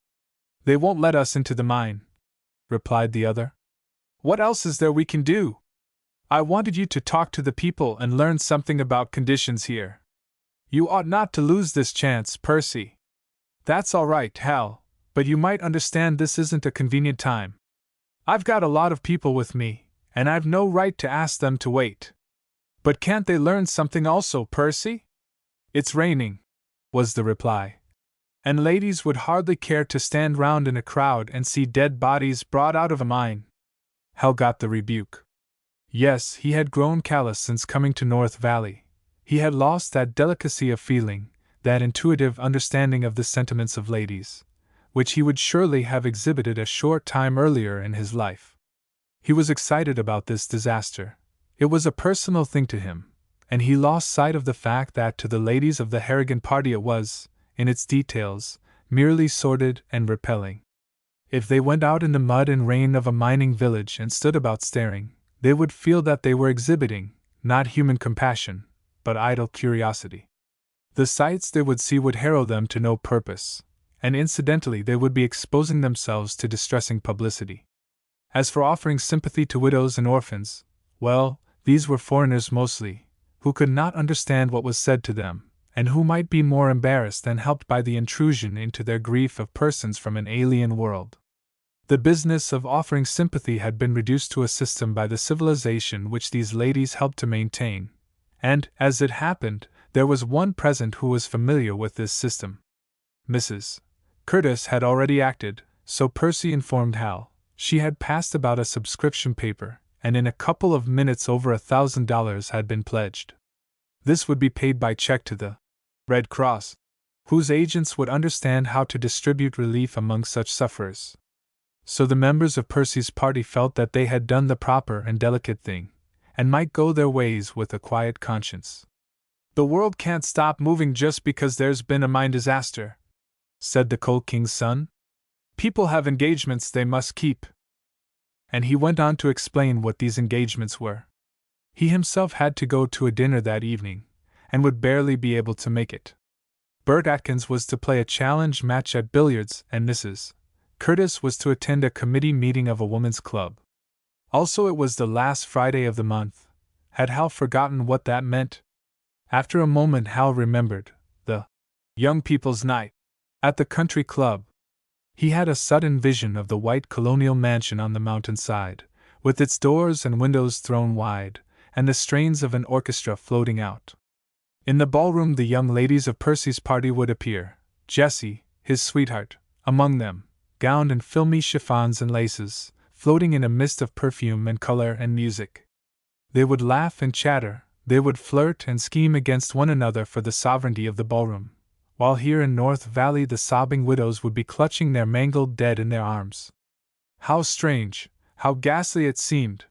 Speaker 1: "They won't let us into the mine," replied the other. "What else is there we can do? I wanted you to talk to the people and learn something about conditions here. You ought not to lose this chance, Percy." "That's all right, Hal, but you might understand this isn't a convenient time. I've got a lot of people with me, and I've no right to ask them to wait." "But can't they learn something also, Percy?" "It's raining," was the reply. "And ladies would hardly care to stand round in a crowd and see dead bodies brought out of a mine." Hal got the rebuke. Yes, he had grown callous since coming to North Valley. He had lost that delicacy of feeling, that intuitive understanding of the sentiments of ladies, which he would surely have exhibited a short time earlier in his life. He was excited about this disaster. It was a personal thing to him, and he lost sight of the fact that to the ladies of the Harrigan party it was, in its details, merely sordid and repelling. If they went out in the mud and rain of a mining village and stood about staring, they would feel that they were exhibiting, not human compassion, but idle curiosity. The sights they would see would harrow them to no purpose, and incidentally they would be exposing themselves to distressing publicity. As for offering sympathy to widows and orphans, well, these were foreigners mostly, who could not understand what was said to them, and who might be more embarrassed than helped by the intrusion into their grief of persons from an alien world. The business of offering sympathy had been reduced to a system by the civilization which these ladies helped to maintain, and, as it happened, there was one present who was familiar with this system. Mrs. Curtis had already acted, so Percy informed Hal. She had passed about a subscription paper, and in a couple of minutes over $1,000 had been pledged. This would be paid by check to the Red Cross, whose agents would understand how to distribute relief among such sufferers. So the members of Percy's party felt that they had done the proper and delicate thing, and might go their ways with a quiet conscience. "The world can't stop moving just because there's been a mine disaster," said the Coal King's son. "People have engagements they must keep." And he went on to explain what these engagements were. He himself had to go to a dinner that evening, and would barely be able to make it. Bert Atkins was to play a challenge match at billiards, and Mrs. Curtis was to attend a committee meeting of a woman's club. Also, it was the last Friday of the month. Had Hal forgotten what that meant? After a moment, Hal remembered the Young People's Night at the country club. He had a sudden vision of the white colonial mansion on the mountainside, with its doors and windows thrown wide, and the strains of an orchestra floating out. In the ballroom the young ladies of Percy's party would appear, Jessie, his sweetheart, among them, gowned in filmy chiffons and laces, floating in a mist of perfume and color and music. They would laugh and chatter, they would flirt and scheme against one another for the sovereignty of the ballroom, while here in North Valley the sobbing widows would be clutching their mangled dead in their arms. How strange, how ghastly it seemed!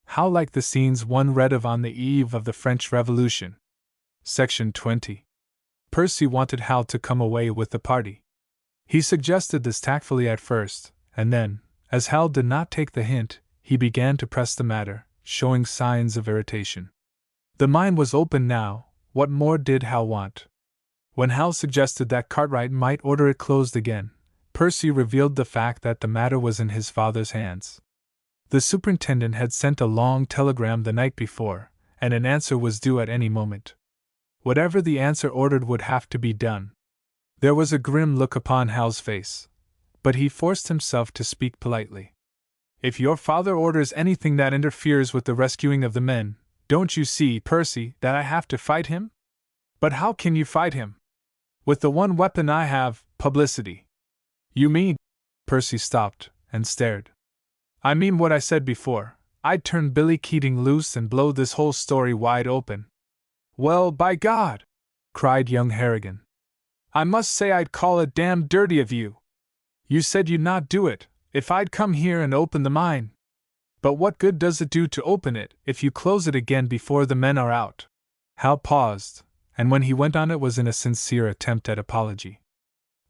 Speaker 1: How like the scenes one read of on the eve of the French Revolution. Section 20. Percy wanted Hal to come away with the party. He suggested this tactfully at first, and then, as Hal did not take the hint, he began to press the matter, showing signs of irritation. The mine was open now, what more did Hal want? When Hal suggested that Cartwright might order it closed again, Percy revealed the fact that the matter was in his father's hands. The superintendent had sent a long telegram the night before, and an answer was due at any moment. Whatever the answer ordered would have to be done. There was a grim look upon Hal's face, but he forced himself to speak politely. If your father orders anything that interferes with the rescuing of the men, don't you see, Percy, that I have to fight him? But how can you fight him? With the one weapon I have, publicity. You mean? Percy stopped and stared. I mean what I said before. I'd turn Billy Keating loose and blow this whole story wide open. Well, by God! Cried young Harrigan. I must say I'd call it damned dirty of you. You said you'd not do it, if I'd come here and open the mine. But what good does it do to open it if you close it again before the men are out? Hal paused, and when he went on it was in a sincere attempt at apology.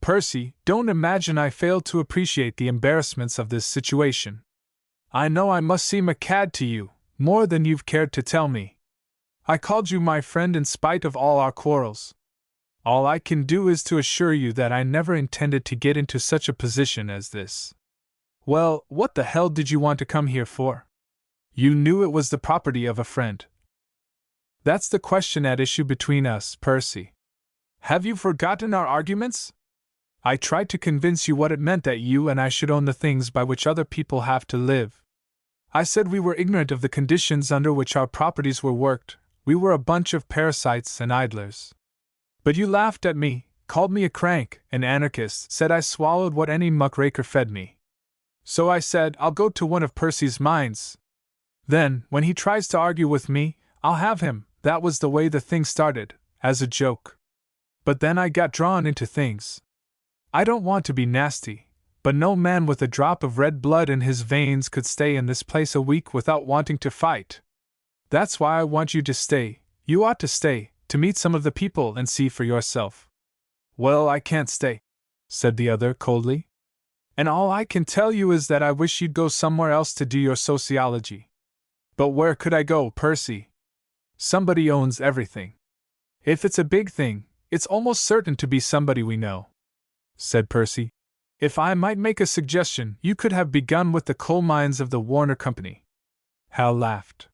Speaker 1: Percy, don't imagine I fail to appreciate the embarrassments of this situation. I know I must seem a cad to you, more than you've cared to tell me. I called you my friend in spite of all our quarrels. All I can do is to assure you that I never intended to get into such a position as this. Well, what the hell did you want to come here for? You knew it was the property of a friend. That's the question at issue between us, Percy. Have you forgotten our arguments? I tried to convince you what it meant that you and I should own the things by which other people have to live. I said we were ignorant of the conditions under which our properties were worked, we were a bunch of parasites and idlers. But you laughed at me, called me a crank, an anarchist, said I swallowed what any muckraker fed me. So I said, I'll go to one of Percy's mines. Then, when he tries to argue with me, I'll have him. That was the way the thing started, as a joke. But then I got drawn into things. I don't want to be nasty, but no man with a drop of red blood in his veins could stay in this place a week without wanting to fight. That's why I want you to stay. You ought to stay, to meet some of the people and see for yourself. Well, I can't stay, said the other coldly. And all I can tell you is that I wish you'd go somewhere else to do your sociology. But where could I go, Percy? Somebody owns everything. If it's a big thing, it's almost certain to be somebody we know, said Percy. If I might make a suggestion, you could have begun with the coal mines of the Warner Company. Hal laughed.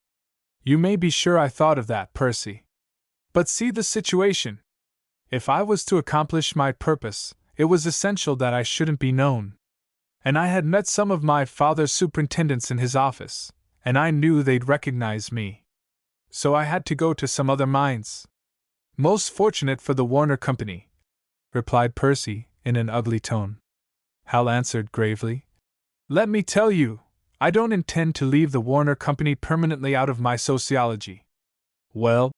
Speaker 1: You may be sure I thought of that, Percy. But see the situation. If I was to accomplish my purpose, it was essential that I shouldn't be known. And I had met some of my father's superintendents in his office, and I knew they'd recognize me. So I had to go to some other mines. Most fortunate for the Warner Company, replied Percy, in an ugly tone. Hal answered gravely, Let me tell you, I don't intend to leave the Warner Company permanently out of my sociology. Well,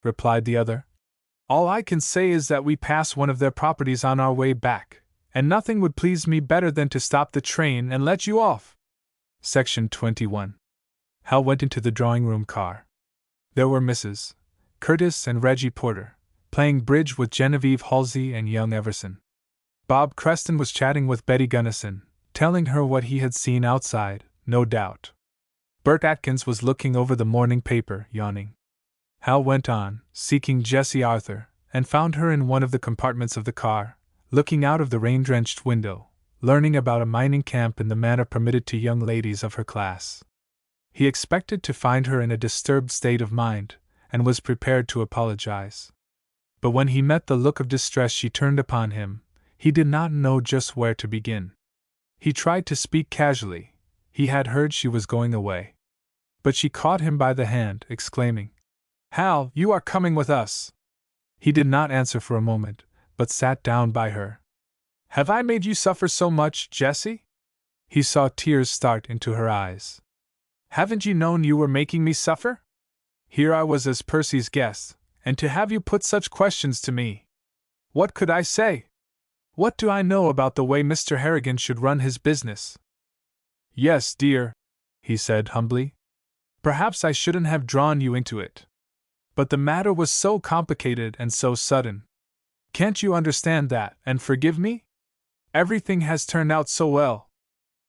Speaker 1: replied the other, all I can say is that we pass one of their properties on our way back, and nothing would please me better than to stop the train and let you off. Section 21. Hal went into the drawing-room car. There were Mrs. Curtis and Reggie Porter, playing bridge with Genevieve Halsey and young Everson. Bob Creston was chatting with Betty Gunnison, telling her what he had seen outside, no doubt. Bert Atkins was looking over the morning paper, yawning. Hal went on, seeking Jessie Arthur, and found her in one of the compartments of the car, looking out of the rain-drenched window, learning about a mining camp in the manner permitted to young ladies of her class. He expected to find her in a disturbed state of mind, and was prepared to apologize. But when he met the look of distress she turned upon him, he did not know just where to begin. He tried to speak casually, He had heard she was going away. But she caught him by the hand, exclaiming, "Hal, you are coming with us!" He did not answer for a moment, but sat down by her. "Have I made you suffer so much, Jessie?" He saw tears start into her eyes. "Haven't you known you were making me suffer? Here I was as Percy's guest, and to have you put such questions to me. What could I say? What do I know about the way Mr. Harrigan should run his business?" "Yes, dear," he said humbly. "Perhaps I shouldn't have drawn you into it. But the matter was so complicated and so sudden. Can't you understand that, and forgive me? Everything has turned out so well."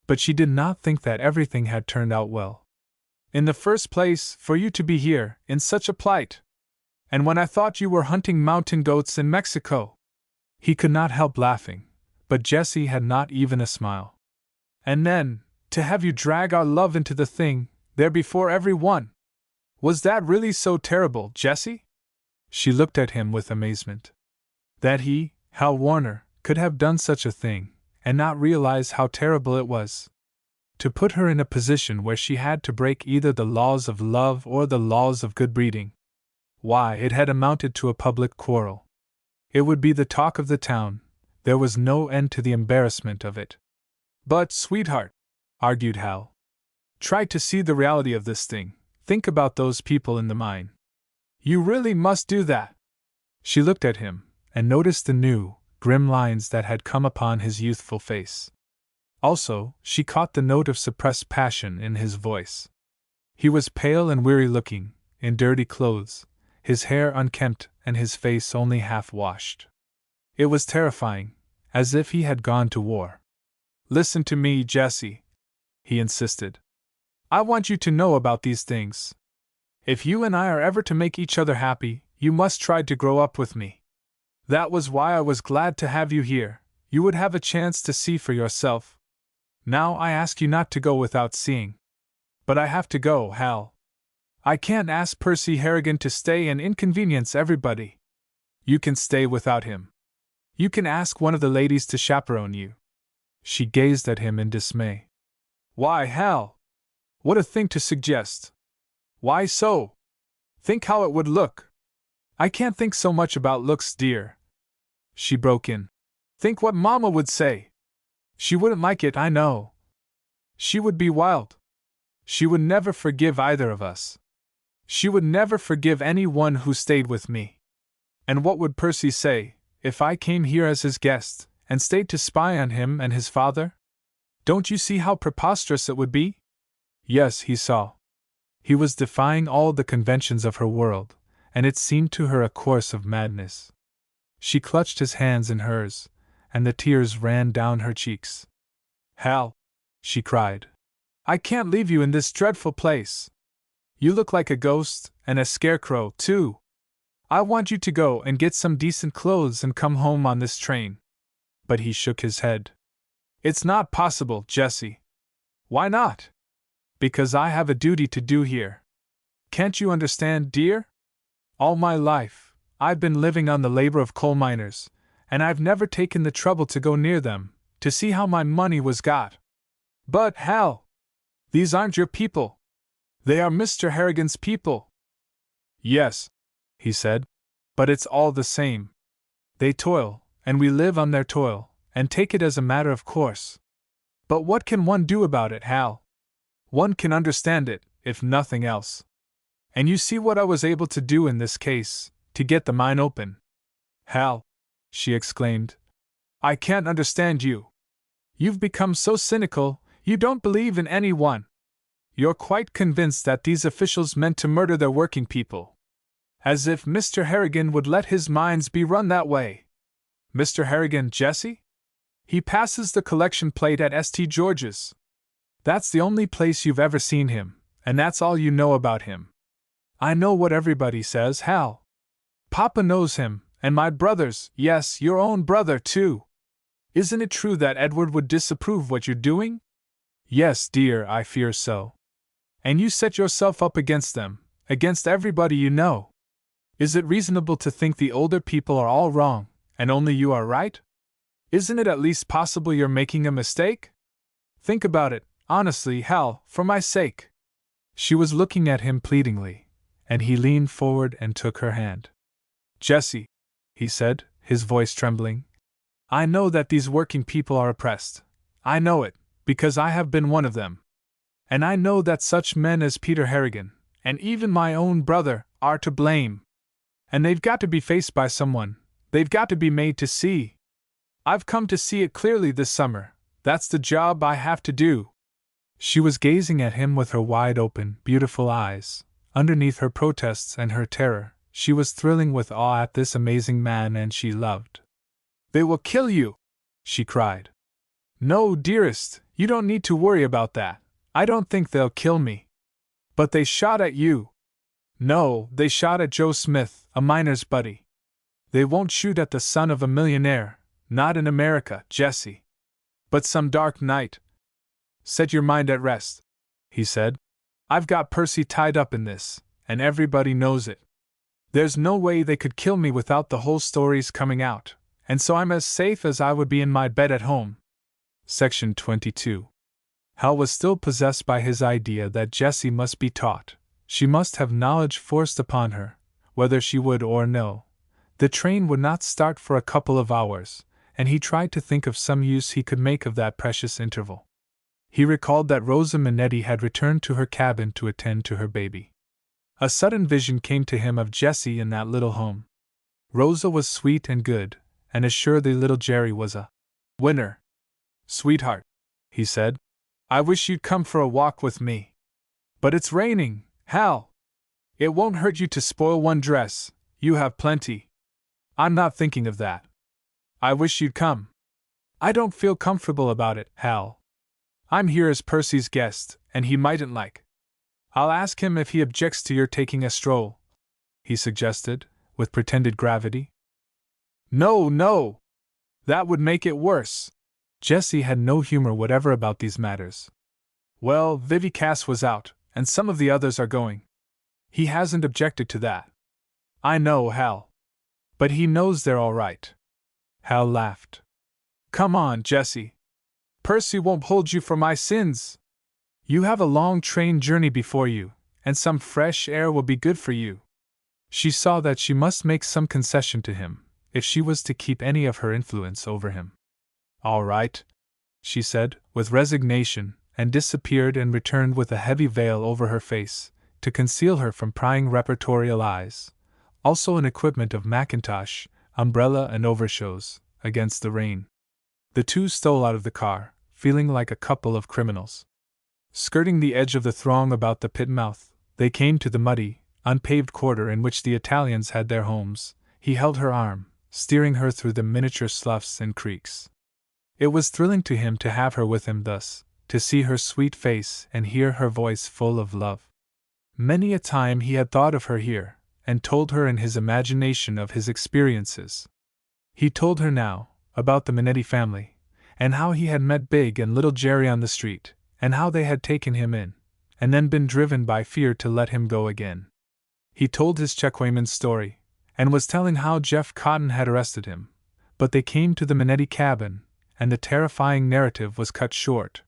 Speaker 1: But she did not think that everything had turned out well. "In the first place, for you to be here, in such a plight. And when I thought you were hunting mountain goats in Mexico." He could not help laughing, but Jessie had not even a smile. "And then, to have you drag our love into the thing, there before every one. Was that really so terrible, Jessie?" She looked at him with amazement. That he, Hal Warner, could have done such a thing, and not realize how terrible it was. To put her in a position where she had to break either the laws of love or the laws of good breeding. Why, it had amounted to a public quarrel. It would be the talk of the town. There was no end to the embarrassment of it. "But, sweetheart," argued Hal, "try to see the reality of this thing. Think about those people in the mine. You really must do that." She looked at him, and noticed the new, grim lines that had come upon his youthful face. Also, she caught the note of suppressed passion in his voice. He was pale and weary-looking, in dirty clothes, his hair unkempt and his face only half-washed. It was terrifying, as if he had gone to war. "Listen to me, Jessie," he insisted. "I want you to know about these things. If you and I are ever to make each other happy, you must try to grow up with me. That was why I was glad to have you here. You would have a chance to see for yourself. Now I ask you not to go without seeing." "But I have to go, Hal. I can't ask Percy Harrigan to stay and inconvenience everybody." "You can stay without him. You can ask one of the ladies to chaperone you." She gazed at him in dismay. "Why, Hal? What a thing to suggest! Why so? Think how it would look." "I can't think so much about looks, dear," she broke in. "Think what Mama would say. She wouldn't like it, I know. She would be wild. She would never forgive either of us. She would never forgive anyone who stayed with me. And what would Percy say, if I came here as his guest, and stayed to spy on him and his father? Don't you see how preposterous it would be?" Yes, he saw. He was defying all the conventions of her world, and it seemed to her a course of madness. She clutched his hands in hers, and the tears ran down her cheeks. "Hal," she cried, "I can't leave you in this dreadful place. You look like a ghost, and a scarecrow, too. I want you to go and get some decent clothes and come home on this train." But he shook his head. "It's not possible, Jessie." "Why not?" "Because I have a duty to do here. Can't you understand, dear? All my life, I've been living on the labor of coal miners, and I've never taken the trouble to go near them, to see how my money was got." "But, Hal, these aren't your people. They are Mr. Harrigan's people." "Yes," he said, "but it's all the same. They toil, and we live on their toil, and take it as a matter of course. But what can one do about it, Hal? One can understand it, if nothing else. And you see what I was able to do in this case, to get the mine open." "Hal," she exclaimed, "I can't understand you. You've become so cynical, you don't believe in anyone. You're quite convinced that these officials meant to murder their working people. As if Mr. Harrigan would let his mines be run that way. Mr. Harrigan, Jessie? He passes the collection plate at St. George's. That's the only place you've ever seen him, and that's all you know about him. I know what everybody says, Hal. Papa knows him, and my brothers, yes, your own brother, too. Isn't it true that Edward would disapprove what you're doing?" "Yes, dear, I fear so." "And you set yourself up against them, against everybody you know. Is it reasonable to think the older people are all wrong, and only you are right? Isn't it at least possible you're making a mistake? Think about it, Honestly, Hal, for my sake. She was looking at him pleadingly, and he leaned forward and took her hand. Jessie, he said, his voice trembling, I know that these working people are oppressed. I know it, because I have been one of them. And I know that such men as Peter Harrigan, and even my own brother, are to blame. And they've got to be faced by someone. They've got to be made to see. I've come to see it clearly this summer. That's the job I have to do. She was gazing at him with her wide-open, beautiful eyes. Underneath her protests and her terror, she was thrilling with awe at this amazing man and she loved. They will kill you, she cried. No, dearest, you don't need to worry about that. I don't think they'll kill me. But they shot at you. No, they shot at Joe Smith, a miner's buddy. They won't shoot at the son of a millionaire, not in America, Jessie. But some dark night. Set your mind at rest, he said. I've got Percy tied up in this, and everybody knows it. There's no way they could kill me without the whole story's coming out, and so I'm as safe as I would be in my bed at home. Section 22. Hal was still possessed by his idea that Jessie must be taught. She must have knowledge forced upon her, whether she would or no. The train would not start for a couple of hours, and he tried to think of some use he could make of that precious interval. He recalled that Rosa Minetti had returned to her cabin to attend to her baby. A sudden vision came to him of Jessie in that little home. Rosa was sweet and good, and assuredly little Jerry was a winner. Sweetheart, he said, I wish you'd come for a walk with me. But it's raining, Hal. It won't hurt you to spoil one dress, you have plenty. I'm not thinking of that. I wish you'd come. I don't feel comfortable about it, Hal. I'm here as Percy's guest, and he mightn't like. I'll ask him if he objects to your taking a stroll, he suggested, with pretended gravity. No, no! That would make it worse. Jessie had no humor whatever about these matters. Well, Vivie Cass was out, and some of the others are going. He hasn't objected to that. I know, Hal. But he knows they're all right. Hal laughed. Come on, Jessie. Percy won't hold you for my sins. You have a long train journey before you, and some fresh air will be good for you. She saw that she must make some concession to him, if she was to keep any of her influence over him. All right, she said, with resignation, and disappeared and returned with a heavy veil over her face, to conceal her from prying reportorial eyes, also an equipment of mackintosh, umbrella and overshoes, against the rain. The two stole out of the car, feeling like a couple of criminals. Skirting the edge of the throng about the pit mouth, they came to the muddy, unpaved quarter in which the Italians had their homes. He held her arm, steering her through the miniature sloughs and creeks. It was thrilling to him to have her with him thus, to see her sweet face and hear her voice full of love. Many a time he had thought of her here, and told her in his imagination of his experiences. He told her now, about the Minetti family, and how he had met Big and Little Jerry on the street, and how they had taken him in, and then been driven by fear to let him go again. He told his Checkwaymans story, and was telling how Jeff Cotton had arrested him, but they came to the Minetti cabin, and the terrifying narrative was cut short.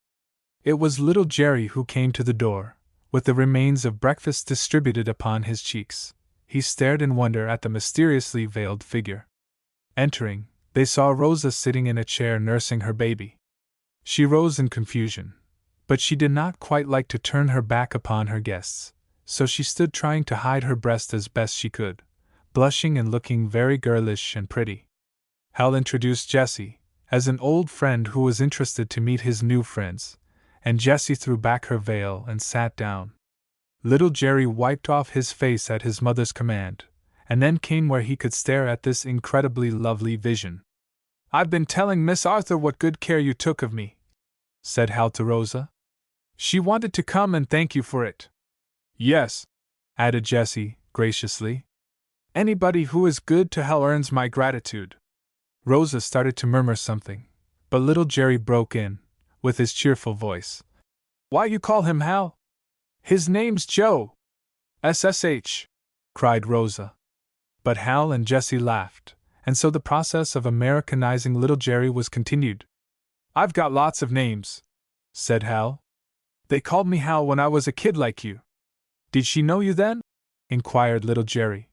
Speaker 1: It was Little Jerry who came to the door, with the remains of breakfast distributed upon his cheeks. He stared in wonder at the mysteriously veiled figure. Entering, they saw Rosa sitting in a chair nursing her baby. She rose in confusion, but she did not quite like to turn her back upon her guests, so she stood trying to hide her breast as best she could, blushing and looking very girlish and pretty. Hal introduced Jessie, as an old friend who was interested to meet his new friends, and Jessie threw back her veil and sat down. Little Jerry wiped off his face at his mother's command, and then came where he could stare at this incredibly lovely vision. I've been telling Miss Arthur what good care you took of me, said Hal to Rosa. She wanted to come and thank you for it. Yes, added Jessie, graciously. Anybody who is good to Hal earns my gratitude. Rosa started to murmur something, but Little Jerry broke in, with his cheerful voice. Why you call him Hal? His name's Joe. SSH, cried Rosa. But Hal and Jessie laughed, and so the process of Americanizing Little Jerry was continued. I've got lots of names, said Hal. They called me Hal when I was a kid like you. Did she know you then? Inquired little Jerry.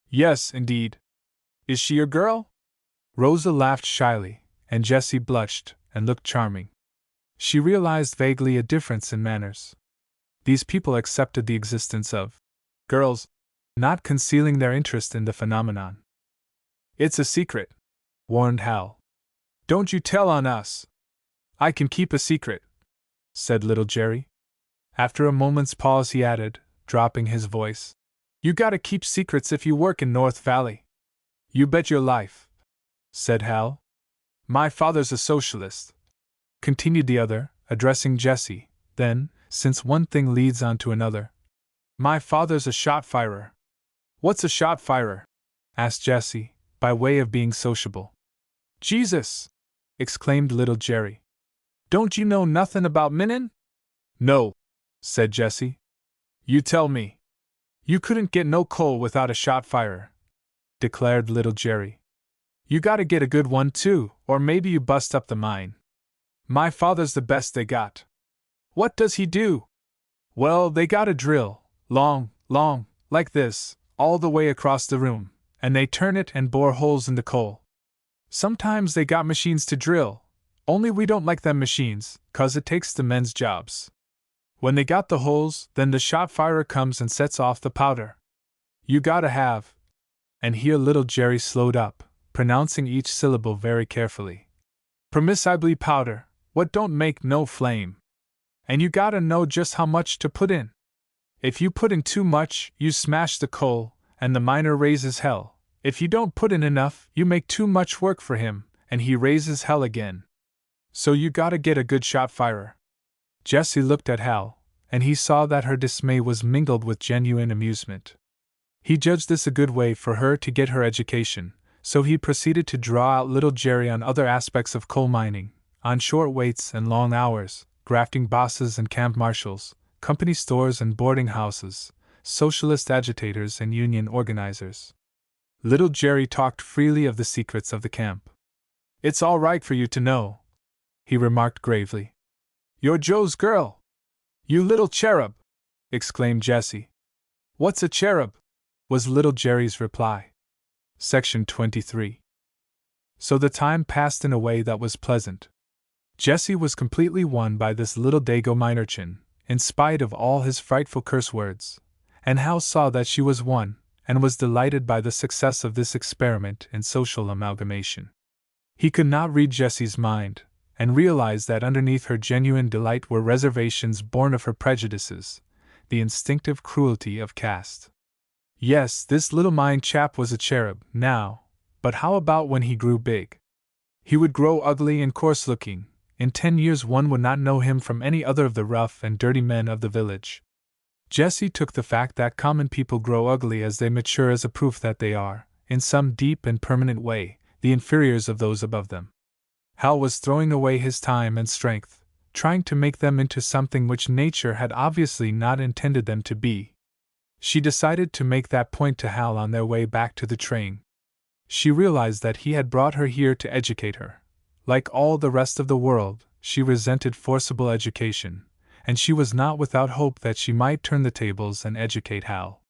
Speaker 1: Yes, indeed. Is she your girl? Rosa laughed shyly, and Jessie blushed and looked charming. She realized vaguely a difference in manners. These people accepted the existence of girls, not concealing their interest in the phenomenon. It's a secret, warned Hal. Don't you tell on us. I can keep a secret, said little Jerry. After a moment's pause he added, dropping his voice. You gotta keep secrets if you work in North Valley. You bet your life, said Hal. My father's a socialist, continued the other, addressing Jessie. Then, since one thing leads on to another, my father's a shot firer. What's a shot firer? Asked Jessie, by way of being sociable. Jesus! Exclaimed little Jerry. Don't you know nothing about minnin'? No, said Jessie. You tell me. You couldn't get no coal without a shot firer, declared little Jerry. You gotta get a good one too, or maybe you bust up the mine. My father's the best they got. What does he do? Well, they got a drill, long, like this, all the way across the room, and they turn it and bore holes in the coal. Sometimes they got machines to drill, only we don't like them machines, 'cause it takes the men's jobs. When they got the holes, then the shot firer comes and sets off the powder. You gotta have. And here little Jerry slowed up, pronouncing each syllable very carefully. Permissibly powder, what don't make no flame. And you gotta know just how much to put in. If you put in too much, you smash the coal, and the miner raises hell. If you don't put in enough, you make too much work for him, and he raises hell again. So you gotta get a good shot firer. Jessie looked at Hal, and he saw that her dismay was mingled with genuine amusement. He judged this a good way for her to get her education, so he proceeded to draw out little Jerry on other aspects of coal mining, on short waits and long hours, grafting bosses and camp marshals, company stores and boarding houses, socialist agitators and union organizers. Little Jerry talked freely of the secrets of the camp. It's all right for you to know, he remarked gravely. You're Joe's girl. You little cherub, exclaimed Jessie. What's a cherub? Was little Jerry's reply. Section 23. So the time passed in a way that was pleasant. Jessie was completely won by this little Dago Minerchin, in spite of all his frightful curse words, and Hal saw that she was won, and was delighted by the success of this experiment in social amalgamation. He could not read Jessie's mind, and realized that underneath her genuine delight were reservations born of her prejudices, the instinctive cruelty of caste. Yes, this little mine chap was a cherub, now, but how about when he grew big? He would grow ugly and coarse-looking. In 10 years one would not know him from any other of the rough and dirty men of the village. Jessie took the fact that common people grow ugly as they mature as a proof that they are, in some deep and permanent way, the inferiors of those above them. Hal was throwing away his time and strength, trying to make them into something which nature had obviously not intended them to be. She decided to make that point to Hal on their way back to the train. She realized that he had brought her here to educate her. Like all the rest of the world, she resented forcible education, and she was not without hope that she might turn the tables and educate Hal.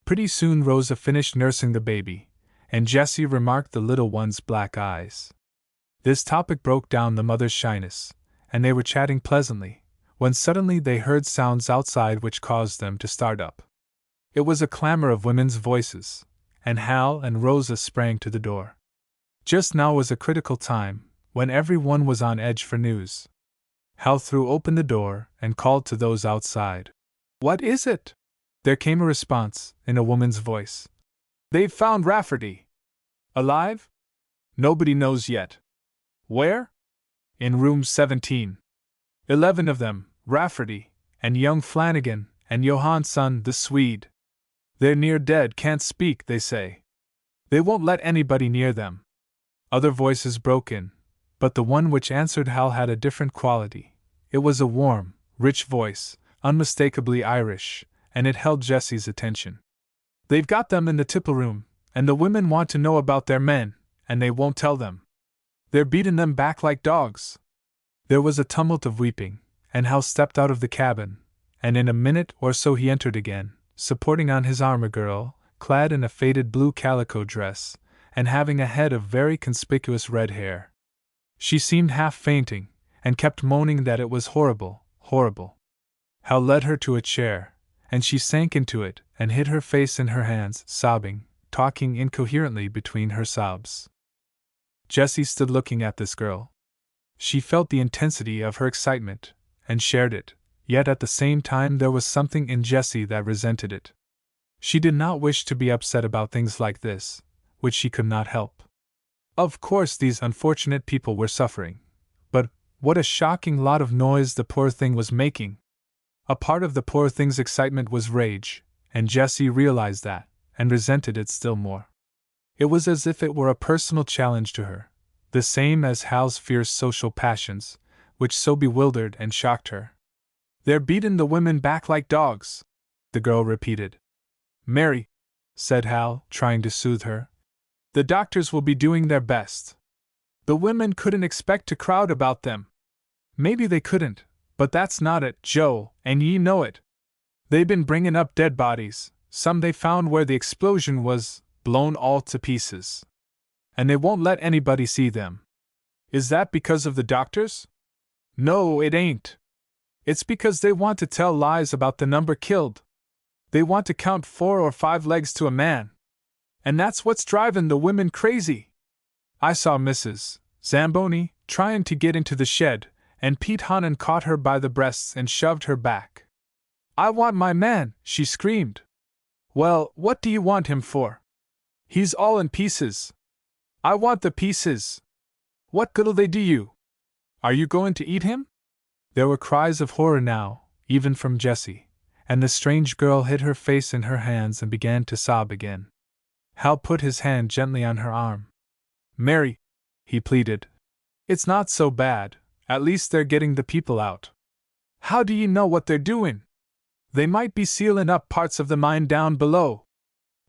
Speaker 1: Pretty soon Rosa finished nursing the baby, and Jessie remarked the little one's black eyes. This topic broke down the mother's shyness, and they were chatting pleasantly, when suddenly they heard sounds outside which caused them to start up. It was a clamor of women's voices, and Hal and Rosa sprang to the door. Just now was a critical time, when everyone was on edge for news. Hal threw open the door and called to those outside. What is it? There came a response, in a woman's voice. They've found Rafferty. Alive? Nobody knows yet. Where? In room 17. 11 of them, Rafferty, and young Flanagan, and Johansson the Swede. They're near dead, can't speak, they say. They won't let anybody near them. Other voices broke in, but the one which answered Hal had a different quality. It was a warm, rich voice, unmistakably Irish, and it held Jessie's attention. They've got them in the tipple room, and the women want to know about their men, and they won't tell them. They're beating them back like dogs. There was a tumult of weeping, and Hal stepped out of the cabin, and in a minute or so he entered again, supporting on his arm a girl, clad in a faded blue calico dress, and having a head of very conspicuous red hair. She seemed half fainting, and kept moaning that it was horrible, horrible. Hal led her to a chair, and she sank into it and hid her face in her hands, sobbing, talking incoherently between her sobs. Jessie stood looking at this girl. She felt the intensity of her excitement, and shared it, yet at the same time there was something in Jessie that resented it. She did not wish to be upset about things like this, which she could not help. Of course these unfortunate people were suffering, but what a shocking lot of noise the poor thing was making! A part of the poor thing's excitement was rage, and Jessie realized that, and resented it still more. It was as if it were a personal challenge to her, the same as Hal's fierce social passions, which so bewildered and shocked her. "They're beatin' the women back like dogs," the girl repeated. "Mary," said Hal, trying to soothe her, "the doctors will be doing their best. The women couldn't expect to crowd about them." "Maybe they couldn't, but that's not it, Joe, and ye know it. They been bringin' up dead bodies, some they found where the explosion was, blown all to pieces. And they won't let anybody see them." "Is that because of the doctors?" "No, it ain't. It's because they want to tell lies about the number killed. They want to count 4 or 5 legs to a man. And that's what's drivin' the women crazy. I saw Mrs. Zamboni tryin' to get into the shed, and Pete Hannon caught her by the breasts and shoved her back. 'I want my man,' she screamed. 'Well, what do you want him for? He's all in pieces.' 'I want the pieces.' 'What good'll they do you? Are you going to eat him?' There were cries of horror now, even from Jessie, and the strange girl hid her face in her hands and began to sob again. Hal put his hand gently on her arm. "Mary," he pleaded, "it's not so bad. At least they're getting the people out." "How do ye know what they're doin'? They might be sealin' up parts of the mine down below.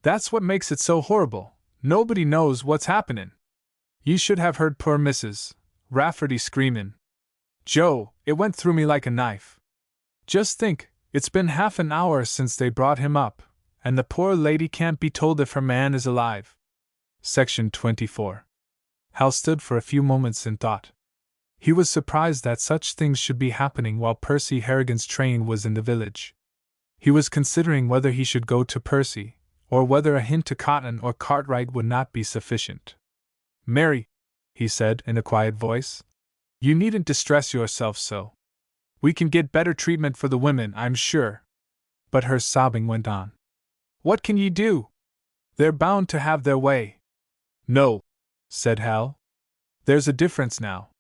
Speaker 1: That's what makes it so horrible. Nobody knows what's happenin'. You should have heard poor Mrs. Rafferty screamin'. Joe, it went through me like a knife. Just think, it's been half an hour since they brought him up, and the poor lady can't be told if her man is alive." Section 24. Hal stood for a few moments in thought. He was surprised that such things should be happening while Percy Harrigan's train was in the village. He was considering whether he should go to Percy, or whether a hint to Cotton or Cartwright would not be sufficient. "Mary," he said in a quiet voice, "you needn't distress yourself so. We can get better treatment for the women, I'm sure." But her sobbing went on. "What can ye do? They're bound to have their way." "No," said Hal. "There's a difference now.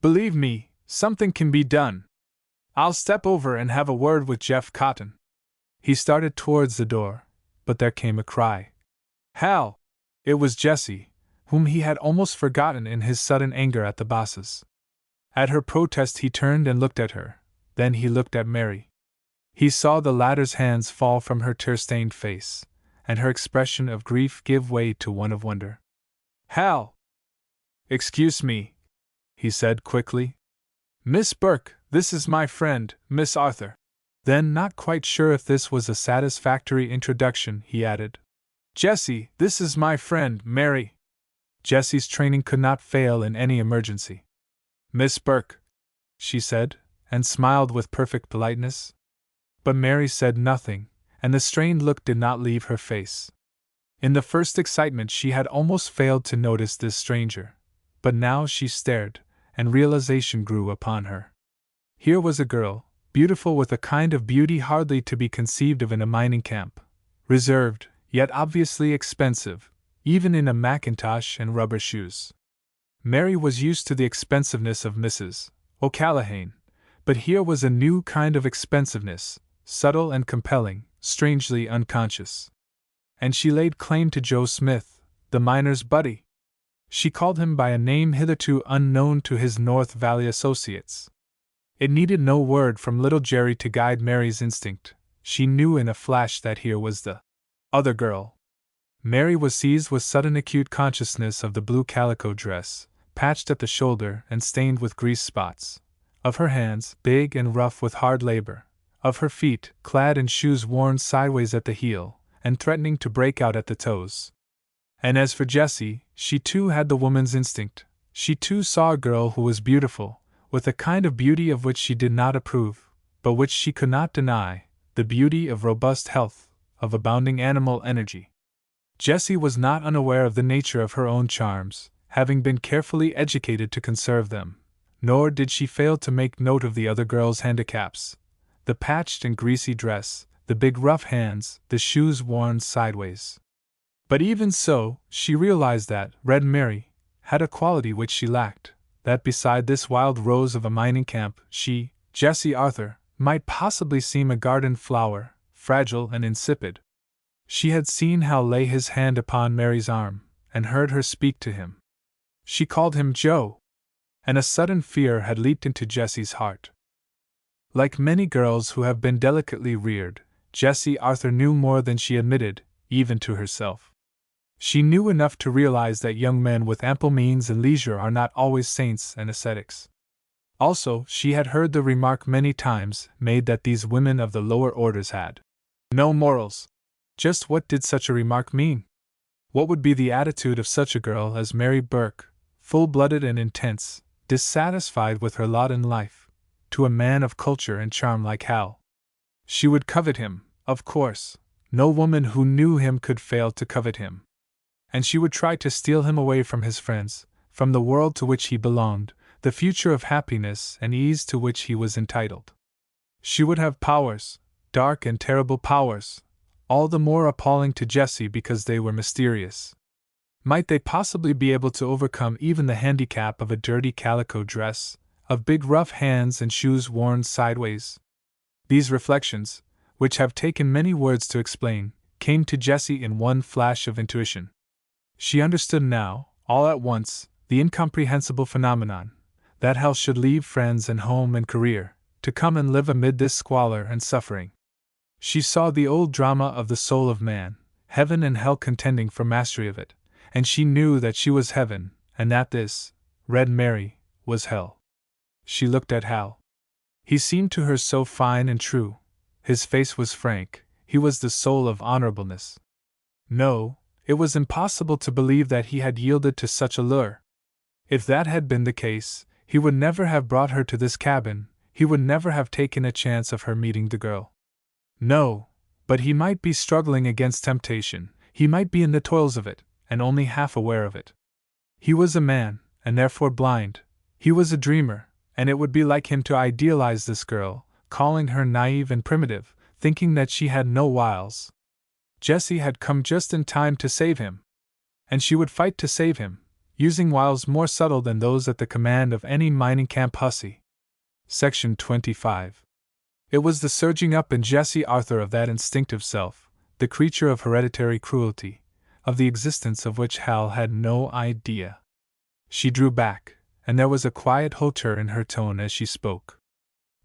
Speaker 1: Believe me, something can be done. I'll step over and have a word with Jeff Cotton." He started towards the door, but there came a cry. "Hal!" It was Jessie, whom he had almost forgotten in his sudden anger at the bosses. At her protest he turned and looked at her, then he looked at Mary. He saw the latter's hands fall from her tear-stained face, and her expression of grief give way to one of wonder. "Hal!" "Excuse me," he said quickly. "Miss Burke, this is my friend, Miss Arthur." Then, not quite sure if this was a satisfactory introduction, he added, "Jessie, this is my friend, Mary." Jessie's training could not fail in any emergency. "Miss Burke," she said, and smiled with perfect politeness. But Mary said nothing, and the strained look did not leave her face. In the first excitement she had almost failed to notice this stranger, but now she stared, and realization grew upon her. Here was a girl, beautiful with a kind of beauty hardly to be conceived of in a mining camp, reserved, yet obviously expensive, even in a mackintosh and rubber shoes. Mary was used to the expensiveness of Mrs. O'Callaghan, but here was a new kind of expensiveness, subtle and compelling, strangely unconscious. And she laid claim to Joe Smith, the miner's buddy. She called him by a name hitherto unknown to his North Valley associates. It needed no word from little Jerry to guide Mary's instinct. She knew in a flash that here was the other girl. Mary was seized with sudden acute consciousness of the blue calico dress, patched at the shoulder and stained with grease spots, of her hands, big and rough with hard labor, of her feet, clad in shoes worn sideways at the heel, and threatening to break out at the toes. And as for Jessie, she too had the woman's instinct. She too saw a girl who was beautiful, with a kind of beauty of which she did not approve, but which she could not deny, the beauty of robust health, of abounding animal energy. Jessie was not unaware of the nature of her own charms, having been carefully educated to conserve them, nor did she fail to make note of the other girl's handicaps: the patched and greasy dress, the big rough hands, the shoes worn sideways. But even so, she realized that Red Mary had a quality which she lacked, that beside this wild rose of a mining camp, she, Jessie Arthur, might possibly seem a garden flower, fragile and insipid. She had seen Hal lay his hand upon Mary's arm, and heard her speak to him. She called him Joe, and a sudden fear had leaped into Jessie's heart. Like many girls who have been delicately reared, Jessie Arthur knew more than she admitted, even to herself. She knew enough to realize that young men with ample means and leisure are not always saints and ascetics. Also, she had heard the remark many times made that these women of the lower orders had no morals. Just what did such a remark mean? What would be the attitude of such a girl as Mary Burke, full-blooded and intense, dissatisfied with her lot in life, to a man of culture and charm like Hal? She would covet him, of course. No woman who knew him could fail to covet him. And she would try to steal him away from his friends, from the world to which he belonged, the future of happiness and ease to which he was entitled. She would have powers, dark and terrible powers, all the more appalling to Jessie because they were mysterious. Might they possibly be able to overcome even the handicap of a dirty calico dress, of big rough hands and shoes worn sideways? These reflections, which have taken many words to explain, came to Jessie in one flash of intuition. She understood now, all at once, the incomprehensible phenomenon, that Hal should leave friends and home and career, to come and live amid this squalor and suffering. She saw the old drama of the soul of man, heaven and hell contending for mastery of it, and she knew that she was heaven, and that this, Red Mary, was hell. She looked at Hal. He seemed to her so fine and true. His face was frank, he was the soul of honorableness. No, it was impossible to believe that he had yielded to such a lure. If that had been the case, he would never have brought her to this cabin, he would never have taken a chance of her meeting the girl. No, but he might be struggling against temptation, he might be in the toils of it, and only half aware of it. He was a man, and therefore blind. He was a dreamer, and it would be like him to idealize this girl, calling her naive and primitive, thinking that she had no wiles. Jessie had come just in time to save him. And she would fight to save him, using wiles more subtle than those at the command of any mining camp hussy. Section 25. It was the surging up in Jessie Arthur of that instinctive self, the creature of hereditary cruelty, of the existence of which Hal had no idea. She drew back, and there was a quiet hauteur in her tone as she spoke.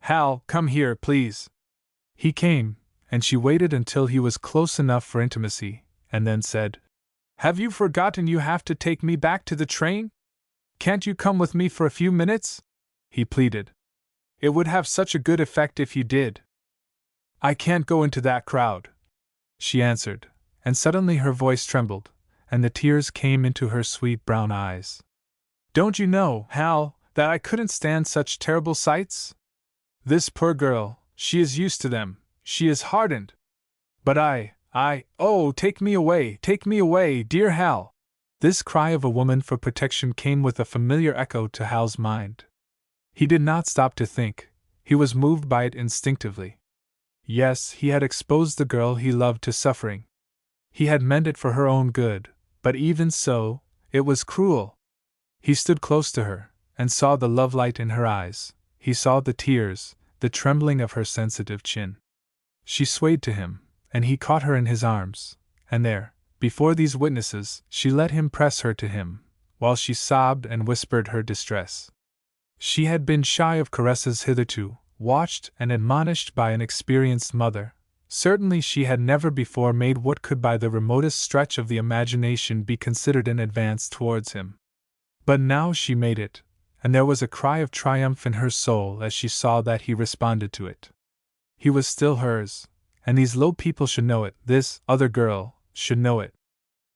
Speaker 1: "Hal, come here, please." He came, and she waited until he was close enough for intimacy, and then said, "Have you forgotten you have to take me back to the train? Can't you come with me for a few minutes?" he pleaded. "It would have such a good effect if you did." "I can't go into that crowd," she answered, and suddenly her voice trembled, and the tears came into her sweet brown eyes. "Don't you know, Hal, that I couldn't stand such terrible sights? This poor girl, she is used to them, she is hardened. But oh, take me away, dear Hal!" This cry of a woman for protection came with a familiar echo to Hal's mind. He did not stop to think, he was moved by it instinctively. Yes, he had exposed the girl he loved to suffering. He had meant it for her own good, but even so, it was cruel. He stood close to her, and saw the love-light in her eyes, he saw the tears, the trembling of her sensitive chin. She swayed to him, and he caught her in his arms, and there, before these witnesses, she let him press her to him, while she sobbed and whispered her distress. She had been shy of caresses hitherto, watched and admonished by an experienced mother. Certainly she had never before made what could by the remotest stretch of the imagination be considered an advance towards him. But now she made it, and there was a cry of triumph in her soul as she saw that he responded to it. He was still hers, and these low people should know it, this other girl should know it.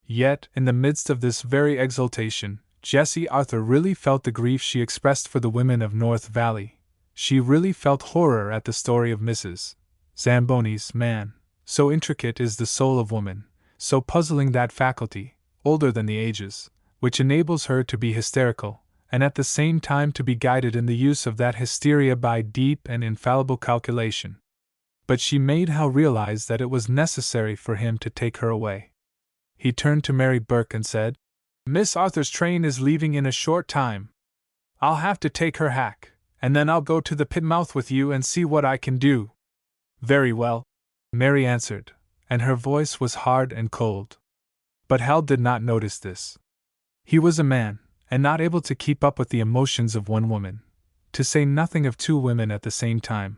Speaker 1: Yet, in the midst of this very exultation, Jessie Arthur really felt the grief she expressed for the women of North Valley. She really felt horror at the story of Mrs. Zamboni's man. So intricate is the soul of woman, so puzzling that faculty, older than the ages, which enables her to be hysterical, and at the same time to be guided in the use of that hysteria by deep and infallible calculation. But she made Hal realize that it was necessary for him to take her away. He turned to Mary Burke and said, "Miss Arthur's train is leaving in a short time. I'll have to take her hack, and then I'll go to the pit mouth with you and see what I can do." "Very well," Mary answered, and her voice was hard and cold. But Hal did not notice this. He was a man, and not able to keep up with the emotions of one woman, to say nothing of two women at the same time.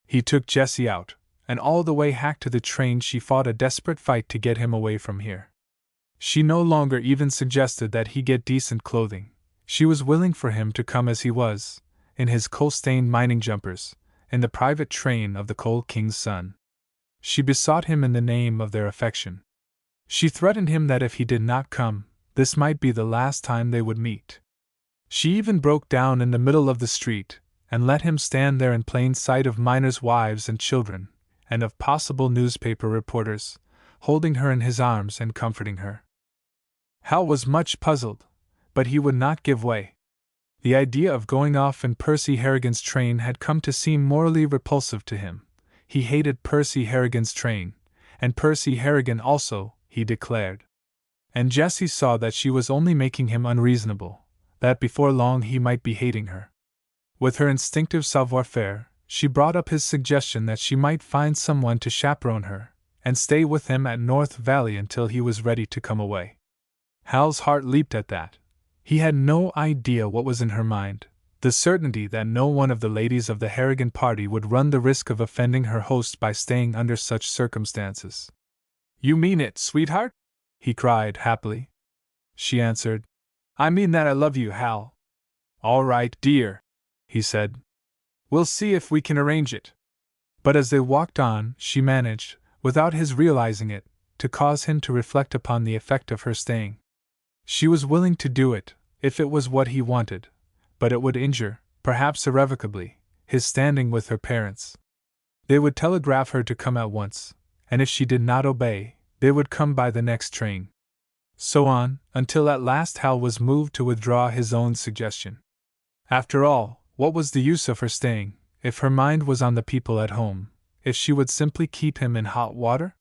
Speaker 1: He took Jessie out, and all the way hack to the train she fought a desperate fight to get him away from here. She no longer even suggested that he get decent clothing. She was willing for him to come as he was, in his coal-stained mining jumpers, in the private train of the Coal King's son. She besought him in the name of their affection. She threatened him that if he did not come, this might be the last time they would meet. She even broke down in the middle of the street, and let him stand there in plain sight of miners' wives and children, and of possible newspaper reporters, holding her in his arms and comforting her. Hal was much puzzled, but he would not give way. The idea of going off in Percy Harrigan's train had come to seem morally repulsive to him. He hated Percy Harrigan's train, and Percy Harrigan also, he declared. And Jessie saw that she was only making him unreasonable, that before long he might be hating her. With her instinctive savoir-faire, she brought up his suggestion that she might find someone to chaperone her, and stay with him at North Valley until he was ready to come away. Hal's heart leaped at that. He had no idea what was in her mind, the certainty that no one of the ladies of the Harrigan party would run the risk of offending her host by staying under such circumstances. "You mean it, sweetheart?" he cried happily. She answered, "I mean that I love you, Hal." "All right, dear," he said. "We'll see if we can arrange it." But as they walked on, she managed, without his realizing it, to cause him to reflect upon the effect of her staying. She was willing to do it, if it was what he wanted, but it would injure, perhaps irrevocably, his standing with her parents. They would telegraph her to come at once, and if she did not obey, they would come by the next train. So on, until at last Hal was moved to withdraw his own suggestion. After all, what was the use of her staying, if her mind was on the people at home, if she would simply keep him in hot water?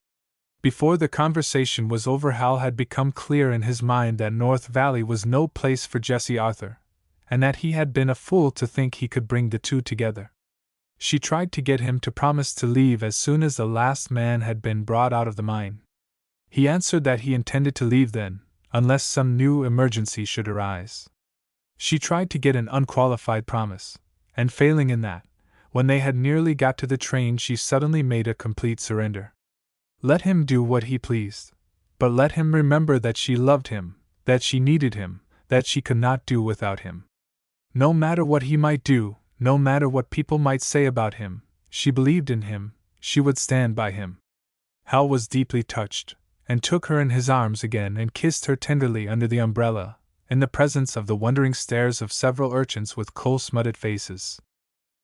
Speaker 1: Before the conversation was over, Hal had become clear in his mind that North Valley was no place for Jessie Arthur, and that he had been a fool to think he could bring the two together. She tried to get him to promise to leave as soon as the last man had been brought out of the mine. He answered that he intended to leave then, unless some new emergency should arise. She tried to get an unqualified promise, and failing in that, when they had nearly got to the train, she suddenly made a complete surrender. Let him do what he pleased, but let him remember that she loved him, that she needed him, that she could not do without him. No matter what he might do, no matter what people might say about him, she believed in him, she would stand by him. Hal was deeply touched, and took her in his arms again and kissed her tenderly under the umbrella, in the presence of the wondering stares of several urchins with coal-smutted faces.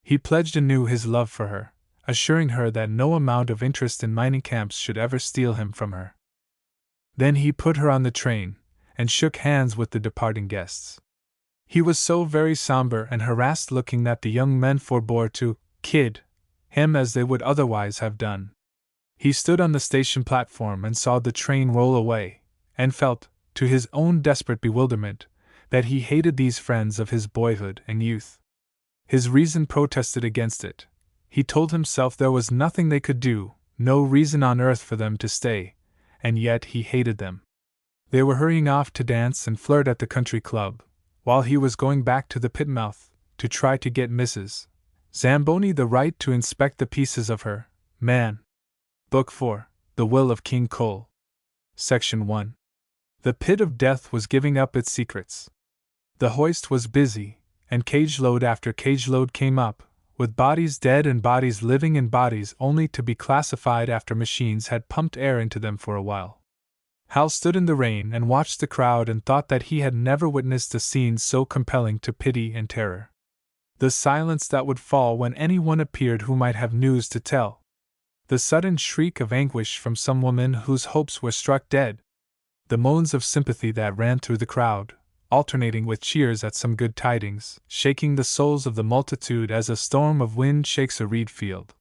Speaker 1: He pledged anew his love for her, assuring her that no amount of interest in mining camps should ever steal him from her. Then he put her on the train, and shook hands with the departing guests. He was so very somber and harassed looking that the young men forbore to kid him as they would otherwise have done. He stood on the station platform and saw the train roll away, and felt, to his own desperate bewilderment, that he hated these friends of his boyhood and youth. His reason protested against it. He told himself there was nothing they could do, no reason on earth for them to stay, and yet he hated them. They were hurrying off to dance and flirt at the country club, while he was going back to the pit mouth to try to get Mrs. Zamboni the right to inspect the pieces of her man. Book 4, The Will of King Cole. Section 1. The pit of death was giving up its secrets. The hoist was busy, and cageload after cageload came up, with bodies dead and bodies living and bodies only to be classified after machines had pumped air into them for a while. Hal stood in the rain and watched the crowd and thought that he had never witnessed a scene so compelling to pity and terror. The silence that would fall when anyone appeared who might have news to tell. The sudden shriek of anguish from some woman whose hopes were struck dead. The moans of sympathy that ran through the crowd, alternating with cheers at some good tidings, shaking the souls of the multitude as a storm of wind shakes a reed field.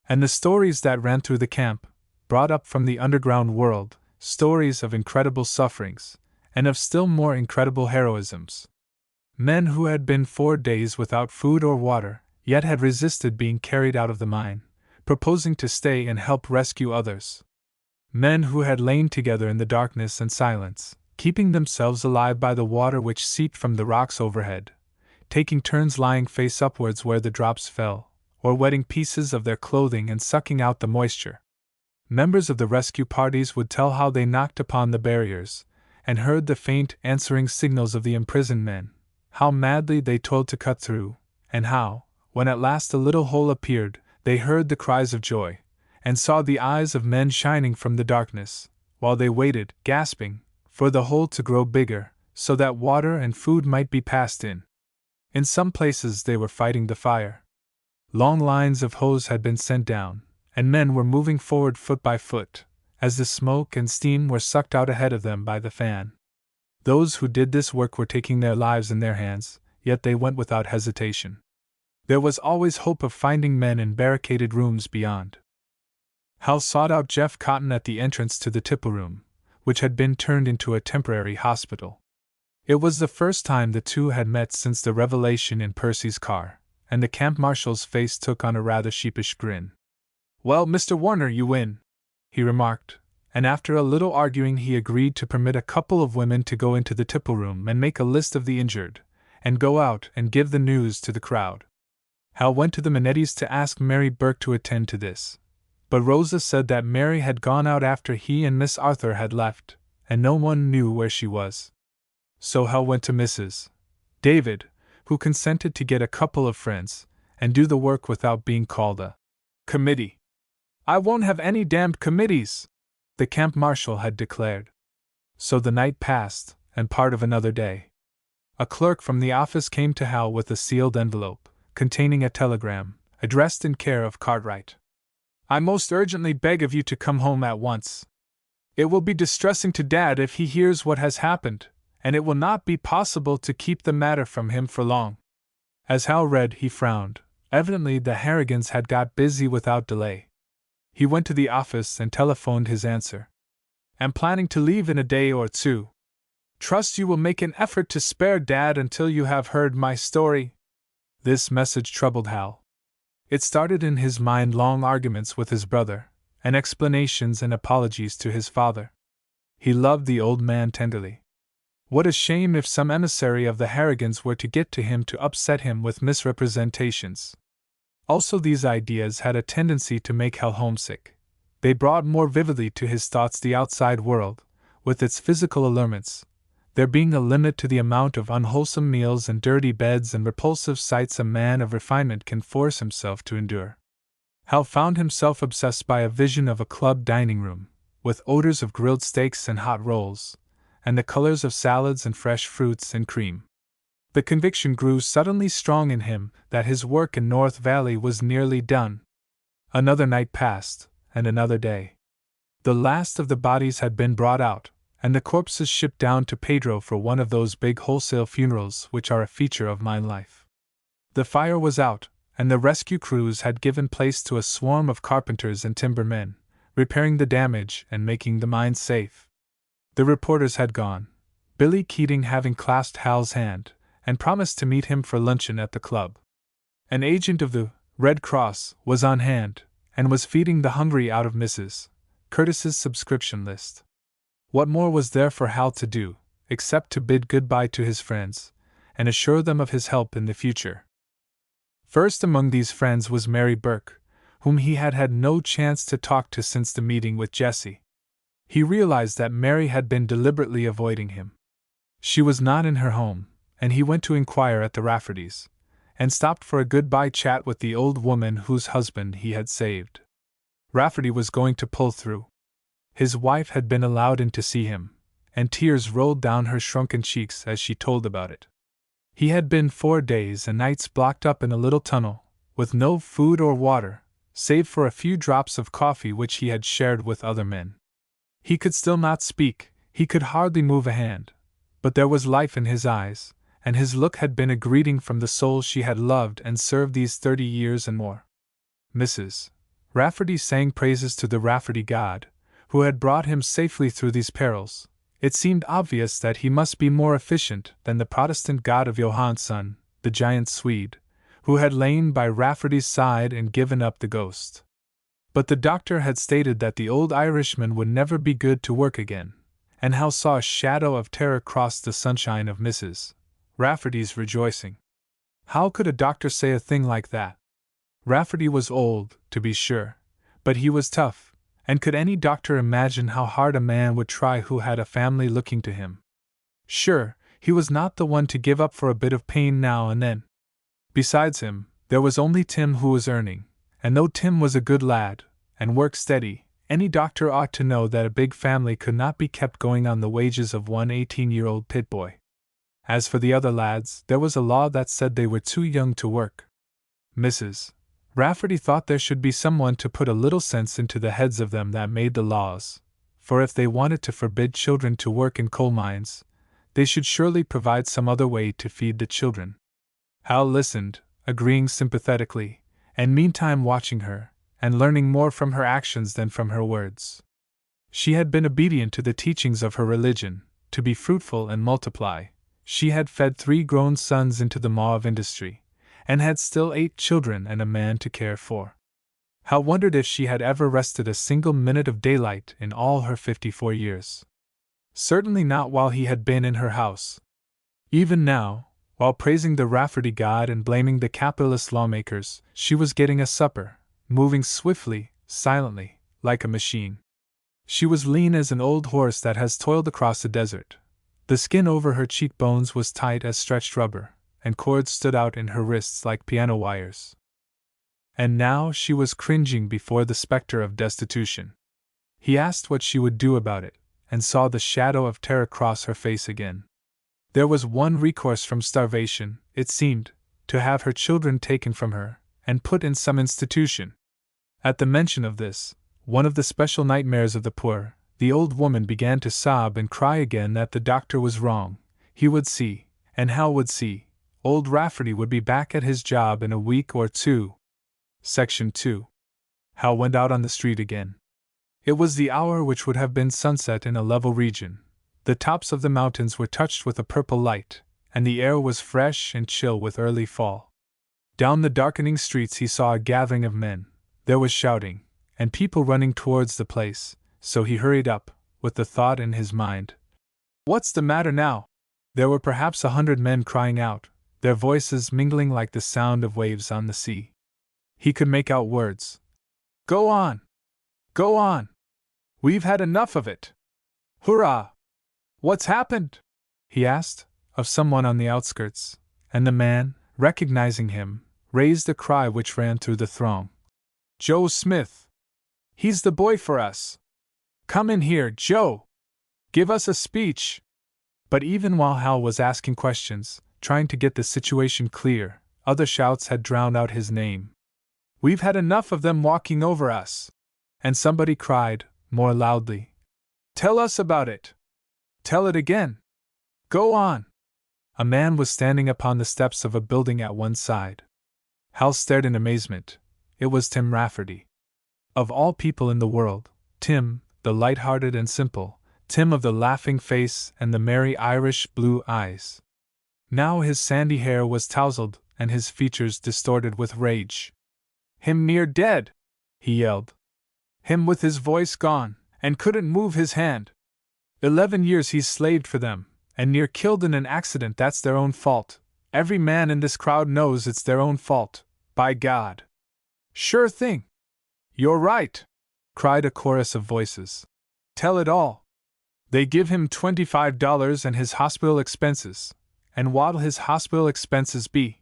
Speaker 1: And the stories that ran through the camp, brought up from the underground world, stories of incredible sufferings, and of still more incredible heroisms. Men who had been 4 days without food or water, yet had resisted being carried out of the mine, proposing to stay and help rescue others. Men who had lain together in the darkness and silence, keeping themselves alive by the water which seeped from the rocks overhead, taking turns lying face upwards where the drops fell, or wetting pieces of their clothing and sucking out the moisture. Members of the rescue parties would tell how they knocked upon the barriers, and heard the faint answering signals of the imprisoned men, how madly they toiled to cut through, and how, when at last a little hole appeared, they heard the cries of joy, and saw the eyes of men shining from the darkness, while they waited, gasping, for the hole to grow bigger, so that water and food might be passed in. In some places they were fighting the fire. Long lines of hose had been sent down, and men were moving forward foot by foot, as the smoke and steam were sucked out ahead of them by the fan. Those who did this work were taking their lives in their hands, yet they went without hesitation. There was always hope of finding men in barricaded rooms beyond. Hal sought out Jeff Cotton at the entrance to the tipple room, which had been turned into a temporary hospital. It was the first time the two had met since the revelation in Percy's car, and the camp marshal's face took on a rather sheepish grin. "Well, Mr. Warner, you win," he remarked, and after a little arguing he agreed to permit a couple of women to go into the tipple room and make a list of the injured, and go out and give the news to the crowd. Hal went to the Manettis to ask Mary Burke to attend to this, but Rosa said that Mary had gone out after he and Miss Arthur had left, and no one knew where she was. So Hal went to Mrs. David, who consented to get a couple of friends, and do the work without being called a committee. "I won't have any damned committees," the camp marshal had declared. So the night passed, and part of another day. A clerk from the office came to Hal with a sealed envelope, containing a telegram, addressed in care of Cartwright. "I most urgently beg of you to come home at once. It will be distressing to Dad if he hears what has happened, and it will not be possible to keep the matter from him for long." As Hal read, he frowned. Evidently the Harrigans had got busy without delay. He went to the office and telephoned his answer. "Am planning to leave in a day or two. Trust you will make an effort to spare Dad until you have heard my story." This message troubled Hal. It started in his mind long arguments with his brother, and explanations and apologies to his father. He loved the old man tenderly. What a shame if some emissary of the Harrigans were to get to him to upset him with misrepresentations. Also, these ideas had a tendency to make Hal homesick. They brought more vividly to his thoughts the outside world, with its physical allurements, there being a limit to the amount of unwholesome meals and dirty beds and repulsive sights a man of refinement can force himself to endure. Hal found himself obsessed by a vision of a club dining room, with odors of grilled steaks and hot rolls, and the colors of salads and fresh fruits and cream. The conviction grew suddenly strong in him that his work in North Valley was nearly done. Another night passed, and another day. The last of the bodies had been brought out, and the corpses shipped down to Pedro for one of those big wholesale funerals which are a feature of mine life. The fire was out, and the rescue crews had given place to a swarm of carpenters and timbermen, repairing the damage and making the mine safe. The reporters had gone, Billy Keating having clasped Hal's hand, and promised to meet him for luncheon at the club. An agent of the Red Cross was on hand, and was feeding the hungry out of Mrs. Curtis's subscription list. What more was there for Hal to do, except to bid goodbye to his friends, and assure them of his help in the future? First among these friends was Mary Burke, whom he had had no chance to talk to since the meeting with Jessie. He realized that Mary had been deliberately avoiding him. She was not in her home, and he went to inquire at the Raffertys, and stopped for a goodbye chat with the old woman whose husband he had saved. Rafferty was going to pull through. His wife had been allowed in to see him, and tears rolled down her shrunken cheeks as she told about it. He had been 4 days and nights blocked up in a little tunnel, with no food or water, save for a few drops of coffee which he had shared with other men. He could still not speak, he could hardly move a hand, but there was life in his eyes, and his look had been a greeting from the soul she had loved and served these 30 years and more. Mrs. Rafferty sang praises to the Rafferty God, who had brought him safely through these perils. It seemed obvious that he must be more efficient than the Protestant God of Johansson, the giant Swede, who had lain by Rafferty's side and given up the ghost. But the doctor had stated that the old Irishman would never be good to work again, and Hal saw a shadow of terror cross the sunshine of Mrs. Rafferty's rejoicing. How could a doctor say a thing like that? Rafferty was old, to be sure, but he was tough. And could any doctor imagine how hard a man would try who had a family looking to him? Sure, he was not the one to give up for a bit of pain now and then. Besides him, there was only Tim who was earning, and though Tim was a good lad, and worked steady, any doctor ought to know that a big family could not be kept going on the wages of one 18-year-old pit boy. As for the other lads, there was a law that said they were too young to work. Mrs. Rafferty thought there should be someone to put a little sense into the heads of them that made the laws, for if they wanted to forbid children to work in coal mines, they should surely provide some other way to feed the children. Hal listened, agreeing sympathetically, and meantime watching her, and learning more from her actions than from her words. She had been obedient to the teachings of her religion, to be fruitful and multiply. She had fed 3 grown sons into the maw of industry, and had still 8 children and a man to care for. Hal wondered if she had ever rested a single minute of daylight in all her 54 years. Certainly not while he had been in her house. Even now, while praising the Rafferty God and blaming the capitalist lawmakers, she was getting a supper, moving swiftly, silently, like a machine. She was lean as an old horse that has toiled across a desert. The skin over her cheekbones was tight as stretched rubber, and cords stood out in her wrists like piano wires. And now she was cringing before the specter of destitution. He asked what she would do about it, and saw the shadow of terror cross her face again. There was one recourse from starvation, it seemed, to have her children taken from her, and put in some institution. At the mention of this, one of the special nightmares of the poor, the old woman began to sob and cry again that the doctor was wrong. He would see, and Hal would see. Old Rafferty would be back at his job in a week or 2. Section 2. Hal went out on the street again. It was the hour which would have been sunset in a level region. The tops of the mountains were touched with a purple light, and the air was fresh and chill with early fall. Down the darkening streets he saw a gathering of men. There was shouting, and people running towards the place, so he hurried up, with the thought in his mind. What's the matter now? There were perhaps 100 men crying out, their voices mingling like the sound of waves on the sea. He could make out words. Go on! Go on! We've had enough of it! Hurrah! What's happened? He asked, of someone on the outskirts, and the man, recognizing him, raised a cry which ran through the throng. Joe Smith! He's the boy for us! Come in here, Joe! Give us a speech! But even while Hal was asking questions, trying to get the situation clear, other shouts had drowned out his name. We've had enough of them walking over us! And somebody cried, more loudly. Tell us about it! Tell it again! Go on! A man was standing upon the steps of a building at one side. Hal stared in amazement. It was Tim Rafferty. Of all people in the world, Tim, the light-hearted and simple, Tim of the laughing face and the merry Irish blue eyes. Now his sandy hair was tousled and his features distorted with rage. Him near dead! He yelled. Him with his voice gone, and couldn't move his hand. 11 years he's slaved for them, and near killed in an accident. That's their own fault. Every man in this crowd knows it's their own fault, by God. Sure thing! You're right! Cried a chorus of voices. Tell it all! They give him $25 and his hospital expenses, and what'll his hospital expenses be?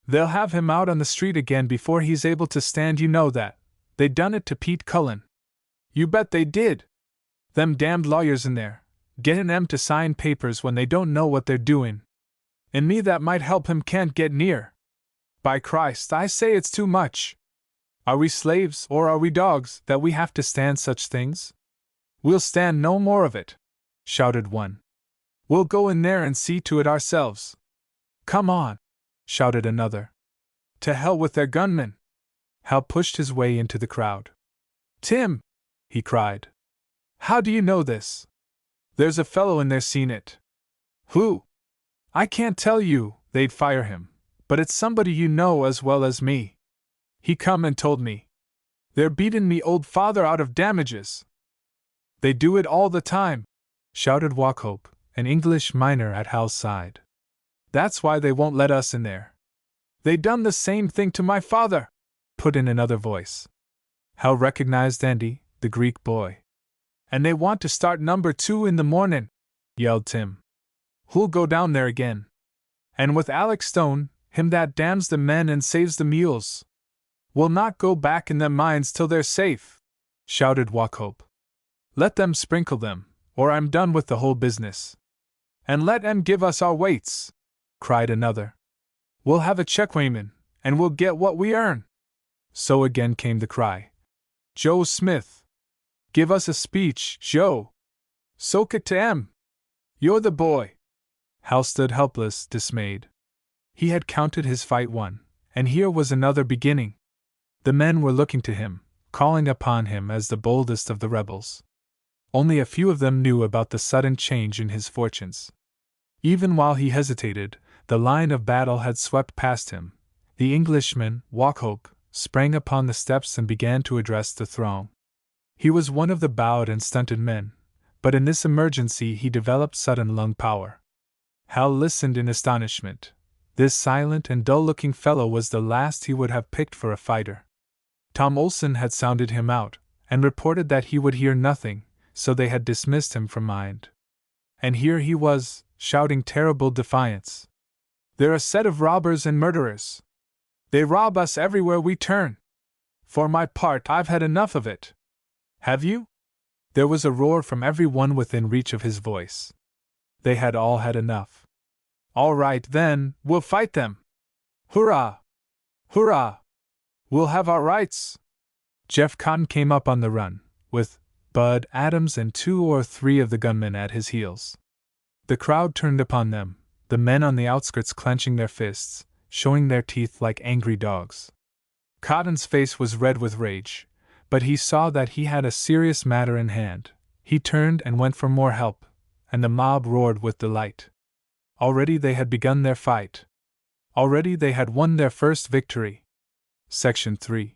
Speaker 1: They'll have him out on the street again before he's able to stand, you know that. They done it to Pete Cullen. You bet they did. Them damned lawyers in there, getting them to sign papers when they don't know what they're doing. And me that might help him can't get near. By Christ, I say it's too much. Are we slaves or are we dogs that we have to stand such things? We'll stand no more of it, shouted one. We'll go in there and see to it ourselves. Come on, shouted another. To hell with their gunmen. Hal pushed his way into the crowd. Tim, he cried. How do you know this? There's a fellow in there seen it. Who? I can't tell you, they'd fire him, but it's somebody you know as well as me. He come and told me. They're beatin' me old father out of damages. They do it all the time, shouted Wauchope, an English miner at Hal's side. That's why they won't let us in there. They done the same thing to my father, put in another voice. Hal recognized Andy, the Greek boy. And they want to start number 2 in the morning, yelled Tim. Who'll go down there again? And with Alex Stone, him that damns the men and saves the mules. We'll not go back in them mines till they're safe, shouted Wauchope. Let them sprinkle them, or I'm done with the whole business. And let 'em give us our weights, cried another. We'll have a checkweighmen, and we'll get what we earn. So again came the cry. Joe Smith. Give us a speech, Joe. Soak it to 'em. You're the boy. Hal stood helpless, dismayed. He had counted his fight won, and here was another beginning. The men were looking to him, calling upon him as the boldest of the rebels. Only a few of them knew about the sudden change in his fortunes. Even while he hesitated, the line of battle had swept past him. The Englishman, Wauchope, sprang upon the steps and began to address the throng. He was one of the bowed and stunted men, but in this emergency he developed sudden lung power. Hal listened in astonishment. This silent and dull-looking fellow was the last he would have picked for a fighter. Tom Olson had sounded him out, and reported that he would hear nothing, so they had dismissed him from mind. And here he was, shouting terrible defiance. They're a set of robbers and murderers. They rob us everywhere we turn. For my part, I've had enough of it. Have you? There was a roar from every one within reach of his voice. They had all had enough. All right, then, we'll fight them. Hurrah! Hurrah! We'll have our rights. Jeff Cotton came up on the run, with Bud Adams and 2 or 3 of the gunmen at his heels. The crowd turned upon them, the men on the outskirts clenching their fists, showing their teeth like angry dogs. Cotton's face was red with rage, but he saw that he had a serious matter in hand. He turned and went for more help, and the mob roared with delight. Already they had begun their fight. Already they had won their first victory. Section 3.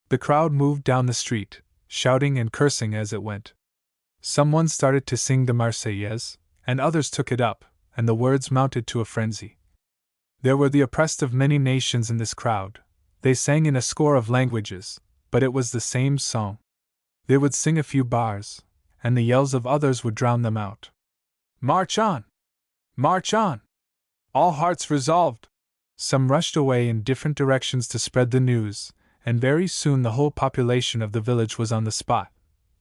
Speaker 1: The crowd moved down the street, shouting and cursing as it went. Someone started to sing the Marseillaise, and others took it up, and the words mounted to a frenzy. There were the oppressed of many nations in this crowd. They sang in a score of languages, but it was the same song. They would sing a few bars, and the yells of others would drown them out. March on! March on! All hearts resolved! Some rushed away in different directions to spread the news, and very soon the whole population of the village was on the spot.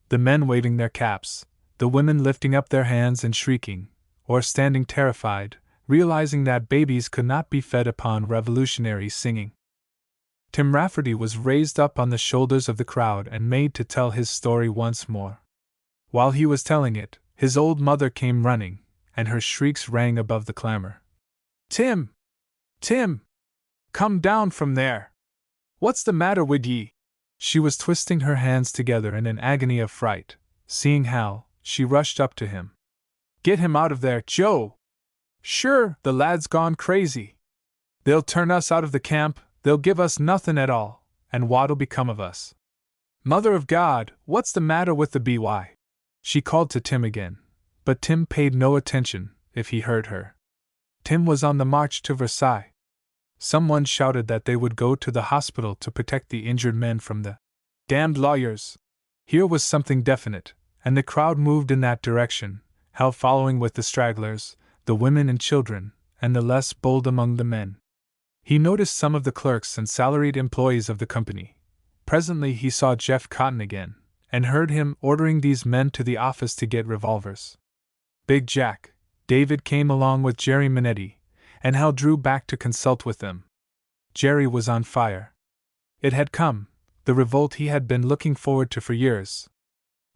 Speaker 1: The men waving their caps, the women lifting up their hands and shrieking, or standing terrified, realizing that babies could not be fed upon revolutionary singing. Tim Rafferty was raised up on the shoulders of the crowd and made to tell his story once more. While he was telling it, his old mother came running, and her shrieks rang above the clamor. Tim! Tim! Come down from there! What's the matter wid ye? She was twisting her hands together in an agony of fright. Seeing Hal, she rushed up to him. Get him out of there, Joe! Sure, the lad's gone crazy. They'll turn us out of the camp, they'll give us nothing at all, and what'll become of us? Mother of God, what's the matter with the BY? She called to Tim again, but Tim paid no attention, if he heard her. Tim was on the march to Versailles. Someone shouted that they would go to the hospital to protect the injured men from the damned lawyers. Here was something definite, and the crowd moved in that direction, Hal following with the stragglers, the women and children, and the less bold among the men. He noticed some of the clerks and salaried employees of the company. Presently he saw Jeff Cotton again, and heard him ordering these men to the office to get revolvers. Big Jack, David came along with Jerry Minetti, and Hal drew back to consult with them. Jerry was on fire. It had come, the revolt he had been looking forward to for years.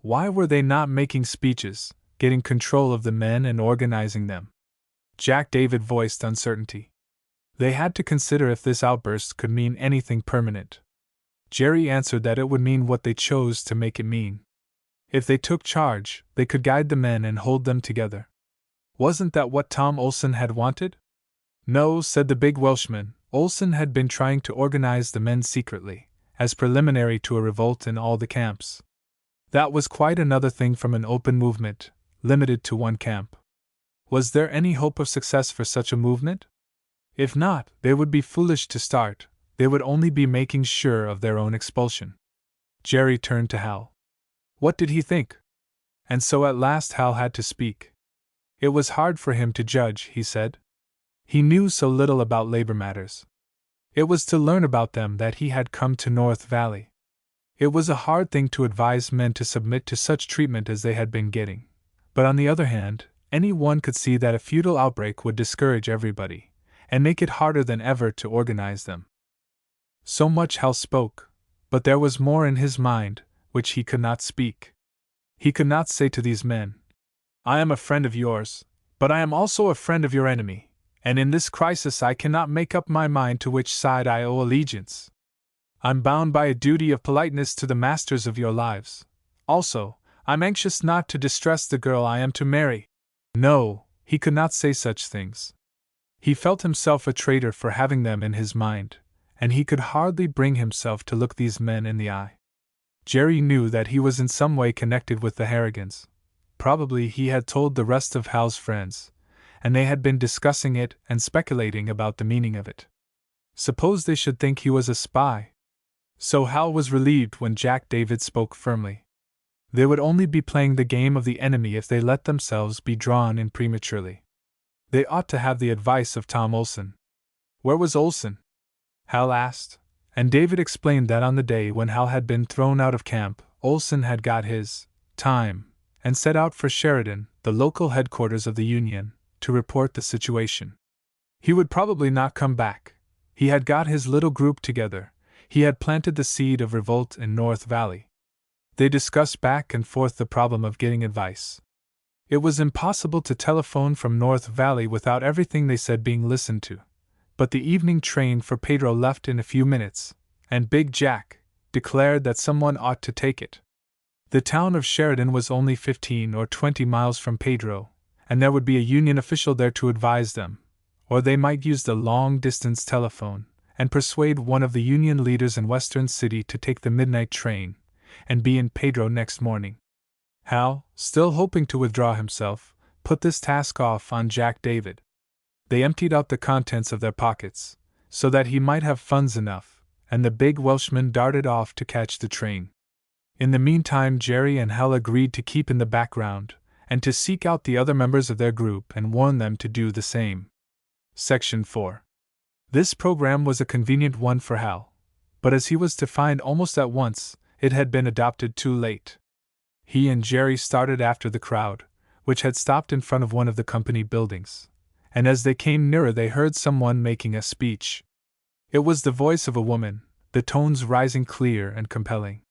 Speaker 1: Why were they not making speeches, getting control of the men and organizing them? Jack David voiced uncertainty. They had to consider if this outburst could mean anything permanent. Jerry answered that it would mean what they chose to make it mean. If they took charge, they could guide the men and hold them together. Wasn't that what Tom Olson had wanted? No, said the big Welshman. Olson had been trying to organize the men secretly, as preliminary to a revolt in all the camps. That was quite another thing from an open movement, limited to one camp. Was there any hope of success for such a movement? If not, they would be foolish to start. They would only be making sure of their own expulsion. Jerry turned to Hal. What did he think? And so at last Hal had to speak. It was hard for him to judge, he said. He knew so little about labor matters. It was to learn about them that he had come to North Valley. It was a hard thing to advise men to submit to such treatment as they had been getting. But on the other hand, any one could see that a futile outbreak would discourage everybody, and make it harder than ever to organize them. So much Hal spoke, but there was more in his mind, which he could not speak. He could not say to these men, I am a friend of yours, but I am also a friend of your enemy, and in this crisis I cannot make up my mind to which side I owe allegiance. I'm bound by a duty of politeness to the masters of your lives. Also, I'm anxious not to distress the girl I am to marry. No, he could not say such things. He felt himself a traitor for having them in his mind, and he could hardly bring himself to look these men in the eye. Jerry knew that he was in some way connected with the Harrigans. Probably he had told the rest of Hal's friends, and they had been discussing it and speculating about the meaning of it. Suppose they should think he was a spy? So Hal was relieved when Jack David spoke firmly. They would only be playing the game of the enemy if they let themselves be drawn in prematurely. They ought to have the advice of Tom Olson. Where was Olson? Hal asked, and David explained that on the day when Hal had been thrown out of camp, Olson had got his time and set out for Sheridan, the local headquarters of the Union, to report the situation. He would probably not come back. He had got his little group together. He had planted the seed of revolt in North Valley. They discussed back and forth the problem of getting advice. It was impossible to telephone from North Valley without everything they said being listened to. But the evening train for Pedro left in a few minutes, and Big Jack declared that someone ought to take it. The town of Sheridan was only 15 or 20 miles from Pedro, and there would be a Union official there to advise them, or they might use the long-distance telephone and persuade one of the Union leaders in Western City to take the midnight train and be in Pedro next morning. Hal, still hoping to withdraw himself, put this task off on Jack David. They emptied out the contents of their pockets, so that he might have funds enough, and the big Welshman darted off to catch the train. In the meantime, Jerry and Hal agreed to keep in the background, and to seek out the other members of their group and warn them to do the same. Section 4. This program was a convenient one for Hal, but as he was to find almost at once, it had been adopted too late. He and Jerry started after the crowd, which had stopped in front of one of the company buildings, and as they came nearer they heard someone making a speech. It was the voice of a woman, the tones rising clear and compelling.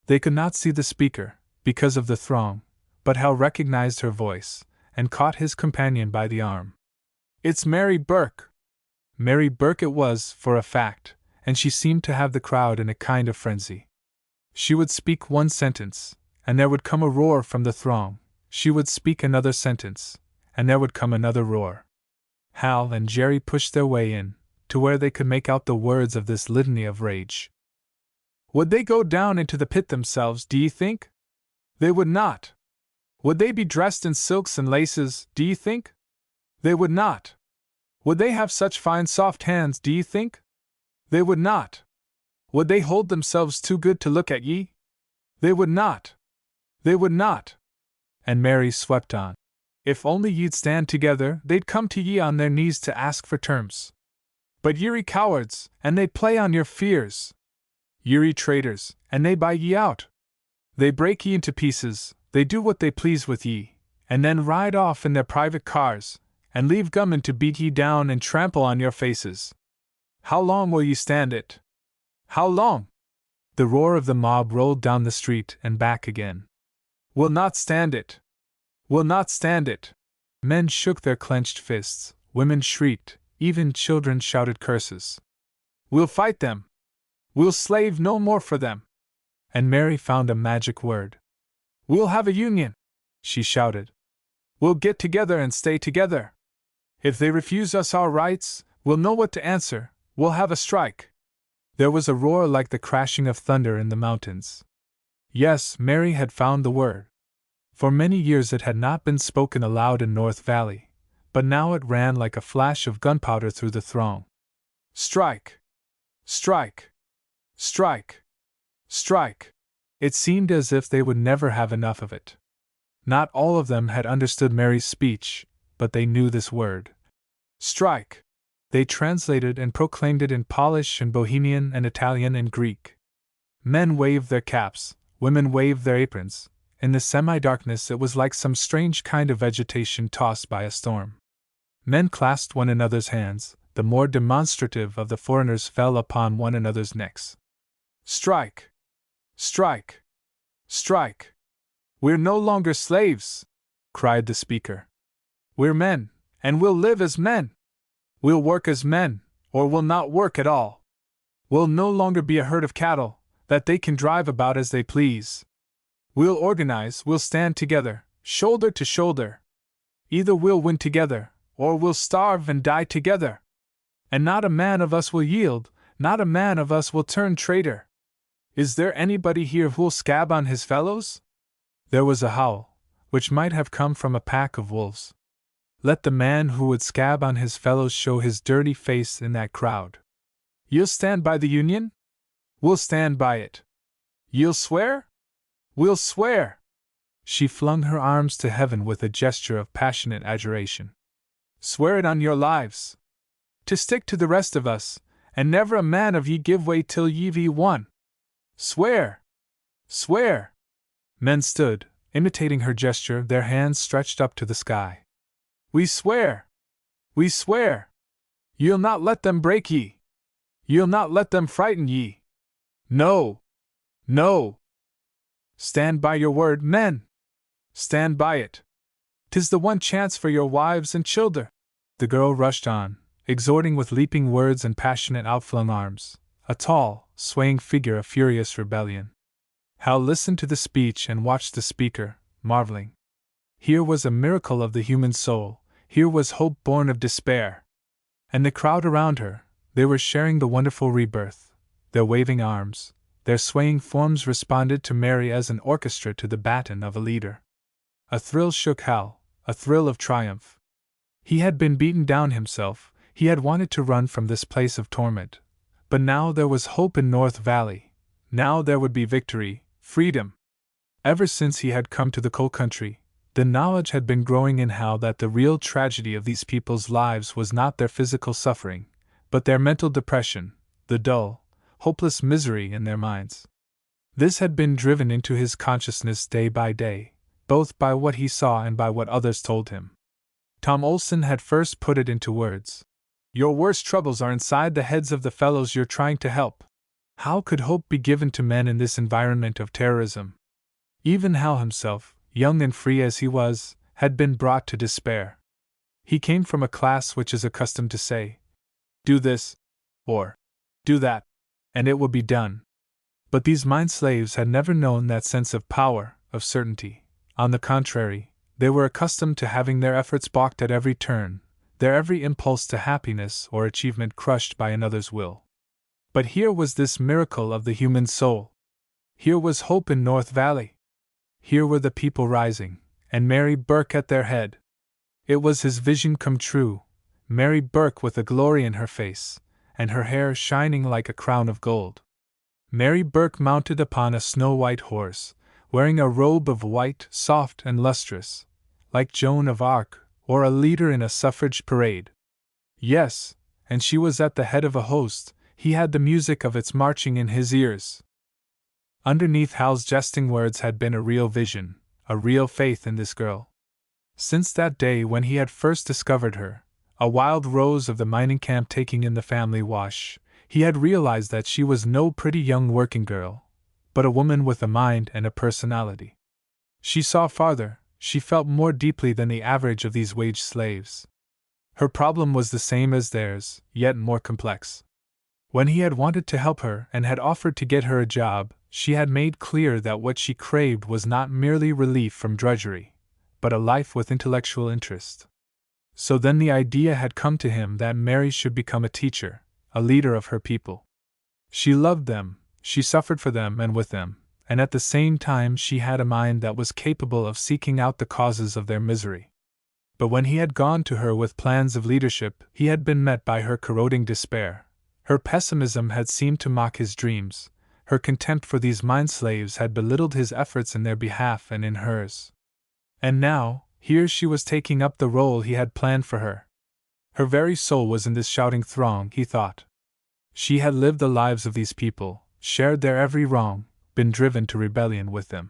Speaker 1: They could not see the speaker, because of the throng, but Hal recognized her voice, and caught his companion by the arm. "It's Mary Burke!" Mary Burke it was, for a fact, and she seemed to have the crowd in a kind of frenzy. She would speak one sentence, and there would come a roar from the throng. She would speak another sentence, and there would come another roar. Hal and Jerry pushed their way in, to where they could make out the words of this litany of rage. Would they go down into the pit themselves, do ye think? They would not. Would they be dressed in silks and laces, do ye think? They would not. Would they have such fine soft hands, do ye think? They would not. Would they hold themselves too good to look at ye? They would not. They would not. And Mary swept on. If only ye'd stand together, they'd come to ye on their knees to ask for terms. But ye're cowards, and they play on your fears. Ye're traitors, and they buy ye out. They break ye into pieces, they do what they please with ye, and then ride off in their private cars, and leave gunmen to beat ye down and trample on your faces. How long will ye stand it? How long? The roar of the mob rolled down the street and back again. We'll not stand it! We'll not stand it! Men shook their clenched fists, women shrieked, even children shouted curses. We'll fight them! We'll slave no more for them! And Mary found a magic word. We'll have a union! She shouted. We'll get together and stay together! If they refuse us our rights, we'll know what to answer, we'll have a strike! There was a roar like the crashing of thunder in the mountains. Yes, Mary had found the word. For many years it had not been spoken aloud in North Valley, but now it ran like a flash of gunpowder through the throng. Strike! Strike! Strike! Strike! It seemed as if they would never have enough of it. Not all of them had understood Mary's speech, but they knew this word. Strike! They translated and proclaimed it in Polish and Bohemian and Italian and Greek. Men waved their caps, women waved their aprons. In the semi-darkness it was like some strange kind of vegetation tossed by a storm. Men clasped one another's hands, the more demonstrative of the foreigners fell upon one another's necks. Strike! Strike! Strike! We're no longer slaves! Cried the speaker. We're men, and we'll live as men! We'll work as men, or we'll not work at all! We'll no longer be a herd of cattle, that they can drive about as they please. We'll organize, we'll stand together, shoulder to shoulder. Either we'll win together, or we'll starve and die together. And not a man of us will yield, not a man of us will turn traitor. Is there anybody here who'll scab on his fellows? There was a howl, which might have come from a pack of wolves. Let the man who would scab on his fellows show his dirty face in that crowd. You'll stand by the Union? We'll stand by it. You'll swear? We'll swear! She flung her arms to heaven with a gesture of passionate adjuration. Swear it on your lives! To stick to the rest of us, and never a man of ye give way till ye've won! Swear! Swear! Men stood, imitating her gesture, their hands stretched up to the sky. We swear! We swear! You'll not let them break ye! You'll not let them frighten ye! No! No! Stand by your word, men! Stand by it! 'Tis the one chance for your wives and children! The girl rushed on, exhorting with leaping words and passionate outflung arms, a tall, swaying figure of furious rebellion. Hal listened to the speech and watched the speaker, marveling. Here was a miracle of the human soul, here was hope born of despair. And the crowd around her, they were sharing the wonderful rebirth, their waving arms, their swaying forms responded to Mary as an orchestra to the baton of a leader. A thrill shook Hal, a thrill of triumph. He had been beaten down himself, he had wanted to run from this place of torment. But now there was hope in North Valley, now there would be victory, freedom. Ever since he had come to the coal country, the knowledge had been growing in Hal that the real tragedy of these people's lives was not their physical suffering, but their mental depression, the dull, hopeless misery in their minds. This had been driven into his consciousness day by day, both by what he saw and by what others told him. Tom Olson had first put it into words. Your worst troubles are inside the heads of the fellows you're trying to help. How could hope be given to men in this environment of terrorism? Even Hal himself, young and free as he was, had been brought to despair. He came from a class which is accustomed to say, do this, or do that, and it will be done. But these mind slaves had never known that sense of power, of certainty. On the contrary, they were accustomed to having their efforts balked at every turn, their every impulse to happiness or achievement crushed by another's will. But here was this miracle of the human soul. Here was hope in North Valley. Here were the people rising, and Mary Burke at their head. It was his vision come true, Mary Burke with a glory in her face, and her hair shining like a crown of gold. Mary Burke mounted upon a snow-white horse, wearing a robe of white, soft and lustrous, like Joan of Arc, or a leader in a suffrage parade. Yes, and she was at the head of a host, he had the music of its marching in his ears. Underneath Hal's jesting words had been a real vision, a real faith in this girl. Since that day when he had first discovered her, a wild rose of the mining camp taking in the family wash, he had realized that she was no pretty young working girl, but a woman with a mind and a personality. She saw farther, she felt more deeply than the average of these wage slaves. Her problem was the same as theirs, yet more complex. When he had wanted to help her and had offered to get her a job, she had made clear that what she craved was not merely relief from drudgery, but a life with intellectual interest. So then the idea had come to him that Mary should become a teacher, a leader of her people. She loved them, she suffered for them and with them, and at the same time she had a mind that was capable of seeking out the causes of their misery. But when he had gone to her with plans of leadership, he had been met by her corroding despair. Her pessimism had seemed to mock his dreams, her contempt for these mind slaves had belittled his efforts in their behalf and in hers. And now, here she was taking up the role he had planned for her. Her very soul was in this shouting throng, he thought. She had lived the lives of these people, shared their every wrong, been driven to rebellion with them.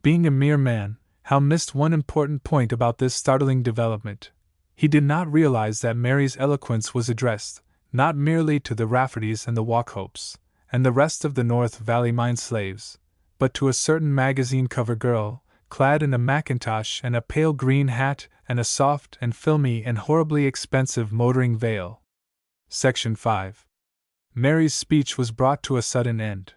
Speaker 1: Being a mere man, Hal missed one important point about this startling development. He did not realize that Mary's eloquence was addressed, not merely to the Raffertys and the Wauchopes, and the rest of the North Valley mine slaves, but to a certain magazine cover girl, clad in a mackintosh and a pale green hat and a soft and filmy and horribly expensive motoring veil. Section 5. Mary's speech was brought to a sudden end.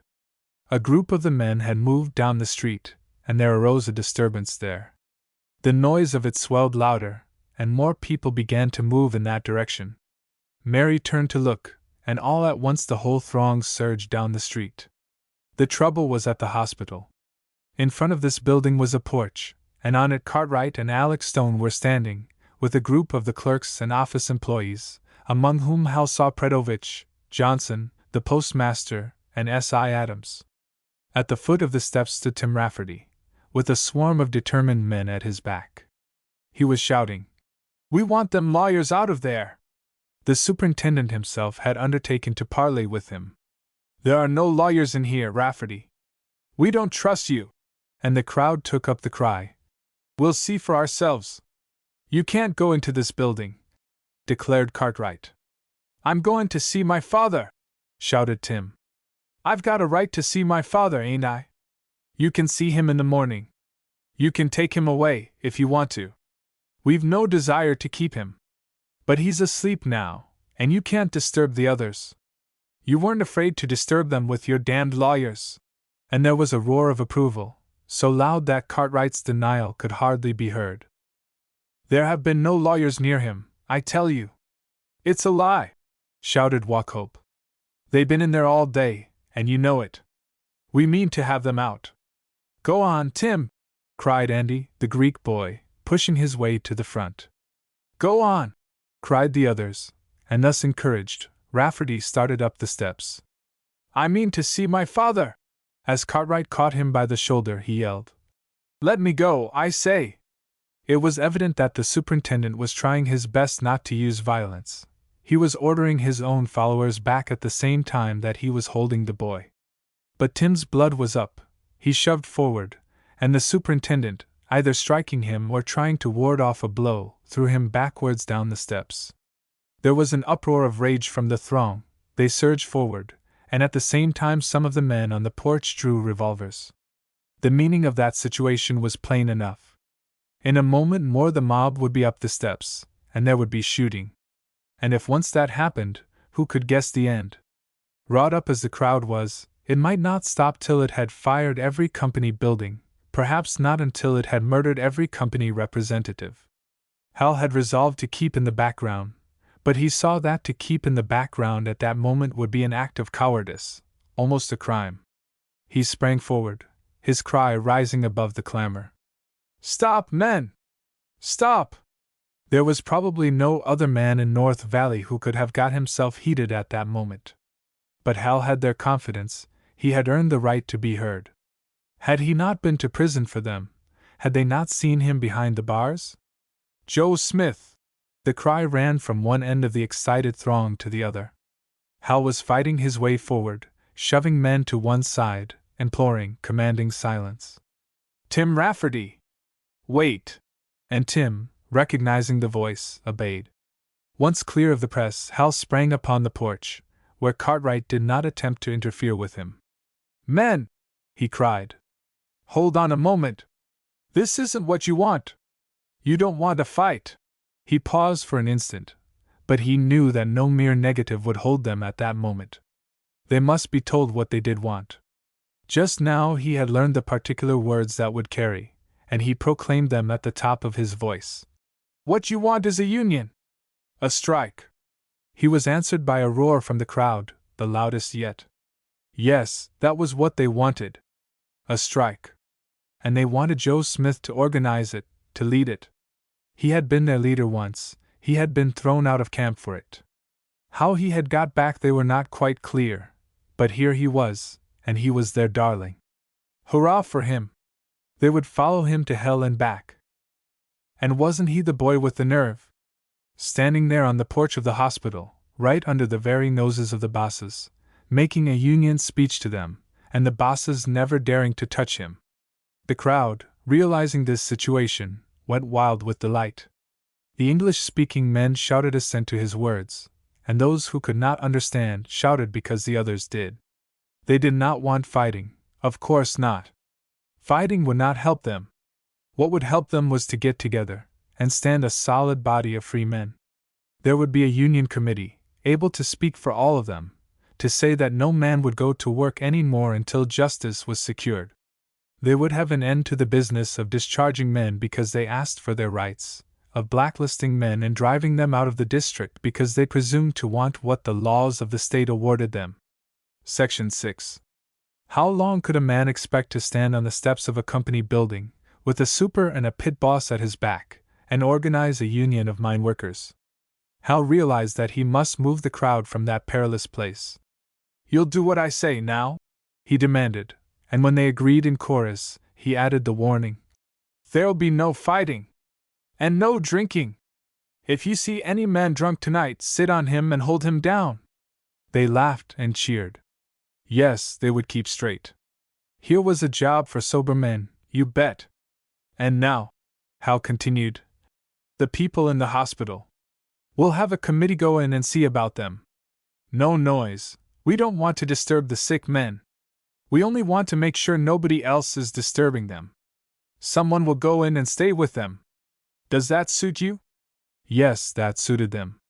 Speaker 1: A group of the men had moved down the street, and there arose a disturbance there. The noise of it swelled louder, and more people began to move in that direction. Mary turned to look, and all at once the whole throng surged down the street. The trouble was at the hospital. In front of this building was a porch, and on it Cartwright and Alex Stone were standing, with a group of the clerks and office employees, among whom Hal saw Predovich, Johnson, the postmaster, and S.I. Adams. At the foot of the steps stood Tim Rafferty, with a swarm of determined men at his back. He was shouting, "We want them lawyers out of there!" The superintendent himself had undertaken to parley with him. "There are no lawyers in here, Rafferty. We don't trust you." And the crowd took up the cry, "We'll see for ourselves." "You can't go into this building," declared Cartwright. "I'm going to see my father," shouted Tim. "I've got a right to see my father, ain't I?" "You can see him in the morning. You can take him away, if you want to. We've no desire to keep him. But he's asleep now, and you can't disturb the others. You weren't afraid to disturb them with your damned lawyers." And there was a roar of approval, so loud that Cartwright's denial could hardly be heard. "There have been no lawyers near him, I tell you." "It's a lie!" shouted Wauchope. "They've been in there all day, and you know it. We mean to have them out." "Go on, Tim!" cried Andy, the Greek boy, pushing his way to the front. "Go on!" cried the others, and thus encouraged, Rafferty started up the steps. "I mean to see my father!" As Cartwright caught him by the shoulder, he yelled, "Let me go, I say!" It was evident that the superintendent was trying his best not to use violence. He was ordering his own followers back at the same time that he was holding the boy. But Tim's blood was up. He shoved forward, and the superintendent, either striking him or trying to ward off a blow, threw him backwards down the steps. There was an uproar of rage from the throng. They surged forward, and at the same time some of the men on the porch drew revolvers. The meaning of that situation was plain enough. In a moment more the mob would be up the steps, and there would be shooting. And if once that happened, who could guess the end? Wrought up as the crowd was, it might not stop till it had fired every company building, perhaps not until it had murdered every company representative. Hal had resolved to keep in the background, but he saw that to keep in the background at that moment would be an act of cowardice, almost a crime. He sprang forward, his cry rising above the clamor. "Stop, men! Stop!" There was probably no other man in North Valley who could have got himself heated at that moment. But Hal had their confidence, he had earned the right to be heard. Had he not been to prison for them, Had they not seen him behind the bars? Joe Smith! The cry ran from one end of the excited throng to the other. Hal was fighting his way forward, shoving men to one side, imploring, commanding silence. Tim Rafferty! Wait! And Tim, recognizing the voice, obeyed. Once clear of the press, Hal sprang upon the porch, where Cartwright did not attempt to interfere with him. Men! He cried. Hold on a moment! This isn't what you want! You don't want a fight! He paused for an instant, but he knew that no mere negative would hold them at that moment. They must be told what they did want. Just now he had learned the particular words that would carry, and he proclaimed them at the top of his voice. What you want is a union! A strike! He was answered by a roar from the crowd, the loudest yet. Yes, that was what they wanted. A strike. And they wanted Joe Smith to organize it, to lead it. He had been their leader once, he had been thrown out of camp for it. How he had got back they were not quite clear, but here he was, and he was their darling. Hurrah for him! They would follow him to hell and back. And wasn't he the boy with the nerve? Standing there on the porch of the hospital, right under the very noses of the bosses, making a union speech to them, and the bosses never daring to touch him. The crowd, realizing this situation, went wild with delight. The English-speaking men shouted assent to his words, and those who could not understand shouted because the others did. They did not want fighting, of course not. Fighting would not help them. What would help them was to get together, and stand a solid body of free men. There would be a union committee, able to speak for all of them, to say that no man would go to work any more until justice was secured. They would have an end to the business of discharging men because they asked for their rights, of blacklisting men and driving them out of the district because they presumed to want what the laws of the state awarded them. Section 6. How long could a man expect to stand on the steps of a company building, with a super and a pit boss at his back, and organize a union of mine workers? Hal realized that he must move the crowd from that perilous place. You'll do what I say now? He demanded, and when they agreed in chorus, he added the warning. There'll be no fighting. And no drinking. If you see any man drunk tonight, sit on him and hold him down. They laughed and cheered. Yes, they would keep straight. Here was a job for sober men, you bet. And now, Hal continued, the people in the hospital. We'll have a committee go in and see about them. No noise, we don't want to disturb the sick men. We only want to make sure nobody else is disturbing them. Someone will go in and stay with them. Does that suit you? Yes, that suited them.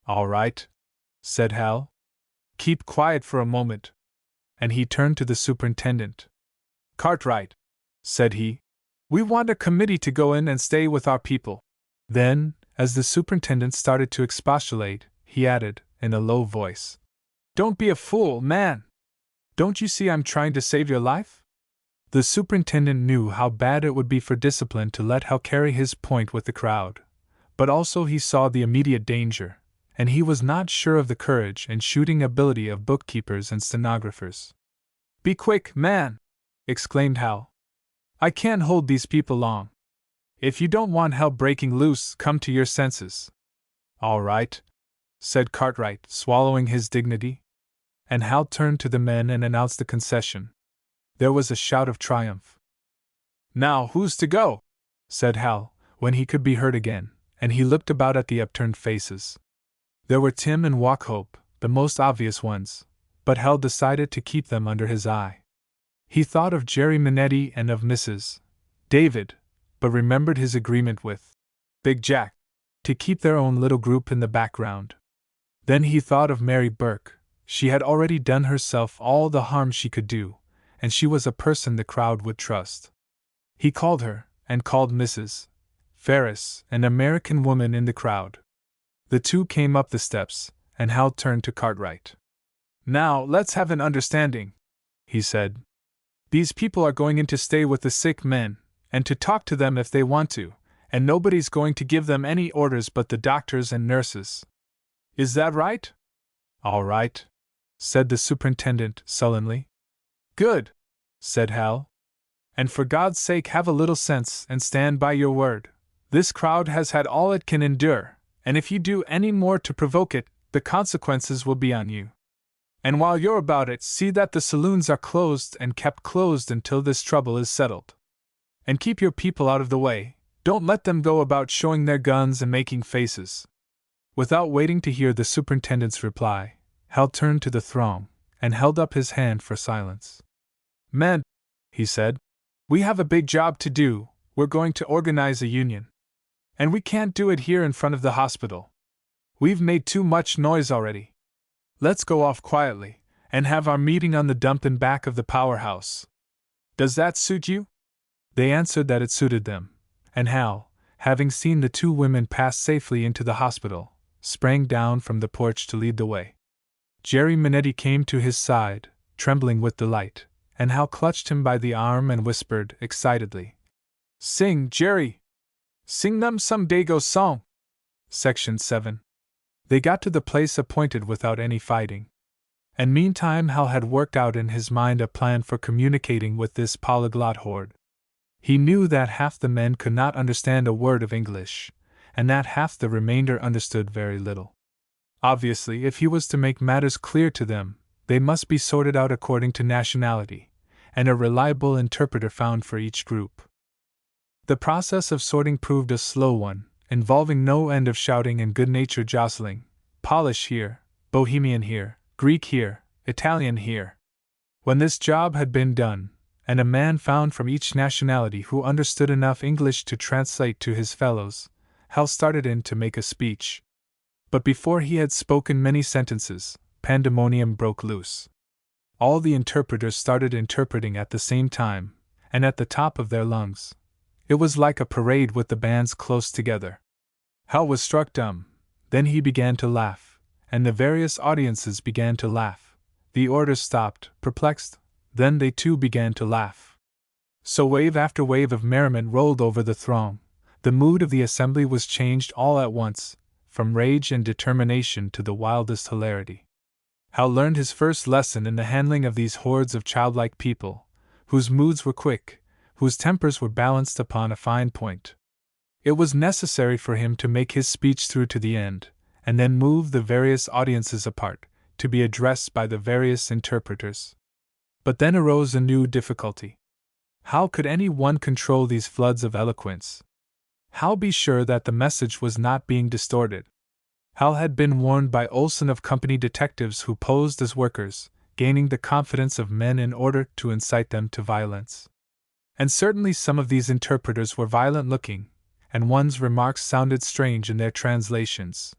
Speaker 1: All right, said Hal. Keep quiet for a moment. And he turned to the superintendent. Cartwright, said he, we want a committee to go in and stay with our people. Then, as the superintendent started to expostulate, he added, in a low voice, Don't be a fool, man. Don't you see I'm trying to save your life? The superintendent knew how bad it would be for discipline to let Hal carry his point with the crowd, but also he saw the immediate danger, and he was not sure of the courage and shooting ability of bookkeepers and stenographers. Be quick, man! Exclaimed Hal. I can't hold these people long. If you don't want hell breaking loose, come to your senses. All right, said Cartwright, swallowing his dignity. And Hal turned to the men and announced the concession. There was a shout of triumph. Now who's to go? Said Hal, when he could be heard again, and he looked about at the upturned faces. There were Tim and Wauchope, the most obvious ones, but Hal decided to keep them under his eye. He thought of Jerry Minetti and of Mrs. David, but remembered his agreement with Big Jack to keep their own little group in the background. Then he thought of Mary Burke. She had already done herself all the harm she could do, and she was a person the crowd would trust. He called her, and called Mrs. Ferris, an American woman in the crowd. The two came up the steps, and Hal turned to Cartwright. Now, let's have an understanding, he said. These people are going in to stay with the sick men, and to talk to them if they want to, and nobody's going to give them any orders but the doctors and nurses. Is that right? All right, said the superintendent sullenly. Good, said Hal. And for God's sake have a little sense and stand by your word. This crowd has had all it can endure, and if you do any more to provoke it, the consequences will be on you. And while you're about it, see that the saloons are closed and kept closed until this trouble is settled. And keep your people out of the way. Don't let them go about showing their guns and making faces. Without waiting to hear the superintendent's reply, Hal turned to the throng and held up his hand for silence. Men, he said, we have a big job to do. We're going to organize a union. And we can't do it here in front of the hospital. We've made too much noise already. Let's go off quietly and have our meeting on the dump in back of the powerhouse. Does that suit you? They answered that it suited them, and Hal, having seen the two women pass safely into the hospital, sprang down from the porch to lead the way. Jerry Minetti came to his side, trembling with delight, and Hal clutched him by the arm and whispered excitedly, "Sing, Jerry! Sing them some Dago song!" Section 7. They got to the place appointed without any fighting. And meantime Hal had worked out in his mind a plan for communicating with this polyglot horde. He knew that half the men could not understand a word of English, and that half the remainder understood very little. Obviously, if he was to make matters clear to them, they must be sorted out according to nationality, and a reliable interpreter found for each group. The process of sorting proved a slow one, involving no end of shouting and good-natured jostling, Polish here, Bohemian here, Greek here, Italian here. When this job had been done, and a man found from each nationality who understood enough English to translate to his fellows, Hal started in to make a speech. But before he had spoken many sentences, pandemonium broke loose. All the interpreters started interpreting at the same time, and at the top of their lungs. It was like a parade with the bands close together. Hal was struck dumb. Then he began to laugh, and the various audiences began to laugh. The orators stopped, perplexed. Then they too began to laugh. So wave after wave of merriment rolled over the throng. The mood of the assembly was changed all at once, from rage and determination to the wildest hilarity. Hal learned his first lesson in the handling of these hordes of childlike people, whose moods were quick, whose tempers were balanced upon a fine point. It was necessary for him to make his speech through to the end, and then move the various audiences apart, to be addressed by the various interpreters. But then arose a new difficulty. How could any one control these floods of eloquence? How be sure that the message was not being distorted? Hal had been warned by Olson of company detectives who posed as workers, gaining the confidence of men in order to incite them to violence. And certainly some of these interpreters were violent-looking, and one's remarks sounded strange in their translations.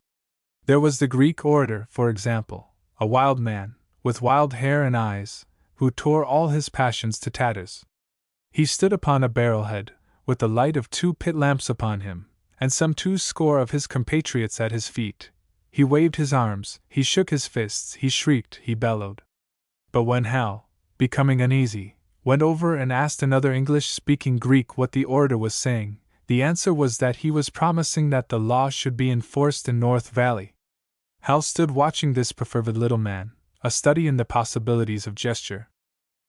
Speaker 1: There was the Greek orator, for example, a wild man, with wild hair and eyes, who tore all his passions to tatters. He stood upon a barrel-head, with the light of 2 pit lamps upon him, and some 20 of his compatriots at his feet. He waved his arms, he shook his fists, he shrieked, he bellowed. But when Hal, becoming uneasy, went over and asked another English-speaking Greek what the orator was saying, the answer was that he was promising that the law should be enforced in North Valley. Hal stood watching this perfervid little man, a study in the possibilities of gesture.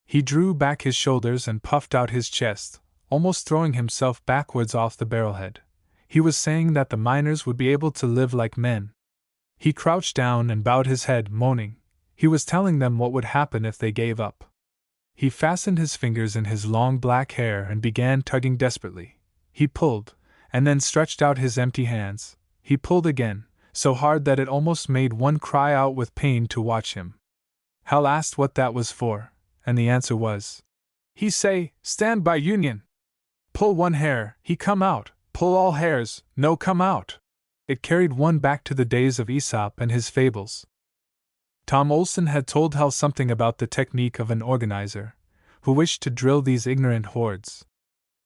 Speaker 1: He drew back his shoulders and puffed out his chest, almost throwing himself backwards off the barrel-head. He was saying that the miners would be able to live like men. He crouched down and bowed his head, moaning. He was telling them what would happen if they gave up. He fastened his fingers in his long black hair and began tugging desperately. He pulled, and then stretched out his empty hands. He pulled again, so hard that it almost made one cry out with pain to watch him. Hal asked what that was for, and the answer was, "He say, stand by Union. Pull one hair, he come out, pull all hairs, no come out." It carried one back to the days of Aesop and his fables. Tom Olson had told Hal something about the technique of an organizer, who wished to drill these ignorant hordes.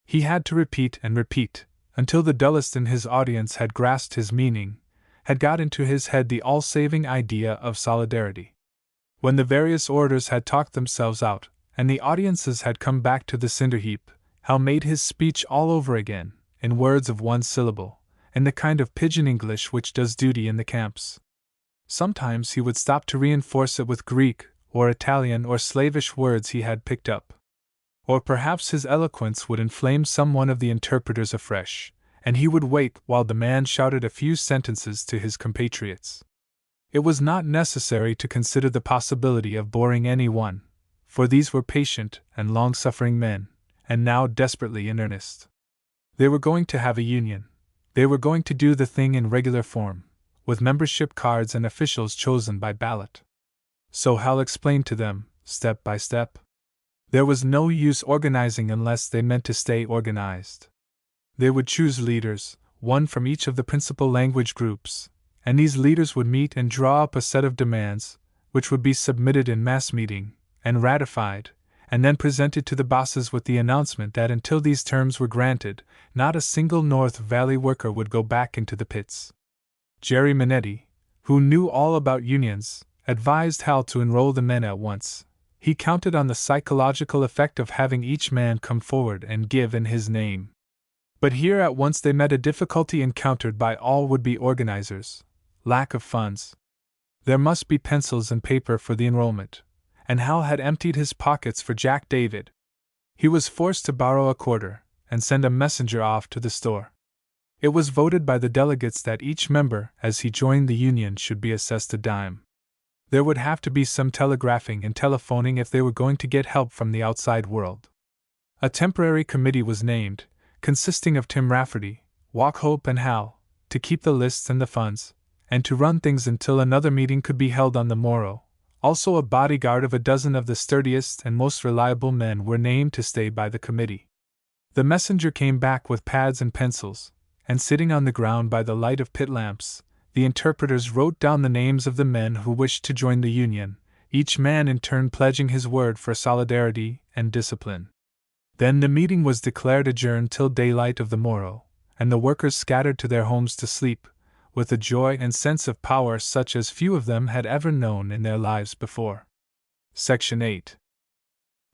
Speaker 1: He had to repeat and repeat, until the dullest in his audience had grasped his meaning, had got into his head the all-saving idea of solidarity. When the various orators had talked themselves out, and the audiences had come back to the cinder heap, Hal made his speech all over again, in words of one syllable, in the kind of pidgin English which does duty in the camps. Sometimes he would stop to reinforce it with Greek, or Italian, or Slavish words he had picked up. Or perhaps his eloquence would inflame some one of the interpreters afresh, and he would wait while the man shouted a few sentences to his compatriots. It was not necessary to consider the possibility of boring any one, for these were patient and long-suffering men, and now desperately in earnest. They were going to have a union. They were going to do the thing in regular form, with membership cards and officials chosen by ballot. So Hal explained to them, step by step. There was no use organizing unless they meant to stay organized. They would choose leaders, one from each of the principal language groups, and these leaders would meet and draw up a set of demands, which would be submitted in mass meeting, and ratified, and then presented to the bosses with the announcement that until these terms were granted, not a single North Valley worker would go back into the pits. Jerry Minetti, who knew all about unions, advised Hal to enroll the men at once. He counted on the psychological effect of having each man come forward and give in his name. But here at once they met a difficulty encountered by all would-be organizers: lack of funds. There must be pencils and paper for the enrollment, and Hal had emptied his pockets for Jack David. He was forced to borrow a quarter and send a messenger off to the store. It was voted by the delegates that each member, as he joined the union, should be assessed a dime. There would have to be some telegraphing and telephoning if they were going to get help from the outside world. A temporary committee was named, consisting of Tim Rafferty, Wauchope, and Hal, to keep the lists and the funds, and to run things until another meeting could be held on the morrow. Also, a bodyguard of a dozen of the sturdiest and most reliable men were named to stay by the committee. The messenger came back with pads and pencils, and sitting on the ground by the light of pit lamps, the interpreters wrote down the names of the men who wished to join the union, each man in turn pledging his word for solidarity and discipline. Then the meeting was declared adjourned till daylight of the morrow, and the workers scattered to their homes to sleep, with a joy and sense of power such as few of them had ever known in their lives before. Section 8.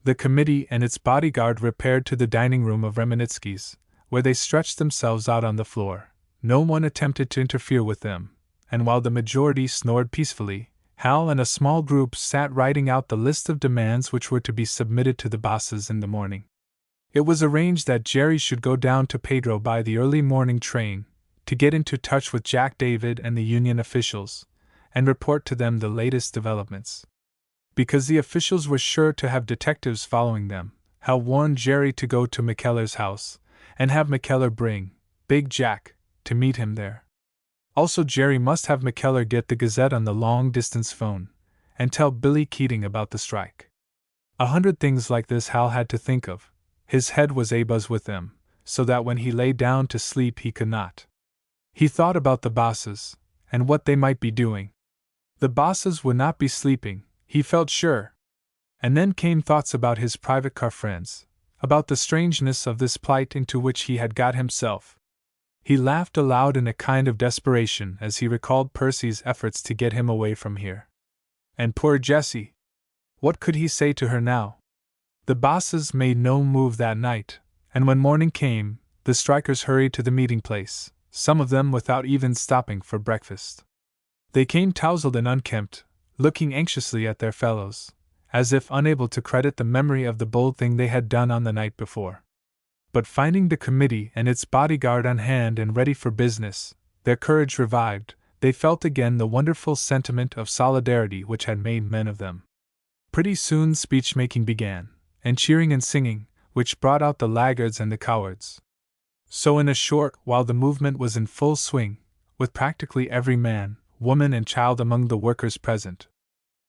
Speaker 1: The committee and its bodyguard repaired to the dining room of Remenitsky's, where they stretched themselves out on the floor. No one attempted to interfere with them, and while the majority snored peacefully, Hal and a small group sat writing out the list of demands which were to be submitted to the bosses in the morning. It was arranged that Jerry should go down to Pedro by the early morning train, to get into touch with Jack David and the union officials, and report to them the latest developments. Because the officials were sure to have detectives following them, Hal warned Jerry to go to McKellar's house, and have McKellar bring Big Jack to meet him there. Also, Jerry must have McKellar get the Gazette on the long-distance phone, and tell Billy Keating about the strike. 100 things like this Hal had to think of. His head was abuzz with them, so that when he lay down to sleep he could not. He thought about the bosses, and what they might be doing. The bosses would not be sleeping, he felt sure. And then came thoughts about his private car friends, about the strangeness of this plight into which he had got himself. He laughed aloud in a kind of desperation as he recalled Percy's efforts to get him away from here. And poor Jessie! What could he say to her now? The bosses made no move that night, and when morning came, the strikers hurried to the meeting place, some of them without even stopping for breakfast. They came tousled and unkempt, looking anxiously at their fellows, as if unable to credit the memory of the bold thing they had done on the night before. But finding the committee and its bodyguard on hand and ready for business, their courage revived. They felt again the wonderful sentiment of solidarity which had made men of them. Pretty soon speech-making began, and cheering and singing, which brought out the laggards and the cowards. So in a short while the movement was in full swing, with practically every man, woman and child among the workers present.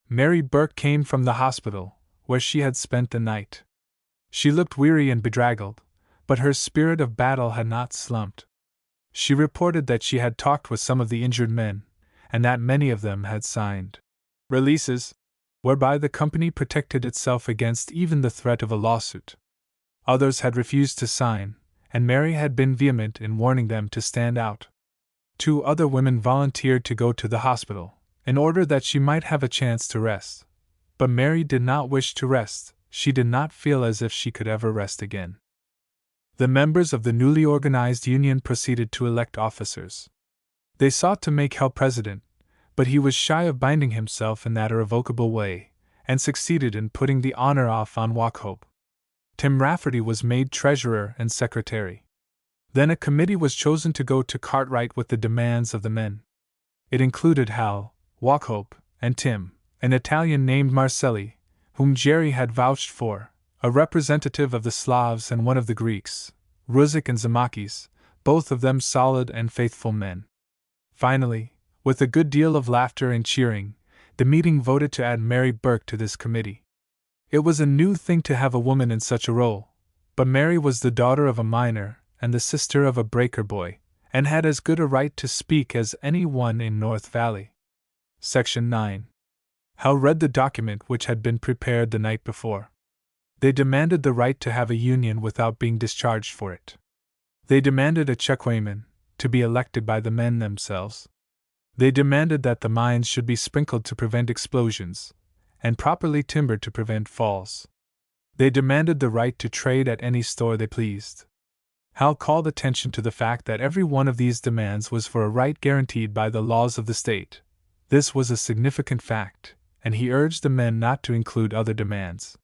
Speaker 1: Mary Burke came from the hospital, where she had spent the night. She looked weary and bedraggled, but her spirit of battle had not slumped. She reported that she had talked with some of the injured men, and that many of them had signed releases, whereby the company protected itself against even the threat of a lawsuit. Others had refused to sign, and Mary had been vehement in warning them to stand out. 2 other women volunteered to go to the hospital, in order that she might have a chance to rest. But Mary did not wish to rest. She did not feel as if she could ever rest again. The members of the newly organized union proceeded to elect officers. They sought to make Hal president, but he was shy of binding himself in that irrevocable way, and succeeded in putting the honor off on Wauchope. Tim Rafferty was made treasurer and secretary. Then a committee was chosen to go to Cartwright with the demands of the men. It included Hal, Wauchope, and Tim, an Italian named Marcelli, whom Jerry had vouched for, a representative of the Slavs and one of the Greeks, Ruzik and Zamakis, both of them solid and faithful men. Finally, with a good deal of laughter and cheering, the meeting voted to add Mary Burke to this committee. It was a new thing to have a woman in such a role, but Mary was the daughter of a miner and the sister of a breaker boy, and had as good a right to speak as any one in North Valley. Section 9. Hal read the document which had been prepared the night before. They demanded the right to have a union without being discharged for it. They demanded a checkweightman, to be elected by the men themselves. They demanded that the mines should be sprinkled to prevent explosions, and properly timbered to prevent falls. They demanded the right to trade at any store they pleased. Hal called attention to the fact that every one of these demands was for a right guaranteed by the laws of the state. This was a significant fact, and he urged the men not to include other demands.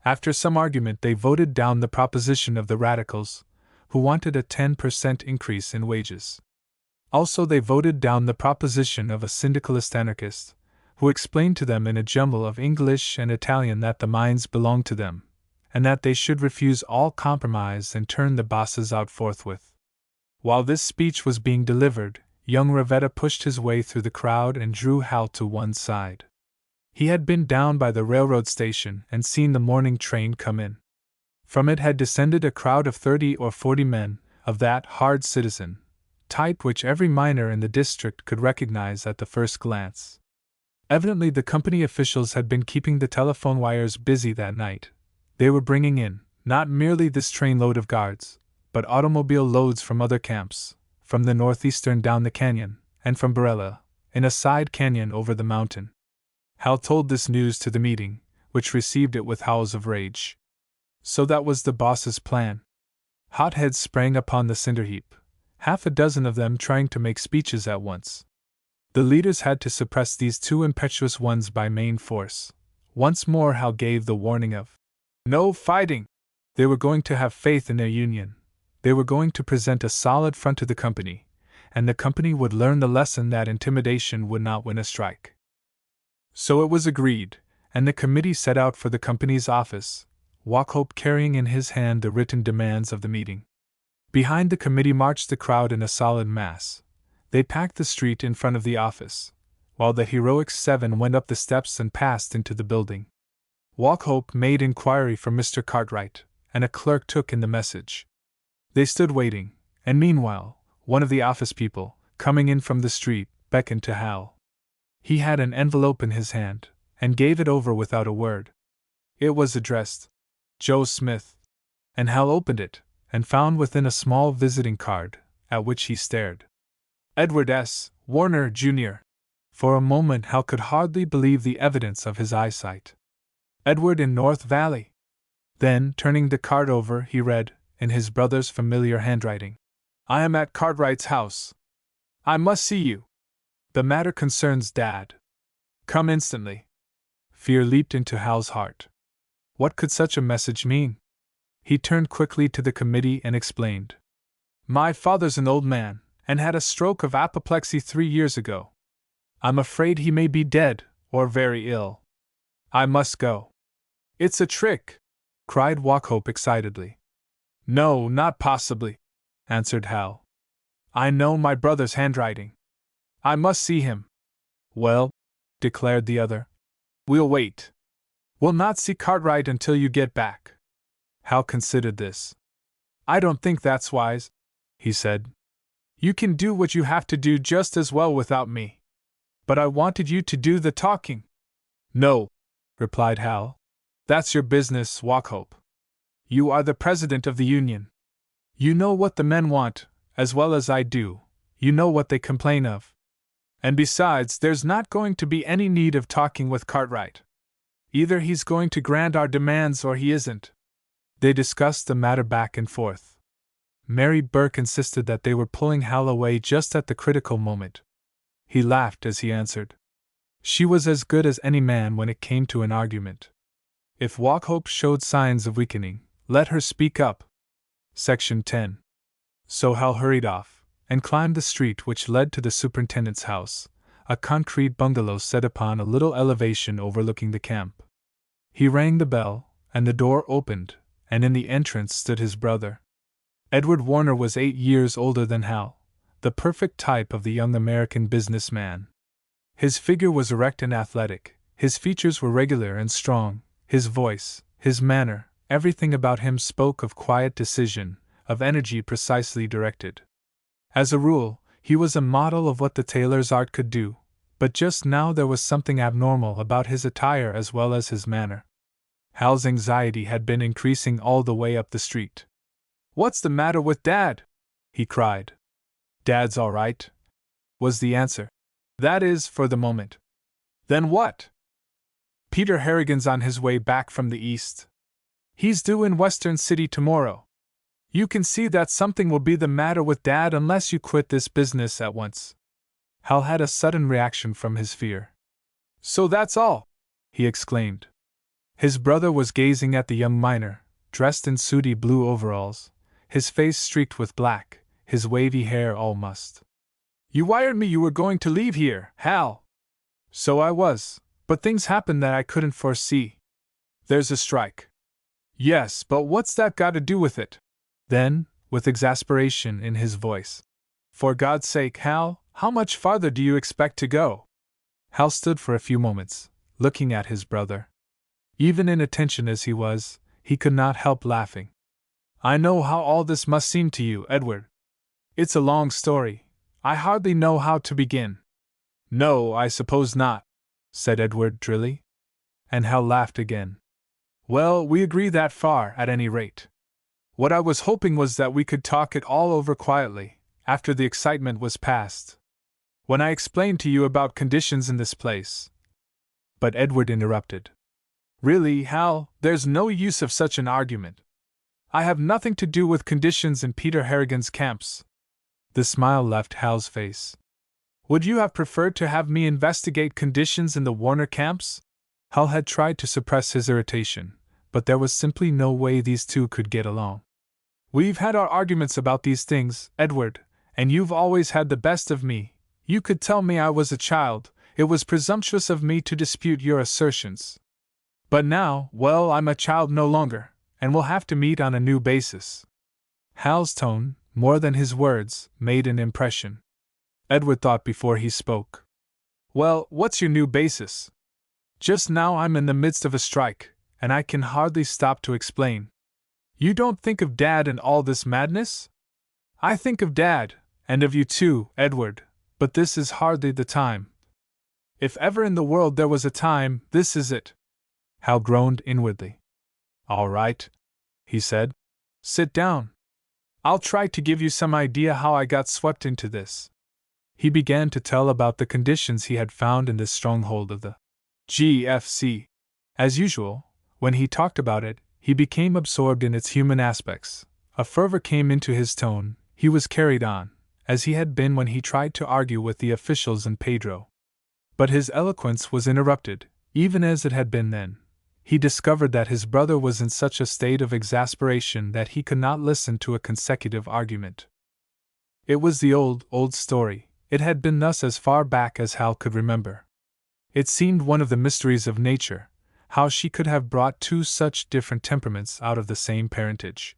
Speaker 1: After some argument, they voted down the proposition of the radicals, who wanted a 10% increase in wages. Also, they voted down the proposition of a syndicalist anarchist, who explained to them in a jumble of English and Italian that the mines belonged to them, and that they should refuse all compromise and turn the bosses out forthwith. While this speech was being delivered, young Ravetta pushed his way through the crowd and drew Hal to one side. He had been down by the railroad station and seen the morning train come in. From it had descended a crowd of 30 or 40 men, of that hard citizen type which every miner in the district could recognize at the first glance. Evidently the company officials had been keeping the telephone wires busy that night. They were bringing in, not merely this trainload of guards, but automobile loads from other camps, from the northeastern down the canyon, and from Barella, in a side canyon over the mountain. Hal told this news to the meeting, which received it with howls of rage. So that was the boss's plan. Hotheads sprang upon the cinder heap, half a dozen of them trying to make speeches at once. The leaders had to suppress these two impetuous ones by main force. Once more Hal gave the warning of no fighting. They were going to have faith in their union. They were going to present a solid front to the company, and the company would learn the lesson that intimidation would not win a strike. So it was agreed, and the committee set out for the company's office, Wauchope carrying in his hand the written demands of the meeting. Behind the committee marched the crowd in a solid mass. They packed the street in front of the office, while the heroic 7 went up the steps and passed into the building. Wauchope made inquiry for Mr. Cartwright, and a clerk took in the message. They stood waiting, and meanwhile, one of the office people, coming in from the street, beckoned to Hal. He had an envelope in his hand, and gave it over without a word. It was addressed, Joe Smith, and Hal opened it, and found within a small visiting card, at which he stared. Edward S. Warner, Jr. For a moment Hal could hardly believe the evidence of his eyesight. Edward in North Valley. Then, turning the card over, he read, in his brother's familiar handwriting, I am at Cartwright's house. I must see you. The matter concerns Dad. Come instantly. Fear leaped into Hal's heart. What could such a message mean? He turned quickly to the committee and explained. My father's an old man, and had a stroke of apoplexy 3 years ago. I'm afraid he may be dead, or very ill. I must go. It's a trick, cried Wauchope excitedly. No, not possibly, answered Hal. I know my brother's handwriting. I must see him. Well, declared the other, we'll wait. We'll not see Cartwright until you get back. Hal considered this. I don't think that's wise, he said. You can do what you have to do just as well without me. But I wanted you to do the talking. No, replied Hal. That's your business, Wauchope. You are the president of the union. You know what the men want, as well as I do. You know what they complain of. And besides, there's not going to be any need of talking with Cartwright. Either he's going to grant our demands or he isn't. They discussed the matter back and forth. Mary Burke insisted that they were pulling Hal away just at the critical moment. He laughed as he answered. She was as good as any man when it came to an argument. If Wauchope showed signs of weakening, let her speak up. Section 10. So Hal hurried off, and climbed the street which led to the superintendent's house, a concrete bungalow set upon a little elevation overlooking the camp. He rang the bell, and the door opened, and in the entrance stood his brother. Edward Warner was 8 years older than Hal, the perfect type of the young American businessman. His figure was erect and athletic, his features were regular and strong, his voice, his manner, everything about him spoke of quiet decision, of energy precisely directed. As a rule, he was a model of what the tailor's art could do, but just now there was something abnormal about his attire as well as his manner. Hal's anxiety had been increasing all the way up the street. "What's the matter with Dad?" he cried. "Dad's all right," was the answer. "That is, for the moment." "Then what?" "Peter Harrigan's on his way back from the East. He's due in Western City tomorrow. You can see that something will be the matter with Dad unless you quit this business at once." Hal had a sudden reaction from his fear. "So that's all!" he exclaimed. His brother was gazing at the young miner, dressed in sooty blue overalls, his face streaked with black, his wavy hair all mussed. "You wired me you were going to leave here, Hal." "So I was, but things happened that I couldn't foresee." "There's a strike." "Yes, but what's that got to do with it?" Then, with exasperation in his voice, "For God's sake, Hal, how much farther do you expect to go?" Hal stood for a few moments, looking at his brother. Even inattention as he was, he could not help laughing. "I know how all this must seem to you, Edward. It's a long story. I hardly know how to begin." "No, I suppose not," said Edward drily. And Hal laughed again. "Well, we agree that far, at any rate. What I was hoping was that we could talk it all over quietly, after the excitement was past. When I explained to you about conditions in this place." But Edward interrupted. "Really, Hal, there's no use of such an argument. I have nothing to do with conditions in Peter Harrigan's camps." The smile left Hal's face. "Would you have preferred to have me investigate conditions in the Warner camps?" Hal had tried to suppress his irritation, but there was simply no way these two could get along. "We've had our arguments about these things, Edward, and you've always had the best of me. You could tell me I was a child, it was presumptuous of me to dispute your assertions. But now, well, I'm a child no longer, and we'll have to meet on a new basis." Hal's tone, more than his words, made an impression. Edward thought before he spoke. "Well, what's your new basis?" "Just now I'm in the midst of a strike, and I can hardly stop to explain." "You don't think of Dad and all this madness?" "I think of Dad, and of you too, Edward, but this is hardly the time. If ever in the world there was a time, this is it." Hal groaned inwardly. "All right," he said. "Sit down. I'll try to give you some idea how I got swept into this." He began to tell about the conditions he had found in this stronghold of the GFC. As usual, when he talked about it, he became absorbed in its human aspects. A fervor came into his tone, he was carried on, as he had been when he tried to argue with the officials in Pedro. But his eloquence was interrupted, even as it had been then. He discovered that his brother was in such a state of exasperation that he could not listen to a consecutive argument. It was the old story. It had been thus as far back as Hal could remember. It seemed one of the mysteries of nature, how she could have brought two such different temperaments out of the same parentage.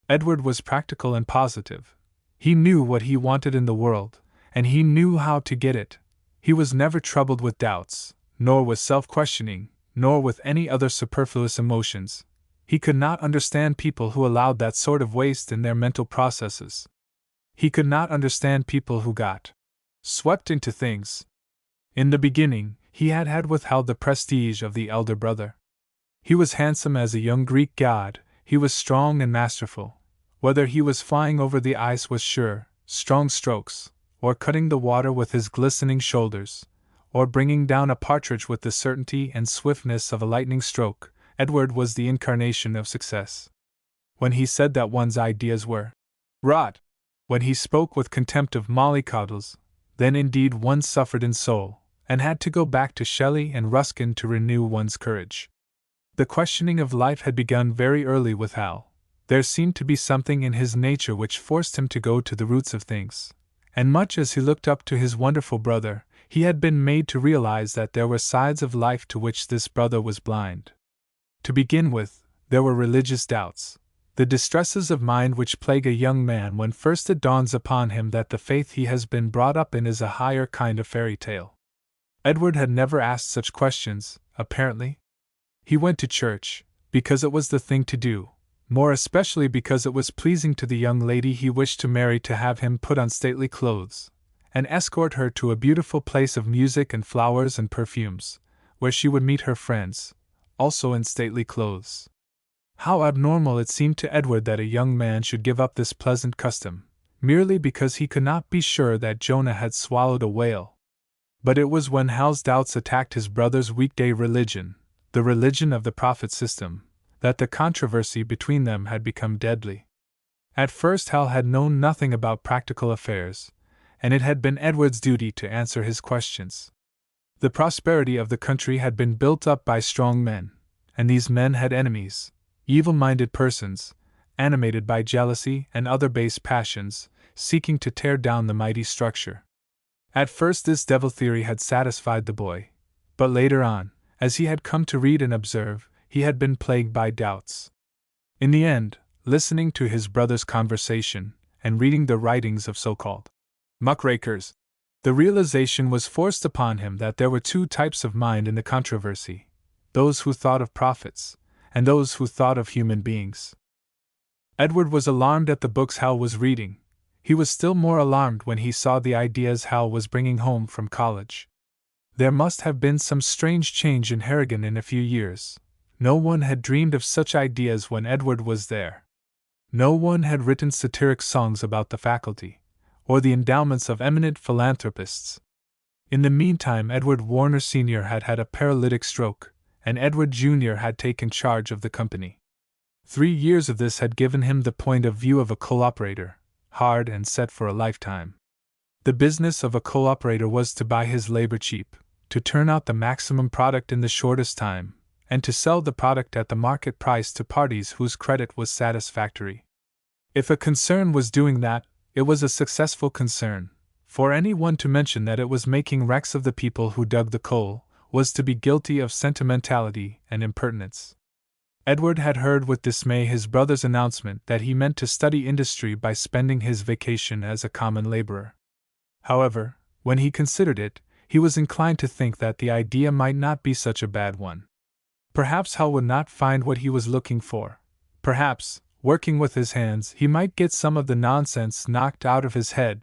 Speaker 1: Edward was practical and positive. He knew what he wanted in the world, and he knew how to get it. He was never troubled with doubts, nor with self-questioning, nor with any other superfluous emotions. He could not understand people who allowed that sort of waste in their mental processes. He could not understand people who got swept into things. In the beginning, he had withheld the prestige of the elder brother. He was handsome as a young Greek god, he was strong and masterful. Whether he was flying over the ice with sure, strong strokes, or cutting the water with his glistening shoulders, or bringing down a partridge with the certainty and swiftness of a lightning stroke, Edward was the incarnation of success. When he said that one's ideas were rot, when he spoke with contempt of mollycoddles, then indeed one suffered in soul, and had to go back to Shelley and Ruskin to renew one's courage. The questioning of life had begun very early with Hal. There seemed to be something in his nature which forced him to go to the roots of things, and much as he looked up to his wonderful brother, he had been made to realize that there were sides of life to which this brother was blind. To begin with, there were religious doubts, the distresses of mind which plague a young man when first it dawns upon him that the faith he has been brought up in is a higher kind of fairy tale. Edward had never asked such questions, apparently. He went to church, because it was the thing to do, more especially because it was pleasing to the young lady he wished to marry to have him put on stately clothes, and escort her to a beautiful place of music and flowers and perfumes, where she would meet her friends, also in stately clothes. How abnormal it seemed to Edward that a young man should give up this pleasant custom, merely because he could not be sure that Jonah had swallowed a whale. But it was when Hal's doubts attacked his brother's weekday religion, the religion of the prophet system, that the controversy between them had become deadly. At first Hal had known nothing about practical affairs, and it had been Edward's duty to answer his questions. The prosperity of the country had been built up by strong men, and these men had enemies, evil-minded persons, animated by jealousy and other base passions, seeking to tear down the mighty structure. At first this devil theory had satisfied the boy, but later on, as he had come to read and observe, he had been plagued by doubts. In the end, listening to his brother's conversation, and reading the writings of so-called muckrakers, the realization was forced upon him that there were two types of mind in the controversy, those who thought of prophets, and those who thought of human beings. Edward was alarmed at the books Hal was reading. He was still more alarmed when he saw the ideas Hal was bringing home from college. There must have been some strange change in Harrigan in a few years. No one had dreamed of such ideas when Edward was there. No one had written satiric songs about the faculty, or the endowments of eminent philanthropists. In the meantime, Edward Warner Sr. had had a paralytic stroke, and Edward Jr. had taken charge of the company. 3 years of this had given him the point of view of a cooperator, hard and set for a lifetime. The business of a cooperator was to buy his labor cheap, to turn out the maximum product in the shortest time, and to sell the product at the market price to parties whose credit was satisfactory. If a concern was doing that, it was a successful concern. For any one to mention that it was making wrecks of the people who dug the coal was to be guilty of sentimentality and impertinence. Edward had heard with dismay his brother's announcement that he meant to study industry by spending his vacation as a common laborer. However, when he considered it, he was inclined to think that the idea might not be such a bad one. Perhaps Hal would not find what he was looking for. Perhaps, working with his hands, he might get some of the nonsense knocked out of his head.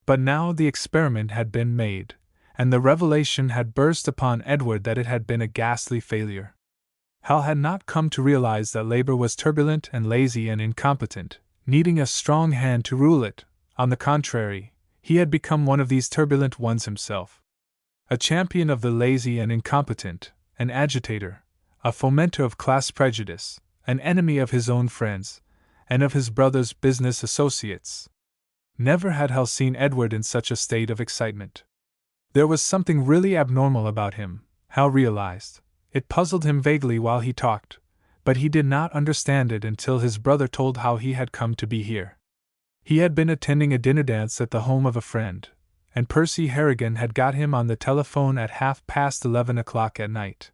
Speaker 1: But now the experiment had been made, and the revelation had burst upon Edward that it had been a ghastly failure. Hal had not come to realize that labor was turbulent and lazy and incompetent, needing a strong hand to rule it. On the contrary, he had become one of these turbulent ones himself. A champion of the lazy and incompetent, an agitator, a fomenter of class prejudice, an enemy of his own friends, and of his brother's business associates. Never had Hal seen Edward in such a state of excitement. There was something really abnormal about him, Hal realized. It puzzled him vaguely while he talked, but he did not understand it until his brother told how he had come to be here. He had been attending a dinner dance at the home of a friend, and Percy Harrigan had got him on the telephone at 11:30 at night.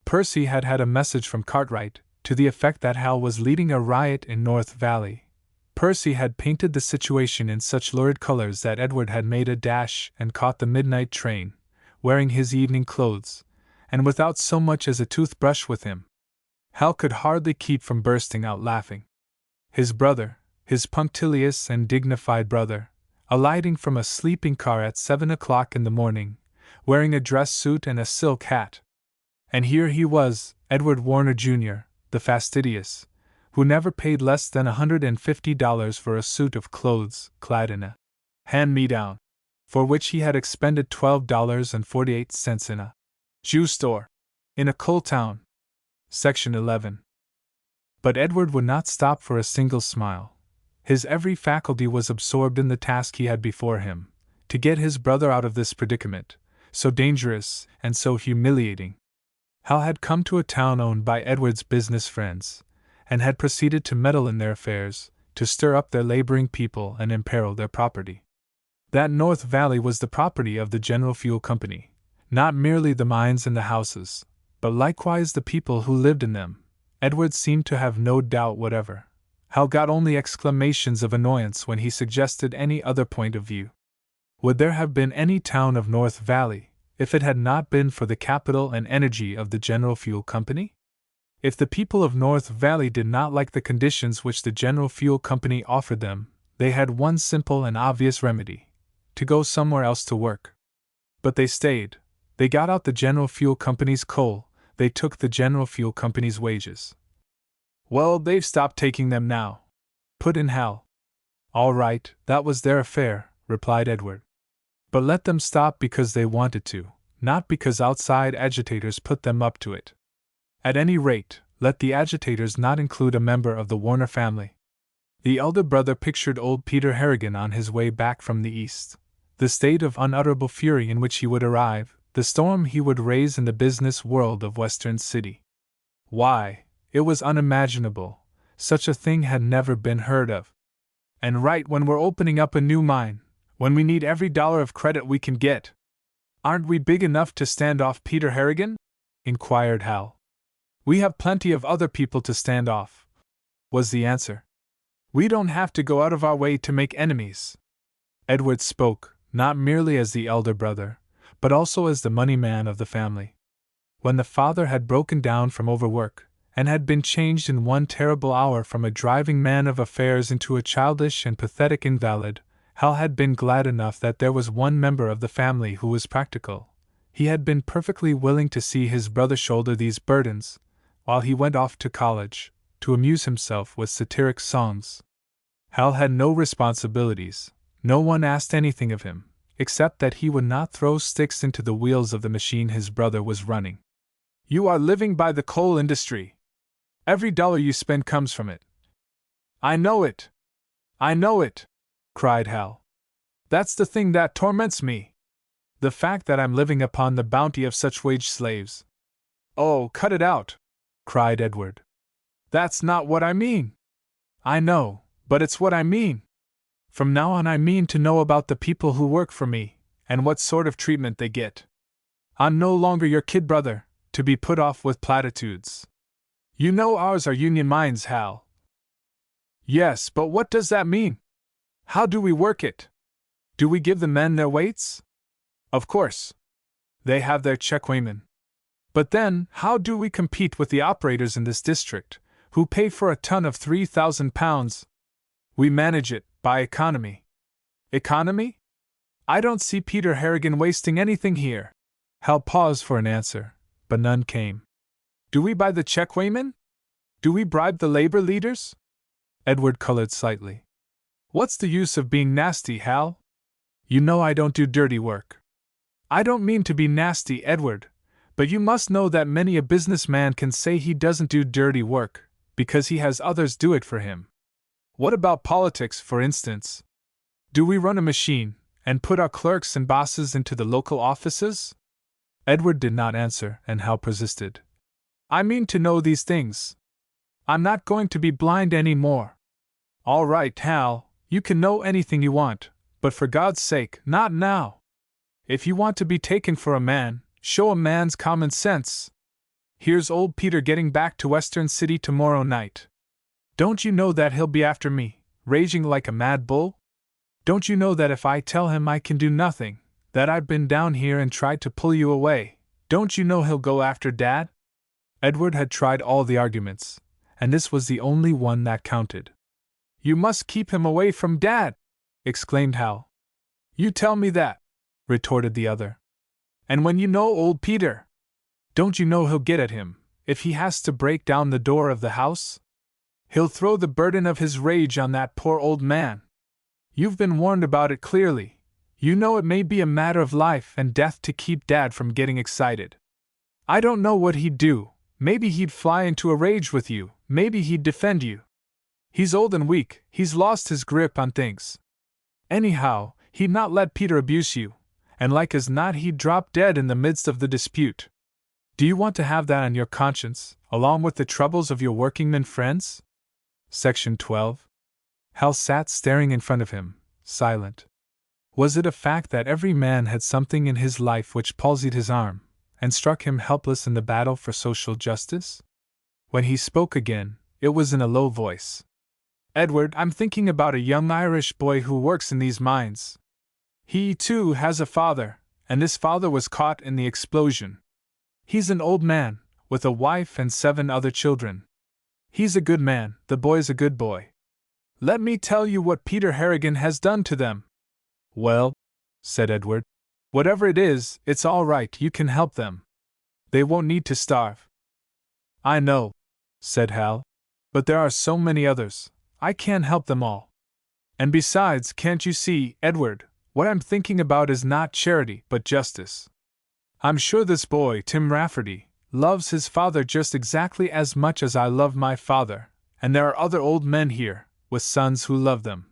Speaker 1: Percy had had a message from Cartwright, to the effect that Hal was leading a riot in North Valley. Percy had painted the situation in such lurid colors that Edward had made a dash and caught the midnight train, wearing his evening clothes, and without so much as a toothbrush with him. Hal could hardly keep from bursting out laughing. His brother, his punctilious and dignified brother, alighting from a sleeping car at 7 o'clock in the morning, wearing a dress suit and a silk hat. And here he was, Edward Warner Jr., the fastidious, who never paid less than $150 for a suit of clothes clad in a hand-me-down, for which he had expended $12.48 in a Jew store, in a coal town. Section 11. But Edward would not stop for a single smile. His every faculty was absorbed in the task he had before him, to get his brother out of this predicament, so dangerous and so humiliating. Hal had come to a town owned by Edward's business friends, and had proceeded to meddle in their affairs, to stir up their laboring people and imperil their property. That North Valley was the property of the General Fuel Company, not merely the mines and the houses, but likewise the people who lived in them. Edward seemed to have no doubt whatever. Hal got only exclamations of annoyance when he suggested any other point of view. Would there have been any town of North Valley, if it had not been for the capital and energy of the General Fuel Company? If the people of North Valley did not like the conditions which the General Fuel Company offered them, they had one simple and obvious remedy: to go somewhere else to work. But they stayed. They got out the General Fuel Company's coal, they took the General Fuel Company's wages. Well, they've stopped taking them now, put in Hal. All right, that was their affair, replied Edward. But let them stop because they wanted to, not because outside agitators put them up to it. At any rate, let the agitators not include a member of the Warner family. The elder brother pictured old Peter Harrigan on his way back from the East, the state of unutterable fury in which he would arrive, the storm he would raise in the business world of Western City. Why, it was unimaginable. Such a thing had never been heard of. And right when we're opening up a new mine, when we need every dollar of credit we can get. Aren't we big enough to stand off Peter Harrigan? Inquired Hal. We have plenty of other people to stand off, was the answer. We don't have to go out of our way to make enemies. Edward spoke, not merely as the elder brother, but also as the money man of the family. When the father had broken down from overwork, and had been changed in one terrible hour from a driving man of affairs into a childish and pathetic invalid, Hal had been glad enough that there was one member of the family who was practical. He had been perfectly willing to see his brother shoulder these burdens, while he went off to college, to amuse himself with satiric songs. Hal had no responsibilities. No one asked anything of him, except that he would not throw sticks into the wheels of the machine his brother was running. You are living by the coal industry. Every dollar you spend comes from it. I know it. I know it, cried Hal. That's the thing that torments me. The fact that I'm living upon the bounty of such wage slaves. Oh, cut it out, cried Edward. That's not what I mean. I know, but it's what I mean. From now on I mean to know about the people who work for me, and what sort of treatment they get. I'm no longer your kid brother, to be put off with platitudes. You know ours are union mines, Hal. Yes, but what does that mean? How do we work it? Do we give the men their weights? Of course. They have their checkweighman. But then, how do we compete with the operators in this district, who pay for a ton of £3,000? We manage it by economy. Economy? I don't see Peter Harrigan wasting anything here. Hal paused for an answer, but none came. Do we buy the checkweighman? Do we bribe the labor leaders? Edward colored slightly. What's the use of being nasty, Hal? You know I don't do dirty work. I don't mean to be nasty, Edward, but you must know that many a businessman can say he doesn't do dirty work, because he has others do it for him. What about politics, for instance? Do we run a machine, and put our clerks and bosses into the local offices? Edward did not answer, and Hal persisted. I mean to know these things. I'm not going to be blind any more. All right, Hal, you can know anything you want, but for God's sake, not now. If you want to be taken for a man, show a man's common sense. Here's old Peter getting back to Western City tomorrow night. Don't you know that he'll be after me, raging like a mad bull? Don't you know that if I tell him I can do nothing, that I've been down here and tried to pull you away, don't you know he'll go after Dad? Edward had tried all the arguments, and this was the only one that counted. You must keep him away from Dad, exclaimed Hal. You tell me that, retorted the other. And when you know old Peter, don't you know he'll get at him, if he has to break down the door of the house? He'll throw the burden of his rage on that poor old man. You've been warned about it clearly. You know it may be a matter of life and death to keep Dad from getting excited. I don't know what he'd do. Maybe he'd fly into a rage with you, maybe he'd defend you. He's old and weak, he's lost his grip on things. Anyhow, he'd not let Peter abuse you, and like as not he'd drop dead in the midst of the dispute. Do you want to have that on your conscience, along with the troubles of your workingmen friends? Section 12. Hal sat staring in front of him, silent. Was it a fact that every man had something in his life which palsied his arm, and struck him helpless in the battle for social justice? When he spoke again, it was in a low voice. Edward, I'm thinking about a young Irish boy who works in these mines. He, too, has a father, and this father was caught in the explosion. He's an old man, with a wife and 7 other children. He's a good man, the boy's a good boy. Let me tell you what Peter Harrigan has done to them. Well, said Edward, whatever it is, it's all right, you can help them. They won't need to starve. I know, said Hal, but there are so many others, I can't help them all. And besides, can't you see, Edward, what I'm thinking about is not charity but justice. I'm sure this boy, Tim Rafferty, loves his father just exactly as much as I love my father, and there are other old men here, with sons who love them.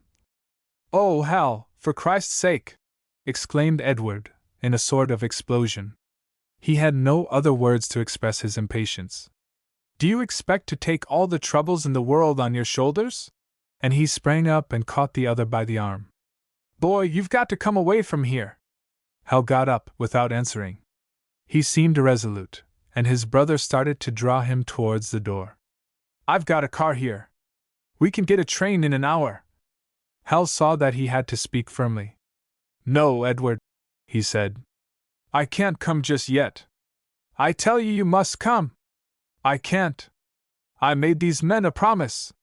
Speaker 1: Oh, Hal, for Christ's sake! Exclaimed Edward, in a sort of explosion. He had no other words to express his impatience. Do you expect to take all the troubles in the world on your shoulders? And he sprang up and caught the other by the arm. Boy, you've got to come away from here. Hal got up, without answering. He seemed irresolute, and his brother started to draw him towards the door. I've got a car here. We can get a train in an hour. Hal saw that he had to speak firmly. No, Edward, he said. I can't come just yet. I tell you, you must come. I can't. I made these men a promise.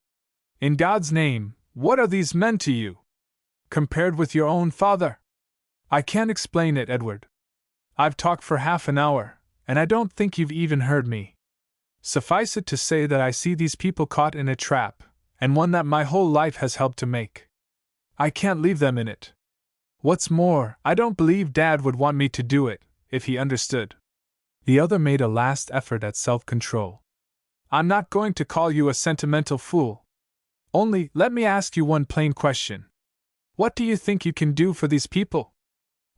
Speaker 1: In God's name, what are these men to you? Compared with your own father? I can't explain it, Edward. I've talked for half an hour, and I don't think you've even heard me. Suffice it to say that I see these people caught in a trap, and one that my whole life has helped to make. I can't leave them in it. What's more, I don't believe Dad would want me to do it, if he understood. The other made a last effort at self-control. I'm not going to call you a sentimental fool. Only, let me ask you one plain question. What do you think you can do for these people?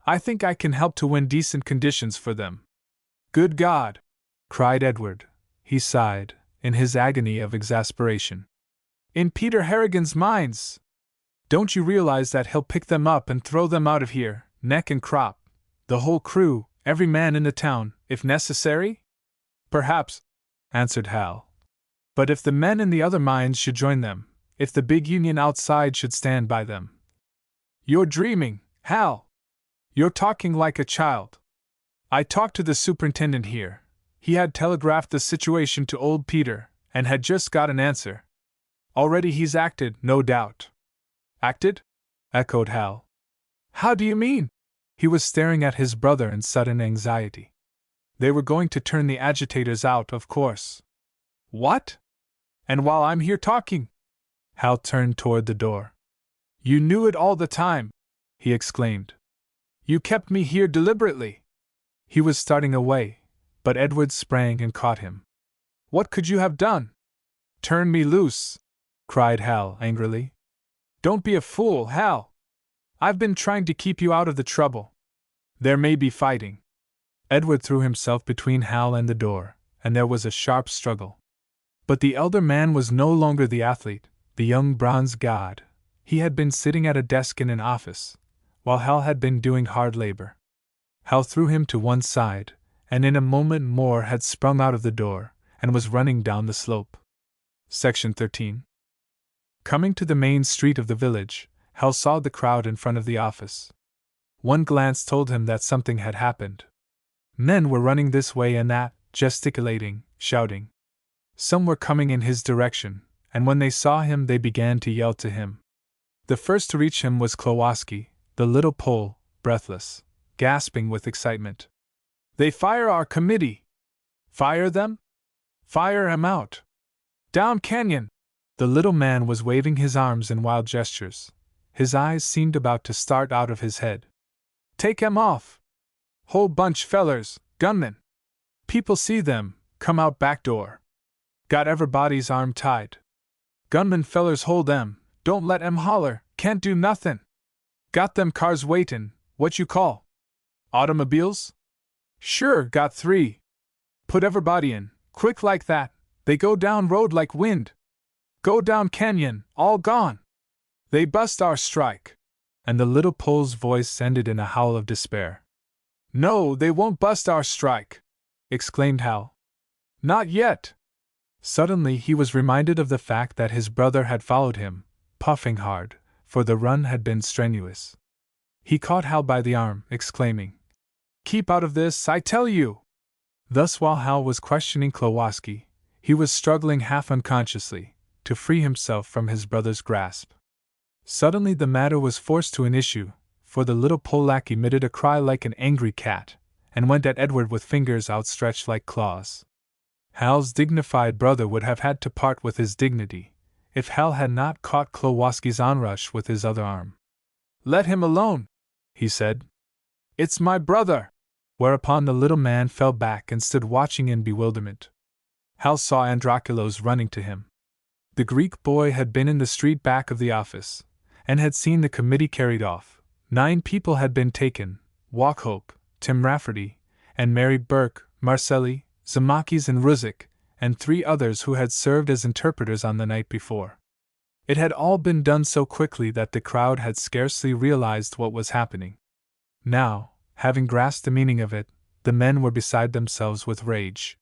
Speaker 1: I think I can help to win decent conditions for them. Good God! Cried Edward. He sighed, in his agony of exasperation. In Peter Harrigan's mines! Don't you realize that he'll pick them up and throw them out of here, neck and crop, the whole crew, every man in the town, if necessary? Perhaps, answered Hal. But if the men in the other mines should join them, if the big union outside should stand by them. You're dreaming, Hal. You're talking like a child. I talked to the superintendent here. He had telegraphed the situation to old Peter, and had just got an answer. Already he's acted, no doubt. Acted? Echoed Hal. How do you mean? He was staring at his brother in sudden anxiety. They were going to turn the agitators out, of course. What? And while I'm here talking? Hal turned toward the door. You knew it all the time, he exclaimed. You kept me here deliberately. He was starting away, but Edward sprang and caught him. What could you have done? Turn me loose, cried Hal angrily. Don't be a fool, Hal. I've been trying to keep you out of the trouble. There may be fighting. Edward threw himself between Hal and the door, and there was a sharp struggle. But the elder man was no longer the athlete, the young bronze god. He had been sitting at a desk in an office, while Hal had been doing hard labor. Hal threw him to one side, and in a moment more had sprung out of the door, and was running down the slope. Section 13. Coming to the main street of the village, Hal saw the crowd in front of the office. One glance told him that something had happened. Men were running this way and that, gesticulating, shouting. Some were coming in his direction, and when they saw him they began to yell to him. The first to reach him was Klowoski, the little Pole, breathless, gasping with excitement. They fire our committee! Fire them? Fire him out! Down canyon! The little man was waving his arms in wild gestures. His eyes seemed about to start out of his head. Take 'em off! Whole bunch fellers, gunmen! People see them, come out back door. Got everybody's arm tied. Gunmen fellers hold 'em, don't let 'em holler, can't do nothin'. Got them cars waitin', what you call? Automobiles? Sure, got 3. Put everybody in, quick like that, they go down road like wind. Go down canyon, all gone. They bust our strike. And the little Pole's voice ended in a howl of despair. No, they won't bust our strike, exclaimed Hal. Not yet. Suddenly he was reminded of the fact that his brother had followed him, puffing hard, for the run had been strenuous. He caught Hal by the arm, exclaiming, Keep out of this, I tell you! Thus while Hal was questioning Klowoski, he was struggling half unconsciously to free himself from his brother's grasp. Suddenly the matter was forced to an issue, for the little Polak emitted a cry like an angry cat, and went at Edward with fingers outstretched like claws. Hal's dignified brother would have had to part with his dignity, if Hal had not caught Klowoski's onrush with his other arm. Let him alone, he said. It's my brother! Whereupon the little man fell back and stood watching in bewilderment. Hal saw Androkulos running to him. The Greek boy had been in the street back of the office, and had seen the committee carried off. 9 people had been taken: Wauchope, Tim Rafferty, and Mary Burke, Marcelli, Zamakis and Ruzik, and 3 others who had served as interpreters on the night before. It had all been done so quickly that the crowd had scarcely realized what was happening. Now, having grasped the meaning of it, the men were beside themselves with rage.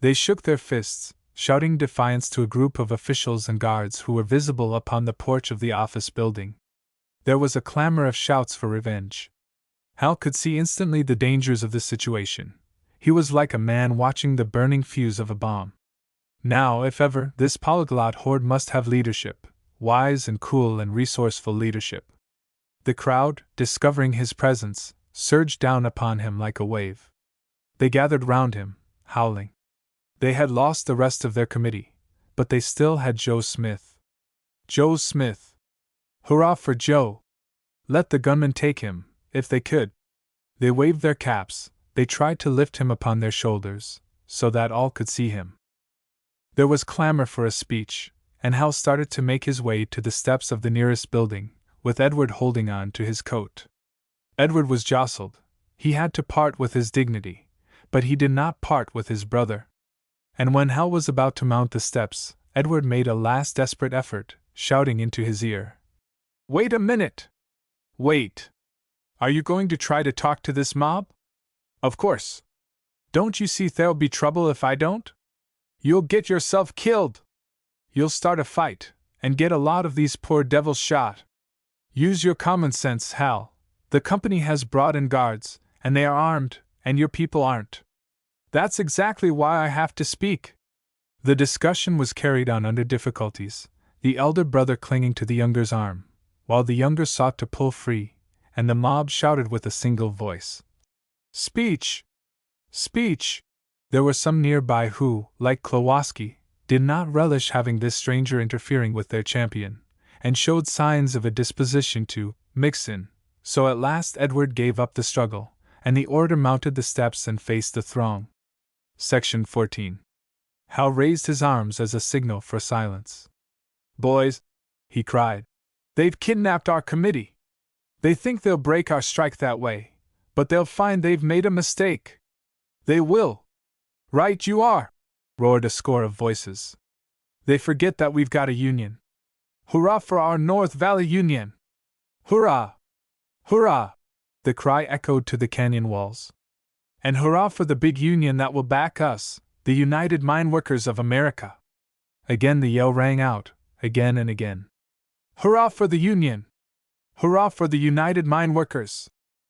Speaker 1: They shook their fists, shouting defiance to a group of officials and guards who were visible upon the porch of the office building. There was a clamor of shouts for revenge. Hal could see instantly the dangers of the situation. He was like a man watching the burning fuse of a bomb. Now, if ever, this polyglot horde must have leadership, wise and cool and resourceful leadership. The crowd, discovering his presence, surged down upon him like a wave. They gathered round him, howling. They had lost the rest of their committee, but they still had Joe Smith. Joe Smith! Hurrah for Joe! Let the gunmen take him, if they could. They waved their caps, they tried to lift him upon their shoulders, so that all could see him. There was clamor for a speech, and Hal started to make his way to the steps of the nearest building, with Edward holding on to his coat. Edward was jostled. He had to part with his dignity, but he did not part with his brother. And when Hal was about to mount the steps, Edward made a last desperate effort, shouting into his ear, Wait a minute! Wait! Are you going to try to talk to this mob? Of course. Don't you see there'll be trouble if I don't? You'll get yourself killed! You'll start a fight, and get a lot of these poor devils shot. Use your common sense, Hal. The company has brought in guards, and they are armed, and your people aren't. That's exactly why I have to speak. The discussion was carried on under difficulties, the elder brother clinging to the younger's arm, while the younger sought to pull free, and the mob shouted with a single voice, Speech! Speech! There were some nearby who, like Klowoski, did not relish having this stranger interfering with their champion, and showed signs of a disposition to mix in, so at last Edward gave up the struggle, and the orator mounted the steps and faced the throng. Section 14. Hal raised his arms as a signal for silence. Boys, he cried, they've kidnapped our committee. They think they'll break our strike that way, but they'll find they've made a mistake. They will. Right you are, roared a score of voices. They forget that we've got a union. Hurrah for our North Valley Union! Hurrah! Hurrah! The cry echoed to the canyon walls. And hurrah for the big union that will back us, the United Mine Workers of America! Again the yell rang out, again and again. Hurrah for the union! Hurrah for the United Mine Workers!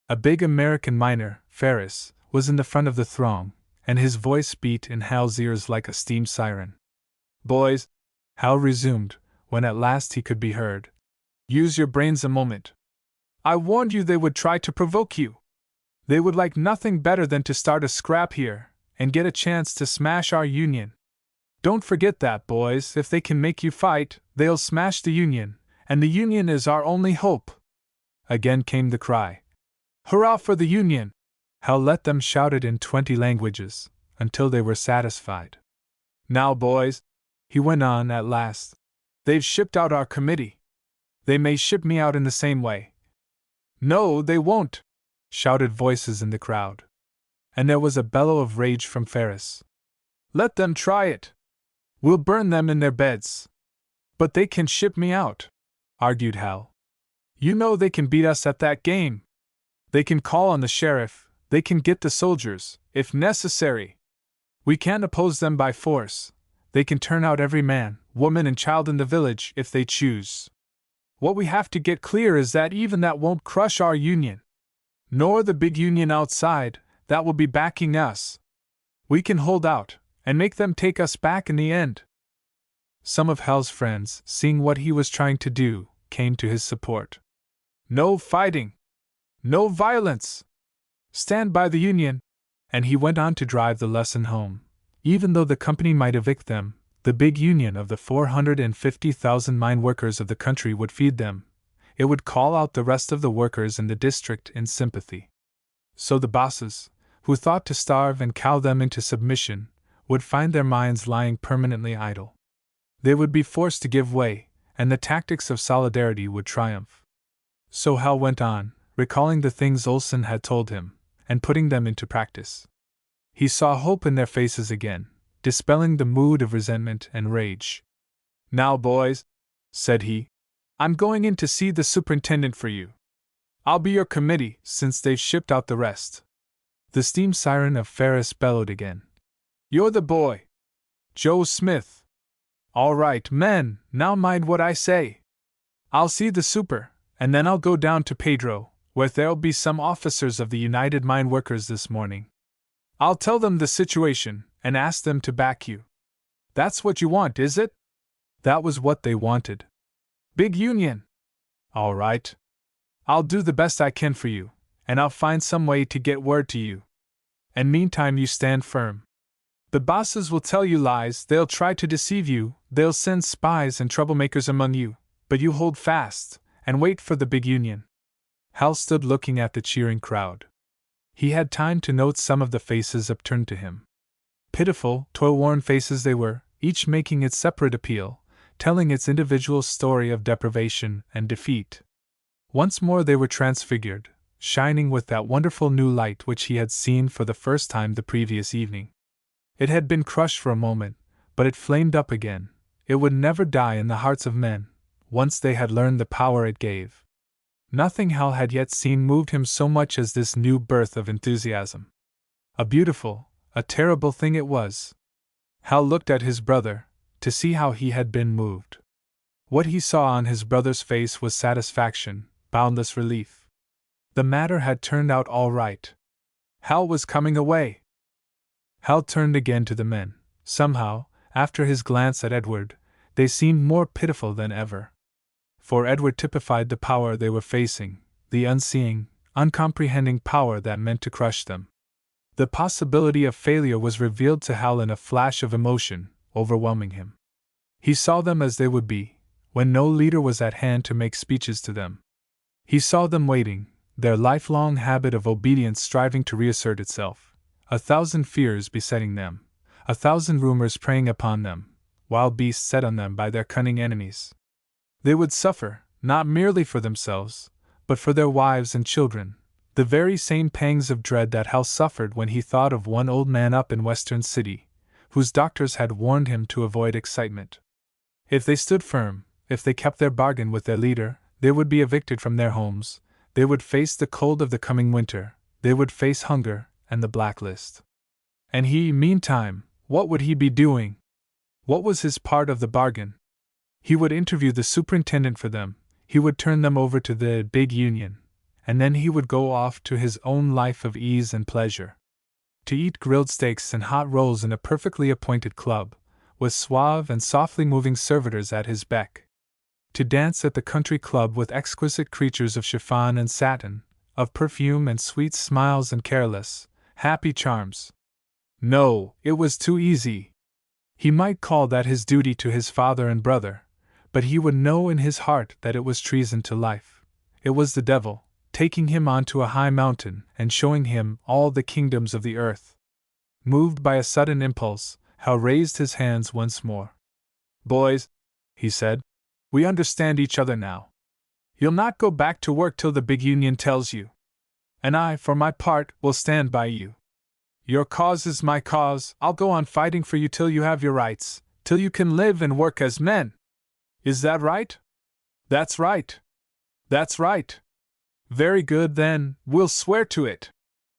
Speaker 1: A big American miner, Ferris, was in the front of the throng, and his voice beat in Hal's ears like a steam siren. Boys, Hal resumed, when at last he could be heard, use your brains a moment. I warned you they would try to provoke you. They would like nothing better than to start a scrap here, and get a chance to smash our union. Don't forget that, boys. If they can make you fight, they'll smash the union, and the union is our only hope. Again came the cry. Hurrah for the union! Hal let them shout it in 20 languages, until they were satisfied. Now, boys, he went on at last, they've shipped out our committee. They may ship me out in the same way. No, they won't! Shouted voices in the crowd. And there was a bellow of rage from Ferris, Let them try it. We'll burn them in their beds. But they can ship me out, argued Hal. You know they can beat us at that game. They can call on the sheriff, they can get the soldiers, if necessary. We can't oppose them by force. They can turn out every man, woman, and child in the village if they choose. What we have to get clear is that even that won't crush our union. Nor the big union outside, that will be backing us. We can hold out, and make them take us back in the end. Some of Hal's friends, seeing what he was trying to do, came to his support. No fighting! No violence! Stand by the union! And he went on to drive the lesson home. Even though the company might evict them, the big union of the 450,000 mine workers of the country would feed them. It would call out the rest of the workers in the district in sympathy. So the bosses, who thought to starve and cow them into submission, would find their minds lying permanently idle. They would be forced to give way, and the tactics of solidarity would triumph. So Hal went on, recalling the things Olsen had told him, and putting them into practice. He saw hope in their faces again, dispelling the mood of resentment and rage. Now, boys, said he, I'm going in to see the superintendent for you. I'll be your committee, since they've shipped out the rest. The steam siren of Ferris bellowed again. You're the boy. Joe Smith. All right, men, now mind what I say. I'll see the super, and then I'll go down to Pedro, where there'll be some officers of the United Mine Workers this morning. I'll tell them the situation, and ask them to back you. That's what you want, is it? That was what they wanted. Big union. All right. I'll do the best I can for you, and I'll find some way to get word to you. And meantime you stand firm. The bosses will tell you lies, they'll try to deceive you, they'll send spies and troublemakers among you, but you hold fast, and wait for the big union. Hal stood looking at the cheering crowd. He had time to note some of the faces upturned to him. Pitiful, toil-worn faces they were, each making its separate appeal, telling its individual story of deprivation and defeat. Once more they were transfigured, shining with that wonderful new light which he had seen for the first time the previous evening. It had been crushed for a moment, but it flamed up again. It would never die in the hearts of men, once they had learned the power it gave. Nothing Hal had yet seen moved him so much as this new birth of enthusiasm. A beautiful, a terrible thing it was. Hal looked at his brother, to see how he had been moved. What he saw on his brother's face was satisfaction, boundless relief. The matter had turned out all right. Hal was coming away. Hal turned again to the men. Somehow, after his glance at Edward, they seemed more pitiful than ever. For Edward typified the power they were facing, the unseeing, uncomprehending power that meant to crush them. The possibility of failure was revealed to Hal in a flash of emotion, overwhelming him. He saw them as they would be, when no leader was at hand to make speeches to them. He saw them waiting, their lifelong habit of obedience striving to reassert itself, 1,000 fears besetting them, 1,000 rumors preying upon them, wild beasts set on them by their cunning enemies. They would suffer, not merely for themselves, but for their wives and children, the very same pangs of dread that Hal suffered when he thought of one old man up in Western City, whose doctors had warned him to avoid excitement. If they stood firm, if they kept their bargain with their leader, they would be evicted from their homes, they would face the cold of the coming winter, they would face hunger and the blacklist. And he, meantime, what would he be doing? What was his part of the bargain? He would interview the superintendent for them, he would turn them over to the big union, and then he would go off to his own life of ease and pleasure. To eat grilled steaks and hot rolls in a perfectly appointed club, with suave and softly moving servitors at his beck. To dance at the country club with exquisite creatures of chiffon and satin, of perfume and sweet smiles and careless, happy charms. No, it was too easy. He might call that his duty to his father and brother, but he would know in his heart that it was treason to life. It was the devil, taking him onto a high mountain and showing him all the kingdoms of the earth. Moved by a sudden impulse, Hal raised his hands once more. Boys, he said, we understand each other now. You'll not go back to work till the big union tells you. And I, for my part, will stand by you. Your cause is my cause. I'll go on fighting for you till you have your rights, till you can live and work as men. Is that right? That's right. That's right. Very good, then, we'll swear to it.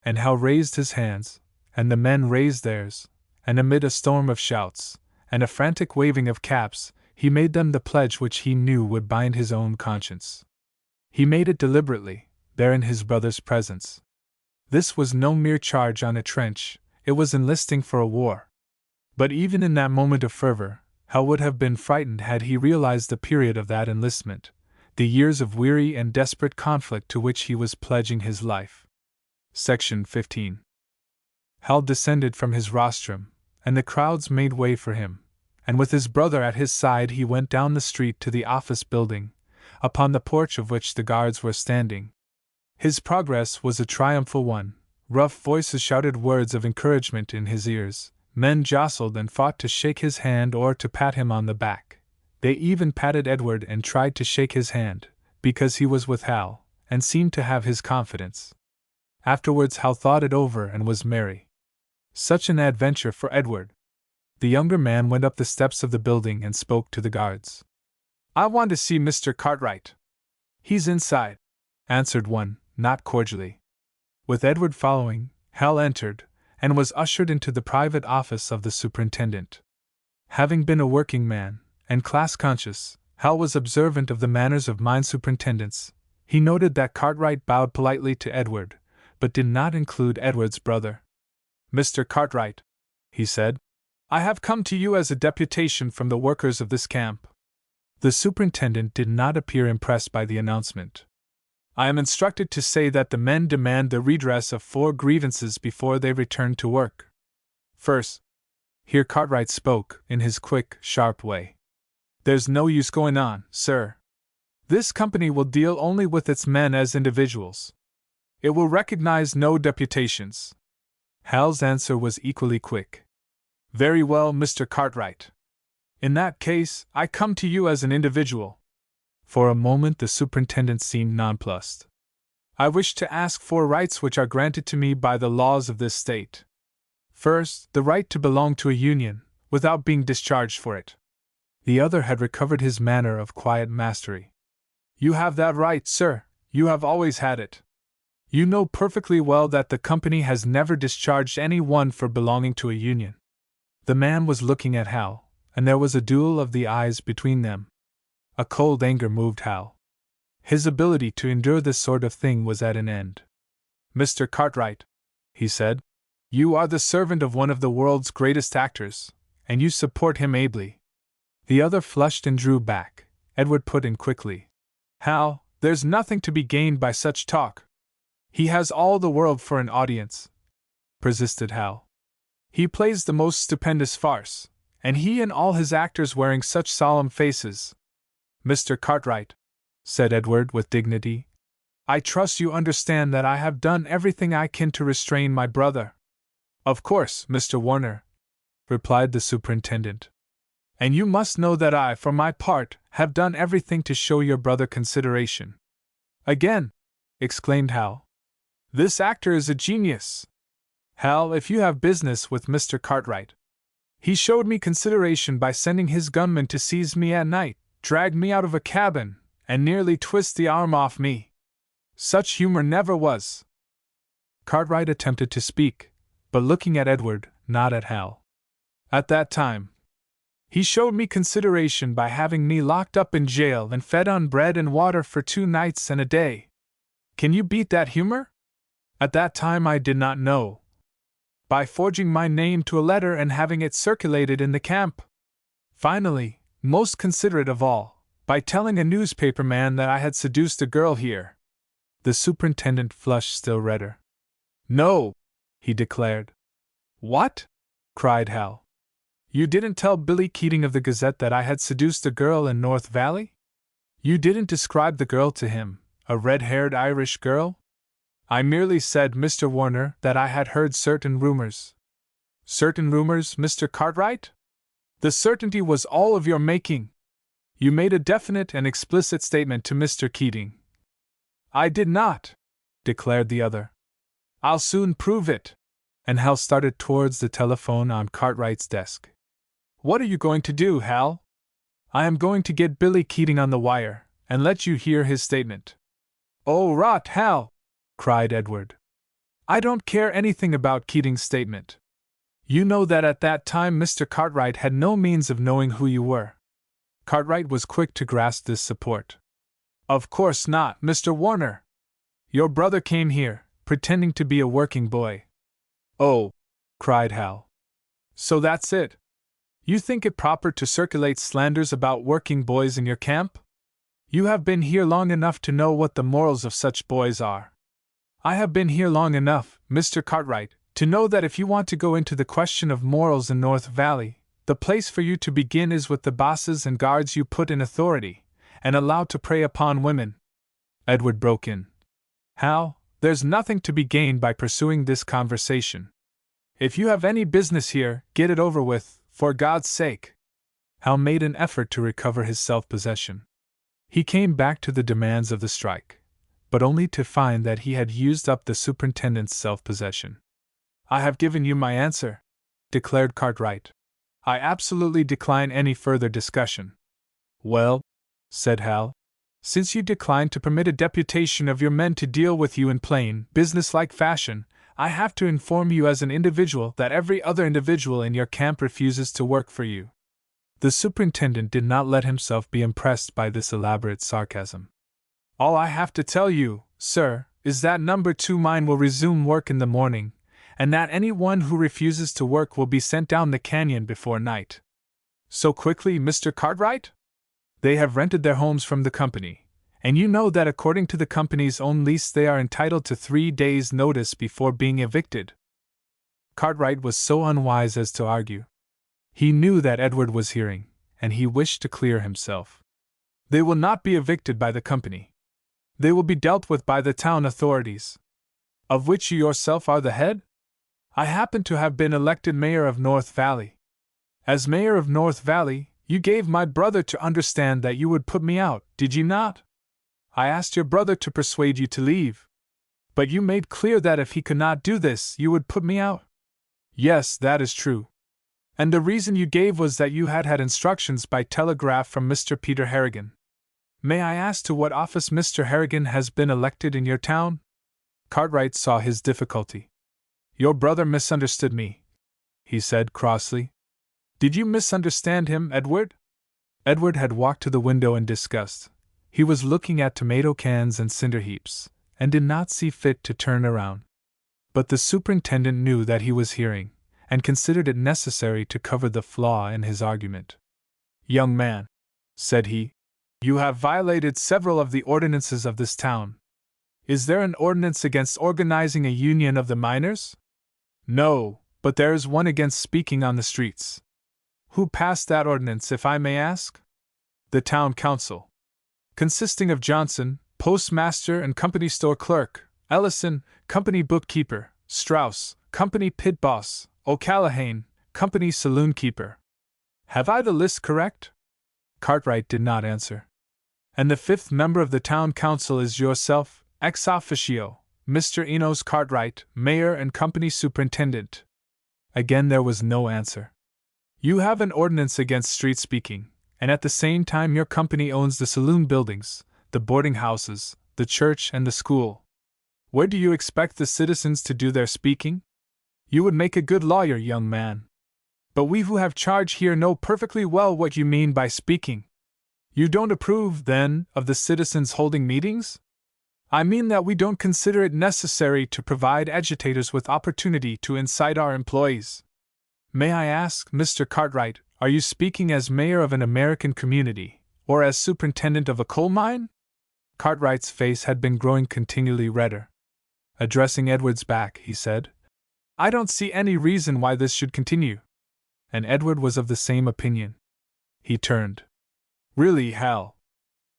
Speaker 1: And Hal raised his hands, and the men raised theirs, and amid a storm of shouts, and a frantic waving of caps, he made them the pledge which he knew would bind his own conscience. He made it deliberately, there in his brother's presence. This was no mere charge on a trench, it was enlisting for a war. But even in that moment of fervor, Hal would have been frightened had he realized the period of that enlistment, the years of weary and desperate conflict to which he was pledging his life. Section 15. Hal descended from his rostrum, and the crowds made way for him, and with his brother at his side he went down the street to the office building, upon the porch of which the guards were standing. His progress was a triumphal one. Rough voices shouted words of encouragement in his ears, men jostled and fought to shake his hand or to pat him on the back. They even patted Edward and tried to shake his hand, because he was with Hal, and seemed to have his confidence. Afterwards Hal thought it over and was merry. Such an adventure for Edward! The younger man went up the steps of the building and spoke to the guards. "I want to see Mr. Cartwright." "He's inside," answered one, not cordially. With Edward following, Hal entered, and was ushered into the private office of the superintendent. Having been a working man, and class-conscious, Hal was observant of the manners of mine superintendents. He noted that Cartwright bowed politely to Edward, but did not include Edward's brother. "Mr. Cartwright," he said, "I have come to you as a deputation from the workers of this camp." The superintendent did not appear impressed by the announcement. "I am instructed to say that the men demand the redress of 4 grievances before they return to work. First," here Cartwright spoke in his quick, sharp way, "there's no use going on, sir. This company will deal only with its men as individuals. It will recognize no deputations." Hal's answer was equally quick. "Very well, Mr. Cartwright. In that case, I come to you as an individual." For a moment the superintendent seemed nonplussed. "I wish to ask 4 rights which are granted to me by the laws of this state. First, the right to belong to a union, without being discharged for it." The other had recovered his manner of quiet mastery. "You have that right, sir, you have always had it. You know perfectly well that the company has never discharged any one for belonging to a union." The man was looking at Hal, and there was a duel of the eyes between them. A cold anger moved Hal. His ability to endure this sort of thing was at an end. "Mr. Cartwright," he said, "you are the servant of one of the world's greatest actors, and you support him ably." The other flushed and drew back. Edward put in quickly, "Hal, there's nothing to be gained by such talk." "He has all the world for an audience," persisted Hal. "He plays the most stupendous farce, and he and all his actors wearing such solemn faces." "Mr. Cartwright," said Edward with dignity, "I trust you understand that I have done everything I can to restrain my brother." "Of course, Mr. Warner," replied the superintendent. "And you must know that I, for my part, have done everything to show your brother consideration." "Again!" exclaimed Hal. "This actor is a genius. Hal, if you have business with Mr. Cartwright. He showed me consideration by sending his gunmen to seize me at night, dragged me out of a cabin, and nearly twist the arm off me. Such humor never was." Cartwright attempted to speak, but looking at Edward, not at Hal. "At that time, he showed me consideration by having me locked up in jail and fed on bread and water for 2 nights and a day. Can you beat that humor? At that time I did not know. By forging my name to a letter and having it circulated in the camp. Finally, most considerate of all, by telling a newspaper man that I had seduced a girl here." The superintendent flushed still redder. "No," he declared. "What?" cried Hal. "You didn't tell Billy Keating of the Gazette that I had seduced a girl in North Valley? You didn't describe the girl to him, a red-haired Irish girl? I merely said, Mr. Warner, that I had heard certain rumors." "Certain rumors, Mr. Cartwright? The certainty was all of your making. You made a definite and explicit statement to Mr. Keating." "I did not," declared the other. "I'll soon prove it." and Hal started towards the telephone on Cartwright's desk. "What are you going to do, Hal?" "I am going to get Billy Keating on the wire, and let you hear his statement." "Oh, rot, Hal!" cried Edward. "I don't care anything about Keating's statement. You know that at that time Mr. Cartwright had no means of knowing who you were." Cartwright was quick to grasp this support. "Of course not, Mr. Warner. Your brother came here, pretending to be a working boy." "Oh!" cried Hal. "So that's it? You think it proper to circulate slanders about working boys in your camp? You have been here long enough to know what the morals of such boys are. I have been here long enough, Mr. Cartwright, to know that if you want to go into the question of morals in North Valley, the place for you to begin is with the bosses and guards you put in authority, and allow to prey upon women." Edward broke in. "Hal, there's nothing to be gained by pursuing this conversation. If you have any business here, get it over with, for God's sake." Hal made an effort to recover his self-possession. He came back to the demands of the strike, but only to find that he had used up the superintendent's self-possession. "I have given you my answer," declared Cartwright. "I absolutely decline any further discussion." "Well," said Hal, "since you decline to permit a deputation of your men to deal with you in plain, businesslike fashion, I have to inform you as an individual that every other individual in your camp refuses to work for you." The superintendent did not let himself be impressed by this elaborate sarcasm. "All I have to tell you, sir, is that number 2 mine will resume work in the morning, and that anyone who refuses to work will be sent down the canyon before night." "So quickly, Mr. Cartwright?" "They have rented their homes from the company, and you know that according to the company's own lease they are entitled to 3 days' notice before being evicted." Cartwright was so unwise as to argue. He knew that Edward was hearing, and he wished to clear himself. "They will not be evicted by the company. They will be dealt with by the town authorities, of which you yourself are the head. I happen to have been elected mayor of North Valley. As mayor of North Valley, you gave my brother to understand that you would put me out, did you not? I asked your brother to persuade you to leave. But you made clear that if he could not do this, you would put me out." "Yes, that is true. And the reason you gave was that you had had instructions by telegraph from Mr. Peter Harrigan. May I ask to what office Mr. Harrigan has been elected in your town?" Cartwright saw his difficulty. "Your brother misunderstood me," he said crossly. "Did you misunderstand him, Edward?" Edward had walked to the window in disgust. He was looking at tomato cans and cinder heaps, and did not see fit to turn around. But the superintendent knew that he was hearing, and considered it necessary to cover the flaw in his argument. "Young man," said he, "you have violated several of the ordinances of this town. Is there an ordinance against organizing a union of the miners?" "No, but there is one against speaking on the streets." "Who passed that ordinance, if I may ask?" "The town council, consisting of Johnson, postmaster and company store clerk, Ellison, company bookkeeper, Strauss, company pit boss, O'Callaghan, company saloon keeper. Have I the list correct?" Cartwright did not answer. "And the 5th member of the town council is yourself, ex officio, Mr. Enos Cartwright, mayor and company superintendent." Again there was no answer. "You have an ordinance against street speaking, and at the same time your company owns the saloon buildings, the boarding houses, the church and the school. Where do you expect the citizens to do their speaking? You would make a good lawyer, young man. But we who have charge here know perfectly well what you mean by speaking. You don't approve, then, of the citizens holding meetings? I mean that we don't consider it necessary to provide agitators with opportunity to incite our employees. May I ask, Mr. Cartwright, are you speaking as mayor of an American community, or as superintendent of a coal mine?" Cartwright's face had been growing continually redder. Addressing Edward's back, he said, "I don't see any reason why this should continue." And Edward was of the same opinion. He turned. "Really, Hal."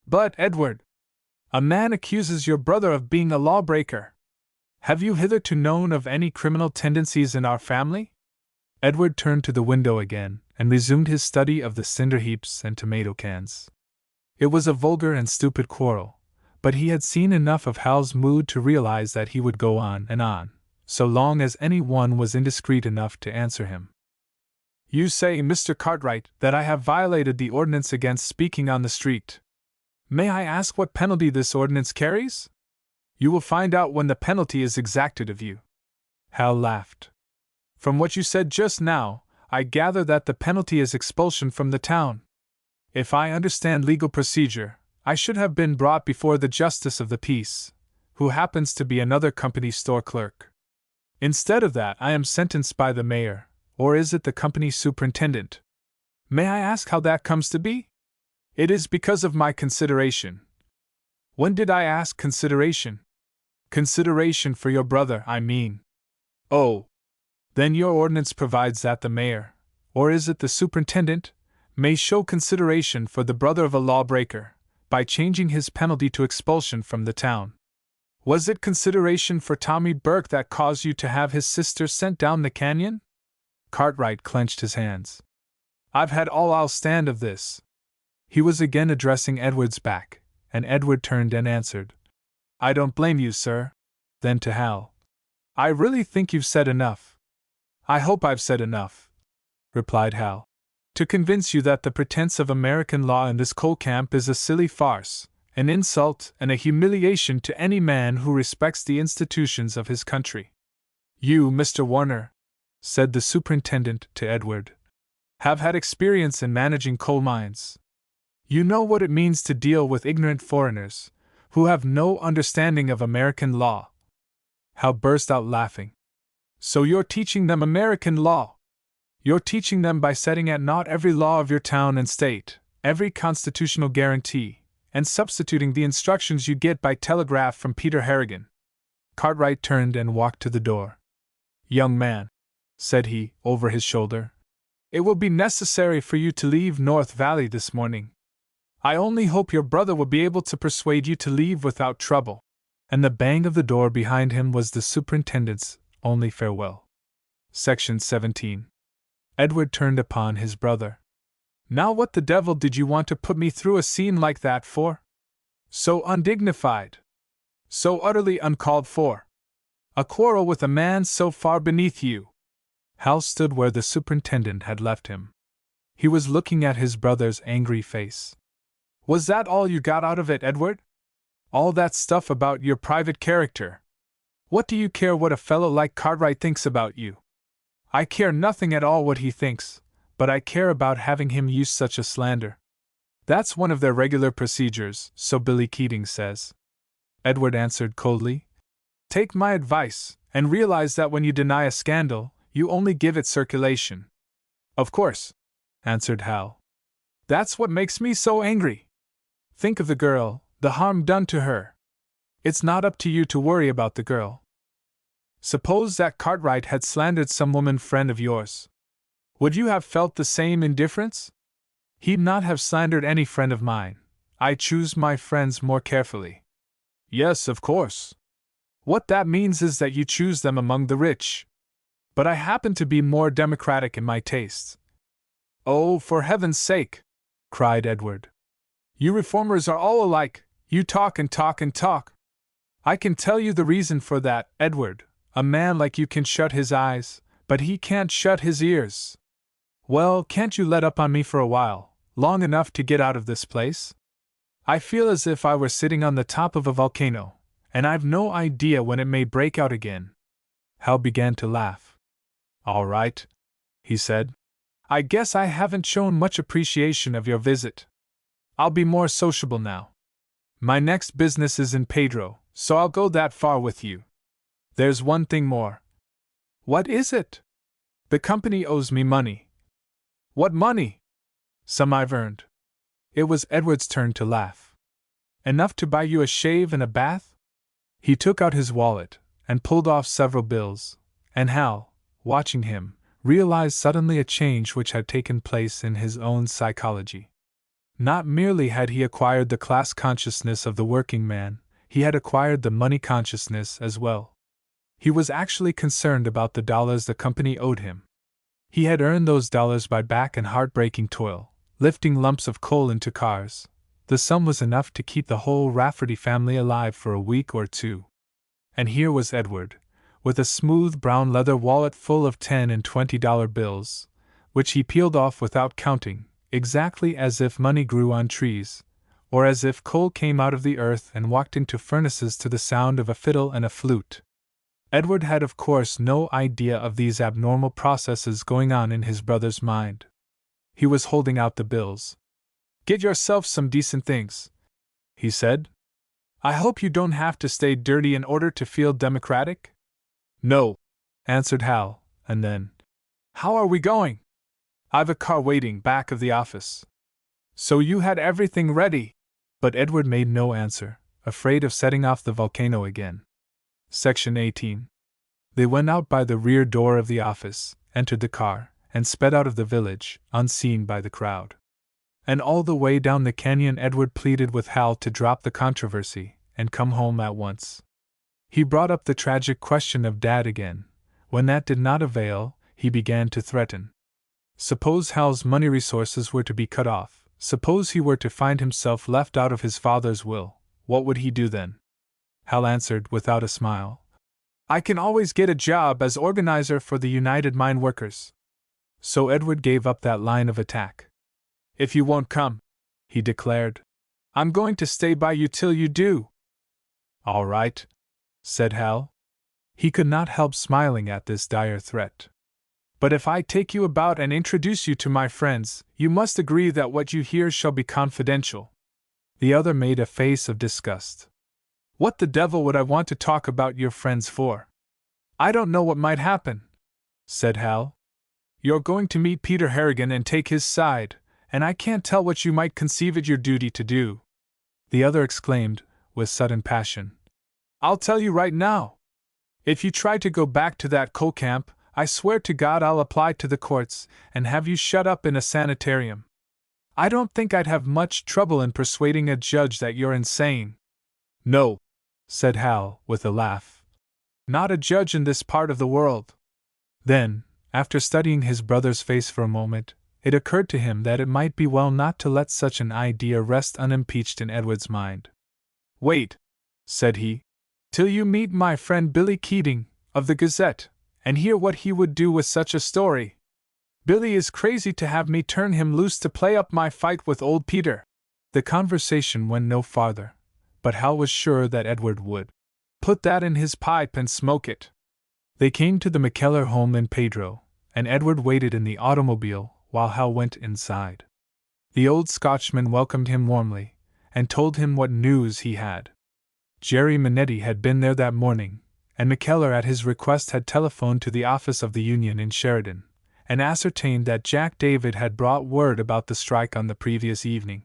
Speaker 1: "But, Edward, a man accuses your brother of being a lawbreaker. Have you hitherto known of any criminal tendencies in our family?" Edward turned to the window again, and resumed his study of the cinder heaps and tomato cans. It was a vulgar and stupid quarrel, but he had seen enough of Hal's mood to realize that he would go on and on, so long as any one was indiscreet enough to answer him. You say, Mr. Cartwright, that I have violated the ordinance against speaking on the street. May I ask what penalty this ordinance carries? You will find out when the penalty is exacted of you. Hal laughed. From what you said just now, I gather that the penalty is expulsion from the town. If I understand legal procedure, I should have been brought before the justice of the peace, who happens to be another company store clerk. Instead of that, I am sentenced by the mayor, or is it the company superintendent? May I ask how that comes to be? It is because of my consideration. When did I ask consideration? Consideration for your brother, I mean. Oh. Then your ordinance provides that the mayor, or is it the superintendent, may show consideration for the brother of a lawbreaker, by changing his penalty to expulsion from the town. Was it consideration for Tommy Burke that caused you to have his sister sent down the canyon? Cartwright clenched his hands. I've had all I'll stand of this. He was again addressing Edward's back, and Edward turned and answered. I don't blame you, sir. Then to Hal. I really think you've said enough. I hope I've said enough, replied Hal, to convince you that the pretense of American law in this coal camp is a silly farce, an insult and a humiliation to any man who respects the institutions of his country. You, Mr. Warner, said the superintendent to Edward, have had experience in managing coal mines. You know what it means to deal with ignorant foreigners, who have no understanding of American law. Hal burst out laughing. So you're teaching them American law? You're teaching them by setting at naught every law of your town and state, every constitutional guarantee, and substituting the instructions you get by telegraph from Peter Harrigan. Cartwright turned and walked to the door. Young man, said he, over his shoulder, it will be necessary for you to leave North Valley this morning. I only hope your brother will be able to persuade you to leave without trouble. And the bang of the door behind him was the superintendent's only farewell. Section 17. Edward turned upon his brother. Now what the devil did you want to put me through a scene like that for? So undignified. So utterly uncalled for. A quarrel with a man so far beneath you. Hal stood where the superintendent had left him. He was looking at his brother's angry face. Was that all you got out of it, Edward? All that stuff about your private character? What do you care what a fellow like Cartwright thinks about you? I care nothing at all what he thinks, but I care about having him use such a slander. That's one of their regular procedures, so Billy Keating says. Edward answered coldly. Take my advice, and realize that when you deny a scandal, you only give it circulation. Of course, answered Hal. That's what makes me so angry. Think of the girl, the harm done to her. It's not up to you to worry about the girl. Suppose that Cartwright had slandered some woman friend of yours. Would you have felt the same indifference? He'd not have slandered any friend of mine. I choose my friends more carefully. Yes, of course. What that means is that you choose them among the rich. But I happen to be more democratic in my tastes. Oh, for heaven's sake! Cried Edward. You reformers are all alike. You talk and talk and talk. I can tell you the reason for that, Edward. A man like you can shut his eyes, but he can't shut his ears. Well, can't you let up on me for a while, long enough to get out of this place? I feel as if I were sitting on the top of a volcano, and I've no idea when it may break out again. Hal began to laugh. All right, he said. I guess I haven't shown much appreciation of your visit. I'll be more sociable now. My next business is in Pedro, so I'll go that far with you. There's one thing more. What is it? The company owes me money. What money? Some I've earned. It was Edward's turn to laugh. Enough to buy you a shave and a bath? He took out his wallet and pulled off several bills, and Hal, watching him, realized suddenly a change which had taken place in his own psychology. Not merely had he acquired the class consciousness of the working man, he had acquired the money consciousness as well. He was actually concerned about the dollars the company owed him. He had earned those dollars by back and heartbreaking toil, lifting lumps of coal into cars. The sum was enough to keep the whole Rafferty family alive for a week or two. And here was Edward, with a smooth brown leather wallet full of $10 and $20 bills, which he peeled off without counting, exactly as if money grew on trees, or as if coal came out of the earth and walked into furnaces to the sound of a fiddle and a flute. Edward had of course no idea of these abnormal processes going on in his brother's mind. He was holding out the bills. "Get yourself some decent things," he said. "I hope you don't have to stay dirty in order to feel democratic?" "No," answered Hal, and then, "How are we going?" "I've a car waiting back of the office." "So you had everything ready?" But Edward made no answer, afraid of setting off the volcano again. Section 18. They went out by the rear door of the office, entered the car, and sped out of the village, unseen by the crowd. And all the way down the canyon Edward pleaded with Hal to drop the controversy and come home at once. He brought up the tragic question of Dad again. When that did not avail, he began to threaten. Suppose Hal's money resources were to be cut off, suppose he were to find himself left out of his father's will, what would he do then? Hal answered without a smile, "I can always get a job as organizer for the United Mine Workers." So Edward gave up that line of attack. "If you won't come," he declared, "I'm going to stay by you till you do." "All right," said Hal. He could not help smiling at this dire threat. "But if I take you about and introduce you to my friends, you must agree that what you hear shall be confidential." The other made a face of disgust. "What the devil would I want to talk about your friends for? I don't know what might happen," said Hal. "You're going to meet Peter Harrigan and take his side, and I can't tell what you might conceive it your duty to do." The other exclaimed, with sudden passion, "I'll tell you right now. If you try to go back to that coal camp, I swear to God I'll apply to the courts and have you shut up in a sanitarium. I don't think I'd have much trouble in persuading a judge that you're insane." "No," said Hal, with a laugh. "Not a judge in this part of the world." Then, after studying his brother's face for a moment, it occurred to him that it might be well not to let such an idea rest unimpeached in Edward's mind. "Wait," said he, "till you meet my friend Billy Keating, of the Gazette, and hear what he would do with such a story. Billy is crazy to have me turn him loose to play up my fight with old Peter." The conversation went no farther, but Hal was sure that Edward would put that in his pipe and smoke it. They came to the McKellar home in Pedro, and Edward waited in the automobile while Hal went inside. The old Scotchman welcomed him warmly, and told him what news he had. Jerry Minetti had been there that morning, and McKellar at his request had telephoned to the office of the Union in Sheridan, and ascertained that Jack David had brought word about the strike on the previous evening.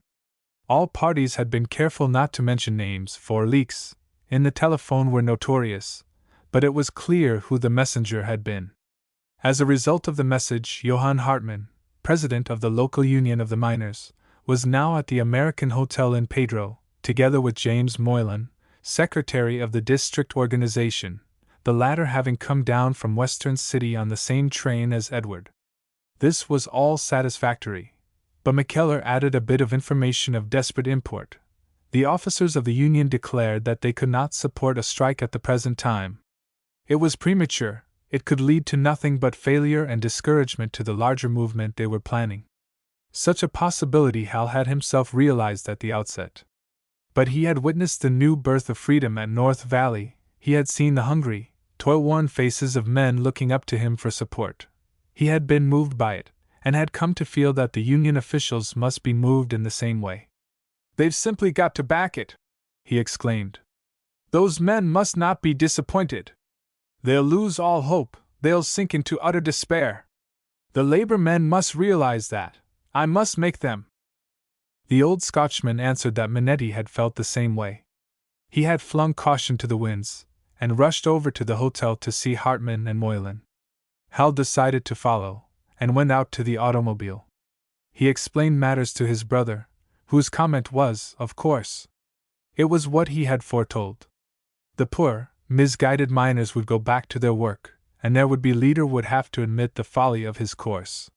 Speaker 1: All parties had been careful not to mention names, for leaks in the telephone were notorious, but it was clear who the messenger had been. As a result of the message, Johann Hartmann, president of the local union of the miners, was now at the American Hotel in Pedro, together with James Moylan, secretary of the district organization, the latter having come down from Western City on the same train as Edward. This was all satisfactory, but McKellar added a bit of information of desperate import. The officers of the union declared that they could not support a strike at the present time. It was premature, it could lead to nothing but failure and discouragement to the larger movement they were planning. Such a possibility Hal had himself realized at the outset. But he had witnessed the new birth of freedom at North Valley, he had seen the hungry, toil-worn faces of men looking up to him for support. He had been moved by it, and had come to feel that the union officials must be moved in the same way. "They've simply got to back it," he exclaimed. "Those men must not be disappointed. They'll lose all hope, they'll sink into utter despair. The labor men must realize that. I must make them." The old Scotchman answered that Minetti had felt the same way. He had flung caution to the winds, and rushed over to the hotel to see Hartmann and Moylan. Hal decided to follow, and went out to the automobile. He explained matters to his brother, whose comment was, of course. It was what he had foretold. The poor, misguided miners would go back to their work, and their would-be leader would have to admit the folly of his course.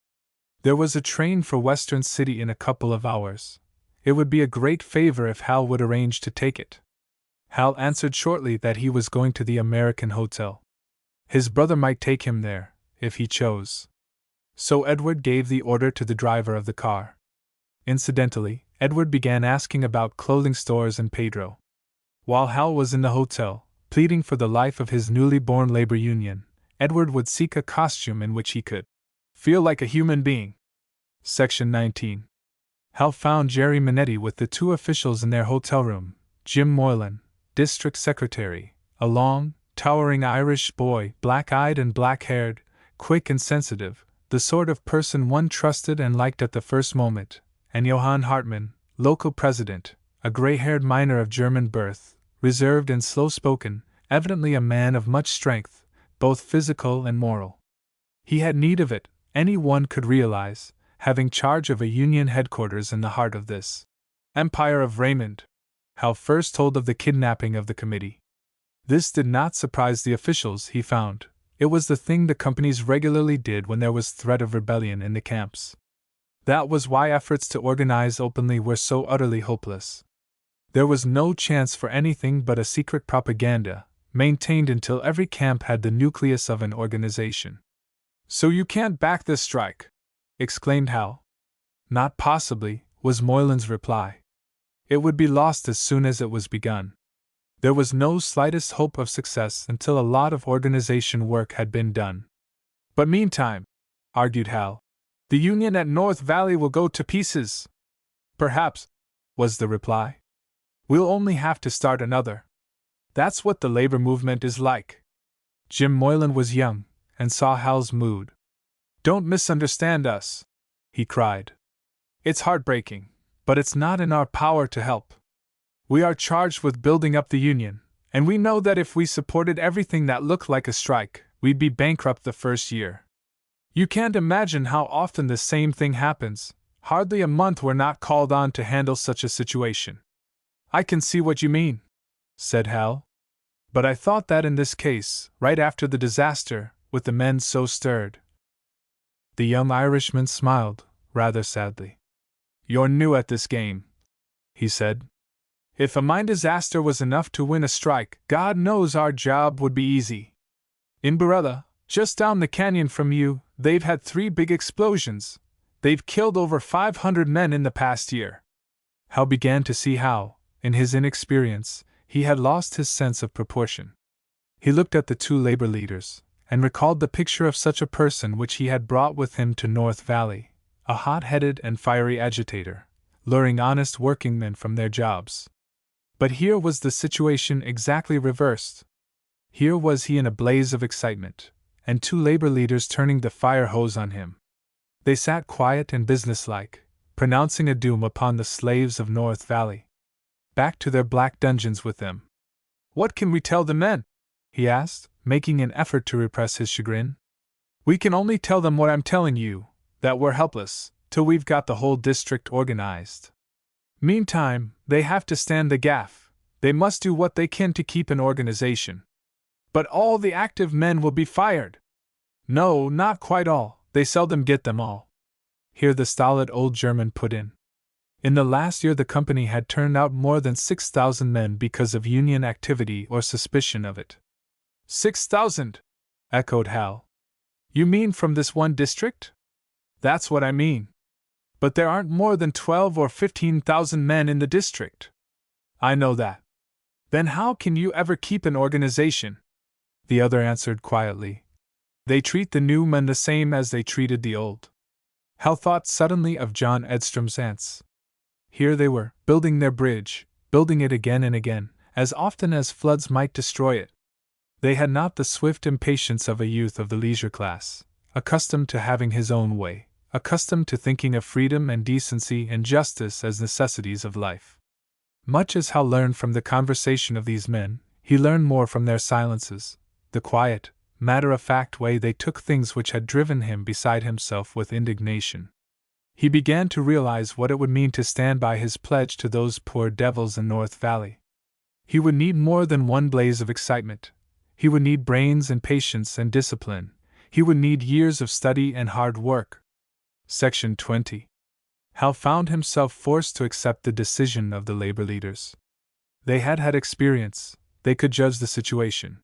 Speaker 1: There was a train for Western City in a couple of hours. It would be a great favor if Hal would arrange to take it. Hal answered shortly that he was going to the American Hotel. His brother might take him there, if he chose. So Edward gave the order to the driver of the car. Incidentally, Edward began asking about clothing stores and Pedro. While Hal was in the hotel, pleading for the life of his newly born labor union, Edward would seek a costume in which he could feel like a human being. Section 19. Hal found Jerry Minetti with the two officials in their hotel room, Jim Moylan, district secretary, a long, towering Irish boy, black-eyed and black-haired, quick and sensitive, the sort of person one trusted and liked at the first moment, and Johann Hartmann, local president, a gray-haired miner of German birth, reserved and slow-spoken, evidently a man of much strength, both physical and moral. He had need of it, any one could realize, having charge of a Union headquarters in the heart of this empire of Raymond. Hal first told of the kidnapping of the committee. This did not surprise the officials, he found. It was the thing the companies regularly did when there was threat of rebellion in the camps. That was why efforts to organize openly were so utterly hopeless. There was no chance for anything but a secret propaganda, maintained until every camp had the nucleus of an organization. "So you can't back this strike?" exclaimed Hal. "Not possibly," was Moylan's reply. "It would be lost as soon as it was begun." There was no slightest hope of success until a lot of organization work had been done. "But meantime," argued Hal, "the Union at North Valley will go to pieces." "Perhaps," was the reply. "We'll only have to start another. That's what the labor movement is like." Jim Moylan was young, and saw Hal's mood. "Don't misunderstand us," he cried. "It's heartbreaking, but it's not in our power to help. We are charged with building up the Union, and we know that if we supported everything that looked like a strike, we'd be bankrupt the first year. You can't imagine how often the same thing happens, hardly a month we're not called on to handle such a situation." "I can see what you mean," said Hal. "But I thought that in this case, right after the disaster, with the men so stirred." The young Irishman smiled, rather sadly. "You're new at this game," he said. "If a mine disaster was enough to win a strike, God knows our job would be easy. In Barella, just down the canyon from you, they've had 3 big explosions. They've killed over 500 men in the past year." Hal began to see how, in his inexperience, he had lost his sense of proportion. He looked at the two labor leaders, and recalled the picture of such a person which he had brought with him to North Valley, a hot-headed and fiery agitator, luring honest workingmen from their jobs. But here was the situation exactly reversed. Here was he in a blaze of excitement, and 2 labor leaders turning the fire hose on him. They sat quiet and businesslike, pronouncing a doom upon the slaves of North Valley. Back to their black dungeons with them. "What can we tell the men?" he asked, making an effort to repress his chagrin. "We can only tell them what I'm telling you, that we're helpless, till we've got the whole district organized. Meantime, they have to stand the gaff. They must do what they can to keep an organization." "But all the active men will be fired." "No, not quite all. They seldom get them all." Here the stolid old German put in. In the last year the company had turned out more than 6,000 men because of Union activity or suspicion of it. 6,000? Echoed Hal. "You mean from this one district?" "That's what I mean. But there aren't more than 12 or 15,000 men in the district." "I know that." "Then how can you ever keep an organization?" The other answered quietly. "They treat the new men the same as they treated the old." Hal thought suddenly of John Edstrom's aunts. Here they were, building their bridge, building it again and again, as often as floods might destroy it. They had not the swift impatience of a youth of the leisure class, accustomed to having his own way, accustomed to thinking of freedom and decency and justice as necessities of life. Much as Hal learned from the conversation of these men, he learned more from their silences, the quiet, matter-of-fact way they took things which had driven him beside himself with indignation. He began to realize what it would mean to stand by his pledge to those poor devils in North Valley. He would need more than one blaze of excitement. He would need brains and patience and discipline. He would need years of study and hard work. Section 20. Hal found himself forced to accept the decision of the labor leaders. They had had experience, they could judge the situation.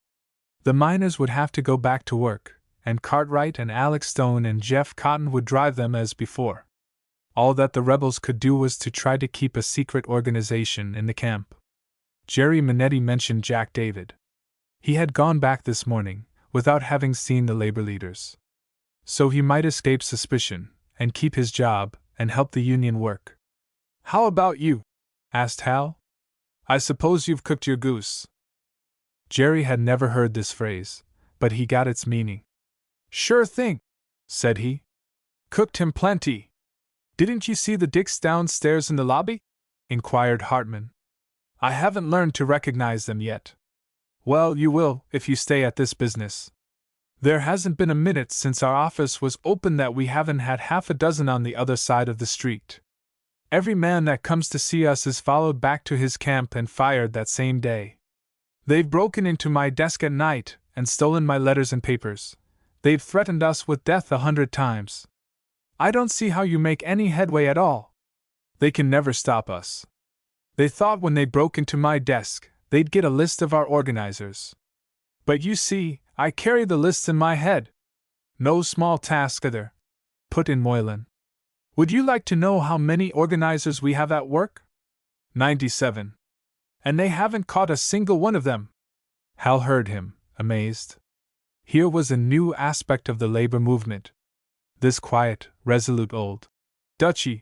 Speaker 1: The miners would have to go back to work, and Cartwright and Alex Stone and Jeff Cotton would drive them as before. All that the rebels could do was to try to keep a secret organization in the camp. Jerry Minetti mentioned Jack David. He had gone back this morning, without having seen the labor leaders. So he might escape suspicion, and keep his job, and help the union work. "How about you?" asked Hal. "I suppose you've cooked your goose." Jerry had never heard this phrase, but he got its meaning. "Sure thing," said he. "Cooked him plenty." "Didn't you see the Dicks downstairs in the lobby?" inquired Hartman. "I haven't learned to recognize them yet." "Well, you will, if you stay at this business. There hasn't been a minute since our office was open that we haven't had half a dozen on the other side of the street. Every man that comes to see us is followed back to his camp and fired that same day. They've broken into my desk at night and stolen my letters and papers. They've threatened us with death 100 times. I don't see how you make any headway at all. They can never stop us. They thought when they broke into my desk, they'd get a list of our organizers. But you see, I carry the lists in my head. No small task either," put in Moylan. "Would you like to know how many organizers we have at work?" 97. "And they haven't caught a single one of them." Hal heard him, amazed. Here was a new aspect of the labor movement. This quiet, resolute old Dutchie,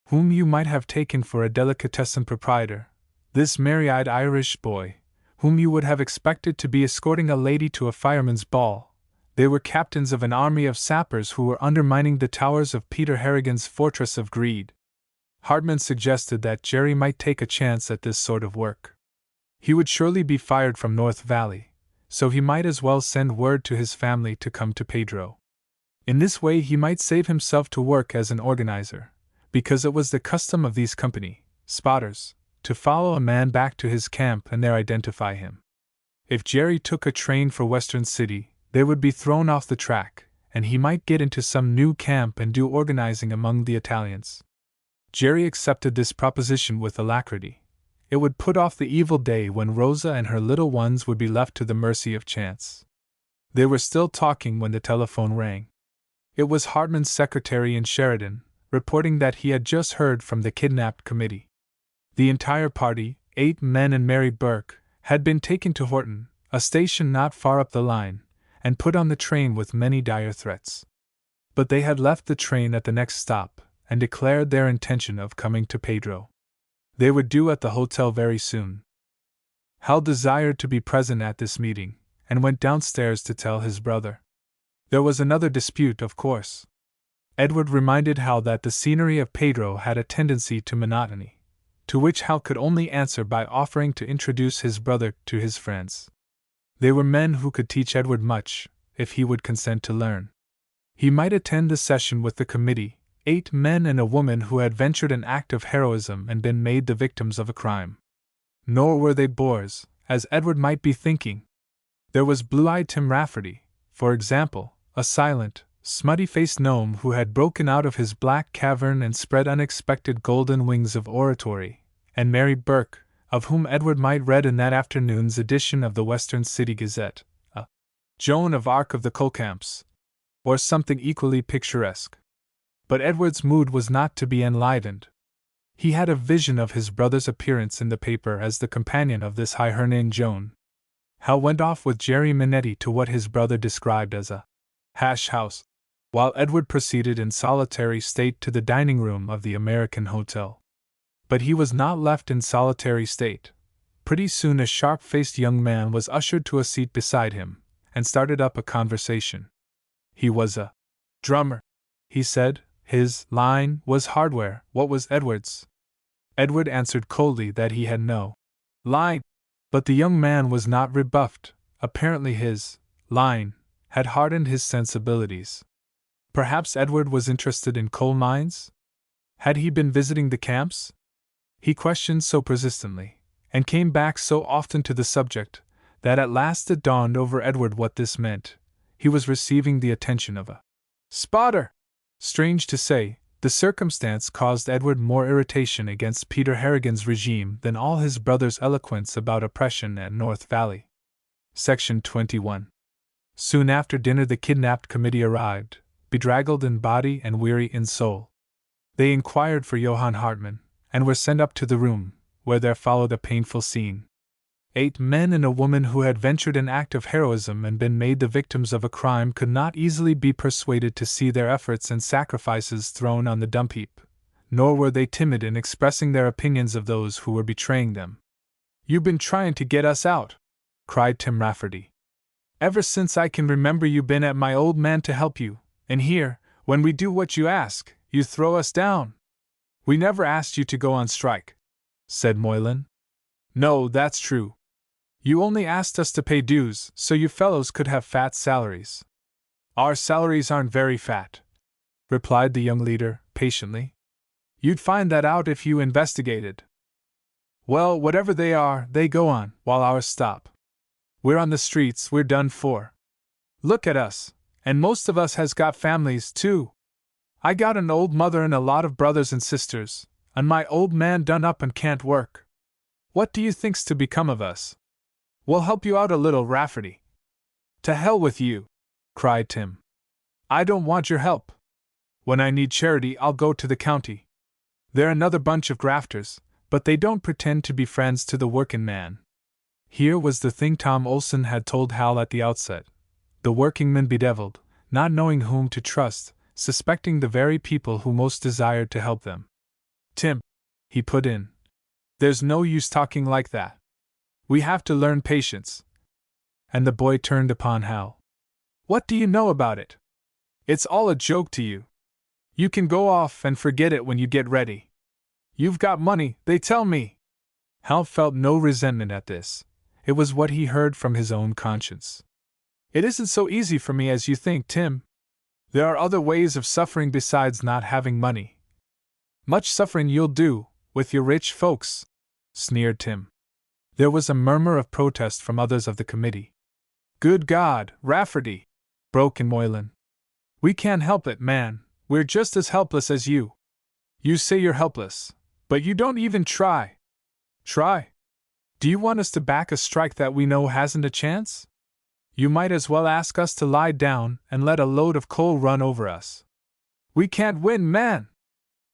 Speaker 1: whom you might have taken for a delicatessen proprietor, this merry-eyed Irish boy, whom you would have expected to be escorting a lady to a fireman's ball, they were captains of an army of sappers who were undermining the towers of Peter Harrigan's Fortress of Greed. Hartman suggested that Jerry might take a chance at this sort of work. He would surely be fired from North Valley, so he might as well send word to his family to come to Pedro. In this way he might save himself to work as an organizer, because it was the custom of these company spotters to follow a man back to his camp and there identify him. If Jerry took a train for Western City, they would be thrown off the track, and he might get into some new camp and do organizing among the Italians. Jerry accepted this proposition with alacrity. It would put off the evil day when Rosa and her little ones would be left to the mercy of chance. They were still talking when the telephone rang. It was Hartman's secretary in Sheridan, reporting that he had just heard from the kidnapped committee. The entire party, 8 men and Mary Burke, had been taken to Horton, a station not far up the line, and put on the train with many dire threats. But they had left the train at the next stop, and declared their intention of coming to Pedro. They were due at the hotel very soon. Hal desired to be present at this meeting, and went downstairs to tell his brother. There was another dispute, of course. Edward reminded Hal that the scenery of Pedro had a tendency to monotony, to which Hal could only answer by offering to introduce his brother to his friends. They were men who could teach Edward much, if he would consent to learn. He might attend the session with the committee, 8 men and a woman who had ventured an act of heroism and been made the victims of a crime. Nor were they bores, as Edward might be thinking. There was Blue-Eyed Tim Rafferty, for example, a silent, smutty-faced gnome who had broken out of his black cavern and spread unexpected golden wings of oratory, and Mary Burke, of whom Edward might read in that afternoon's edition of the Western City Gazette, a Joan of Arc of the Colcamps, or something equally picturesque. But Edward's mood was not to be enlivened. He had a vision of his brother's appearance in the paper as the companion of this high-hernaine Joan. Hal went off with Jerry Minetti to what his brother described as a hash house, while Edward proceeded in solitary state to the dining room of the American Hotel. But he was not left in solitary state. Pretty soon a sharp-faced young man was ushered to a seat beside him, and started up a conversation. He was a drummer, he said. His line was hardware. What was Edward's? Edward answered coldly that he had no line, but the young man was not rebuffed. Apparently his line had hardened his sensibilities. Perhaps Edward was interested in coal mines? Had he been visiting the camps? He questioned so persistently, and came back so often to the subject, that at last it dawned over Edward what this meant. He was receiving the attention of a spotter. Strange to say, the circumstance caused Edward more irritation against Peter Harrigan's regime than all his brother's eloquence about oppression at North Valley. Section 21. Soon after dinner the kidnapped committee arrived, bedraggled in body and weary in soul. They inquired for Johann Hartmann, and were sent up to the room, where there followed a painful scene. 8 men and a woman who had ventured an act of heroism and been made the victims of a crime could not easily be persuaded to see their efforts and sacrifices thrown on the dump heap, nor were they timid in expressing their opinions of those who were betraying them. "You've been trying to get us out," cried Tim Rafferty. "Ever since I can remember you been at my old man to help you, and here, when we do what you ask, you throw us down." "We never asked you to go on strike," said Moylan. "No, that's true. You only asked us to pay dues so you fellows could have fat salaries." "Our salaries aren't very fat," replied the young leader, patiently. "You'd find that out if you investigated." "Well, whatever they are, they go on, while ours stop. We're on the streets, we're done for. Look at us, and most of us has got families, too. I got an old mother and a lot of brothers and sisters, and my old man done up and can't work. What do you think's to become of us?" "We'll help you out a little, Rafferty." "To hell with you," cried Tim. "I don't want your help. When I need charity, I'll go to the county. They're another bunch of grafters, but they don't pretend to be friends to the working man." Here was the thing Tom Olson had told Hal at the outset. The workingmen bedeviled, not knowing whom to trust, suspecting the very people who most desired to help them. "Tim," he put in, "there's no use talking like that. We have to learn patience." And the boy turned upon Hal. "What do you know about it? It's all a joke to you. You can go off and forget it when you get ready. You've got money, they tell me." Hal felt no resentment at this. It was what he heard from his own conscience. "It isn't so easy for me as you think, Tim. There are other ways of suffering besides not having money." "Much suffering you'll do, with your rich folks," sneered Tim. There was a murmur of protest from others of the committee. "Good God, Rafferty!" broke in Moylan. "We can't help it, man. We're just as helpless as you. You say you're helpless, but you don't even try." "Try? Do you want us to back a strike that we know hasn't a chance? You might as well ask us to lie down and let a load of coal run over us." "We can't win, man!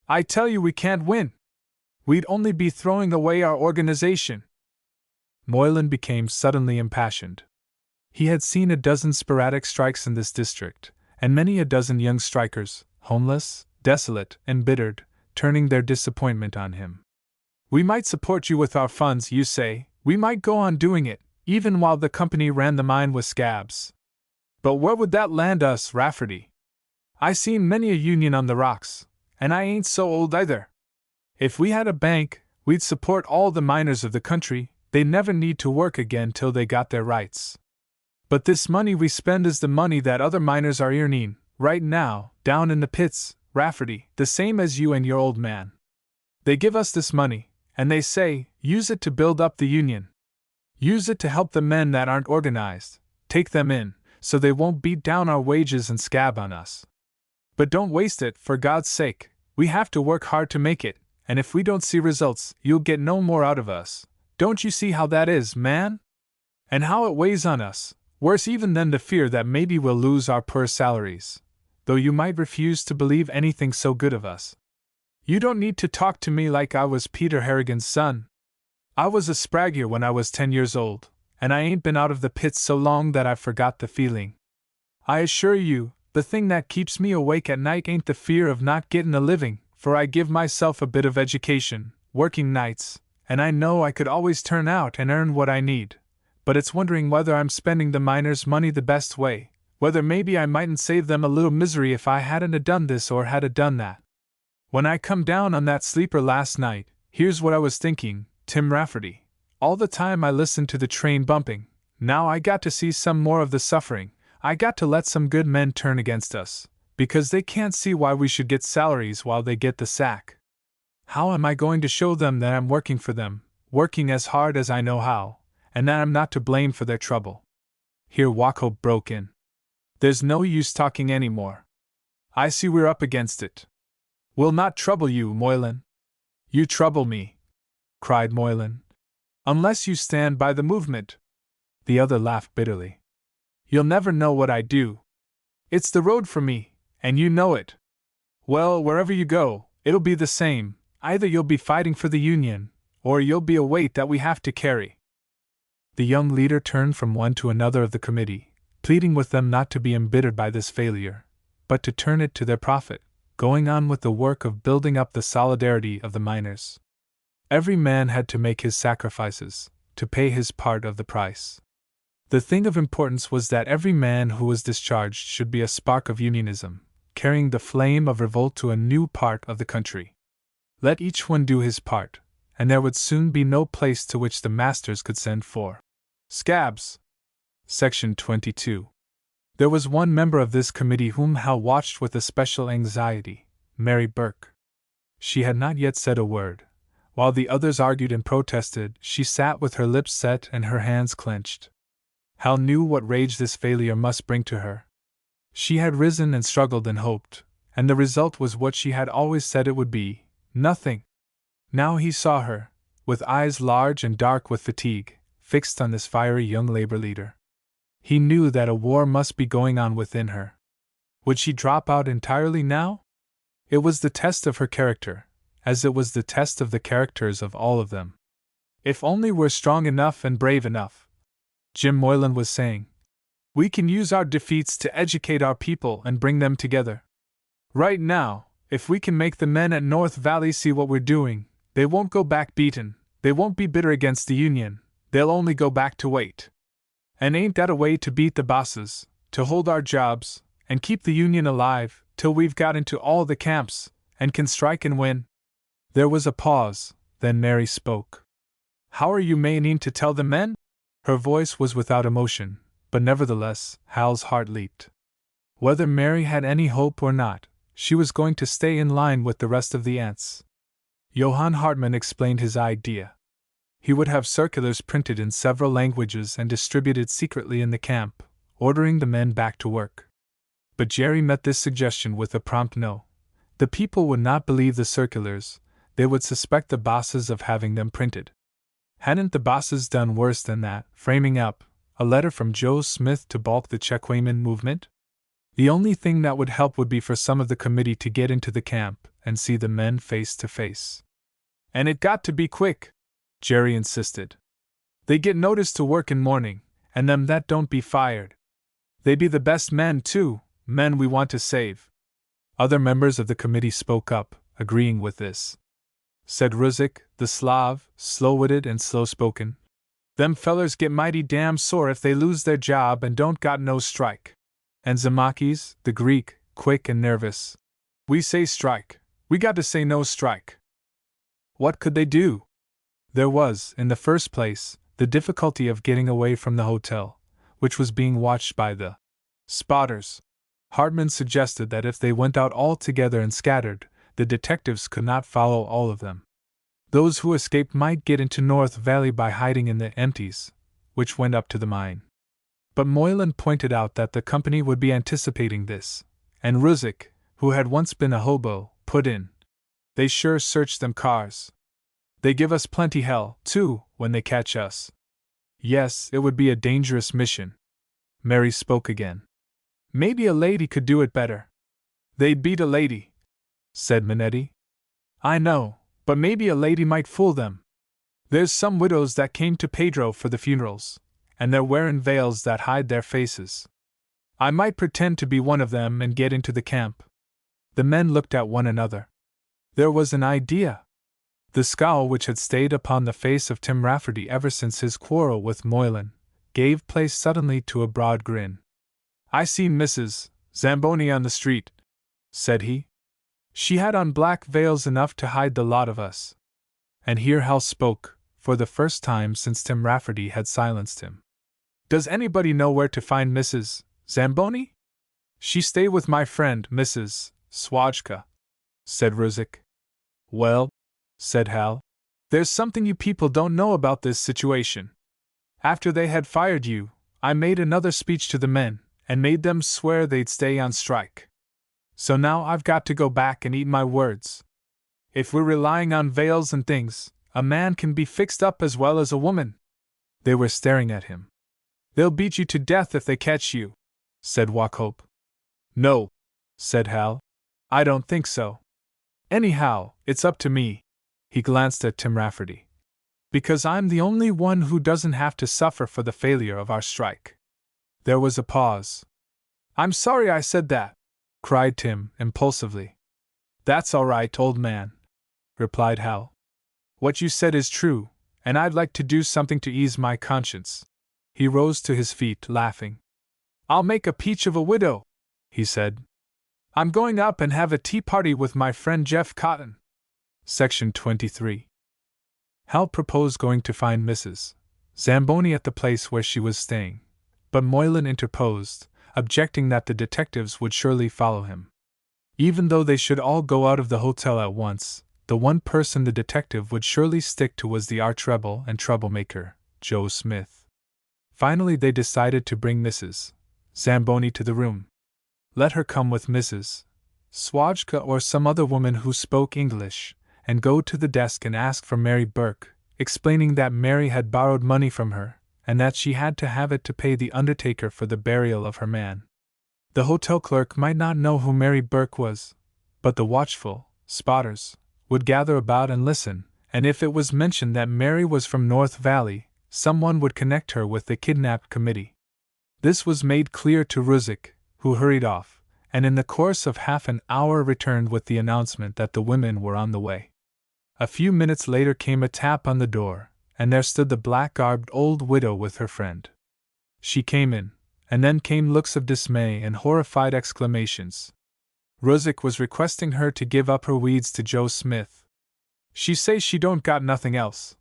Speaker 1: I tell you we can't win! We'd only be throwing away our organization." Moylan became suddenly impassioned. He had seen a dozen sporadic strikes in this district, and many a dozen young strikers, homeless, desolate, embittered, turning their disappointment on him. "We might support you with our funds, you say, we might go on doing it, even while the company ran the mine with scabs. But where would that land us, Rafferty? I seen many a union on the rocks, and I ain't so old either. If we had a bank, we'd support all the miners of the country, they'd never need to work again till they got their rights. But this money we spend is the money that other miners are earning, right now, down in the pits, Rafferty, the same as you and your old man. They give us this money, and they say, use it to build up the union. Use it to help the men that aren't organized, take them in, so they won't beat down our wages and scab on us. But don't waste it, for God's sake, we have to work hard to make it, and if we don't see results, you'll get no more out of us. Don't you see how that is, man? And how it weighs on us, worse even than the fear that maybe we'll lose our poor salaries, though you might refuse to believe anything so good of us. You don't need to talk to me like I was Peter Harrigan's son. I was a spraggier when I was 10 years old, and I ain't been out of the pits so long that I forgot the feeling. I assure you, the thing that keeps me awake at night ain't the fear of not getting a living, for I give myself a bit of education, working nights, and I know I could always turn out and earn what I need. But it's wondering whether I'm spending the miners' money the best way, whether maybe I mightn't save them a little misery if I hadn't a done this or had a done that. When I come down on that sleeper last night, here's what I was thinking, Tim Rafferty. All the time I listened to the train bumping, now I got to see some more of the suffering, I got to let some good men turn against us, because they can't see why we should get salaries while they get the sack. How am I going to show them that I'm working for them, working as hard as I know how, and that I'm not to blame for their trouble?" Here Wauchope broke in. "There's no use talking any more. I see we're up against it. We'll not trouble you, Moylan." "You trouble me," cried Moylan, "unless you stand by the movement. The other laughed bitterly. You'll never know what I do. It's the road for me, and you know it. Well, wherever you go, it'll be the same. Either you'll be fighting for the Union, or you'll be a weight that we have to carry. The young leader turned from one to another of the committee, pleading with them not to be embittered by this failure, but to turn it to their profit, going on with the work of building up the solidarity of the miners. Every man had to make his sacrifices, to pay his part of the price. The thing of importance was that every man who was discharged should be a spark of unionism, carrying the flame of revolt to a new part of the country. Let each one do his part, and there would soon be no place to which the masters could send for scabs. Section 22. There was one member of this committee whom Hal watched with especial anxiety, Mary Burke. She had not yet said a word. While the others argued and protested, she sat with her lips set and her hands clenched. Hal knew what rage this failure must bring to her. She had risen and struggled and hoped, and the result was what she had always said it would be: nothing. Now he saw her, with eyes large and dark with fatigue, fixed on this fiery young labor leader. He knew that a war must be going on within her. Would she drop out entirely now? It was the test of her character, as it was the test of the characters of all of them. If only we're strong enough and brave enough, Jim Moylan was saying, we can use our defeats to educate our people and bring them together. Right now, if we can make the men at North Valley see what we're doing, they won't go back beaten, they won't be bitter against the Union, they'll only go back to wait. And ain't that a way to beat the bosses, to hold our jobs, and keep the Union alive, till we've got into all the camps, and can strike and win? There was a pause, then Mary spoke. How are you meaning to tell the men? Her voice was without emotion, but nevertheless, Hal's heart leaped. Whether Mary had any hope or not, she was going to stay in line with the rest of the ants. Johann Hartmann explained his idea. He would have circulars printed in several languages and distributed secretly in the camp, ordering the men back to work. But Jerry met this suggestion with a prompt no. The people would not believe the circulars, they would suspect the bosses of having them printed. Hadn't the bosses done worse than that, framing up a letter from Joe Smith to balk the Checkwamen movement? The only thing that would help would be for some of the committee to get into the camp and see the men face to face. And it got to be quick, Jerry insisted. They get notice to work in morning, and them that don't be fired. They be the best men too, men we want to save. Other members of the committee spoke up, agreeing with this. Said Ruzik, the Slav, slow-witted and slow-spoken. Them fellers get mighty damn sore if they lose their job and don't got no strike. And Zamakis, the Greek, quick and nervous. We say strike. We got to say no strike. What could they do? There was, in the first place, the difficulty of getting away from the hotel, which was being watched by the spotters. Hartman suggested that if they went out all together and scattered, the detectives could not follow all of them. Those who escaped might get into North Valley by hiding in the empties, which went up to the mine. But Moylan pointed out that the company would be anticipating this, and Ruzik, who had once been a hobo, put in. They sure search them cars. They give us plenty hell, too, when they catch us. Yes, it would be a dangerous mission. Mary spoke again. Maybe a lady could do it better. They'd beat a lady, said Minetti. I know, but maybe a lady might fool them. There's some widows that came to Pedro for the funerals, and they're wearin' veils that hide their faces. I might pretend to be one of them and get into the camp. The men looked at one another. There was an idea. The scowl which had stayed upon the face of Tim Rafferty ever since his quarrel with Moylan gave place suddenly to a broad grin. I seen Mrs. Zamboni on the street, said he. She had on black veils enough to hide the lot of us. And here Hal spoke, for the first time since Tim Rafferty had silenced him. Does anybody know where to find Mrs. Zamboni? She stay with my friend, Mrs. Swajka, said Ruzik. Well, said Hal, there's something you people don't know about this situation. After they had fired you, I made another speech to the men, and made them swear they'd stay on strike. So now I've got to go back and eat my words. If we're relying on veils and things, a man can be fixed up as well as a woman. They were staring at him. They'll beat you to death if they catch you, said Wauchope. No, said Hal. I don't think so. Anyhow, it's up to me. He glanced at Tim Rafferty. Because I'm the only one who doesn't have to suffer for the failure of our strike. There was a pause. I'm sorry I said that, cried Tim impulsively. That's all right, old man, replied Hal. What you said is true, and I'd like to do something to ease my conscience. He rose to his feet, laughing. I'll make a peach of a widow, he said. I'm going up and have a tea party with my friend Jeff Cotton. Section 23. Hal proposed going to find Mrs. Zamboni at the place where she was staying, but Moylan interposed, objecting that the detectives would surely follow him. Even though they should all go out of the hotel at once, the one person the detective would surely stick to was the arch-rebel and troublemaker, Joe Smith. Finally they decided to bring Mrs. Zamboni to the room. Let her come with Mrs. Swajka or some other woman who spoke English, and go to the desk and ask for Mary Burke, explaining that Mary had borrowed money from her, and that she had to have it to pay the undertaker for the burial of her man. The hotel clerk might not know who Mary Burke was, but the watchful spotters would gather about and listen, and if it was mentioned that Mary was from North Valley, someone would connect her with the kidnapped committee. This was made clear to Ruzick, who hurried off, and in the course of half an hour returned with the announcement that the women were on the way. A few minutes later came a tap on the door, and there stood the black-garbed old widow with her friend. She came in, and then came looks of dismay and horrified exclamations. Ruzick was requesting her to give up her weeds to Joe Smith. She say she don't got nothing else,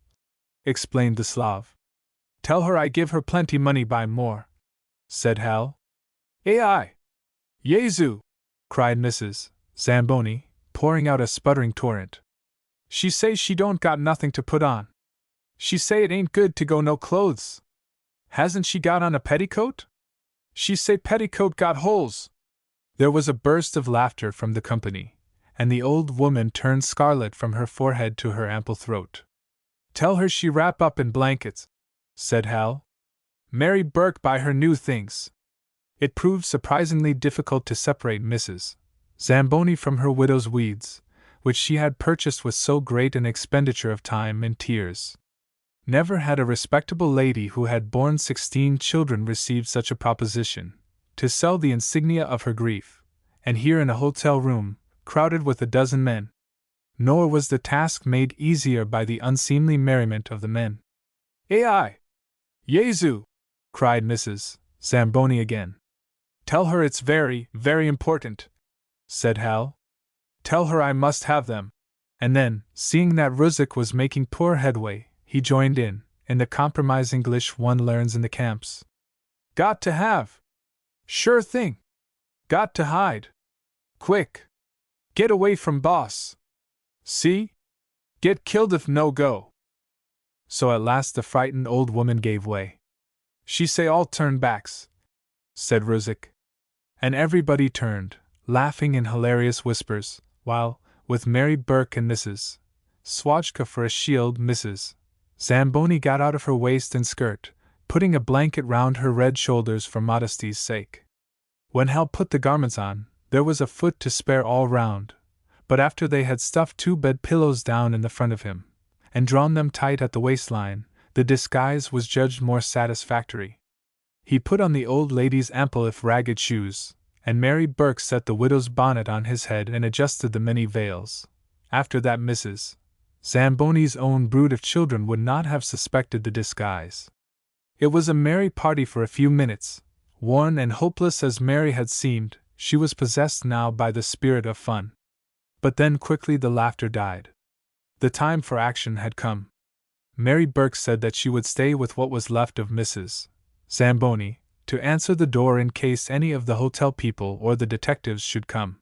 Speaker 1: explained the Slav. Tell her I give her plenty money by more, said Hal. Ai! Jesu! Cried Mrs. Zamboni, pouring out a sputtering torrent. She say she don't got nothing to put on. She say it ain't good to go no clothes. Hasn't she got on a petticoat? She say petticoat got holes. There was a burst of laughter from the company, and the old woman turned scarlet from her forehead to her ample throat. Tell her she wrap up in blankets, said Hal. Mary Burke buy her new things. It proved surprisingly difficult to separate Mrs. Zamboni from her widow's weeds, which she had purchased with so great an expenditure of time and tears. Never had a respectable lady who had borne 16 children received such a proposition, to sell the insignia of her grief, and here in a hotel room, crowded with a dozen men. Nor was the task made easier by the unseemly merriment of the men. Ai! Jesu! Cried Mrs. Zamboni again. Tell her it's very, very important, said Hal. Tell her I must have them. And then, seeing that Ruzick was making poor headway, he joined in the compromise English one learns in the camps. Got to have. Sure thing. Got to hide. Quick. Get away from boss. See? Get killed if no go. So at last the frightened old woman gave way. She say all turn backs, said Ruzick. And everybody turned, laughing in hilarious whispers, while, with Mary Burke and Mrs. Swajka for a shield, Mrs. Zamboni got out of her waist and skirt, putting a blanket round her red shoulders for modesty's sake. When Hal put the garments on, there was a foot to spare all round, but after they had stuffed 2 bed pillows down in the front of him, and drawn them tight at the waistline, the disguise was judged more satisfactory. He put on the old lady's ample if ragged shoes, and Mary Burke set the widow's bonnet on his head and adjusted the many veils. After that Mrs. Zamboni's own brood of children would not have suspected the disguise. It was a merry party for a few minutes. Worn and hopeless as Mary had seemed, she was possessed now by the spirit of fun. But then quickly the laughter died. The time for action had come. Mary Burke said that she would stay with what was left of Mrs. Zamboni, to answer the door in case any of the hotel people or the detectives should come.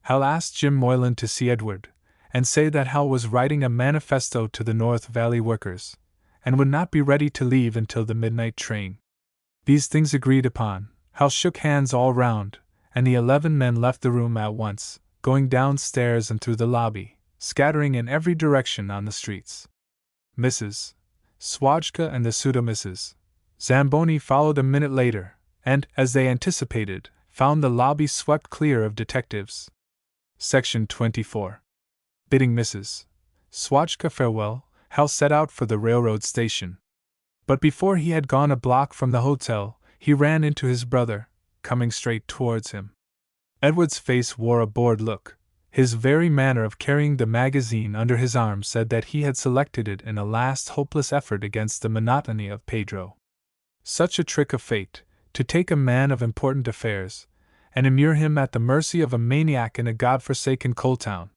Speaker 1: Hal asked Jim Moylan to see Edward, and say that Hal was writing a manifesto to the North Valley workers, and would not be ready to leave until the midnight train. These things agreed upon, Hal shook hands all round, and the 11 men left the room at once, going downstairs and through the lobby, scattering in every direction on the streets. Mrs. Swajka and the pseudo Mrs. Zamboni followed a minute later, and, as they anticipated, found the lobby swept clear of detectives. Section 24. Bidding Mrs. Swatchka farewell, Hal set out for the railroad station. But before he had gone a block from the hotel, he ran into his brother, coming straight towards him. Edward's face wore a bored look. His very manner of carrying the magazine under his arm said that he had selected it in a last hopeless effort against the monotony of Pedro. Such a trick of fate, to take a man of important affairs, and immure him at the mercy of a maniac in a god-forsaken coal town.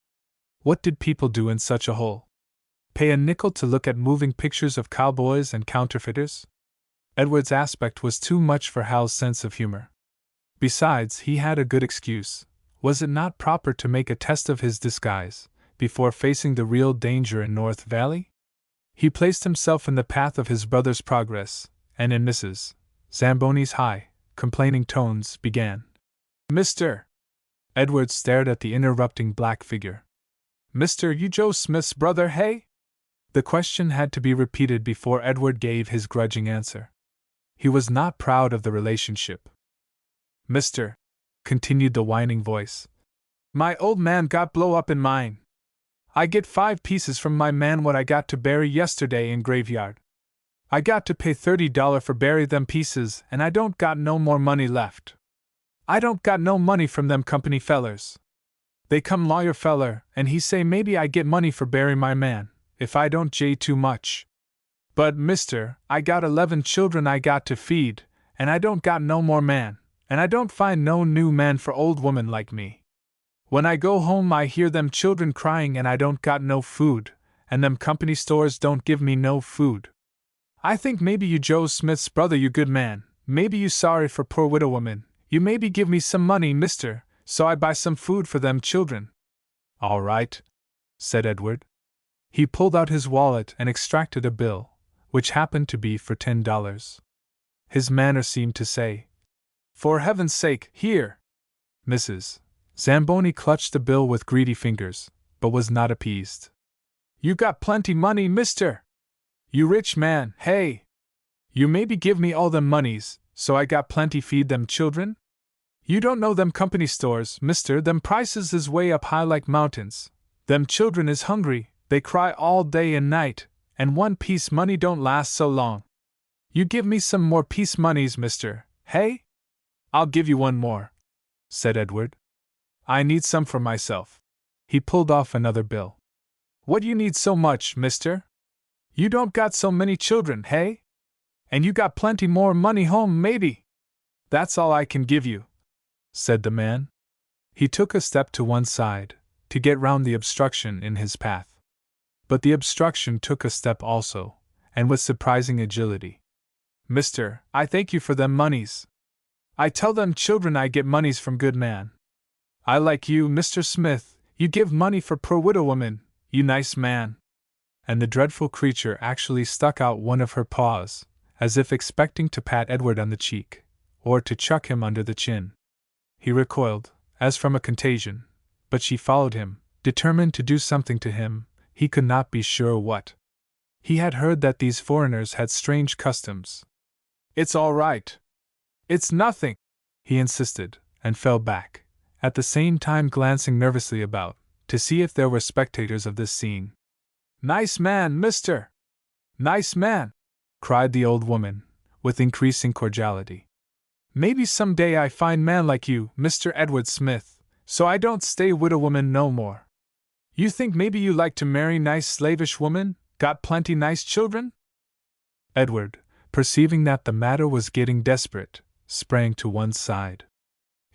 Speaker 1: What did people do in such a hole? Pay a nickel to look at moving pictures of cowboys and counterfeiters? Edward's aspect was too much for Hal's sense of humor. Besides, he had a good excuse. Was it not proper to make a test of his disguise, before facing the real danger in North Valley? He placed himself in the path of his brother's progress, and in Mrs. Zamboni's high, complaining tones, began. Mr. Edward stared at the interrupting black figure. Mr. You Joe Smith's brother, hey? The question had to be repeated before Edward gave his grudging answer. He was not proud of the relationship. Mr. continued the whining voice. My old man got blow up in mine. I get 5 pieces from my man what I got to bury yesterday in graveyard. I got to pay $30 for bury them pieces, and I don't got no more money left. I don't got no money from them company fellers. They come lawyer feller, and he say maybe I get money for bury my man, if I don't jay too much. But, mister, I got 11 children I got to feed, and I don't got no more man, and I don't find no new man for old woman like me. When I go home I hear them children crying and I don't got no food, and them company stores don't give me no food. I think maybe you Joe Smith's brother you good man, maybe you sorry for poor widow woman, you maybe give me some money, mister, so I buy some food for them children. All right, said Edward. He pulled out his wallet and extracted a bill, which happened to be for $10. His manner seemed to say, For heaven's sake, here! Mrs. Zamboni clutched the bill with greedy fingers, but was not appeased. You got plenty money, mister! You rich man, hey! You maybe give me all them monies, so I got plenty feed them children? You don't know them company stores, mister, them prices is way up high like mountains. Them children is hungry, they cry all day and night, and 1 piece money don't last so long. You give me some more piece monies, mister, hey? I'll give you 1 more, said Edward. I need some for myself. He pulled off another bill. What you need so much, mister? You don't got so many children, hey? And you got plenty more money home, maybe? That's all I can give you, said the man. He took a step to one side, to get round the obstruction in his path. But the obstruction took a step also, and with surprising agility. Mister, I thank you for them moneys. I tell them children I get moneys from good man. I like you, Mr. Smith, you give money for poor widow woman, you nice man. And the dreadful creature actually stuck out one of her paws, as if expecting to pat Edward on the cheek, or to chuck him under the chin. He recoiled, as from a contagion, but she followed him, determined to do something to him, he could not be sure what. He had heard that these foreigners had strange customs. It's all right. It's nothing, he insisted, and fell back, at the same time glancing nervously about, to see if there were spectators of this scene. Nice man, mister! Nice man! Cried the old woman, with increasing cordiality. Maybe some day I find man like you, Mr. Edward Smith, so I don't stay widow woman no more. You think maybe you like to marry nice slavish woman, got plenty nice children? Edward, perceiving that the matter was getting desperate, sprang to one side.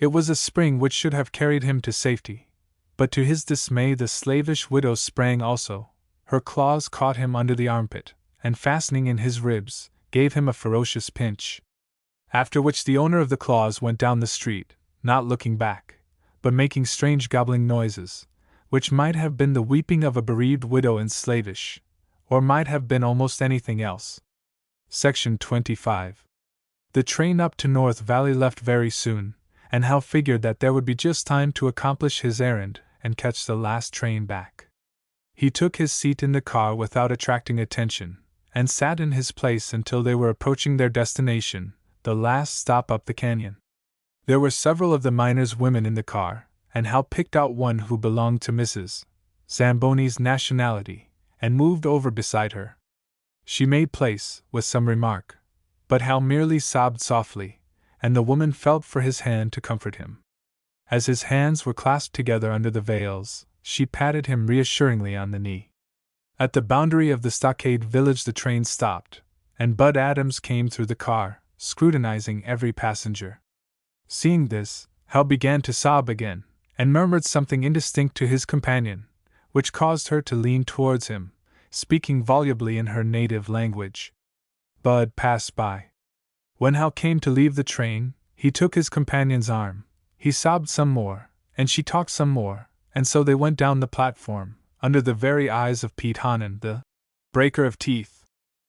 Speaker 1: It was a spring which should have carried him to safety, but to his dismay the slavish widow sprang also. Her claws caught him under the armpit, and fastening in his ribs, gave him a ferocious pinch. After which the owner of the claws went down the street, not looking back, but making strange gobbling noises, which might have been the weeping of a bereaved widow in slavish, or might have been almost anything else. Section 25. The train up to North Valley left very soon, and Hal figured that there would be just time to accomplish his errand and catch the last train back. He took his seat in the car without attracting attention, and sat in his place until they were approaching their destination, the last stop up the canyon. There were several of the miners' women in the car, and Hal picked out one who belonged to Mrs. Zamboni's nationality, and moved over beside her. She made place, with some remark, but Hal merely sobbed softly, and the woman felt for his hand to comfort him. As his hands were clasped together under the veils, she patted him reassuringly on the knee. At the boundary of the stockade village the train stopped, and Bud Adams came through the car, scrutinizing every passenger. Seeing this, Hal began to sob again, and murmured something indistinct to his companion, which caused her to lean towards him, speaking volubly in her native language. Bud passed by. When Hal came to leave the train, he took his companion's arm. He sobbed some more, and she talked some more, and so they went down the platform, under the very eyes of Pete Honan, the breaker of teeth.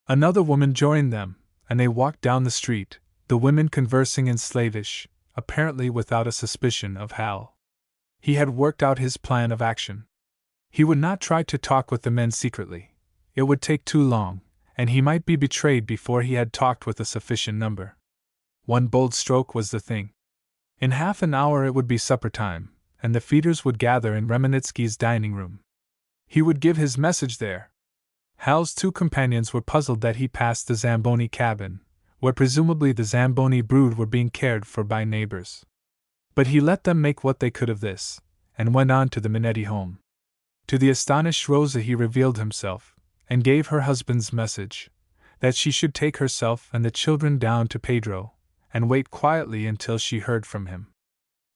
Speaker 1: Another woman joined them, and they walked down the street, the women conversing in Slavish, apparently without a suspicion of Hal. He had worked out his plan of action. He would not try to talk with the men secretly. It would take too long, and he might be betrayed before he had talked with a sufficient number. One bold stroke was the thing. In half an hour it would be supper time, and the feeders would gather in Remenitsky's dining room. He would give his message there. Hal's two companions were puzzled that he passed the Zamboni cabin, where presumably the Zamboni brood were being cared for by neighbors. But he let them make what they could of this, and went on to the Minetti home. To the astonished Rosa he revealed himself, and gave her husband's message, that she should take herself and the children down to Pedro, and wait quietly until she heard from him.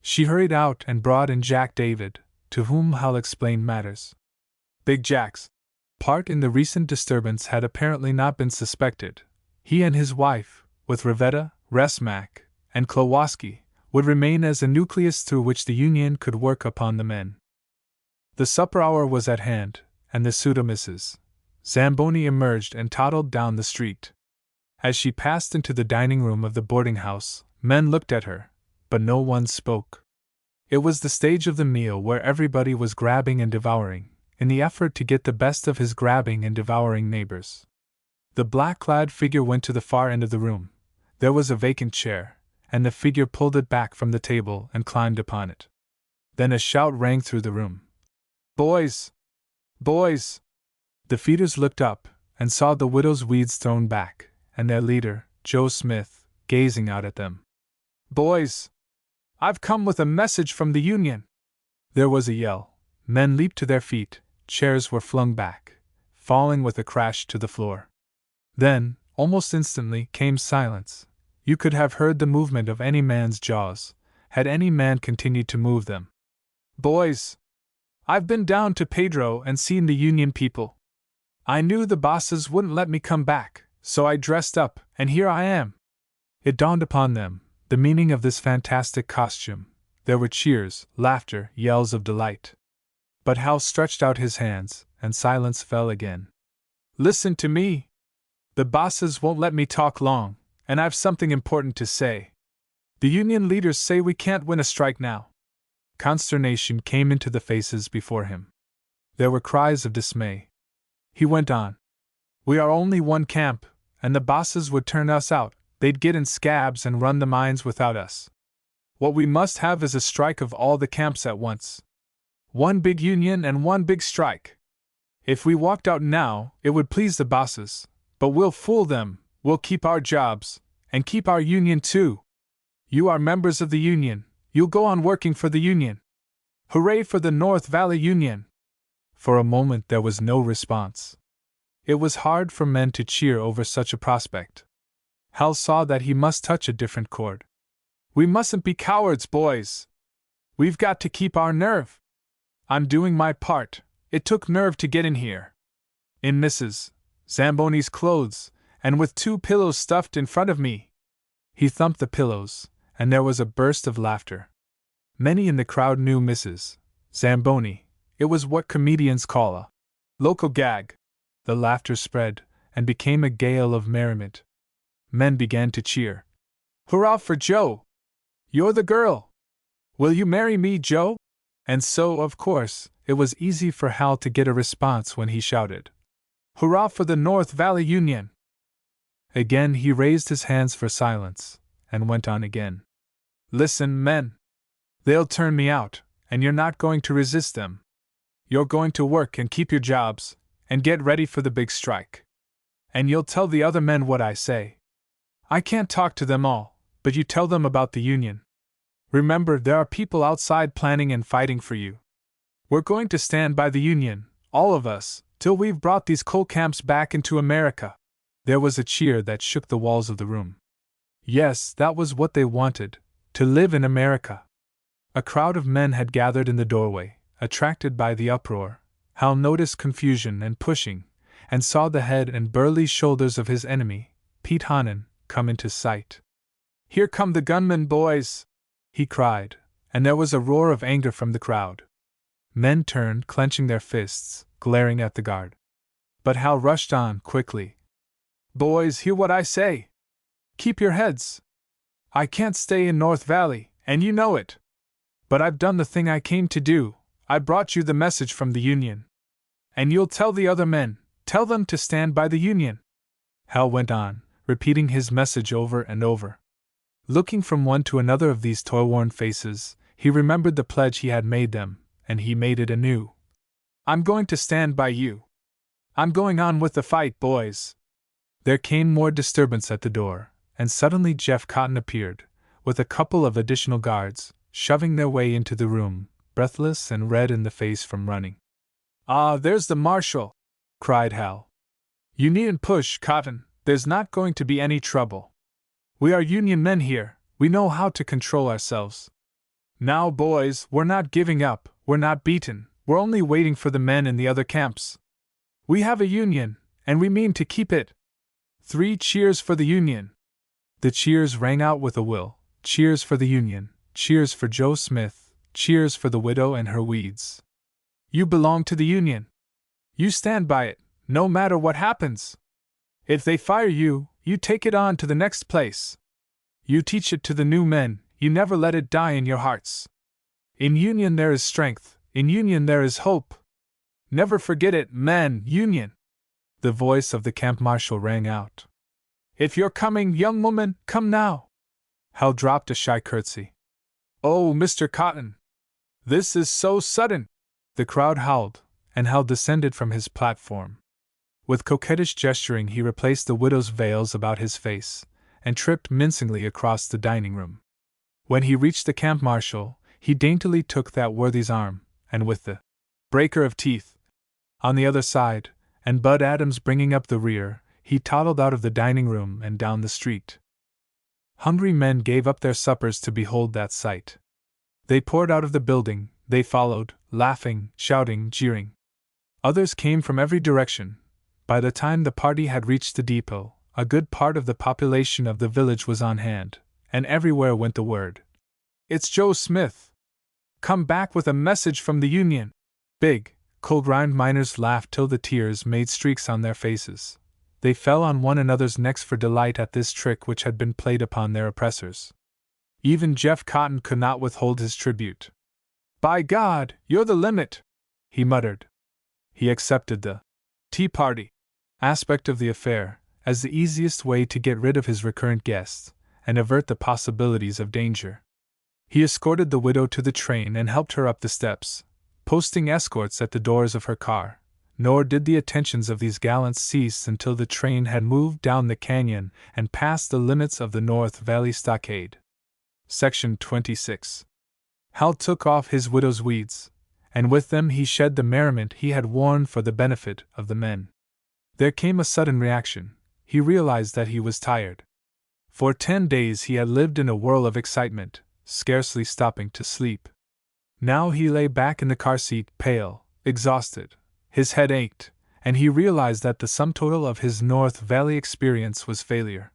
Speaker 1: She hurried out and brought in Jack David, to whom Hal explained matters. Big Jack's part in the recent disturbance had apparently not been suspected. He and his wife, with Revetta, Resmack, and Klowoski, would remain as a nucleus through which the Union could work upon the men. The supper hour was at hand, and the pseudo Mrs. Zamboni emerged and toddled down the street. As she passed into the dining room of the boarding house, men looked at her, but no one spoke. It was the stage of the meal where everybody was grabbing and devouring, in the effort to get the best of his grabbing and devouring neighbors. The black-clad figure went to the far end of the room. There was a vacant chair, and the figure pulled it back from the table and climbed upon it. Then a shout rang through the room. "Boys! Boys!" The feeders looked up, and saw the widow's weeds thrown back, and their leader, Joe Smith, gazing out at them. "Boys! I've come with a message from the Union!" There was a yell. Men leaped to their feet, chairs were flung back, falling with a crash to the floor. Then, almost instantly, came silence. You could have heard the movement of any man's jaws, had any man continued to move them. "Boys! I've been down to Pedro and seen the Union people. I knew the bosses wouldn't let me come back, so I dressed up, and here I am." It dawned upon them, the meaning of this fantastic costume. There were cheers, laughter, yells of delight. But Hal stretched out his hands, and silence fell again. "Listen to me! The bosses won't let me talk long, and I've something important to say. The Union leaders say we can't win a strike now." Consternation came into the faces before him. There were cries of dismay. He went on. "We are only one camp, and the bosses would turn us out. They'd get in scabs and run the mines without us. What we must have is a strike of all the camps at once. One big union and one big strike. If we walked out now, it would please the bosses, but we'll fool them, we'll keep our jobs, and keep our union too. You are members of the Union, you'll go on working for the Union. Hooray for the North Valley Union!" For a moment there was no response. It was hard for men to cheer over such a prospect. Hal saw that he must touch a different chord. "We mustn't be cowards, boys. We've got to keep our nerve. I'm doing my part. It took nerve to get in here. In Mrs. Zamboni's clothes, and with 2 pillows stuffed in front of me." He thumped the pillows, and there was a burst of laughter. Many in the crowd knew Mrs. Zamboni. It was what comedians call a local gag. The laughter spread, and became a gale of merriment. Men began to cheer. "Hurrah for Joe! You're the girl! Will you marry me, Joe?" And so, of course, it was easy for Hal to get a response when he shouted, Hurrah for the North Valley Union! Again he raised his hands for silence, and went on again. Listen, men. They'll turn me out, and you're not going to resist them. You're going to work and keep your jobs, and get ready for the big strike. And you'll tell the other men what I say. I can't talk to them all, but you tell them about the Union. Remember, there are people outside planning and fighting for you. We're going to stand by the Union, all of us, till we've brought these coal camps back into America. There was a cheer that shook the walls of the room. Yes, that was what they wanted, to live in America. A crowd of men had gathered in the doorway, attracted by the uproar. Hal noticed confusion and pushing, and saw the head and burly shoulders of his enemy, Pete Hannan, come into sight. Here come the gunmen, boys! He cried, and there was a roar of anger from the crowd. Men turned, clenching their fists, glaring at the guard. But Hal rushed on, quickly. Boys, hear what I say! Keep your heads! I can't stay in North Valley, and you know it. But I've done the thing I came to do. I brought you the message from the Union. And you'll tell the other men, tell them to stand by the Union. Hal went on, repeating his message over and over. Looking from one to another of these toil-worn faces, he remembered the pledge he had made them, and he made it anew. I'm going to stand by you. I'm going on with the fight, boys. There came more disturbance at the door, and suddenly Jeff Cotton appeared, with a couple of additional guards, shoving their way into the room, breathless and red in the face from running. Ah, there's the marshal! Cried Hal. You needn't push, Cotton. There's not going to be any trouble. We are Union men here. We know how to control ourselves. Now, boys, we're not giving up. We're not beaten. We're only waiting for the men in the other camps. We have a Union, and we mean to keep it. 3 cheers for the Union! The cheers rang out with a will. Cheers for the Union. Cheers for Joe Smith. Cheers for the widow and her weeds. You belong to the Union. You stand by it, no matter what happens. If they fire you, you take it on to the next place. You teach it to the new men, you never let it die in your hearts. In Union there is strength, in Union there is hope. Never forget it, men, Union! The voice of the camp marshal rang out. If you're coming, young woman, come now. Hal dropped a shy curtsy. Oh, Mr. Cotton! This is so sudden! The crowd howled, and Hal descended from his platform. With coquettish gesturing he replaced the widow's veils about his face, and tripped mincingly across the dining room. When he reached the camp marshal, he daintily took that worthy's arm, and with the breaker of teeth on the other side, and Bud Adams bringing up the rear, he toddled out of the dining room and down the street. Hungry men gave up their suppers to behold that sight. They poured out of the building, they followed, laughing, shouting, jeering. Others came from every direction. By the time the party had reached the depot, a good part of the population of the village was on hand, and everywhere went the word. It's Joe Smith! Come back with a message from the Union! Big, cold-rhymed miners laughed till the tears made streaks on their faces. They fell on one another's necks for delight at this trick which had been played upon their oppressors. Even Jeff Cotton could not withhold his tribute. By God, you're the limit! He muttered. He accepted the tea party aspect of the affair as the easiest way to get rid of his recurrent guests and avert the possibilities of danger. He escorted the widow to the train and helped her up the steps, posting escorts at the doors of her car, nor did the attentions of these gallants cease until the train had moved down the canyon and past the limits of the North Valley Stockade. Section 26. Hal took off his widow's weeds, and with them he shed the merriment he had worn for the benefit of the men. There came a sudden reaction. He realized that he was tired. For 10 days he had lived in a whirl of excitement, scarcely stopping to sleep. Now he lay back in the car seat, pale, exhausted. His head ached, and he realized that the sum total of his North Valley experience was failure.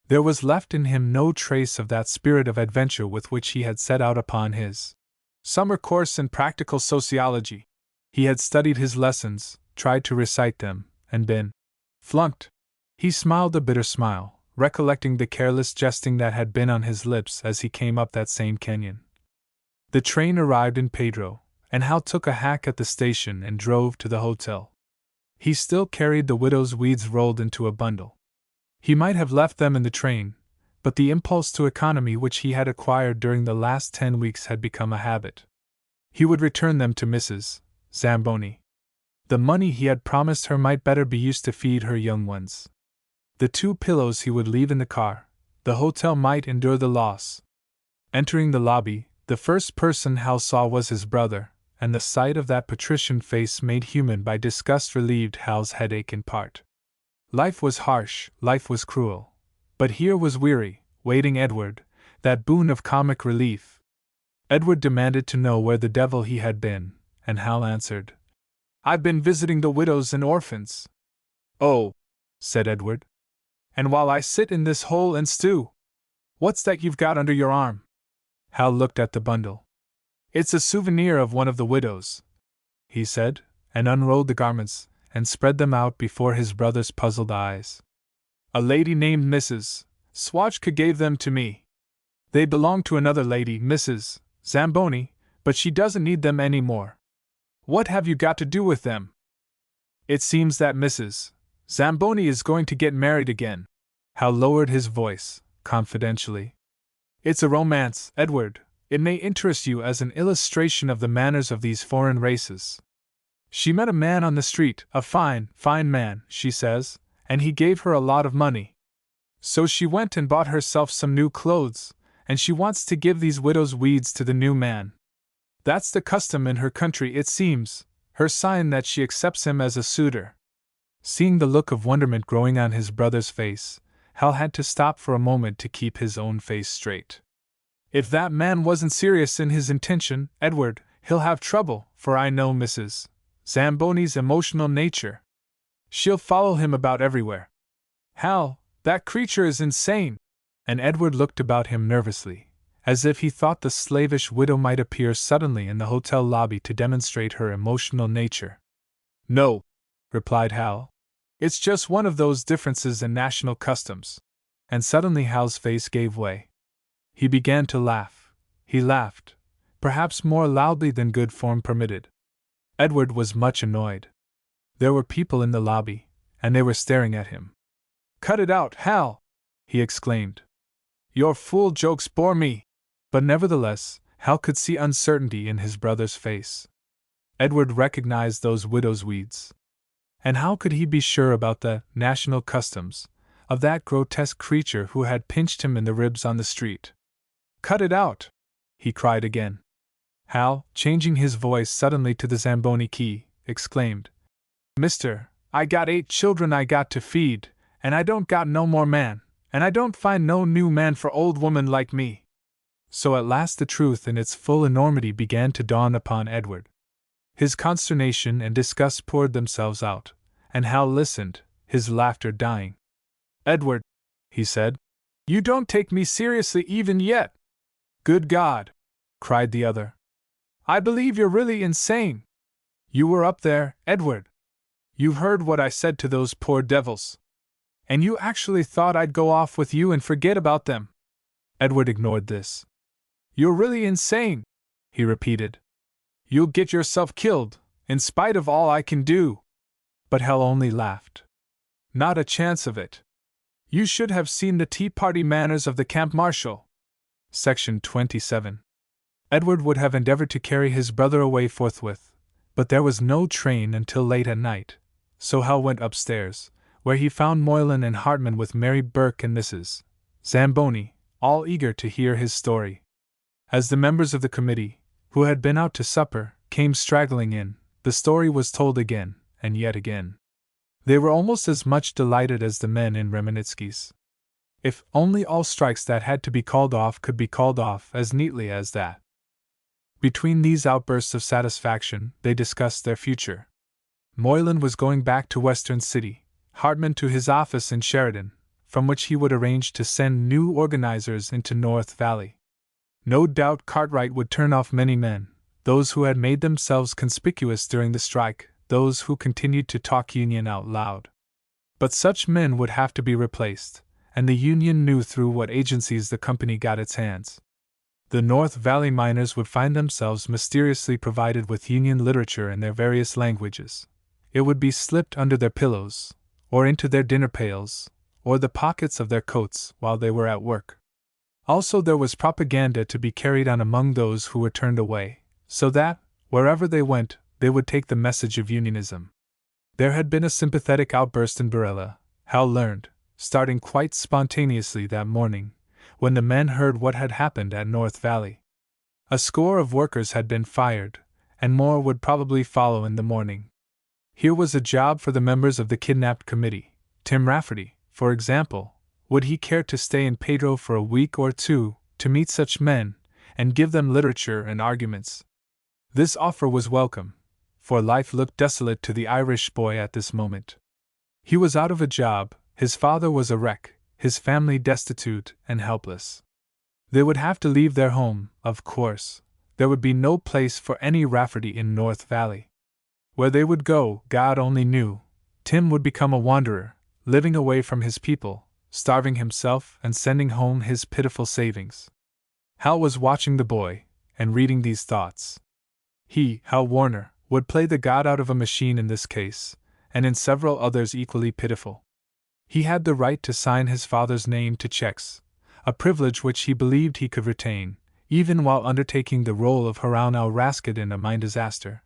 Speaker 1: There was left in him no trace of that spirit of adventure with which he had set out upon his summer course in practical sociology. He had studied his lessons, tried to recite them, and been flunked. He smiled a bitter smile, recollecting the careless jesting that had been on his lips as he came up that same canyon. The train arrived in Pedro, and Hal took a hack at the station and drove to the hotel. He still carried the widow's weeds rolled into a bundle. He might have left them in the train, but the impulse to economy which he had acquired during the last 10 weeks had become a habit. He would return them to Mrs. Zamboni. The money he had promised her might better be used to feed her young ones. The 2 pillows he would leave in the car. The hotel might endure the loss. Entering the lobby, the first person Hal saw was his brother, and the sight of that patrician face made human by disgust relieved Hal's headache in part. Life was harsh, life was cruel. But here was Weary, waiting Edward, that boon of comic relief. Edward demanded to know where the devil he had been, and Hal answered, "I've been visiting the widows and orphans." "Oh," said Edward. "And while I sit in this hole and stew? What's that you've got under your arm?" Hal looked at the bundle. "It's a souvenir of one of the widows," he said, and unrolled the garments, and spread them out before his brother's puzzled eyes. "A lady named Mrs. Swatchka gave them to me. They belong to another lady, Mrs. Zamboni, but she doesn't need them any more. What have you got to do with them?" "It seems that Mrs. Zamboni is going to get married again." Hal lowered his voice, confidentially. "It's a romance, Edward. It may interest you as an illustration of the manners of these foreign races. She met a man on the street, a fine, fine man, she says, and he gave her a lot of money. So she went and bought herself some new clothes, and she wants to give these widow's weeds to the new man. That's the custom in her country, it seems, her sign that she accepts him as a suitor." Seeing the look of wonderment growing on his brother's face, Hal had to stop for a moment to keep his own face straight. "If that man wasn't serious in his intention, Edward, he'll have trouble, for I know Mrs. Zamboni's emotional nature. She'll follow him about everywhere. Hal, that creature is insane!" And Edward looked about him nervously, as if he thought the slavish widow might appear suddenly in the hotel lobby to demonstrate her emotional nature. "No," replied Hal. "It's just one of those differences in national customs." And suddenly Hal's face gave way. He began to laugh. He laughed, perhaps more loudly than good form permitted. Edward was much annoyed. There were people in the lobby, and they were staring at him. "Cut it out, Hal!" he exclaimed. "Your fool jokes bore me." But nevertheless, Hal could see uncertainty in his brother's face. Edward recognized those widow's weeds. And how could he be sure about the national customs of that grotesque creature who had pinched him in the ribs on the street? "Cut it out!" he cried again. Hal, changing his voice suddenly to the Zamboni key, exclaimed, "Mister, I got 8 children I got to feed, and I don't got no more man, and I don't find no new man for old woman like me." So at last the truth in its full enormity began to dawn upon Edward. His consternation and disgust poured themselves out, and Hal listened, his laughter dying. "Edward," he said, "you don't take me seriously even yet." "Good God!" cried the other. "I believe you're really insane. You were up there, Edward. You heard what I said to those poor devils. And you actually thought I'd go off with you and forget about them." Edward ignored this. "You're really insane," he repeated. "You'll get yourself killed, in spite of all I can do." But Hal only laughed. "Not a chance of it. You should have seen the tea party manners of the camp marshal." Section 27. Edward would have endeavored to carry his brother away forthwith, but there was no train until late at night, so Hal went upstairs, where he found Moylan and Hartman with Mary Burke and Mrs. Zamboni, all eager to hear his story. As the members of the committee, who had been out to supper, came straggling in, the story was told again, and yet again. They were almost as much delighted as the men in Remenitsky's. If only all strikes that had to be called off could be called off as neatly as that. Between these outbursts of satisfaction, they discussed their future. Moylan was going back to Western City, Hartman to his office in Sheridan, from which he would arrange to send new organizers into North Valley. No doubt Cartwright would turn off many men, those who had made themselves conspicuous during the strike, those who continued to talk union out loud. But such men would have to be replaced, and the union knew through what agencies the company got its hands. The North Valley miners would find themselves mysteriously provided with union literature in their various languages. it would be slipped under their pillows, or into their dinner pails, or the pockets of their coats while they were at work. Also, there was propaganda to be carried on among those who were turned away, so that, wherever they went, they would take the message of unionism. There had been a sympathetic outburst in Barilla, Hal learned, starting quite spontaneously that morning, when the men heard what had happened at North Valley. A score of workers had been fired, and more would probably follow in the morning. Here was a job for the members of the kidnapped committee. Tim Rafferty, for example, would he care to stay in Pedro for a week or two to meet such men and give them literature and arguments? This offer was welcome, for life looked desolate to the Irish boy at this moment. He was out of a job, his father was a wreck, his family destitute and helpless. They would have to leave their home, of course. There would be no place for any Rafferty in North Valley. Where they would go, God only knew. Tim would become a wanderer, living away from his people, starving himself and sending home his pitiful savings. Hal was watching the boy, and reading these thoughts. He, Hal Warner, would play the god out of a machine in this case, and in several others equally pitiful. He had the right to sign his father's name to checks, a privilege which he believed he could retain, even while undertaking the role of Harun al-Rashid in a mine disaster.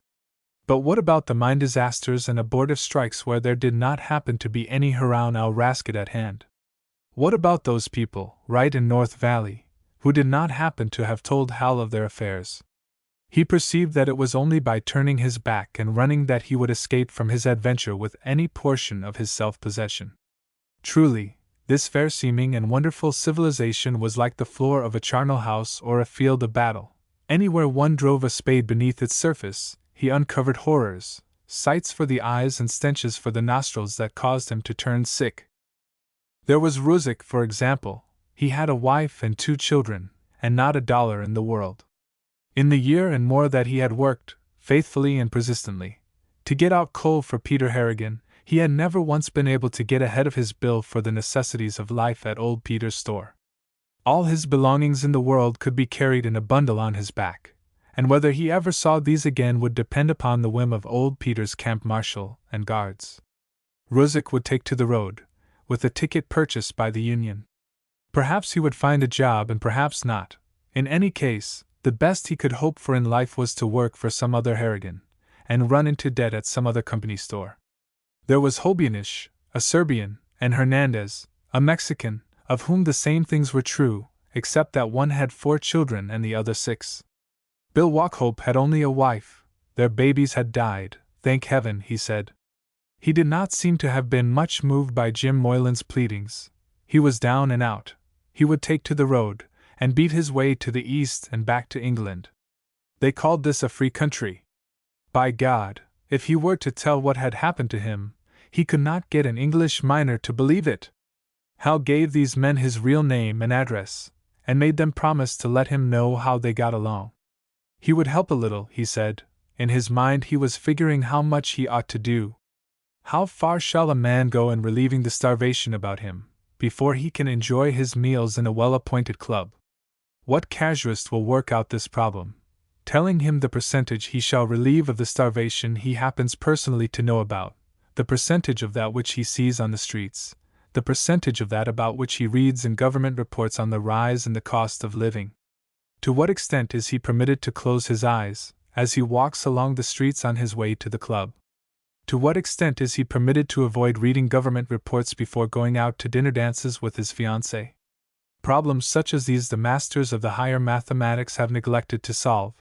Speaker 1: But what about the mine disasters and abortive strikes where there did not happen to be any Harun al-Rashid at hand? What about those people, right in North Valley, who did not happen to have told Hal of their affairs? He perceived that it was only by turning his back and running that he would escape from his adventure with any portion of his self-possession. Truly, this fair-seeming and wonderful civilization was like the floor of a charnel house or a field of battle. Anywhere one drove a spade beneath its surface, he uncovered horrors, sights for the eyes and stenches for the nostrils that caused him to turn sick. There was Ruzik, for example. He had a wife and 2 children, and not a dollar in the world. In the year and more that he had worked, faithfully and persistently, to get out coal for Peter Harrigan, he had never once been able to get ahead of his bill for the necessities of life at old Peter's store. All his belongings in the world could be carried in a bundle on his back, and whether he ever saw these again would depend upon the whim of old Peter's camp marshal and guards. Ruzik would take to the road, with a ticket purchased by the union. Perhaps he would find a job and perhaps not. In any case, the best he could hope for in life was to work for some other Harrigan, and run into debt at some other company store. There was Hobianish, a Serbian, and Hernandez, a Mexican, of whom the same things were true, except that one had 4 children and the other 6. Bill Wauchope had only a wife. Their babies had died, thank heaven, he said. He did not seem to have been much moved by Jim Moylan's pleadings. He was down and out. He would take to the road, and beat his way to the east and back to England. They called this a free country. By God, if he were to tell what had happened to him, he could not get an English miner to believe it. Hal gave these men his real name and address, and made them promise to let him know how they got along. He would help a little, he said. In his mind he was figuring how much he ought to do. How far shall a man go in relieving the starvation about him, before he can enjoy his meals in a well-appointed club? What casuist will work out this problem, telling him the percentage he shall relieve of the starvation he happens personally to know about, the percentage of that which he sees on the streets, the percentage of that about which he reads in government reports on the rise in the cost of living? To what extent is he permitted to close his eyes, as he walks along the streets on his way to the club? To what extent is he permitted to avoid reading government reports before going out to dinner dances with his fiancée? Problems such as these the masters of the higher mathematics have neglected to solve.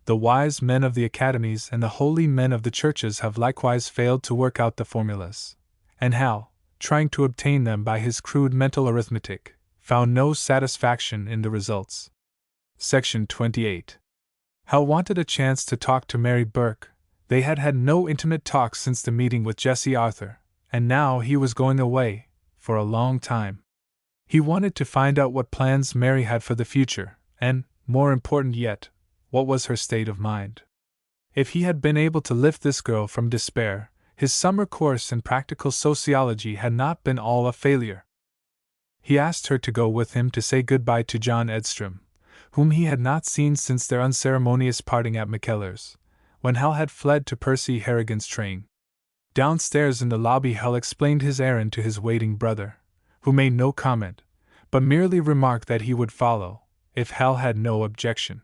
Speaker 1: The wise men of the academies and the holy men of the churches have likewise failed to work out the formulas. And Hal, trying to obtain them by his crude mental arithmetic, found no satisfaction in the results. Section 28. Hal wanted a chance to talk to Mary Burke. They had had no intimate talk since the meeting with Jessie Arthur, and now he was going away, for a long time. He wanted to find out what plans Mary had for the future, and, more important yet, what was her state of mind. If he had been able to lift this girl from despair, his summer course in practical sociology had not been all a failure. He asked her to go with him to say goodbye to John Edstrom, whom he had not seen since their unceremonious parting at McKellar's, when Hal had fled to Percy Harrigan's train. Downstairs in the lobby, Hal explained his errand to his waiting brother, who made no comment, but merely remarked that he would follow, if Hal had no objection.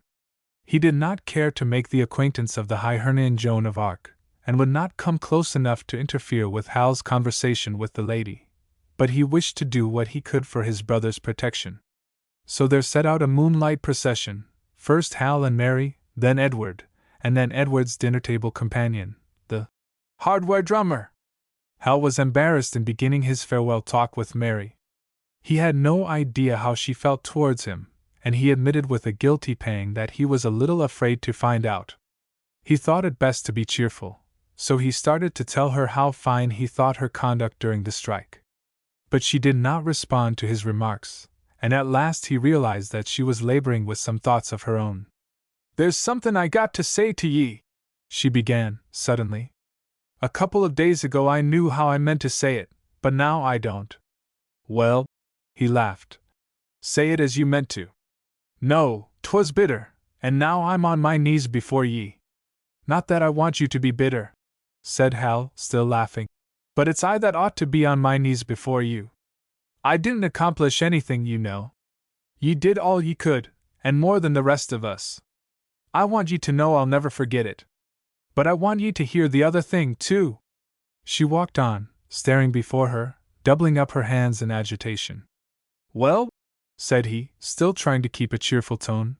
Speaker 1: He did not care to make the acquaintance of the Hibernian Joan of Arc, and would not come close enough to interfere with Hal's conversation with the lady, but he wished to do what he could for his brother's protection. So there set out a moonlight procession, first Hal and Mary, then Edward, and then Edward's dinner-table companion, the hardware drummer. Hal was embarrassed in beginning his farewell talk with Mary. He had no idea how she felt towards him, and he admitted with a guilty pang that he was a little afraid to find out. He thought it best to be cheerful, so he started to tell her how fine he thought her conduct during the strike. But she did not respond to his remarks, and at last he realized that she was laboring with some thoughts of her own. "There's something I got to say to ye," she began, suddenly. "A couple of days ago I knew how I meant to say it, but now I don't." "Well," he laughed, "say it as you meant to." "No, 'twas bitter, and now I'm on my knees before ye." "Not that I want you to be bitter," said Hal, still laughing, "but it's I that ought to be on my knees before you. I didn't accomplish anything, you know. Ye did all ye could, and more than the rest of us. I want ye to know I'll never forget it. But I want ye to hear the other thing, too." She walked on, staring before her, doubling up her hands in agitation. "Well?" said he, still trying to keep a cheerful tone.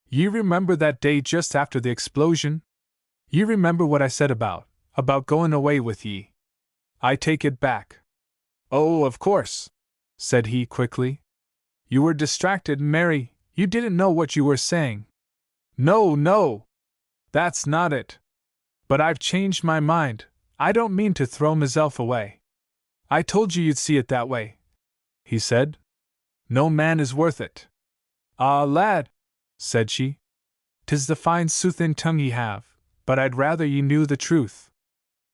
Speaker 1: "Ye remember that day just after the explosion? Ye remember what I said about going away with ye? I take it back." "Oh, of course," said he quickly. "You were distracted, Mary, you didn't know what you were saying." No, that's not it. But I've changed my mind, I don't mean to throw myself away." "I told you you'd see it that way," he said. "No man is worth it." "Ah, lad," said she, "'tis the fine soothin' tongue ye have, but I'd rather ye knew the truth.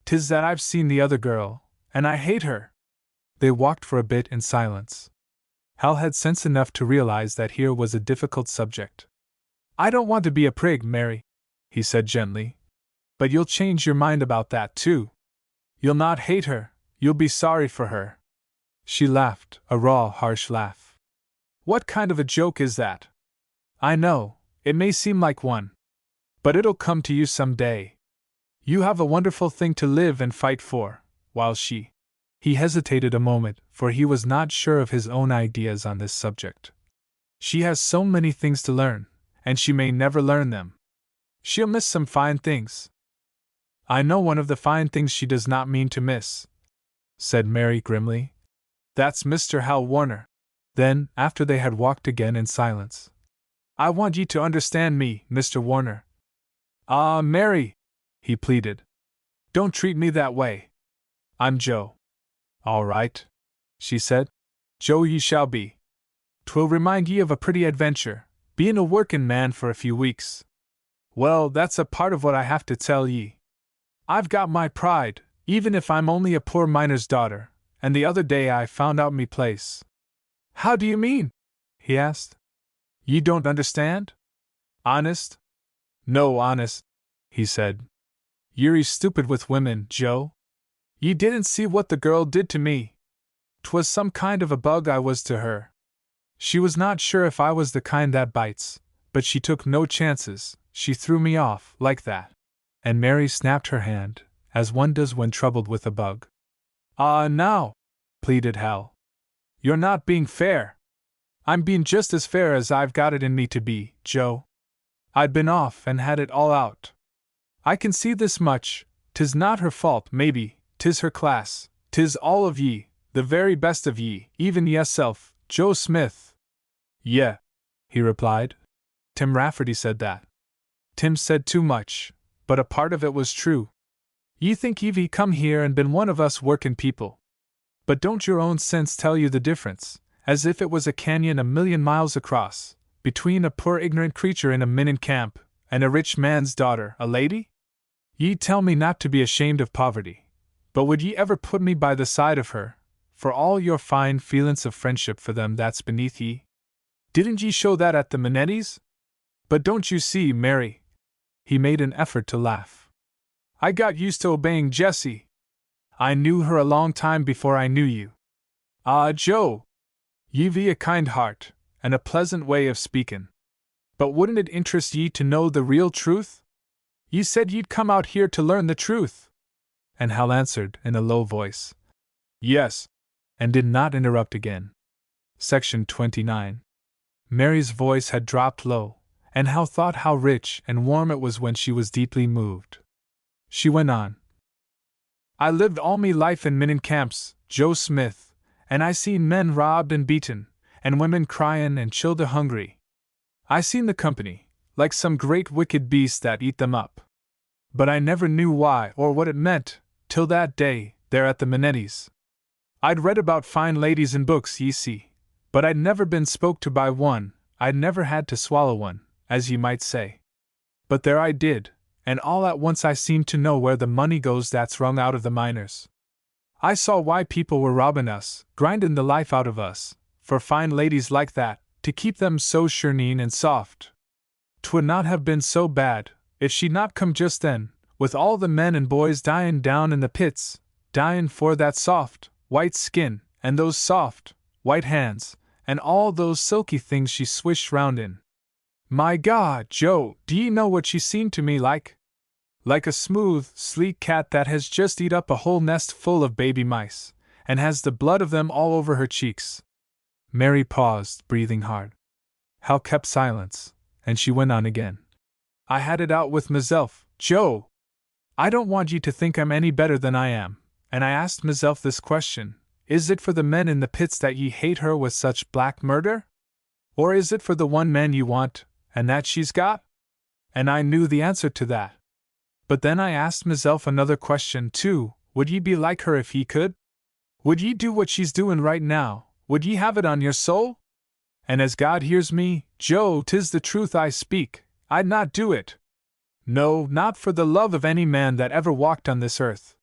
Speaker 1: 'Tis that I've seen the other girl, and I hate her." They walked for a bit in silence. Hal had sense enough to realize that here was a difficult subject. "I don't want to be a prig, Mary," he said gently. "But you'll change your mind about that, too. You'll not hate her, you'll be sorry for her." She laughed, a raw, harsh laugh. "What kind of a joke is that?" "I know, it may seem like one. But it'll come to you some day. You have a wonderful thing to live and fight for, while she—" He hesitated a moment, for he was not sure of his own ideas on this subject. "She has so many things to learn, and she may never learn them. She'll miss some fine things." "I know one of the fine things she does not mean to miss," said Mary grimly. "That's Mr. Hal Warner." Then, after they had walked again in silence, "I want ye to understand me, Mr. Warner." "Ah, Mary," he pleaded, "don't treat me that way. I'm Joe." "All right," she said. "Joe ye shall be. 'Twill remind ye of a pretty adventure, bein' a workin' man for a few weeks. Well, that's a part of what I have to tell ye. I've got my pride, even if I'm only a poor miner's daughter, and the other day I found out me place." "How do you mean?" he asked. "Ye don't understand? Honest?" "No, honest," he said. "Ye're stupid with women, Joe. Ye didn't see what the girl did to me. 'Twas some kind of a bug I was to her. She was not sure if I was the kind that bites, but she took no chances, she threw me off, like that." And Mary snapped her hand, as one does when troubled with a bug. "Ah, now," pleaded Hal. "You're not being fair." "I'm being just as fair as I've got it in me to be, Joe. I'd been off and had it all out. I can see this much, 'tis not her fault, maybe, 'tis her class, 'tis all of ye, the very best of ye, even yeself, Joe Smith." "Yeah," he replied. "Tim Rafferty said that. Tim said too much, but a part of it was true. Ye think ye've come here and been one of us workin' people. But don't your own sense tell you the difference, as if it was a canyon a million miles across, between a poor ignorant creature in a minin camp, and a rich man's daughter, a lady? Ye tell me not to be ashamed of poverty, but would ye ever put me by the side of her, for all your fine feelin's of friendship for them that's beneath ye? Didn't ye show that at the Minettis? But don't you see, Mary?" He made an effort to laugh. "I got used to obeying Jessie. I knew her a long time before I knew you. Ah, Joe! Ye've a kind heart, and a pleasant way of speakin'. But wouldn't it interest ye to know the real truth? Ye said ye'd come out here to learn the truth. And Hal answered in a low voice, Yes, and did not interrupt again. Section 29. Mary's voice had dropped low, and Hal thought how rich and warm it was when she was deeply moved. She went on. I lived all me life in minin camps, Joe Smith, and I seen men robbed and beaten, and women cryin' and childer hungry. I seen the company, like some great wicked beast that eat them up. But I never knew why or what it meant, till that day, there at the Minettis. I'd read about fine ladies in books, ye see, but I'd never been spoke to by one, I'd never had to swallow one, as ye might say. But there I did, and all at once I seemed to know where the money goes that's wrung out of the miners. I saw why people were robbin' us, grindin' the life out of us, for fine ladies like that, to keep them so shirneen and soft. 'Twould not have been so bad, if she'd not come just then, with all the men and boys dyin' down in the pits, dyin' for that soft, white skin, and those soft, white hands, and all those silky things she swished round in. My God, Joe, do ye know what she seemed to me like? Like a smooth, sleek cat that has just eat up a whole nest full of baby mice, and has the blood of them all over her cheeks. Mary paused, breathing hard. Hal kept silence, and she went on again. I had it out with myself, Joe. I don't want ye to think I'm any better than I am, and I asked myself this question, is it for the men in the pits that ye hate her with such black murder? Or is it for the one man ye want, and that she's got? And I knew the answer to that. But then I asked myself another question too, would ye be like her if ye could? Would ye do what she's doin' right now, would ye have it on your soul? And as God hears me, Joe, 'tis the truth I speak, I'd not do it. No, not for the love of any man that ever walked on this earth.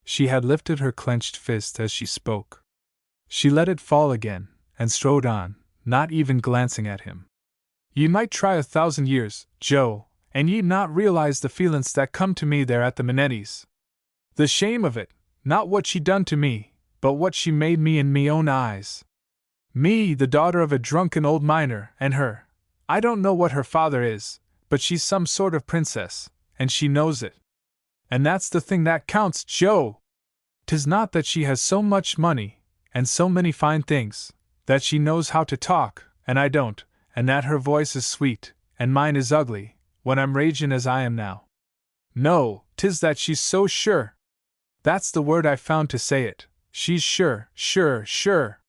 Speaker 1: She had lifted her clenched fist as she spoke. She let it fall again, and strode on, not even glancing at him. Ye might try 1,000 years, Joe, and ye'd not realize the feelin's that come to me there at the Minettis. The shame of it, not what she done to me, but what she made me in me own eyes. Me, the daughter of a drunken old miner, and her. I don't know what her father is, but she's some sort of princess, and she knows it. And that's the thing that counts, Joe. 'Tis not that she has so much money, and so many fine things, that she knows how to talk, and I don't, and that her voice is sweet, and mine is ugly, when I'm ragin' as I am now. No, 'tis that she's so sure. That's the word I've found to say it. She's sure, sure, sure.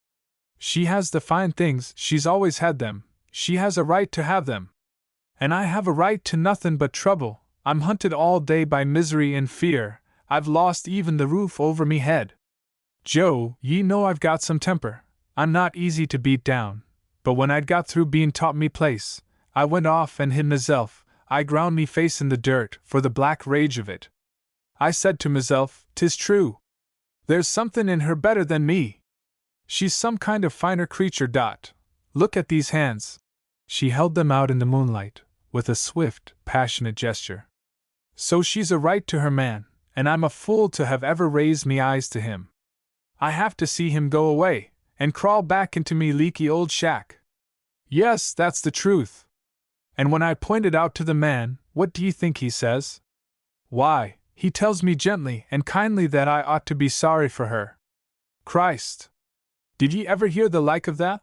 Speaker 1: She has the fine things, she's always had them, she has a right to have them. And I have a right to nothin' but trouble. I'm hunted all day by misery and fear, I've lost even the roof over me head. Joe, ye know I've got some temper, I'm not easy to beat down, but when I'd got through bein' taught me place, I went off and hid myself, I ground me face in the dirt for the black rage of it. I said to myself, 'tis true. There's somethin' in her better than me. She's some kind of finer creature. Look at these hands. She held them out in the moonlight, with a swift, passionate gesture. So she's a right to her man, and I'm a fool to have ever raised me eyes to him. I have to see him go away, and crawl back into me leaky old shack. Yes, that's the truth. And when I point it out to the man, what do you think he says? Why, he tells me gently and kindly that I ought to be sorry for her. Christ! Did ye ever hear the like of that?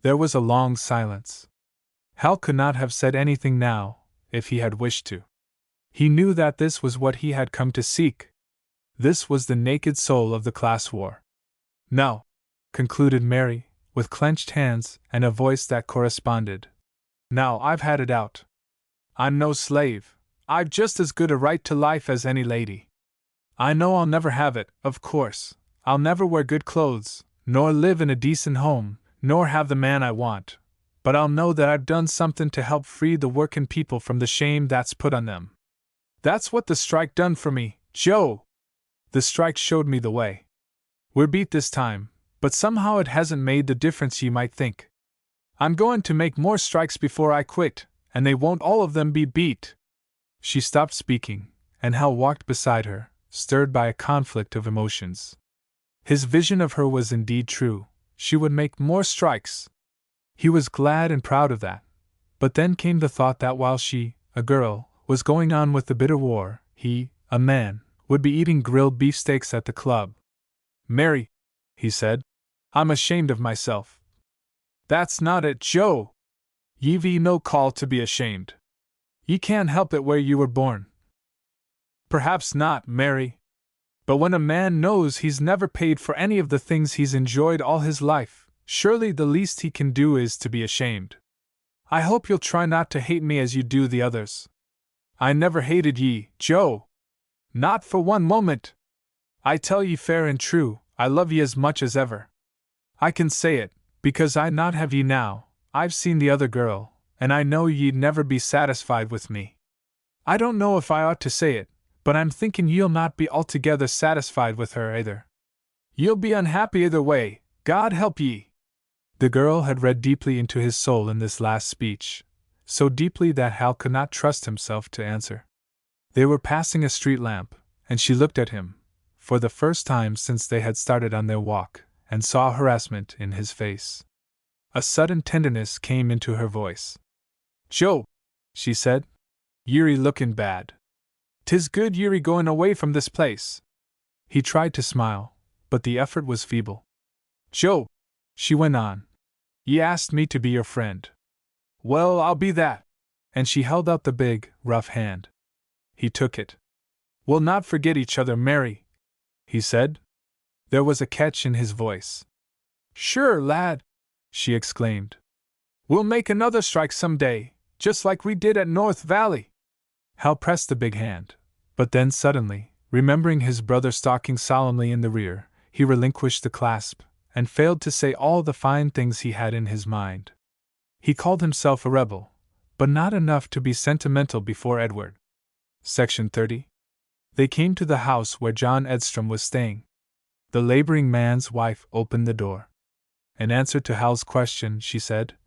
Speaker 1: There was a long silence. Hal could not have said anything now, if he had wished to. He knew that this was what he had come to seek. This was the naked soul of the class war. Now, concluded Mary, with clenched hands and a voice that corresponded. Now I've had it out. I'm no slave, I've just as good a right to life as any lady. I know I'll never have it, of course, I'll never wear good clothes, nor live in a decent home, nor have the man I want, but I'll know that I've done something to help free the workin' people from the shame that's put on them. That's what the strike done for me, Joe. The strike showed me the way. We're beat this time, but somehow it hasn't made the difference ye might think. I'm going to make more strikes before I quit, and they won't all of them be beat. She stopped speaking, and Hal walked beside her, stirred by a conflict of emotions. His vision of her was indeed true. She would make more strikes. He was glad and proud of that. But then came the thought that while she, a girl, was going on with the bitter war, he, a man, would be eating grilled beefsteaks at the club. "Mary," he said, "I'm ashamed of myself." "That's not it, Joe. Ye've no call to be ashamed. Ye can't help it where you were born." "Perhaps not, Mary. But when a man knows he's never paid for any of the things he's enjoyed all his life, surely the least he can do is to be ashamed. I hope you'll try not to hate me as you do the others." "I never hated ye, Joe. Not for one moment. I tell ye fair and true, I love ye as much as ever. I can say it, because I not have ye now. I've seen the other girl, and I know ye'd never be satisfied with me. I don't know if I ought to say it, but I'm thinking ye'll not be altogether satisfied with her either. Ye'll be unhappy either way, God help ye." The girl had read deeply into his soul in this last speech, so deeply that Hal could not trust himself to answer. They were passing a street lamp, and she looked at him, for the first time since they had started on their walk, and saw harassment in his face. A sudden tenderness came into her voice. "Joe," she said, "ye're lookin' bad. 'Tis good ye're goin' away from this place." He tried to smile, but the effort was feeble. "Joe," she went on, "ye asked me to be your friend. Well, I'll be that." And she held out the big, rough hand. He took it. "We'll not forget each other, Mary," he said. There was a catch in his voice. "Sure, lad," she exclaimed. "We'll make another strike some day, just like we did at North Valley." Hal pressed the big hand, but then suddenly, remembering his brother stalking solemnly in the rear, he relinquished the clasp, and failed to say all the fine things he had in his mind. He called himself a rebel, but not enough to be sentimental before Edward. Section 30. They came to the house where John Edstrom was staying. The laboring man's wife opened the door. In answer to Hal's question, she said,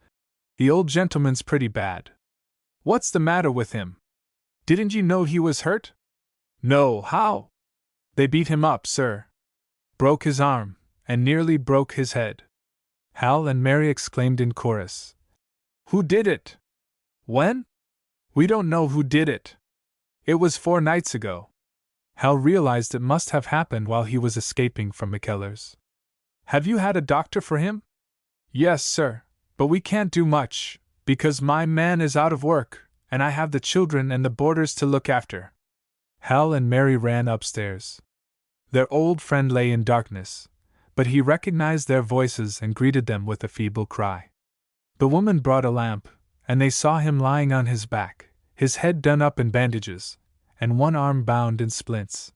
Speaker 1: "The old gentleman's pretty bad. What's the matter with him? Didn't you know he was hurt?" "No, how?" "They beat him up, sir. Broke his arm, and nearly broke his head." Hal and Mary exclaimed in chorus. "Who did it? When?" "We don't know who did it. It was 4 nights ago." Hal realized it must have happened while he was escaping from McKellar's. "Have you had a doctor for him?" "Yes, sir, but we can't do much, because my man is out of work, and I have the children and the boarders to look after." Hal and Mary ran upstairs. Their old friend lay in darkness, but he recognized their voices and greeted them with a feeble cry. The woman brought a lamp, and they saw him lying on his back, his head done up in bandages, and one arm bound in splints.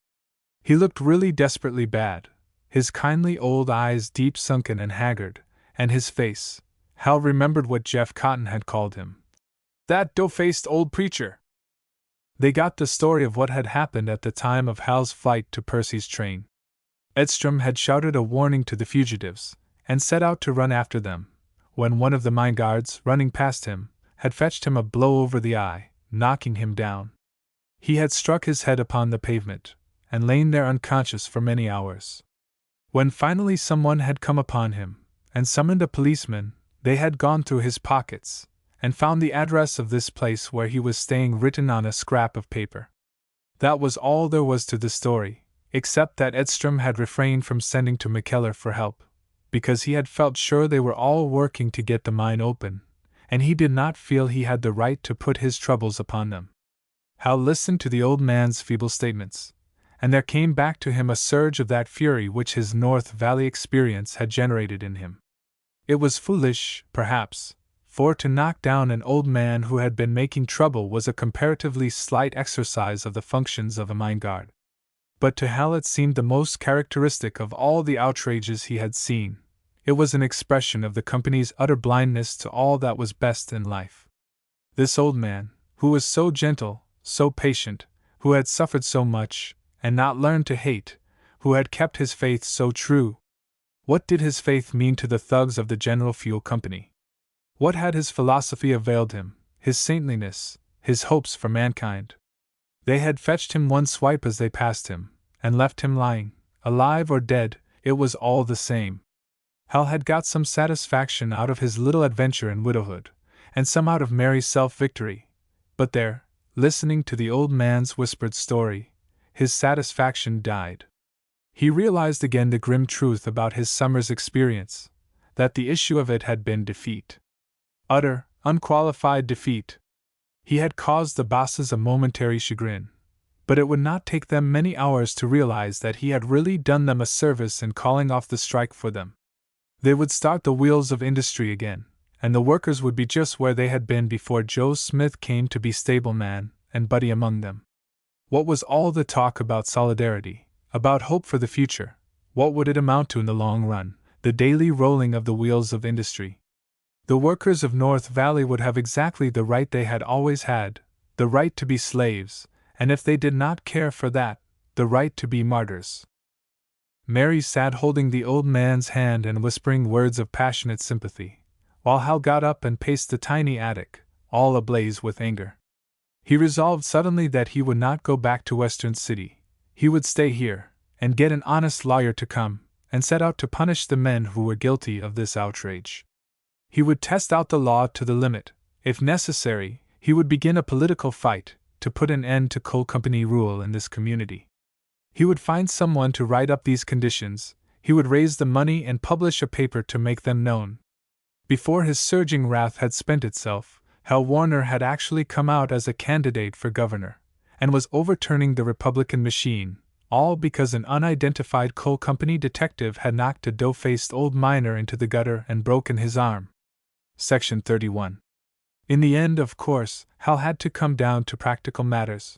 Speaker 1: He looked really desperately bad, his kindly old eyes deep sunken and haggard, and his face, Hal remembered what Jeff Cotton had called him. "That dough-faced old preacher." They got the story of what had happened at the time of Hal's flight to Percy's train. Edstrom had shouted a warning to the fugitives, and set out to run after them, when one of the mine guards, running past him, had fetched him a blow over the eye, knocking him down. He had struck his head upon the pavement, and lain there unconscious for many hours. When finally someone had come upon him, and summoned a policeman, they had gone through his pockets, and found the address of this place where he was staying written on a scrap of paper. That was all there was to the story, except that Edstrom had refrained from sending to McKellar for help, because he had felt sure they were all working to get the mine open, and he did not feel he had the right to put his troubles upon them. Hal listened to the old man's feeble statements, and there came back to him a surge of that fury which his North Valley experience had generated in him. It was foolish, perhaps, for to knock down an old man who had been making trouble was a comparatively slight exercise of the functions of a mine guard. But to Hal it seemed the most characteristic of all the outrages he had seen. It was an expression of the company's utter blindness to all that was best in life. This old man, who was so gentle, so patient, who had suffered so much, and not learned to hate, who had kept his faith so true. What did his faith mean to the thugs of the General Fuel Company? What had his philosophy availed him, his saintliness, his hopes for mankind? They had fetched him one swipe as they passed him, and left him lying, alive or dead, it was all the same. Hal had got some satisfaction out of his little adventure in widowhood, and some out of Mary's self-victory, but there, listening to the old man's whispered story, his satisfaction died. He realized again the grim truth about his summer's experience, that the issue of it had been defeat. Utter, unqualified defeat. He had caused the bosses a momentary chagrin, but it would not take them many hours to realize that he had really done them a service in calling off the strike for them. They would start the wheels of industry again, and the workers would be just where they had been before Joe Smith came to be stableman and buddy among them. What was all the talk about solidarity, about hope for the future? What would it amount to in the long run, the daily rolling of the wheels of industry? The workers of North Valley would have exactly the right they had always had, the right to be slaves, and if they did not care for that, the right to be martyrs. Mary sat holding the old man's hand and whispering words of passionate sympathy, while Hal got up and paced the tiny attic, all ablaze with anger. He resolved suddenly that he would not go back to Western City. He would stay here, and get an honest lawyer to come, and set out to punish the men who were guilty of this outrage. He would test out the law to the limit. If necessary, he would begin a political fight to put an end to coal company rule in this community. He would find someone to write up these conditions, he would raise the money and publish a paper to make them known. Before his surging wrath had spent itself, Hal Warner had actually come out as a candidate for governor, and was overturning the Republican machine, all because an unidentified coal company detective had knocked a dough-faced old miner into the gutter and broken his arm. Section 31. In the end, of course, Hal had to come down to practical matters.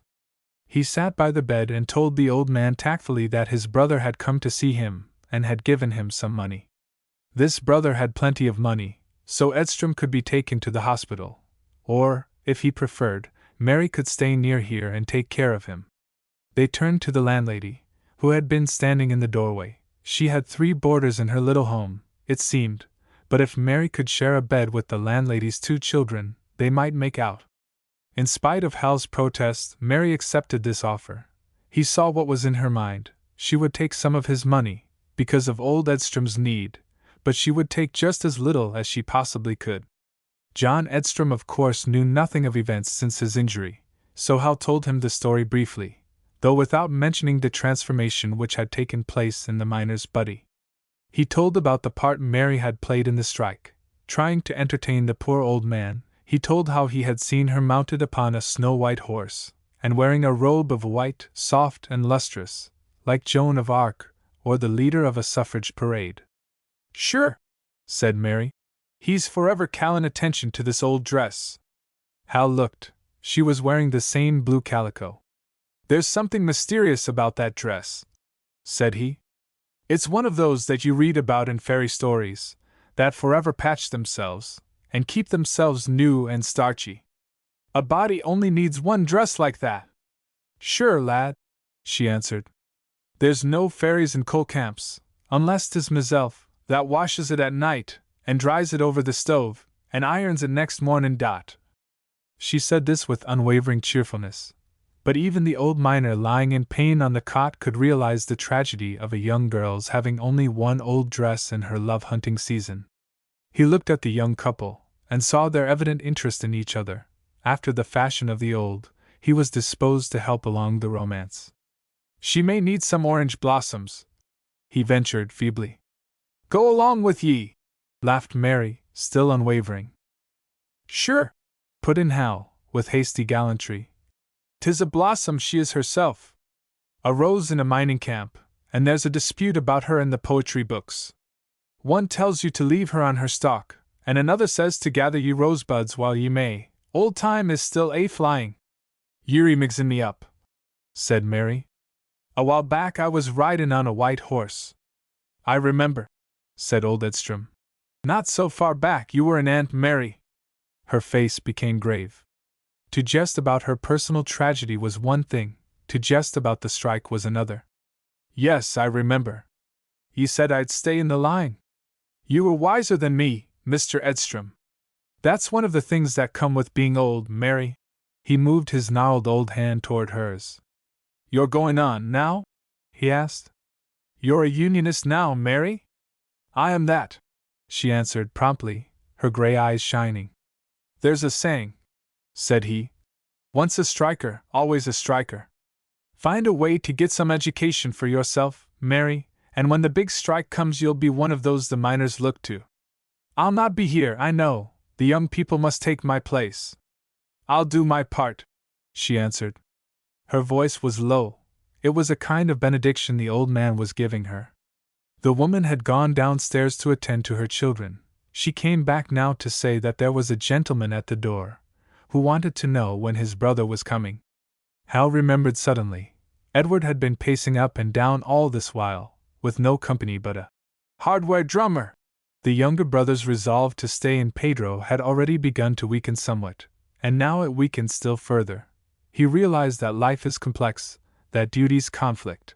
Speaker 1: He sat by the bed and told the old man tactfully that his brother had come to see him, and had given him some money. This brother had plenty of money, so Edstrom could be taken to the hospital, or, if he preferred, Mary could stay near here and take care of him. They turned to the landlady, who had been standing in the doorway. She had 3 boarders in her little home, it seemed, but if Mary could share a bed with the landlady's 2 children, they might make out. In spite of Hal's protests, Mary accepted this offer. He saw what was in her mind. She would take some of his money, because of old Edstrom's need, but she would take just as little as she possibly could. John Edstrom, of course, knew nothing of events since his injury, so Hal told him the story briefly, though without mentioning the transformation which had taken place in the miner's buddy. He told about the part Mary had played in the strike, trying to entertain the poor old man. He told how he had seen her mounted upon a snow-white horse, and wearing a robe of white, soft and lustrous, like Joan of Arc, or the leader of a suffrage parade. "Sure," said Mary. "He's forever calling attention to this old dress." Hal looked. She was wearing the same blue calico. "There's something mysterious about that dress," said he. "It's one of those that you read about in fairy stories, that forever patch themselves, and keep themselves new and starchy. A body only needs one dress like that." "Sure, lad," she answered. "There's no fairies in coal camps, unless 'tis meself, that washes it at night, and dries it over the stove, and irons it next mornin' dot." She said this with unwavering cheerfulness, but even the old miner lying in pain on the cot could realize the tragedy of a young girl's having only one old dress in her love-hunting season. He looked at the young couple, and saw their evident interest in each other. After the fashion of the old, he was disposed to help along the romance. "She may need some orange blossoms," he ventured feebly. "Go along with ye," laughed Mary, still unwavering. "Sure," put in Hal, with hasty gallantry. "'Tis a blossom she is herself. A rose in a mining camp, and there's a dispute about her in the poetry books. One tells you to leave her on her stalk, and another says to gather ye rosebuds while ye may. Old time is still a-flying." "Ye're mixin' me up," said Mary. "A while back I was ridin' on a white horse." "I remember," said old Edstrom. "Not so far back you were an Aunt Mary." Her face became grave. To jest about her personal tragedy was one thing, to jest about the strike was another. "Yes, I remember. Ye said I'd stay in the line. You were wiser than me, Mr. Edstrom. That's one of the things that come with being old, Mary." He moved his gnarled old hand toward hers. "You're going on, now?" he asked. You're a Unionist now, Mary? I am that, she answered promptly, her gray eyes shining. There's a saying, said he. Once a striker, always a striker. Find a way to get some education for yourself, Mary, and when the big strike comes you'll be one of those the miners look to. I'll not be here, I know, the young people must take my place. I'll do my part, she answered. Her voice was low. It was a kind of benediction the old man was giving her. The woman had gone downstairs to attend to her children. She came back now to say that there was a gentleman at the door, who wanted to know when his brother was coming. Hal remembered suddenly. Edward had been pacing up and down all this while, with no company but a hardware drummer. The younger brother's resolve to stay in Pedro had already begun to weaken somewhat, and now it weakened still further. He realized that life is complex, that duties conflict.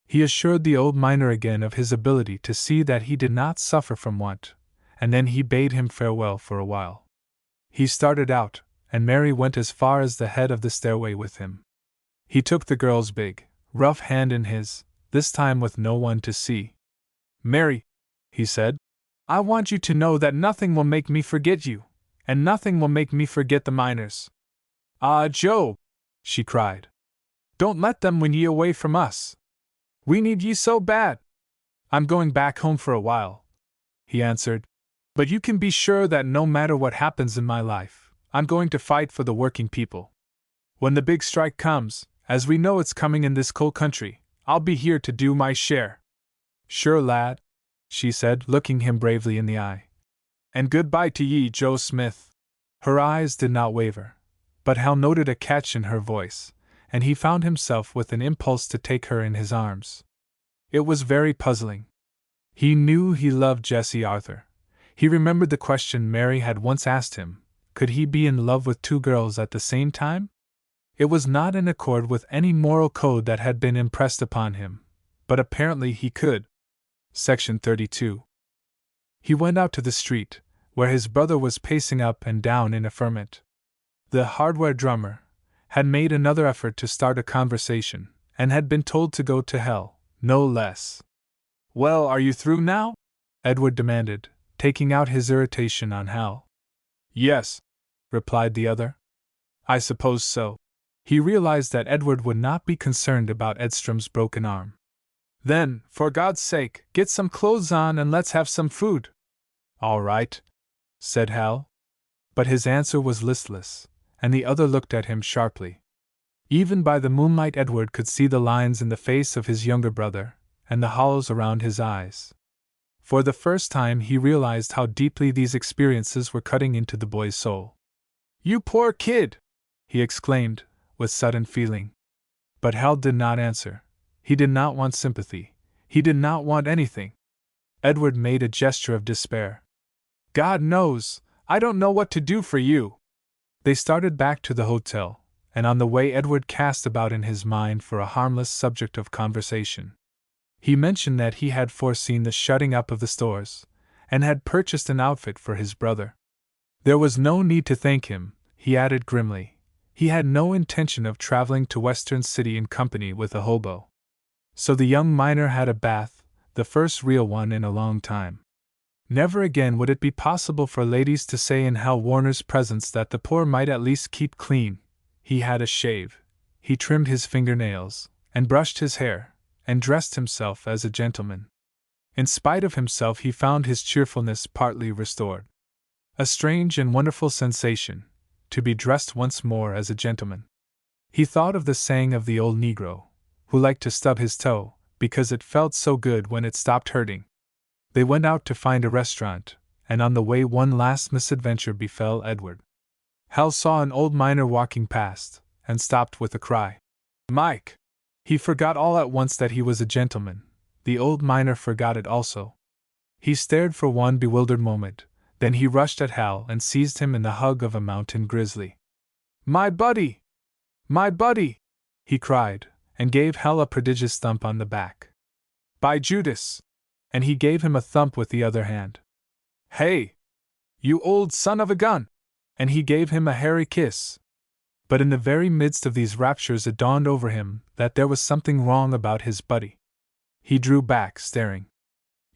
Speaker 1: He assured the old miner again of his ability to see that he did not suffer from want, and then he bade him farewell for a while. He started out, and Mary went as far as the head of the stairway with him. He took the girl's big, rough hand in his, this time with no one to see. Mary, he said, I want you to know that nothing will make me forget you, and nothing will make me forget the miners. Ah, Joe, she cried. Don't let them win ye away from us. We need ye so bad. I'm going back home for a while, he answered, but you can be sure that no matter what happens in my life, I'm going to fight for the working people. When the big strike comes, as we know it's coming in this coal country, I'll be here to do my share. Sure, lad, she said, looking him bravely in the eye. And goodbye to ye, Joe Smith. Her eyes did not waver, but Hal noted a catch in her voice, and he found himself with an impulse to take her in his arms. It was very puzzling. He knew he loved Jessie Arthur. He remembered the question Mary had once asked him, could he be in love with two girls at the same time? It was not in accord with any moral code that had been impressed upon him, but apparently he could. Section 32. He went out to the street, where his brother was pacing up and down in a ferment. The hardware drummer had made another effort to start a conversation, and had been told to go to hell, no less. Well, are you through now? Edward demanded, taking out his irritation on Hal. Yes, replied the other. I suppose so. He realized that Edward would not be concerned about Edstrom's broken arm. Then, for God's sake, get some clothes on and let's have some food. All right, said Hal. But his answer was listless, and the other looked at him sharply. Even by the moonlight Edward could see the lines in the face of his younger brother, and the hollows around his eyes. For the first time he realized how deeply these experiences were cutting into the boy's soul. You poor kid! He exclaimed, with sudden feeling. But Hal did not answer. He did not want sympathy. He did not want anything. Edward made a gesture of despair. God knows, I don't know what to do for you. They started back to the hotel, and on the way Edward cast about in his mind for a harmless subject of conversation. He mentioned that he had foreseen the shutting up of the stores, and had purchased an outfit for his brother. There was no need to thank him, he added grimly. He had no intention of traveling to Western City in company with a hobo. So the young miner had a bath, the first real one in a long time. Never again would it be possible for ladies to say in Hal Warner's presence that the poor might at least keep clean. He had a shave. He trimmed his fingernails, and brushed his hair, and dressed himself as a gentleman. In spite of himself he found his cheerfulness partly restored. A strange and wonderful sensation, to be dressed once more as a gentleman. He thought of the saying of the old Negro, who liked to stub his toe, because it felt so good when it stopped hurting. They went out to find a restaurant, and on the way one last misadventure befell Edward. Hal saw an old miner walking past, and stopped with a cry. Mike! He forgot all at once that he was a gentleman. The old miner forgot it also. He stared for one bewildered moment, then he rushed at Hal and seized him in the hug of a mountain grizzly. My buddy! My buddy! He cried, and gave Hal a prodigious thump on the back. By Judas! And he gave him a thump with the other hand. Hey! You old son of a gun! And he gave him a hairy kiss. But in the very midst of these raptures it dawned over him that there was something wrong about his buddy. He drew back, staring.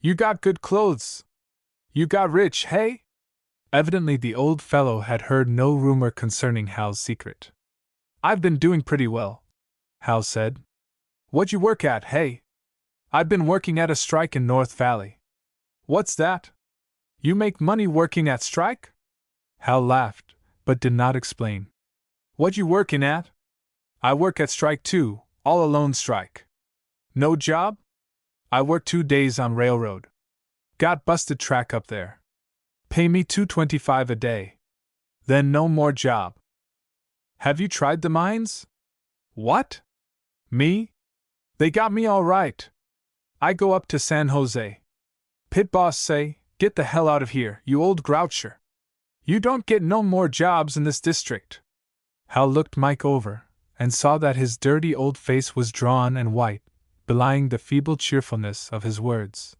Speaker 1: "You got good clothes. You got rich, hey?" Evidently the old fellow had heard no rumor concerning Hal's secret. "I've been doing pretty well," Hal said. "What you work at, hey?" "I've been working at a strike in North Valley." "What's that? You make money working at strike?" Hal laughed, but did not explain. "What you working at?" "I work at strike too, all alone strike." "No job?" "I work 2 days on railroad. Got busted track up there. Pay me $2.25 a day. Then no more job." "Have you tried the mines?" "What? Me? They got me all right. I go up to San Jose. Pit boss say, 'Get the hell out of here, you old groucher. You don't get no more jobs in this district.'" Hal looked Mike over, and saw that his dirty old face was drawn and white, belying the feeble cheerfulness of his words.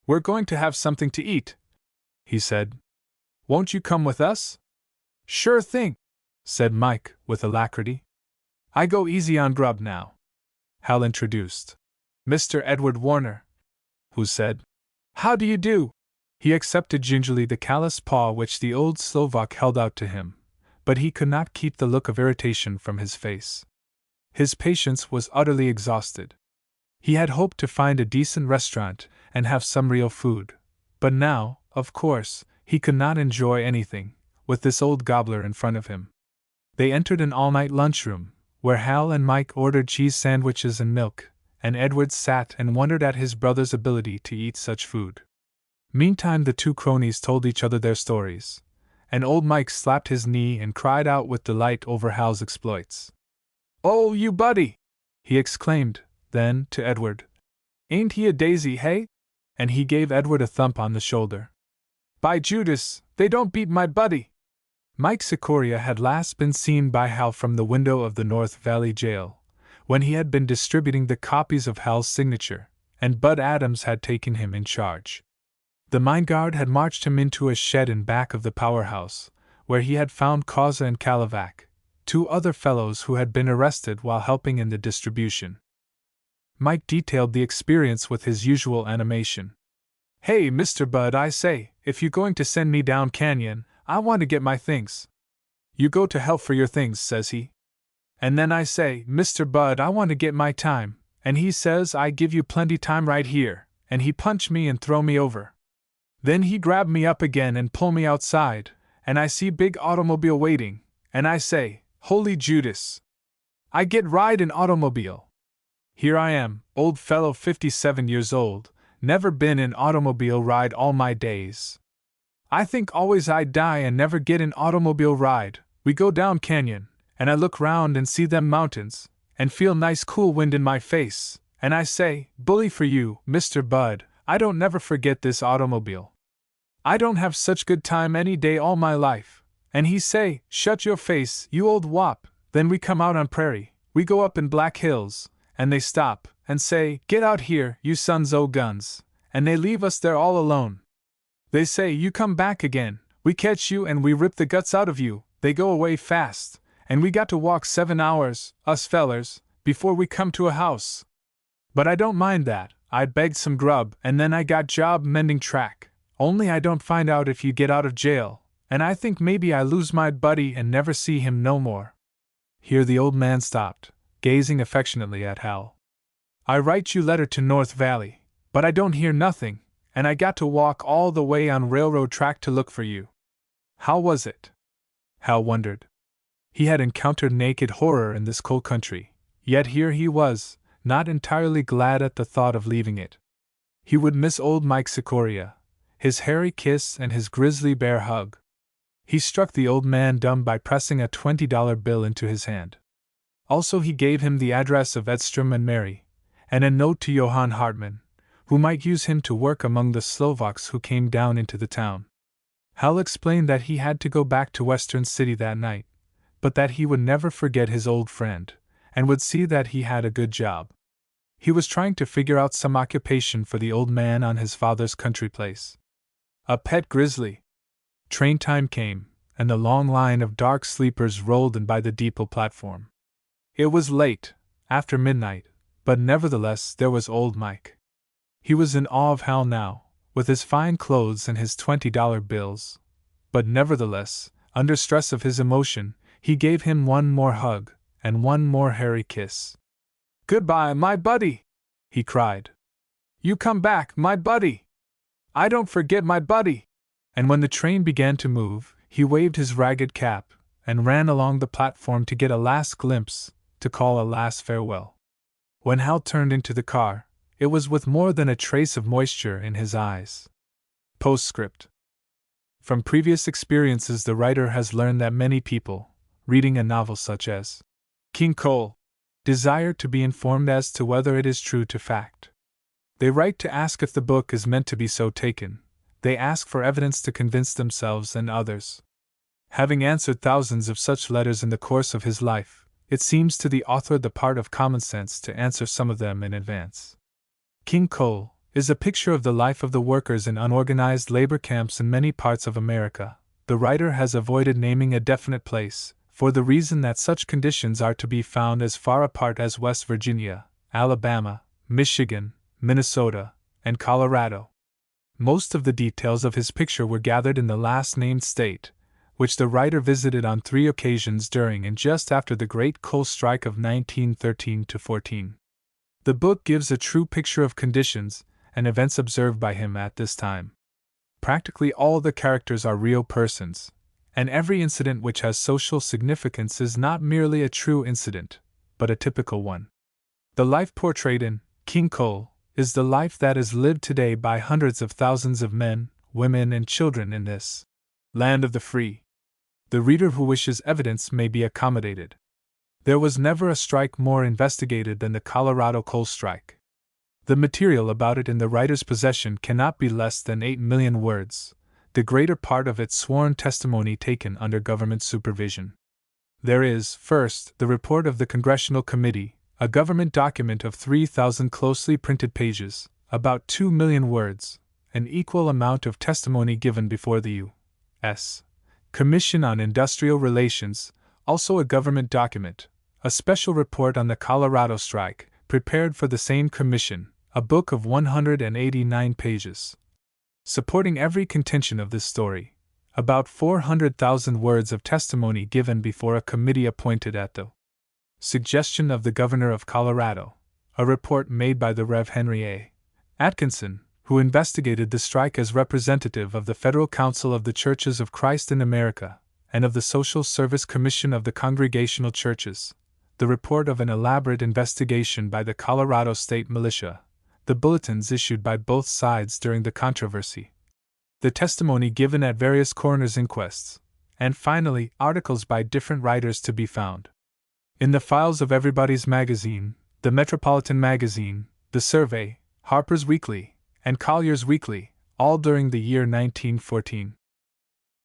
Speaker 1: "We're going to have something to eat," he said. "Won't you come with us?" "Sure thing," said Mike, with alacrity. "I go easy on grub now." Hal introduced. "Mr. Edward Warner," who said, "How do you do?" He accepted gingerly the callous paw which the old Slovak held out to him, but he could not keep the look of irritation from his face. His patience was utterly exhausted. He had hoped to find a decent restaurant and have some real food, but now, of course, he could not enjoy anything, with this old gobbler in front of him. They entered an all-night lunchroom, where Hal and Mike ordered cheese sandwiches and milk, and Edward sat and wondered at his brother's ability to eat such food. Meantime the two cronies told each other their stories, and old Mike slapped his knee and cried out with delight over Hal's exploits. "Oh, you buddy!" he exclaimed, then, to Edward, "Ain't he a daisy, hey?" And he gave Edward a thump on the shoulder. "By Judas, they don't beat my buddy!" Mike Sikoria had last been seen by Hal from the window of the North Valley jail, when he had been distributing the copies of Hal's signature, and Bud Adams had taken him in charge. The mine guard had marched him into a shed in back of the powerhouse, where he had found Causa and Kalavac, 2 other fellows who had been arrested while helping in the distribution. Mike detailed the experience with his usual animation. "Hey, Mr. Bud, I say, if you're going to send me down canyon, I want to get my things." "You go to hell for your things," says he. And then I say, "Mr. Bud, I want to get my time," and he says, "I give you plenty time right here," and he punch me and throw me over. Then he grab me up again and pull me outside, and I see big automobile waiting, and I say, "Holy Judas." I get ride in automobile. Here I am, old fellow 57 years old, never been in automobile ride all my days. I think always I'd die and never get in automobile ride. We go down canyon, and I look round and see them mountains, and feel nice cool wind in my face, and I say, "Bully for you, Mr. Bud, I don't never forget this automobile. I don't have such good time any day all my life." And he say, "Shut your face, you old wop." Then we come out on prairie, we go up in Black Hills, and they stop, and say, "Get out here, you sons o' guns," and they leave us there all alone. They say, "You come back again, we catch you and we rip the guts out of you." They go away fast, and we got to walk 7 hours, us fellers, before we come to a house. But I don't mind that, I begged some grub, and then I got job mending track, only I don't find out if you get out of jail, and I think maybe I lose my buddy and never see him no more. Here the old man stopped, gazing affectionately at Hal. "I write you letter to North Valley, but I don't hear nothing, and I got to walk all the way on railroad track to look for you. How was it?" Hal wondered. He had encountered naked horror in this cold country, yet here he was, not entirely glad at the thought of leaving it. He would miss old Mike Sikoria, his hairy kiss and his grizzly bear hug. He struck the old man dumb by pressing a $20 bill into his hand. Also he gave him the address of Edstrom and Mary, and a note to Johann Hartmann, who might use him to work among the Slovaks who came down into the town. Hal explained that he had to go back to Western City that night, but that he would never forget his old friend, and would see that he had a good job. He was trying to figure out some occupation for the old man on his father's country place. A pet grizzly. Train time came, and the long line of dark sleepers rolled in by the depot platform. It was late, after midnight, but nevertheless there was old Mike. He was in awe of Hal now, with his fine clothes and his $20 bills, but nevertheless, under stress of his emotion, he gave him one more hug, and one more hairy kiss. "Goodbye, my buddy!" he cried. "You come back, my buddy! I don't forget my buddy!" And when the train began to move, he waved his ragged cap, and ran along the platform to get a last glimpse, to call a last farewell. When Hal turned into the car, it was with more than a trace of moisture in his eyes. Postscript. From previous experiences, the writer has learned that many people, reading a novel such as King Cole, desire to be informed as to whether it is true to fact. They write to ask if the book is meant to be so taken. They ask for evidence to convince themselves and others. Having answered thousands of such letters in the course of his life, it seems to the author the part of common sense to answer some of them in advance. King Cole is a picture of the life of the workers in unorganized labor camps in many parts of America. The writer has avoided naming a definite place, for the reason that such conditions are to be found as far apart as West Virginia, Alabama, Michigan, Minnesota, and Colorado. Most of the details of his picture were gathered in the last named state, which the writer visited on 3 occasions during and just after the Great Coal Strike of 1913-14. The book gives a true picture of conditions and events observed by him at this time. Practically all the characters are real persons, and every incident which has social significance is not merely a true incident, but a typical one. The life portrayed in King Cole is the life that is lived today by hundreds of thousands of men, women, and children in this land of the free. The reader who wishes evidence may be accommodated. There was never a strike more investigated than the Colorado coal strike. The material about it in the writer's possession cannot be less than 8 million words, the greater part of its sworn testimony taken under government supervision. There is, first, the report of the Congressional Committee, a government document of 3,000 closely printed pages, about 2 million words, an equal amount of testimony given before the U.S. Commission on Industrial Relations, also a government document, a special report on the Colorado strike, prepared for the same commission, a book of 189 pages. Supporting every contention of this story, about 400,000 words of testimony given before a committee appointed at the suggestion of the governor of Colorado, a report made by the Rev. Henry A. Atkinson, who investigated the strike as representative of the Federal Council of the Churches of Christ in America, and of the Social Service Commission of the Congregational Churches, the report of an elaborate investigation by the Colorado State Militia, the bulletins issued by both sides during the controversy, the testimony given at various coroners' inquests, and finally articles by different writers to be found in the files of Everybody's Magazine, the Metropolitan Magazine, the Survey, Harper's Weekly, and Collier's Weekly, all during the year 1914.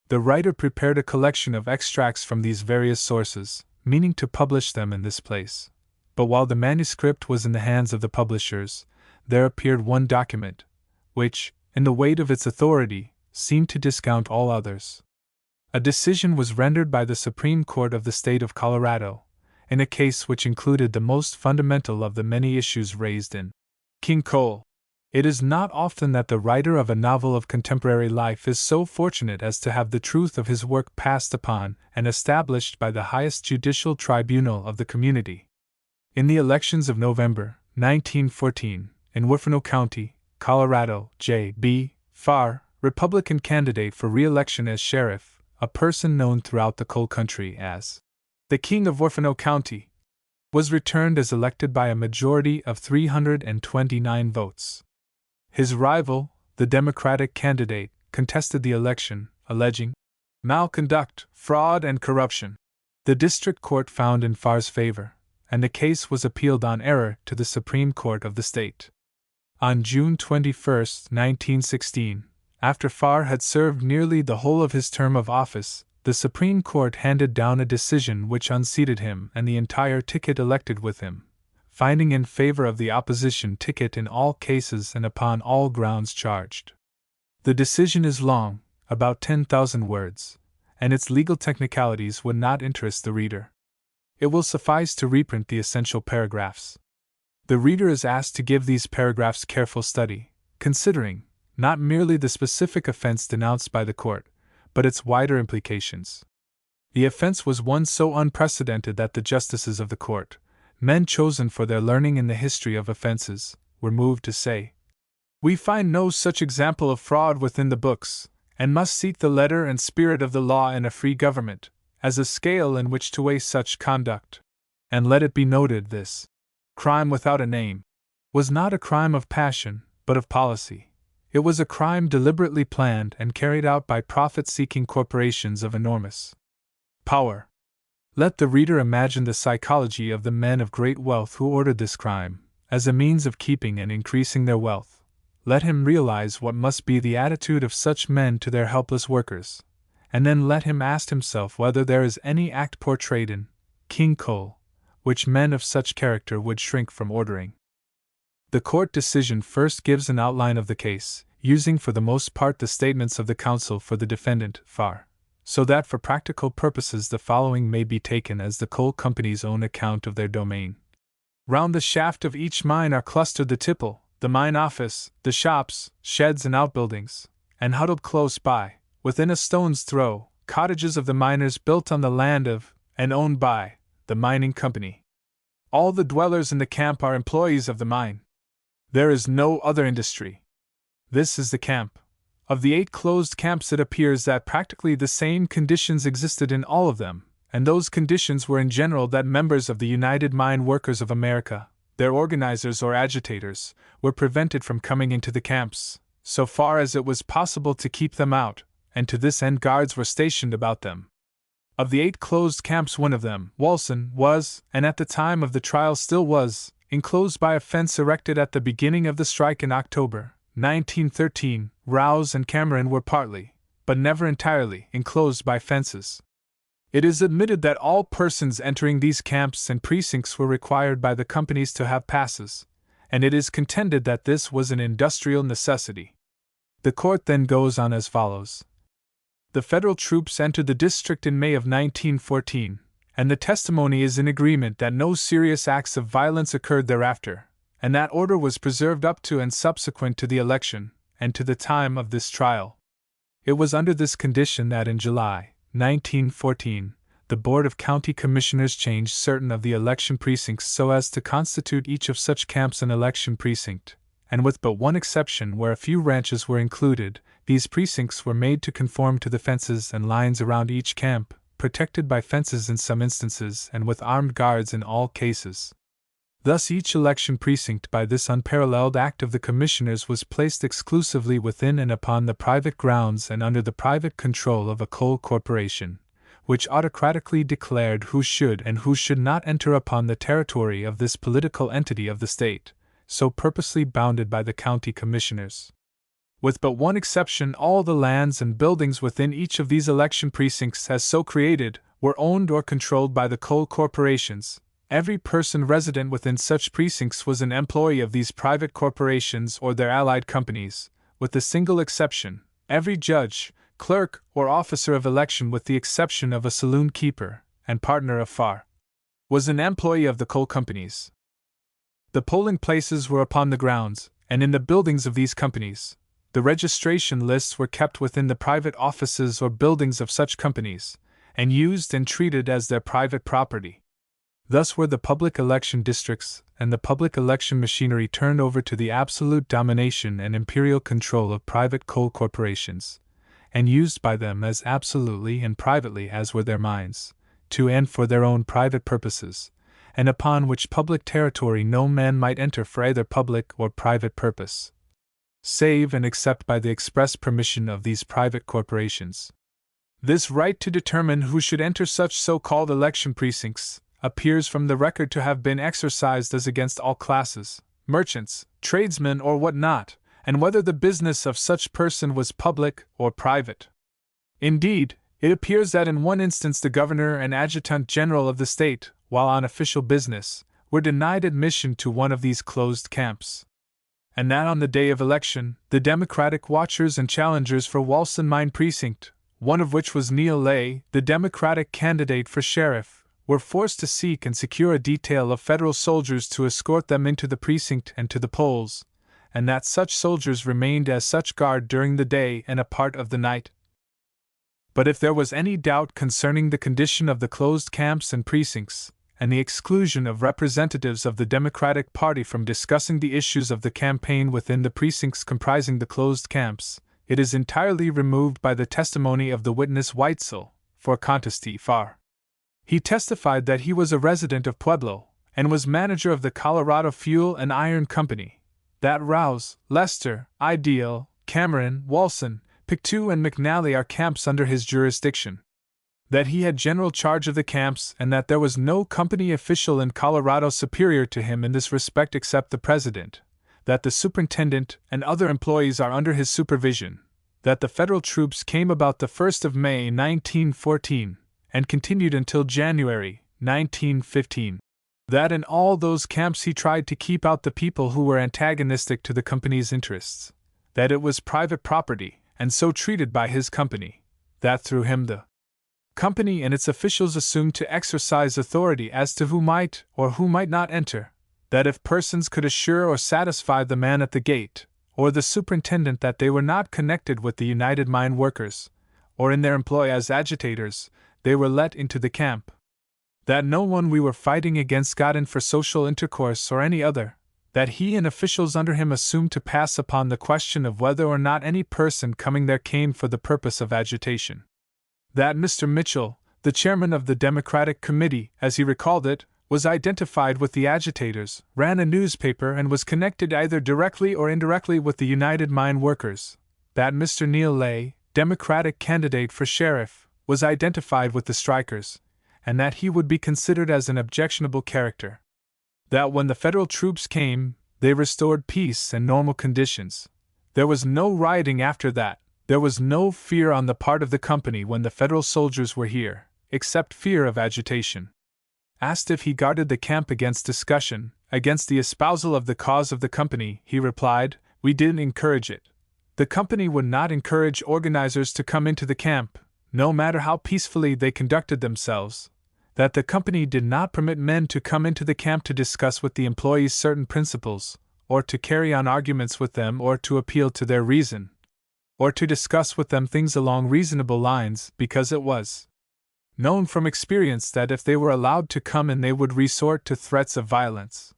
Speaker 1: The writer prepared a collection of extracts from these various sources, meaning to publish them in this place. But while the manuscript was in the hands of the publishers, there appeared one document, which, in the weight of its authority, seemed to discount all others. A decision was rendered by the Supreme Court of the state of Colorado, in a case which included the most fundamental of the many issues raised in King Cole. It is not often that the writer of a novel of contemporary life is so fortunate as to have the truth of his work passed upon and established by the highest judicial tribunal of the community. In the elections of November 1914, in Huerfano County, Colorado, J.B. Farr, Republican candidate for re-election as sheriff, a person known throughout the coal country as the King of Huerfano County, was returned as elected by a majority of 329 votes. His rival, the Democratic candidate, contested the election, alleging malconduct, fraud, and corruption. The district court found in Farr's favor, and the case was appealed on error to the Supreme Court of the state. On June 21, 1916, after Farr had served nearly the whole of his term of office, the Supreme Court handed down a decision which unseated him and the entire ticket elected with him, finding in favor of the opposition ticket in all cases and upon all grounds charged. The decision is long, about 10,000 words, and its legal technicalities would not interest the reader. It will suffice to reprint the essential paragraphs. The reader is asked to give these paragraphs careful study, considering not merely the specific offense denounced by the court, but its wider implications. The offense was one so unprecedented that the justices of the court, men chosen for their learning in the history of offenses, were moved to say, "We find no such example of fraud within the books, and must seek the letter and spirit of the law in a free government, as a scale in which to weigh such conduct." And let it be noted this crime without a name was not a crime of passion, but of policy. It was a crime deliberately planned and carried out by profit-seeking corporations of enormous power. Let the reader imagine the psychology of the men of great wealth who ordered this crime, as a means of keeping and increasing their wealth. Let him realize what must be the attitude of such men to their helpless workers, and then let him ask himself whether there is any act portrayed in King Cole which men of such character would shrink from ordering. The court decision first gives an outline of the case, using for the most part the statements of the counsel for the defendant, Farr, so that for practical purposes the following may be taken as the coal company's own account of their domain. Round the shaft of each mine are clustered the tipple, the mine office, the shops, sheds and outbuildings, and huddled close by, within a stone's throw, cottages of the miners built on the land of, and owned by, the mining company. All the dwellers in the camp are employees of the mine. There is no other industry. This is the camp. Of the 8 closed camps, it appears that practically the same conditions existed in all of them, and those conditions were in general that members of the United Mine Workers of America, their organizers or agitators, were prevented from coming into the camps, so far as it was possible to keep them out, and to this end guards were stationed about them. Of the 8 closed camps, one of them, Walson, was, and at the time of the trial still was, enclosed by a fence erected at the beginning of the strike in October 1913. Rouse and Cameron were partly, but never entirely, enclosed by fences. It is admitted that all persons entering these camps and precincts were required by the companies to have passes, and it is contended that this was an industrial necessity. The court then goes on as follows. The federal troops entered the district in May of 1914, and the testimony is in agreement that no serious acts of violence occurred thereafter, and that order was preserved up to and subsequent to the election, and to the time of this trial. It was under this condition that in July 1914, the Board of County Commissioners changed certain of the election precincts so as to constitute each of such camps an election precinct, and with but one exception where a few ranches were included, these precincts were made to conform to the fences and lines around each camp, protected by fences in some instances and with armed guards in all cases. Thus each election precinct by this unparalleled act of the commissioners was placed exclusively within and upon the private grounds and under the private control of a coal corporation, which autocratically declared who should and who should not enter upon the territory of this political entity of the state, so purposely bounded by the county commissioners. With but one exception, all the lands and buildings within each of these election precincts as so created were owned or controlled by the coal corporations. Every person resident within such precincts was an employee of these private corporations or their allied companies, with the single exception, every judge, clerk, or officer of election with the exception of a saloon keeper and partner of Farr, was an employee of the coal companies. The polling places were upon the grounds, and in the buildings of these companies. The registration lists were kept within the private offices or buildings of such companies, and used and treated as their private property. Thus were the public election districts and the public election machinery turned over to the absolute domination and imperial control of private coal corporations, and used by them as absolutely and privately as were their mines, to and for their own private purposes, and upon which public territory no man might enter for either public or private purpose, save and except by the express permission of these private corporations. This right to determine who should enter such so-called election precincts appears from the record to have been exercised as against all classes, merchants, tradesmen, or what not, and whether the business of such person was public or private. Indeed, it appears that in one instance the governor and adjutant general of the state, while on official business, were denied admission to one of these closed camps, and that on the day of election, the Democratic watchers and challengers for Walson Mine Precinct one of which was Neil Lay, the Democratic candidate for sheriff, were forced to seek and secure a detail of federal soldiers to escort them into the precinct and to the polls, and that such soldiers remained as such guard during the day and a part of the night. But if there was any doubt concerning the condition of the closed camps and precincts, and the exclusion of representatives of the Democratic Party from discussing the issues of the campaign within the precincts comprising the closed camps, it is entirely removed by the testimony of the witness Weitzel, for contesty far. He testified that he was a resident of Pueblo, and was manager of the Colorado Fuel and Iron Company, that Rouse, Lester, Ideal, Cameron, Walson, Pictou and McNally are camps under his jurisdiction, that he had general charge of the camps and that there was no company official in Colorado superior to him in this respect except the president, that the superintendent and other employees are under his supervision, that the federal troops came about the 1st of May 1914 and continued until January 1915, that in all those camps he tried to keep out the people who were antagonistic to the company's interests, that it was private property and so treated by his company, that through him the company and its officials assumed to exercise authority as to who might or who might not enter, that if persons could assure or satisfy the man at the gate, or the superintendent that they were not connected with the United Mine Workers, or in their employ as agitators, they were let into the camp, that no one we were fighting against got in for social intercourse or any other, that he and officials under him assumed to pass upon the question of whether or not any person coming there came for the purpose of agitation, that Mr. Mitchell, the chairman of the Democratic Committee, as he recalled it, was identified with the agitators, ran a newspaper and was connected either directly or indirectly with the United Mine Workers, that Mr. Neil Lay, Democratic candidate for sheriff, was identified with the strikers, and that he would be considered as an objectionable character, that when the federal troops came, they restored peace and normal conditions. There was no rioting after that. There was no fear on the part of the company when the federal soldiers were here, except fear of agitation. Asked if he guarded the camp against discussion, against the espousal of the cause of the company, he replied, "We didn't encourage it. The company would not encourage organizers to come into the camp, no matter how peacefully they conducted themselves. That the company did not permit men to come into the camp to discuss with the employees certain principles, or to carry on arguments with them, or to appeal to their reason, or to discuss with them things along reasonable lines, because it was known from experience that if they were allowed to come in they would resort to threats of violence.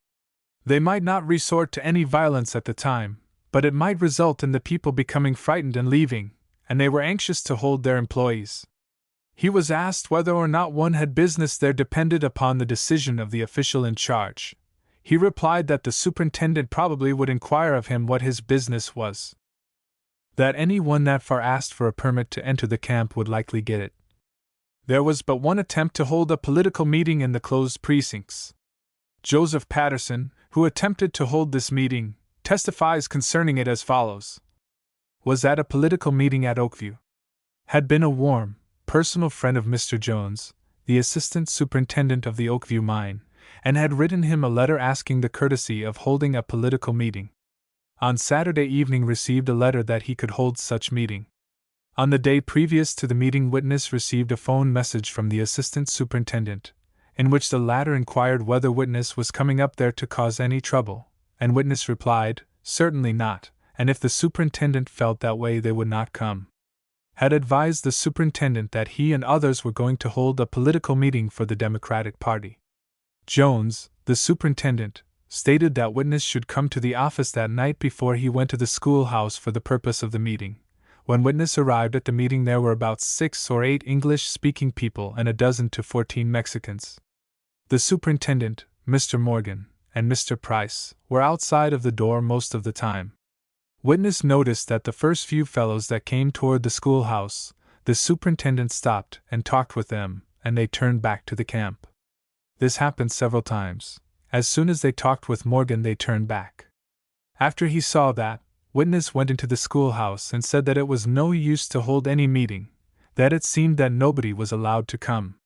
Speaker 1: They might not resort to any violence at the time, but it might result in the people becoming frightened and leaving, and they were anxious to hold their employees." He was asked whether or not one had business there depended upon the decision of the official in charge. He replied that the superintendent probably would inquire of him what his business was. That any one that far asked for a permit to enter the camp would likely get it. There was but one attempt to hold a political meeting in the closed precincts. Joseph Patterson, who attempted to hold this meeting, testifies concerning it as follows. Was at a political meeting at Oakview. Had been a warm, personal friend of Mr. Jones, the assistant superintendent of the Oakview mine, and had written him a letter asking the courtesy of holding a political meeting. On Saturday evening received a letter that he could hold such meeting. On the day previous to the meeting, witness received a phone message from the assistant superintendent, in which the latter inquired whether witness was coming up there to cause any trouble, and witness replied, "Certainly not, and if the superintendent felt that way they would not come." Had advised the superintendent that he and others were going to hold a political meeting for the Democratic Party. Jones, the superintendent, stated that witness should come to the office that night before he went to the schoolhouse for the purpose of the meeting. When witness arrived at the meeting there were about 6 or 8 English-speaking people and a dozen to 14 Mexicans. The superintendent, Mr. Morgan, and Mr. Price were outside of the door most of the time. Witness noticed that the first few fellows that came toward the schoolhouse, the superintendent stopped and talked with them, and they turned back to the camp. This happened several times. As soon as they talked with Morgan they turned back. After he saw that, witness went into the schoolhouse and said that it was no use to hold any meeting, that it seemed that nobody was allowed to come.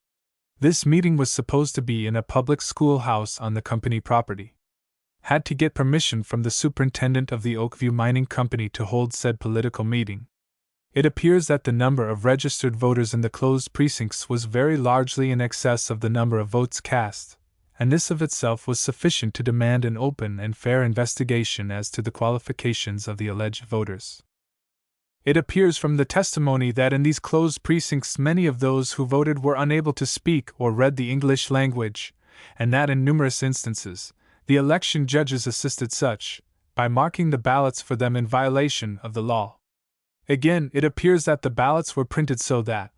Speaker 1: This meeting was supposed to be in a public schoolhouse on the company property. Had to get permission from the superintendent of the Oakview Mining Company to hold said political meeting. It appears that the number of registered voters in the closed precincts was very largely in excess of the number of votes cast, and this of itself was sufficient to demand an open and fair investigation as to the qualifications of the alleged voters. It appears from the testimony that in these closed precincts many of those who voted were unable to speak or read the English language, and that in numerous instances, the election judges assisted such, by marking the ballots for them in violation of the law. Again, it appears that the ballots were printed so that.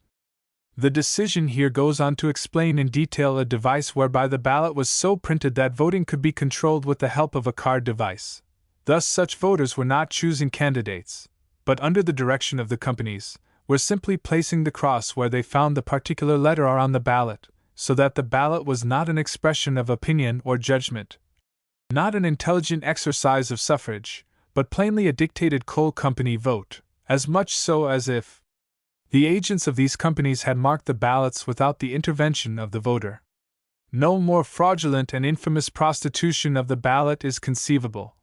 Speaker 1: The decision here goes on to explain in detail a device whereby the ballot was so printed that voting could be controlled with the help of a card device. Thus, such voters were not choosing candidates, but under the direction of the companies, were simply placing the cross where they found the particular letter R on the ballot, so that the ballot was not an expression of opinion or judgment, not an intelligent exercise of suffrage, but plainly a dictated coal company vote, as much so as if the agents of these companies had marked the ballots without the intervention of the voter. No more fraudulent and infamous prostitution of the ballot is conceivable.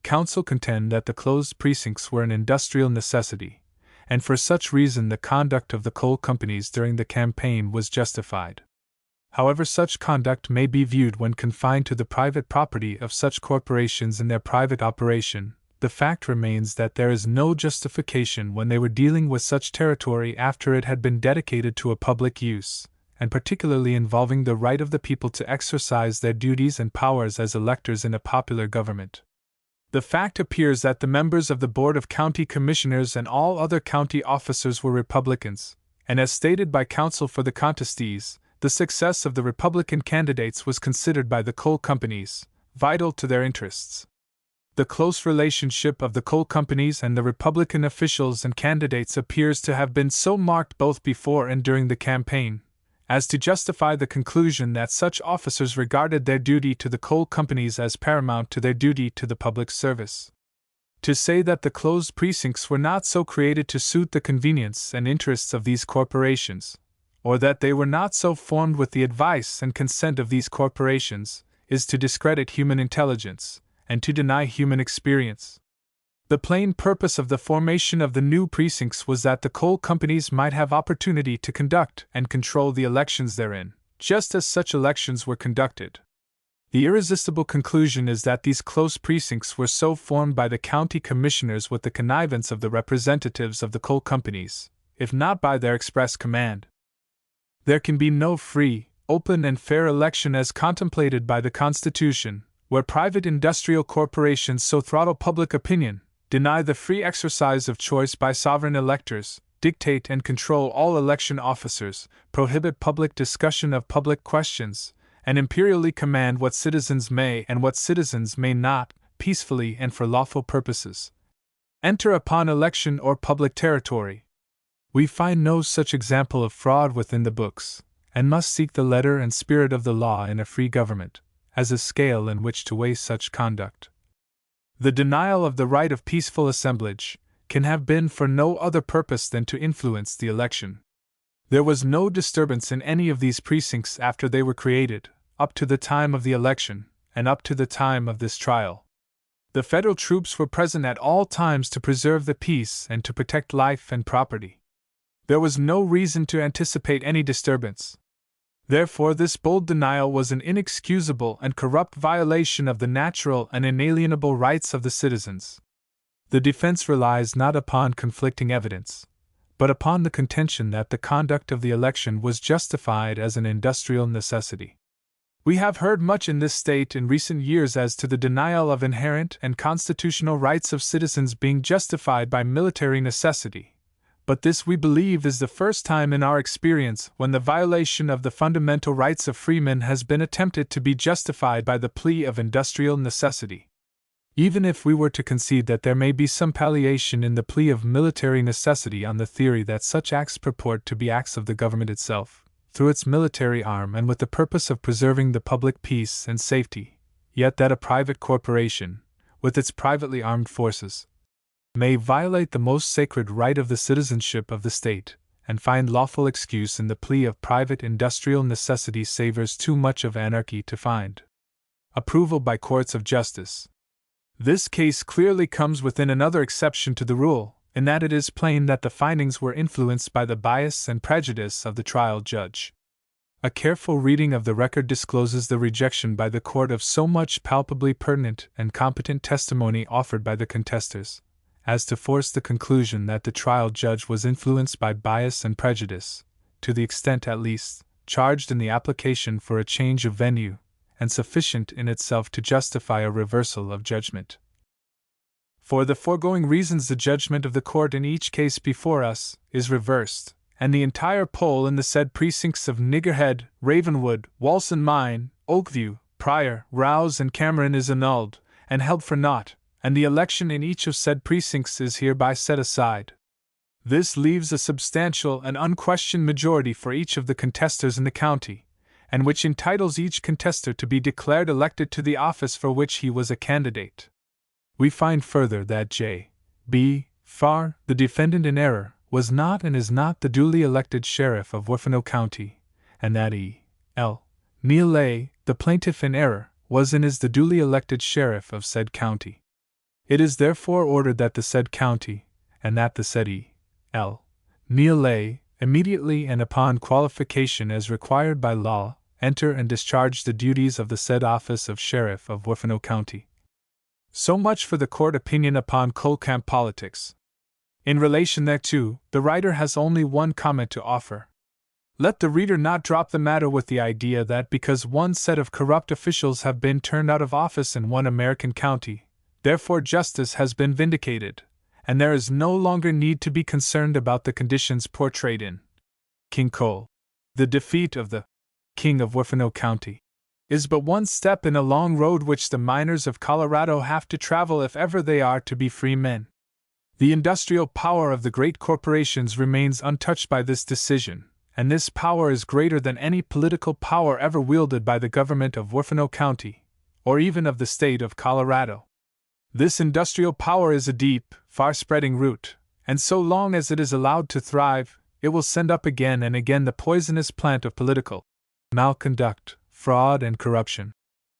Speaker 1: Counsel contend that the closed precincts were an industrial necessity, and for such reason the conduct of the coal companies during the campaign was justified. However such conduct may be viewed when confined to the private property of such corporations in their private operation, the fact remains that there is no justification when they were dealing with such territory after it had been dedicated to a public use, and particularly involving the right of the people to exercise their duties and powers as electors in a popular government. The fact appears that the members of the Board of County Commissioners and all other county officers were Republicans, and as stated by counsel for the contestees, the success of the Republican candidates was considered by the coal companies vital to their interests. The close relationship of the coal companies and the Republican officials and candidates appears to have been so marked both before and during the campaign, as to justify the conclusion that such officers regarded their duty to the coal companies as paramount to their duty to the public service. To say that the closed precincts were not so created to suit the convenience and interests of these corporations, or that they were not so formed with the advice and consent of these corporations, is to discredit human intelligence, and to deny human experience. The plain purpose of the formation of the new precincts was that the coal companies might have opportunity to conduct and control the elections therein, just as such elections were conducted. The irresistible conclusion is that these close precincts were so formed by the county commissioners with the connivance of the representatives of the coal companies, if not by their express command. There can be no free, open, and fair election as contemplated by the Constitution, where private industrial corporations so throttle public opinion, deny the free exercise of choice by sovereign electors, dictate and control all election officers, prohibit public discussion of public questions, and imperially command what citizens may and what citizens may not, peacefully and for lawful purposes, enter upon election or public territory. We find no such example of fraud within the books, and must seek the letter and spirit of the law in a free government, as a scale in which to weigh such conduct. The denial of the right of peaceful assemblage can have been for no other purpose than to influence the election. There was no disturbance in any of these precincts after they were created, up to the time of the election, and up to the time of this trial. The federal troops were present at all times to preserve the peace and to protect life and property. There was no reason to anticipate any disturbance. Therefore, this bold denial was an inexcusable and corrupt violation of the natural and inalienable rights of the citizens. The defense relies not upon conflicting evidence, but upon the contention that the conduct of the election was justified as an industrial necessity. We have heard much in this state in recent years as to the denial of inherent and constitutional rights of citizens being justified by military necessity. But this, we believe, is the first time in our experience when the violation of the fundamental rights of freemen has been attempted to be justified by the plea of industrial necessity. Even if we were to concede that there may be some palliation in the plea of military necessity on the theory that such acts purport to be acts of the government itself, through its military arm and with the purpose of preserving the public peace and safety, yet that a private corporation, with its privately armed forces, may violate the most sacred right of the citizenship of the state, and find lawful excuse in the plea of private industrial necessity savors too much of anarchy to find approval by courts of justice. This case clearly comes within another exception to the rule, in that it is plain that the findings were influenced by the bias and prejudice of the trial judge. A careful reading of the record discloses the rejection by the court of so much palpably pertinent and competent testimony offered by the contestors, as to force the conclusion that the trial judge was influenced by bias and prejudice, to the extent at least charged in the application for a change of venue, and sufficient in itself to justify a reversal of judgment. For the foregoing reasons, the judgment of the court in each case before us is reversed, and the entire poll in the said precincts of Niggerhead, Ravenwood, Walson Mine, Oakview, Pryor, Rouse, and Cameron is annulled, and held for naught, and the election in each of said precincts is hereby set aside. This leaves a substantial and unquestioned majority for each of the contestors in the county, and which entitles each contestor to be declared elected to the office for which he was a candidate. We find further that J. B. Farr, the defendant in error, was not and is not the duly elected sheriff of Wiffenogh County, and that E. L. Neil A., the plaintiff in error, was and is the duly elected sheriff of said county. It is therefore ordered that the said county, and that the said E. L. Neil A., immediately and upon qualification as required by law, enter and discharge the duties of the said office of sheriff of Wiffenogh County. So much for the court opinion upon Colcamp politics. In relation thereto, the writer has only one comment to offer. Let the reader not drop the matter with the idea that because one set of corrupt officials have been turned out of office in one American county, therefore justice has been vindicated, and there is no longer need to be concerned about the conditions portrayed in King Cole. The defeat of the King of Wiffenogh County is but one step in a long road which the miners of Colorado have to travel if ever they are to be free men. The industrial power of the great corporations remains untouched by this decision, and this power is greater than any political power ever wielded by the government of Wiffenogh County, or even of the state of Colorado. This industrial power is a deep, far-spreading root, and so long as it is allowed to thrive, it will send up again and again the poisonous plant of political malconduct, fraud, and corruption.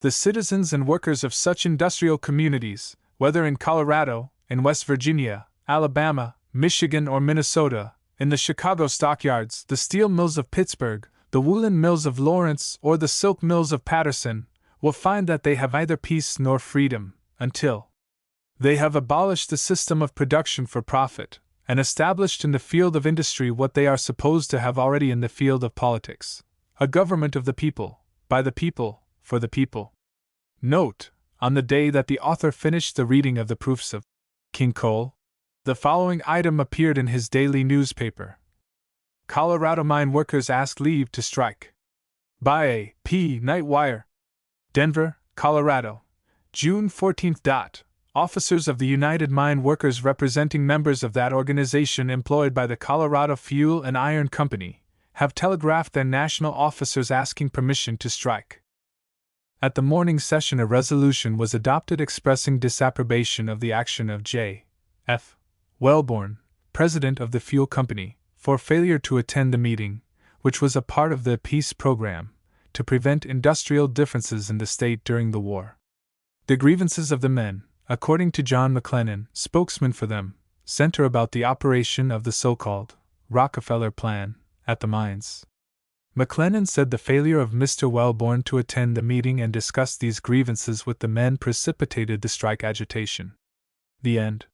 Speaker 1: The citizens and workers of such industrial communities, whether in Colorado, in West Virginia, Alabama, Michigan, or Minnesota, in the Chicago stockyards, the steel mills of Pittsburgh, the woolen mills of Lawrence, or the silk mills of Patterson, will find that they have neither peace nor freedom, until they have abolished the system of production for profit, and established in the field of industry what they are supposed to have already in the field of politics: a government of the people, by the people, for the people. Note: on the day that the author finished the reading of the proofs of King Cole, the following item appeared in his daily newspaper: Colorado mine workers ask leave to strike. By A. P. Nightwire. Denver, Colorado, June 14. Officers of the United Mine Workers representing members of that organization employed by the Colorado Fuel and Iron Company have telegraphed their national officers asking permission to strike. At the morning session, a resolution was adopted expressing disapprobation of the action of J. F. Wellborn, president of the Fuel Company, for failure to attend the meeting, which was a part of the peace program, to prevent industrial differences in the state during the war. The grievances of the men, according to John McLennan, spokesman for them, center about the operation of the so-called Rockefeller Plan at the mines. McLennan said the failure of Mr. Wellborn to attend the meeting and discuss these grievances with the men precipitated the strike agitation. The end.